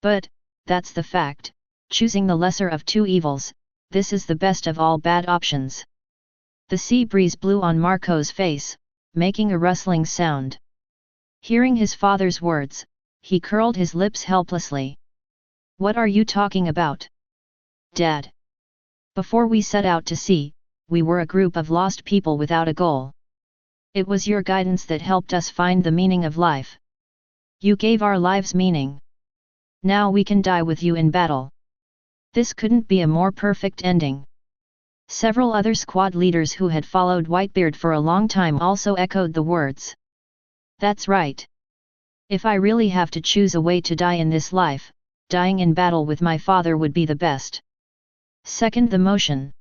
Speaker 1: But, that's the fact, choosing the lesser of two evils, this is the best of all bad options. The sea breeze blew on Marco's face, making a rustling sound. Hearing his father's words, he curled his lips helplessly. What are you talking about? Dad. Before we set out to sea, we were a group of lost people without a goal. It was your guidance that helped us find the meaning of life. You gave our lives meaning. Now we can die with you in battle. This couldn't be a more perfect ending. Several other squad leaders who had followed Whitebeard for a long time also echoed the words. That's right. If I really have to choose a way to die in this life, dying in battle with my father would be the best. Second the motion.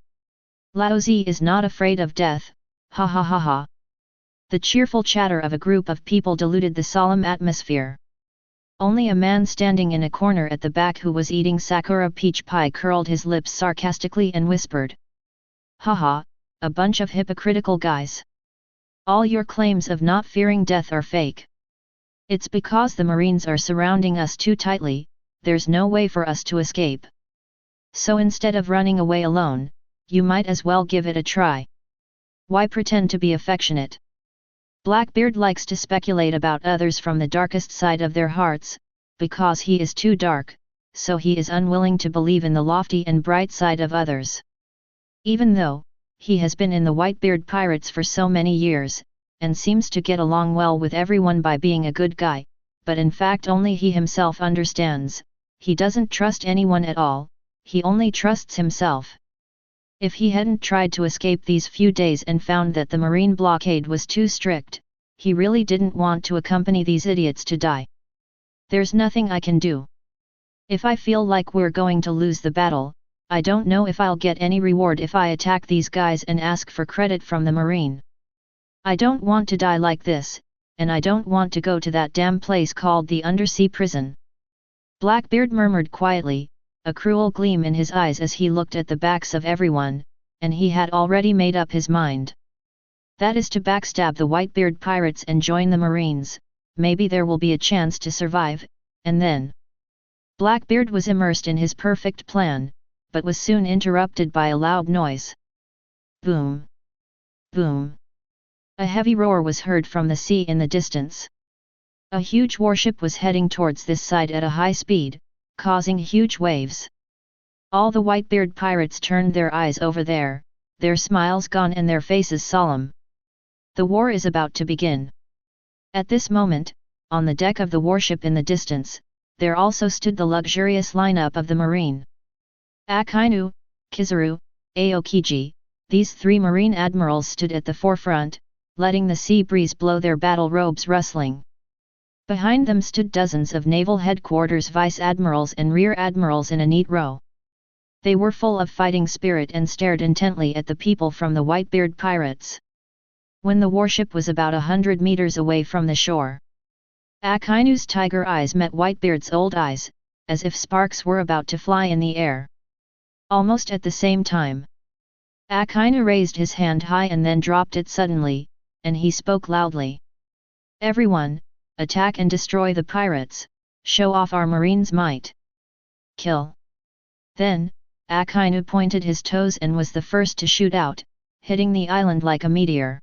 Speaker 1: Laozi is not afraid of death, ha ha ha ha. The cheerful chatter of a group of people diluted the solemn atmosphere. Only a man standing in a corner at the back who was eating Sakura peach pie curled his lips sarcastically and whispered. Haha, a bunch of hypocritical guys. All your claims of not fearing death are fake. It's because the Marines are surrounding us too tightly, there's no way for us to escape. So instead of running away alone, you might as well give it a try. Why pretend to be affectionate? Blackbeard likes to speculate about others from the darkest side of their hearts, because he is too dark, so he is unwilling to believe in the lofty and bright side of others. Even though, he has been in the Whitebeard pirates for so many years, and seems to get along well with everyone by being a good guy, but in fact only he himself understands, he doesn't trust anyone at all, he only trusts himself. If he hadn't tried to escape these few days and found that the marine blockade was too strict, he really didn't want to accompany these idiots to die. There's nothing I can do. If I feel like we're going to lose the battle, I don't know if I'll get any reward if I attack these guys and ask for credit from the marine. I don't want to die like this, and I don't want to go to that damn place called the undersea prison. Blackbeard murmured quietly, a cruel gleam in his eyes as he looked at the backs of everyone, and he had already made up his mind. That is to backstab the Whitebeard pirates and join the Marines. Maybe there will be a chance to survive, and then... Blackbeard was immersed in his perfect plan, but was soon interrupted by a loud noise. Boom! Boom! A heavy roar was heard from the sea in the distance. A huge warship was heading towards this side at a high speed, causing huge waves. All the Whitebeard pirates turned their eyes over there, their smiles gone and their faces solemn. The war is about to begin. At this moment, on the deck of the warship in the distance, there also stood the luxurious lineup of the marine. Akainu, Kizaru, Aokiji, these three marine admirals stood at the forefront, letting the sea breeze blow their battle robes rustling. Behind them stood dozens of naval headquarters vice admirals and rear admirals in a neat row. They were full of fighting spirit and stared intently at the people from the Whitebeard pirates. When the warship was about 100 meters away from the shore, Akainu's tiger eyes met Whitebeard's old eyes, as if sparks were about to fly in the air. Almost at the same time, Akainu raised his hand high and then dropped it suddenly, and he spoke loudly. Everyone, attack and destroy the pirates, show off our marines' might. Kill. Then, Akainu pointed his toes and was the first to shoot out, hitting the island like a meteor.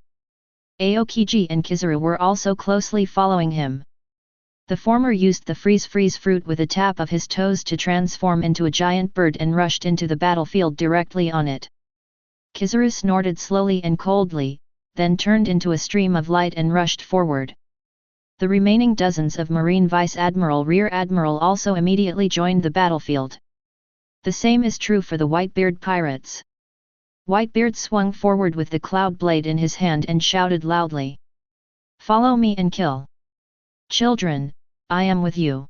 Speaker 1: Aokiji and Kizaru were also closely following him. The former used the freeze fruit with a tap of his toes to transform into a giant bird and rushed into the battlefield directly on it. Kizaru snorted slowly and coldly, then turned into a stream of light and rushed forward. The remaining dozens of Marine Vice Admiral Rear Admiral also immediately joined the battlefield. The same is true for the Whitebeard pirates. Whitebeard swung forward with the cloud blade in his hand and shouted loudly. Follow me and kill. Children, I am with you.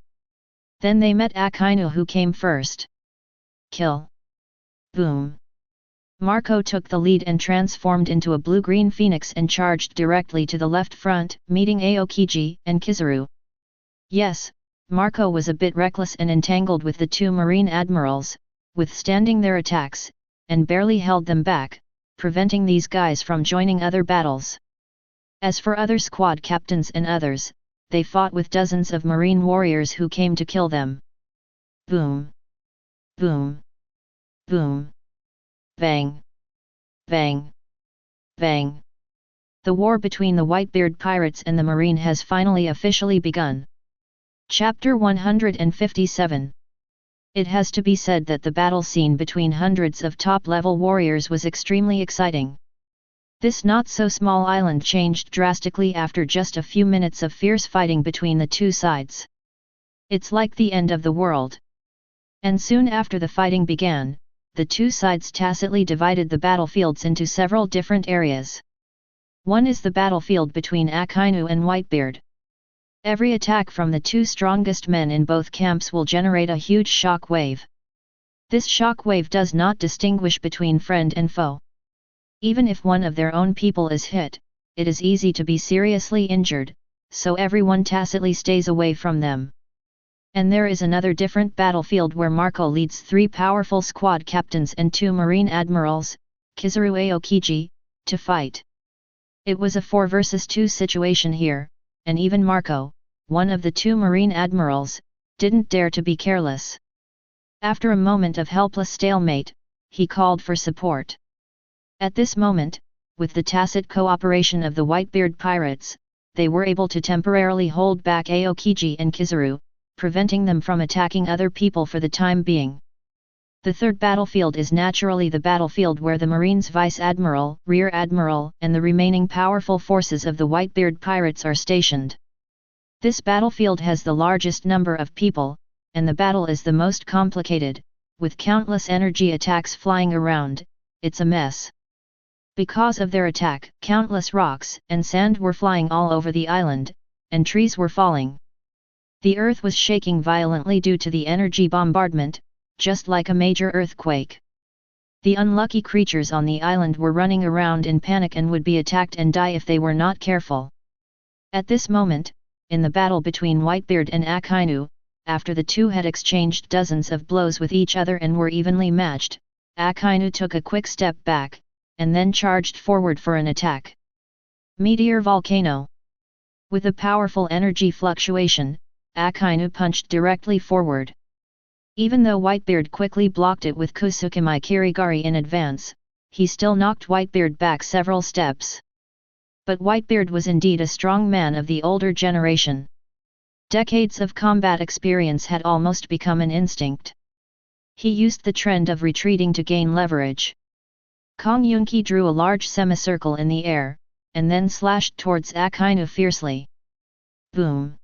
Speaker 1: Then they met Akainu who came first. Kill. Boom. Marco took the lead and transformed into a blue-green phoenix and charged directly to the left front, meeting Aokiji and Kizaru. Yes, Marco was a bit reckless and entangled with the two marine admirals, withstanding their attacks, and barely held them back, preventing these guys from joining other battles. As for other squad captains and others, they fought with dozens of marine warriors who came to kill them. Boom! Boom! Boom! Bang! Bang! Bang! The war between the Whitebeard pirates and the Marine has finally officially begun. Chapter 157. It has to be said that the battle scene between hundreds of top-level warriors was extremely exciting. This not-so-small island changed drastically after just a few minutes of fierce fighting between the two sides. It's like the end of the world. And soon after the fighting began, the two sides tacitly divided the battlefields into several different areas. One is the battlefield between Akainu and Whitebeard. Every attack from the two strongest men in both camps will generate a huge shock wave. This shock wave does not distinguish between friend and foe. Even if one of their own people is hit, it is easy to be seriously injured, so everyone tacitly stays away from them. And there is another different battlefield where Marco leads three powerful squad captains and two marine admirals, Kizaru Aokiji, to fight. It was a 4 versus 2 situation here, and even Marco, one of the two marine admirals, didn't dare to be careless. After a moment of helpless stalemate, he called for support. At this moment, with the tacit cooperation of the Whitebeard pirates, they were able to temporarily hold back Aokiji and Kizaru, preventing them from attacking other people for the time being. The third battlefield is naturally the battlefield where the Marines Vice Admiral, Rear Admiral, and the remaining powerful forces of the Whitebeard pirates are stationed. This battlefield has the largest number of people, and the battle is the most complicated, with countless energy attacks flying around. It's a mess. Because of their attack, countless rocks and sand were flying all over the island, and trees were falling. The earth was shaking violently due to the energy bombardment, just like a major earthquake. The unlucky creatures on the island were running around in panic and would be attacked and die if they were not careful. At this moment, in the battle between Whitebeard and Akainu, after the two had exchanged dozens of blows with each other and were evenly matched, Akainu took a quick step back, and then charged forward for an attack. Meteor Volcano. With a powerful energy fluctuation, Akainu punched directly forward. Even though Whitebeard quickly blocked it with Kusukimi Kirigari in advance, he still knocked Whitebeard back several steps. But Whitebeard was indeed a strong man of the older generation. Decades of combat experience had almost become an instinct. He used the trend of retreating to gain leverage. Kong Yunki drew a large semicircle in the air, and then slashed towards Akainu fiercely. Boom!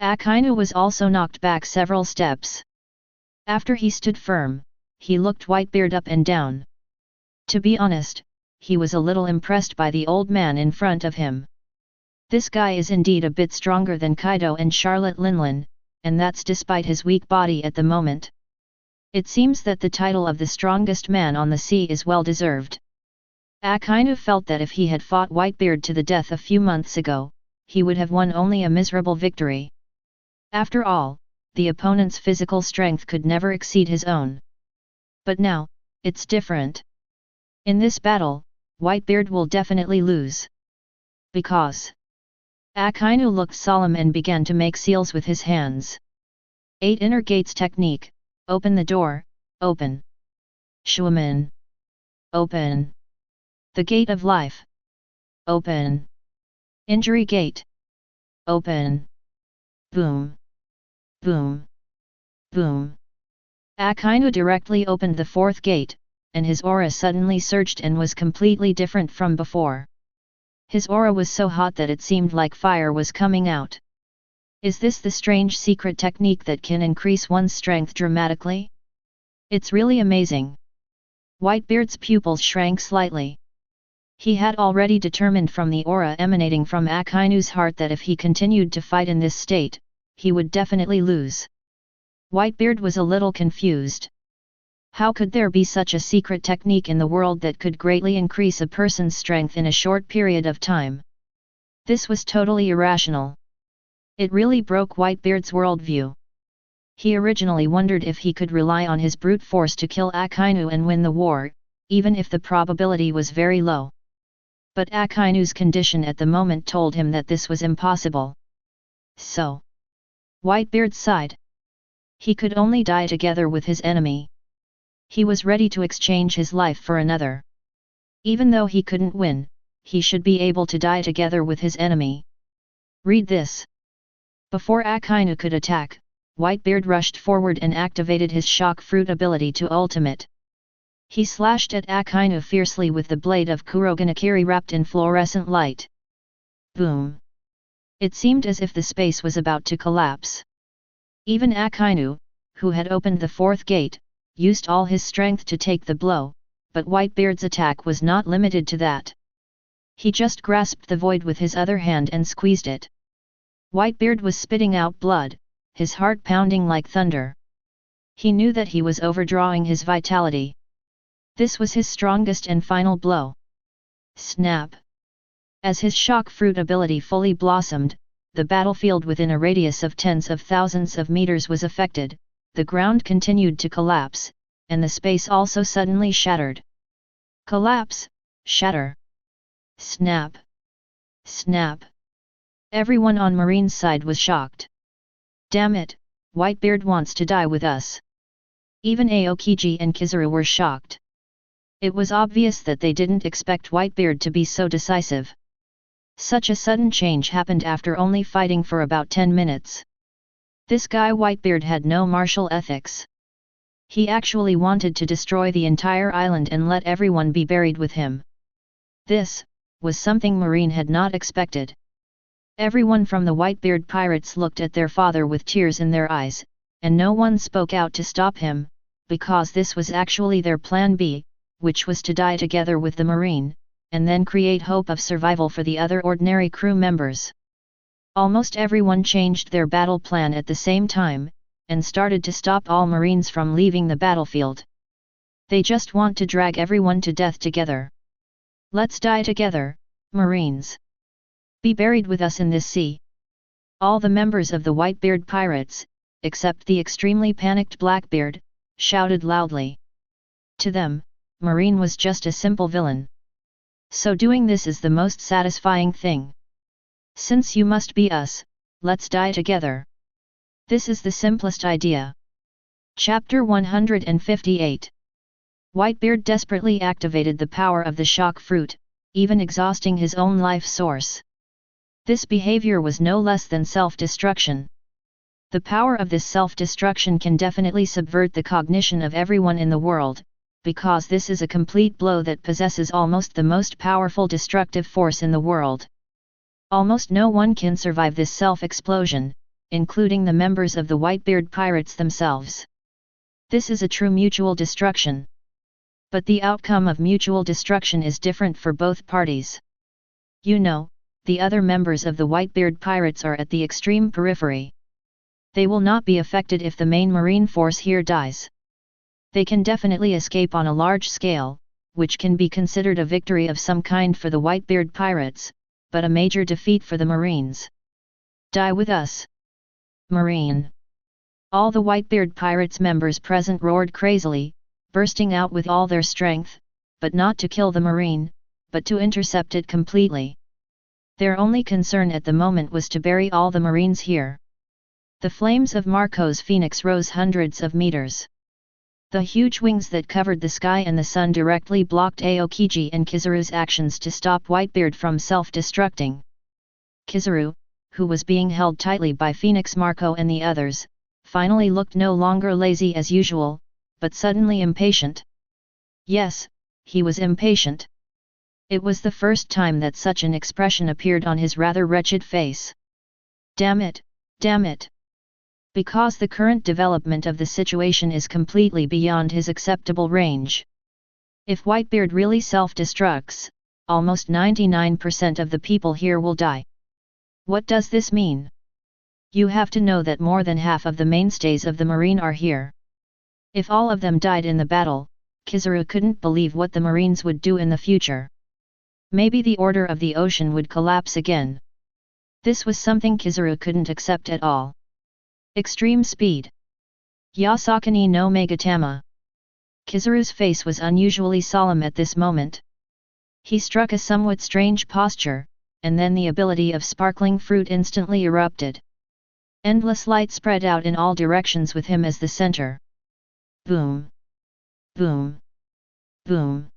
Speaker 1: Akainu was also knocked back several steps. After he stood firm, he looked Whitebeard up and down. To be honest, he was a little impressed by the old man in front of him. This guy is indeed a bit stronger than Kaido and Charlotte Linlin, and that's despite his weak body at the moment. It seems that the title of the strongest man on the sea is well deserved. Akainu felt that if he had fought Whitebeard to the death a few months ago, he would have won only a miserable victory. After all, the opponent's physical strength could never exceed his own. But now, it's different. In this battle, Whitebeard will definitely lose. Because Akainu looked solemn and began to make seals with his hands. 8 Inner Gates Technique. Open the door, open. Shuaman. Open. The Gate of Life. Open. Injury Gate. Open. Boom. Boom. Boom. Akainu directly opened the 4th gate, and his aura suddenly surged and was completely different from before. His aura was so hot that it seemed like fire was coming out. Is this the strange secret technique that can increase one's strength dramatically? It's really amazing. Whitebeard's pupils shrank slightly. He had already determined from the aura emanating from Akainu's heart that if he continued to fight in this state, he would definitely lose. Whitebeard was a little confused. How could there be such a secret technique in the world that could greatly increase a person's strength in a short period of time? This was totally irrational. It really broke Whitebeard's worldview. He originally wondered if he could rely on his brute force to kill Akainu and win the war, even if the probability was very low. But Akainu's condition at the moment told him that this was impossible. So, Whitebeard sighed. He could only die together with his enemy. He was ready to exchange his life for another. Even though he couldn't win, he should be able to die together with his enemy. Read this. Before Akainu could attack, Whitebeard rushed forward and activated his shock fruit ability to ultimate. He slashed at Akainu fiercely with the blade of Kuroganakiri wrapped in fluorescent light. Boom! It seemed as if the space was about to collapse. Even Akainu, who had opened the 4th gate, used all his strength to take the blow, but Whitebeard's attack was not limited to that. He just grasped the void with his other hand and squeezed it. Whitebeard was spitting out blood, his heart pounding like thunder. He knew that he was overdrawing his vitality. This was his strongest and final blow. Snap! As his shock fruit ability fully blossomed, the battlefield within a radius of tens of thousands of meters was affected, the ground continued to collapse, and the space also suddenly shattered. Collapse, shatter. Snap! Snap! Everyone on Marine's side was shocked. Damn it, Whitebeard wants to die with us. Even Aokiji and Kizaru were shocked. It was obvious that they didn't expect Whitebeard to be so decisive. Such a sudden change happened after only fighting for about 10 minutes. This guy Whitebeard had no martial ethics. He actually wanted to destroy the entire island and let everyone be buried with him. This was something Marine had not expected. Everyone from the Whitebeard pirates looked at their father with tears in their eyes, and no one spoke out to stop him, because this was actually their plan B, which was to die together with the Marine, and then create hope of survival for the other ordinary crew members. Almost everyone changed their battle plan at the same time, and started to stop all Marines from leaving the battlefield. They just want to drag everyone to death together. Let's die together, Marines! Be buried with us in this sea. All the members of the Whitebeard pirates, except the extremely panicked Blackbeard, shouted loudly. To them, Marine was just a simple villain. So doing this is the most satisfying thing. Since you must be us, let's die together. This is the simplest idea. Chapter 158. Whitebeard desperately activated the power of the shock fruit, even exhausting his own life source. This behavior was no less than self-destruction. The power of this self-destruction can definitely subvert the cognition of everyone in the world, because this is a complete blow that possesses almost the most powerful destructive force in the world. Almost no one can survive this self-explosion, including the members of the Whitebeard pirates themselves. This is a true mutual destruction. But the outcome of mutual destruction is different for both parties. You know, the other members of the Whitebeard pirates are at the extreme periphery. They will not be affected if the main marine force here dies. They can definitely escape on a large scale, which can be considered a victory of some kind for the Whitebeard pirates, but a major defeat for the Marines. Die with us, Marine! All the Whitebeard pirates members present roared crazily, bursting out with all their strength, but not to kill the Marine, but to intercept it completely. Their only concern at the moment was to bury all the Marines here. The flames of Marco's phoenix rose hundreds of meters. The huge wings that covered the sky and the sun directly blocked Aokiji and Kizaru's actions to stop Whitebeard from self-destructing. Kizaru, who was being held tightly by Phoenix Marco and the others, finally looked no longer lazy as usual, but suddenly impatient. Yes, he was impatient. It was the first time that such an expression appeared on his rather wretched face. Damn it, damn it! Because the current development of the situation is completely beyond his acceptable range. If Whitebeard really self-destructs, almost 99% of the people here will die. What does this mean? You have to know that more than half of the mainstays of the Marine are here. If all of them died in the battle, Kizaru couldn't believe what the Marines would do in the future. Maybe the order of the ocean would collapse again. This was something Kizaru couldn't accept at all. Extreme speed. Yasakani no Megatama. Kizaru's face was unusually solemn at this moment. He struck a somewhat strange posture, and then the ability of sparkling fruit instantly erupted. Endless light spread out in all directions with him as the center. Boom! Boom! Boom!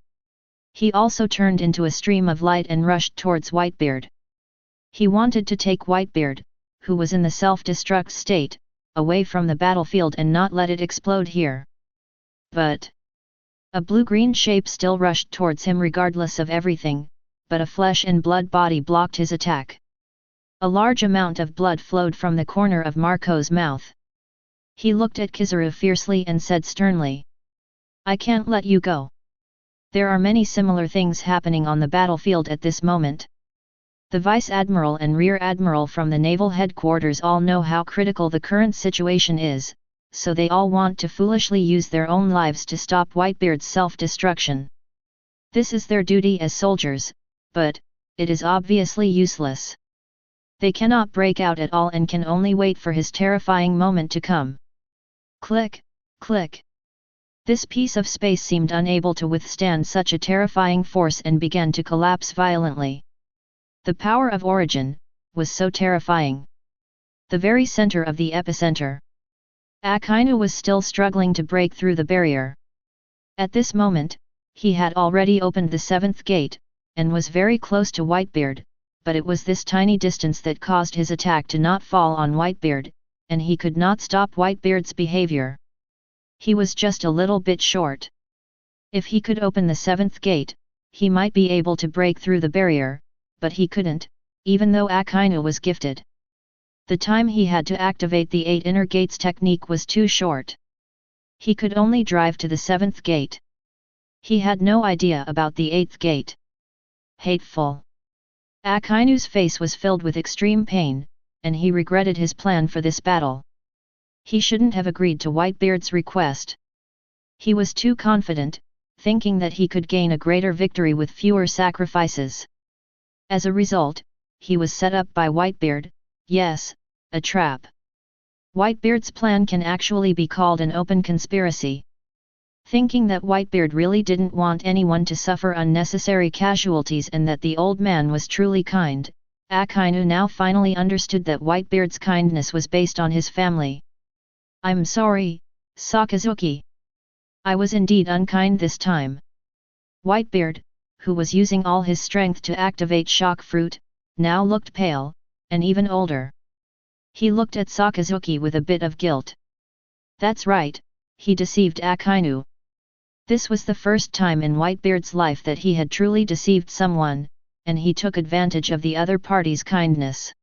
Speaker 1: He also turned into a stream of light and rushed towards Whitebeard. He wanted to take Whitebeard, who was in the self-destruct state, away from the battlefield and not let it explode here. But a blue-green shape still rushed towards him regardless of everything, but a flesh and blood body blocked his attack. A large amount of blood flowed from the corner of Marco's mouth. He looked at Kizaru fiercely and said sternly, "I can't let you go. There are many similar things happening on the battlefield at this moment. The Vice Admiral and Rear Admiral from the Naval Headquarters all know how critical the current situation is, so they all want to foolishly use their own lives to stop Whitebeard's self-destruction. This is their duty as soldiers, but it is obviously useless. They cannot break out at all and can only wait for his terrifying moment to come." Click, click. This piece of space seemed unable to withstand such a terrifying force and began to collapse violently. The power of origin was so terrifying. The very center of the epicenter. Akainu was still struggling to break through the barrier. At this moment, he had already opened the seventh gate, and was very close to Whitebeard, but it was this tiny distance that caused his attack to not fall on Whitebeard, and he could not stop Whitebeard's behavior. He was just a little bit short. If he could open the seventh gate, he might be able to break through the barrier, but he couldn't, even though Akainu was gifted. The time he had to activate the 8 inner gates technique was too short. He could only drive to the 7th gate. He had no idea about the 8th gate. Hateful. Akainu's face was filled with extreme pain, and he regretted his plan for this battle. He shouldn't have agreed to Whitebeard's request. He was too confident, thinking that he could gain a greater victory with fewer sacrifices. As a result, he was set up by Whitebeard, yes, a trap. Whitebeard's plan can actually be called an open conspiracy. Thinking that Whitebeard really didn't want anyone to suffer unnecessary casualties and that the old man was truly kind, Akainu now finally understood that Whitebeard's kindness was based on his family. "I'm sorry, Sakazuki. I was indeed unkind this time." Whitebeard, who was using all his strength to activate shock fruit, now looked pale, and even older. He looked at Sakazuki with a bit of guilt. That's right, he deceived Akainu. This was the first time in Whitebeard's life that he had truly deceived someone, and he took advantage of the other party's kindness.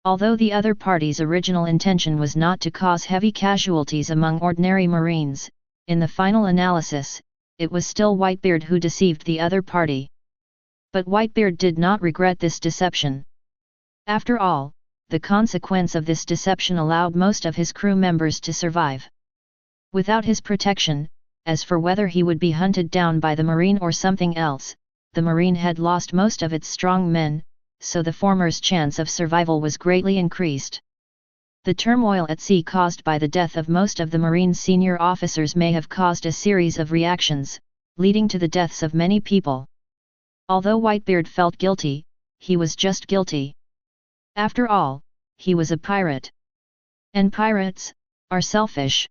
Speaker 1: Although the other party's original intention was not to cause heavy casualties among ordinary Marines, in the final analysis, it was still Whitebeard who deceived the other party. But Whitebeard did not regret this deception. After all, the consequence of this deception allowed most of his crew members to survive. Without his protection, as for whether he would be hunted down by the Marine or something else, the Marine had lost most of its strong men, so the former's chance of survival was greatly increased. The turmoil at sea caused by the death of most of the Marine's senior officers may have caused a series of reactions, leading to the deaths of many people. Although Whitebeard felt guilty, he was just guilty. After all, he was a pirate. And pirates are selfish.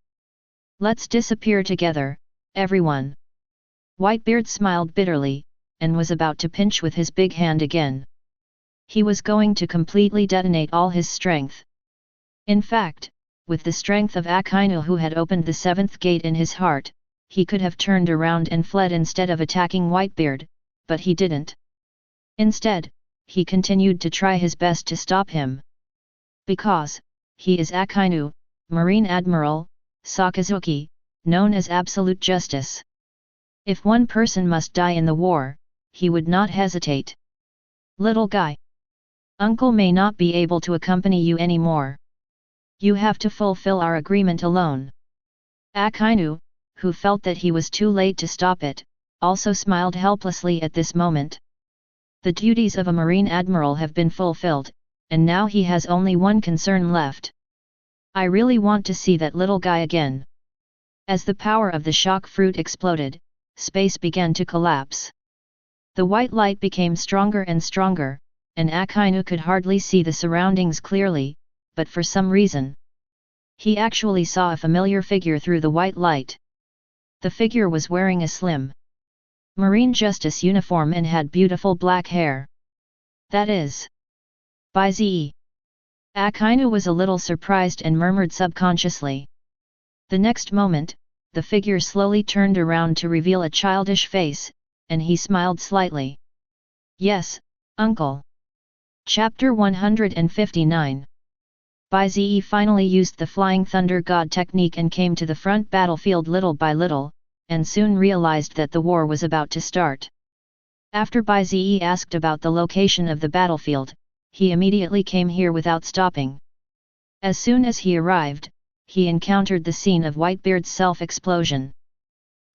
Speaker 1: "Let's disappear together, everyone." Whitebeard smiled bitterly, and was about to pinch with his big hand again. He was going to completely detonate all his strength. In fact, with the strength of Akainu who had opened the seventh gate in his heart, he could have turned around and fled instead of attacking Whitebeard, but he didn't. Instead, he continued to try his best to stop him. Because he is Akainu, Marine Admiral, Sakazuki, known as absolute justice. If one person must die in the war, he would not hesitate. "Little guy. Uncle may not be able to accompany you anymore. You have to fulfill our agreement alone." Akainu, who felt that he was too late to stop it, also smiled helplessly at this moment. The duties of a Marine Admiral have been fulfilled, and now he has only one concern left. "I really want to see that little guy again." As the power of the shock fruit exploded, space began to collapse. The white light became stronger and stronger, and Akainu could hardly see the surroundings clearly, but for some reason, he actually saw a familiar figure through the white light. The figure was wearing a slim Marine Justice uniform and had beautiful black hair. "That is Bai Ze." Akainu was a little surprised and murmured subconsciously. The next moment, the figure slowly turned around to reveal a childish face, and he smiled slightly. "Yes, uncle." Chapter 159. Bai Ze finally used the Flying Thunder God technique and came to the front battlefield little by little, and soon realized that the war was about to start. After Bai Ze asked about the location of the battlefield, he immediately came here without stopping. As soon as he arrived, he encountered the scene of Whitebeard's self-explosion.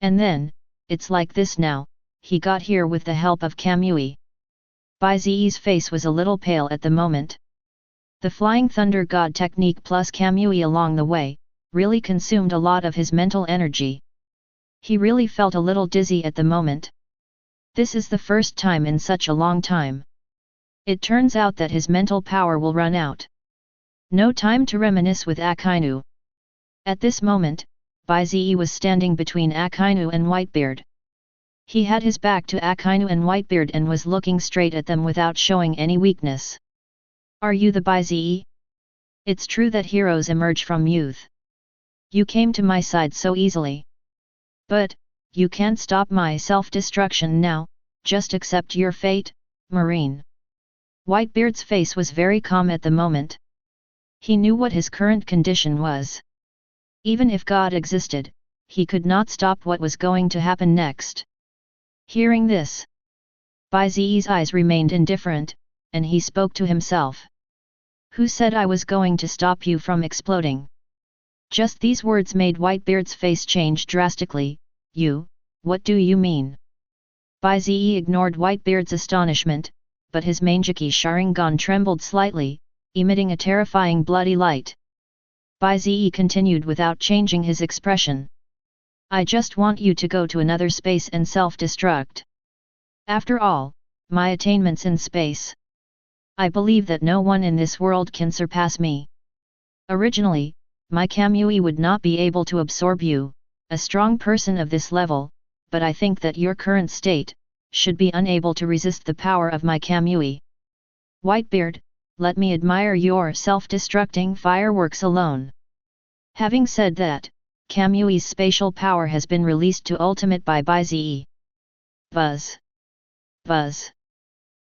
Speaker 1: And then, "It's like this now, he got here with the help of Kamui." Bai Ze's face was a little pale at the moment. The Flying Thunder God technique plus Kamui along the way, really consumed a lot of his mental energy. He really felt a little dizzy at the moment. This is the first time in such a long time. It turns out that his mental power will run out. No time to reminisce with Akainu. At this moment, Bai Ze was standing between Akainu and Whitebeard. He had his back to Akainu and Whitebeard and was looking straight at them without showing any weakness. "Are you the Bai Ze? It's true that heroes emerge from youth. You came to my side so easily. But, you can't stop my self-destruction now, just accept your fate, Marine." Whitebeard's face was very calm at the moment. He knew what his current condition was. Even if God existed, he could not stop what was going to happen next. Hearing this, Bai Ze's eyes remained indifferent, and he spoke to himself. "Who said I was going to stop you from exploding?" Just these words made Whitebeard's face change drastically. "You, what do you mean?" Bai Ze ignored Whitebeard's astonishment, but his Manjiki Sharingan trembled slightly, emitting a terrifying bloody light. Bai Ze continued without changing his expression. I just want you to go to another space and self-destruct. After all, my attainments in space. I believe that no one in this world can surpass me. Originally, my Kamui would not be able to absorb you, a strong person of this level, but I think that your current state should be unable to resist the power of my Kamui. Whitebeard, let me admire your self-destructing fireworks alone. Having said that, Kamui's spatial power has been released to ultimate by Bai Ze. Buzz. Buzz.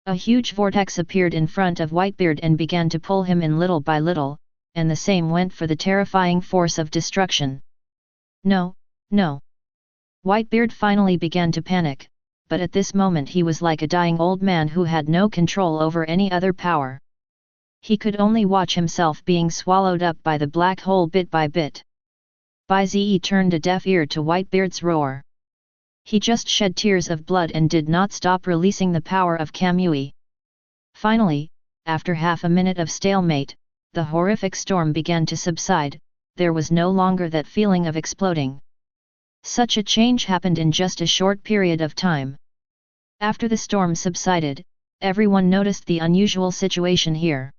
Speaker 1: A huge vortex appeared in front of Whitebeard and began to pull him in little by little, and the same went for the terrifying force of destruction. No, no. Whitebeard finally began to panic, but at this moment he was like a dying old man who had no control over any other power. He could only watch himself being swallowed up by the black hole bit by bit. Bai Ze turned a deaf ear to Whitebeard's roar. He just shed tears of blood and did not stop releasing the power of Kamui. Finally, after half a minute of stalemate, the horrific storm began to subside. There was no longer that feeling of exploding. Such a change happened in just a short period of time. After the storm subsided, everyone noticed the unusual situation here.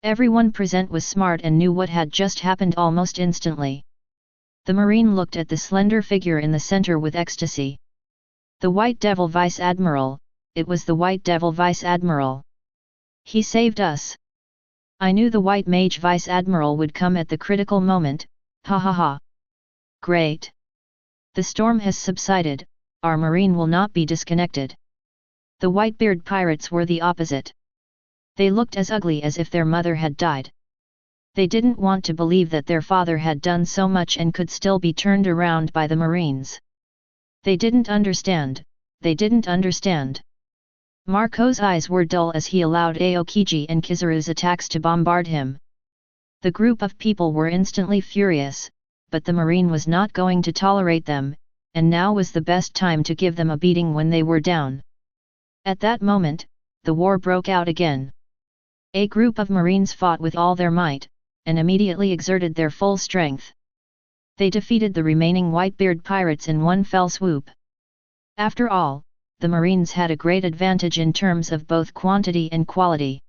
Speaker 1: Everyone present was smart and knew what had just happened almost instantly. The Marine looked at the slender figure in the center with ecstasy. The White Devil Vice Admiral, it was the White Devil Vice Admiral. He saved us. I knew the White Mage Vice Admiral would come at the critical moment, ha ha ha. Great. The storm has subsided, our Marine will not be disconnected. The Whitebeard pirates were the opposite. They looked as ugly as if their mother had died. They didn't want to believe that their father had done so much and could still be turned around by the Marines. They didn't understand, they didn't understand. Marco's eyes were dull as he allowed Aokiji and Kizaru's attacks to bombard him. The group of people were instantly furious, but the Marine was not going to tolerate them, and now was the best time to give them a beating when they were down. At that moment, the war broke out again. A group of Marines fought with all their might, and immediately exerted their full strength. They defeated the remaining Whitebeard pirates in one fell swoop. After all, the Marines had a great advantage in terms of both quantity and quality.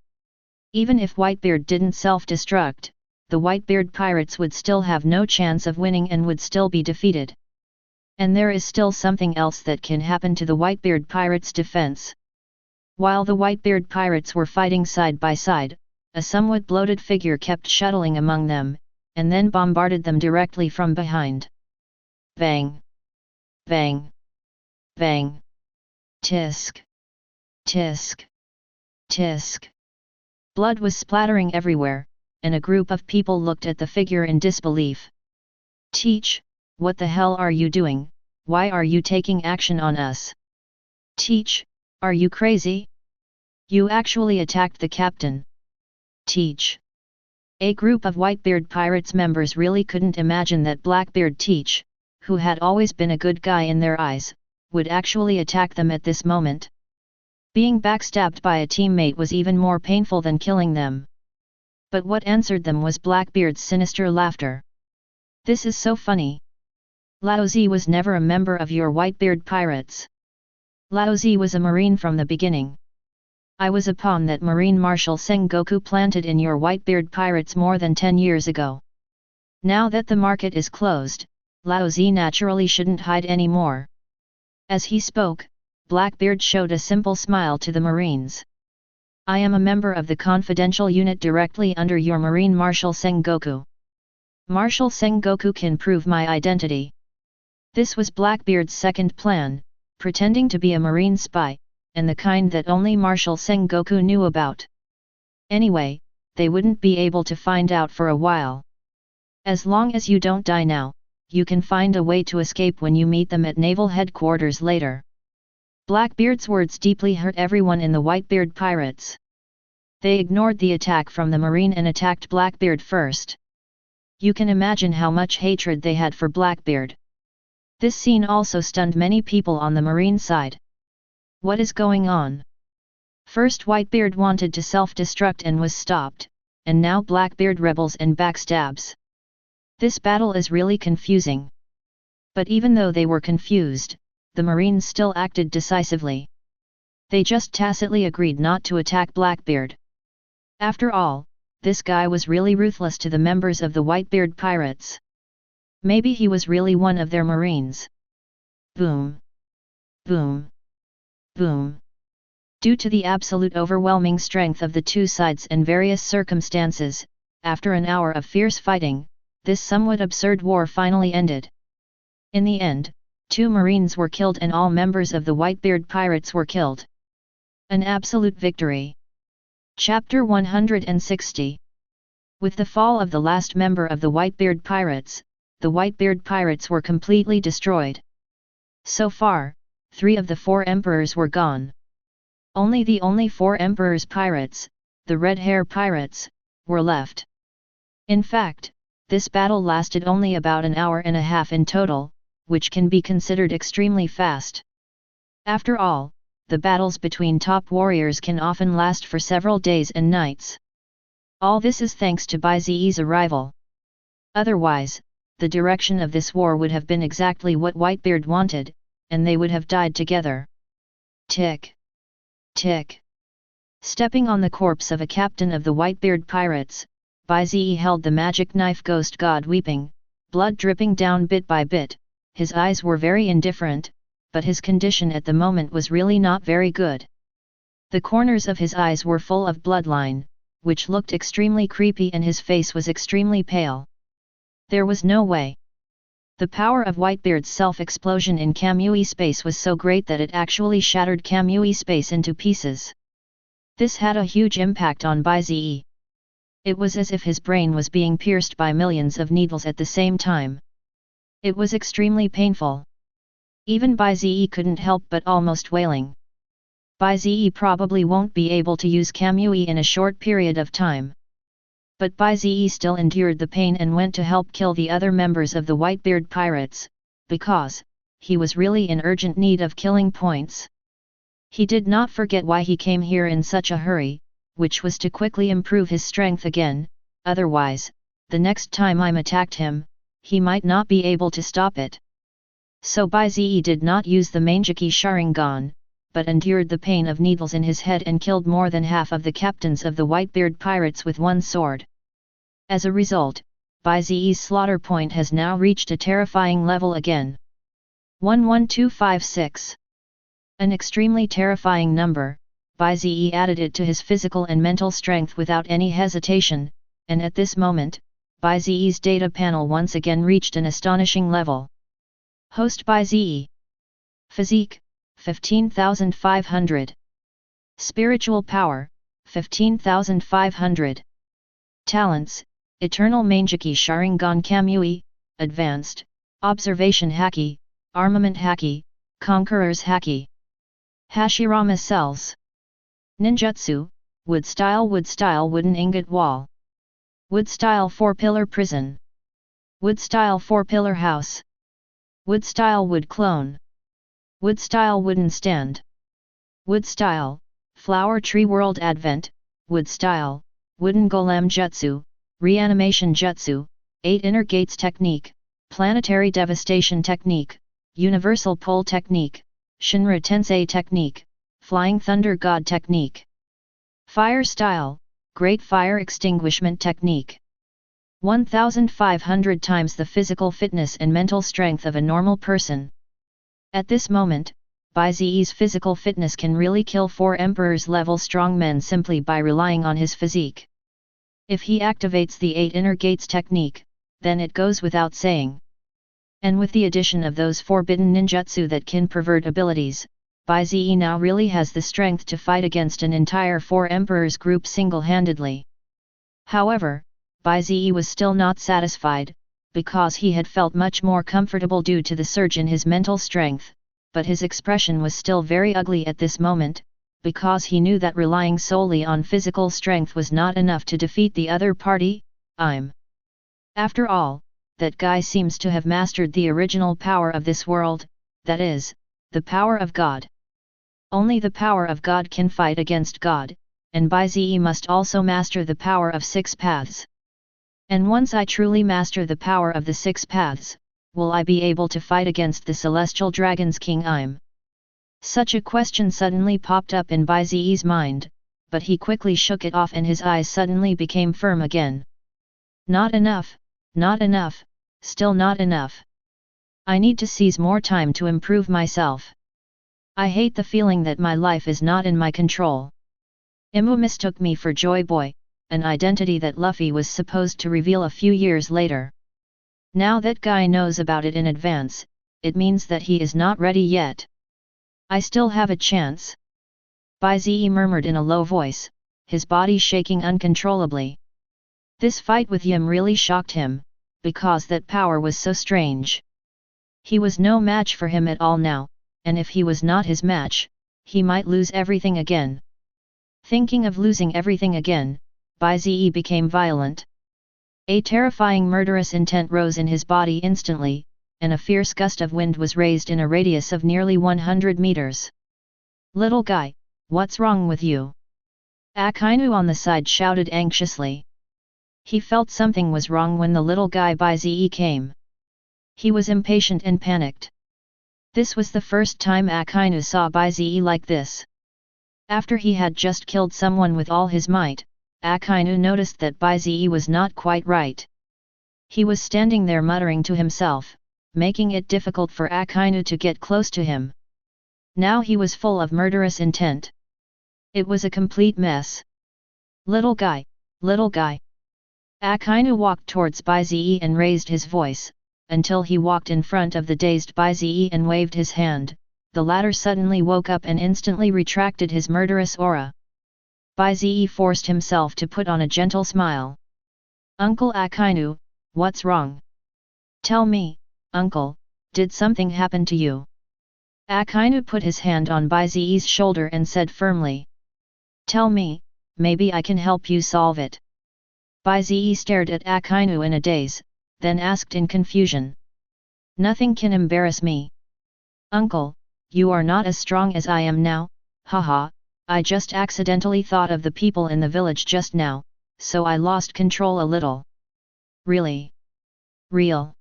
Speaker 1: Even if Whitebeard didn't self-destruct, the Whitebeard pirates would still have no chance of winning and would still be defeated. And there is still something else that can happen to the Whitebeard pirates' defense. While the Whitebeard pirates were fighting side by side, a somewhat bloated figure kept shuttling among them, and then bombarded them directly from behind. Bang! Bang! Bang! Tisk! Tisk! Tisk! Blood was splattering everywhere, and a group of people looked at the figure in disbelief. Teach, what the hell are you doing? Why are you taking action on us? Teach, are you crazy? You actually attacked the captain. Teach. A group of Whitebeard pirates members really couldn't imagine that Blackbeard Teach, who had always been a good guy in their eyes, would actually attack them at this moment. Being backstabbed by a teammate was even more painful than killing them. But what answered them was Blackbeard's sinister laughter. This is so funny. Lao Ze was never a member of your Whitebeard pirates. Lao Ze was a Marine from the beginning. I was a pawn that Marine Marshal Sengoku planted in your Whitebeard pirates more than 10 years ago. Now that the market is closed, Lao Ze naturally shouldn't hide anymore. As he spoke, Blackbeard showed a simple smile to the Marines. I am a member of the confidential unit directly under your Marine Marshal Sengoku. Marshal Sengoku can prove my identity. This was Blackbeard's second plan, pretending to be a Marine spy, and the kind that only Marshal Sengoku knew about. Anyway, they wouldn't be able to find out for a while. As long as you don't die now, you can find a way to escape when you meet them at naval headquarters later. Blackbeard's words deeply hurt everyone in the Whitebeard pirates. They ignored the attack from the Marine and attacked Blackbeard first. You can imagine how much hatred they had for Blackbeard. This scene also stunned many people on the Marine side. What is going on? First Whitebeard wanted to self-destruct and was stopped, and now Blackbeard rebels and backstabs. This battle is really confusing. But even though they were confused, the Marines still acted decisively. They just tacitly agreed not to attack Blackbeard. After all, this guy was really ruthless to the members of the Whitebeard pirates. Maybe he was really one of their Marines. Boom. Boom. Boom. Due to the absolute overwhelming strength of the two sides and various circumstances, after an hour of fierce fighting, this somewhat absurd war finally ended. In the end, 2 Marines were killed and all members of the Whitebeard pirates were killed. An absolute victory. Chapter 160. With the fall of the last member of the Whitebeard pirates, the Whitebeard pirates were completely destroyed. So far, 3 of the 4 emperors were gone. Only the 4 emperors' pirates, the Red Hair pirates, were left. In fact, this battle lasted only about an hour and a half in total, which can be considered extremely fast. After all, the battles between top warriors can often last for several days and nights. All this is thanks to Bai Ze's arrival. Otherwise, the direction of this war would have been exactly what Whitebeard wanted, and they would have died together. Tick. Tick. Stepping on the corpse of a captain of the Whitebeard pirates, Bai Ze held the magic knife ghost god weeping, blood dripping down bit by bit. His eyes were very indifferent, but his condition at the moment was really not very good. The corners of his eyes were full of bloodline, which looked extremely creepy, and his face was extremely pale. There was no way. The power of Whitebeard's self-explosion in Kamui space was so great that it actually shattered Kamui space into pieces. This had a huge impact on Bai Ze. It was as if his brain was being pierced by millions of needles at the same time. It was extremely painful. Even Bai Ze couldn't help but almost wailing. Bai Ze probably won't be able to use Kamui in a short period of time. But Bai Ze still endured the pain and went to help kill the other members of the Whitebeard pirates, because he was really in urgent need of killing points. He did not forget why he came here in such a hurry, which was to quickly improve his strength again. Otherwise, the next time I'm attacked him, he might not be able to stop it. So Bai Ze did not use the Manjiki Sharingan, but endured the pain of needles in his head and killed more than half of the captains of the Whitebeard pirates with one sword. As a result, Bai Ze's slaughter point has now reached a terrifying level again. 11256. An extremely terrifying number. Bai Ze added it to his physical and mental strength without any hesitation, and at this moment, Bai Ze's data panel once again reached an astonishing level. Host Bai Ze. Physique, 15,500. Spiritual power, 15,500. Talents, Eternal Manjiki Sharingan Kamui, Advanced, Observation Haki, Armament Haki, Conqueror's Haki. Hashirama Cells. Ninjutsu, Wood Style Wooden Ingot Wall. Wood Style 4-Pillar Prison. Wood Style 4-Pillar House. Wood Style Wood Clone. Wood Style Wooden Stand. Wood Style, Flower Tree World Advent. Wood Style, Wooden Golem Jutsu, Reanimation Jutsu, 8 Inner Gates Technique, Planetary Devastation Technique, Universal Pole Technique, Shinra Tensei Technique, Flying Thunder God Technique. Fire Style, Great Fire Extinguishment Technique. 1,500 times the physical fitness and mental strength of a normal person. At this moment, Bai Ze's physical fitness can really kill 4 Emperor's level strongmen simply by relying on his physique. If he activates the 8 Inner Gates Technique, then it goes without saying. And with the addition of those forbidden ninjutsu that can pervert abilities, Bai Ze now really has the strength to fight against an entire 4 Emperors group single-handedly. However, Bai Ze was still not satisfied, because he had felt much more comfortable due to the surge in his mental strength, but his expression was still very ugly at this moment, because he knew that relying solely on physical strength was not enough to defeat the other party. After all, that guy seems to have mastered the original power of this world, that is, the power of God. Only the power of God can fight against God, and Bai Ze must also master the power of 6 paths. And once I truly master the power of the 6 paths, will I be able to fight against the celestial dragon's king I'm? Such a question suddenly popped up in Bai Ze's mind, but he quickly shook it off and his eyes suddenly became firm again. Not enough, still not enough. I need to seize more time to improve myself. I hate the feeling that my life is not in my control. Imu mistook me for Joy Boy, an identity that Luffy was supposed to reveal a few years later. Now that Guy knows about it in advance, it means that he is not ready yet. I still have a chance. Bai Ze murmured in a low voice, his body shaking uncontrollably. This fight with Yim really shocked him, because that power was so strange. He was no match for him at all now, and if he was not his match, he might lose everything again. Thinking of losing everything again, Bai Ze became violent. A terrifying murderous intent rose in his body instantly, and a fierce gust of wind was raised in a radius of nearly 100 meters. Little guy, what's wrong with you? Akainu on the side shouted anxiously. He felt something was wrong when the little guy Bai Ze came. He was impatient and panicked. This was the first time Akainu saw Bai Ze like this. After he had just killed someone with all his might, Akainu noticed that Bai Ze was not quite right. He was standing there muttering to himself, making it difficult for Akainu to get close to him. Now he was full of murderous intent. It was a complete mess. Little guy, little guy. Akainu walked towards Bai Ze and raised his voice, until he walked in front of the dazed Bai Ze and waved his hand. The latter suddenly woke up and instantly retracted his murderous aura. Bai Ze forced himself to put on a gentle smile. Uncle Akainu, what's wrong? Tell me, uncle, did something happen to you? Akainu put his hand on Bai Ze's shoulder and said firmly. Tell me, maybe I can help you solve it. Bai Ze stared at Akainu in a daze, then asked in confusion. Nothing can embarrass me. Uncle, you are not as strong as I am now, haha. I just accidentally thought of the people in the village just now, so I lost control a little. Really? Real?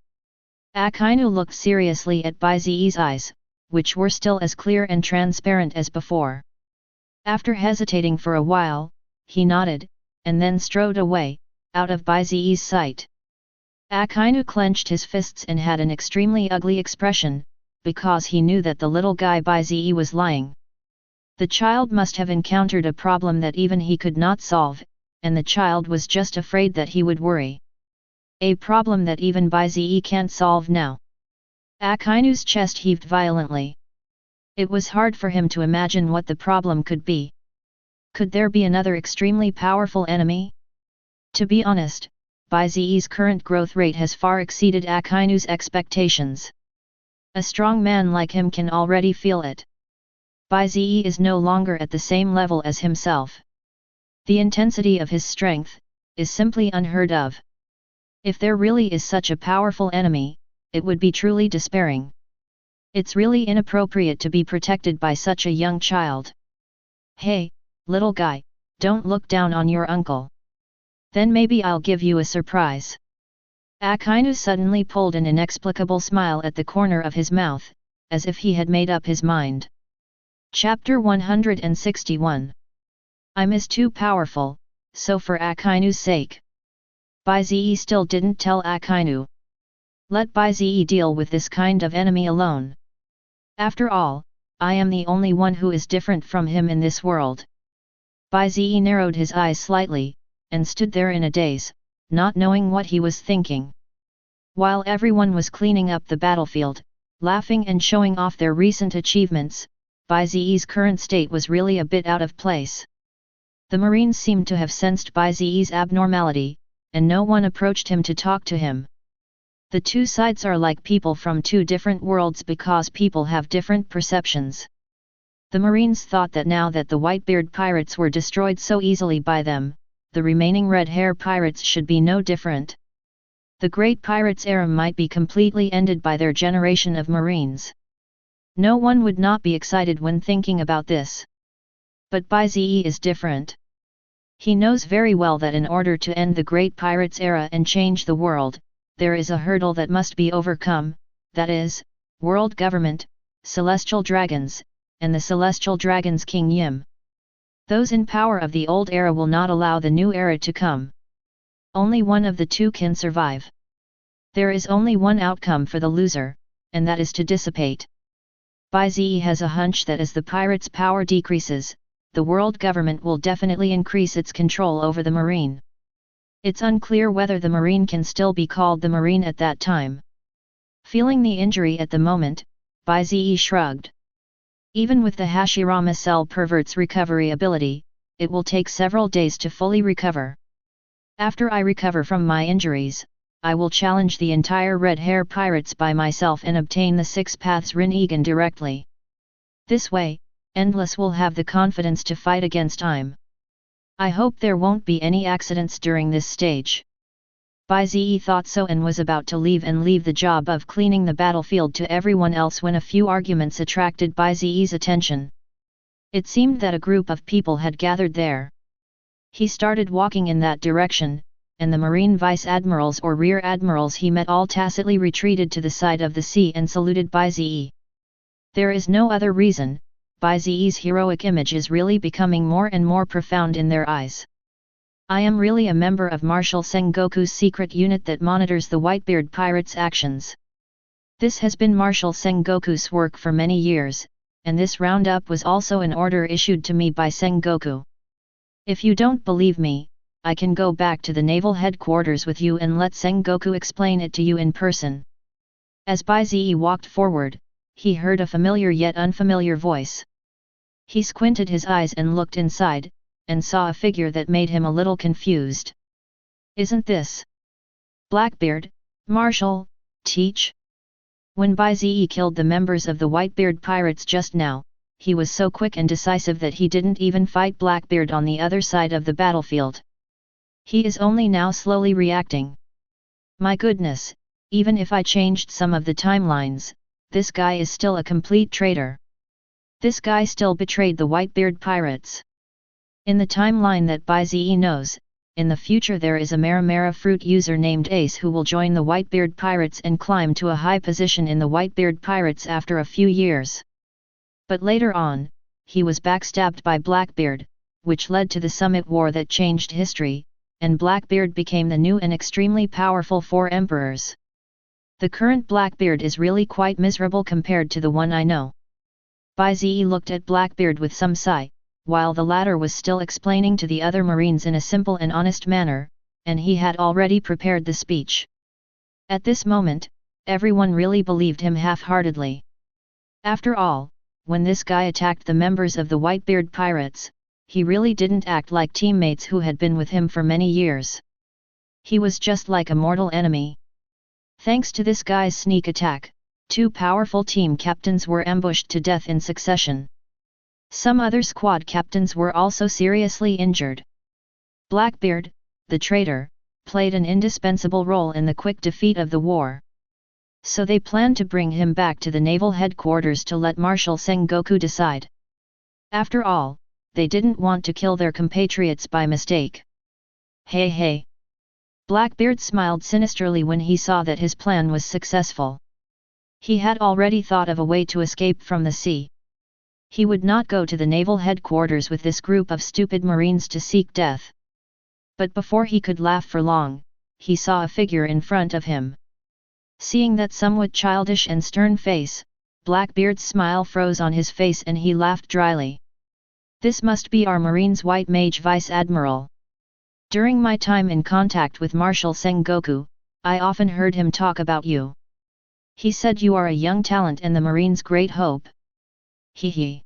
Speaker 1: Akainu looked seriously at Bai Ze's eyes, which were still as clear and transparent as before. After hesitating for a while, he nodded, and then strode away, out of Bai Ze's sight. Akainu clenched his fists and had an extremely ugly expression, because he knew that the little guy Bai Ze was lying. The child must have encountered a problem that even he could not solve, and the child was just afraid that he would worry. A problem that even Bai Ze can't solve now. Akainu's chest heaved violently. It was hard for him to imagine what the problem could be. Could there be another extremely powerful enemy? To be honest, Bai Ze's current growth rate has far exceeded Akainu's expectations. A strong man like him can already feel it. Bai Ze is no longer at the same level as himself. The intensity of his strength is simply unheard of. If there really is such a powerful enemy, it would be truly despairing. It's really inappropriate to be protected by such a young child. Hey, little guy, don't look down on your uncle. Then maybe I'll give you a surprise. Akainu suddenly pulled an inexplicable smile at the corner of his mouth, as if he had made up his mind. Chapter 161. I'm is too powerful, so for Akainu's sake. Bai Ze still didn't tell Akainu. Let Bai Ze deal with this kind of enemy alone. After all, I am the only one who is different from him in this world. Bai Ze narrowed his eyes slightly, and stood there in a daze, not knowing what he was thinking. While everyone was cleaning up the battlefield, laughing and showing off their recent achievements, Bai Ze's current state was really a bit out of place. The Marines seemed to have sensed Bai Ze's abnormality, and no one approached him to talk to him. The two sides are like people from two different worlds because people have different perceptions. The Marines thought that now that the Whitebeard pirates were destroyed so easily by them, the remaining Red Hair pirates should be no different. The Great Pirates' era might be completely ended by their generation of Marines. No one would not be excited when thinking about this. But Bai Ze is different. He knows very well that in order to end the Great Pirates era and change the world, there is a hurdle that must be overcome, that is, world government, celestial dragons, and the celestial dragons King Yim. Those in power of the old era will not allow the new era to come. Only one of the two can survive. There is only one outcome for the loser, and that is to dissipate. Bai Ze has a hunch that as the pirates' power decreases, the world government will definitely increase its control over the marine. It's unclear whether the marine can still be called the marine at that time. Feeling the injury at the moment, Bai Ze shrugged. Even with the Hashirama cell pervert's recovery ability, it will take several days to fully recover. After I recover from my injuries, I will challenge the entire Red Hair Pirates by myself and obtain the Six Paths Rinnegan directly. This way, Endless will have the confidence to fight against time. I hope there won't be any accidents during this stage. Bai Ze thought so and was about to leave the job of cleaning the battlefield to everyone else when a few arguments attracted Bai Ze's attention. It seemed that a group of people had gathered there. He started walking in that direction, and the marine vice admirals or rear admirals he met all tacitly retreated to the side of the sea and saluted Bai Ze. There is no other reason. Bai Ze's heroic image is really becoming more and more profound in their eyes. I am really a member of Marshal Sengoku's secret unit that monitors the Whitebeard pirates' actions. This has been Marshal Sengoku's work for many years, and this roundup was also an order issued to me by Sengoku. If you don't believe me, I can go back to the naval headquarters with you and let Sengoku explain it to you in person. As Bai Ze walked forward, he heard a familiar yet unfamiliar voice. He squinted his eyes and looked inside, and saw a figure that made him a little confused. Isn't this Blackbeard, Marshal, Teach? When Bai Ze killed the members of the Whitebeard pirates just now, he was so quick and decisive that he didn't even fight Blackbeard on the other side of the battlefield. He is only now slowly reacting. My goodness, even if I changed some of the timelines, this guy is still a complete traitor. This guy still betrayed the Whitebeard pirates. In the timeline that Bai Ze knows, in the future there is a Maramara fruit user named Ace who will join the Whitebeard pirates and climb to a high position in the Whitebeard pirates after a few years. But later on, he was backstabbed by Blackbeard, which led to the Summit War that changed history, and Blackbeard became the new and extremely powerful Four Emperors. The current Blackbeard is really quite miserable compared to the one I know. Bai Ze looked at Blackbeard with some sigh, while the latter was still explaining to the other marines in a simple and honest manner, and he had already prepared the speech. At this moment, everyone really believed him half-heartedly. After all, when this guy attacked the members of the Whitebeard pirates, he really didn't act like teammates who had been with him for many years. He was just like a mortal enemy. Thanks to this guy's sneak attack, two powerful team captains were ambushed to death in succession. Some other squad captains were also seriously injured. Blackbeard, the traitor, played an indispensable role in the quick defeat of the war. So they planned to bring him back to the naval headquarters to let Marshal Sengoku decide. After all, they didn't want to kill their compatriots by mistake. Hey hey! Blackbeard smiled sinisterly when he saw that his plan was successful. He had already thought of a way to escape from the sea. He would not go to the naval headquarters with this group of stupid marines to seek death. But before he could laugh for long, he saw a figure in front of him. Seeing that somewhat childish and stern face, Blackbeard's smile froze on his face and he laughed dryly. This must be our Marine's White Mage Vice Admiral. During my time in contact with Marshal Sengoku, I often heard him talk about you. He said you are a young talent and the Marine's great hope. Hee hee.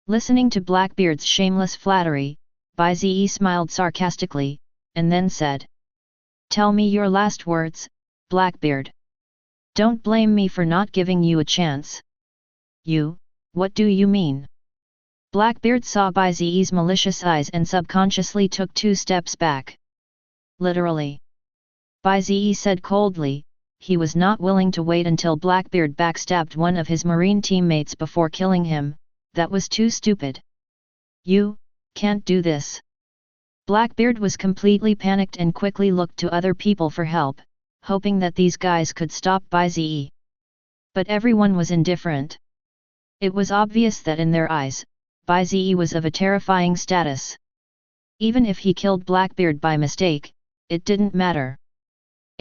Speaker 1: Listening to Blackbeard's shameless flattery, Bai Ze smiled sarcastically, and then said, "Tell me your last words, Blackbeard. Don't blame me for not giving you a chance." "You, what do you mean?" Blackbeard saw Bai Ze's malicious eyes and subconsciously took 2 steps back. "Literally," Bai Ze said coldly, he was not willing to wait until Blackbeard backstabbed one of his marine teammates before killing him. That was too stupid. You can't do this. Blackbeard was completely panicked and quickly looked to other people for help, hoping that these guys could stop Bai Ze. But everyone was indifferent. It was obvious that in their eyes, Bai Ze was of a terrifying status. Even if he killed Blackbeard by mistake, it didn't matter.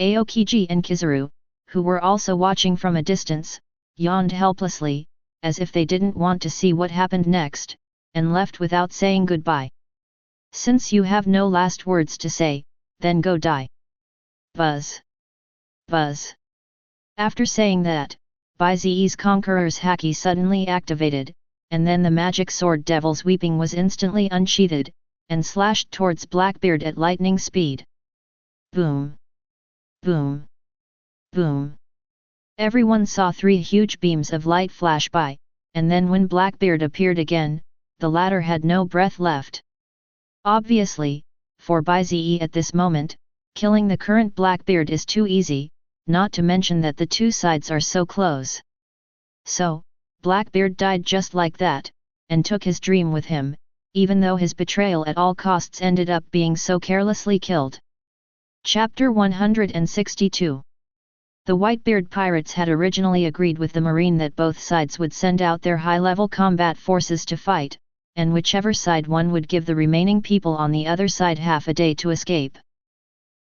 Speaker 1: Aokiji and Kizaru, who were also watching from a distance, yawned helplessly, as if they didn't want to see what happened next, and left without saying goodbye. Since you have no last words to say, then go die. Buzz. Buzz. After saying that, Bai Ze's Conqueror's Haki suddenly activated, and then the magic sword Devil's Weeping was instantly unsheathed, and slashed towards Blackbeard at lightning speed. Boom. Boom. Boom. Everyone saw 3 huge beams of light flash by, and then when Blackbeard appeared again, the latter had no breath left. Obviously, for Bai Ze at this moment, killing the current Blackbeard is too easy, not to mention that the two sides are so close. So, Blackbeard died just like that, and took his dream with him, even though his betrayal at all costs ended up being so carelessly killed. Chapter 162. The Whitebeard pirates had originally agreed with the Marine that both sides would send out their high-level combat forces to fight, and whichever side won would give the remaining people on the other side half a day to escape.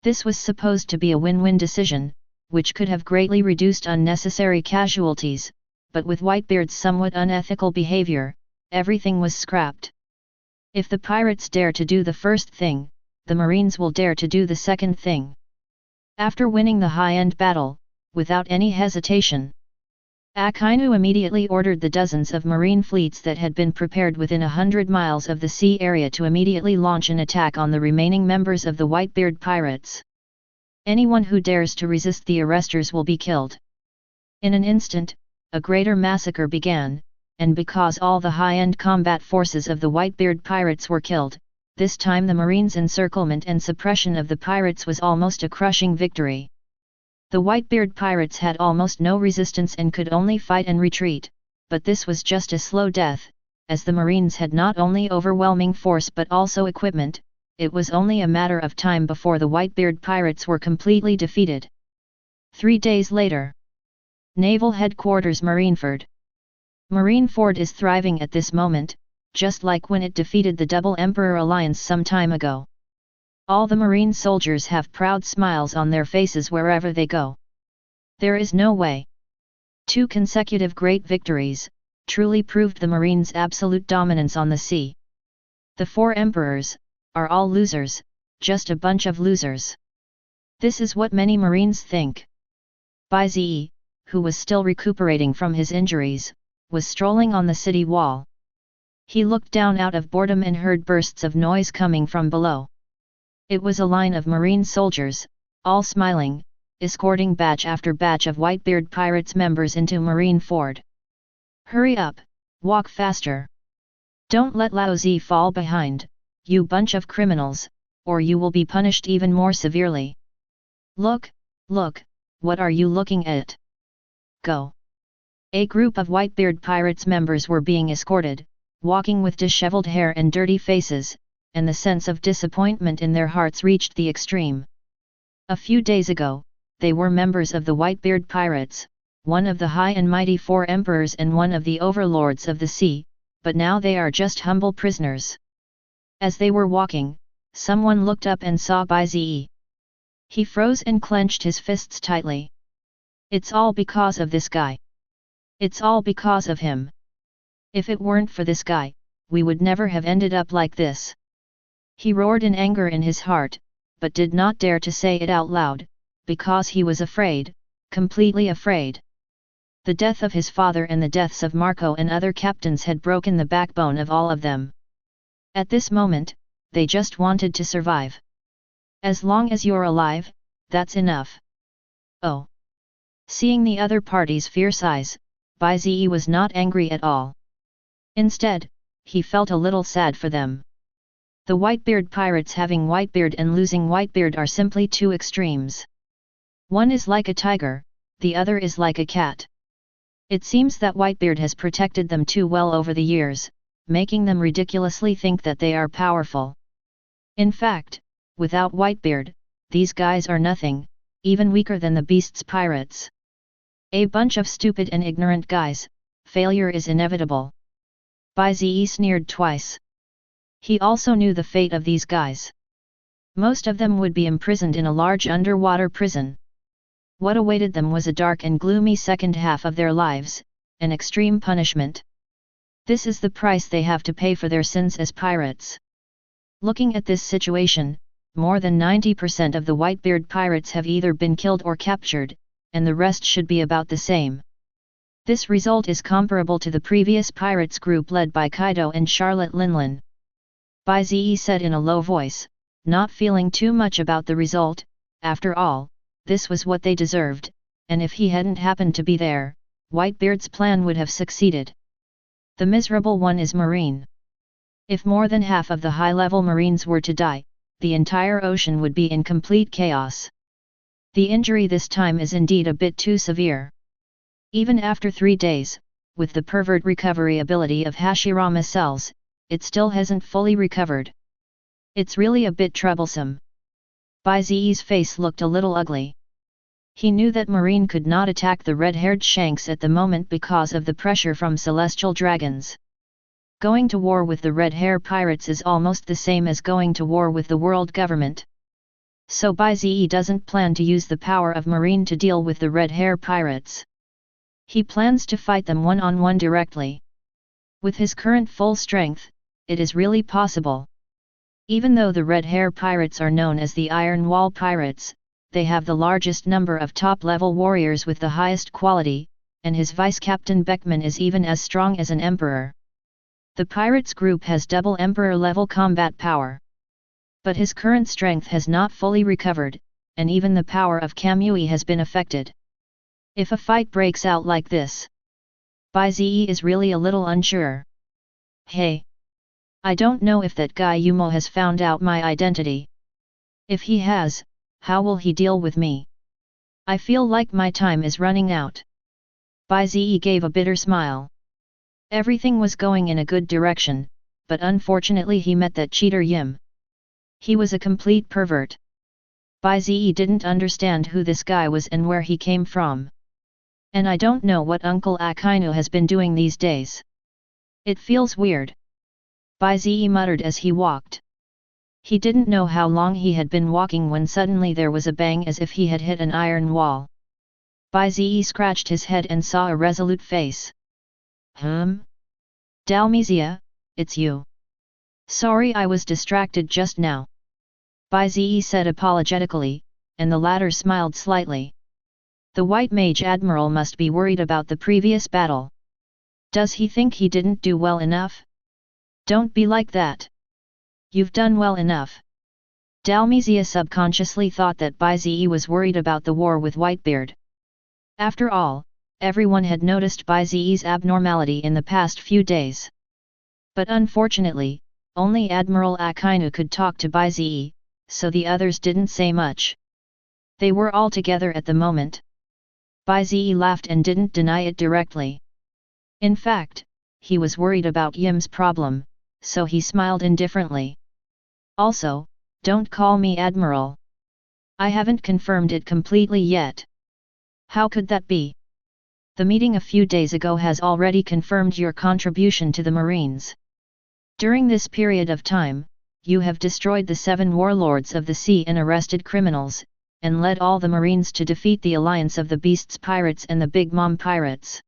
Speaker 1: This was supposed to be a win-win decision, which could have greatly reduced unnecessary casualties, but with Whitebeard's somewhat unethical behavior, everything was scrapped. If the pirates dare to do the first thing, the Marines will dare to do the second thing. After winning the high-end battle, without any hesitation, Akainu immediately ordered the dozens of marine fleets that had been prepared within 100 miles of the sea area to immediately launch an attack on the remaining members of the Whitebeard pirates. Anyone who dares to resist the arresters will be killed. In an instant, a greater massacre began, and because all the high-end combat forces of the Whitebeard pirates were killed, this time the Marines' encirclement and suppression of the pirates was almost a crushing victory. The Whitebeard pirates had almost no resistance and could only fight and retreat, but this was just a slow death, as the Marines had not only overwhelming force but also equipment. It was only a matter of time before the Whitebeard pirates were completely defeated. 3 days later. Naval Headquarters Marineford. Marineford is thriving at this moment, just like when it defeated the Double Emperor Alliance some time ago. All the Marine soldiers have proud smiles on their faces wherever they go. There is no way. 2 consecutive great victories, truly proved the Marines' absolute dominance on the sea. The 4 emperors are all losers, just a bunch of losers. This is what many Marines think. Bai Ze, who was still recuperating from his injuries, was strolling on the city wall. He looked down out of boredom and heard bursts of noise coming from below. It was a line of Marine soldiers, all smiling, escorting batch after batch of Whitebeard pirates members into Marineford. Hurry up, walk faster. Don't let Lao Ze fall behind, you bunch of criminals, or you will be punished even more severely. Look, look, what are you looking at? Go. A group of Whitebeard pirates members were being escorted, walking with disheveled hair and dirty faces, and the sense of disappointment in their hearts reached the extreme. A few days ago, they were members of the Whitebeard pirates, one of the high and mighty 4 emperors and one of the overlords of the sea, but now they are just humble prisoners. As they were walking, someone looked up and saw Bai Ze. He froze and clenched his fists tightly. It's all because of this guy. It's all because of him. If it weren't for this guy, we would never have ended up like this. He roared in anger in his heart, but did not dare to say it out loud, because he was afraid, completely afraid. The death of his father and the deaths of Marco and other captains had broken the backbone of all of them. At this moment, they just wanted to survive. As long as you're alive, that's enough. Oh. Seeing the other party's fierce eyes, Bai Ze was not angry at all. Instead, he felt a little sad for them. The Whitebeard pirates having Whitebeard and losing Whitebeard are simply 2 extremes. One is like a tiger, the other is like a cat. It seems that Whitebeard has protected them too well over the years, making them ridiculously think that they are powerful. In fact, without Whitebeard, these guys are nothing, even weaker than the beast's pirates. A bunch of stupid and ignorant guys, failure is inevitable. Bai Ze sneered twice. He also knew the fate of these guys. Most of them would be imprisoned in a large underwater prison. What awaited them was a dark and gloomy second half of their lives, an extreme punishment. This is the price they have to pay for their sins as pirates. Looking at this situation, more than 90% of the Whitebeard pirates have either been killed or captured, and the rest should be about the same. This result is comparable to the previous pirates group led by Kaido and Charlotte Linlin. Bai Ze said in a low voice, not feeling too much about the result. After all, this was what they deserved, and if he hadn't happened to be there, Whitebeard's plan would have succeeded. The miserable one is Marine. If more than half of the high-level Marines were to die, the entire ocean would be in complete chaos. The injury this time is indeed a bit too severe. Even after 3 days, with the pervert recovery ability of Hashirama cells, it still hasn't fully recovered. It's really a bit troublesome. Bai Ze's face looked a little ugly. He knew that Marine could not attack the red-haired Shanks at the moment because of the pressure from celestial dragons. Going to war with the red-hair pirates is almost the same as going to war with the world government. So Bai Ze doesn't plan to use the power of Marine to deal with the red-hair pirates. He plans to fight them one-on-one directly. With his current full strength, it is really possible. Even though the red-hair pirates are known as the Iron Wall Pirates, they have the largest number of top-level warriors with the highest quality, and his vice-captain Beckman is even as strong as an emperor. The pirates group has double emperor-level combat power. But his current strength has not fully recovered, and even the power of Kamui has been affected. If a fight breaks out like this, Bai Ze is really a little unsure. Hey! I don't know if that guy Yumo has found out my identity. If he has, how will he deal with me? I feel like my time is running out. Bai Ze gave a bitter smile. Everything was going in a good direction, but unfortunately he met that cheater Yim. He was a complete pervert. Bai Ze didn't understand who this guy was and where he came from. And I don't know what Uncle Akainu has been doing these days. It feels weird. Bai Ze muttered as he walked. He didn't know how long he had been walking when suddenly there was a bang as if he had hit an iron wall. Bai Ze scratched his head and saw a resolute face. Dalmizia, it's you. Sorry I was distracted just now. Bai Ze said apologetically, and the latter smiled slightly. The white mage Admiral must be worried about the previous battle. Does he think he didn't do well enough? Don't be like that. You've done well enough. Dalmizia subconsciously thought that Bai Ze was worried about the war with Whitebeard. After all, everyone had noticed Bai Ze's abnormality in the past few days. But unfortunately, only Admiral Akainu could talk to Bai Ze, so the others didn't say much. They were all together at the moment. Bai Ze laughed and didn't deny it directly. In fact, he was worried about Yim's problem, so he smiled indifferently. Also, don't call me Admiral. I haven't confirmed it completely yet. How could that be? The meeting a few days ago has already confirmed your contribution to the Marines. During this period of time, you have destroyed the 7 warlords of the sea and arrested criminals, and led all the Marines to defeat the alliance of the Beast's pirates and the Big Mom pirates.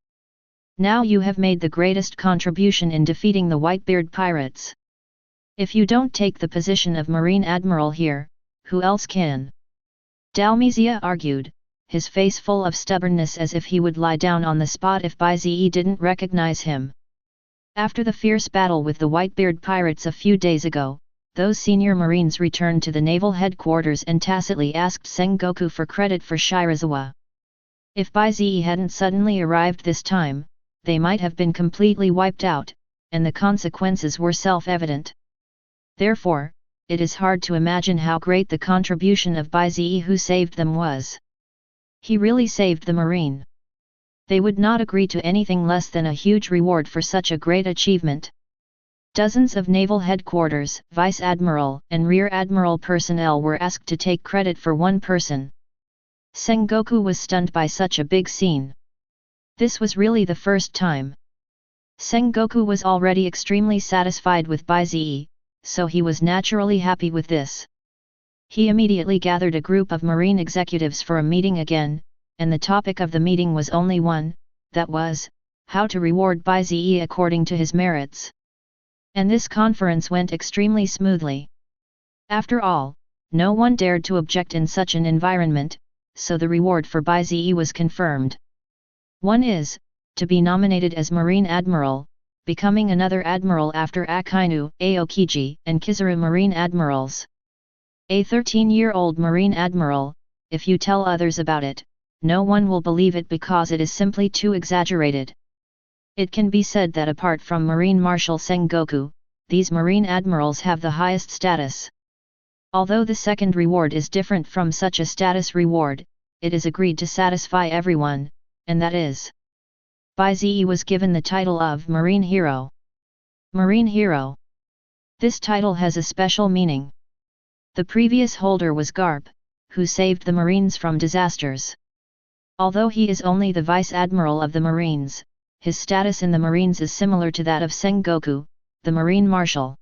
Speaker 1: Now you have made the greatest contribution in defeating the Whitebeard pirates. If you don't take the position of Marine Admiral here, who else can? Dalmizia argued, his face full of stubbornness as if he would lie down on the spot if Bai Ze didn't recognize him. After the fierce battle with the Whitebeard pirates a few days ago, those senior Marines returned to the naval headquarters and tacitly asked Sengoku for credit for Shirazawa. If Bai Ze hadn't suddenly arrived this time, they might have been completely wiped out, and the consequences were self-evident. Therefore, it is hard to imagine how great the contribution of Bai Ze who saved them was. He really saved the Marine. They would not agree to anything less than a huge reward for such a great achievement. Dozens of naval headquarters, vice admiral, and rear admiral personnel were asked to take credit for one person. Sengoku was stunned by such a big scene. This was really the first time. Sengoku was already extremely satisfied with Bai Ze, so he was naturally happy with this. He immediately gathered a group of Marine executives for a meeting again, and the topic of the meeting was only one, that was, how to reward Bai Ze according to his merits. And this conference went extremely smoothly. After all, no one dared to object in such an environment, so the reward for Bai Ze was confirmed. One is, to be nominated as Marine Admiral, becoming another Admiral after Akainu, Aokiji, and Kizaru Marine Admirals. A 13-year-old Marine Admiral, if you tell others about it, no one will believe it because it is simply too exaggerated. It can be said that apart from Marine Marshal Sengoku, these Marine Admirals have the highest status. Although the second reward is different from such a status reward, it is agreed to satisfy everyone, and that is, Bai Ze was given the title of Marine Hero. Marine Hero. This title has a special meaning. The previous holder was Garp, who saved the Marines from disasters. Although he is only the Vice Admiral of the Marines, his status in the Marines is similar to that of Sengoku, the Marine Marshal.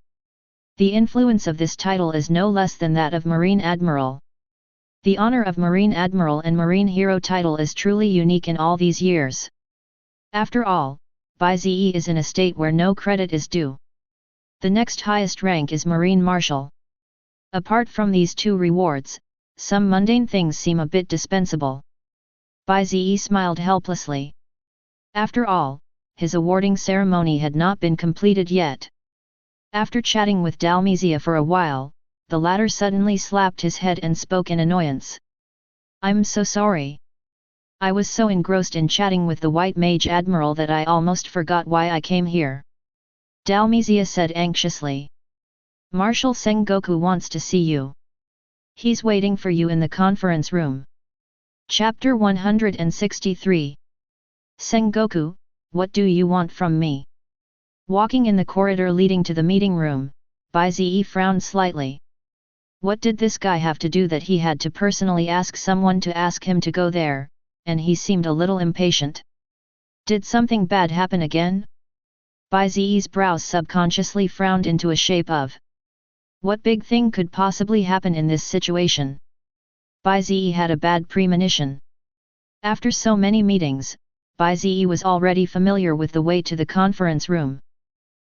Speaker 1: The influence of this title is no less than that of Marine Admiral. The honor of Marine Admiral and Marine Hero title is truly unique in all these years. After all, Bai Ze is in a state where no credit is due. The next highest rank is Marine Marshal. Apart from these two rewards, some mundane things seem a bit dispensable. Bai Ze smiled helplessly. After all, his awarding ceremony had not been completed yet. After chatting with Dalmizia for a while, the latter suddenly slapped his head and spoke in annoyance. "I'm so sorry. I was so engrossed in chatting with the White Mage Admiral that I almost forgot why I came here," Dalmizia said anxiously. "Marshal Sengoku wants to see you. He's waiting for you in the conference room." Chapter 163. Sengoku, what do you want from me? Walking in the corridor leading to the meeting room, Bai Ze frowned slightly. What did this guy have to do that he had to personally ask someone to ask him to go there, and he seemed a little impatient. Did something bad happen again? Bai Ze's brows subconsciously frowned into a shape of. What big thing could possibly happen in this situation? Bai Ze had a bad premonition. After so many meetings, Bai Ze was already familiar with the way to the conference room.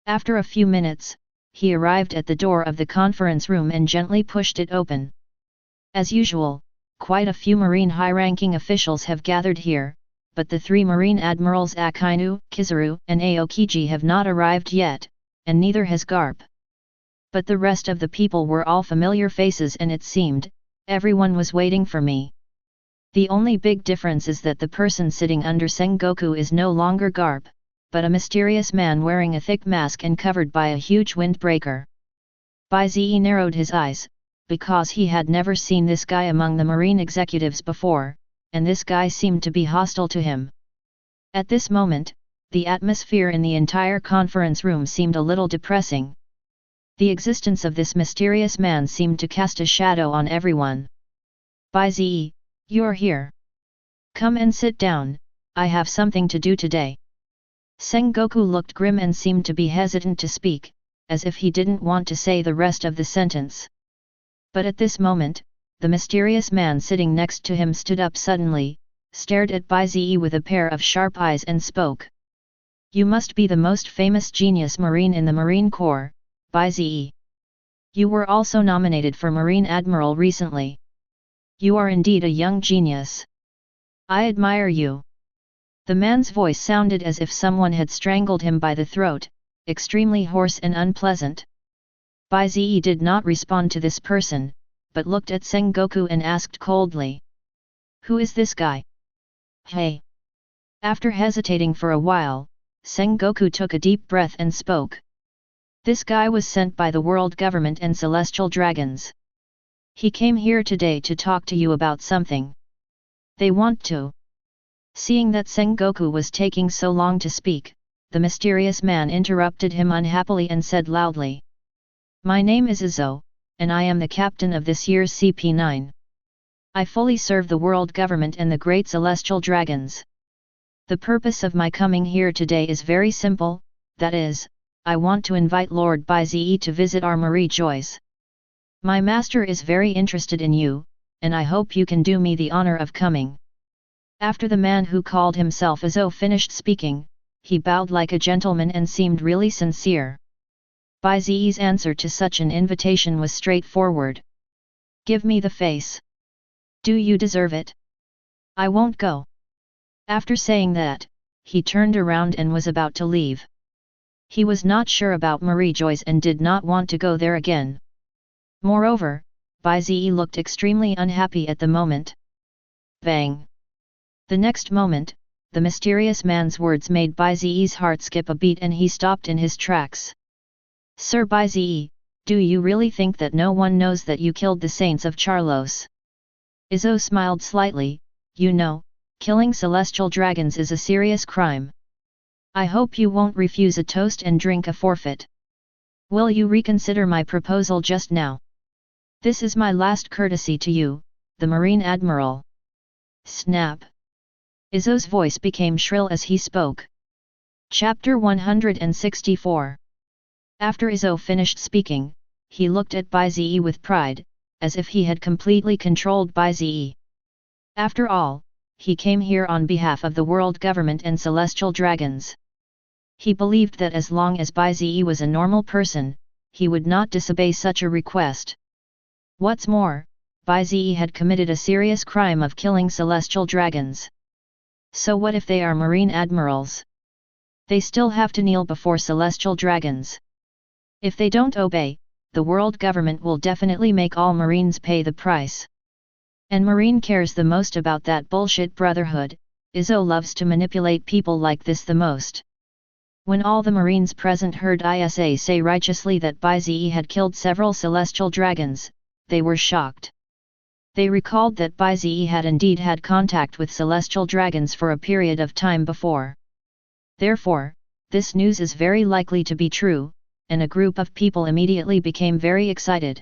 Speaker 1: After a few minutes, he arrived at the door of the conference room and gently pushed it open. As usual, quite a few Marine high-ranking officials have gathered here, but the three Marine Admirals Akainu, Kizaru, and Aokiji have not arrived yet, and neither has Garp. But the rest of the people were all familiar faces and it seemed, everyone was waiting for me. The only big difference is that the person sitting under Sengoku is no longer Garp, but a mysterious man wearing a thick mask and covered by a huge windbreaker. Bai Ze narrowed his eyes, because he had never seen this guy among the Marine executives before, and this guy seemed to be hostile to him. At this moment, the atmosphere in the entire conference room seemed a little depressing. The existence of this mysterious man seemed to cast a shadow on everyone. Bai Ze, you're here. Come and sit down, I have something to do today. Sengoku looked grim and seemed to be hesitant to speak, as if he didn't want to say the rest of the sentence. But at this moment, the mysterious man sitting next to him stood up suddenly, stared at Bai Ze with a pair of sharp eyes and spoke. You must be the most famous genius Marine in the Marine Corps, Bai Ze. You were also nominated for Marine Admiral recently. You are indeed a young genius. I admire you. The man's voice sounded as if someone had strangled him by the throat, extremely hoarse and unpleasant. Bai Ze did not respond to this person, but looked at Sengoku and asked coldly. Who is this guy? Hey! After hesitating for a while, Sengoku took a deep breath and spoke. This guy was sent by the world government and celestial dragons. He came here today to talk to you about something. They want to. Seeing that Sengoku was taking so long to speak, the mysterious man interrupted him unhappily and said loudly. My name is Izo, and I am the captain of this year's CP9. I fully serve the world government and the great celestial dragons. The purpose of my coming here today is very simple, that is, I want to invite Lord Bai Ze to visit our Marie Joyce. My master is very interested in you, and I hope you can do me the honor of coming. After the man who called himself Izo finished speaking, he bowed like a gentleman and seemed really sincere. Bai Ze's answer to such an invitation was straightforward. Give me the face. Do you deserve it? I won't go. After saying that, he turned around and was about to leave. He was not sure about Marie Joyce and did not want to go there again. Moreover, Bai Ze looked extremely unhappy at the moment. Bang! The next moment, the mysterious man's words made Bai Ze's heart skip a beat and he stopped in his tracks. Sir Bai Ze, do you really think that no one knows that you killed the saints of Charlos? Izo smiled slightly. You know, killing celestial dragons is a serious crime. I hope you won't refuse a toast and drink a forfeit. Will you reconsider my proposal just now? This is my last courtesy to you, the Marine Admiral. Snap! Izo's voice became shrill as he spoke. Chapter 164. After Izo finished speaking, he looked at Bai Ze with pride, as if he had completely controlled Bai Ze. After all, he came here on behalf of the world government and celestial dragons. He believed that as long as Bai Ze was a normal person, he would not disobey such a request. What's more, Bai Ze had committed a serious crime of killing celestial dragons. So what if they are marine admirals? They still have to kneel before celestial dragons. If they don't obey, the world government will definitely make all marines pay the price. And Marine cares the most about that bullshit brotherhood. Izo loves to manipulate people like this the most. When all the marines present heard Isa say righteously that Bai Ze had killed several celestial dragons, they were shocked. They recalled that Bai Ze had indeed had contact with celestial dragons for a period of time before. Therefore, this news is very likely to be true, and a group of people immediately became very excited.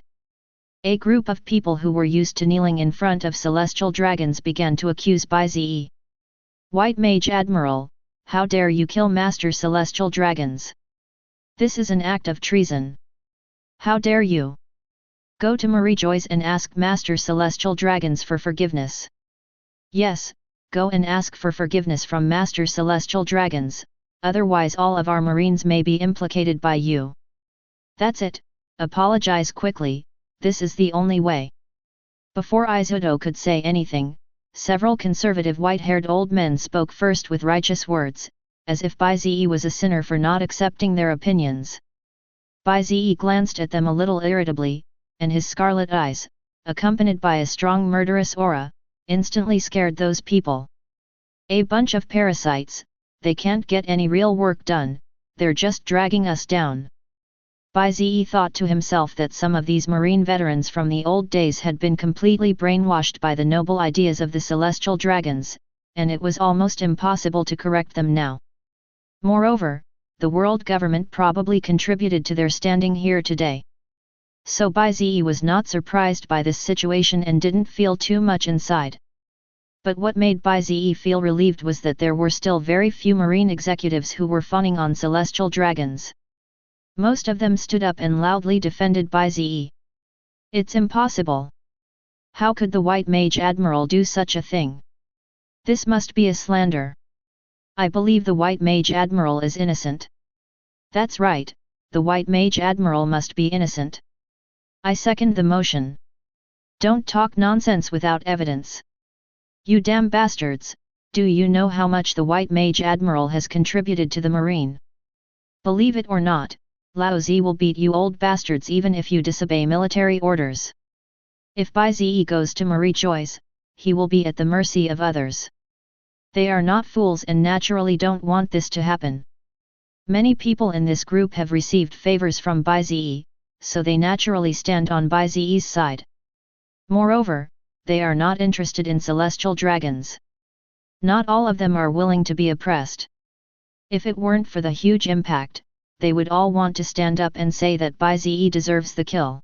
Speaker 1: A group of people who were used to kneeling in front of celestial dragons began to accuse Bai Ze. White Mage Admiral, how dare you kill Master Celestial Dragons? This is an act of treason. How dare you? Go to Marie Joyce and ask Master Celestial Dragons for forgiveness. Yes, go and ask for forgiveness from Master Celestial Dragons, otherwise all of our Marines may be implicated by you. That's it, apologize quickly, this is the only way. Before Izudo could say anything, several conservative white-haired old men spoke first with righteous words, as if Bai Ze was a sinner for not accepting their opinions. Bai Ze glanced at them a little irritably, and his scarlet eyes, accompanied by a strong murderous aura, instantly scared those people. A bunch of parasites, they can't get any real work done, they're just dragging us down. Bai Ze thought to himself that some of these marine veterans from the old days had been completely brainwashed by the noble ideas of the celestial dragons, and it was almost impossible to correct them now. Moreover, the world government probably contributed to their standing here today. So Bai Ze was not surprised by this situation and didn't feel too much inside. But what made Bai Ze feel relieved was that there were still very few marine executives who were fawning on celestial dragons. Most of them stood up and loudly defended Bai Ze. It's impossible. How could the White Mage Admiral do such a thing? This must be a slander. I believe the White Mage Admiral is innocent. That's right, the White Mage Admiral must be innocent. I second the motion. Don't talk nonsense without evidence. You damn bastards, do you know how much the White Mage Admiral has contributed to the Marine? Believe it or not, Lao Ze will beat you old bastards even if you disobey military orders. If Bai Ze goes to Marie Joyce, he will be at the mercy of others. They are not fools and naturally don't want this to happen. Many people in this group have received favors from Bai Ze, so they naturally stand on Bai Ze's side. Moreover, they are not interested in celestial dragons. Not all of them are willing to be oppressed. If it weren't for the huge impact, they would all want to stand up and say that Bai Ze deserves the kill.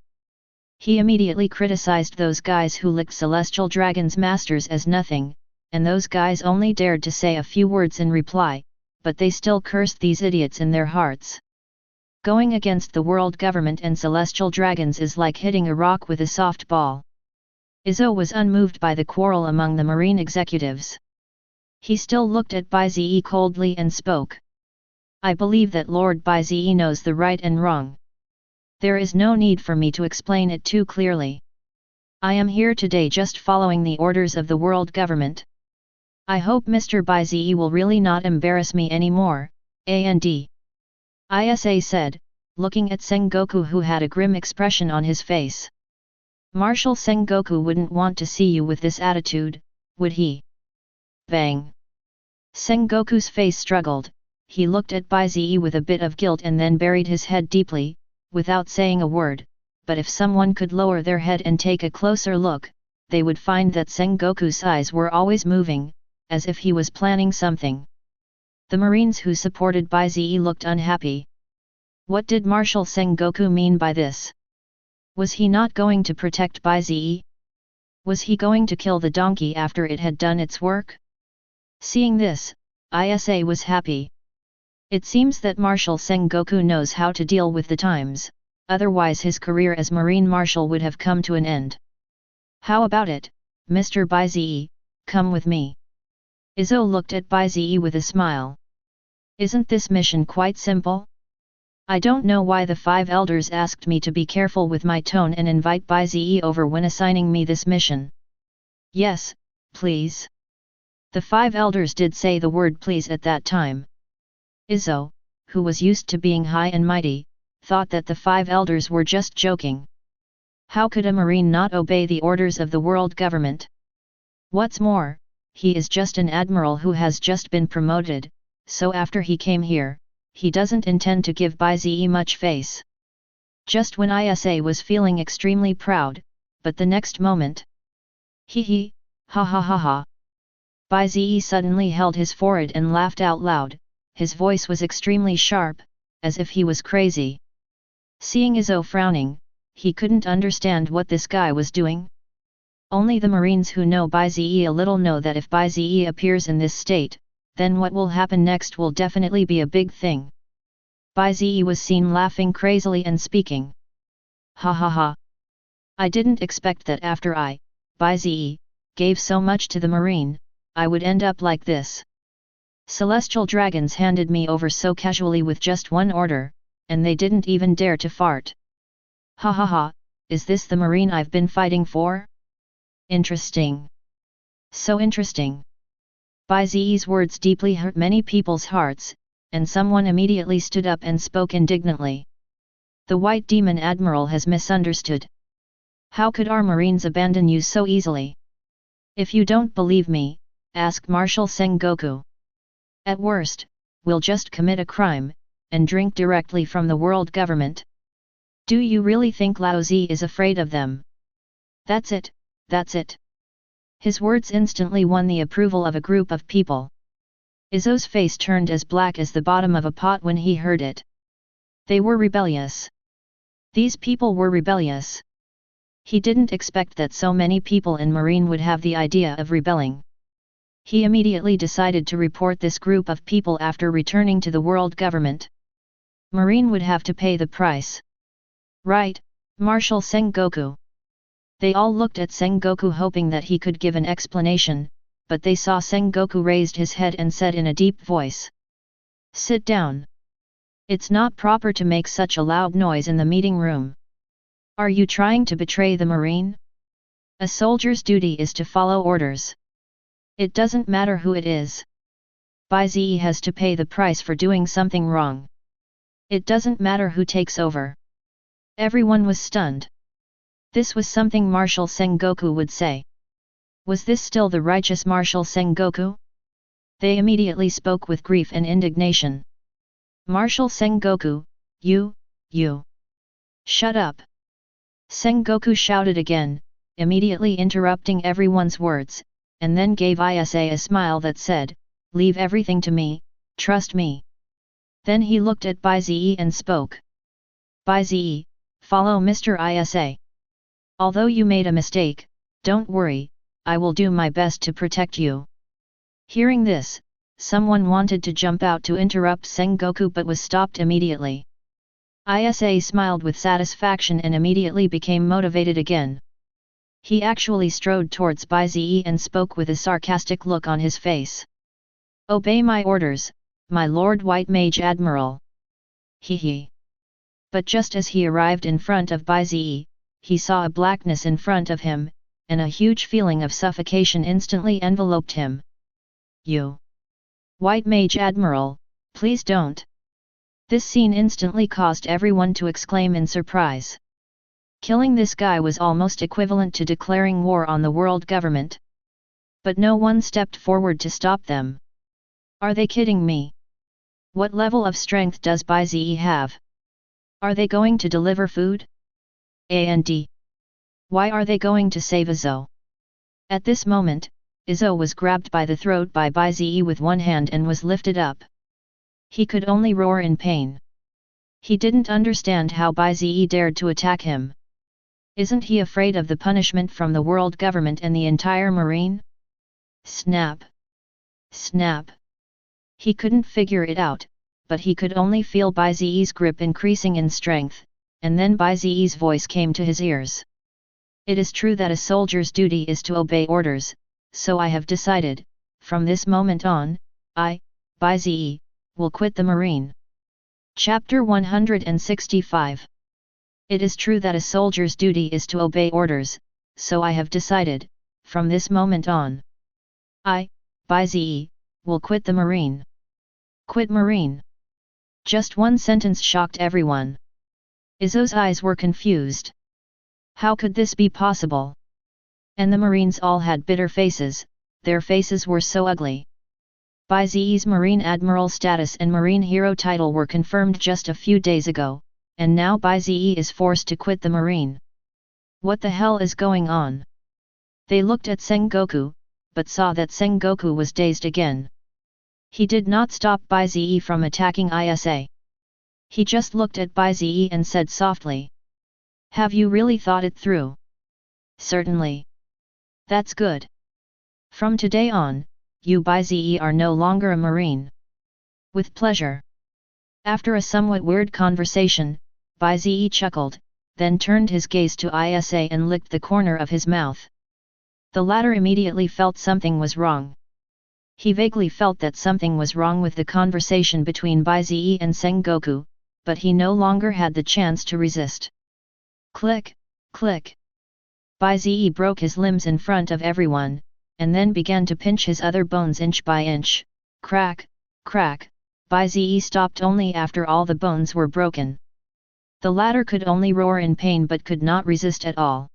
Speaker 1: He immediately criticized those guys who licked celestial dragons' masters as nothing, and those guys only dared to say a few words in reply, but they still cursed these idiots in their hearts. Going against the world government and celestial dragons is like hitting a rock with a soft ball. Izo was unmoved by the quarrel among the marine executives. He still looked at Bai Ze coldly and spoke. I believe that Lord Bai Ze knows the right and wrong. There is no need for me to explain it too clearly. I am here today just following the orders of the world government. I hope Mr. Bai Ze will really not embarrass me anymore, Isa said, looking at Sengoku who had a grim expression on his face. Marshal Sengoku wouldn't want to see you with this attitude, would he? Bang! Sengoku's face struggled, he looked at Bai Ze with a bit of guilt and then buried his head deeply, without saying a word, but if someone could lower their head and take a closer look, they would find that Sengoku's eyes were always moving, as if he was planning something. The Marines who supported Bai Ze looked unhappy. What did Marshal Sengoku mean by this? Was he not going to protect Bai Ze? Was he going to kill the donkey after it had done its work? Seeing this, Isa was happy. It seems that Marshal Sengoku knows how to deal with the times, otherwise his career as Marine Marshal would have come to an end. How about it, Mr. Bai Ze, come with me. Izo looked at Bai Ze with a smile. Isn't this mission quite simple? I don't know why the 5 elders asked me to be careful with my tone and invite Bai Ze over when assigning me this mission. Yes, please. The 5 elders did say the word please at that time. Izo, who was used to being high and mighty, thought that the 5 elders were just joking. How could a marine not obey the orders of the world government? What's more, he is just an admiral who has just been promoted, so after he came here, he doesn't intend to give Bai Ze much face. Just when Isa was feeling extremely proud, but the next moment. Hee, ha ha ha ha. Bai Ze suddenly held his forehead and laughed out loud, his voice was extremely sharp, as if he was crazy. Seeing Izo frowning, he couldn't understand what this guy was doing. Only the Marines who know Bai Ze a little know that if Bai Ze appears in this state, then what will happen next will definitely be a big thing. Bai Ze was seen laughing crazily and speaking. Ha ha ha. I didn't expect that after I, Bai Ze, gave so much to the Marine, I would end up like this. Celestial dragons handed me over so casually with just one order, and they didn't even dare to fart. Ha ha ha, is this the Marine I've been fighting for? Interesting. So interesting. Bai Ze's words deeply hurt many people's hearts, and someone immediately stood up and spoke indignantly. The White Demon Admiral has misunderstood. How could our Marines abandon you so easily? If you don't believe me, ask Marshal Sengoku. At worst, we'll just commit a crime, and drink directly from the world government. Do you really think Lao Zi is afraid of them? That's it, that's it. His words instantly won the approval of a group of people. Izo's face turned as black as the bottom of a pot when he heard it. They were rebellious. These people were rebellious. He didn't expect that so many people in Marine would have the idea of rebelling. He immediately decided to report this group of people after returning to the world government. Marine would have to pay the price. Right, Marshal Sengoku. They all looked at Sengoku hoping that he could give an explanation, but they saw Sengoku raised his head and said in a deep voice. Sit down. It's not proper to make such a loud noise in the meeting room. Are you trying to betray the Marine? A soldier's duty is to follow orders. It doesn't matter who it is. Bai Ze has to pay the price for doing something wrong. It doesn't matter who takes over. Everyone was stunned. This was something Marshal Sengoku would say. Was this still the righteous Marshal Sengoku? They immediately spoke with grief and indignation. Marshal Sengoku, you. Shut up! Sengoku shouted again, immediately interrupting everyone's words, and then gave Isa a smile that said, "Leave everything to me, trust me." Then he looked at Bai Ze and spoke. "Bai Ze, follow Mr. Isa. Although you made a mistake, don't worry, I will do my best to protect you." Hearing this, someone wanted to jump out to interrupt Sengoku but was stopped immediately. Isa smiled with satisfaction and immediately became motivated again. He actually strode towards Bai Ze and spoke with a sarcastic look on his face. "Obey my orders, my Lord White Mage Admiral." Hee. But just as he arrived in front of Bai Ze, he saw a blackness in front of him, and a huge feeling of suffocation instantly enveloped him. "You! White Mage Admiral, please don't!" This scene instantly caused everyone to exclaim in surprise. Killing this guy was almost equivalent to declaring war on the world government. But no one stepped forward to stop them. Are they kidding me? What level of strength does Bai Ze have? Are they going to deliver food? And why are they going to save Izzo? At this moment, Izzo was grabbed by the throat by Bai Ze with one hand and was lifted up. He could only roar in pain. He didn't understand how Bai Ze dared to attack him. Isn't he afraid of the punishment from the world government and the entire marine? Snap! Snap! He couldn't figure it out, but he could only feel Bai Ze's grip increasing in strength, and then Bai Ze's voice came to his ears. "It is true that a soldier's duty is to obey orders, so I have decided, from this moment on, I, Bai Ze, will quit the marine." Chapter 165. It is true that a soldier's duty is to obey orders, so I have decided, from this moment on, I, Bai Ze, will quit the marine. Quit marine. Just one sentence shocked everyone. Izzo's eyes were confused. How could this be possible? And the marines all had bitter faces, their faces were so ugly. Bai Ze's Marine Admiral status and Marine Hero title were confirmed just a few days ago, and now Bai Ze is forced to quit the marine. What the hell is going on? They looked at Sengoku, but saw that Sengoku was dazed again. He did not stop Bai Ze from attacking Isa. He just looked at Bai Ze and said softly, "Have you really thought it through?" "Certainly." "That's good. From today on, you Bai Ze are no longer a marine." "With pleasure." After a somewhat weird conversation, Bai Ze chuckled, then turned his gaze to Isa and licked the corner of his mouth. The latter immediately felt something was wrong. He vaguely felt that something was wrong with the conversation between Bai Ze and Sengoku, but he no longer had the chance to resist. Click, click. Bai Ze broke his limbs in front of everyone, and then began to pinch his other bones inch by inch. Crack, crack. Bai Ze stopped only after all the bones were broken. The latter could only roar in pain but could not resist at all.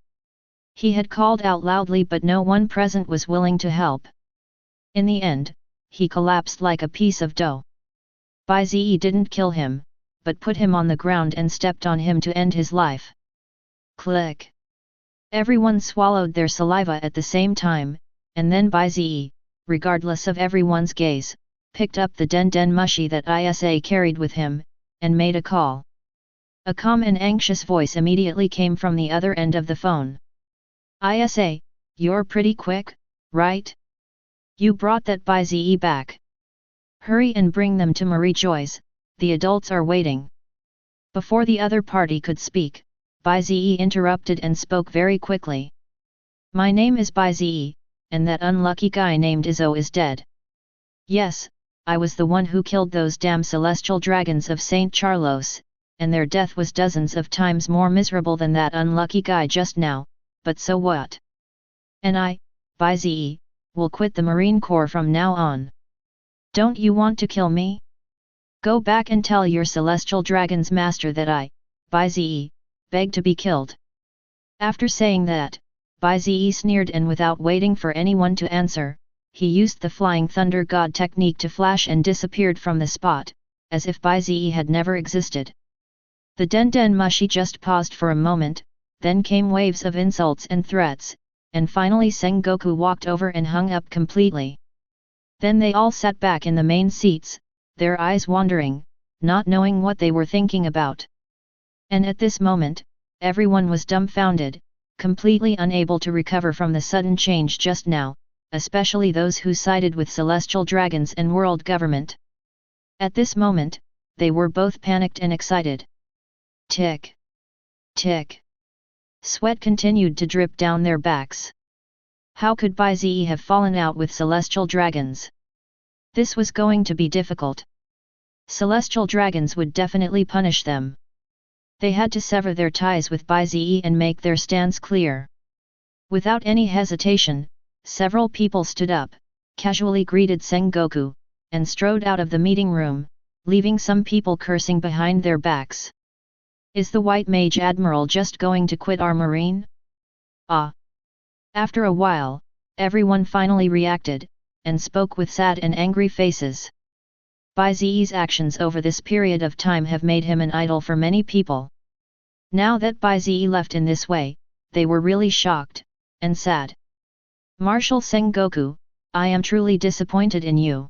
Speaker 1: He had called out loudly but no one present was willing to help. In the end, he collapsed like a piece of dough. Bai Ze didn't kill him, but put him on the ground and stepped on him to end his life. Click. Everyone swallowed their saliva at the same time, and then Bai Ze, regardless of everyone's gaze, picked up the den mushi that Isa carried with him, and made a call. A calm and anxious voice immediately came from the other end of the phone. "Isa, you're pretty quick, right? You brought that Bai Ze back. Hurry and bring them to Marie Joy's, the adults are waiting." Before the other party could speak, Bai Ze interrupted and spoke very quickly. "My name is Bai Ze, and that unlucky guy named Izzo is dead. Yes, I was the one who killed those damn celestial dragons of St. Charlos, and their death was dozens of times more miserable than that unlucky guy just now, but so what? And I, Bai Ze, will quit the Marine Corps from now on. Don't you want to kill me? Go back and tell your celestial dragon's master that I, Bai Ze, beg to be killed." After saying that, Bai Ze sneered and without waiting for anyone to answer, he used the Flying Thunder God technique to flash and disappeared from the spot, as if Bai Ze had never existed. The den mushi just paused for a moment, then came waves of insults and threats, and finally Sengoku walked over and hung up completely. Then they all sat back in the main seats, their eyes wandering, not knowing what they were thinking about. And at this moment, everyone was dumbfounded, completely unable to recover from the sudden change just now, especially those who sided with celestial dragons and world government. At this moment, they were both panicked and excited. Tick. Tick. Sweat continued to drip down their backs. How could Bai Ze have fallen out with celestial dragons? This was going to be difficult. Celestial dragons would definitely punish them. They had to sever their ties with Bai Ze and make their stance clear. Without any hesitation, several people stood up, casually greeted Sengoku, and strode out of the meeting room, leaving some people cursing behind their backs. Is the white mage Admiral just going to quit our marine? Ah! After a while, everyone finally reacted, and spoke with sad and angry faces. Bai Ze's actions over this period of time have made him an idol for many people. Now that Bai Ze left in this way, they were really shocked, and sad. Marshal Sengoku, I am truly disappointed in you.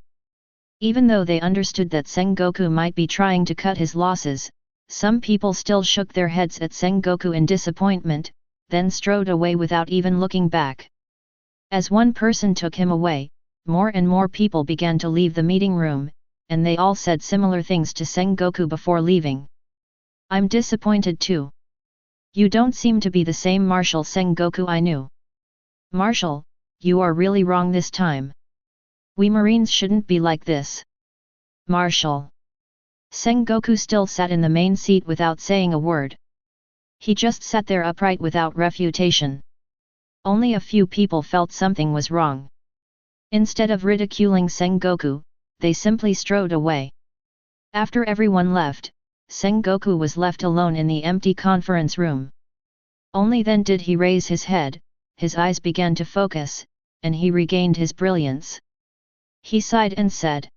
Speaker 1: Even though they understood that Sengoku might be trying to cut his losses, some people still shook their heads at Sengoku in disappointment, then strode away without even looking back. As one person took him away, more and more people began to leave the meeting room, and they all said similar things to Sengoku before leaving. I'm disappointed too. You don't seem to be the same Marshal Sengoku I knew. Marshal, you are really wrong this time. We Marines shouldn't be like this. Marshal. Sengoku still sat in the main seat without saying a word. He just sat there upright without refutation. Only a few people felt something was wrong. Instead of ridiculing Sengoku, they simply strode away. After everyone left, Sengoku was left alone in the empty conference room. Only then did he raise his head, his eyes began to focus, and he regained his brilliance. He sighed and said,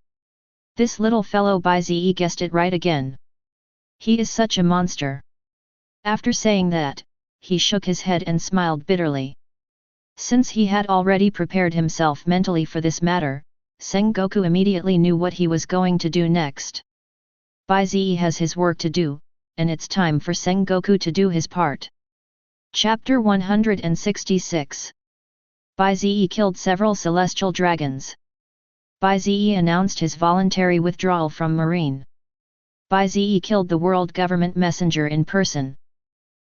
Speaker 1: "This little fellow Bai Ze guessed it right again. He is such a monster." After saying that, he shook his head and smiled bitterly. Since he had already prepared himself mentally for this matter, Sengoku immediately knew what he was going to do next. Bai Ze has his work to do, and it's time for Sengoku to do his part. Chapter 166. Bai Ze killed several celestial dragons. Bai Ze announced his voluntary withdrawal from Marine. Bai Ze killed the world government messenger in person.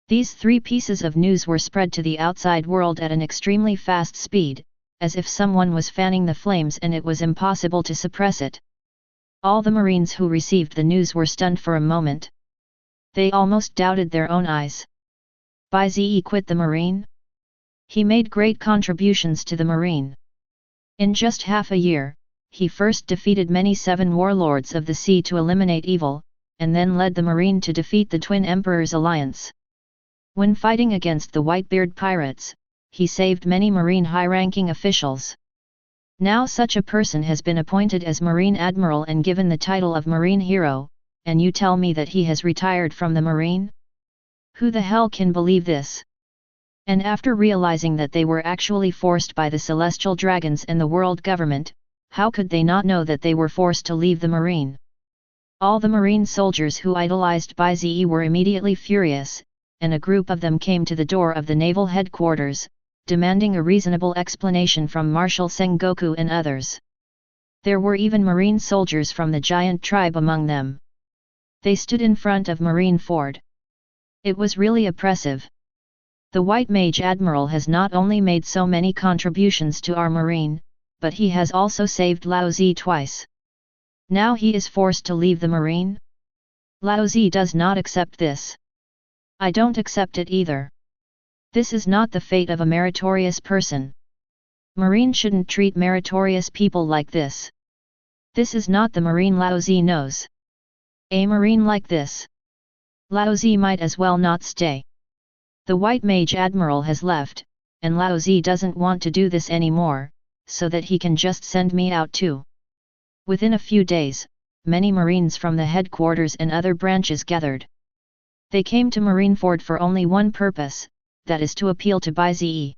Speaker 1: These three pieces of news were spread to the outside world at an extremely fast speed, as if someone was fanning the flames and it was impossible to suppress it. All the Marines who received the news were stunned for a moment. They almost doubted their own eyes. Bai Ze quit the Marine? He made great contributions to the Marine. In just half a year, he first defeated many 7 warlords of the sea to eliminate evil, and then led the Marine to defeat the Twin Emperors Alliance. When fighting against the Whitebeard pirates, he saved many Marine high-ranking officials. Now such a person has been appointed as Marine Admiral and given the title of Marine Hero, and you tell me that he has retired from the Marine? Who the hell can believe this? And after realizing that they were actually forced by the Celestial Dragons and the world government, how could they not know that they were forced to leave the Marine? All the Marine soldiers who idolized Bai Ze were immediately furious, and a group of them came to the door of the naval headquarters, demanding a reasonable explanation from Marshal Sengoku and others. There were even Marine soldiers from the giant tribe among them. They stood in front of Marine Ford. It was really oppressive. The White Mage Admiral has not only made so many contributions to our Marine, but he has also saved Lao Ze twice. Now he is forced to leave the Marine? Lao Ze does not accept this. I don't accept it either. This is not the fate of a meritorious person. Marine shouldn't treat meritorious people like this. This is not the Marine Lao Ze knows. A Marine like this. Lao Ze might as well not stay. The White Mage Admiral has left, and Lao Ze doesn't want to do this anymore, so that he can just send me out too. Within a few days, many Marines from the headquarters and other branches gathered. They came to Marineford for only one purpose, that is to appeal to Bai Ze.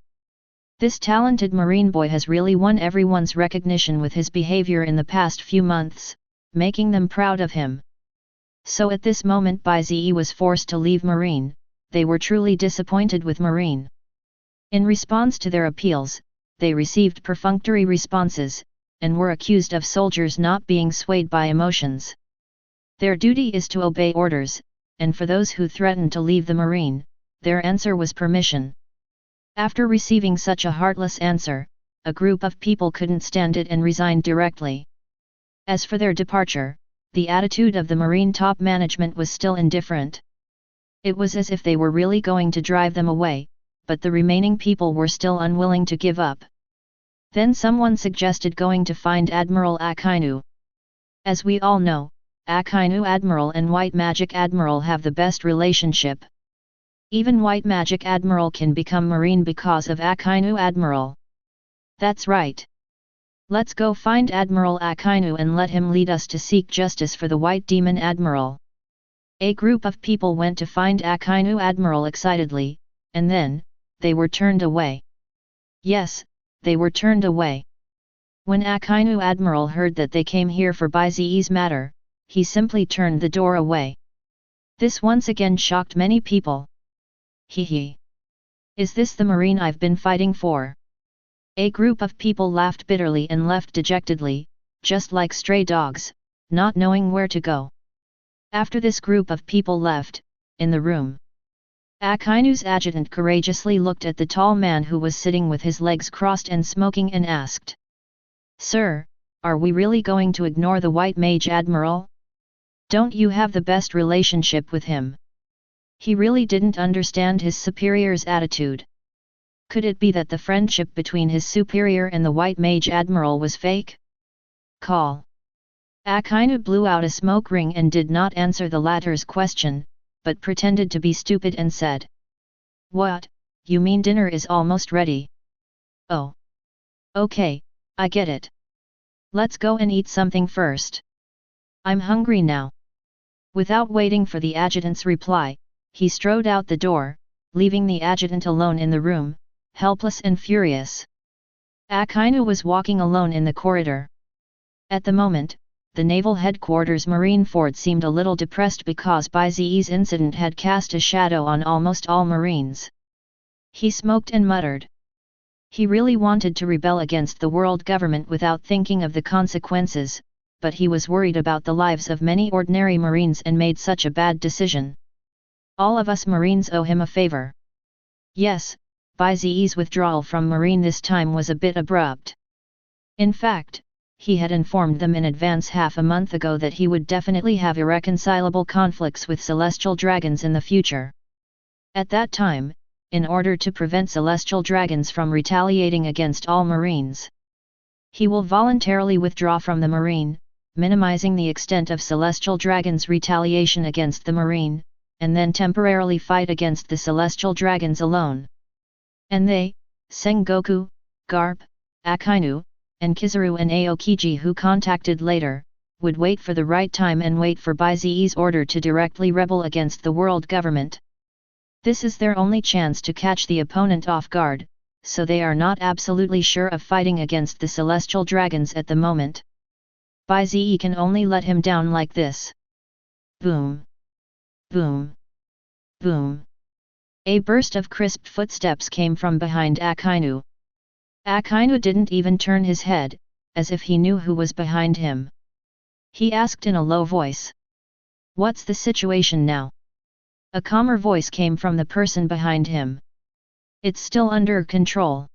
Speaker 1: This talented marine boy has really won everyone's recognition with his behavior in the past few months, making them proud of him. So at this moment Bai Ze was forced to leave Marine. They were truly disappointed with Marine. In response to their appeals, they received perfunctory responses, and were accused of soldiers not being swayed by emotions. Their duty is to obey orders, and for those who threatened to leave the Marine, their answer was permission. After receiving such a heartless answer, a group of people couldn't stand it and resigned directly. As for their departure, the attitude of the Marine top management was still indifferent. It was as if they were really going to drive them away, but the remaining people were still unwilling to give up. Then someone suggested going to find Admiral Akainu. As we all know, Akainu Admiral and White Magic Admiral have the best relationship. Even White Magic Admiral can become Marine because of Akainu Admiral. That's right. Let's go find Admiral Akainu and let him lead us to seek justice for the White Demon Admiral. A group of people went to find Akainu Admiral excitedly, and then, they were turned away. Yes, they were turned away. When Akainu Admiral heard that they came here for Bai Ze's matter, he simply turned the door away. This once again shocked many people. Hee. Is this the Marine I've been fighting for? A group of people laughed bitterly and left dejectedly, just like stray dogs, not knowing where to go. After this group of people left, in the room, Akainu's adjutant courageously looked at the tall man who was sitting with his legs crossed and smoking and asked, "Sir, are we really going to ignore the White Mage Admiral? Don't you have the best relationship with him?" He really didn't understand his superior's attitude. Could it be that the friendship between his superior and the White Mage Admiral was fake? Call. Akainu blew out a smoke ring and did not answer the latter's question, but pretended to be stupid and said, "What, you mean dinner is almost ready? Oh. Okay, I get it. Let's go and eat something first. I'm hungry now." Without waiting for the adjutant's reply, he strode out the door, leaving the adjutant alone in the room, helpless and furious. Akainu was walking alone in the corridor. At the moment, the Naval Headquarters Marineford seemed a little depressed because Bai Ze's incident had cast a shadow on almost all Marines. He smoked and muttered. He really wanted to rebel against the world government without thinking of the consequences, but he was worried about the lives of many ordinary Marines and made such a bad decision. All of us Marines owe him a favor. Yes, Bai Ze's withdrawal from Marine this time was a bit abrupt. In fact, he had informed them in advance half a month ago that he would definitely have irreconcilable conflicts with celestial dragons in the future. At that time, in order to prevent celestial dragons from retaliating against all Marines, he will voluntarily withdraw from the Marine, minimizing the extent of celestial dragons' retaliation against the Marine, and then temporarily fight against the celestial dragons alone. And they, Sengoku, Garp, Akainu, and Kizaru and Aokiji who contacted later, would wait for the right time and wait for Bai Ze's order to directly rebel against the world government. This is their only chance to catch the opponent off guard, so they are not absolutely sure of fighting against the celestial dragons at the moment. Bai Ze can only let him down like this. Boom! Boom! Boom! A burst of crisp footsteps came from behind Akainu. Akainu didn't even turn his head, as if he knew who was behind him. He asked in a low voice. "What's the situation now?" A calmer voice came from the person behind him. "It's still under control.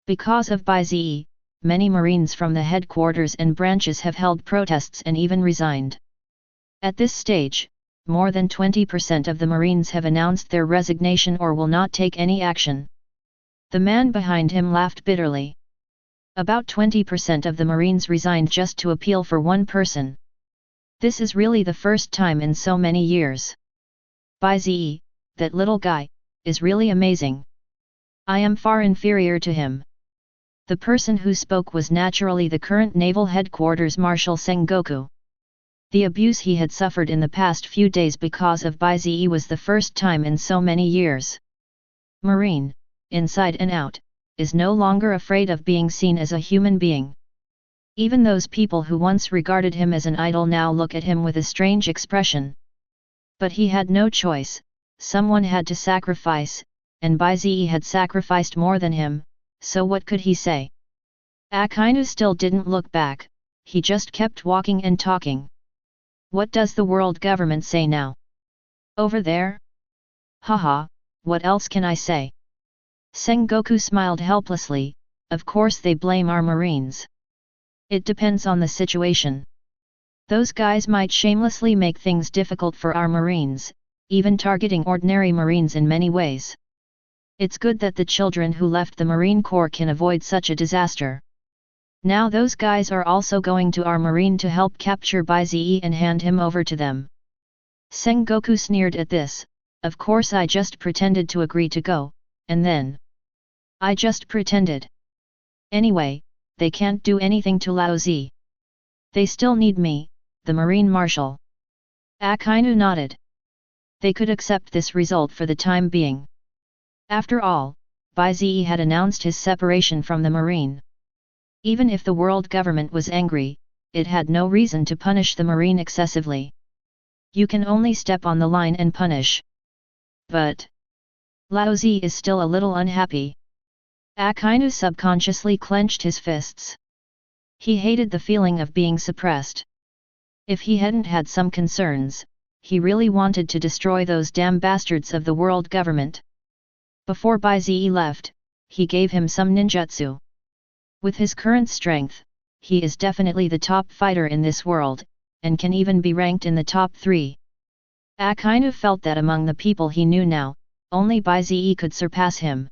Speaker 1: Because of Bai Ze, many Marines from the headquarters and branches have held protests and even resigned. At this stage, more than 20% of the Marines have announced their resignation or will not take any action." The man behind him laughed bitterly. About 20% of the Marines resigned just to appeal for one person. This is really the first time in so many years. Bai Ze, that little guy, is really amazing. I am far inferior to him. The person who spoke was naturally the current Naval Headquarters Marshal Sengoku. The abuse he had suffered in the past few days because of Bai Ze was the first time in so many years. Marine, inside and out, is no longer afraid of being seen as a human being. Even those people who once regarded him as an idol now look at him with a strange expression. But he had no choice, someone had to sacrifice, and Bai Ze had sacrificed more than him, so what could he say? Akainu still didn't look back, he just kept walking and talking. What does the world government say now? Over there? Haha, what else can I say? Sengoku smiled helplessly, of course they blame our Marines. It depends on the situation. Those guys might shamelessly make things difficult for our Marines, even targeting ordinary Marines in many ways. It's good that the children who left the Marine Corps can avoid such a disaster. Now those guys are also going to our Marine to help capture Bai Ze and hand him over to them. Sengoku sneered at this, of course I just pretended to agree to go, and then I just pretended. Anyway, they can't do anything to Lao Ze. They still need me, the Marine Marshal. Akainu nodded. They could accept this result for the time being. After all, Bai Ze had announced his separation from the Marine. Even if the world government was angry, it had no reason to punish the Marine excessively. You can only step on the line and punish. But Lao Ze is still a little unhappy. Akainu subconsciously clenched his fists. He hated the feeling of being suppressed. If he hadn't had some concerns, he really wanted to destroy those damn bastards of the world government. Before Bai Ze left, he gave him some ninjutsu. With his current strength, he is definitely the top fighter in this world, and can even be ranked in the top 3. Akainu felt that among the people he knew now, only Bai Ze could surpass him.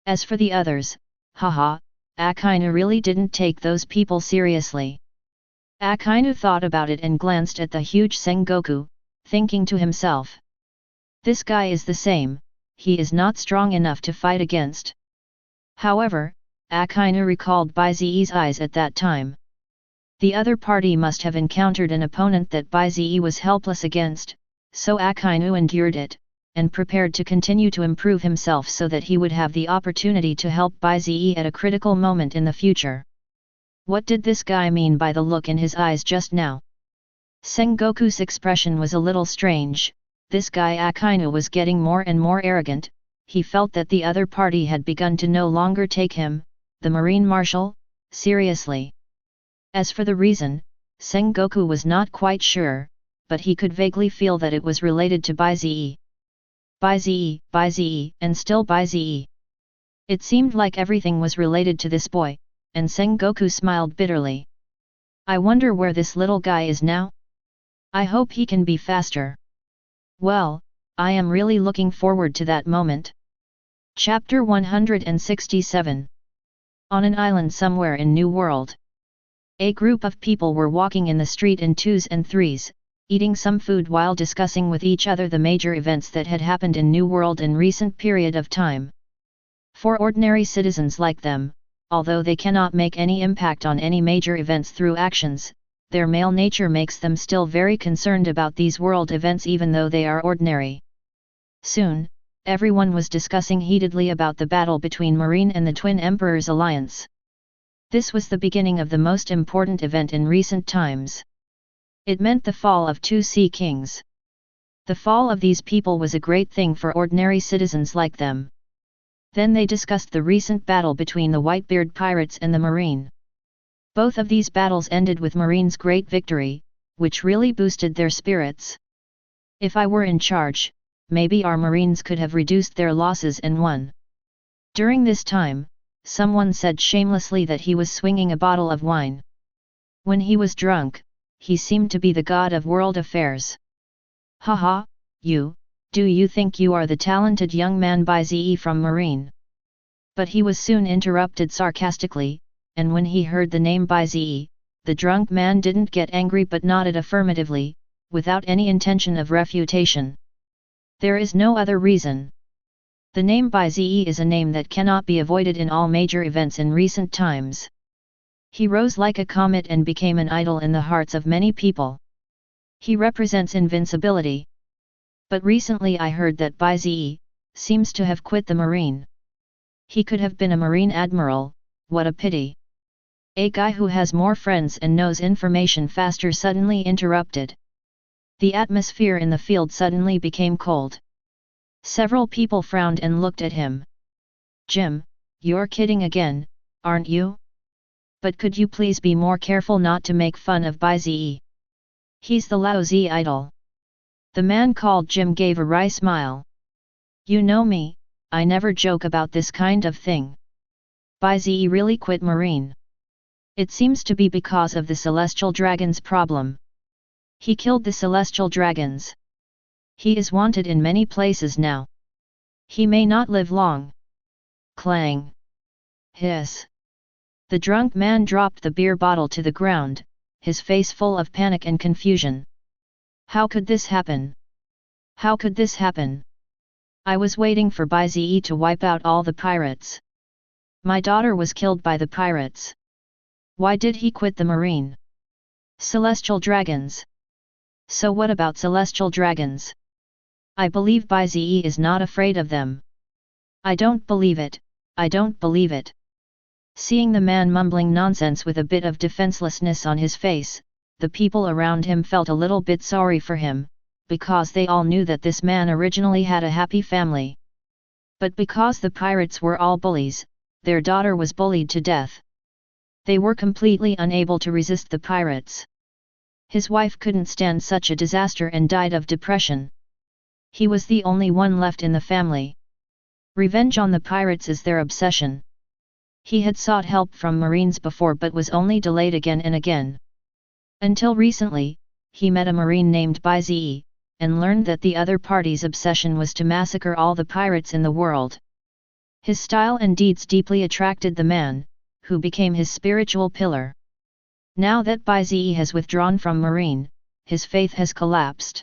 Speaker 1: As for the others, haha, Akainu really didn't take those people seriously. Akainu thought about it and glanced at the huge Sengoku, thinking to himself. This guy is the same, he is not strong enough to fight against. However, Akainu recalled Bai Ze's eyes at that time. The other party must have encountered an opponent that Bai Ze was helpless against, so Akainu endured it, and prepared to continue to improve himself so that he would have the opportunity to help Bai Ze at a critical moment in the future. What did this guy mean by the look in his eyes just now? Sengoku's expression was a little strange. This guy Akainu was getting more and more arrogant. He felt that the other party had begun to no longer take him, the Marine Marshal, seriously. As for the reason, Sengoku was not quite sure, but he could vaguely feel that it was related to Bai Ze. Bai Ze, and still Bai Ze. It seemed like everything was related to this boy, and Sengoku smiled bitterly. I wonder where this little guy is now? I hope he can be faster. Well, I am really looking forward to that moment. Chapter 167. On an island somewhere in New World. A group of people were walking in the street in 2s and 3s, eating some food while discussing with each other the major events that had happened in New World in recent period of time. For ordinary citizens like them, although they cannot make any impact on any major events through actions, their male nature makes them still very concerned about these world events even though they are ordinary. Soon, everyone was discussing heatedly about the battle between Marine and the Twin Emperors alliance. This was the beginning of the most important event in recent times. It meant the fall of 2 sea kings. The fall of these people was a great thing for ordinary citizens like them. Then they discussed the recent battle between the Whitebeard pirates and the Marine. Both of these battles ended with Marine's great victory, which really boosted their spirits. If I were in charge, maybe our Marines could have reduced their losses and won. During this time, someone said shamelessly that he was swinging a bottle of wine. When he was drunk, he seemed to be the god of world affairs. Haha, do you think you are the talented young man Bai Ze from Marine? But he was soon interrupted sarcastically, and when he heard the name Bai Ze, the drunk man didn't get angry but nodded affirmatively, without any intention of refutation. There is no other reason. The name Bai Ze is a name that cannot be avoided in all major events in recent times. He rose like a comet and became an idol in the hearts of many people. He represents invincibility. But recently I heard that Bai Ze seems to have quit the marine. He could have been a marine admiral, what a pity. A guy who has more friends and knows information faster suddenly interrupted. The atmosphere in the field suddenly became cold. Several people frowned and looked at him. Jim, you're kidding again, aren't you? But could you please be more careful not to make fun of Bai Ze? He's the lousy idol. The man called Jim gave a wry smile. You know me, I never joke about this kind of thing. Bai Ze really quit marine. It seems to be because of the celestial dragon's problem. He killed the celestial dragons. He is wanted in many places now. He may not live long. Clang. Hiss. The drunk man dropped the beer bottle to the ground, his face full of panic and confusion. How could this happen? How could this happen? I was waiting for Bai Ze to wipe out all the pirates. My daughter was killed by the pirates. Why did he quit the marine? Celestial dragons. So what about celestial dragons? I believe Bai Ze is not afraid of them. I don't believe it, I don't believe it. Seeing the man mumbling nonsense with a bit of defenselessness on his face, the people around him felt a little bit sorry for him, because they all knew that this man originally had a happy family. But because the pirates were all bullies, their daughter was bullied to death. They were completely unable to resist the pirates. His wife couldn't stand such a disaster and died of depression. He was the only one left in the family. Revenge on the pirates is their obsession. He had sought help from Marines before but was only delayed again and again. Until recently, he met a Marine named Bai Ze, and learned that the other party's obsession was to massacre all the pirates in the world. His style and deeds deeply attracted the man, who became his spiritual pillar. Now that Bai Ze has withdrawn from Marine, his faith has collapsed.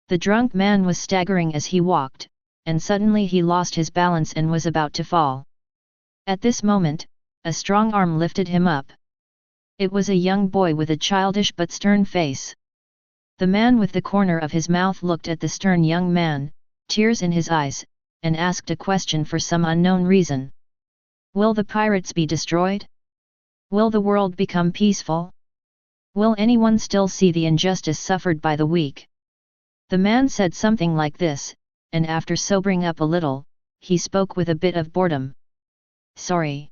Speaker 1: The drunk man was staggering as he walked, and suddenly he lost his balance and was about to fall. At this moment, a strong arm lifted him up. It was a young boy with a childish but stern face. The man with the corner of his mouth looked at the stern young man, tears in his eyes, and asked a question for some unknown reason. Will the pirates be destroyed? Will the world become peaceful? Will anyone still see the injustice suffered by the weak? The man said something like this, and after sobering up a little, he spoke with a bit of boredom. Sorry.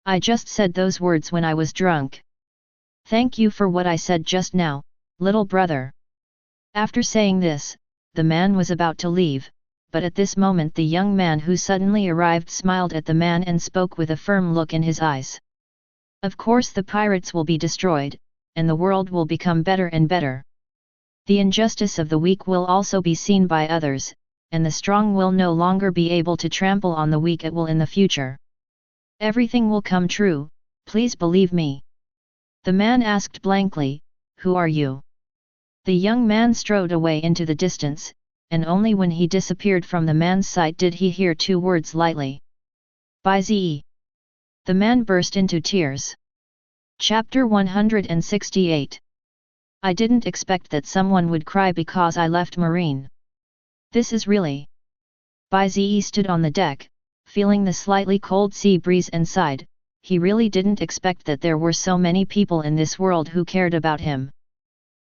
Speaker 1: I just said those words when I was drunk. Thank you for what I said just now, little brother. After saying this, the man was about to leave, but at this moment the young man who suddenly arrived smiled at the man and spoke with a firm look in his eyes. Of course the pirates will be destroyed, and the world will become better and better. The injustice of the weak will also be seen by others, and the strong will no longer be able to trample on the weak at will in the future. Everything will come true, please believe me. The man asked blankly, who are you? The young man strode away into the distance, and only when he disappeared from the man's sight did he hear two words lightly. Bai Ze. The man burst into tears. Chapter 168. I didn't expect that someone would cry because I left Marine. This is really... Bai Ze stood on the deck, feeling the slightly cold sea breeze and sighed. He really didn't expect that there were so many people in this world who cared about him.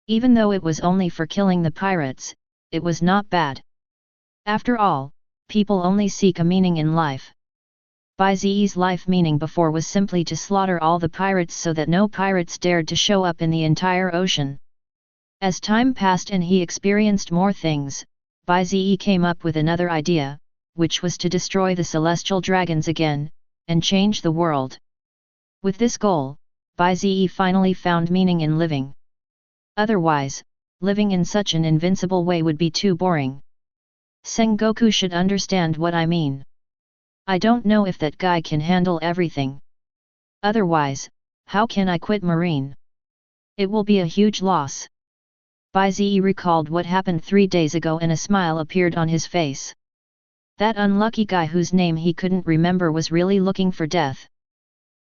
Speaker 1: Even though it was only for killing the pirates, it was not bad. After all, people only seek a meaning in life. Bai Ze's life meaning before was simply to slaughter all the pirates so that no pirates dared to show up in the entire ocean. As time passed and he experienced more things, Bai Ze came up with another idea, which was to destroy the celestial dragons again, and change the world. With this goal, Bai Ze finally found meaning in living. Otherwise, living in such an invincible way would be too boring. Sengoku should understand what I mean. I don't know if that guy can handle everything. Otherwise, how can I quit Marine? It will be a huge loss. Bai Ze recalled what happened 3 days ago and a smile appeared on his face. That unlucky guy whose name he couldn't remember was really looking for death.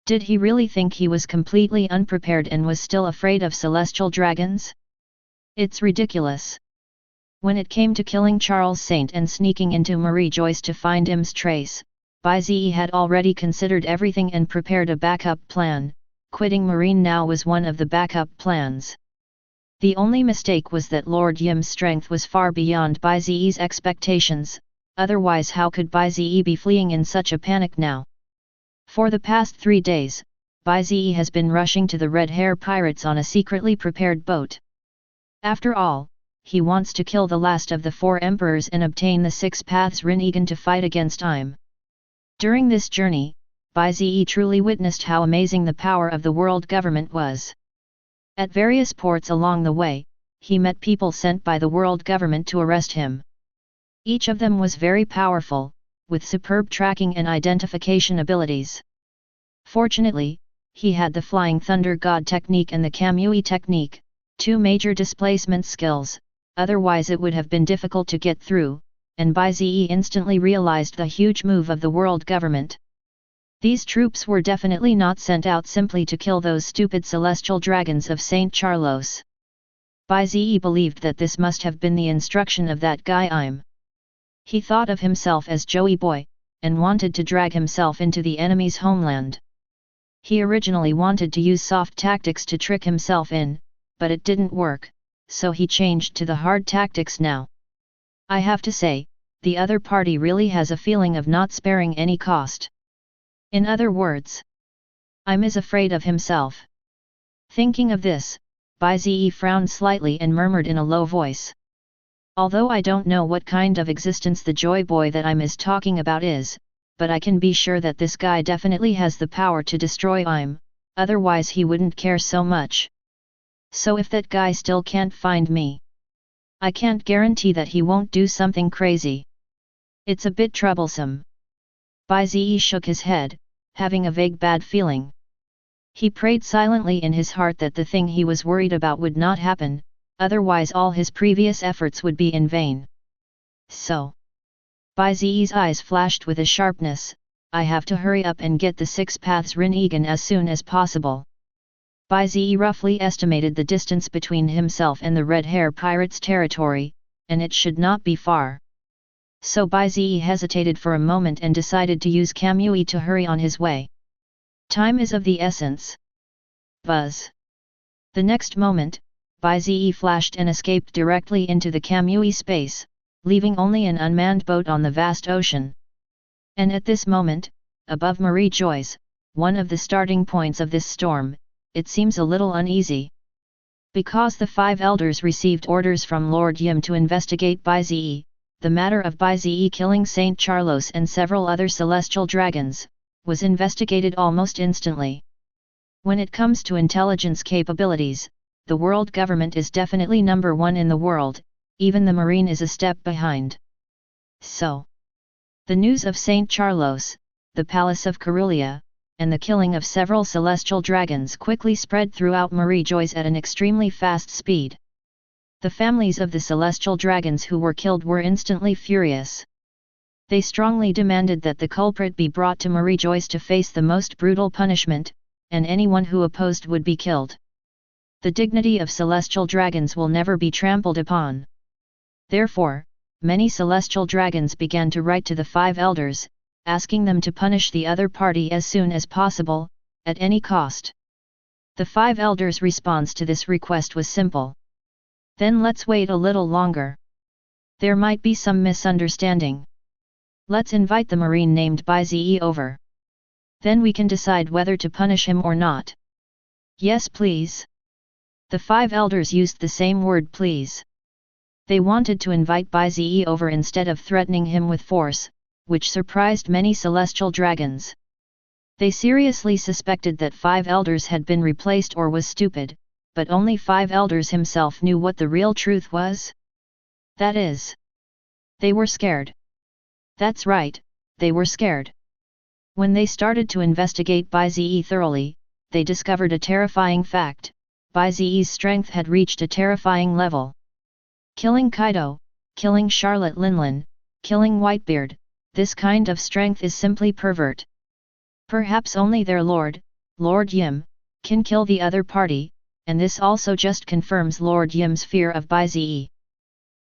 Speaker 1: Did he really think he was completely unprepared and was still afraid of celestial dragons? It's ridiculous. When it came to killing Charles Saint and sneaking into Marie Joyce to find him's trace, Bai Ze had already considered everything and prepared a backup plan. Quitting Marine now was one of the backup plans. The only mistake was that Lord Yim's strength was far beyond Bai Ze's expectations, otherwise how could Bai Ze be fleeing in such a panic now? For the past 3 days, Bai Ze has been rushing to the Red Hair Pirates on a secretly prepared boat. After all, he wants to kill the last of the 4 emperors and obtain the 6 paths Rinnegan to fight against Im. During this journey, Bai Ze truly witnessed how amazing the power of the world government was. At various ports along the way, he met people sent by the world government to arrest him. Each of them was very powerful, with superb tracking and identification abilities. Fortunately, he had the Flying Thunder God technique and the Kamui technique, 2 major displacement skills, otherwise it would have been difficult to get through, and Bai Ze instantly realized the huge move of the world government. These troops were definitely not sent out simply to kill those stupid celestial dragons of St. Charlos. Bai Ze believed that this must have been the instruction of that guy Im. He thought of himself as Joey Boy, and wanted to drag himself into the enemy's homeland. He originally wanted to use soft tactics to trick himself in, but it didn't work, so he changed to the hard tactics now. I have to say, the other party really has a feeling of not sparing any cost. In other words, Im is afraid of himself. Thinking of this, Bai Ze frowned slightly and murmured in a low voice. Although I don't know what kind of existence the Joy Boy that Im is talking about is, but I can be sure that this guy definitely has the power to destroy Im, otherwise he wouldn't care so much. So if that guy still can't find me, I can't guarantee that he won't do something crazy. It's a bit troublesome. Bai Ze shook his head, having a vague bad feeling. He prayed silently in his heart that the thing he was worried about would not happen, otherwise all his previous efforts would be in vain. So, Bai Ze's eyes flashed with a sharpness, I have to hurry up and get the 6 paths Rinnegan as soon as possible. Bai Ze roughly estimated the distance between himself and the Red Hair Pirates' territory, and it should not be far. So Bai Ze hesitated for a moment and decided to use Kamui to hurry on his way. Time is of the essence. Buzz. The next moment, Bai Ze flashed and escaped directly into the Kamui space, leaving only an unmanned boat on the vast ocean. And at this moment, above Marie Joyce, one of the starting points of this storm, it seems a little uneasy. Because the 5 elders received orders from Lord Yim to investigate Bai Ze, the matter of Bai Ze killing St. Charlos and several other celestial dragons, was investigated almost instantly. When it comes to intelligence capabilities, the world government is definitely number 1 in the world, even the Marine is a step behind. So, the news of St. Charlos, the Palace of Carulia, and the killing of several celestial dragons quickly spread throughout Marie Joyce at an extremely fast speed. The families of the celestial dragons who were killed were instantly furious. They strongly demanded that the culprit be brought to Marie Joyce to face the most brutal punishment, and anyone who opposed would be killed. The dignity of celestial dragons will never be trampled upon. Therefore, many celestial dragons began to write to the 5 elders, asking them to punish the other party as soon as possible, at any cost. The 5 elders' response to this request was simple. Then let's wait a little longer. There might be some misunderstanding. Let's invite the Marine named Bai Ze over. Then we can decide whether to punish him or not. Yes, please. The 5 elders used the same word please. They wanted to invite Bai Ze over instead of threatening him with force, which surprised many celestial dragons. They seriously suspected that 5 elders had been replaced or was stupid, but only 5 elders himself knew what the real truth was. That is, they were scared. That's right, they were scared. When they started to investigate Bai Ze thoroughly, they discovered a terrifying fact: Bai Ze's strength had reached a terrifying level. Killing Kaido, killing Charlotte Linlin, killing Whitebeard, this kind of strength is simply pervert. Perhaps only their lord, Lord Yim, can kill the other party, and this also just confirms Lord Yim's fear of Bai Ze.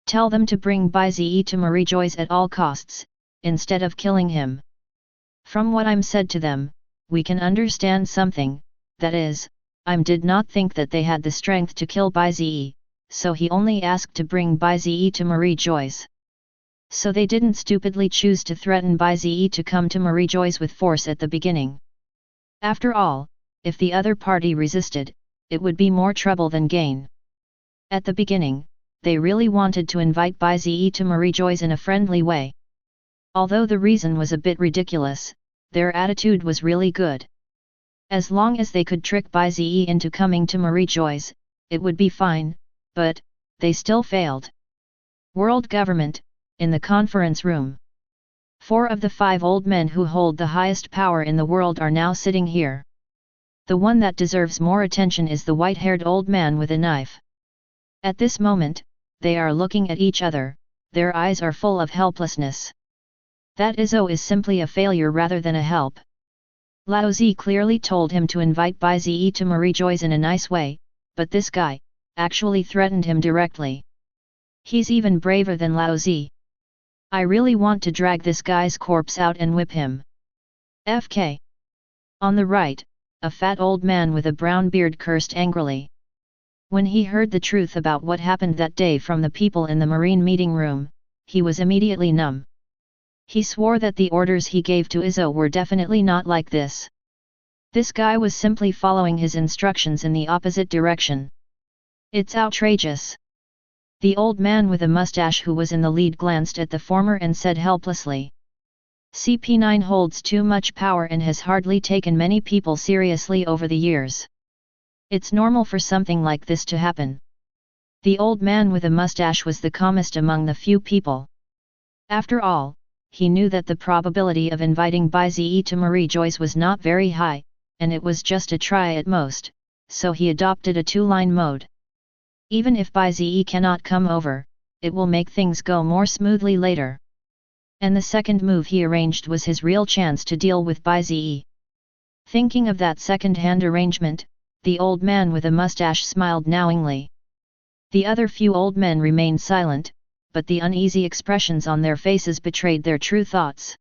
Speaker 1: Tell them to bring Bai Ze to Marijois at all costs, instead of killing him. From what I'm said to them, we can understand something, that is, did not think that they had the strength to kill Bai Ze, so he only asked to bring Bai Ze to Marijois. So they didn't stupidly choose to threaten Bai Ze to come to Marijois with force at the beginning. After all, if the other party resisted, it would be more trouble than gain. At the beginning, they really wanted to invite Bai Ze to Marijois in a friendly way. Although the reason was a bit ridiculous, their attitude was really good. As long as they could trick Bai Ze into coming to Marijois, it would be fine, but they still failed. World government, in the conference room. 4 of the 5 old men who hold the highest power in the world are now sitting here. The one that deserves more attention is the white-haired old man with a knife. At this moment, they are looking at each other, their eyes are full of helplessness. That Izzo is simply a failure rather than a help. Lao Zi clearly told him to invite Bai Ze to Marijois in a nice way, but this guy actually threatened him directly. He's even braver than Lao Zi. I really want to drag this guy's corpse out and whip him. FK. On the right, a fat old man with a brown beard cursed angrily. When he heard the truth about what happened that day from the people in the marine meeting room, he was immediately numb. He swore that the orders he gave to Izzo were definitely not like this. This guy was simply following his instructions in the opposite direction. It's outrageous. The old man with a mustache who was in the lead glanced at the former and said helplessly. CP9 holds too much power and has hardly taken many people seriously over the years. It's normal for something like this to happen. The old man with a mustache was the calmest among the few people. After all, he knew that the probability of inviting Bai Ze to Marijois was not very high, and it was just a try at most, so he adopted a 2-line mode. Even if Bai Ze cannot come over, it will make things go more smoothly later. And the second move he arranged was his real chance to deal with Bai Ze. Thinking of that second-hand arrangement, the old man with a mustache smiled knowingly. The other few old men remained silent, but the uneasy expressions on their faces betrayed their true thoughts.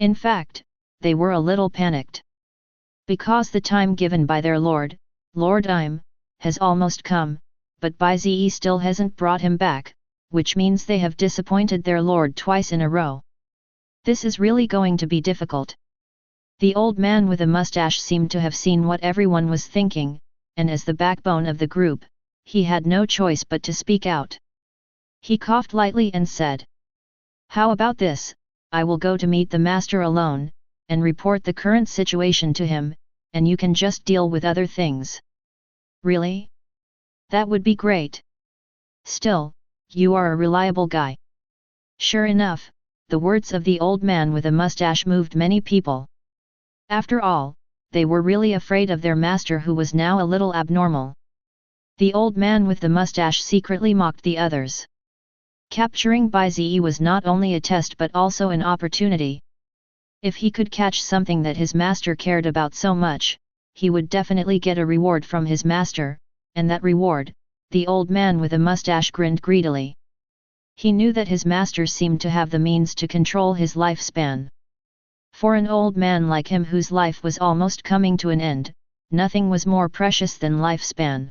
Speaker 1: In fact, they were a little panicked. Because the time given by their lord, Lord Im, has almost come, but Bai Ze still hasn't brought him back, which means they have disappointed their lord twice in a row. This is really going to be difficult. The old man with a mustache seemed to have seen what everyone was thinking, and as the backbone of the group, he had no choice but to speak out. He coughed lightly and said, "How about this? I will go to meet the master alone, and report the current situation to him, and you can just deal with other things." Really? That would be great. Still, you are a reliable guy. Sure enough, the words of the old man with a mustache moved many people. After all, they were really afraid of their master who was now a little abnormal. The old man with the mustache secretly mocked the others. Capturing Bai Ze was not only a test but also an opportunity. If he could catch something that his master cared about so much, he would definitely get a reward from his master, and that reward, the old man with a mustache grinned greedily. He knew that his master seemed to have the means to control his lifespan. For an old man like him whose life was almost coming to an end, nothing was more precious than lifespan.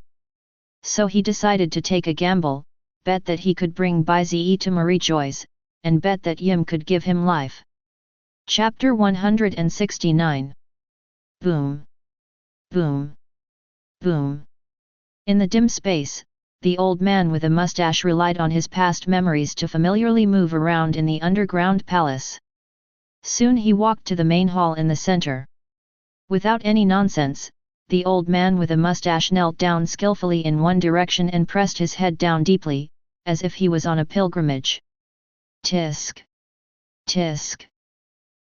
Speaker 1: So he decided to take a gamble, bet that he could bring Bai Ze to Marijois, and bet that Yim could give him life. Chapter 169. Boom. Boom. Boom. In the dim space, the old man with a mustache relied on his past memories to familiarly move around in the underground palace. Soon he walked to the main hall in the center. Without any nonsense, the old man with a mustache knelt down skillfully in one direction and pressed his head down deeply, as if he was on a pilgrimage. Tisk. Tisk.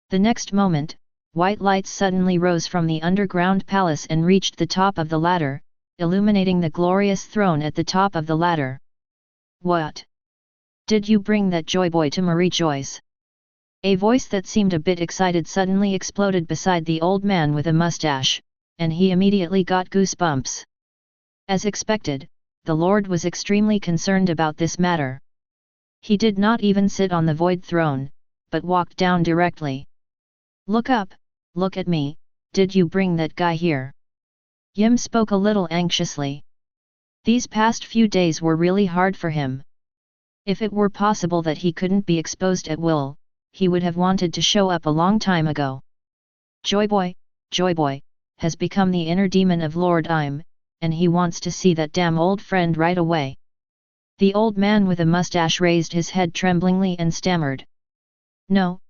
Speaker 1: The next moment, white lights suddenly rose from the underground palace and reached the top of the ladder, illuminating the glorious throne at the top of the ladder. What? Did you bring that joy boy to Marijois? A voice that seemed a bit excited suddenly exploded beside the old man with a mustache, and he immediately got goosebumps. As expected, the Lord was extremely concerned about this matter. He did not even sit on the void throne, but walked down directly. Look up, look at me, did you bring that guy here? Yim spoke a little anxiously. These past few days were really hard for him. If it were possible that he couldn't be exposed at will, he would have wanted to show up a long time ago. Joy Boy, has become the inner demon of Lord Im, and he wants to see that damn old friend right away. The old man with a mustache raised his head tremblingly and stammered. No.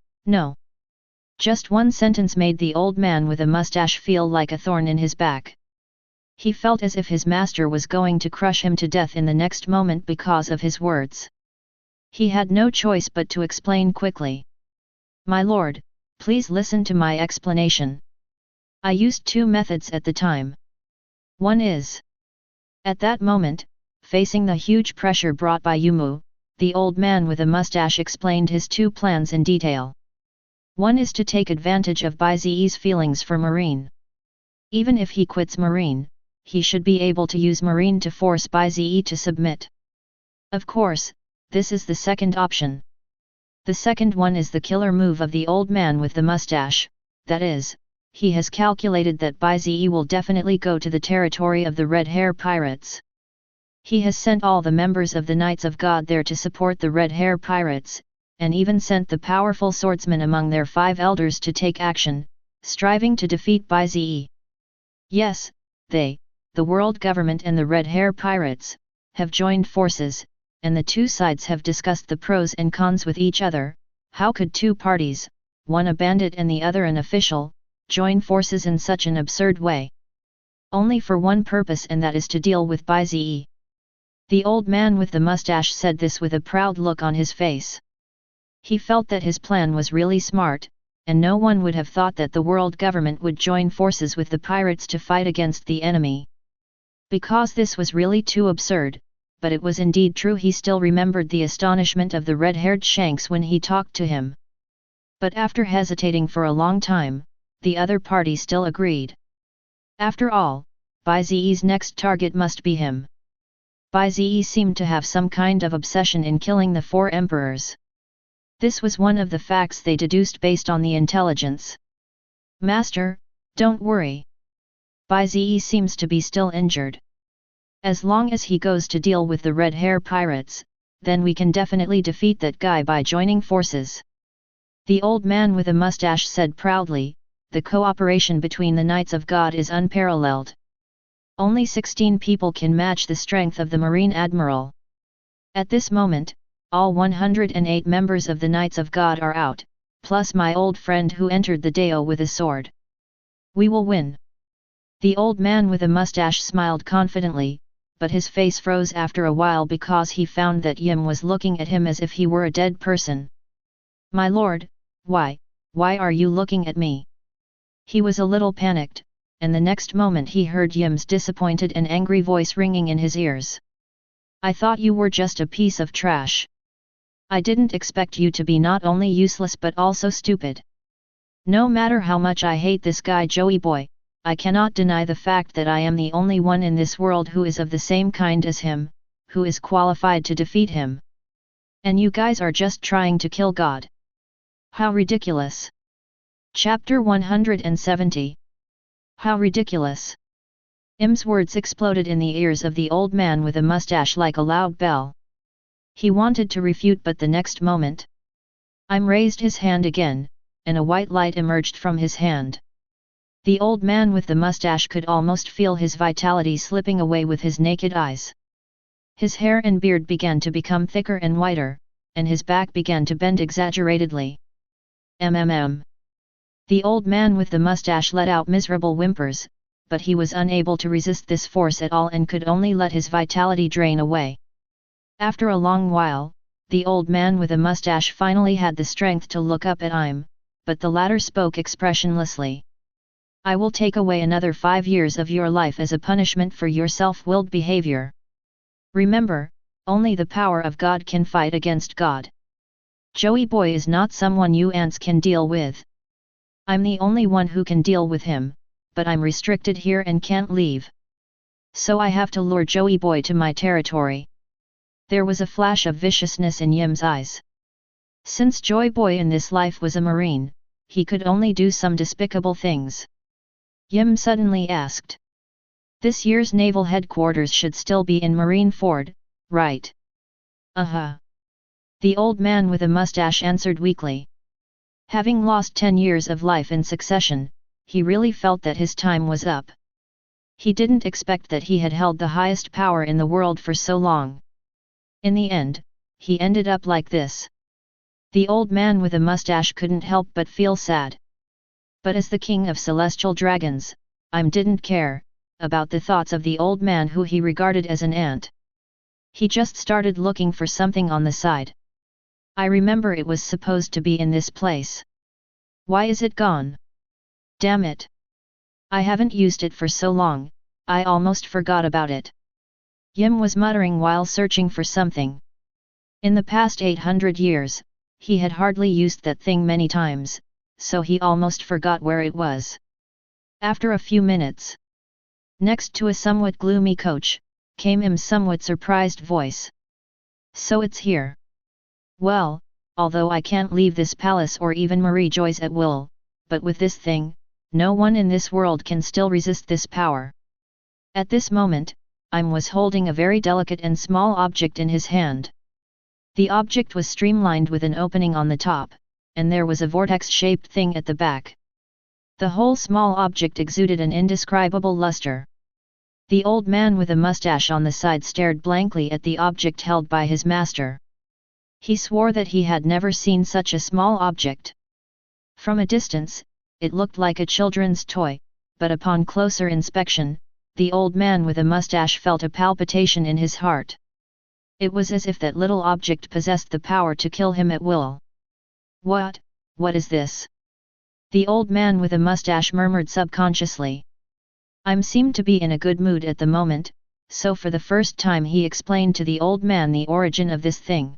Speaker 1: Just one sentence made the old man with a mustache feel like a thorn in his back. He felt as if his master was going to crush him to death in the next moment because of his words. He had no choice but to explain quickly. My lord, please listen to my explanation. I used two methods at the time. One is. At that moment, facing the huge pressure brought by Yumu, the old man with a mustache explained his two plans in detail. One is to take advantage of Bai Ze's feelings for Marine. Even if he quits Marine, he should be able to use Marine to force Bai Ze to submit. Of course, this is the second option. The second one is the killer move of the old man with the mustache, that is, he has calculated that Bai Ze will definitely go to the territory of the Red Hair Pirates. He has sent all the members of the Knights of God there to support the Red Hair Pirates, and even sent the powerful swordsmen among their 5 elders to take action, striving to defeat Bai Ze. Yes, they, the world government and the Red Hair Pirates, have joined forces, and the two sides have discussed the pros and cons with each other. How could two parties, one a bandit and the other an official, join forces in such an absurd way? Only for one purpose, and that is to deal with Bai Ze. The old man with the mustache said this with a proud look on his face. He felt that his plan was really smart, and no one would have thought that the world government would join forces with the pirates to fight against the enemy. Because this was really too absurd, but it was indeed true. He still remembered the astonishment of the red-haired Shanks when he talked to him. But after hesitating for a long time, the other party still agreed. After all, Bai Ze's next target must be him. Bai Ze seemed to have some kind of obsession in killing the 4 emperors. This was one of the facts they deduced based on the intelligence. Master, don't worry. Bai Ze seems to be still injured. As long as he goes to deal with the Red Hair Pirates, then we can definitely defeat that guy by joining forces. The old man with a mustache said proudly, the cooperation between the Knights of God is unparalleled. Only 16 people can match the strength of the Marine Admiral. At this moment, all 108 members of the Knights of God are out, plus my old friend who entered the Dao with a sword. We will win. The old man with a mustache smiled confidently, but his face froze after a while because he found that Yim was looking at him as if he were a dead person. My lord, why are you looking at me? He was a little panicked, and the next moment he heard Yim's disappointed and angry voice ringing in his ears. I thought you were just a piece of trash. I didn't expect you to be not only useless but also stupid. No matter how much I hate this guy Joey Boy, I cannot deny the fact that I am the only one in this world who is of the same kind as him, who is qualified to defeat him. And you guys are just trying to kill God. How ridiculous! Chapter 170. How ridiculous! Im's words exploded in the ears of the old man with a mustache like a loud bell. He wanted to refute, but the next moment, Im raised his hand again, and a white light emerged from his hand. The old man with the mustache could almost feel his vitality slipping away with his naked eyes. His hair and beard began to become thicker and whiter, and his back began to bend exaggeratedly. The old man with the mustache let out miserable whimpers, but he was unable to resist this force at all and could only let his vitality drain away. After a long while, the old man with a mustache finally had the strength to look up at Im, but the latter spoke expressionlessly. I will take away another 5 years of your life as a punishment for your self-willed behavior. Remember, only the power of God can fight against God. Joey Boy is not someone you ants can deal with. I'm the only one who can deal with him, but I'm restricted here and can't leave. So I have to lure Joey Boy to my territory. There was a flash of viciousness in Yim's eyes. Since Joy Boy in this life was a marine, he could only do some despicable things. Yim suddenly asked. This year's naval headquarters should still be in Marineford, right? The old man with a mustache answered weakly. Having lost 10 years of life in succession, he really felt that his time was up. He didn't expect that he had held the highest power in the world for so long. In the end, he ended up like this. The old man with a mustache couldn't help but feel sad. But as the king of celestial dragons, didn't care about the thoughts of the old man who he regarded as an ant. He just started looking for something on the side. I remember it was supposed to be in this place. Why is it gone? Damn it! I haven't used it for so long, I almost forgot about it. Yim was muttering while searching for something. In the past 800 years, he had hardly used that thing many times, so he almost forgot where it was. After a few minutes, next to a somewhat gloomy coach, came Im's somewhat surprised voice. So it's here. Well, although I can't leave this palace or even Marie Joy's at will, but with this thing, no one in this world can still resist this power. At this moment, Im was holding a very delicate and small object in his hand. The object was streamlined with an opening on the top, and there was a vortex-shaped thing at the back. The whole small object exuded an indescribable luster. The old man with a mustache on the side stared blankly at the object held by his master. He swore that he had never seen such a small object. From a distance, it looked like a children's toy, but upon closer inspection, the old man with a mustache felt a palpitation in his heart. It was as if that little object possessed the power to kill him at will. What is this? The old man with a mustache murmured subconsciously. Im seemed to be in a good mood at the moment, so for the first time he explained to the old man the origin of this thing.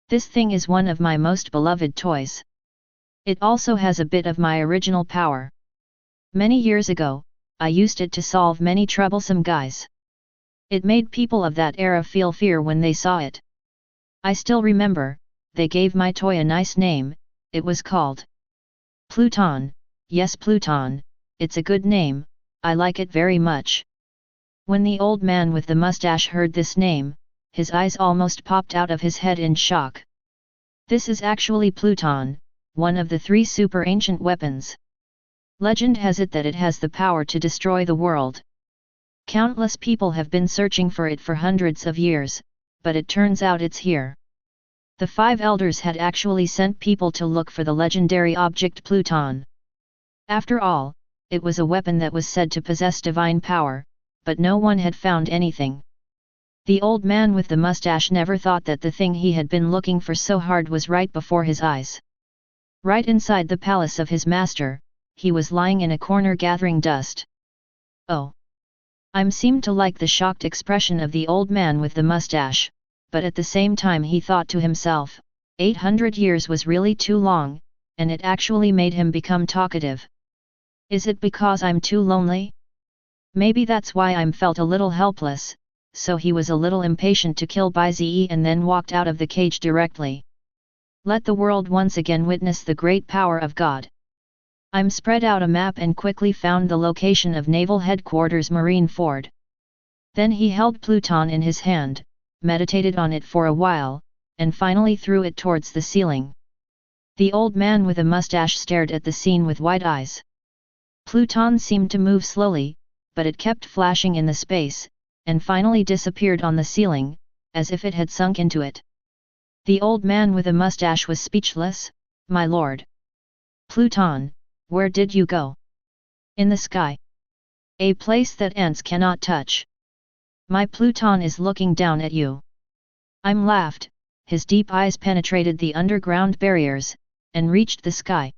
Speaker 1: This thing is one of my most beloved toys. It also has a bit of my original power. Many years ago, I used it to solve many troublesome guys. It made people of that era feel fear when they saw it. I still remember, they gave my toy a nice name, it was called Pluton. Yes, Pluton, it's a good name, I like it very much. When the old man with the mustache heard this name, his eyes almost popped out of his head in shock. This is actually Pluton, one of the 3 super ancient weapons. Legend has it that it has the power to destroy the world. Countless people have been searching for it for hundreds of years, but it turns out it's here. The 5 elders had actually sent people to look for the legendary object Pluton. After all, it was a weapon that was said to possess divine power, but no one had found anything. The old man with the mustache never thought that the thing he had been looking for so hard was right before his eyes. Right inside the palace of his master, he was lying in a corner gathering dust. Oh! Im seemed to like the shocked expression of the old man with the mustache, but at the same time he thought to himself, 800 years was really too long, and it actually made him become talkative. Is it because I'm too lonely? Maybe that's why Im felt a little helpless, so he was a little impatient to kill Bai Ze and then walked out of the cage directly. Let the world once again witness the great power of God. Im spread out a map and quickly found the location of Naval Headquarters Marineford. Then he held Pluton in his hand, meditated on it for a while, and finally threw it towards the ceiling. The old man with a mustache stared at the scene with wide eyes. Pluton seemed to move slowly, but it kept flashing in the space, and finally disappeared on the ceiling, as if it had sunk into it. The old man with a mustache was speechless. My lord! Pluton, where did you go? In the sky. A place that ants cannot touch. My Pluton is looking down at you. Im laughed, his deep eyes penetrated the underground barriers, and reached the sky.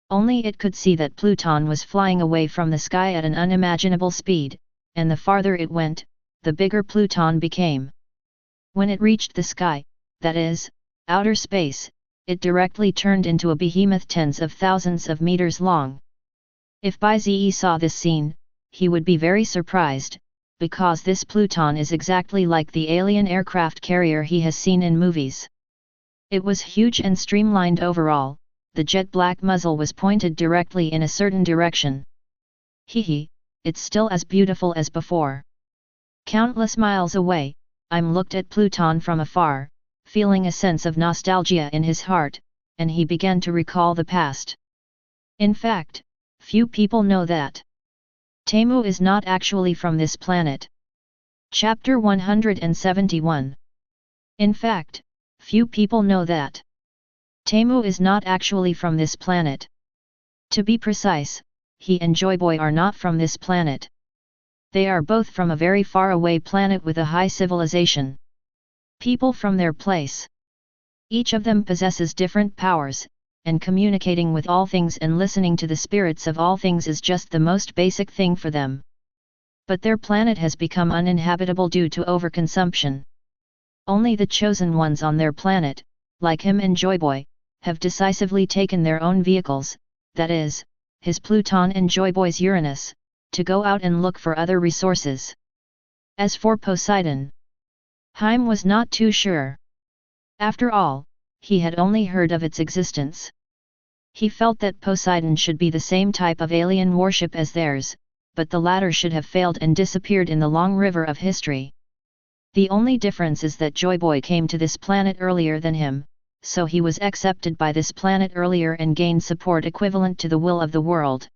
Speaker 1: Only it could see that Pluton was flying away from the sky at an unimaginable speed, and the farther it went, the bigger Pluton became. When it reached the sky, that is, outer space, it directly turned into a behemoth tens of thousands of meters long. If Bai Ze saw this scene, he would be very surprised, because this Pluton is exactly like the alien aircraft carrier he has seen in movies. It was huge and streamlined overall, the jet black muzzle was pointed directly in a certain direction. Hehe, it's still as beautiful as before. Countless miles away, I'm looked at Pluton from afar, feeling a sense of nostalgia in his heart, and he began to recall the past. In fact, few people know that Temu is not actually from this planet. Chapter 171. In fact, few people know that Temu is not actually from this planet. To be precise, he and Joyboy are not from this planet. They are both from a very far away planet with a high civilization. People from their place. Each of them possesses different powers, and communicating with all things and listening to the spirits of all things is just the most basic thing for them. But their planet has become uninhabitable due to overconsumption. Only the chosen ones on their planet, like him and Joyboy, have decisively taken their own vehicles, that is, his Pluton and Joyboy's Uranus, to go out and look for other resources. As for Poseidon, Haim was not too sure. After all, he had only heard of its existence. He felt that Poseidon should be the same type of alien warship as theirs, but the latter should have failed and disappeared in the long river of history. The only difference is that Joyboy came to this planet earlier than him, so he was accepted by this planet earlier and gained support equivalent to the will of the world.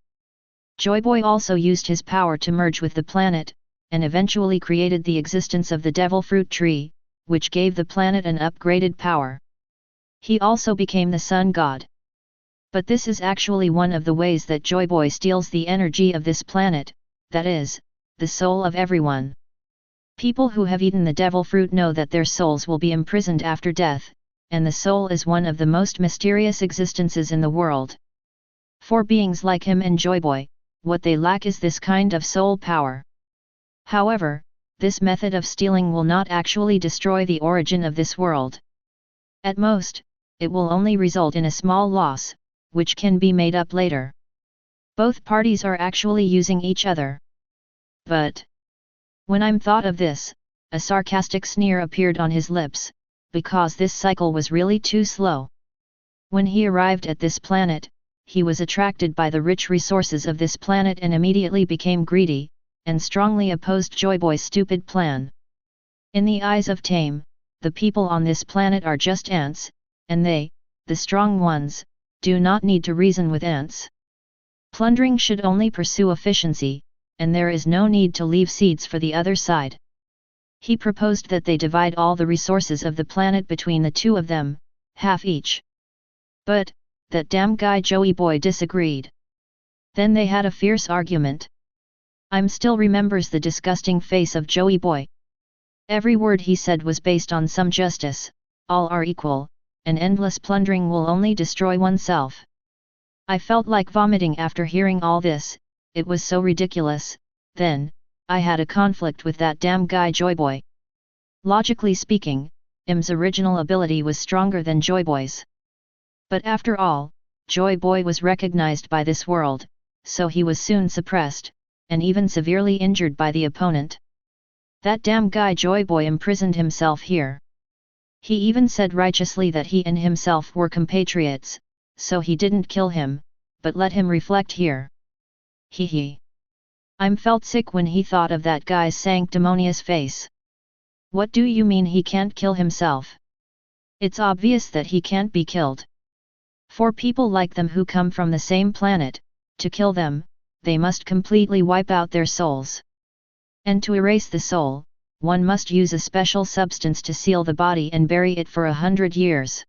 Speaker 1: Joyboy also used his power to merge with the planet, and eventually created the existence of the devil fruit tree, which gave the planet an upgraded power. He also became the sun god. But this is actually one of the ways that Joyboy steals the energy of this planet, that is, the soul of everyone. People who have eaten the devil fruit know that their souls will be imprisoned after death, and the soul is one of the most mysterious existences in the world. For beings like him and Joyboy, what they lack is this kind of soul power. However, this method of stealing will not actually destroy the origin of this world. At most, it will only result in a small loss, which can be made up later. Both parties are actually using each other. But when I'm thought of this, a sarcastic sneer appeared on his lips, because this cycle was really too slow. When he arrived at this planet, he was attracted by the rich resources of this planet and immediately became greedy, and strongly opposed Joyboy's stupid plan. In the eyes of Tame, the people on this planet are just ants, and they, the strong ones, do not need to reason with ants. Plundering should only pursue efficiency, and there is no need to leave seeds for the other side. He proposed that they divide all the resources of the planet between the two of them, half each. But that damn guy Joyboy disagreed. Then they had a fierce argument. I'm still remembers the disgusting face of Joyboy. Every word he said was based on some justice, all are equal, and endless plundering will only destroy oneself. I felt like vomiting after hearing all this, it was so ridiculous. Then, I had a conflict with that damn guy Joyboy. Logically speaking, Im's original ability was stronger than Joyboy's. But after all, Joyboy was recognized by this world, so he was soon suppressed, and even severely injured by the opponent. That damn guy Joyboy imprisoned himself here. He even said righteously that he and himself were compatriots, so he didn't kill him, but let him reflect here. Hee. I'm felt sick when he thought of that guy's sanctimonious face. What do you mean he can't kill himself? It's obvious that he can't be killed. For people like them who come from the same planet, to kill them, they must completely wipe out their souls. And to erase the soul, one must use a special substance to seal the body and bury it for 100 years.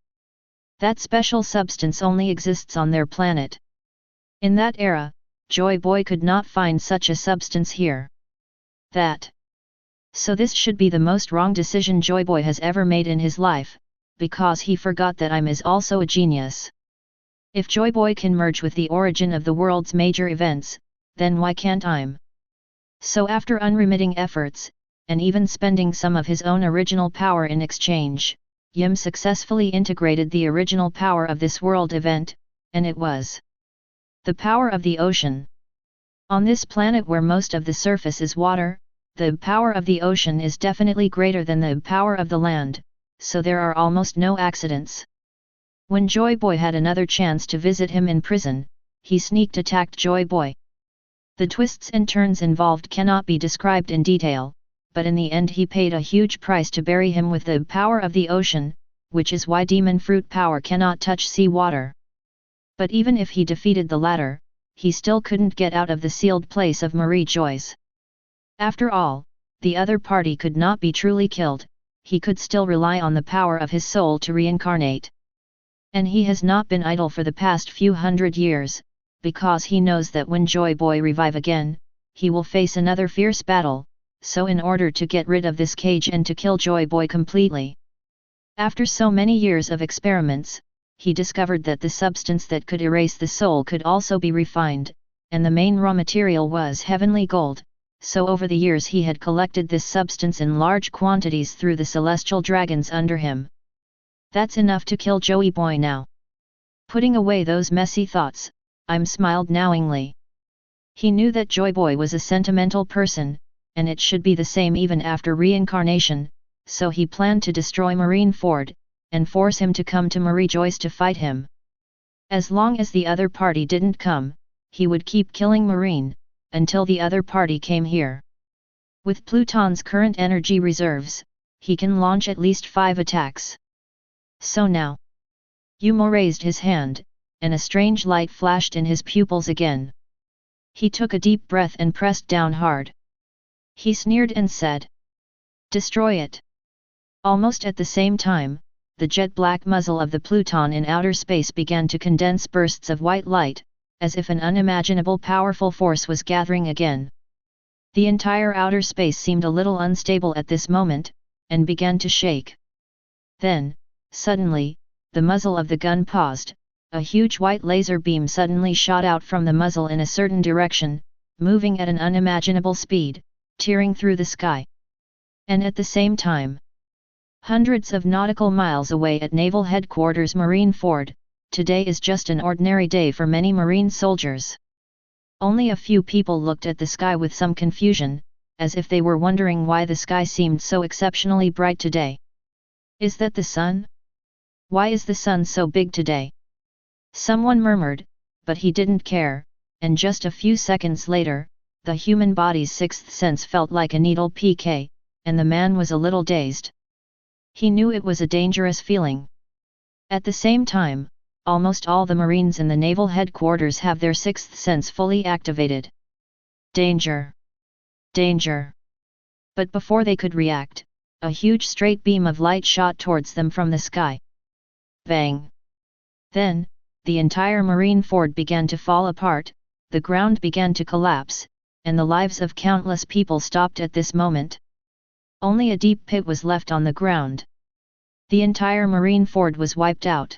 Speaker 1: That special substance only exists on their planet. In that era, Joyboy could not find such a substance here. So this should be the most wrong decision Joyboy has ever made in his life, because he forgot that I'm is also a genius. If Joyboy can merge with the origin of the world's major events, then why can't I'm? So after unremitting efforts, and even spending some of his own original power in exchange, Yim successfully integrated the original power of this world event, and it was the power of the ocean. On this planet where most of the surface is water, the power of the ocean is definitely greater than the power of the land, so there are almost no accidents. When Joy Boy had another chance to visit him in prison, he sneaked attacked Joy Boy. The twists and turns involved cannot be described in detail, but in the end he paid a huge price to bury him with the power of the ocean, which is why demon fruit power cannot touch sea water. But even if he defeated the latter, he still couldn't get out of the sealed place of Marie Joyce. After all, the other party could not be truly killed, he could still rely on the power of his soul to reincarnate. And he has not been idle for the past few hundred years, because he knows that when Joy Boy revive again, he will face another fierce battle, so in order to get rid of this cage and to kill Joy Boy completely. After so many years of experiments, he discovered that the substance that could erase the soul could also be refined, and the main raw material was heavenly gold. So over the years he had collected this substance in large quantities through the celestial dragons under him. That's enough to kill Joey Boy now. Putting away those messy thoughts, I'm smiled knowingly. He knew that Joy Boy was a sentimental person, and it should be the same even after reincarnation, so he planned to destroy Marineford, and force him to come to Marie Joyce to fight him. As long as the other party didn't come, he would keep killing Marine, until the other party came here. With Pluton's current energy reserves, he can launch at least 5 attacks. So now. Yumo raised his hand, and a strange light flashed in his pupils again. He took a deep breath and pressed down hard. He sneered and said, "Destroy it." Almost at the same time, the jet-black muzzle of the Pluton in outer space began to condense bursts of white light, as if an unimaginable powerful force was gathering again. The entire outer space seemed a little unstable at this moment, and began to shake. Then, suddenly, the muzzle of the gun paused, a huge white laser beam suddenly shot out from the muzzle in a certain direction, moving at an unimaginable speed, tearing through the sky. And at the same time, hundreds of nautical miles away at Naval Headquarters Marineford, today is just an ordinary day for many Marine soldiers. Only a few people looked at the sky with some confusion, as if they were wondering why the sky seemed so exceptionally bright today. Is that the sun? Why is the sun so big today? Someone murmured, but he didn't care, and just a few seconds later, the human body's sixth sense felt like a needle PK, and the man was a little dazed. He knew it was a dangerous feeling. At the same time, almost all the Marines in the naval headquarters have their sixth sense fully activated. Danger! Danger! But before they could react, a huge straight beam of light shot towards them from the sky. Bang! Then, the entire Marineford began to fall apart, the ground began to collapse, and the lives of countless people stopped at this moment. Only a deep pit was left on the ground. The entire Marineford was wiped out.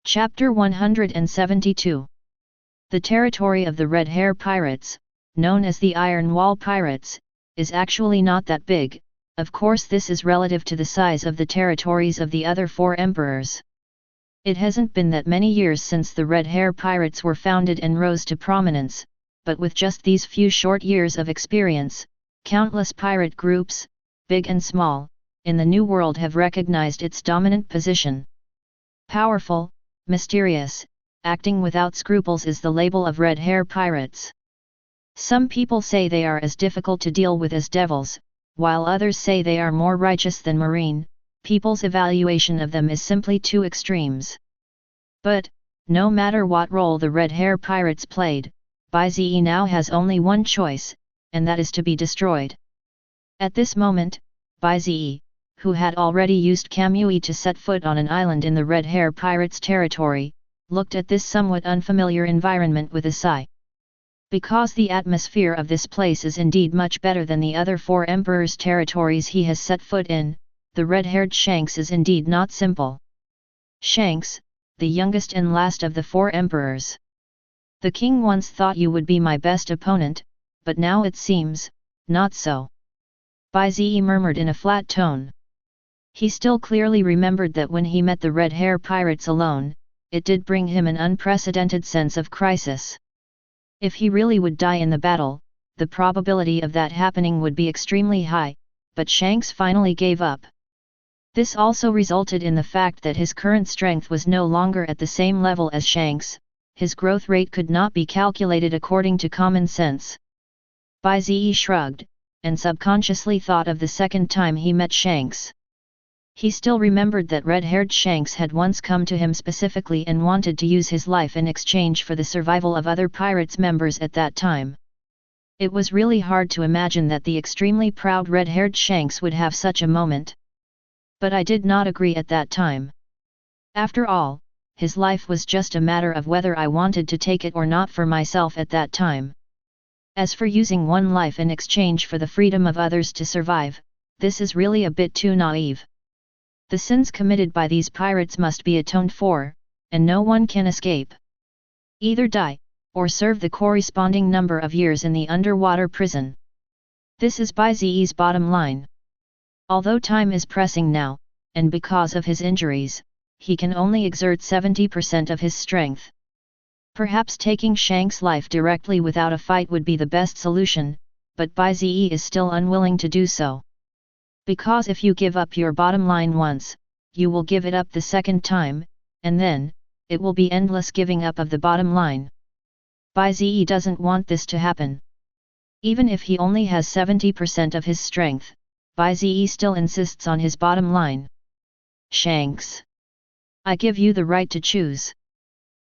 Speaker 1: Chapter 172. The territory of the Red Hair Pirates, known as the Iron Wall Pirates, is actually not that big. Of course this is relative to the size of the territories of the other 4 emperors. It hasn't been that many years since the Red Hair Pirates were founded and rose to prominence, but with just these few short years of experience, countless pirate groups, big and small, in the New World have recognized its dominant position. Powerful, mysterious, acting without scruples is the label of Red Hair Pirates. Some people say they are as difficult to deal with as devils, while others say they are more righteous than Marine. People's evaluation of them is simply 2 extremes. But, no matter what role the Red Hair Pirates played, Bai Ze now has only one choice, and that is to be destroyed. At this moment, Bai Ze, who had already used Kamui to set foot on an island in the Red Hair Pirates' territory, looked at this somewhat unfamiliar environment with a sigh. Because the atmosphere of this place is indeed much better than the other 4 emperors' territories he has set foot in, the red-haired Shanks is indeed not simple. Shanks, the youngest and last of the 4 emperors. The king once thought you would be my best opponent, but now it seems, not so. Bai Ze murmured in a flat tone. He still clearly remembered that when he met the Red Hair Pirates alone, it did bring him an unprecedented sense of crisis. If he really would die in the battle, the probability of that happening would be extremely high, but Shanks finally gave up. This also resulted in the fact that his current strength was no longer at the same level as Shanks. His growth rate could not be calculated according to common sense. Bai Ze shrugged, and subconsciously thought of the second time he met Shanks. He still remembered that red-haired Shanks had once come to him specifically and wanted to use his life in exchange for the survival of other pirates members at that time. It was really hard to imagine that the extremely proud red-haired Shanks would have such a moment. But I did not agree at that time. After all, his life was just a matter of whether I wanted to take it or not for myself at that time. As for using one life in exchange for the freedom of others to survive, this is really a bit too naive. The sins committed by these pirates must be atoned for, and no one can escape. Either die, or serve the corresponding number of years in the underwater prison. This is Bai Ze's bottom line. Although time is pressing now, and because of his injuries, he can only exert 70% of his strength. Perhaps taking Shanks' life directly without a fight would be the best solution, but Bai Ze is still unwilling to do so. Because if you give up your bottom line once, you will give it up the second time, and then, it will be endless giving up of the bottom line. Bai Ze doesn't want this to happen. Even if he only has 70% of his strength, Bai Ze still insists on his bottom line. Shanks, I give you the right to choose.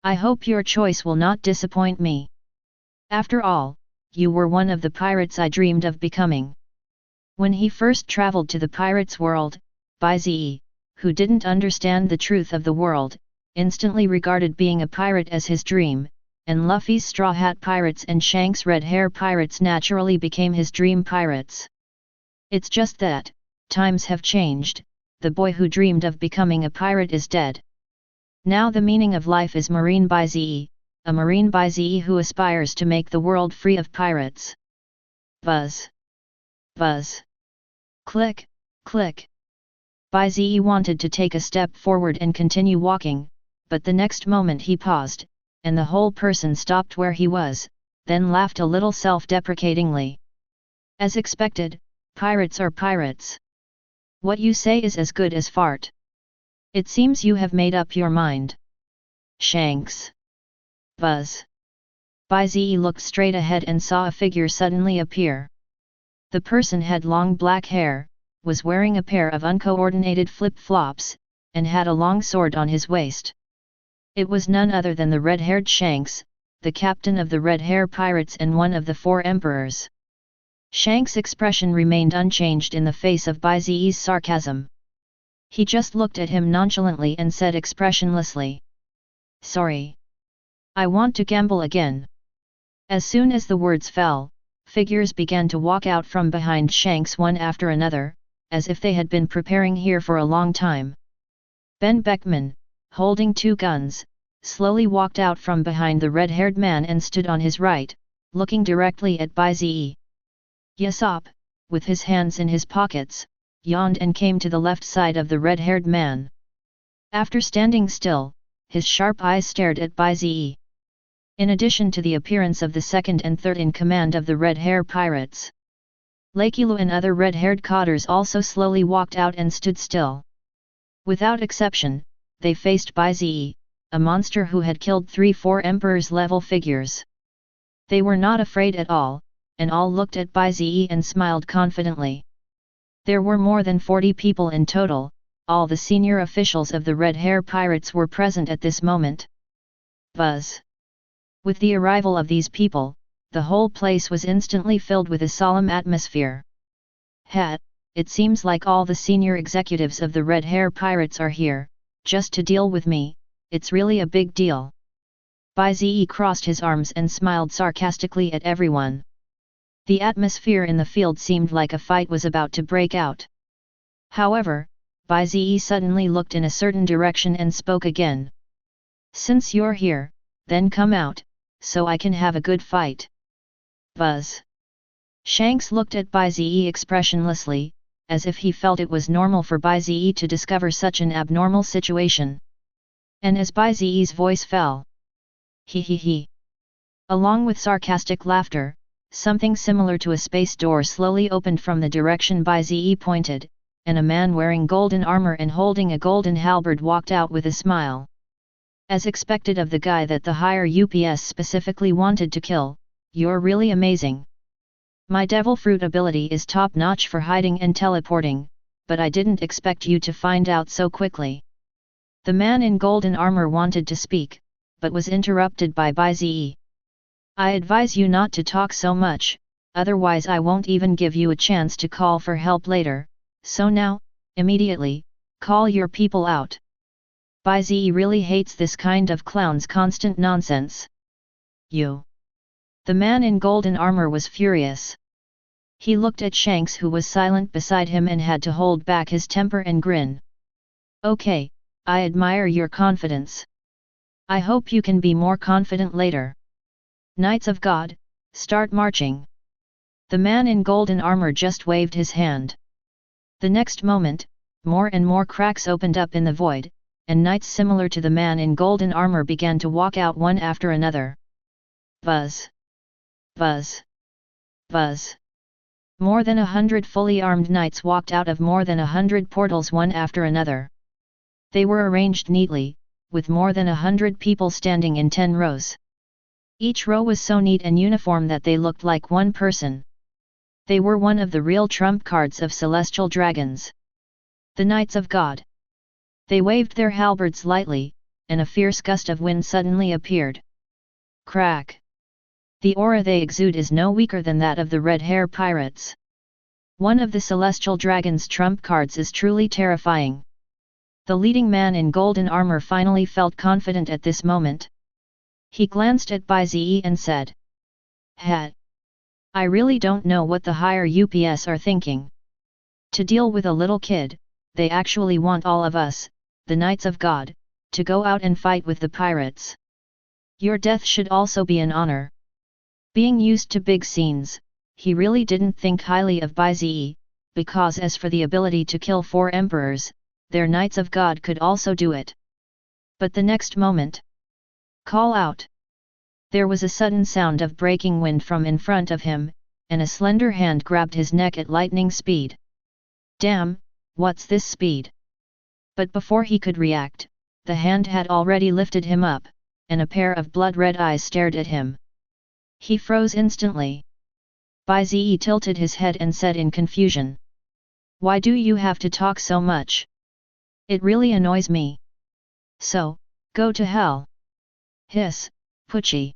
Speaker 1: I hope your choice will not disappoint me. After all, you were one of the pirates I dreamed of becoming. When he first traveled to the pirates' world, Bai Ze, who didn't understand the truth of the world, instantly regarded being a pirate as his dream, and Luffy's Straw Hat Pirates and Shanks' Red Hair Pirates naturally became his dream pirates. It's just that, times have changed, the boy who dreamed of becoming a pirate is dead. Now the meaning of life is Marine Bai Ze, a Marine Bai Ze who aspires to make the world free of pirates. Buzz. Buzz. Click, click. Bai Ze wanted to take a step forward and continue walking, but the next moment he paused, and the whole person stopped where he was, then laughed a little self-deprecatingly. As expected, pirates are pirates. What you say is as good as fart. It seems you have made up your mind. Shanks. Buzz. Bai Ze looked straight ahead and saw a figure suddenly appear. The person had long black hair, was wearing a pair of uncoordinated flip-flops, and had a long sword on his waist. It was none other than the red-haired Shanks, the captain of the Red Hair Pirates and one of the 4 emperors. Shanks' expression remained unchanged in the face of Bai Ze's sarcasm. He just looked at him nonchalantly and said expressionlessly, "Sorry. I want to gamble again." As soon as the words fell, figures began to walk out from behind Shanks one after another, as if they had been preparing here for a long time. Ben Beckman, holding 2 guns, slowly walked out from behind the red-haired man and stood on his right, looking directly at Bai Ze. Yasop, with his hands in his pockets, yawned and came to the left side of the red-haired man. After standing still, his sharp eyes stared at Bai Ze. In addition to the appearance of the second and third in command of the Red Hair Pirates, Lakilu and other red-haired cotters also slowly walked out and stood still. Without exception, they faced Bai Ze, a monster who had killed 3-4 emperors-level figures. They were not afraid at all, and all looked at Bai Ze and smiled confidently. There were more than 40 people in total. All the senior officials of the Red Hair Pirates were present at this moment. Buzz. With the arrival of these people, the whole place was instantly filled with a solemn atmosphere. It seems like all the senior executives of the Red Hair Pirates are here, just to deal with me. It's really a big deal. Bai Ze crossed his arms and smiled sarcastically at everyone. The atmosphere in the field seemed like a fight was about to break out. However, Bai Ze suddenly looked in a certain direction and spoke again. "Since you're here, then come out, so I can have a good fight." Buzz. Shanks looked at Bai Ze expressionlessly, as if he felt it was normal for Bai Ze to discover such an abnormal situation. And as Bai Ze's voice fell, "He he he." Along with sarcastic laughter, something similar to a space door slowly opened from the direction Bai Ze pointed, and a man wearing golden armor and holding a golden halberd walked out with a smile. As expected of the guy that the higher UPS specifically wanted to kill, you're really amazing. My devil fruit ability is top-notch for hiding and teleporting, but I didn't expect you to find out so quickly. The man in golden armor wanted to speak, but was interrupted by Bai Ze. I advise you not to talk so much, otherwise I won't even give you a chance to call for help later, so now, immediately, call your people out. Bai Ze really hates this kind of clown's constant nonsense. You. The man in golden armor was furious. He looked at Shanks, who was silent beside him and had to hold back his temper and grin. Okay, I admire your confidence. I hope you can be more confident later. Knights of God, start marching. The man in golden armor just waved his hand. The next moment, more and more cracks opened up in the void, and knights similar to the man in golden armor began to walk out one after another. Buzz. Buzz. Buzz. More than 100 fully armed knights walked out of more than 100 portals one after another. They were arranged neatly, with more than 100 people standing in 10 rows. Each row was so neat and uniform that they looked like one person. They were one of the real trump cards of celestial dragons. The Knights of God. They waved their halberds lightly, and a fierce gust of wind suddenly appeared. Crack! The aura they exude is no weaker than that of the red hair pirates. One of the celestial dragon's trump cards is truly terrifying. The leading man in golden armor finally felt confident at this moment. He glanced at Bai Ze and said, "Hat. I really don't know what the higher UPS are thinking. To deal with a little kid, they actually want all of us, the Knights of God, to go out and fight with the pirates. Your death should also be an honor." Being used to big scenes, he really didn't think highly of Bai Ze, because as for the ability to kill 4 emperors, their Knights of God could also do it. But the next moment, call out! There was a sudden sound of breaking wind from in front of him, and a slender hand grabbed his neck at lightning speed. Damn, what's this speed? But before he could react, the hand had already lifted him up, and a pair of blood-red eyes stared at him. He froze instantly. Bai Ze tilted his head and said in confusion, "Why do you have to talk so much? It really annoys me. So, go to hell." Hiss, Pucci.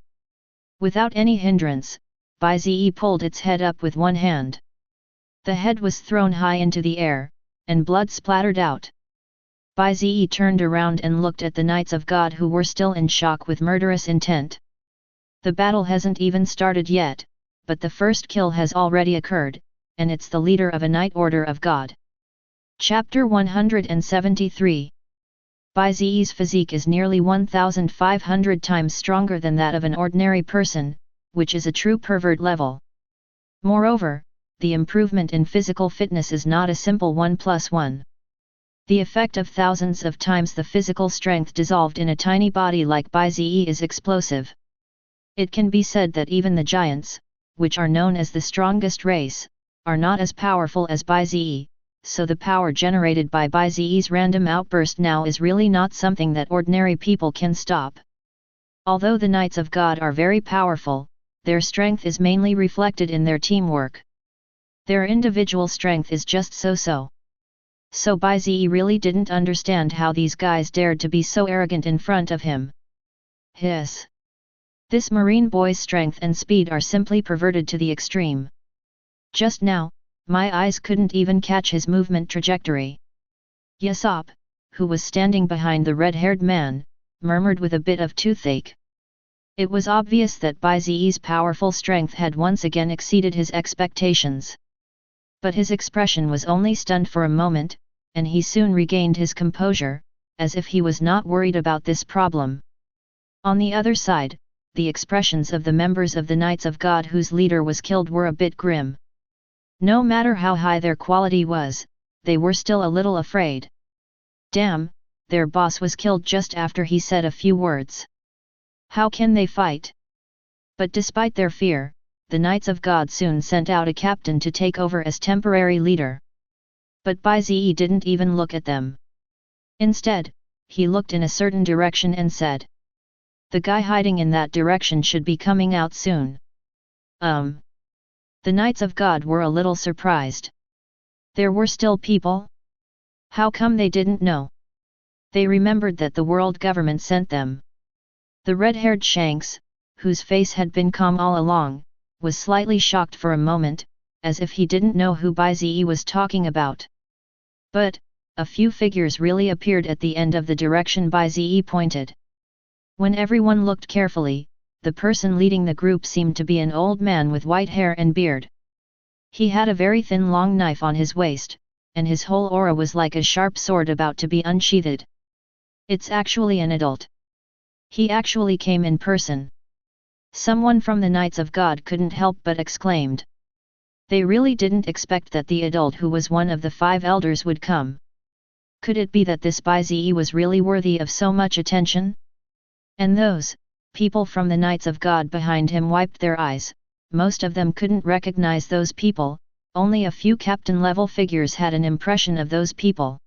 Speaker 1: Without any hindrance, Bai Ze pulled its head up with one hand. The head was thrown high into the air, and blood splattered out. Bai Ze turned around and looked at the Knights of God, who were still in shock with murderous intent. The battle hasn't even started yet, but the first kill has already occurred, and it's the leader of a Knight Order of God. Chapter 173. Bai Ze's physique is nearly 1,500 times stronger than that of an ordinary person, which is a true pervert level. Moreover, the improvement in physical fitness is not a simple 1+1. The effect of thousands of times the physical strength dissolved in a tiny body like Bai Ze is explosive. It can be said that even the giants, which are known as the strongest race, are not as powerful as Bai Ze, so the power generated by Bai Ze's random outburst now is really not something that ordinary people can stop. Although the Knights of God are very powerful, their strength is mainly reflected in their teamwork. Their individual strength is just so-so. So Bai Ze really didn't understand how these guys dared to be so arrogant in front of him. Hiss. This marine boy's strength and speed are simply perverted to the extreme. Just now, my eyes couldn't even catch his movement trajectory. Yasop, who was standing behind the red-haired man, murmured with a bit of toothache. It was obvious that Bai Ze's powerful strength had once again exceeded his expectations. But his expression was only stunned for a moment, and he soon regained his composure, as if he was not worried about this problem. On the other side, the expressions of the members of the Knights of God whose leader was killed were a bit grim. No matter how high their quality was, they were still a little afraid. Damn, their boss was killed just after he said a few words. How can they fight? But despite their fear, the Knights of God soon sent out a captain to take over as temporary leader. But Bai Ze didn't even look at them. Instead, he looked in a certain direction and said, "The guy hiding in that direction should be coming out soon." The Knights of God were a little surprised. There were still people? How come they didn't know? They remembered that the world government sent them. The red-haired Shanks, whose face had been calm all along, was slightly shocked for a moment, as if he didn't know who Bai Ze was talking about. But, a few figures really appeared at the end of the direction Bai Ze pointed. When everyone looked carefully, the person leading the group seemed to be an old man with white hair and beard. He had a very thin long knife on his waist, and his whole aura was like a sharp sword about to be unsheathed. It's actually an adult. He actually came in person. Someone from the Knights of God couldn't help but exclaimed. They really didn't expect that the adult who was one of the 5 elders would come. Could it be that this Bai Ze was really worthy of so much attention? And those people from the Knights of God behind him wiped their eyes. Most of them couldn't recognize those people, only a few captain-level figures had an impression of those people.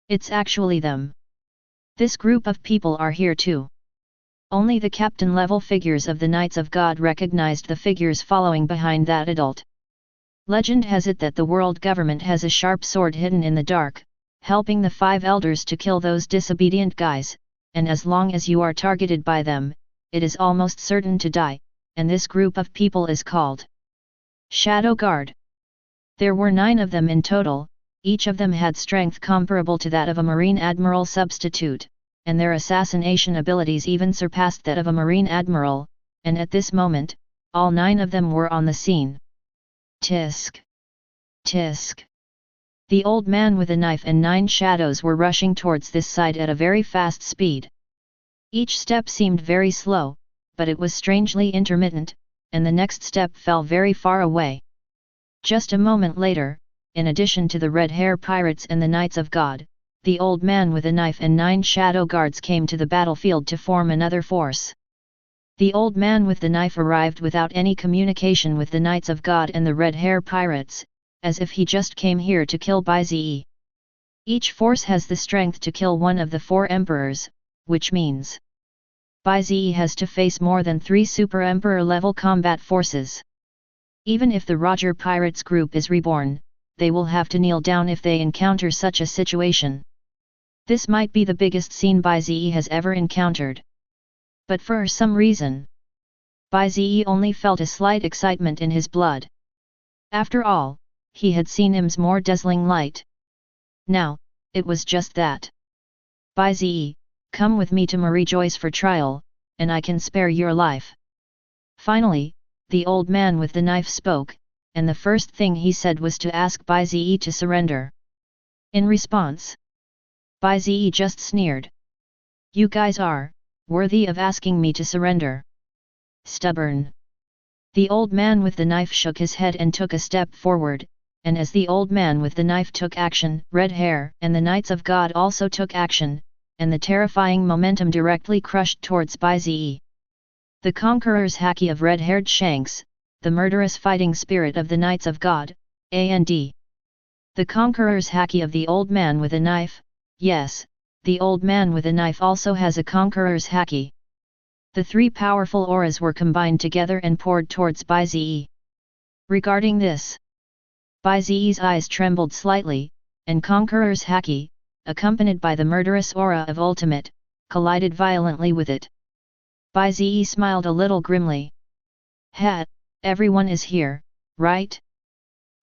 Speaker 1: It's actually them. This group of people are here too. Only the captain-level figures of the Knights of God recognized the figures following behind that adult. Legend has it that the world government has a sharp sword hidden in the dark, helping the 5 elders to kill those disobedient guys, and as long as you are targeted by them, it is almost certain to die, and this group of people is called Shadow Guard. There were 9 of them in total, each of them had strength comparable to that of a Marine Admiral substitute, and their assassination abilities even surpassed that of a Marine Admiral, and at this moment, all 9 of them were on the scene. Tisk! Tisk! The old man with a knife and 9 shadows were rushing towards this side at a very fast speed. Each step seemed very slow, but it was strangely intermittent, and the next step fell very far away. Just a moment later, in addition to the red-hair pirates and the Knights of God, the old man with a knife and 9 shadow guards came to the battlefield to form another force. The old man with the knife arrived without any communication with the Knights of God and the red-hair pirates, as if he just came here to kill Bai Ze. Each force has the strength to kill one of the 4 emperors, which means Bai Ze has to face more than 3 Super Emperor level combat forces. Even if the Roger Pirates group is reborn, they will have to kneel down if they encounter such a situation. This might be the biggest scene Bai Ze has ever encountered. But for some reason, Bai Ze only felt a slight excitement in his blood. After all, he had seen Im's more dazzling light. Now, it was just that. Bai Ze, come with me to Rejoice for trial, and I can spare your life. Finally, the old man with the knife spoke, and the first thing he said was to ask Bai Ze to surrender. In response, Bai Ze just sneered. You guys are worthy of asking me to surrender. Stubborn. The old man with the knife shook his head and took a step forward, and as the old man with the knife took action, red hair and the Knights of God also took action, and the terrifying momentum directly crushed towards Bai Ze. The conqueror's haki of red-haired Shanks, the murderous fighting spirit of the Knights of God, and the conqueror's haki of the old man with a knife. Yes, the old man with a knife also has a conqueror's haki. The 3 powerful auras were combined together and poured towards Bai Ze. Regarding this, Bai Ze's eyes trembled slightly, and conqueror's haki, accompanied by the murderous aura of ultimate, collided violently with it. Bai Ze smiled a little grimly. Ha, everyone is here, right?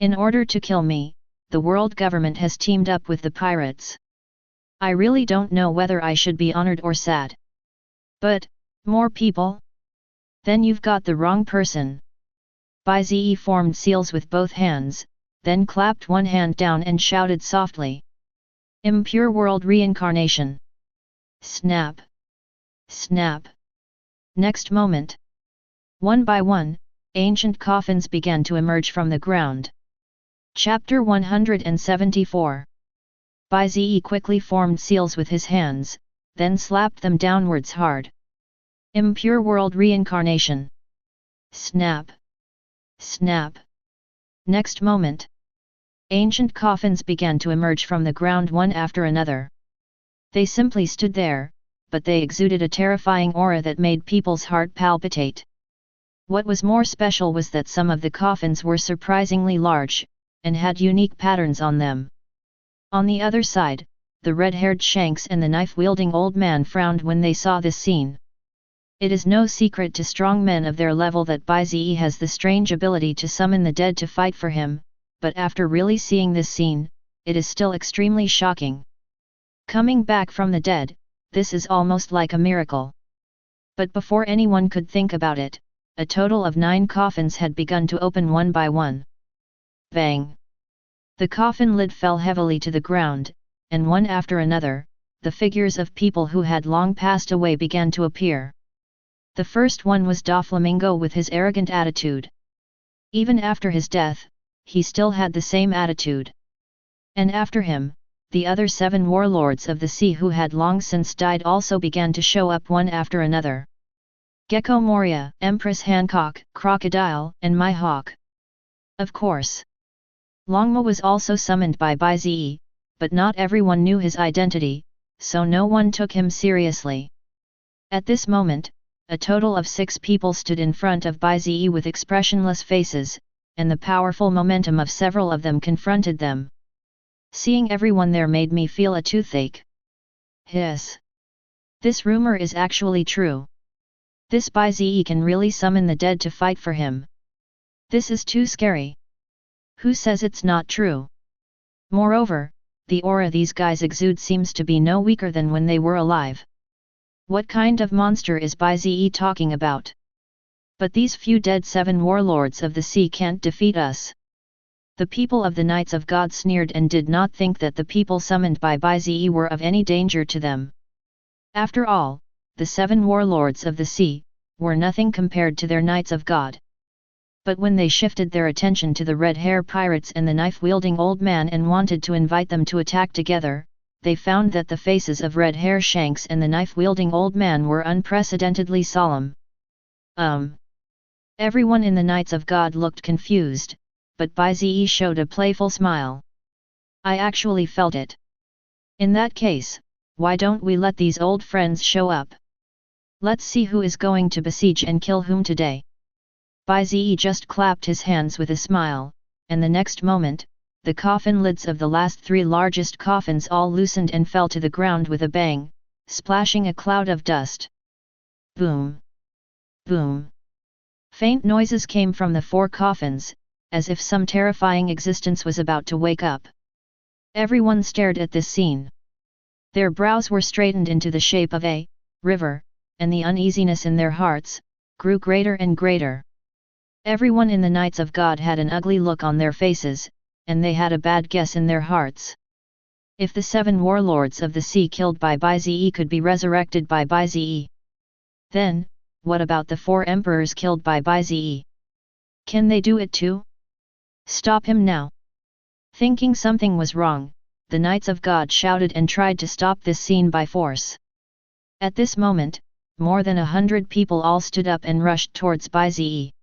Speaker 1: In order to kill me, the world government has teamed up with the pirates. I really don't know whether I should be honored or sad. But, more people? Then you've got the wrong person. Bai Ze formed seals with both hands, then clapped one hand down and shouted softly. Impure world reincarnation. Snap! Snap! Next moment, one by one, ancient coffins began to emerge from the ground. Chapter 174. Bai Ze quickly formed seals with his hands, then slapped them downwards hard. Impure world reincarnation. Snap! Snap! Next moment, ancient coffins began to emerge from the ground one after another. They simply stood there, but they exuded a terrifying aura that made people's heart palpitate. What was more special was that some of the coffins were surprisingly large, and had unique patterns on them. On the other side, the red-haired Shanks and the knife-wielding old man frowned when they saw this scene. It is no secret to strong men of their level that Bai Ze has the strange ability to summon the dead to fight for him, but after really seeing this scene, it is still extremely shocking. Coming back from the dead, this is almost like a miracle. But before anyone could think about it, a total of 9 coffins had begun to open one by one. Bang! The coffin lid fell heavily to the ground, and one after another, the figures of people who had long passed away began to appear. The first one was Doflamingo with his arrogant attitude. Even after his death, he still had the same attitude. And after him, the other 7 warlords of the sea who had long since died also began to show up one after another. Gecko Moria, Empress Hancock, Crocodile, and My Hawk. Of course. Longma was also summoned by Bai Ze, but not everyone knew his identity, so no one took him seriously. At this moment, a total of 6 people stood in front of Bai Ze with expressionless faces, and the powerful momentum of several of them confronted them. Seeing everyone there made me feel a toothache. Hiss! This rumor is actually true. This Bai Ze can really summon the dead to fight for him. This is too scary. Who says it's not true? Moreover, the aura these guys exude seems to be no weaker than when they were alive. What kind of monster is Bai Ze talking about? But these few dead 7 warlords of the sea can't defeat us. The people of the Knights of God sneered and did not think that the people summoned by Bai Ze were of any danger to them. After all, the 7 warlords of the sea were nothing compared to their Knights of God. But when they shifted their attention to the red-hair pirates and the knife-wielding old man and wanted to invite them to attack together, they found that the faces of red-hair Shanks and the knife-wielding old man were unprecedentedly solemn. Everyone in the Knights of God looked confused, but Bai Ze showed a playful smile. I actually felt it. In that case, why don't we let these old friends show up? Let's see who is going to besiege and kill whom today. Bai Ze just clapped his hands with a smile, and the next moment, the coffin lids of the last 3 largest coffins all loosened and fell to the ground with a bang, splashing a cloud of dust. Boom! Boom! Faint noises came from the 4 coffins, as if some terrifying existence was about to wake up. Everyone stared at this scene. Their brows were straightened into the shape of a river, and the uneasiness in their hearts grew greater and greater. Everyone in the Knights of God had an ugly look on their faces, and they had a bad guess in their hearts. If the 7 warlords of the sea killed by Bai Ze could be resurrected by Bai Ze, then, what about the 4 emperors killed by Bai Ze? Can they do it too? Stop him now! Thinking something was wrong, the Knights of God shouted and tried to stop this scene by force. At this moment, more than 100 people all stood up and rushed towards Bai Ze.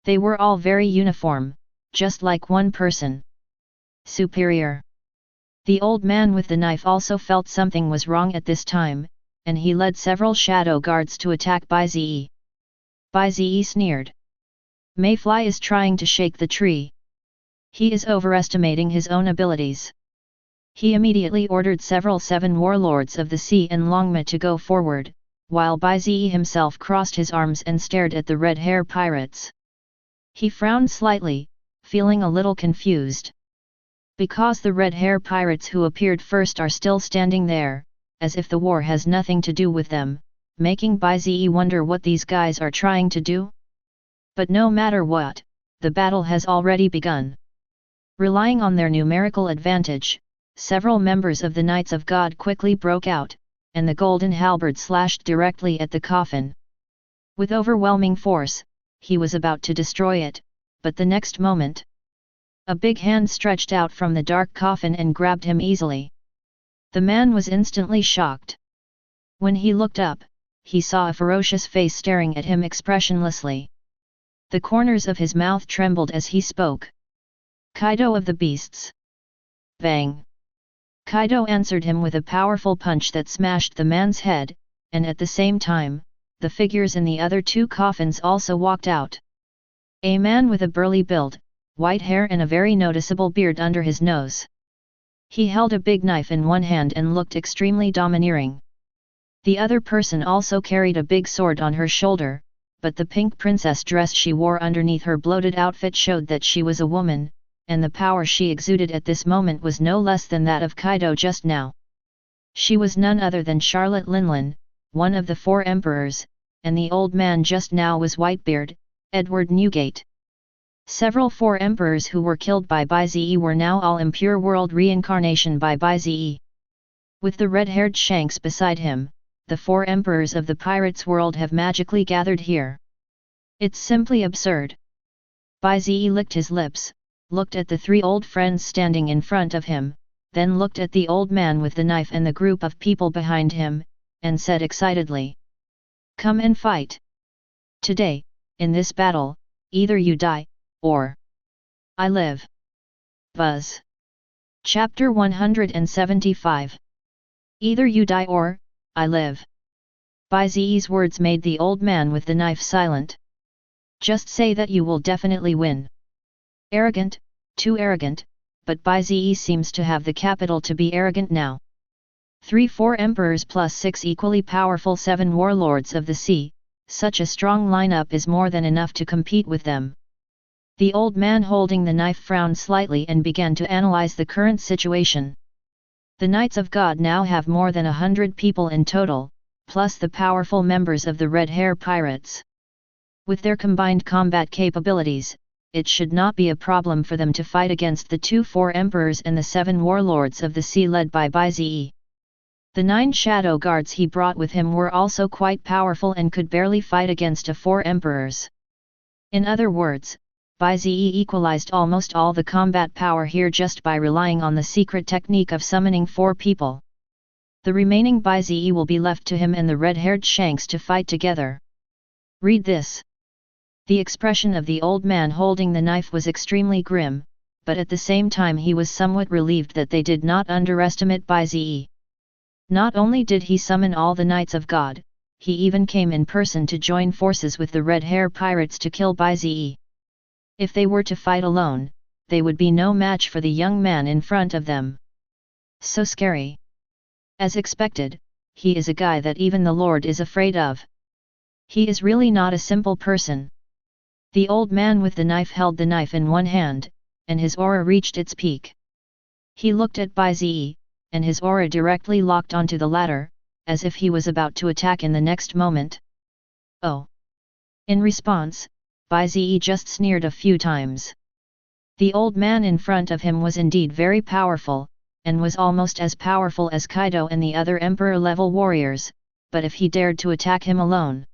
Speaker 1: They were all very uniform, just like one person. Superior. The old man with the knife also felt something was wrong at this time, and he led several shadow guards to attack Bai Ze. Bai Ze sneered. Mayfly is trying to shake the tree. He is overestimating his own abilities. He immediately ordered several 7 warlords of the sea and Longma to go forward, while Bai Ze himself crossed his arms and stared at the red-hair pirates. He frowned slightly, feeling a little confused. Because the red-hair pirates who appeared first are still standing there, as if the war has nothing to do with them, making Bai Ze wonder what these guys are trying to do? But no matter what, the battle has already begun. Relying on their numerical advantage, several members of the Knights of God quickly broke out, and the golden halberd slashed directly at the coffin. With overwhelming force, he was about to destroy it, but the next moment, a big hand stretched out from the dark coffin and grabbed him easily. The man was instantly shocked. When he looked up, he saw a ferocious face staring at him expressionlessly. The corners of his mouth trembled as he spoke. Kaido of the beasts. Bang! Kaido answered him with a powerful punch that smashed the man's head, and at the same time, the figures in the other two coffins also walked out. A man with a burly build, white hair and a very noticeable beard under his nose. He held a big knife in one hand and looked extremely domineering. The other person also carried a big sword on her shoulder, but the pink princess dress she wore underneath her bloated outfit showed that she was a woman, and the power she exuded at this moment was no less than that of Kaido just now. She was none other than Charlotte Linlin, one of the 4 emperors, and the old man just now was Whitebeard, Edward Newgate. Several 4 emperors who were killed by Bai Ze were now all impure world reincarnation by Bai Ze. With the red-haired Shanks beside him, the 4 emperors of the pirates' world have magically gathered here. It's simply absurd. Bai Ze licked his lips, looked at the 3 old friends standing in front of him, then looked at the old man with the knife and the group of people behind him, and said excitedly, "Come and fight. Today, in this battle, either you die, or I live." Buzz. Chapter 175. Either you die or I live. Bai Ze's words made the old man with the knife silent. Just say that you will definitely win. Arrogant, too arrogant, but Bai Ze seems to have the capital to be arrogant now. 3-4 emperors plus 6 equally powerful 7 warlords of the sea, such a strong lineup is more than enough to compete with them. The old man holding the knife frowned slightly and began to analyze the current situation. The Knights of God now have more than 100 people in total, plus the powerful members of the Red Hair Pirates. With their combined combat capabilities, it should not be a problem for them to fight against the 2-4 emperors and the 7 warlords of the sea led by Bai Ze. The 9 shadow guards he brought with him were also quite powerful and could barely fight against 4 emperors. In other words, Bai Ze equalized almost all the combat power here just by relying on the secret technique of summoning 4 people. The remaining Bai Ze will be left to him and the red-haired Shanks to fight together. Read this. The expression of the old man holding the knife was extremely grim, but at the same time he was somewhat relieved that they did not underestimate Bai Ze. Not only did he summon all the Knights of God, he even came in person to join forces with the Red Hair Pirates to kill Bai Ze. If they were to fight alone, they would be no match for the young man in front of them. So scary. As expected, he is a guy that even the Lord is afraid of. He is really not a simple person. The old man with the knife held the knife in one hand, and his aura reached its peak. He looked at Bai Ze, and his aura directly locked onto the latter, as if he was about to attack in the next moment. Oh! In response, Bai Ze just sneered a few times. The old man in front of him was indeed very powerful, and was almost as powerful as Kaido and the other emperor-level warriors, but if he dared to attack him alone,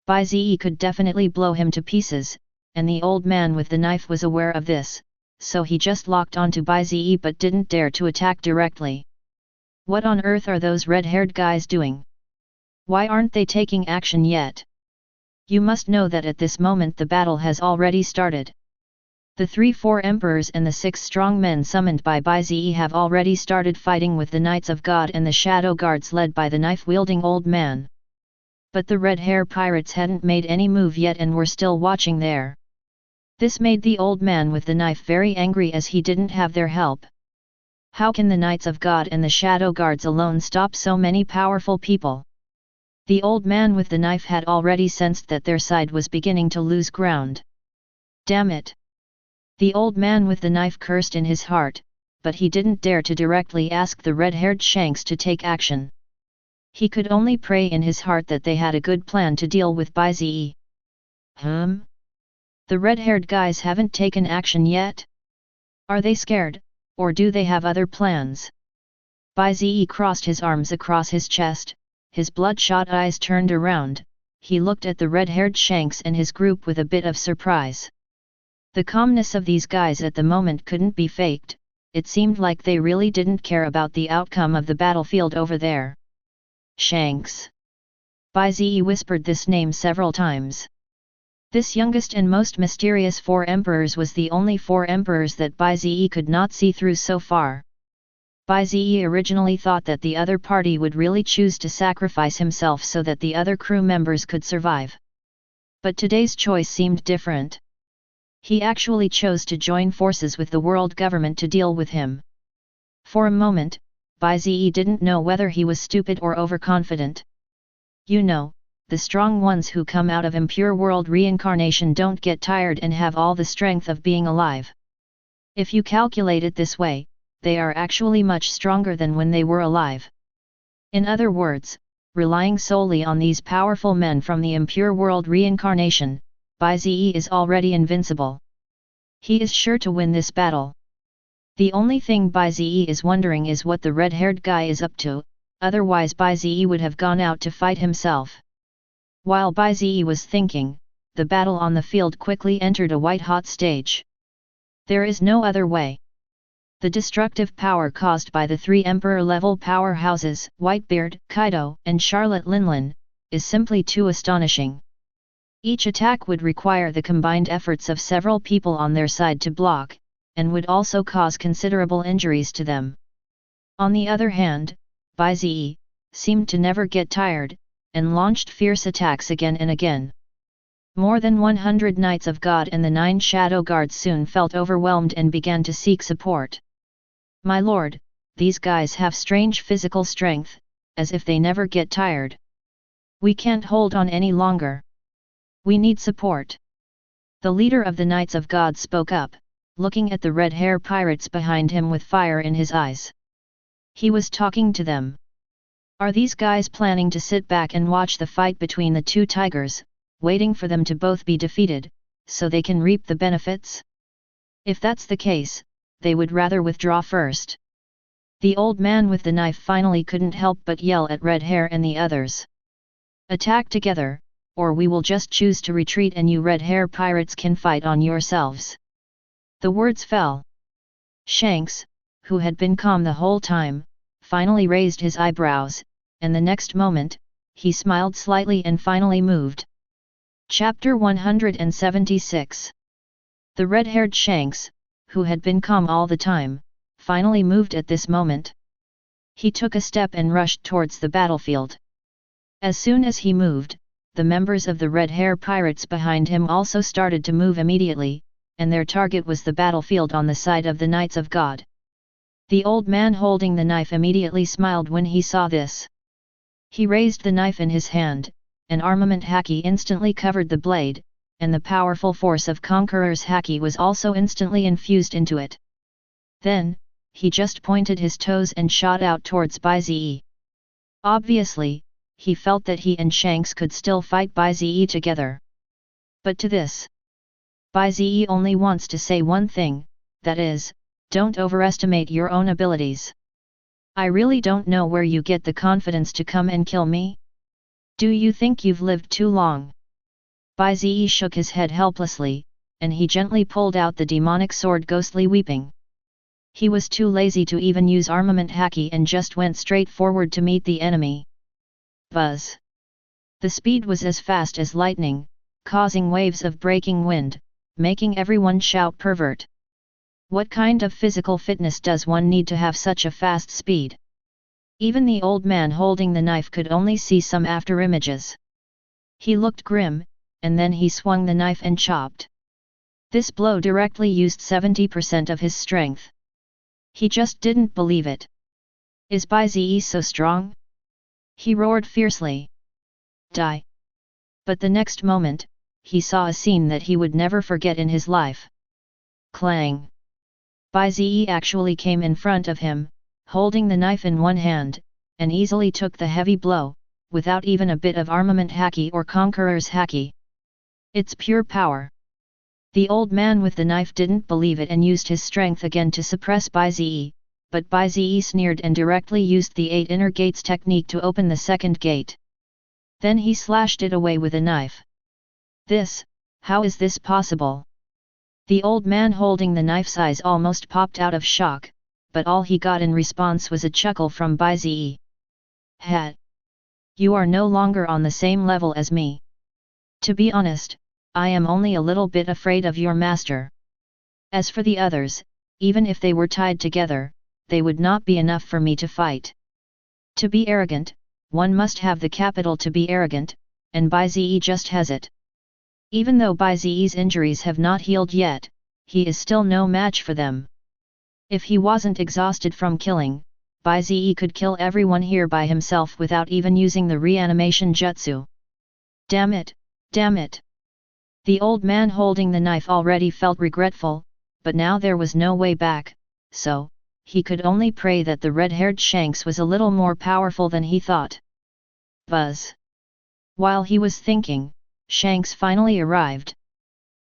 Speaker 1: Bai Ze could definitely blow him to pieces, and the old man with the knife was aware of this, so he just locked onto Bai Ze but didn't dare to attack directly. What on earth are those red-haired guys doing? Why aren't they taking action yet? You must know that at this moment the battle has already started. The 3-4 emperors and the 6 strong men summoned by Bai Ze have already started fighting with the Knights of God and the Shadow Guards led by the knife-wielding old man. But the Red Hair Pirates hadn't made any move yet and were still watching there. This made the old man with the knife very angry as he didn't have their help. How can the Knights of God and the Shadow Guards alone stop so many powerful people? The old man with the knife had already sensed that their side was beginning to lose ground. Damn it! The old man with the knife cursed in his heart, but he didn't dare to directly ask the red-haired Shanks to take action. He could only pray in his heart that they had a good plan to deal with Bai Ze. The red-haired guys haven't taken action yet? Are they scared, or do they have other plans? Bai Ze crossed his arms across his chest, his bloodshot eyes turned around, he looked at the red-haired Shanks and his group with a bit of surprise. The calmness of these guys at the moment couldn't be faked, it seemed like they really didn't care about the outcome of the battlefield over there. Shanks. Bai Ze whispered this name several times. This youngest and most mysterious four emperors was the only four emperors that Bai Ze could not see through so far. Bai Ze originally thought that the other party would really choose to sacrifice himself so that the other crew members could survive. But today's choice seemed different. He actually chose to join forces with the world government to deal with him. For a moment, Bai Ze didn't know whether he was stupid or overconfident. You know, the strong ones who come out of impure world reincarnation don't get tired and have all the strength of being alive. If you calculate it this way, they are actually much stronger than when they were alive. In other words, relying solely on these powerful men from the impure world reincarnation, Bai Ze is already invincible. He is sure to win this battle. The only thing Bai Ze is wondering is what the red-haired guy is up to, otherwise Bai Ze would have gone out to fight himself. While Bai Ze was thinking, the battle on the field quickly entered a white-hot stage. There is no other way. The destructive power caused by the three emperor-level powerhouses, Whitebeard, Kaido, and Charlotte Linlin, is simply too astonishing. Each attack would require the combined efforts of several people on their side to block, and would also cause considerable injuries to them. On the other hand, Bai Ze seemed to never get tired, and launched fierce attacks again and again. More than 100 Knights of God and the 9 Shadow Guards soon felt overwhelmed and began to seek support. My lord, these guys have strange physical strength, as if they never get tired. We can't hold on any longer. We need support. The leader of the Knights of God spoke up, looking at the red-hair pirates behind him with fire in his eyes. He was talking to them. Are these guys planning to sit back and watch the fight between the two tigers, waiting for them to both be defeated, so they can reap the benefits? If that's the case, they would rather withdraw first. The old man with the knife finally couldn't help but yell at Red Hair and the others. Attack together, or we will just choose to retreat and you Red Hair pirates can fight on yourselves. The words fell. Shanks, who had been calm the whole time, finally raised his eyebrows, and the next moment, he smiled slightly and finally moved. Chapter 176. The red-haired Shanks, who had been calm all the time, finally moved at this moment. He took a step and rushed towards the battlefield. As soon as he moved, the members of the red-hair pirates behind him also started to move immediately, and their target was the battlefield on the side of the Knights of God. The old man holding the knife immediately smiled when he saw this. He raised the knife in his hand, an armament haki instantly covered the blade, and the powerful force of Conqueror's haki was also instantly infused into it. Then, he just pointed his toes and shot out towards Bai Ze. Obviously, he felt that he and Shanks could still fight Bai Ze together. But to this, Bai Ze only wants to say one thing, that is, don't overestimate your own abilities. I really don't know where you get the confidence to come and kill me. Do you think you've lived too long? Bai Ze shook his head helplessly, and he gently pulled out the demonic sword ghostly weeping. He was too lazy to even use armament haki and just went straight forward to meet the enemy. Buzz! The speed was as fast as lightning, causing waves of breaking wind, making everyone shout pervert. What kind of physical fitness does one need to have such a fast speed? Even the old man holding the knife could only see some after-images. He looked grim, and then he swung the knife and chopped. This blow directly used 70% of his strength. He just didn't believe it. Is Bai Ze so strong? He roared fiercely. Die! But the next moment, he saw a scene that he would never forget in his life. Clang! Bai Ze actually came in front of him, holding the knife in one hand, and easily took the heavy blow, without even a bit of armament haki or Conqueror's haki. It's pure power. The old man with the knife didn't believe it and used his strength again to suppress Bai Ze, but Bai Ze sneered and directly used the 8 inner gates technique to open the second gate. Then he slashed it away with a knife. How is this possible? The old man holding the knife's eyes almost popped out of shock, but all he got in response was a chuckle from Bai Ze. You are no longer on the same level as me. To be honest, I am only a little bit afraid of your master. As for the others, even if they were tied together, they would not be enough for me to fight. To be arrogant, one must have the capital to be arrogant, and Bai Ze just has it. Even though Bai Ze's injuries have not healed yet, he is still no match for them. If he wasn't exhausted from killing, Bai Ze could kill everyone here by himself without even using the reanimation jutsu. Damn it, damn it! The old man holding the knife already felt regretful, but now there was no way back, so he could only pray that the red-haired Shanks was a little more powerful than he thought. Buzz! While he was thinking, Shanks finally arrived.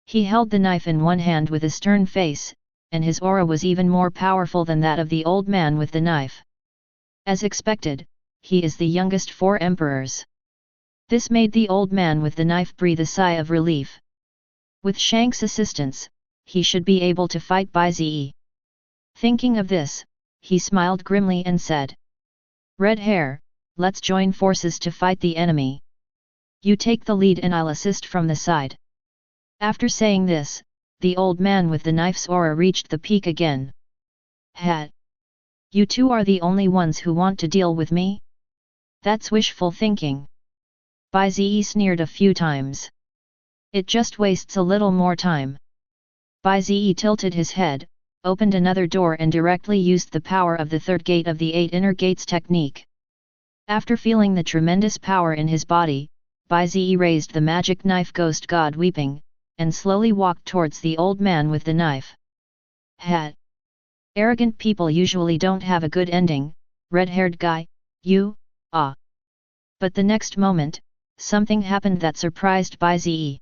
Speaker 1: He held the knife in one hand with a stern face, and his aura was even more powerful than that of the old man with the knife. As expected, he is the youngest 4 emperors. This made the old man with the knife breathe a sigh of relief. With Shanks' assistance, he should be able to fight Bai Ze. Thinking of this, he smiled grimly and said, "Red Hair, let's join forces to fight the enemy. You take the lead and I'll assist from the side." After saying this, the old man with the knife's aura reached the peak again. "Ha! You two are the only ones who want to deal with me? That's wishful thinking." Bai Ze sneered a few times. "It just wastes a little more time." Bai Ze tilted his head, opened another door and directly used the power of the third gate of the 8 inner gates technique. After feeling the tremendous power in his body, Bai Ze raised the magic knife Ghost God Weeping, and slowly walked towards the old man with the knife. "Ha! Arrogant people usually don't have a good ending, red-haired guy, you, ah." But the next moment, something happened that surprised Bai Ze.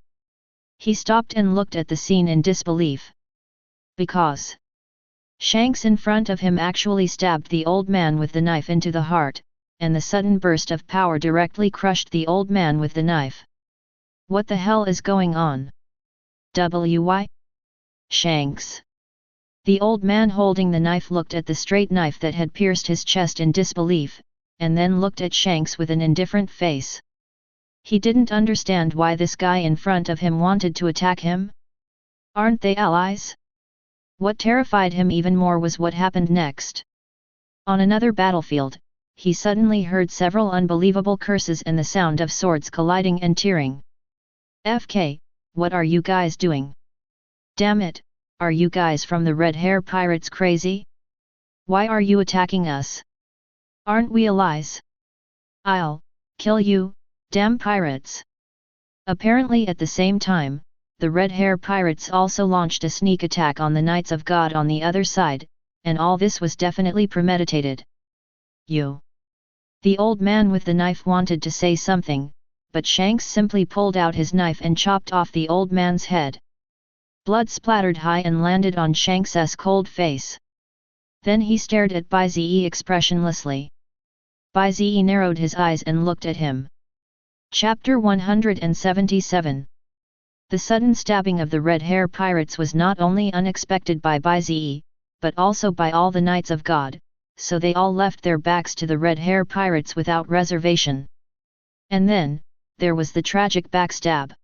Speaker 1: He stopped and looked at the scene in disbelief. Because Shanks in front of him actually stabbed the old man with the knife into the heart, and the sudden burst of power directly crushed the old man with the knife. What the hell is going on? Why? Shanks. The old man holding the knife looked at the straight knife that had pierced his chest in disbelief, and then looked at Shanks with an indifferent face. He didn't understand why this guy in front of him wanted to attack him. Aren't they allies? What terrified him even more was what happened next. On another battlefield, he suddenly heard several unbelievable curses and the sound of swords colliding and tearing. "FK, what are you guys doing? Damn it, are you guys from the Red Hair Pirates crazy? Why are you attacking us? Aren't we allies? I'll kill you, damn pirates!" Apparently at the same time, the Red Hair Pirates also launched a sneak attack on the Knights of God on the other side, and all this was definitely premeditated. "You!" The old man with the knife wanted to say something, but Shanks simply pulled out his knife and chopped off the old man's head. Blood splattered high and landed on Shanks's cold face. Then he stared at Bai Ze expressionlessly. Bai Ze narrowed his eyes and looked at him. Chapter 177. The sudden stabbing of the Red Hair Pirates was not only unexpected by Bai Ze, but also by all the Knights of God, so they all left their backs to the Red Hair Pirates without reservation. And then, there was the tragic backstab.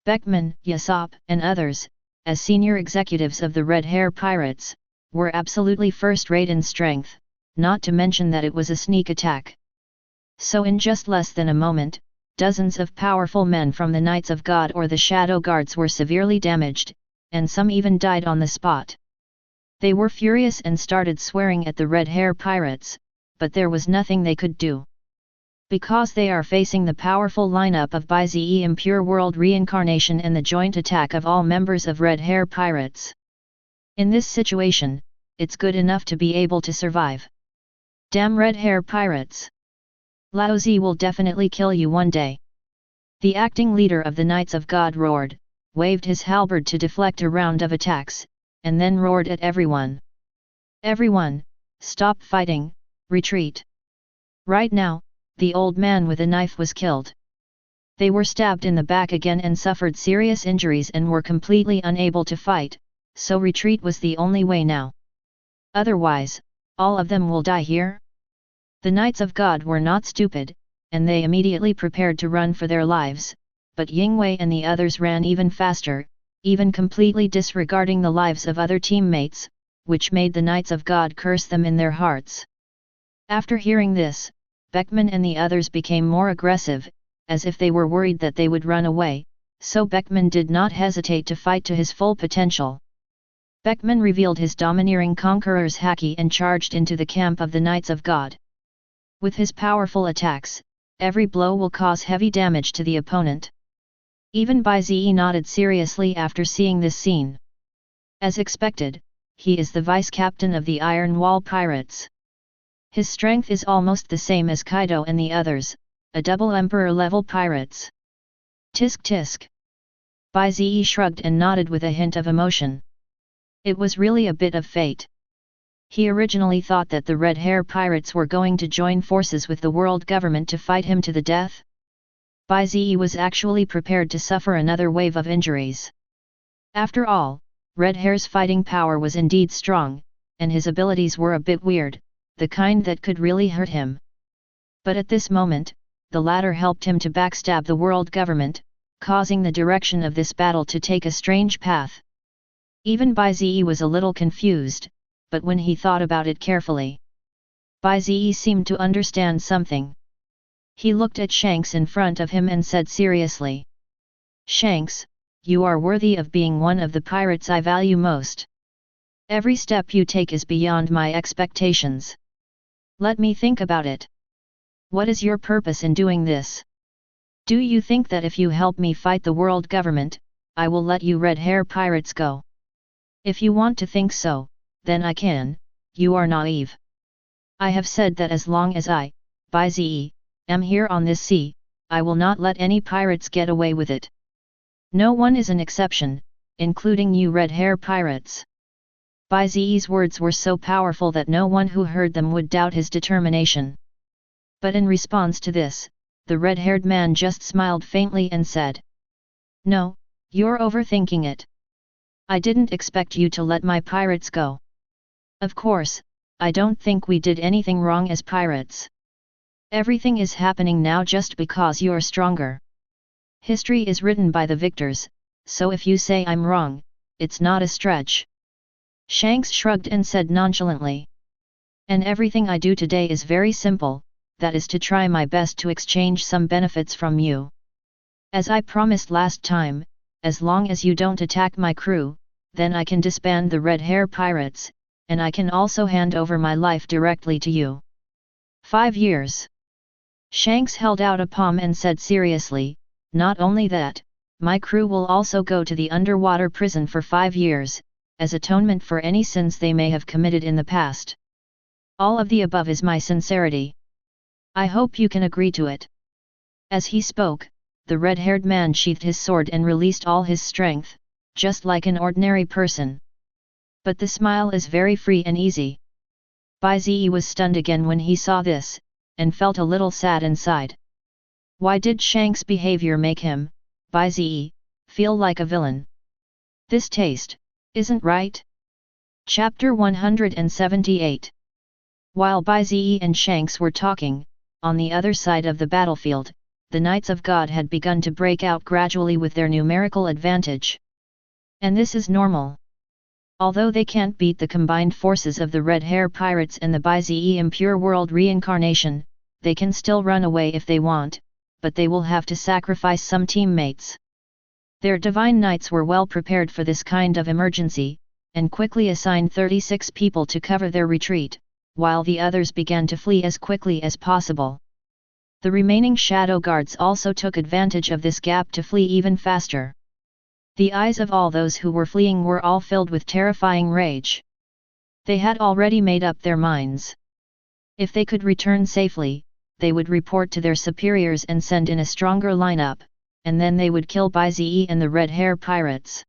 Speaker 1: Beckman, Yasop, and others, as senior executives of the Red Hair Pirates, were absolutely first-rate in strength, not to mention that it was a sneak attack. So in just less than a moment, dozens of powerful men from the Knights of God or the Shadow Guards were severely damaged, and some even died on the spot. They were furious and started swearing at the Red Hair Pirates, but there was nothing they could do. Because they are facing the powerful lineup of Bai Ze Impure World Reincarnation and the joint attack of all members of Red Hair Pirates. In this situation, it's good enough to be able to survive. Damn Red Hair Pirates! Lao Ze will definitely kill you one day. The acting leader of the Knights of God roared, waved his halberd to deflect a round of attacks, and then roared at everyone. "Everyone, stop fighting, retreat. Right now." The old man with a knife was killed. They were stabbed in the back again and suffered serious injuries and were completely unable to fight, so retreat was the only way now. Otherwise, all of them will die here. The Knights of God were not stupid, and they immediately prepared to run for their lives, but Yingwei and the others ran even faster, even completely disregarding the lives of other teammates, which made the Knights of God curse them in their hearts. After hearing this, Beckman and the others became more aggressive, as if they were worried that they would run away, so Beckman did not hesitate to fight to his full potential. Beckman revealed his domineering conqueror's haki and charged into the camp of the Knights of God. With his powerful attacks, every blow will cause heavy damage to the opponent. Even Bai Ze nodded seriously after seeing this scene. As expected, he is the vice-captain of the Iron Wall Pirates. His strength is almost the same as Kaido and the others, a double Emperor-level pirates. Tisk tisk. Bai Ze shrugged and nodded with a hint of emotion. It was really a bit of fate. He originally thought that the Red Hair Pirates were going to join forces with the world government to fight him to the death. Bai Ze was actually prepared to suffer another wave of injuries. After all, Red Hair's fighting power was indeed strong, and his abilities were a bit weird, the kind that could really hurt him. But at this moment, the latter helped him to backstab the world government, causing the direction of this battle to take a strange path. Even Bai Ze was a little confused, but when he thought about it carefully, Bai Ze seemed to understand something. He looked at Shanks in front of him and said seriously, "Shanks, you are worthy of being one of the pirates I value most. Every step you take is beyond my expectations. Let me think about it. What is your purpose in doing this? Do you think that if you help me fight the world government, I will let you Red Hair Pirates go? If you want to think so, then I can. You are naive. I have said that as long as I, Bai Ze, am here on this sea, I will not let any pirates get away with it. No one is an exception, including you Red Hair Pirates." Bai Ze's words were so powerful that no one who heard them would doubt his determination. But in response to this, the red-haired man just smiled faintly and said, "No, you're overthinking it. I didn't expect you to let my pirates go. Of course, I don't think we did anything wrong as pirates. Everything is happening now just because you're stronger. History is written by the victors, so if you say I'm wrong, it's not a stretch." Shanks shrugged and said nonchalantly, "And everything I do today is very simple, that is to try my best to exchange some benefits from you. As I promised last time, as long as you don't attack my crew, then I can disband the Red Hair Pirates, and I can also hand over my life directly to you. 5 years. Shanks held out a palm and said seriously, "Not only that, my crew will also go to the underwater prison for 5 years, as atonement for any sins they may have committed in the past. All of the above is my sincerity. I hope you can agree to it." As he spoke, the red-haired man sheathed his sword and released all his strength, just like an ordinary person. But the smile is very free and easy. Bai Ze was stunned again when he saw this, and felt a little sad inside. Why did Shanks' behavior make him, Bai Ze, feel like a villain? This taste, isn't right? Chapter 178. While Bai Ze and Shanks were talking, on the other side of the battlefield, the Knights of God had begun to break out gradually with their numerical advantage. And this is normal. Although they can't beat the combined forces of the Red Hair Pirates and the Bai Ze Impure World Reincarnation, they can still run away if they want, but they will have to sacrifice some teammates. Their Divine Knights were well prepared for this kind of emergency, and quickly assigned 36 people to cover their retreat, while the others began to flee as quickly as possible. The remaining Shadow Guards also took advantage of this gap to flee even faster. The eyes of all those who were fleeing were all filled with terrifying rage. They had already made up their minds. If they could return safely, they would report to their superiors and send in a stronger lineup, and then they would kill Bai Ze and the Red Hair Pirates.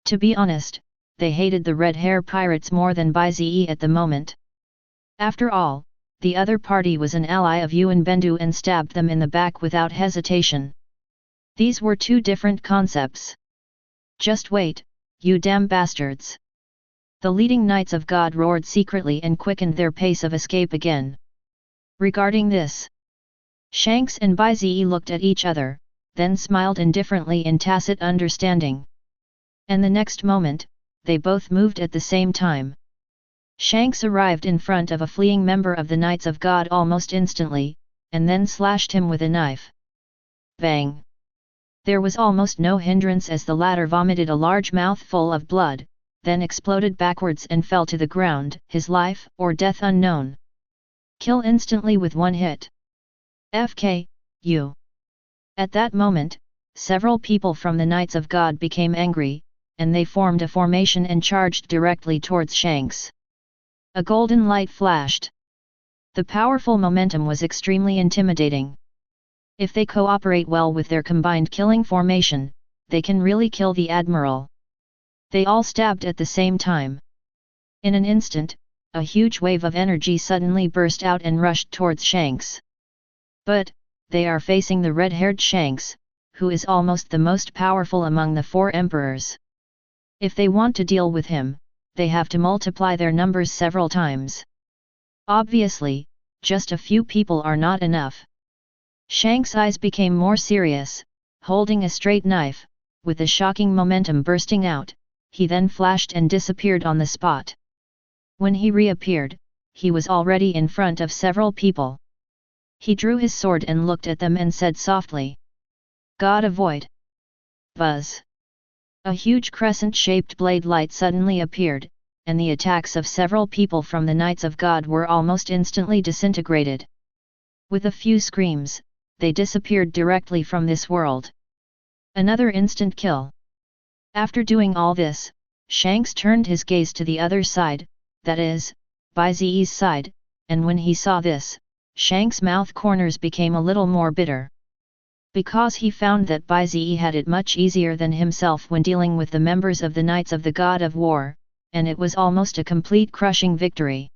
Speaker 1: To be honest, they hated the Red Hair Pirates more than Bai Ze at the moment. After all, the other party was an ally of Yuan Bendu and stabbed them in the back without hesitation. These were two different concepts. "Just wait, you damn bastards!" The leading Knights of God roared secretly and quickened their pace of escape again. Regarding this, Shanks and Bai Ze looked at each other, then smiled indifferently in tacit understanding. And the next moment, they both moved at the same time. Shanks arrived in front of a fleeing member of the Knights of God almost instantly, and then slashed him with a knife. Bang! There was almost no hindrance as the latter vomited a large mouthful of blood, then exploded backwards and fell to the ground, his life or death unknown. Kill instantly with one hit. FK, you. At that moment, several people from the Knights of God became angry, and they formed a formation and charged directly towards Shanks. A golden light flashed. The powerful momentum was extremely intimidating. If they cooperate well with their combined killing formation, they can really kill the Admiral. They all stabbed at the same time. In an instant, a huge wave of energy suddenly burst out and rushed towards Shanks. But, they are facing the red-haired Shanks, who is almost the most powerful among the 4 emperors. If they want to deal with him, they have to multiply their numbers several times. Obviously, just a few people are not enough. Shanks' eyes became more serious, holding a straight knife, with a shocking momentum bursting out, he then flashed and disappeared on the spot. When he reappeared, he was already in front of several people. He drew his sword and looked at them and said softly, "God avoid." Buzz! A huge crescent-shaped blade light suddenly appeared, and the attacks of several people from the Knights of God were almost instantly disintegrated. With a few screams, they disappeared directly from this world. Another instant kill. After doing all this, Shanks turned his gaze to the other side, that is, Bai Ze's side, and when he saw this, Shanks' mouth corners became a little more bitter. Because he found that Bai Ze had it much easier than himself when dealing with the members of the Knights of the God of War, and it was almost a complete crushing victory.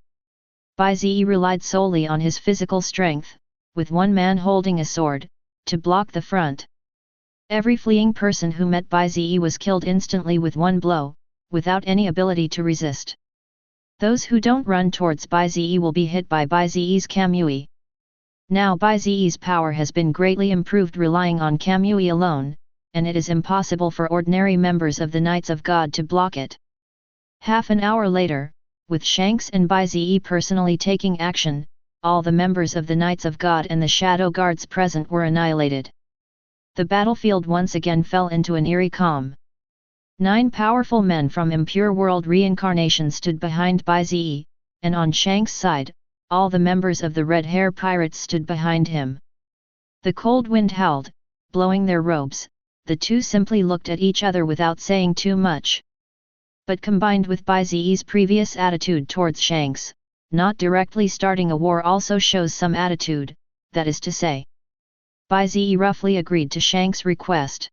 Speaker 1: Bai Ze relied solely on his physical strength, with one man holding a sword, to block the front. Every fleeing person who met Bai Ze was killed instantly with one blow, without any ability to resist. Those who don't run towards Bai Ze will be hit by Bai Ze's Kamui. Now Bai Ze's power has been greatly improved relying on Kamui alone, and it is impossible for ordinary members of the Knights of God to block it. Half an hour later, with Shanks and Bai Ze personally taking action, all the members of the Knights of God and the Shadow Guards present were annihilated. The battlefield once again fell into an eerie calm. 9 powerful men from Impure World Reincarnation stood behind Bai Ze, and on Shanks' side, all the members of the Red Hair Pirates stood behind him. The cold wind howled, blowing their robes, the two simply looked at each other without saying too much. But combined with Bai Ze's previous attitude towards Shanks, not directly starting a war also shows some attitude, that is to say. Bai Ze roughly agreed to Shanks' request.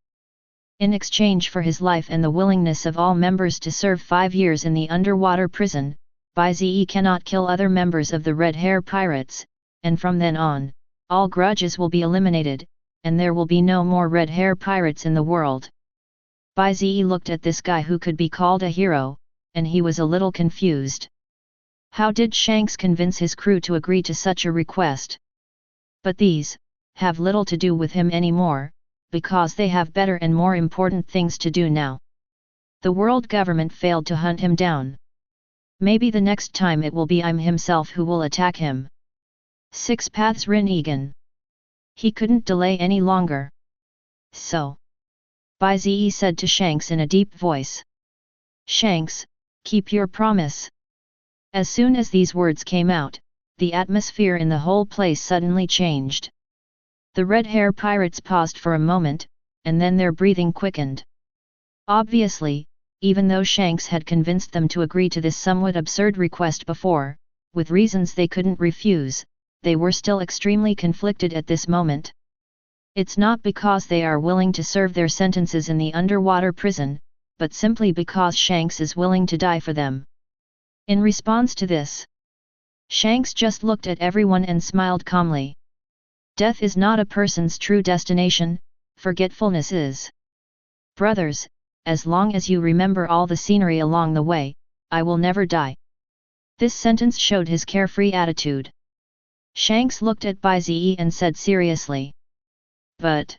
Speaker 1: In exchange for his life and the willingness of all members to serve 5 years in the underwater prison, Bai Ze cannot kill other members of the Red Hair Pirates, and from then on, all grudges will be eliminated, and there will be no more Red Hair Pirates in the world. Bai Ze looked at this guy who could be called a hero, and he was a little confused. How did Shanks convince his crew to agree to such a request? But these have little to do with him anymore, because they have better and more important things to do now. The world government failed to hunt him down. Maybe the next time it will be I'm himself who will attack him. 6 Paths Rin-Egan. He couldn't delay any longer. So. Bai Ze said to Shanks in a deep voice. Shanks, keep your promise. As soon as these words came out, the atmosphere in the whole place suddenly changed. The Red Hair Pirates paused for a moment, and then their breathing quickened. Obviously, even though Shanks had convinced them to agree to this somewhat absurd request before, with reasons they couldn't refuse, they were still extremely conflicted at this moment. It's not because they are willing to serve their sentences in the underwater prison, but simply because Shanks is willing to die for them. In response to this, Shanks just looked at everyone and smiled calmly. Death is not a person's true destination, forgetfulness is. Brothers, as long as you remember all the scenery along the way, I will never die. This sentence showed his carefree attitude. Shanks looked at Bai Ze and said seriously. But.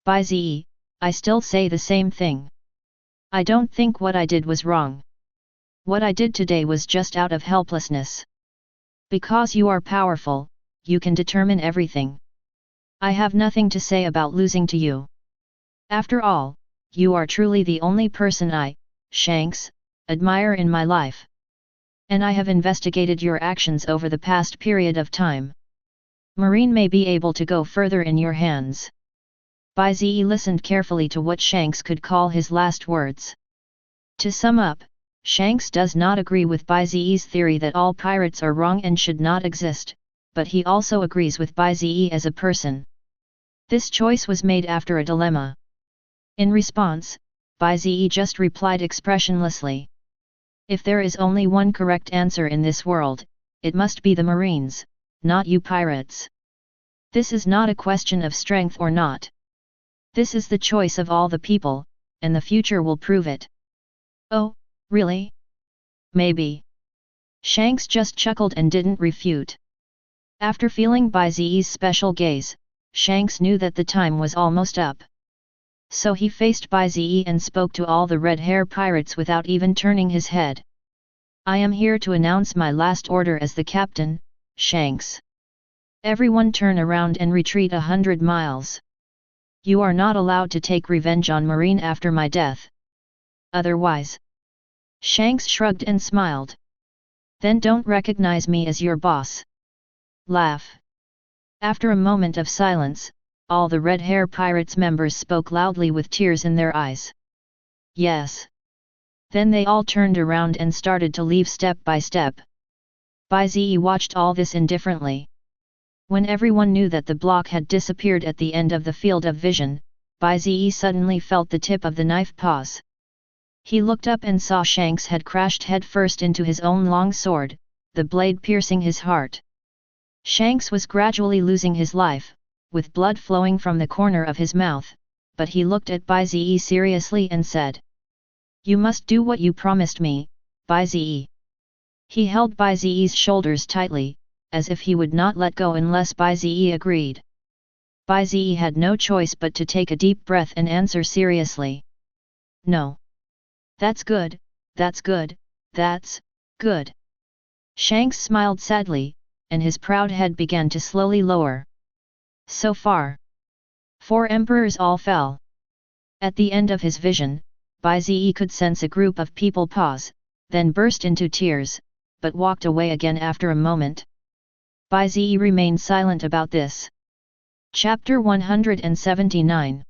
Speaker 1: Bai Ze, I still say the same thing. I don't think what I did was wrong. What I did today was just out of helplessness. Because you are powerful, you can determine everything. I have nothing to say about losing to you. After all, you are truly the only person I, Shanks, admire in my life. And I have investigated your actions over the past period of time. Marine may be able to go further in your hands. Bai Ze listened carefully to what Shanks could call his last words. To sum up, Shanks does not agree with Bai Ze's theory that all pirates are wrong and should not exist, but he also agrees with Bai Ze as a person. This choice was made after a dilemma. In response, Bai Ze just replied expressionlessly. If there is only one correct answer in this world, it must be the Marines, not you pirates. This is not a question of strength or not. This is the choice of all the people, and the future will prove it. Oh, really? Maybe. Shanks just chuckled and didn't refute. After feeling Bai Ze's special gaze, Shanks knew that the time was almost up. So he faced Bai Ze and spoke to all the red hair pirates without even turning his head. I am here to announce my last order as the captain, Shanks. Everyone turn around and retreat 100 miles. You are not allowed to take revenge on Marine after my death. Otherwise. Shanks shrugged and smiled. Then don't recognize me as your boss. Laugh. After a moment of silence, all the Red Hair Pirates members spoke loudly with tears in their eyes. Yes. Then they all turned around and started to leave step by step. Bai Ze watched all this indifferently. When everyone knew that the block had disappeared at the end of the field of vision, Bai Ze suddenly felt the tip of the knife pause. He looked up and saw Shanks had crashed headfirst into his own long sword, the blade piercing his heart. Shanks was gradually losing his life, with blood flowing from the corner of his mouth, but he looked at Bai Ze seriously and said, "You must do what you promised me, Bai Ze." He held Bai Ze's shoulders tightly, as if he would not let go unless Bai Ze agreed. Bai Ze had no choice but to take a deep breath and answer seriously. "No." "That's good, that's good, that's good." Shanks smiled sadly, and his proud head began to slowly lower. So far, 4 emperors all fell. At the end of his vision, Bai Ze could sense a group of people pause, then burst into tears, but walked away again after a moment. Bai Ze remained silent about this. Chapter 179.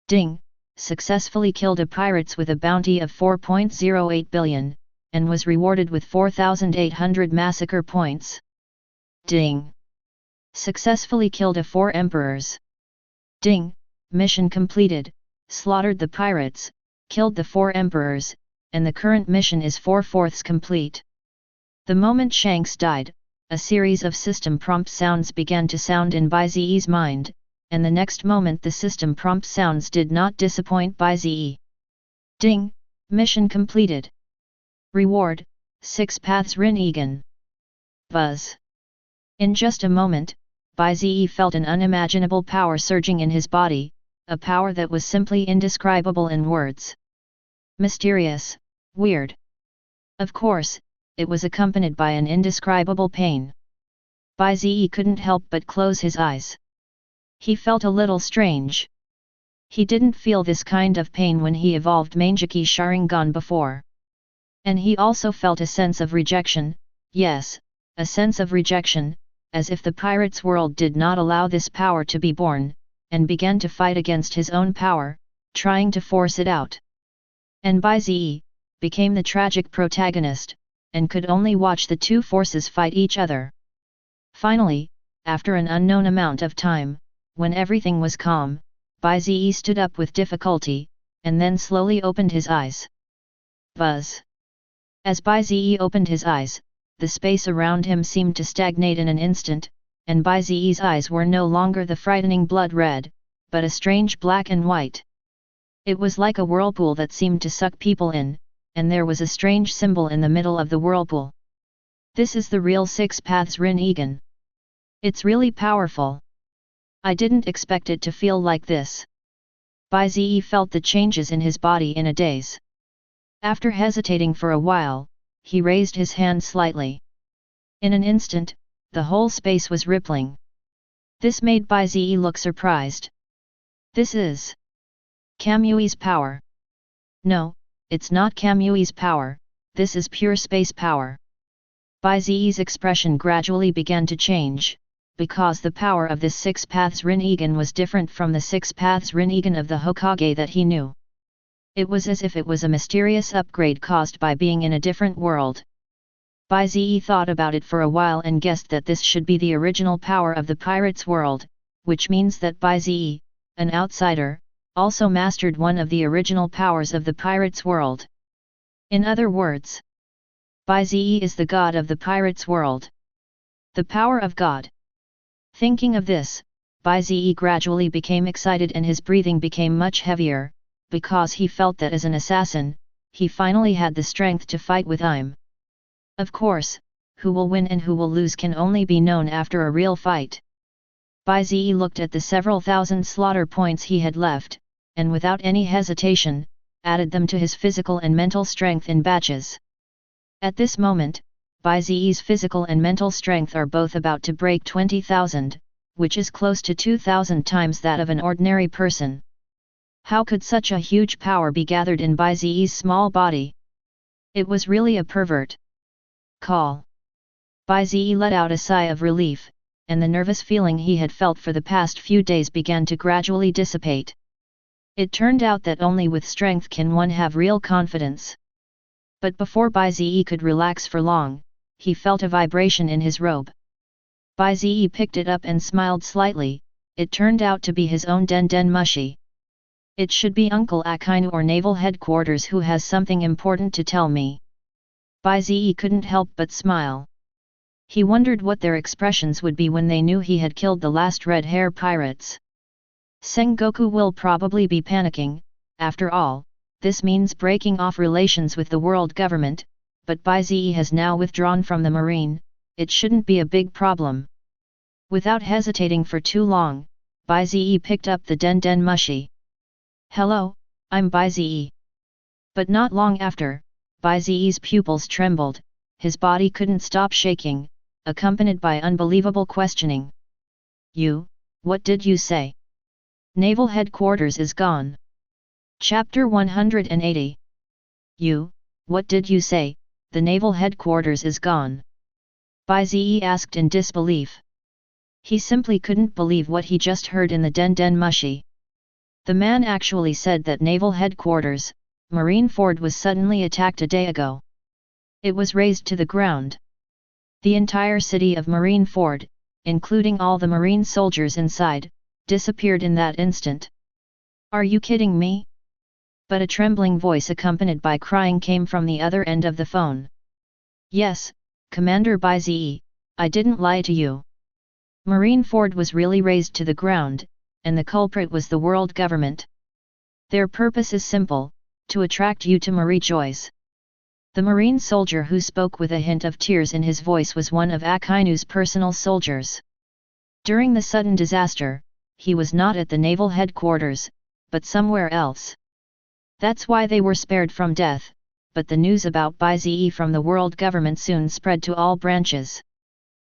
Speaker 1: Ding, successfully killed a pirates with a bounty of 4.08 billion, and was rewarded with 4,800 massacre points. Ding. Successfully killed a 4 emperors. Ding, mission completed, slaughtered the pirates, killed the 4 emperors, and the current mission is 4/4 complete. The moment Shanks died, a series of system prompt sounds began to sound in Bai Ze's mind, and the next moment the system prompt sounds did not disappoint Bai Ze. Ding, mission completed. Reward, 6 paths Rin Egan. Buzz. In just a moment, Bai Ze felt an unimaginable power surging in his body, a power that was simply indescribable in words. Mysterious, weird. Of course, it was accompanied by an indescribable pain. Bai Ze couldn't help but close his eyes. He felt a little strange. He didn't feel this kind of pain when he evolved Manjiki Sharingan before. And he also felt a sense of rejection, yes, a sense of rejection, as if the pirates' world did not allow this power to be born, and began to fight against his own power, trying to force it out. And Bai Ze became the tragic protagonist, and could only watch the two forces fight each other. Finally, after an unknown amount of time, when everything was calm, Bai Ze stood up with difficulty, and then slowly opened his eyes. Buzz. As Bai Ze opened his eyes, the space around him seemed to stagnate in an instant, and Bai Ze's eyes were no longer the frightening blood red, but a strange black and white. It was like a whirlpool that seemed to suck people in, and there was a strange symbol in the middle of the whirlpool. This is the real 6 paths Rin Egan. It's really powerful. I didn't expect it to feel like this. Bai Ze felt the changes in his body in a daze. After hesitating for a while, he raised his hand slightly. In an instant, the whole space was rippling. This made Bai Ze look surprised. This is Kamui's power. No, it's not Kamui's power, this is pure space power. Bai Ze's expression gradually began to change, because the power of this Six Paths Rinnegan was different from the Six Paths Rinnegan of the Hokage that he knew. It was as if it was a mysterious upgrade caused by being in a different world. Bai Ze thought about it for a while and guessed that this should be the original power of the pirates' world, which means that Bai Ze, an outsider, also mastered one of the original powers of the pirates' world. In other words, Bai Ze is the god of the pirates' world. The power of God. Thinking of this, Bai Ze gradually became excited and his breathing became much heavier, because he felt that as an assassin, he finally had the strength to fight with him. Of course, who will win and who will lose can only be known after a real fight. Bai Ze looked at the several thousand slaughter points he had left, and without any hesitation, added them to his physical and mental strength in batches. At this moment, Bai Ze's physical and mental strength are both about to break 20,000, which is close to 2,000 times that of an ordinary person. How could such a huge power be gathered in Bai Ze's small body? It was really a pervert. Call. Bai Ze let out a sigh of relief, and the nervous feeling he had felt for the past few days began to gradually dissipate. It turned out that only with strength can one have real confidence. But before Bai Ze could relax for long, he felt a vibration in his robe. Bai Ze picked it up and smiled slightly. It turned out to be his own Den Den Mushi. It should be Uncle Akainu or Naval Headquarters who has something important to tell me. Bai Ze couldn't help but smile. He wondered what their expressions would be when they knew he had killed the last red hair pirates. Sengoku will probably be panicking. After all, this means breaking off relations with the world government, but Bai Ze has now withdrawn from the marine. It shouldn't be a big problem. Without hesitating for too long, Bai Ze picked up the Den Den Mushi. Hello, I'm Bai Ze. But not long after, Bai Ze's pupils trembled, his body couldn't stop shaking, accompanied by unbelievable questioning. You, what did you say? Naval Headquarters is gone. Chapter 180. You, what did you say? The Naval Headquarters is gone. Bai Ze asked in disbelief. He simply couldn't believe what he just heard in the Den Den Mushi. The man actually said that Naval Headquarters, Marine Ford, was suddenly attacked a day ago. It was razed to the ground. The entire city of Marine Ford, including all the Marine soldiers inside, disappeared in that instant. Are you kidding me? But a trembling voice accompanied by crying came from the other end of the phone. Yes, Commander Bai Ze, I didn't lie to you. Marine Ford was really razed to the ground, and the culprit was the world government. Their purpose is simple, to attract you to Marie Joyce. The Marine soldier who spoke with a hint of tears in his voice was one of Akainu's personal soldiers. During the sudden disaster, he was not at the Naval Headquarters, but somewhere else. That's why they were spared from death, but the news about Bai Ze from the world government soon spread to all branches.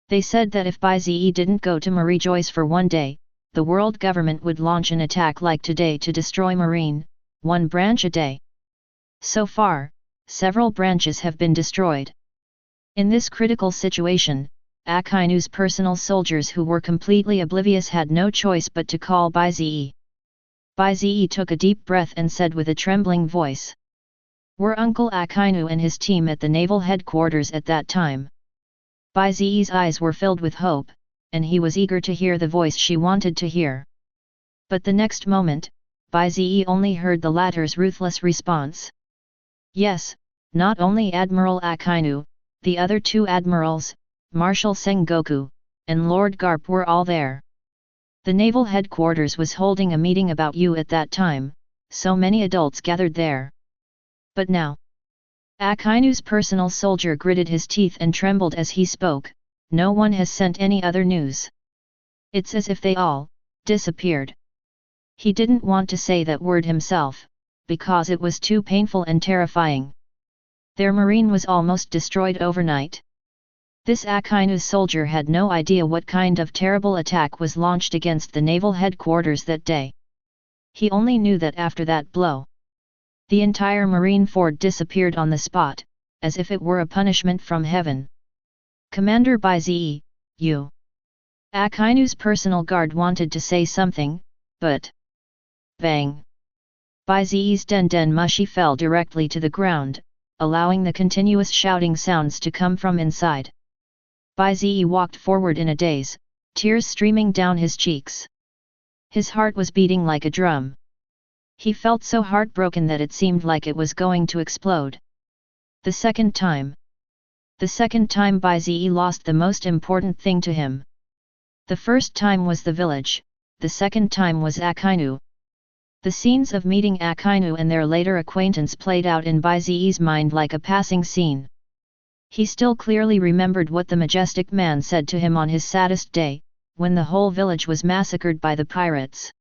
Speaker 1: They said that if Bai Ze didn't go to Marie Joyce for one day, the world government would launch an attack like today to destroy Marine, one branch a day. So far, several branches have been destroyed. In this critical situation, Akainu's personal soldiers who were completely oblivious had no choice but to call Bai Ze. Bai Ze took a deep breath and said with a trembling voice. Were Uncle Akainu and his team at the Naval Headquarters at that time? Bai Ze's eyes were filled with hope, and he was eager to hear the voice she wanted to hear. But the next moment, Bai Ze only heard the latter's ruthless response. Yes, not only Admiral Akainu, the other two admirals, Marshal Sengoku, and Lord Garp were all there. The Naval Headquarters was holding a meeting about you at that time, so many adults gathered there. But now, Akainu's personal soldier gritted his teeth and trembled as he spoke, no one has sent any other news. It's as if they all disappeared. He didn't want to say that word himself, because it was too painful and terrifying. Their marine was almost destroyed overnight. This Akainu soldier had no idea what kind of terrible attack was launched against the naval headquarters that day. He only knew that after that blow, the entire marine fort disappeared on the spot, as if it were a punishment from heaven. Commander Bai Ze, you. Akainu's personal guard wanted to say something, but... Bang! Bai Ze's den mushi fell directly to the ground, allowing the continuous shouting sounds to come from inside. Bai Ze walked forward in a daze, tears streaming down his cheeks. His heart was beating like a drum. He felt so heartbroken that it seemed like it was going to explode. The second time Bai Ze lost the most important thing to him. The first time was the village, the second time was Akainu. The scenes of meeting Akainu and their later acquaintance played out in Bai Ze's mind like a passing scene. He still clearly remembered what the majestic man said to him on his saddest day, when the whole village was massacred by the pirates.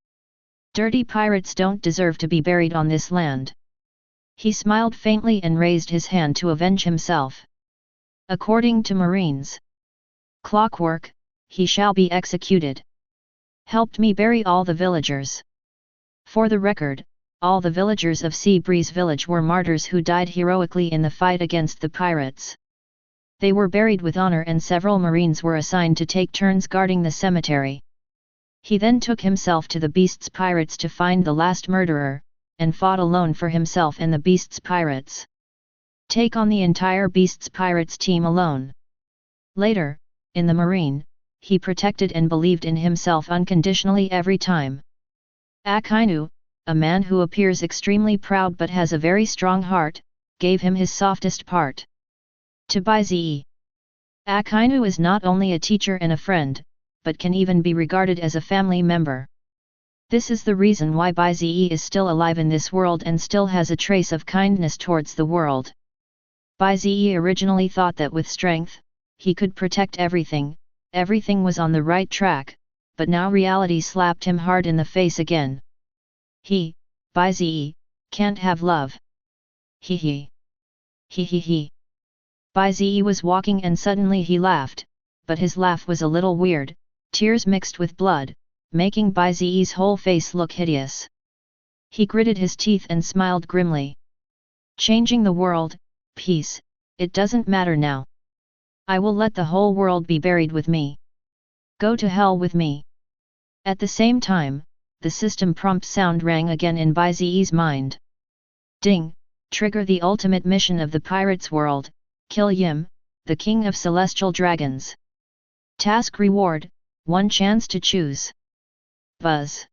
Speaker 1: Dirty pirates don't deserve to be buried on this land. He smiled faintly and raised his hand to avenge himself. According to Marines' clockwork, he shall be executed. Helped me bury all the villagers. For the record, all the villagers of Sea Breeze Village were martyrs who died heroically in the fight against the pirates. They were buried with honor and several Marines were assigned to take turns guarding the cemetery. He then took himself to the Beast's pirates to find the last murderer, and fought alone for himself and the Beast's pirates. Take on the entire Beast's pirates team alone. Later, in the Marine, he protected and believed in himself unconditionally every time. Akainu, a man who appears extremely proud but has a very strong heart, gave him his softest part. To Bai Ze, Akainu is not only a teacher and a friend, but can even be regarded as a family member. This is the reason why Bai Ze is still alive in this world and still has a trace of kindness towards the world. Bai Ze originally thought that with strength, he could protect everything, everything was on the right track, but now reality slapped him hard in the face again. He, Bai Ze, can't have love. He he. He he he. Bai Ze was walking and suddenly he laughed, but his laugh was a little weird, tears mixed with blood, making Bai Ze's whole face look hideous. He gritted his teeth and smiled grimly. Changing the world, peace, it doesn't matter now. I will let the whole world be buried with me. Go to hell with me. At the same time, the system prompt sound rang again in Bai Ze's mind. Ding, trigger the ultimate mission of the pirates' world. Kill Yim, the king of celestial dragons. Task reward, 1 chance to choose. Buzz.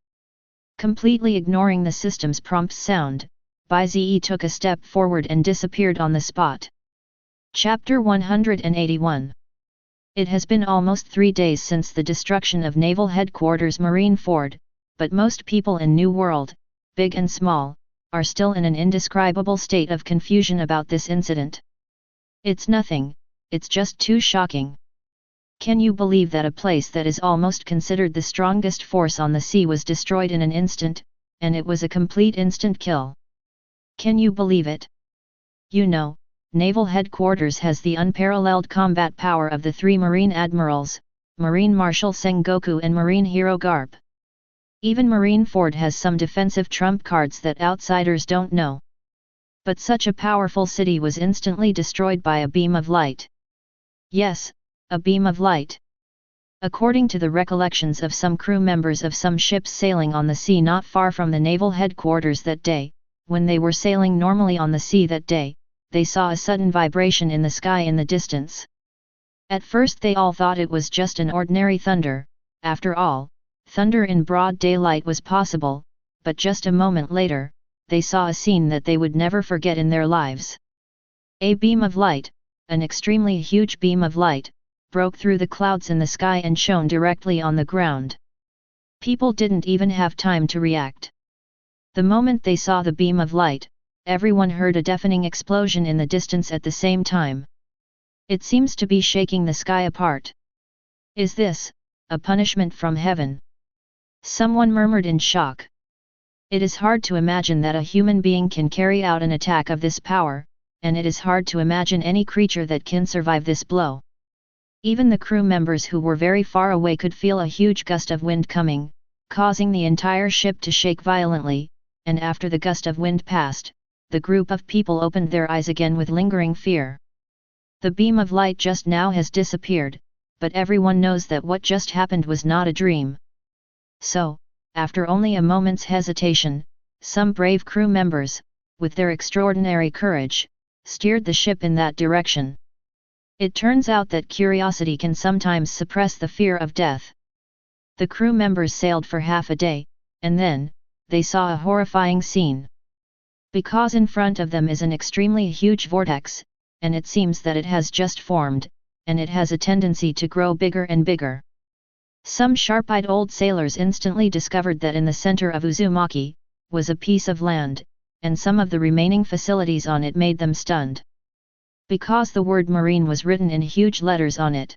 Speaker 1: Completely ignoring the system's prompt sound, Bai Ze took a step forward and disappeared on the spot. Chapter 181. It has been almost 3 days since the destruction of Naval Headquarters Marine Fort, but most people in New World, big and small, are still in an indescribable state of confusion about this incident. It's nothing, it's just too shocking. Can you believe that a place that is almost considered the strongest force on the sea was destroyed in an instant, and it was a complete instant kill? Can you believe it? You know, Naval Headquarters has the unparalleled combat power of the 3 Marine Admirals, Marine Marshal Sengoku and Marine Hero Garp. Even Marine Fort has some defensive trump cards that outsiders don't know. But such a powerful city was instantly destroyed by a beam of light. Yes, a beam of light. According to the recollections of some crew members of some ships sailing on the sea not far from the naval headquarters that day, when they were sailing normally on the sea that day, they saw a sudden vibration in the sky in the distance. At first they all thought it was just an ordinary thunder. After all, thunder in broad daylight was possible, but just a moment later, they saw a scene that they would never forget in their lives. A beam of light, an extremely huge beam of light, broke through the clouds in the sky and shone directly on the ground. People didn't even have time to react. The moment they saw the beam of light, everyone heard a deafening explosion in the distance at the same time. It seems to be shaking the sky apart. Is this a punishment from heaven? Someone murmured in shock. It is hard to imagine that a human being can carry out an attack of this power, and it is hard to imagine any creature that can survive this blow. Even the crew members who were very far away could feel a huge gust of wind coming, causing the entire ship to shake violently, and after the gust of wind passed, the group of people opened their eyes again with lingering fear. The beam of light just now has disappeared, but everyone knows that what just happened was not a dream. So, after only a moment's hesitation, some brave crew members, with their extraordinary courage, steered the ship in that direction. It turns out that curiosity can sometimes suppress the fear of death. The crew members sailed for half a day, and then, they saw a horrifying scene. Because in front of them is an extremely huge vortex, and it seems that it has just formed, and it has a tendency to grow bigger and bigger. Some sharp-eyed old sailors instantly discovered that in the center of Uzumaki, was a piece of land, and some of the remaining facilities on it made them stunned. Because the word marine was written in huge letters on it.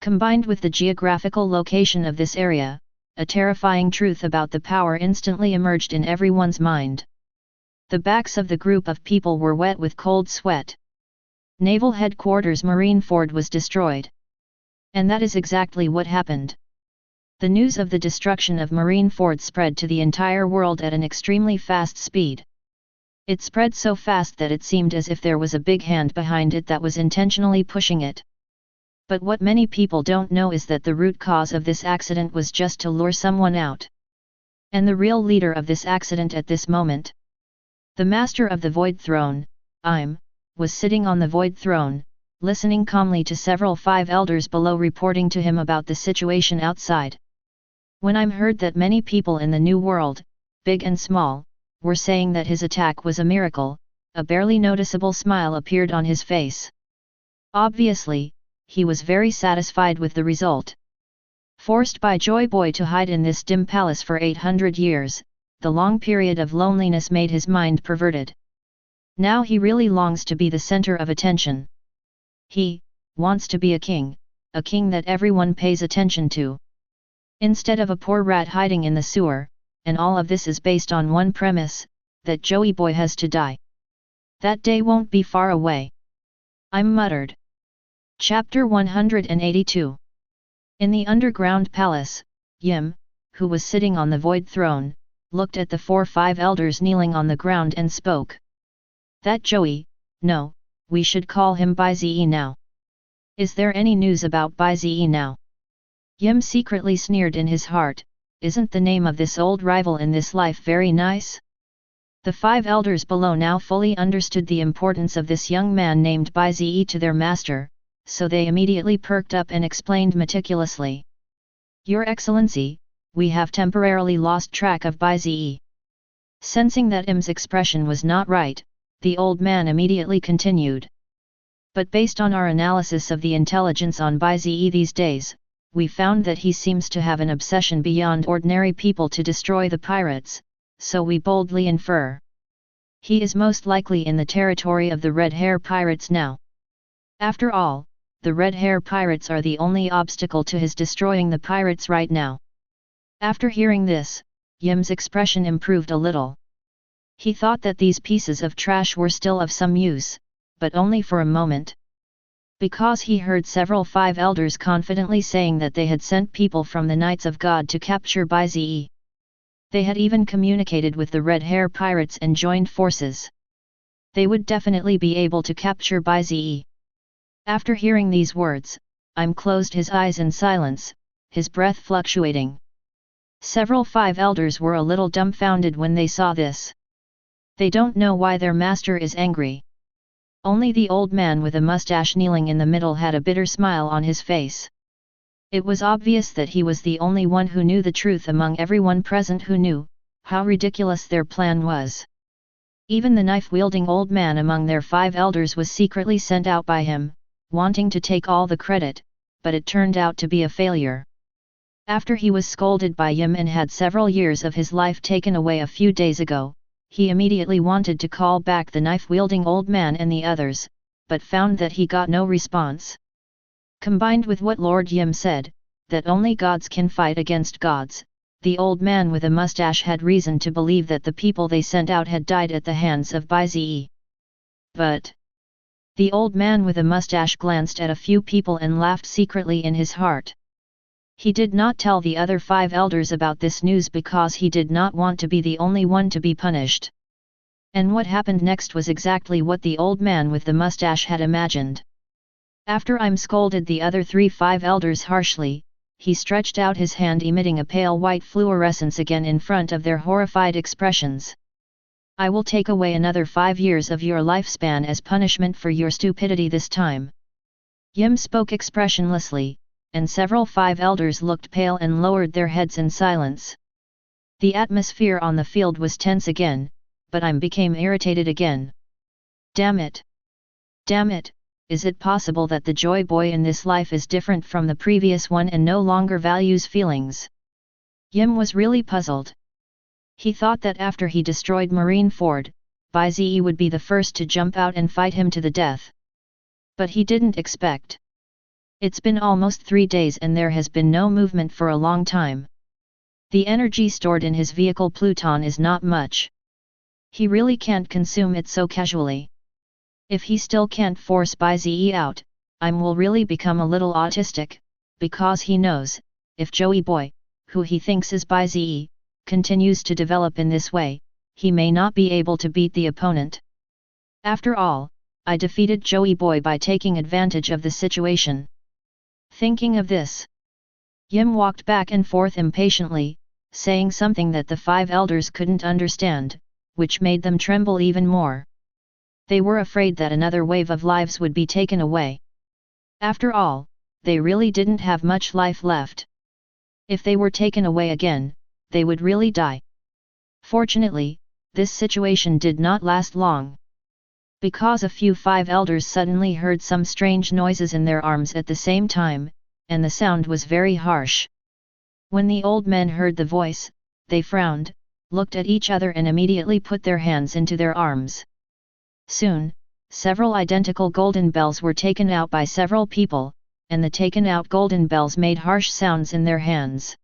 Speaker 1: Combined with the geographical location of this area, a terrifying truth about the power instantly emerged in everyone's mind. The backs of the group of people were wet with cold sweat. Naval Headquarters Marineford was destroyed. And that is exactly what happened. The news of the destruction of Marineford spread to the entire world at an extremely fast speed. It spread so fast that it seemed as if there was a big hand behind it that was intentionally pushing it. But what many people don't know is that the root cause of this accident was just to lure someone out. And the real leader of this accident at this moment, the master of the Void Throne, was sitting on the Void Throne, listening calmly to several five elders below reporting to him about the situation outside. When I heard that many people in the New World, big and small, were saying that his attack was a miracle, a barely noticeable smile appeared on his face. Obviously, he was very satisfied with the result. Forced by Joy Boy to hide in this dim palace for 800 years, the long period of loneliness made his mind perverted. Now he really longs to be the center of attention. He wants to be a king that everyone pays attention to. Instead of a poor rat hiding in the sewer, and all of this is based on one premise, that Joey Boy has to die. That day won't be far away. I'm muttered. Chapter 182. In the underground palace, Yim, who was sitting on the void throne, looked at the 4-5 elders kneeling on the ground and spoke. That Joey, no, we should call him Bai Ze now. Is there any news about Bai Ze now? Yim secretly sneered in his heart, isn't the name of this old rival in this life very nice? The 5 elders below now fully understood the importance of this young man named Bai Ze to their master, so they immediately perked up and explained meticulously. Your Excellency, we have temporarily lost track of Bai Ze. Sensing that Im's expression was not right, the old man immediately continued. But based on our analysis of the intelligence on Bai Ze these days, we found that he seems to have an obsession beyond ordinary people to destroy the pirates, so we boldly infer. He is most likely in the territory of the Red Hair Pirates now. After all, the Red Hair Pirates are the only obstacle to his destroying the pirates right now. After hearing this, Yim's expression improved a little. He thought that these pieces of trash were still of some use, but only for a moment. Because he heard several 5 elders confidently saying that they had sent people from the Knights of God to capture Bai Ze. They had even communicated with the Red Hair Pirates and joined forces. They would definitely be able to capture Bai Ze. After hearing these words, Im closed his eyes in silence, his breath fluctuating. Several 5 elders were a little dumbfounded when they saw this. They don't know why their master is angry. Only the old man with a mustache kneeling in the middle had a bitter smile on his face. It was obvious that he was the only one who knew the truth among everyone present who knew how ridiculous their plan was. Even the knife-wielding old man among their 5 elders was secretly sent out by him, wanting to take all the credit, but it turned out to be a failure. After he was scolded by Yim and had several years of his life taken away a few days ago, he immediately wanted to call back the knife-wielding old man and the others, but found that he got no response. Combined with what Lord Yim said, that only gods can fight against gods, the old man with a mustache had reason to believe that the people they sent out had died at the hands of Bai Ze. But the old man with a mustache glanced at a few people and laughed secretly in his heart. He did not tell the other 5 elders about this news because he did not want to be the only one to be punished. And what happened next was exactly what the old man with the mustache had imagined. After I'm scolded the other 5 elders harshly, he stretched out his hand emitting a pale white fluorescence again in front of their horrified expressions. I will take away another 5 years of your lifespan as punishment for your stupidity this time. Yim spoke expressionlessly, and several 5 elders looked pale and lowered their heads in silence. The atmosphere on the field was tense again, but I became irritated again. Damn it! Damn it! Is it possible that the joy boy in this life is different from the previous one and no longer values feelings? Yim was really puzzled. He thought that after he destroyed Marineford, Bai Ze would be the first to jump out and fight him to the death. But he didn't expect. It's been almost 3 days and there has been no movement for a long time. The energy stored in his vehicle Pluton is not much. He really can't consume it so casually. If he still can't force Bai Ze out, I will really become a little autistic, because he knows, if Joey Boy, who he thinks is Bai Ze, continues to develop in this way, he may not be able to beat the opponent. After all, I defeated Joey Boy by taking advantage of the situation. Thinking of this, Yim walked back and forth impatiently, saying something that the 5 elders couldn't understand, which made them tremble even more. They were afraid that another wave of lives would be taken away. After all, they really didn't have much life left. If they were taken away again, they would really die. Fortunately, this situation did not last long. Because a few 5 elders suddenly heard some strange noises in their arms at the same time, and the sound was very harsh. When the old men heard the voice, they frowned, looked at each other and immediately put their hands into their arms. Soon, several identical golden bells were taken out by several people, and the taken out golden bells made harsh sounds in their hands.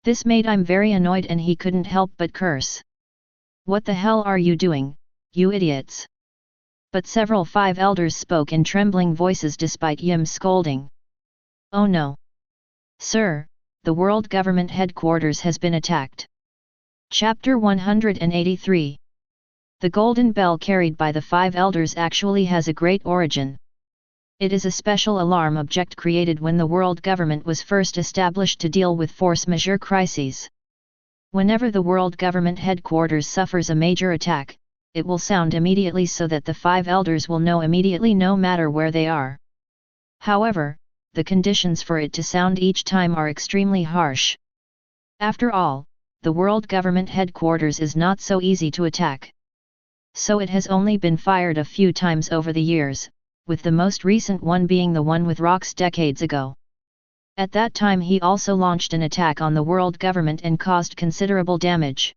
Speaker 1: This made him very annoyed and he couldn't help but curse. What the hell are you doing, you idiots? But several 5 elders spoke in trembling voices despite Yim's scolding. Oh no! Sir, the world government headquarters has been attacked. Chapter 183. The golden bell carried by the 5 elders actually has a great origin. It is a special alarm object created when the world government was first established to deal with force majeure crises. Whenever the world government headquarters suffers a major attack, it will sound immediately so that the 5 elders will know immediately no matter where they are. However, the conditions for it to sound each time are extremely harsh. After all, the world government headquarters is not so easy to attack. So it has only been fired a few times over the years, with the most recent one being the one with Rox decades ago. At that time he also launched an attack on the world government and caused considerable damage.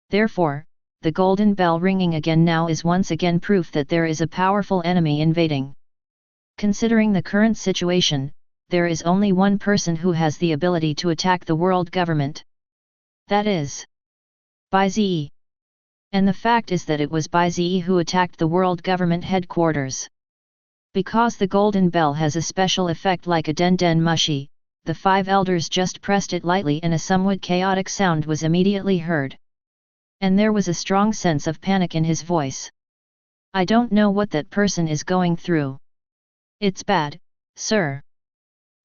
Speaker 1: Therefore, the golden bell ringing again now is once again proof that there is a powerful enemy invading. Considering the current situation, there is only one person who has the ability to attack the world government. That is Bai Ze. And the fact is that it was Bai Ze who attacked the world government headquarters. Because the golden bell has a special effect like a den mushi, the 5 elders just pressed it lightly and a somewhat chaotic sound was immediately heard. And there was a strong sense of panic in his voice. I don't know what that person is going through. It's bad, sir.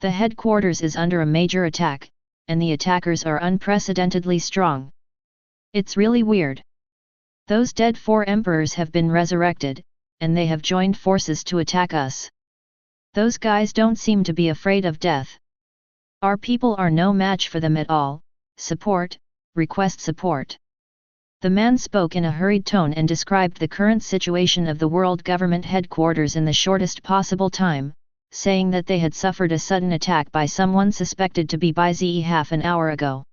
Speaker 1: The headquarters is under a major attack, and the attackers are unprecedentedly strong. It's really weird. Those dead 4 emperors have been resurrected, and they have joined forces to attack us. Those guys don't seem to be afraid of death. Our people are no match for them at all. Support, request support. The man spoke in a hurried tone and described the current situation of the world government headquarters in the shortest possible time, saying that they had suffered a sudden attack by someone suspected to be Bai Ze half an hour ago.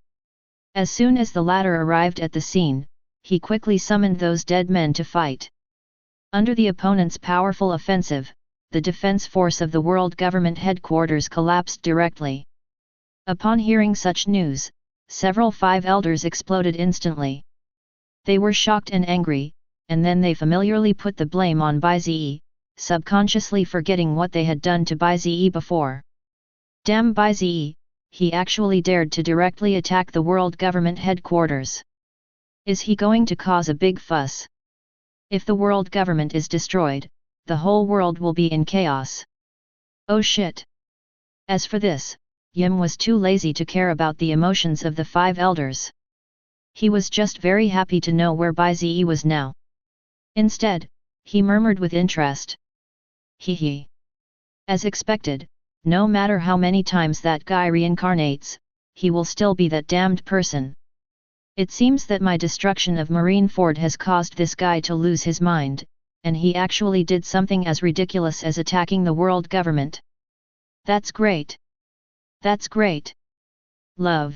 Speaker 1: As soon as the latter arrived at the scene, he quickly summoned those dead men to fight. Under the opponent's powerful offensive, the defense force of the world government headquarters collapsed directly. Upon hearing such news, several five elders exploded instantly. They were shocked and angry, and then they familiarly put the blame on Bai Ze, subconsciously forgetting what they had done to Bai Ze before. Damn Bai Ze, he actually dared to directly attack the world government headquarters. Is he going to cause a big fuss? If the world government is destroyed, the whole world will be in chaos. Oh shit! As for this, Yim was too lazy to care about the emotions of the five elders. He was just very happy to know where Bai Ze was now. Instead, he murmured with interest. Hee. As expected, no matter how many times that guy reincarnates, he will still be that damned person. It seems that my destruction of Marineford has caused this guy to lose his mind, and he actually did something as ridiculous as attacking the world government. That's great. That's great. Love.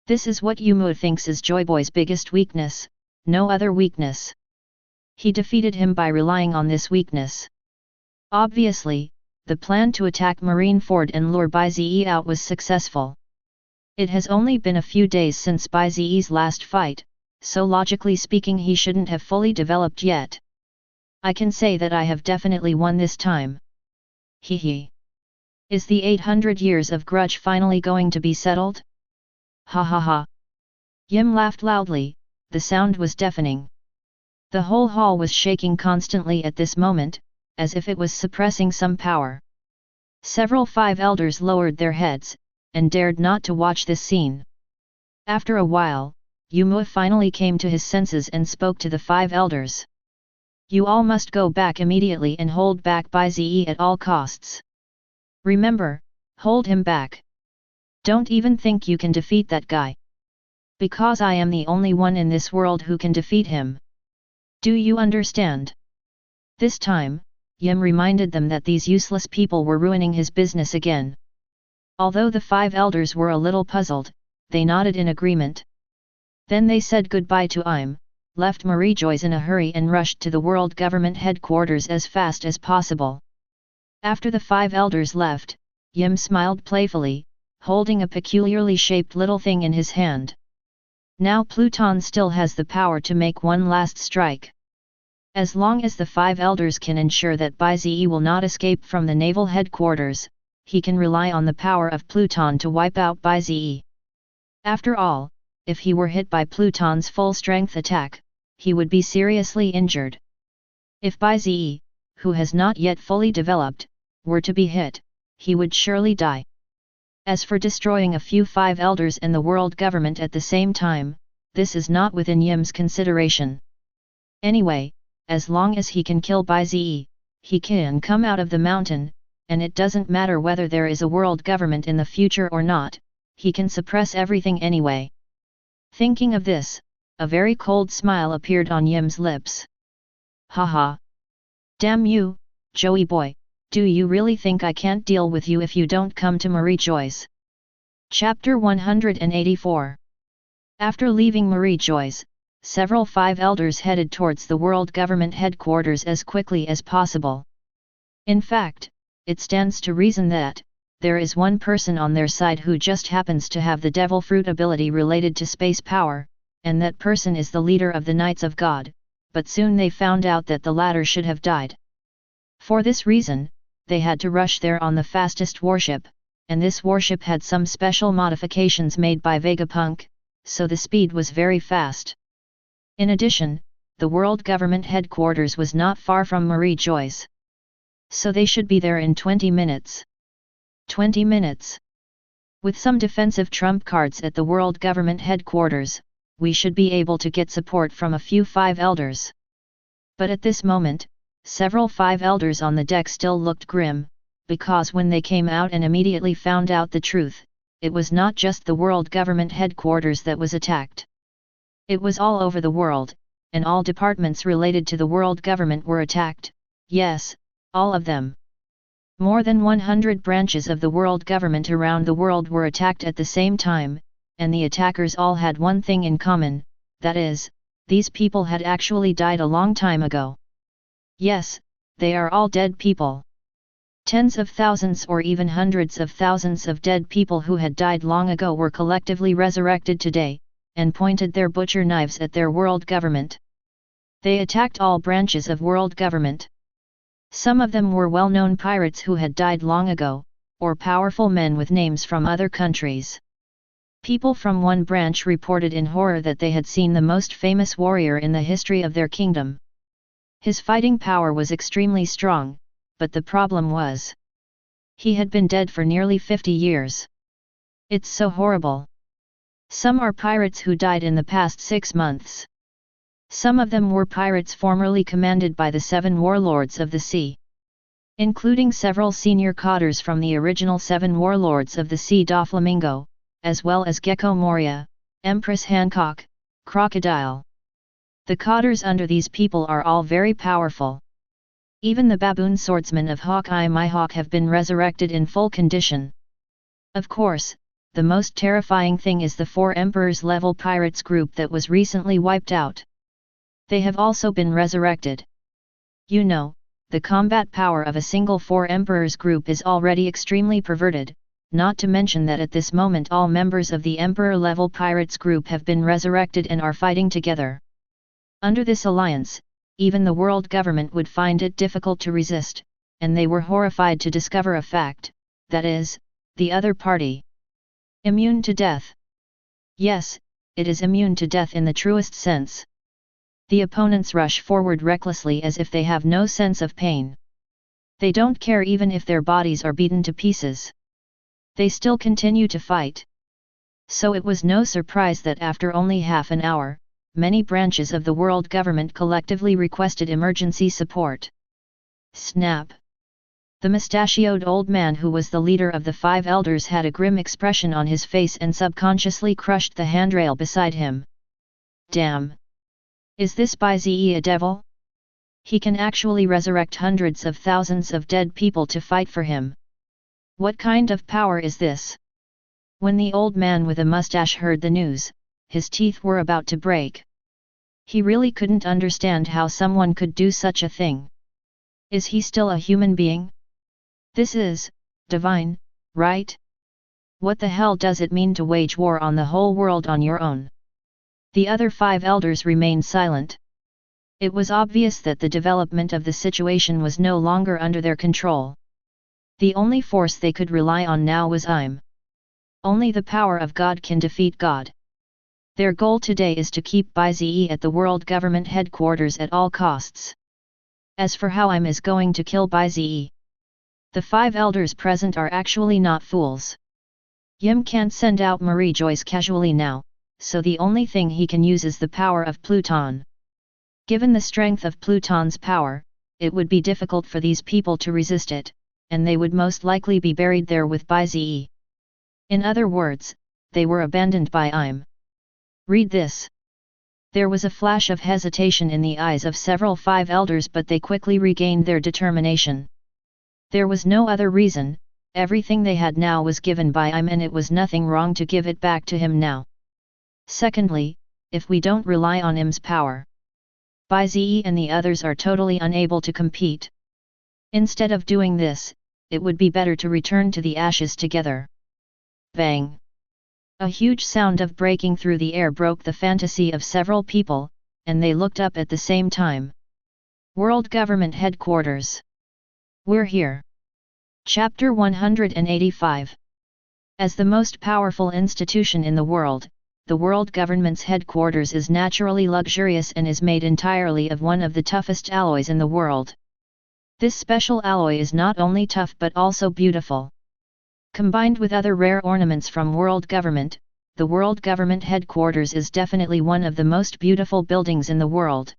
Speaker 1: This is what Yumu thinks is Joyboy's biggest weakness, no other weakness. He defeated him by relying on this weakness. Obviously, the plan to attack Marineford and lure Bai Ze out was successful. It has only been a few days since Bai Ze's last fight, so logically speaking he shouldn't have fully developed yet. I can say that I have definitely won this time. Hee. Is the 800 years of grudge finally going to be settled? Ha ha ha. Yim laughed loudly, the sound was deafening. The whole hall was shaking constantly at this moment, as if it was suppressing some power. Several five elders lowered their heads, and dared not to watch this scene. After a while, Yumu finally came to his senses and spoke to the five elders. You all must go back immediately and hold back Bai Ze at all costs. Remember, hold him back. Don't even think you can defeat that guy. Because I am the only one in this world who can defeat him. Do you understand? This time, Yim reminded them that these useless people were ruining his business again. Although the five elders were a little puzzled, they nodded in agreement. Then they said goodbye to Im, left Marie-Joyce in a hurry and rushed to the world government headquarters as fast as possible. After the five elders left, Yim smiled playfully, holding a peculiarly shaped little thing in his hand. Now Pluton still has the power to make one last strike. As long as the five elders can ensure that Bai Ze will not escape from the naval headquarters, he can rely on the power of Pluton to wipe out Bai Ze. After all, if he were hit by Pluton's full-strength attack, he would be seriously injured. If Bai Ze, who has not yet fully developed, were to be hit, he would surely die. As for destroying a few five elders and the world government at the same time, this is not within Yim's consideration. Anyway, as long as he can kill Bai Ze, he can come out of the mountain, and it doesn't matter whether there is a world government in the future or not, he can suppress everything anyway. Thinking of this, a very cold smile appeared on Yim's lips. Haha. Damn you, Joey boy, do you really think I can't deal with you if you don't come to Marie-Joyce? Chapter 184. After leaving Marie-Joyce, several five elders headed towards the world government headquarters as quickly as possible. In fact, it stands to reason that there is one person on their side who just happens to have the devil fruit ability related to space power, and that person is the leader of the Knights of God, but soon they found out that the latter should have died. For this reason, they had to rush there on the fastest warship, and this warship had some special modifications made by Vegapunk, so the speed was very fast. In addition, the world government headquarters was not far from Marie-Joyce. So they should be there in 20 minutes. 20 minutes. With some defensive trump cards at the world government headquarters, we should be able to get support from a few five elders. But at this moment, several five elders on the deck still looked grim, because when they came out and immediately found out the truth, it was not just the world government headquarters that was attacked. It was all over the world, and all departments related to the world government were attacked, yes, all of them. More than 100 branches of the world government around the world were attacked at the same time, and the attackers all had one thing in common, that is, these people had actually died a long time ago. Yes, they are all dead people. Tens of thousands or even hundreds of thousands of dead people who had died long ago were collectively resurrected today, and pointed their butcher knives at their world government. They attacked all branches of world government. Some of them were well-known pirates who had died long ago, or powerful men with names from other countries. People from one branch reported in horror that they had seen the most famous warrior in the history of their kingdom. His fighting power was extremely strong, but the problem was, he had been dead for nearly 50 years. It's so horrible. Some are pirates who died in the past 6 months. Some of them were pirates formerly commanded by the 7 warlords of the sea, including several senior cotters from the original 7 warlords of the sea Doflamingo, as well as Gecko Moria, Empress Hancock, Crocodile. The cotters under these people are all very powerful. Even the baboon swordsmen of Hawkeye Mihawk have been resurrected in full condition. Of course, the most terrifying thing is the 4 Emperors level pirates group that was recently wiped out. They have also been resurrected. You know, the combat power of a single 4 Emperors group is already extremely perverted, not to mention that at this moment all members of the Emperor level pirates group have been resurrected and are fighting together. Under this alliance, even the world government would find it difficult to resist, and they were horrified to discover a fact, that is, the other party immune to death. Yes, it is immune to death in the truest sense. The opponents rush forward recklessly as if they have no sense of pain. They don't care even if their bodies are beaten to pieces. They still continue to fight. So it was no surprise that after only half an hour, many branches of the world government collectively requested emergency support. Snap! The mustachioed old man who was the leader of the 5 elders had a grim expression on his face and subconsciously crushed the handrail beside him. Damn! Is this Bai Ze a devil? He can actually resurrect hundreds of thousands of dead people to fight for him. What kind of power is this? When the old man with a mustache heard the news, his teeth were about to break. He really couldn't understand how someone could do such a thing. Is he still a human being? This is divine, right? What the hell does it mean to wage war on the whole world on your own? The other 5 elders remained silent. It was obvious that the development of the situation was no longer under their control. The only force they could rely on now was I'm. Only the power of God can defeat God. Their goal today is to keep Bai Ze at the world government headquarters at all costs. As for how I'm is going to kill Bai Ze, the 5 elders present are actually not fools. Yim can't send out Marie Joyce casually now, so the only thing he can use is the power of Pluton. Given the strength of Pluton's power, it would be difficult for these people to resist it, and they would most likely be buried there with Bai Ze. In other words, they were abandoned by I'm. Read this. There was a flash of hesitation in the eyes of several 5 elders, but they quickly regained their determination. There was no other reason, everything they had now was given by I'm and it was nothing wrong to give it back to him now. Secondly, if we don't rely on Im's power, Bai Ze and the others are totally unable to compete. Instead of doing this, it would be better to return to the ashes together. Bang! A huge sound of breaking through the air broke the fantasy of several people, and they looked up at the same time. World Government Headquarters. We're here. Chapter 185. As the most powerful institution in the world, the world government's headquarters is naturally luxurious and is made entirely of one of the toughest alloys in the world. This special alloy is not only tough but also beautiful. Combined with other rare ornaments from world government, the world government headquarters is definitely one of the most beautiful buildings in the world.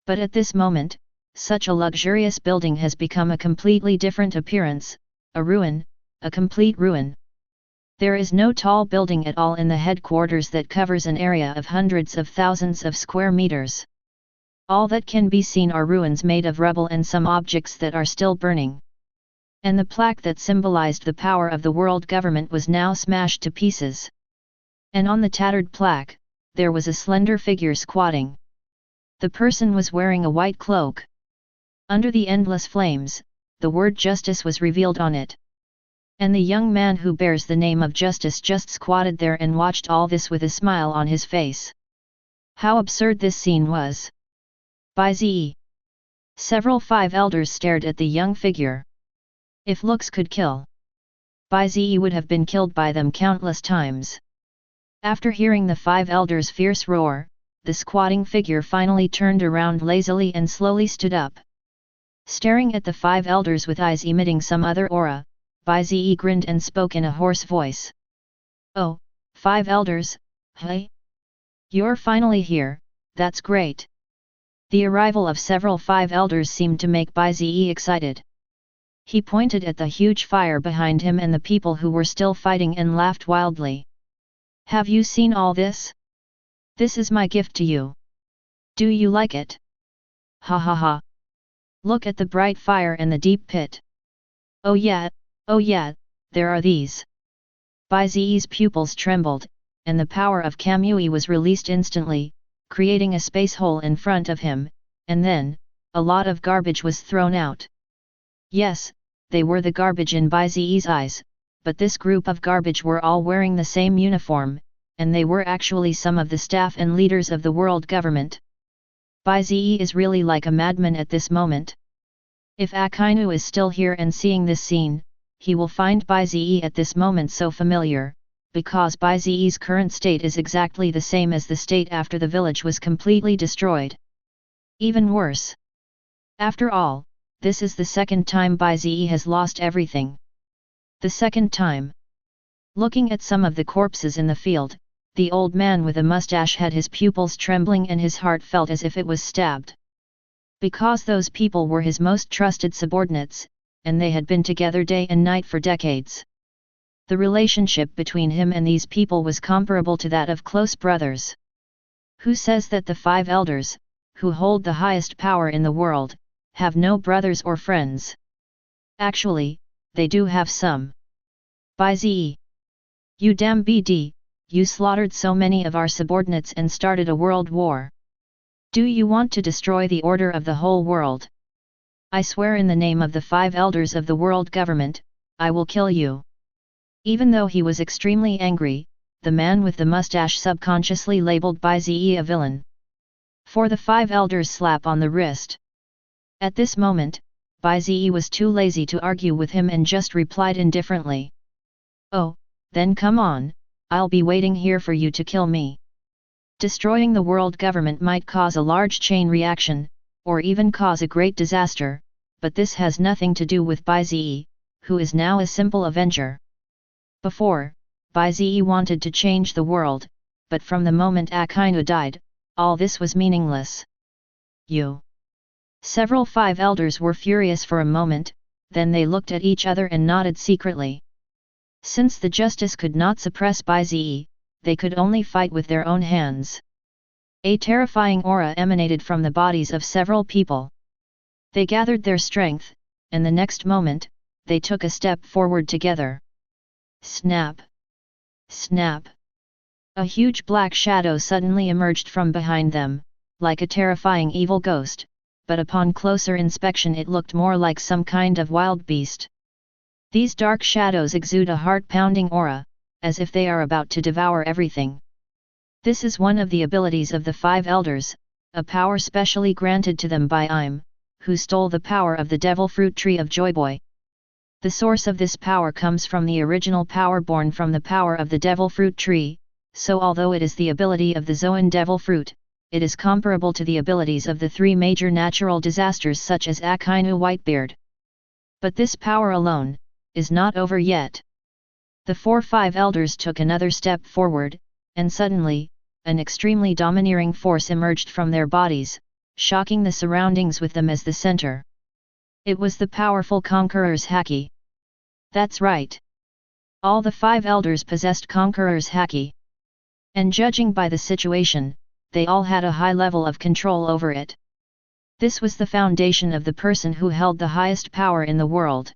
Speaker 1: But at this moment, such a luxurious building has become a completely different appearance, a ruin, a complete ruin. There is no tall building at all in the headquarters that covers an area of hundreds of thousands of square meters. All that can be seen are ruins made of rubble and some objects that are still burning. And the plaque that symbolized the power of the world government was now smashed to pieces. And on the tattered plaque, there was a slender figure squatting. The person was wearing a white cloak. Under the endless flames, the word justice was revealed on it. And the young man who bears the name of Justice just squatted there and watched all this with a smile on his face. How absurd this scene was! Bai Ze. Several five elders stared at the young figure. If looks could kill, Bai Ze would have been killed by them countless times. After hearing the five elders' fierce roar, the squatting figure finally turned around lazily and slowly stood up. Staring at the five elders with eyes emitting some other aura, Bai Ze grinned and spoke in a hoarse voice. "Oh, five elders, hey? You're finally here, that's great." The arrival of several five elders seemed to make Bai Ze excited. He pointed at the huge fire behind him and the people who were still fighting and laughed wildly. "Have you seen all this? This is my gift to you. Do you like it? Ha ha ha. Look at the bright fire and the deep pit. Oh yeah, there are these." Bai Ze's pupils trembled, and the power of Kamui was released instantly, creating a space hole in front of him, and then, a lot of garbage was thrown out. Yes, they were the garbage in Bai Ze's eyes, but this group of garbage were all wearing the same uniform, and they were actually some of the staff and leaders of the world government. Bai Ze is really like a madman at this moment. If Akainu is still here and seeing this scene, he will find Bai Ze at this moment so familiar, because Bai Ze's current state is exactly the same as the state after the village was completely destroyed. Even worse. After all, this is the second time Bai Ze has lost everything. The second time. Looking at some of the corpses in the field, the old man with a mustache had his pupils trembling and his heart felt as if it was stabbed. Because those people were his most trusted subordinates, and they had been together day and night for decades. The relationship between him and these people was comparable to that of close brothers. Who says that the five elders, who hold the highest power in the world, have no brothers or friends? Actually, they do have some. Bai Ze. You damn BD, you slaughtered so many of our subordinates and started a world war. Do you want to destroy the order of the whole world? I swear in the name of the five elders of the world government, I will kill you. Even though he was extremely angry, the man with the mustache subconsciously labeled Bai Ze a villain. For the five elders slap on the wrist. At this moment, Bai Ze was too lazy to argue with him and just replied indifferently. "Oh, then come on, I'll be waiting here for you to kill me." Destroying the world government might cause a large chain reaction, or even cause a great disaster, but this has nothing to do with Bai Ze, who is now a simple avenger. Before, Bai Ze wanted to change the world, but from the moment Akainu died, all this was meaningless. Several five elders were furious for a moment, then they looked at each other and nodded secretly. Since the justice could not suppress Bai Ze, they could only fight with their own hands. A terrifying aura emanated from the bodies of several people. They gathered their strength, and the next moment, they took a step forward together. Snap! Snap! A huge black shadow suddenly emerged from behind them, like a terrifying evil ghost, but upon closer inspection it looked more like some kind of wild beast. These dark shadows exude a heart-pounding aura, as if they are about to devour everything. This is one of the abilities of the five elders, a power specially granted to them by Im, who stole the power of the devil fruit tree of Joyboy. The source of this power comes from the original power born from the power of the devil fruit tree, so although it is the ability of the Zoan devil fruit, it is comparable to the abilities of the three major natural disasters such as Akainu Whitebeard. But this power alone is not over yet. The five elders took another step forward, and suddenly, an extremely domineering force emerged from their bodies, shocking the surroundings with them as the center. It was the powerful Conqueror's Haki. That's right. All the five elders possessed Conqueror's Haki. And judging by the situation, they all had a high level of control over it. This was the foundation of the person who held the highest power in the world.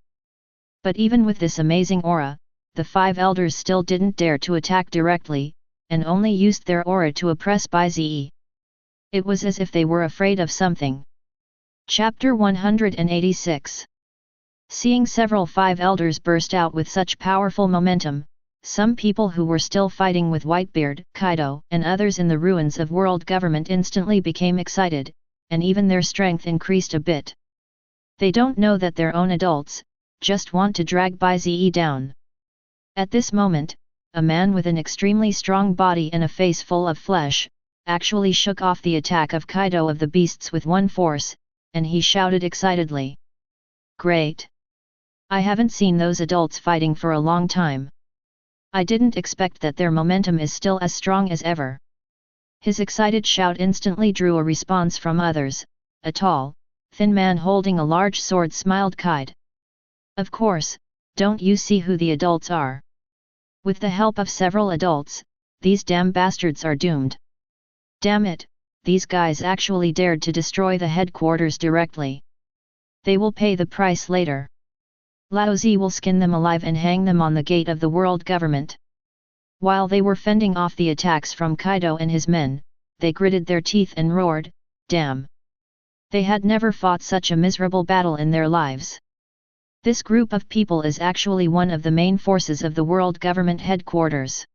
Speaker 1: But even with this amazing aura, the five elders still didn't dare to attack directly, and only used their aura to oppress Bai Ze. It was as if they were afraid of something. Chapter 186. Seeing several five elders burst out with such powerful momentum, some people who were still fighting with Whitebeard, Kaido, and others in the ruins of world government instantly became excited, and even their strength increased a bit. They don't know that their own adults just want to drag Bai Ze down. At this moment, a man with an extremely strong body and a face full of flesh actually shook off the attack of Kaido of the beasts with one force, and he shouted excitedly. "Great! I haven't seen those adults fighting for a long time. I didn't expect that their momentum is still as strong as ever." His excited shout instantly drew a response from others. A tall, thin man holding a large sword smiled Kaido. "Of course, don't you see who the adults are? With the help of several adults, these damn bastards are doomed. Damn it, these guys actually dared to destroy the headquarters directly. They will pay the price later. Lao Ze will skin them alive and hang them on the gate of the world government." While they were fending off the attacks from Kaido and his men, they gritted their teeth and roared, "Damn! They had never fought such a miserable battle in their lives. This group of people is actually one of the main forces of the world government headquarters.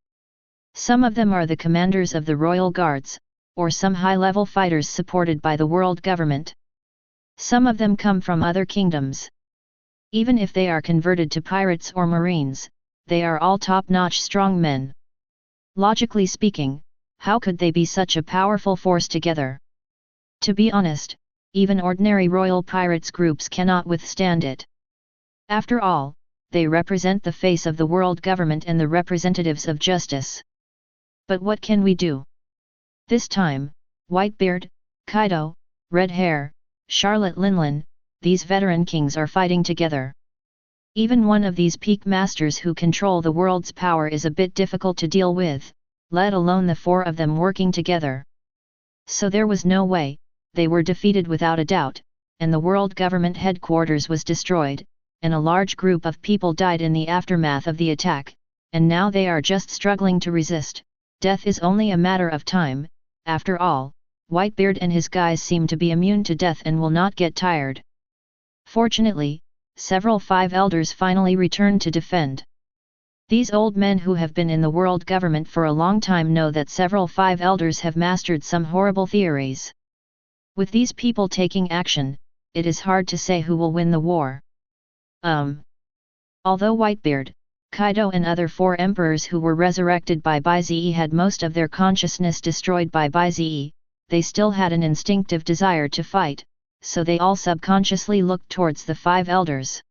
Speaker 1: Some of them are the commanders of the royal guards, or some high-level fighters supported by the world government. Some of them come from other kingdoms. Even if they are converted to pirates or marines, they are all top-notch strong men. Logically speaking, how could they be such a powerful force together? To be honest, even ordinary royal pirates groups cannot withstand it. After all, they represent the face of the world government and the representatives of justice. But what can we do? This time, Whitebeard, Kaido, Red Hair, Charlotte Linlin, these veteran kings are fighting together. Even one of these peak masters who control the world's power is a bit difficult to deal with, let alone the four of them working together. So there was no way, they were defeated without a doubt, and the world government headquarters was destroyed, and a large group of people died in the aftermath of the attack, and now they are just struggling to resist. Death is only a matter of time. After all, Whitebeard and his guys seem to be immune to death and will not get tired. Fortunately, several five elders finally returned to defend. These old men who have been in the world government for a long time know that several five elders have mastered some horrible theories. With these people taking action, it is hard to say who will win the war. Although Whitebeard, Kaido and other four emperors who were resurrected by Bai Ze had most of their consciousness destroyed by Bai Ze, they still had an instinctive desire to fight, so they all subconsciously looked towards the five elders.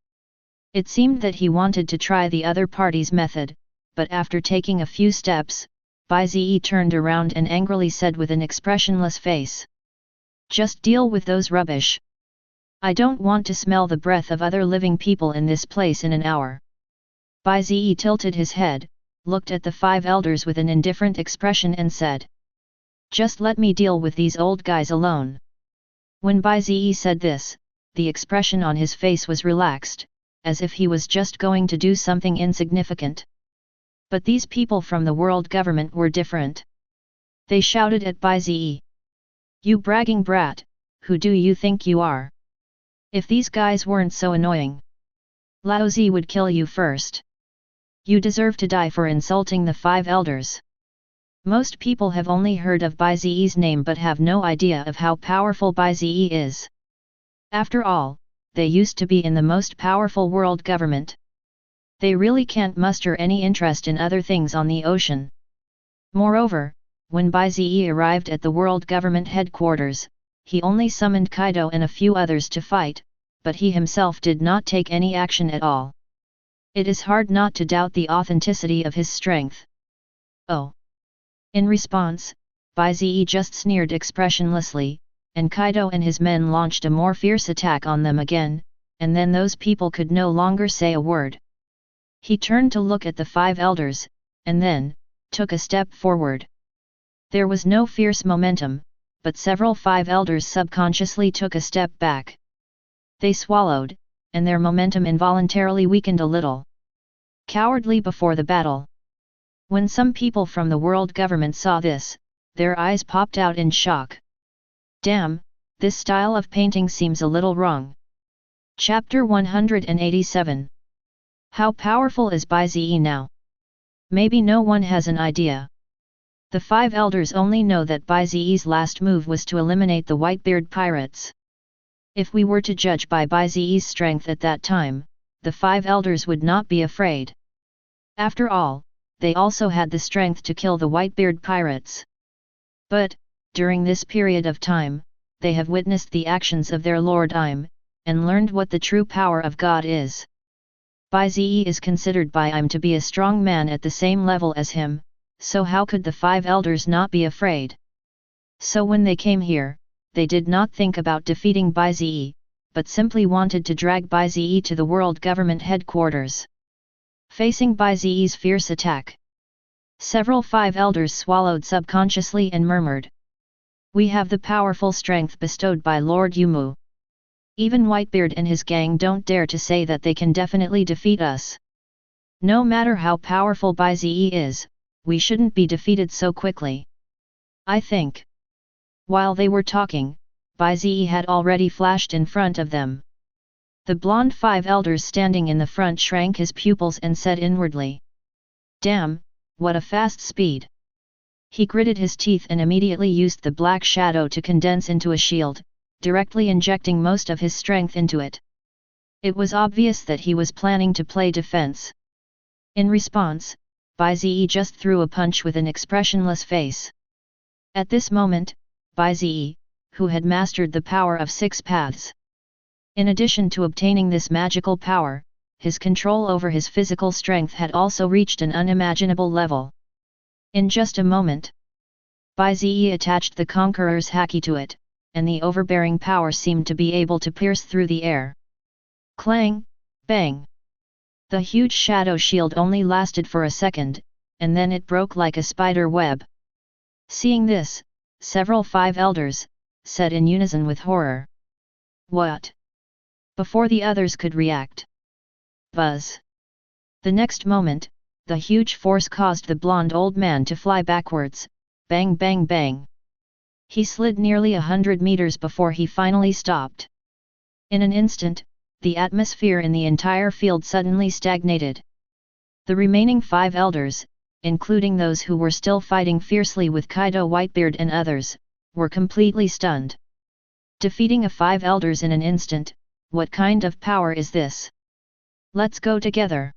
Speaker 1: It seemed that he wanted to try the other party's method, but after taking a few steps, Bai Ze turned around and angrily said with an expressionless face, "Just deal with those rubbish. I don't want to smell the breath of other living people in this place in an hour." Bai Ze tilted his head, looked at the five elders with an indifferent expression and said, "Just let me deal with these old guys alone." When Bai Ze said this, the expression on his face was relaxed, as if he was just going to do something insignificant. But these people from the world government were different. They shouted at Bai Ze, "You bragging brat, who do you think you are? If these guys weren't so annoying, Lao Ze would kill you first. You deserve to die for insulting the five elders." Most people have only heard of Bai Ze's name but have no idea of how powerful Bai Ze is. After all, they used to be in the most powerful world government. They really can't muster any interest in other things on the ocean. Moreover, when Bai Ze arrived at the world government headquarters, he only summoned Kaido and a few others to fight, but he himself did not take any action at all. It is hard not to doubt the authenticity of his strength. Oh! In response, Bai Ze just sneered expressionlessly, and Kaido and his men launched a more fierce attack on them again, and then those people could no longer say a word. He turned to look at the five elders, and then took a step forward. There was no fierce momentum, but several five elders subconsciously took a step back. They swallowed, and their momentum involuntarily weakened a little. Cowardly before the battle. When some people from the world government saw this, their eyes popped out in shock. "Damn, this style of painting seems a little wrong. Chapter 187. How powerful is Bai Ze now? Maybe no one has an idea. The 5 elders only know that Bai Ze's last move was to eliminate the Whitebeard pirates. If we were to judge by Bai Ze's strength at that time, the 5 elders would not be afraid. After all, they also had the strength to kill the Whitebeard pirates. But, during this period of time, they have witnessed the actions of their Lord Im, and learned what the true power of God is. Bai Ze is considered by Im to be a strong man at the same level as him, so how could the 5 elders not be afraid? So when they came here, they did not think about defeating Bai Ze, but simply wanted to drag Bai Ze to the world government headquarters. Facing Bai Ze's fierce attack, several 5 elders swallowed subconsciously and murmured, "We have the powerful strength bestowed by Lord Yumu. Even Whitebeard and his gang don't dare to say that they can definitely defeat us. No matter how powerful Bai Ze is, we shouldn't be defeated so quickly. I think." While they were talking, Bai Ze had already flashed in front of them. The blonde 5 elders standing in the front shrank his pupils and said inwardly, "Damn, what a fast speed." He gritted his teeth and immediately used the black shadow to condense into a shield, directly injecting most of his strength into it. It was obvious that he was planning to play defense. In response, Bai Ze just threw a punch with an expressionless face. At this moment, Bai Ze, who had mastered the power of 6 paths. In addition to obtaining this magical power, his control over his physical strength had also reached an unimaginable level. In just a moment, Bai Ze attached the Conqueror's haki to it, and the overbearing power seemed to be able to pierce through the air. Clang! Bang! The huge shadow shield only lasted for a second, and then it broke like a spider web. Seeing this, several 5 elders said in unison with horror, "What?" Before the others could react. Buzz! The next moment, the huge force caused the blonde old man to fly backwards, bang bang bang. He slid nearly 100 meters before he finally stopped. In an instant, the atmosphere in the entire field suddenly stagnated. The remaining 5 elders, including those who were still fighting fiercely with Kaido Whitebeard and others, were completely stunned. Defeating a 5 elders in an instant, what kind of power is this? Let's go together.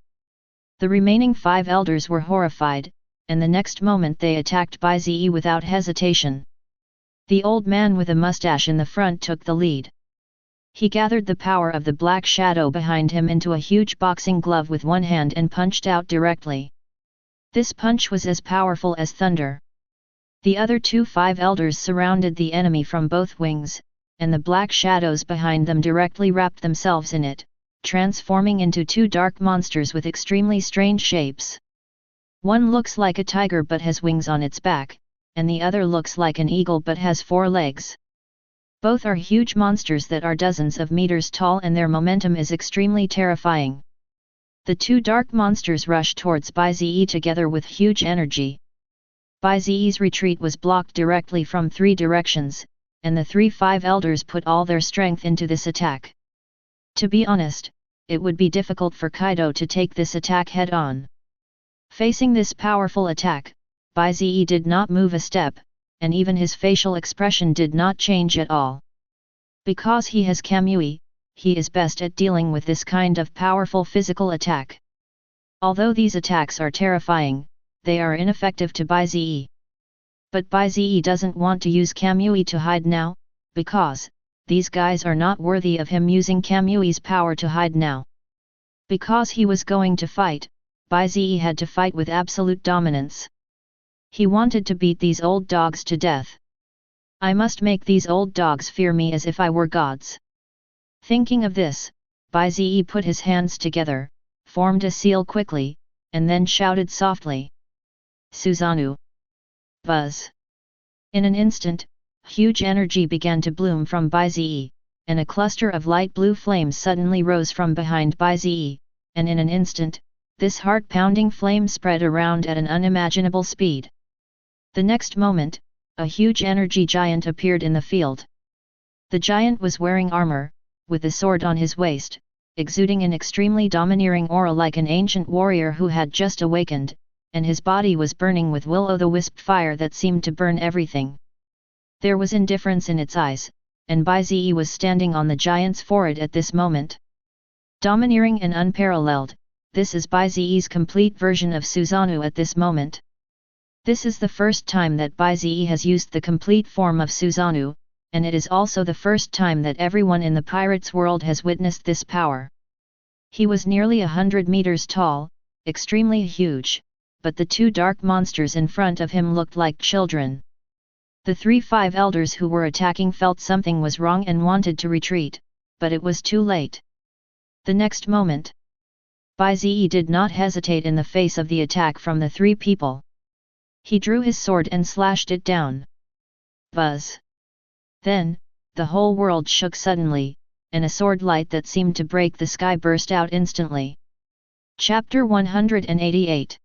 Speaker 1: The remaining 5 elders were horrified, and the next moment they attacked Bai Ze without hesitation. The old man with a mustache in the front took the lead. He gathered the power of the black shadow behind him into a huge boxing glove with one hand and punched out directly. This punch was as powerful as thunder. The other 2 5 elders surrounded the enemy from both wings, and the black shadows behind them directly wrapped themselves in it, transforming into 2 dark monsters with extremely strange shapes. One looks like a tiger but has wings on its back, and the other looks like an eagle but has 4 legs. Both are huge monsters that are dozens of meters tall, and their momentum is extremely terrifying. The 2 dark monsters rushed towards Bai Ze together with huge energy. Bai Ze's retreat was blocked directly from 3 directions, and the 3 5 elders put all their strength into this attack. To be honest, it would be difficult for Kaido to take this attack head-on. Facing this powerful attack, Bai Ze did not move a step, and even his facial expression did not change at all. Because he has Kamui, he is best at dealing with this kind of powerful physical attack. Although these attacks are terrifying, they are ineffective to Bai Ze. But Bai Ze doesn't want to use Kamui to hide now, because these guys are not worthy of him using Kamui's power to hide now. Because he was going to fight, Bai Ze had to fight with absolute dominance. He wanted to beat these old dogs to death. I must make these old dogs fear me as if I were gods. Thinking of this, Bai Ze put his hands together, formed a seal quickly, and then shouted softly, "Susanoo!" Buzz! In an instant, huge energy began to bloom from Bai Ze, and a cluster of light blue flames suddenly rose from behind Bai Ze, and in an instant, this heart-pounding flame spread around at an unimaginable speed. The next moment, a huge energy giant appeared in the field. The giant was wearing armor, with the sword on his waist, exuding an extremely domineering aura like an ancient warrior who had just awakened, and his body was burning with will-o'-the-wisp fire that seemed to burn everything. There was indifference in its eyes, and Bai Ze was standing on the giant's forehead at this moment. Domineering and unparalleled, this is Bai Ze's complete version of Susanoo at this moment. This is the first time that Bai Ze has used the complete form of Susanoo, and it is also the first time that everyone in the pirates' world has witnessed this power. He was nearly 100 meters tall, extremely huge, but the two dark monsters in front of him looked like children. The 3-5 elders who were attacking felt something was wrong and wanted to retreat, but it was too late. The next moment, Bai Ze did not hesitate in the face of the attack from the three people. He drew his sword and slashed it down. Buzz! Then, the whole world shook suddenly, and a sword light that seemed to break the sky burst out instantly. Chapter 188.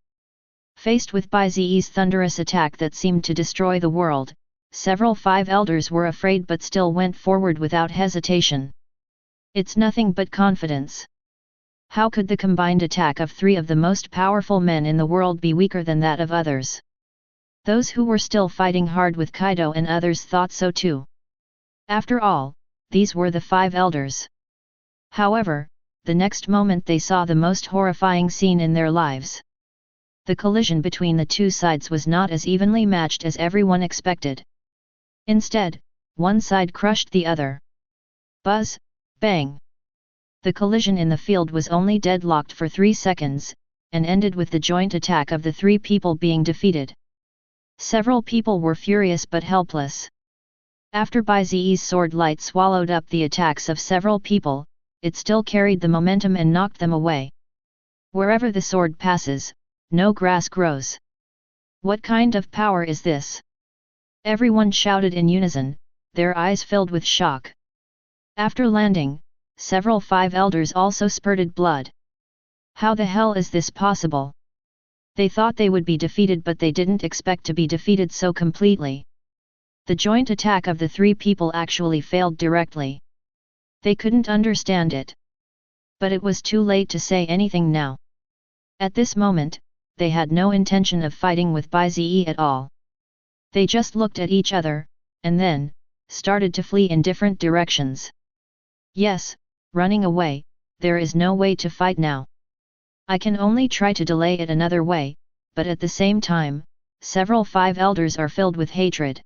Speaker 1: Faced with Bai Ze's thunderous attack that seemed to destroy the world, several 5 elders were afraid but still went forward without hesitation. It's nothing but confidence. How could the combined attack of 3 of the most powerful men in the world be weaker than that of others? Those who were still fighting hard with Kaido and others thought so too. After all, these were the 5 elders. However, the next moment they saw the most horrifying scene in their lives. The collision between the two sides was not as evenly matched as everyone expected. Instead, one side crushed the other. Buzz, bang! The collision in the field was only deadlocked for 3 seconds, and ended with the joint attack of the 3 people being defeated. Several people were furious but helpless. After Bai Ze's sword light swallowed up the attacks of several people, it still carried the momentum and knocked them away. Wherever the sword passes, no grass grows. What kind of power is this? Everyone shouted in unison, their eyes filled with shock. After landing, several 5 elders also spurted blood. How the hell is this possible? They thought they would be defeated, but they didn't expect to be defeated so completely. The joint attack of the 3 people actually failed directly. They couldn't understand it. But it was too late to say anything now. At this moment, they had no intention of fighting with Bai Ze at all. They just looked at each other, and then, started to flee in different directions. Yes, running away, there is no way to fight now. I can only try to delay it another way, but at the same time, several 5 elders are filled with hatred.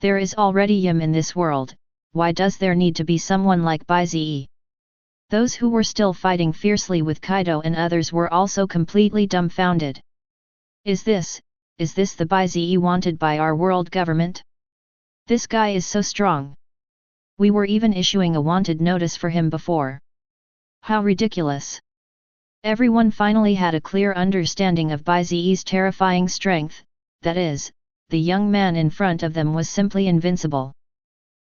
Speaker 1: There is already Yim in this world, why does there need to be someone like Bai Ze? Those who were still fighting fiercely with Kaido and others were also completely dumbfounded. Is this the Bai Ze wanted by our world government? This guy is so strong. We were even issuing a wanted notice for him before. How ridiculous. Everyone finally had a clear understanding of Bai Ze's terrifying strength, that is, the young man in front of them was simply invincible.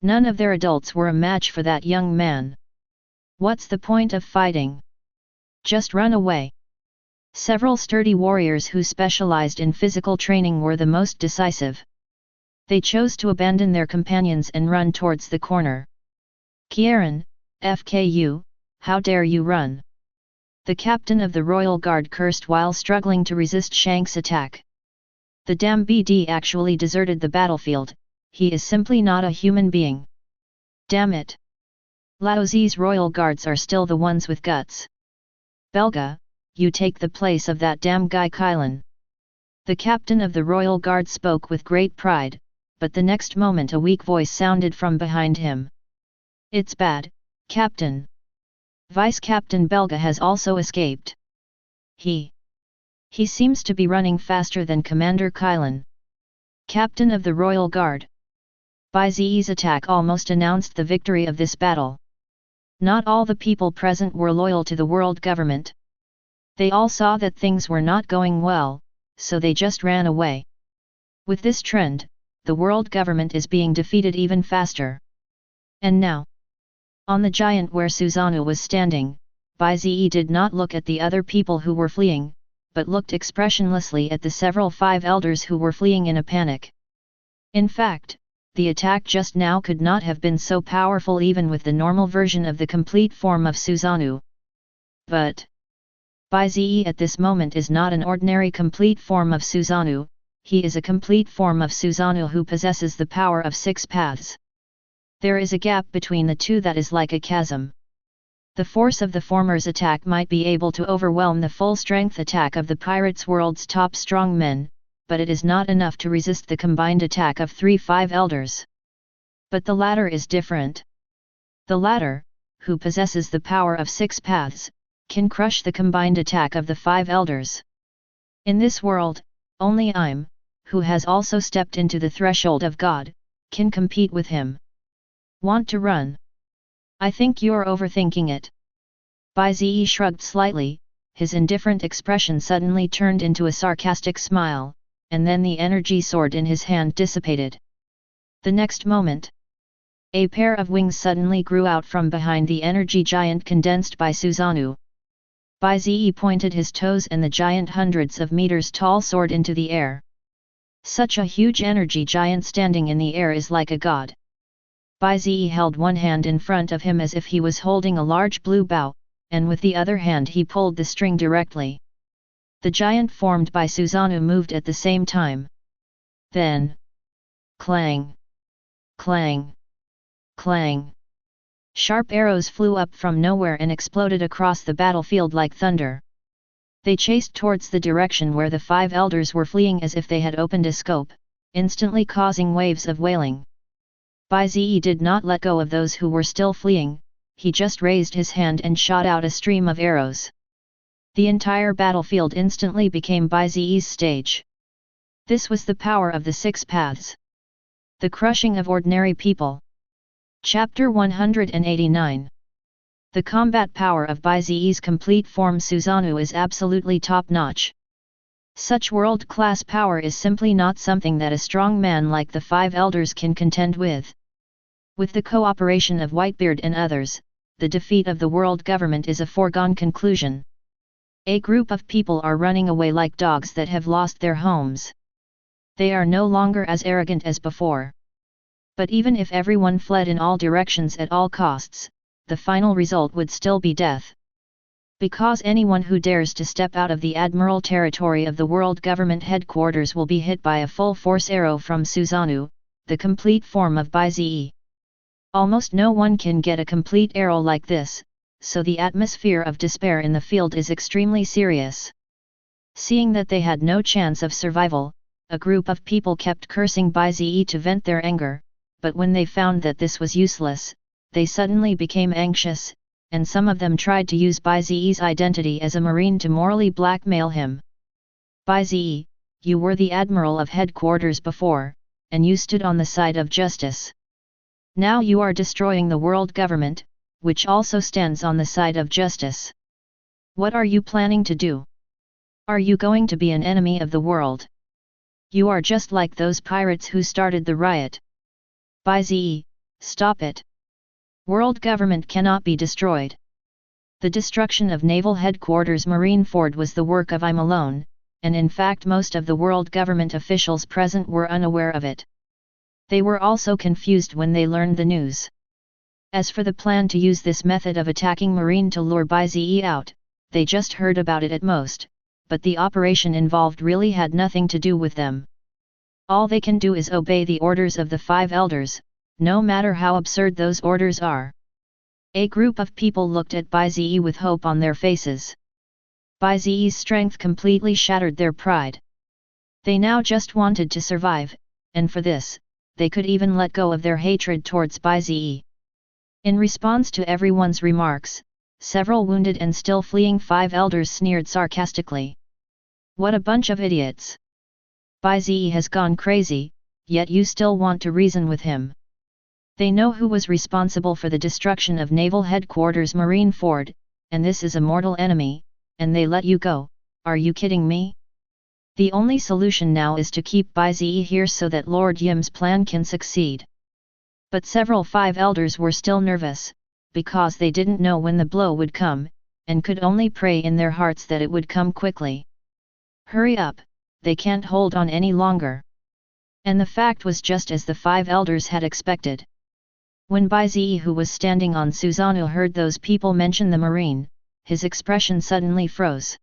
Speaker 1: None of their adults were a match for that young man. What's the point of fighting? Just run away. Several sturdy warriors who specialized in physical training were the most decisive. They chose to abandon their companions and run towards the corner. Kieran, FKU, how dare you run? The captain of the Royal Guard cursed while struggling to resist Shank's attack. The damn BD actually deserted the battlefield, he is simply not a human being. Damn it! Lao Zi's Royal Guards are still the ones with guts. Belga, you take the place of that damn guy Kylan. The captain of the Royal Guard spoke with great pride, but the next moment a weak voice sounded from behind him. It's bad, Captain. Vice Captain Belga has also escaped. He seems to be running faster than Commander Kylan. Captain of the Royal Guard. Bai Ze's attack almost announced the victory of this battle. Not all the people present were loyal to the world government. They all saw that things were not going well, so they just ran away. With this trend, the world government is being defeated even faster. And now, on the giant where Susanoo was standing, Bai Ze did not look at the other people who were fleeing, but looked expressionlessly at the several 5 elders who were fleeing in a panic. In fact, the attack just now could not have been so powerful even with the normal version of the complete form of Susanoo. But Bai Ze at this moment is not an ordinary complete form of Susanoo, he is a complete form of Susanoo who possesses the power of 6 paths. There is a gap between the two that is like a chasm. The force of the former's attack might be able to overwhelm the full-strength attack of the pirates' world's top strong men, but it is not enough to resist the combined attack of 3-5 elders. But the latter is different. The latter, who possesses the power of 6 paths, can crush the combined attack of the 5 elders. In this world, only I'm, who has also stepped into the threshold of God, can compete with him. Want to run? I think you're overthinking it. Bai Ze shrugged slightly, his indifferent expression suddenly turned into a sarcastic smile, and then the energy sword in his hand dissipated. The next moment, a pair of wings suddenly grew out from behind the energy giant condensed by Susanoo. Bai Ze pointed his toes and the giant hundreds of meters tall sword into the air. Such a huge energy giant standing in the air is like a god. Bai Ze held one hand in front of him as if he was holding a large blue bow, and with the other hand he pulled the string directly. The giant formed by Susanoo moved at the same time. Then, clang! Clang! Clang! Sharp arrows flew up from nowhere and exploded across the battlefield like thunder. They chased towards the direction where the 5 elders were fleeing as if they had opened a scope, instantly causing waves of wailing. Bai Ze did not let go of those who were still fleeing, he just raised his hand and shot out a stream of arrows. The entire battlefield instantly became Bai Ze's stage. This was the power of the 6 paths. The crushing of ordinary people. Chapter 189. The combat power of Bai Ze's complete form Susanoo is absolutely top-notch. Such world-class power is simply not something that a strong man like the 5 elders can contend with. With the cooperation of Whitebeard and others, the defeat of the world government is a foregone conclusion. A group of people are running away like dogs that have lost their homes. They are no longer as arrogant as before. But even if everyone fled in all directions at all costs, the final result would still be death. Because anyone who dares to step out of the Admiral territory of the world government headquarters will be hit by a full-force arrow from Susanoo, the complete form of Bai Ze. Almost no one can get a complete arrow like this, so the atmosphere of despair in the field is extremely serious. Seeing that they had no chance of survival, a group of people kept cursing Bai Ze to vent their anger, but when they found that this was useless, they suddenly became anxious, and some of them tried to use Bai Ze's identity as a marine to morally blackmail him. Bai Ze, you were the Admiral of headquarters before, and you stood on the side of justice. Now you are destroying the world government, which also stands on the side of justice. What are you planning to do? Are you going to be an enemy of the world? You are just like those pirates who started the riot. Bai Ze, stop it. World government cannot be destroyed. The destruction of Naval Headquarters Marineford was the work of I'm alone, and in fact most of the world government officials present were unaware of it. They were also confused when they learned the news. As for the plan to use this method of attacking Marine to lure Bai Ze out, they just heard about it at most, but the operation involved really had nothing to do with them. All they can do is obey the orders of the 5 elders, no matter how absurd those orders are. A group of people looked at Bai Ze with hope on their faces. Bai Ze's strength completely shattered their pride. They now just wanted to survive, and for this, they could even let go of their hatred towards Bai Ze. In response to everyone's remarks, several wounded and still fleeing 5 elders sneered sarcastically. What a bunch of idiots! Bai Ze has gone crazy, yet you still want to reason with him. They know who was responsible for the destruction of Naval Headquarters Marineford, and this is a mortal enemy, and they let you go. Are you kidding me? The only solution now is to keep Bai Ze here so that Lord Yim's plan can succeed. But several 5 elders were still nervous, because they didn't know when the blow would come, and could only pray in their hearts that it would come quickly. Hurry up, they can't hold on any longer. And the fact was just as the 5 elders had expected. When Bai Ze, who was standing on Susanoo, heard those people mention the marine, his expression suddenly froze.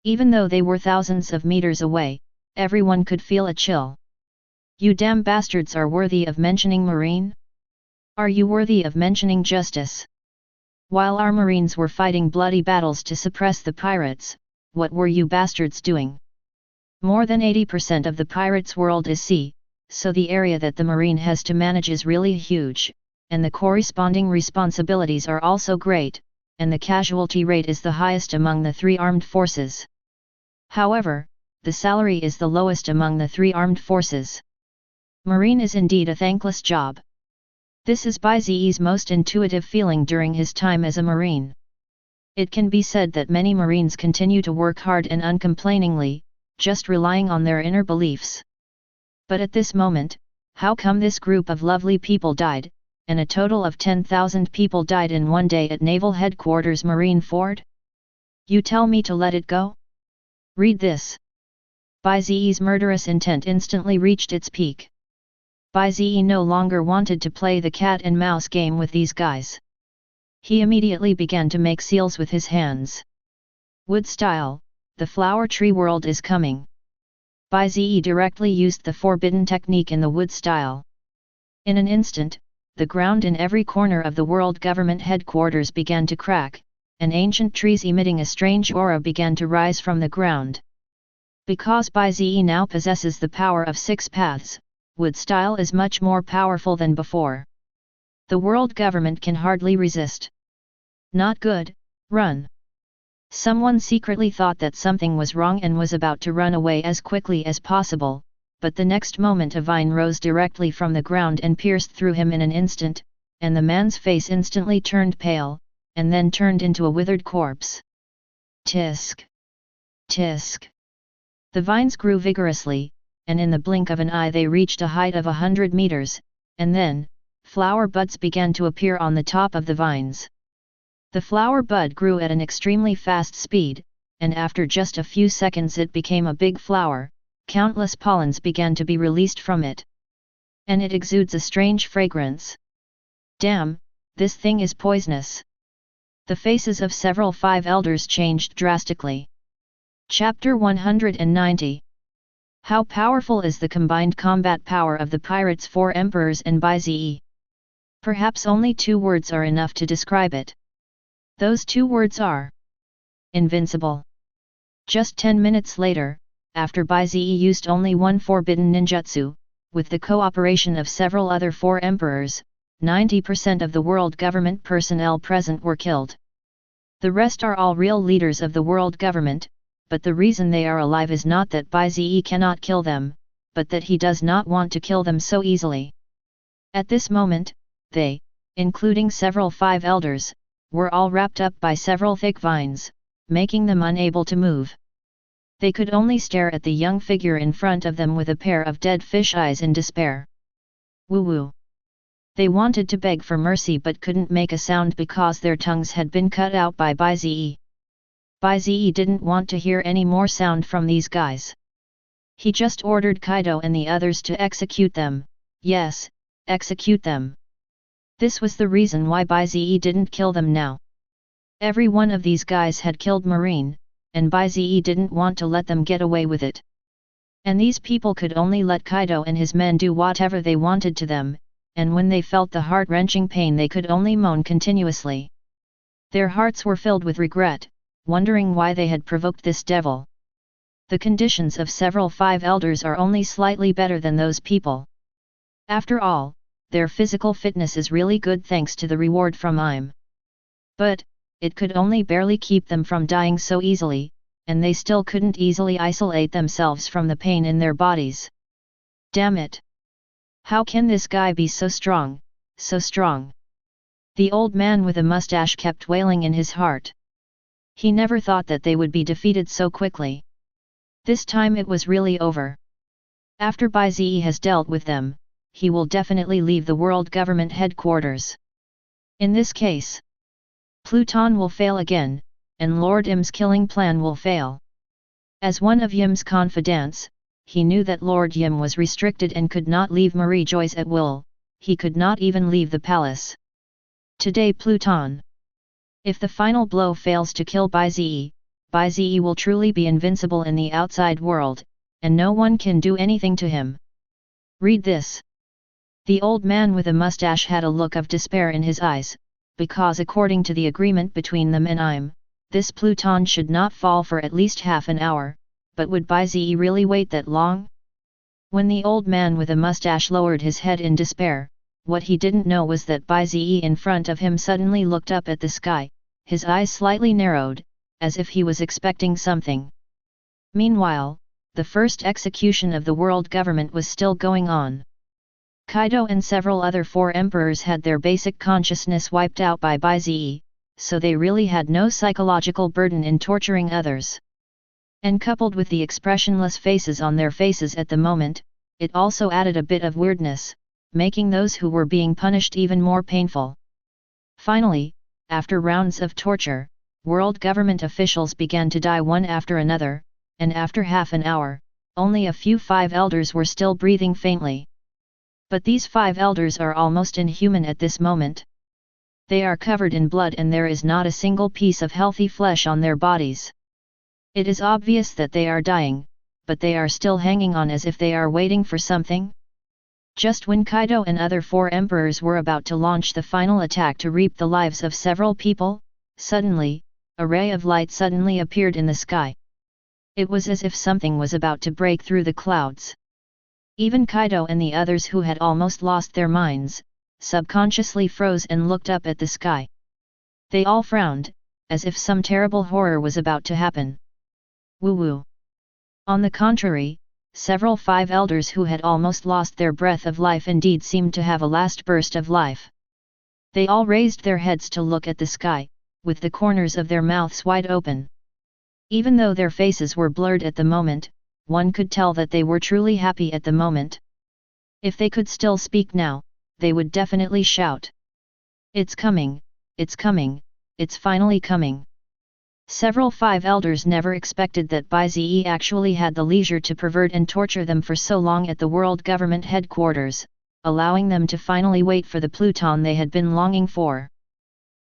Speaker 1: Even though they were thousands of meters away, everyone could feel a chill. You damn bastards are worthy of mentioning marine? Are you worthy of mentioning justice? While our marines were fighting bloody battles to suppress the pirates, what were you bastards doing? More than 80% of the pirates' world is sea, so the area that the marine has to manage is really huge, and the corresponding responsibilities are also great, and the casualty rate is the highest among the 3 armed forces. However, the salary is the lowest among the 3 armed forces. Marine is indeed a thankless job. This is Bai Ze's most intuitive feeling during his time as a marine. It can be said that many marines continue to work hard and uncomplainingly, just relying on their inner beliefs. But at this moment, how come this group of lovely people died, and a total of 10,000 people died in one day at Naval Headquarters Marine Ford? You tell me to let it go? Read this. Bai Ze's murderous intent instantly reached its peak. Bai Ze no longer wanted to play the cat and mouse game with these guys. He immediately began to make seals with his hands. Wood style, the flower tree world is coming. Bai Ze directly used the forbidden technique in the wood style. In an instant, the ground in every corner of the world government headquarters began to crack, and ancient trees emitting a strange aura began to rise from the ground. Because Bai Ze now possesses the power of 6 paths, wood style is much more powerful than before. The world government can hardly resist. Not good, run. Someone secretly thought that something was wrong and was about to run away as quickly as possible, but the next moment a vine rose directly from the ground and pierced through him in an instant, and the man's face instantly turned pale, and then turned into a withered corpse. Tisk! Tisk! The vines grew vigorously, and in the blink of an eye they reached a height of 100 meters, and then, flower buds began to appear on the top of the vines. The flower bud grew at an extremely fast speed, and after just a few seconds it became a big flower. Countless pollens began to be released from it. And it exudes a strange fragrance. Damn, this thing is poisonous. The faces of several 5 elders changed drastically. Chapter 190. How powerful is the combined combat power of the pirates' 4 emperors and Bai Ze? Perhaps only 2 words are enough to describe it. Those 2 words are invincible. Just 10 minutes later, after Bai Ze used only one forbidden ninjutsu, with the cooperation of several other 4 emperors, 90% of the world government personnel present were killed. The rest are all real leaders of the world government, but the reason they are alive is not that Bai Ze cannot kill them, but that he does not want to kill them so easily. At this moment, they, including several 5 elders, were all wrapped up by several thick vines, making them unable to move. They could only stare at the young figure in front of them with a pair of dead fish eyes in despair. Woo-woo. They wanted to beg for mercy but couldn't make a sound because their tongues had been cut out by Bai Ze. Bai Ze didn't want to hear any more sound from these guys. He just ordered Kaido and the others to execute them. Yes, execute them. This was the reason why Bai Ze didn't kill them now. Every one of these guys had killed Marine, and Bai Ze didn't want to let them get away with it. And these people could only let Kaido and his men do whatever they wanted to them, and when they felt the heart-wrenching pain they could only moan continuously. Their hearts were filled with regret, wondering why they had provoked this devil. The conditions of several 5 elders are only slightly better than those people. After all, their physical fitness is really good thanks to the reward from IM. But, it could only barely keep them from dying so easily, and they still couldn't easily isolate themselves from the pain in their bodies. Damn it! How can this guy be so strong, so strong? The old man with a mustache kept wailing in his heart. He never thought that they would be defeated so quickly. This time it was really over. After Bai Ze has dealt with them, he will definitely leave the world government headquarters. In this case, Pluton will fail again, and Lord Im's killing plan will fail. As one of Yim's confidants, he knew that Lord Yim was restricted and could not leave Marie Joyce at will, he could not even leave the palace. Today Pluton. If the final blow fails to kill Bai Ze will truly be invincible in the outside world, and no one can do anything to him. Read this. The old man with a mustache had a look of despair in his eyes, because according to the agreement between them and I'm, this Pluton should not fall for at least half an hour, but would Bai Ze really wait that long? When the old man with a mustache lowered his head in despair, what he didn't know was that Bai Ze in front of him suddenly looked up at the sky, his eyes slightly narrowed, as if he was expecting something. Meanwhile, the first execution of the world government was still going on. Kaido and several other four emperors had their basic consciousness wiped out by Bai Ze, so they really had no psychological burden in torturing others. And coupled with the expressionless faces on their faces at the moment, it also added a bit of weirdness, making those who were being punished even more painful. Finally, after rounds of torture, world government officials began to die one after another, and after half an hour, only a few 5 elders were still breathing faintly. But these 5 elders are almost inhuman at this moment. They are covered in blood and there is not a single piece of healthy flesh on their bodies. It is obvious that they are dying, but they are still hanging on as if they are waiting for something. Just when Kaido and other 4 emperors were about to launch the final attack to reap the lives of several people, suddenly, a ray of light suddenly appeared in the sky. It was as if something was about to break through the clouds. Even Kaido and the others who had almost lost their minds, subconsciously froze and looked up at the sky. They all frowned, as if some terrible horror was about to happen. Woo-woo. On the contrary, several 5 elders who had almost lost their breath of life indeed seemed to have a last burst of life. They all raised their heads to look at the sky, with the corners of their mouths wide open. Even though their faces were blurred at the moment, one could tell that they were truly happy at the moment. If they could still speak now, they would definitely shout. It's coming, it's coming, it's finally coming. Several 5 elders never expected that Bai Ze actually had the leisure to pervert and torture them for so long at the world government headquarters, allowing them to finally wait for the Pluton they had been longing for.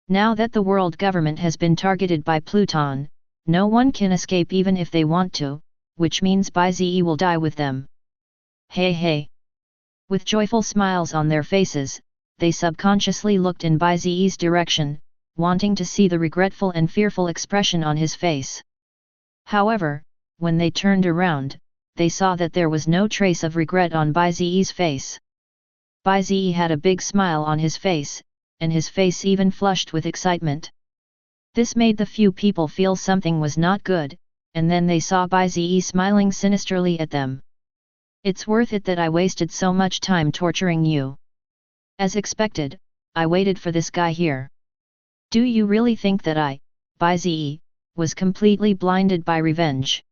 Speaker 1: Now that the world government has been targeted by Pluton, no one can escape even if they want to, which means Bai Ze will die with them. Hey hey! With joyful smiles on their faces, they subconsciously looked in Bai Ze's direction, wanting to see the regretful and fearful expression on his face. However, when they turned around, they saw that there was no trace of regret on Bai Ze's face. Bai Ze had a big smile on his face, and his face even flushed with excitement. This made the few people feel something was not good, and then they saw Bai Ze smiling sinisterly at them. It's worth it that I wasted so much time torturing you. As expected, I waited for this guy here. Do you really think that I, Bai Ze, was completely blinded by revenge?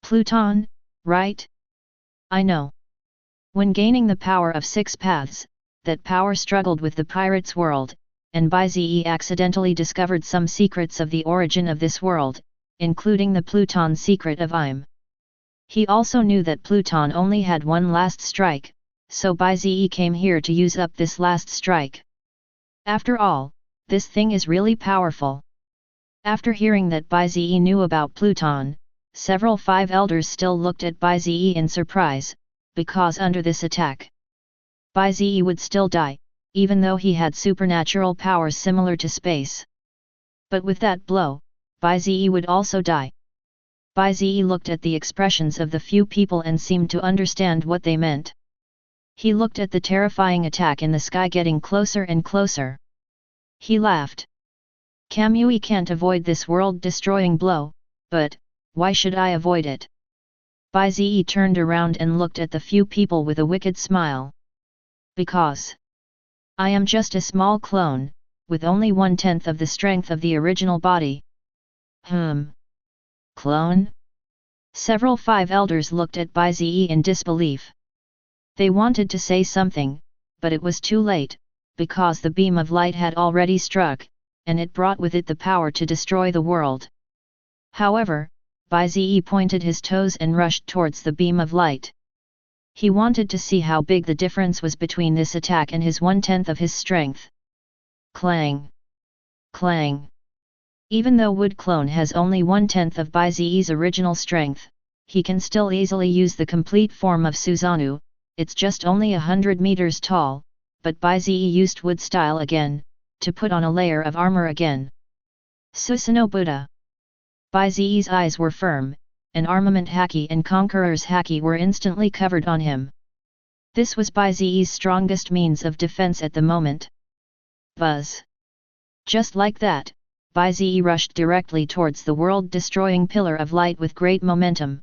Speaker 1: Pluton, right? I know. When gaining the power of 6 paths, that power struggled with the pirates' world, and Bai Ze accidentally discovered some secrets of the origin of this world, including the Pluton secret of I'm. He also knew that Pluton only had one last strike, so Bai Ze came here to use up this last strike. After all, this thing is really powerful. After hearing that Bai Ze knew about Pluton, several 5 elders still looked at Bai Ze in surprise, because under this attack, Bai Ze would still die, even though he had supernatural powers similar to space. But with that blow, Bai Ze would also die. Bai Ze looked at the expressions of the few people and seemed to understand what they meant. He looked at the terrifying attack in the sky getting closer and closer. He laughed. Kamui can't avoid this world-destroying blow, but, why should I avoid it? Bai Ze turned around and looked at the few people with a wicked smile. Because I am just a small clone, with only 1/10 of the strength of the original body. Clone? Several 5 elders looked at Bai Ze in disbelief. They wanted to say something, but it was too late, because the beam of light had already struck, and it brought with it the power to destroy the world. However, Bai Ze pointed his toes and rushed towards the beam of light. He wanted to see how big the difference was between this attack and his 1/10 of his strength. Clang! Clang! Even though Wood Clone has only 1/10 of Bai Ze's original strength, he can still easily use the complete form of Susanoo. It's just only 100 meters tall, but Bai Ze used wood style again, to put on a layer of armor again. Susanoo Buddha! Bai Ze's eyes were firm, and armament haki and conqueror's haki were instantly covered on him. This was Bai Ze's strongest means of defense at the moment. Buzz! Just like that, Bai Ze rushed directly towards the world-destroying pillar of light with great momentum.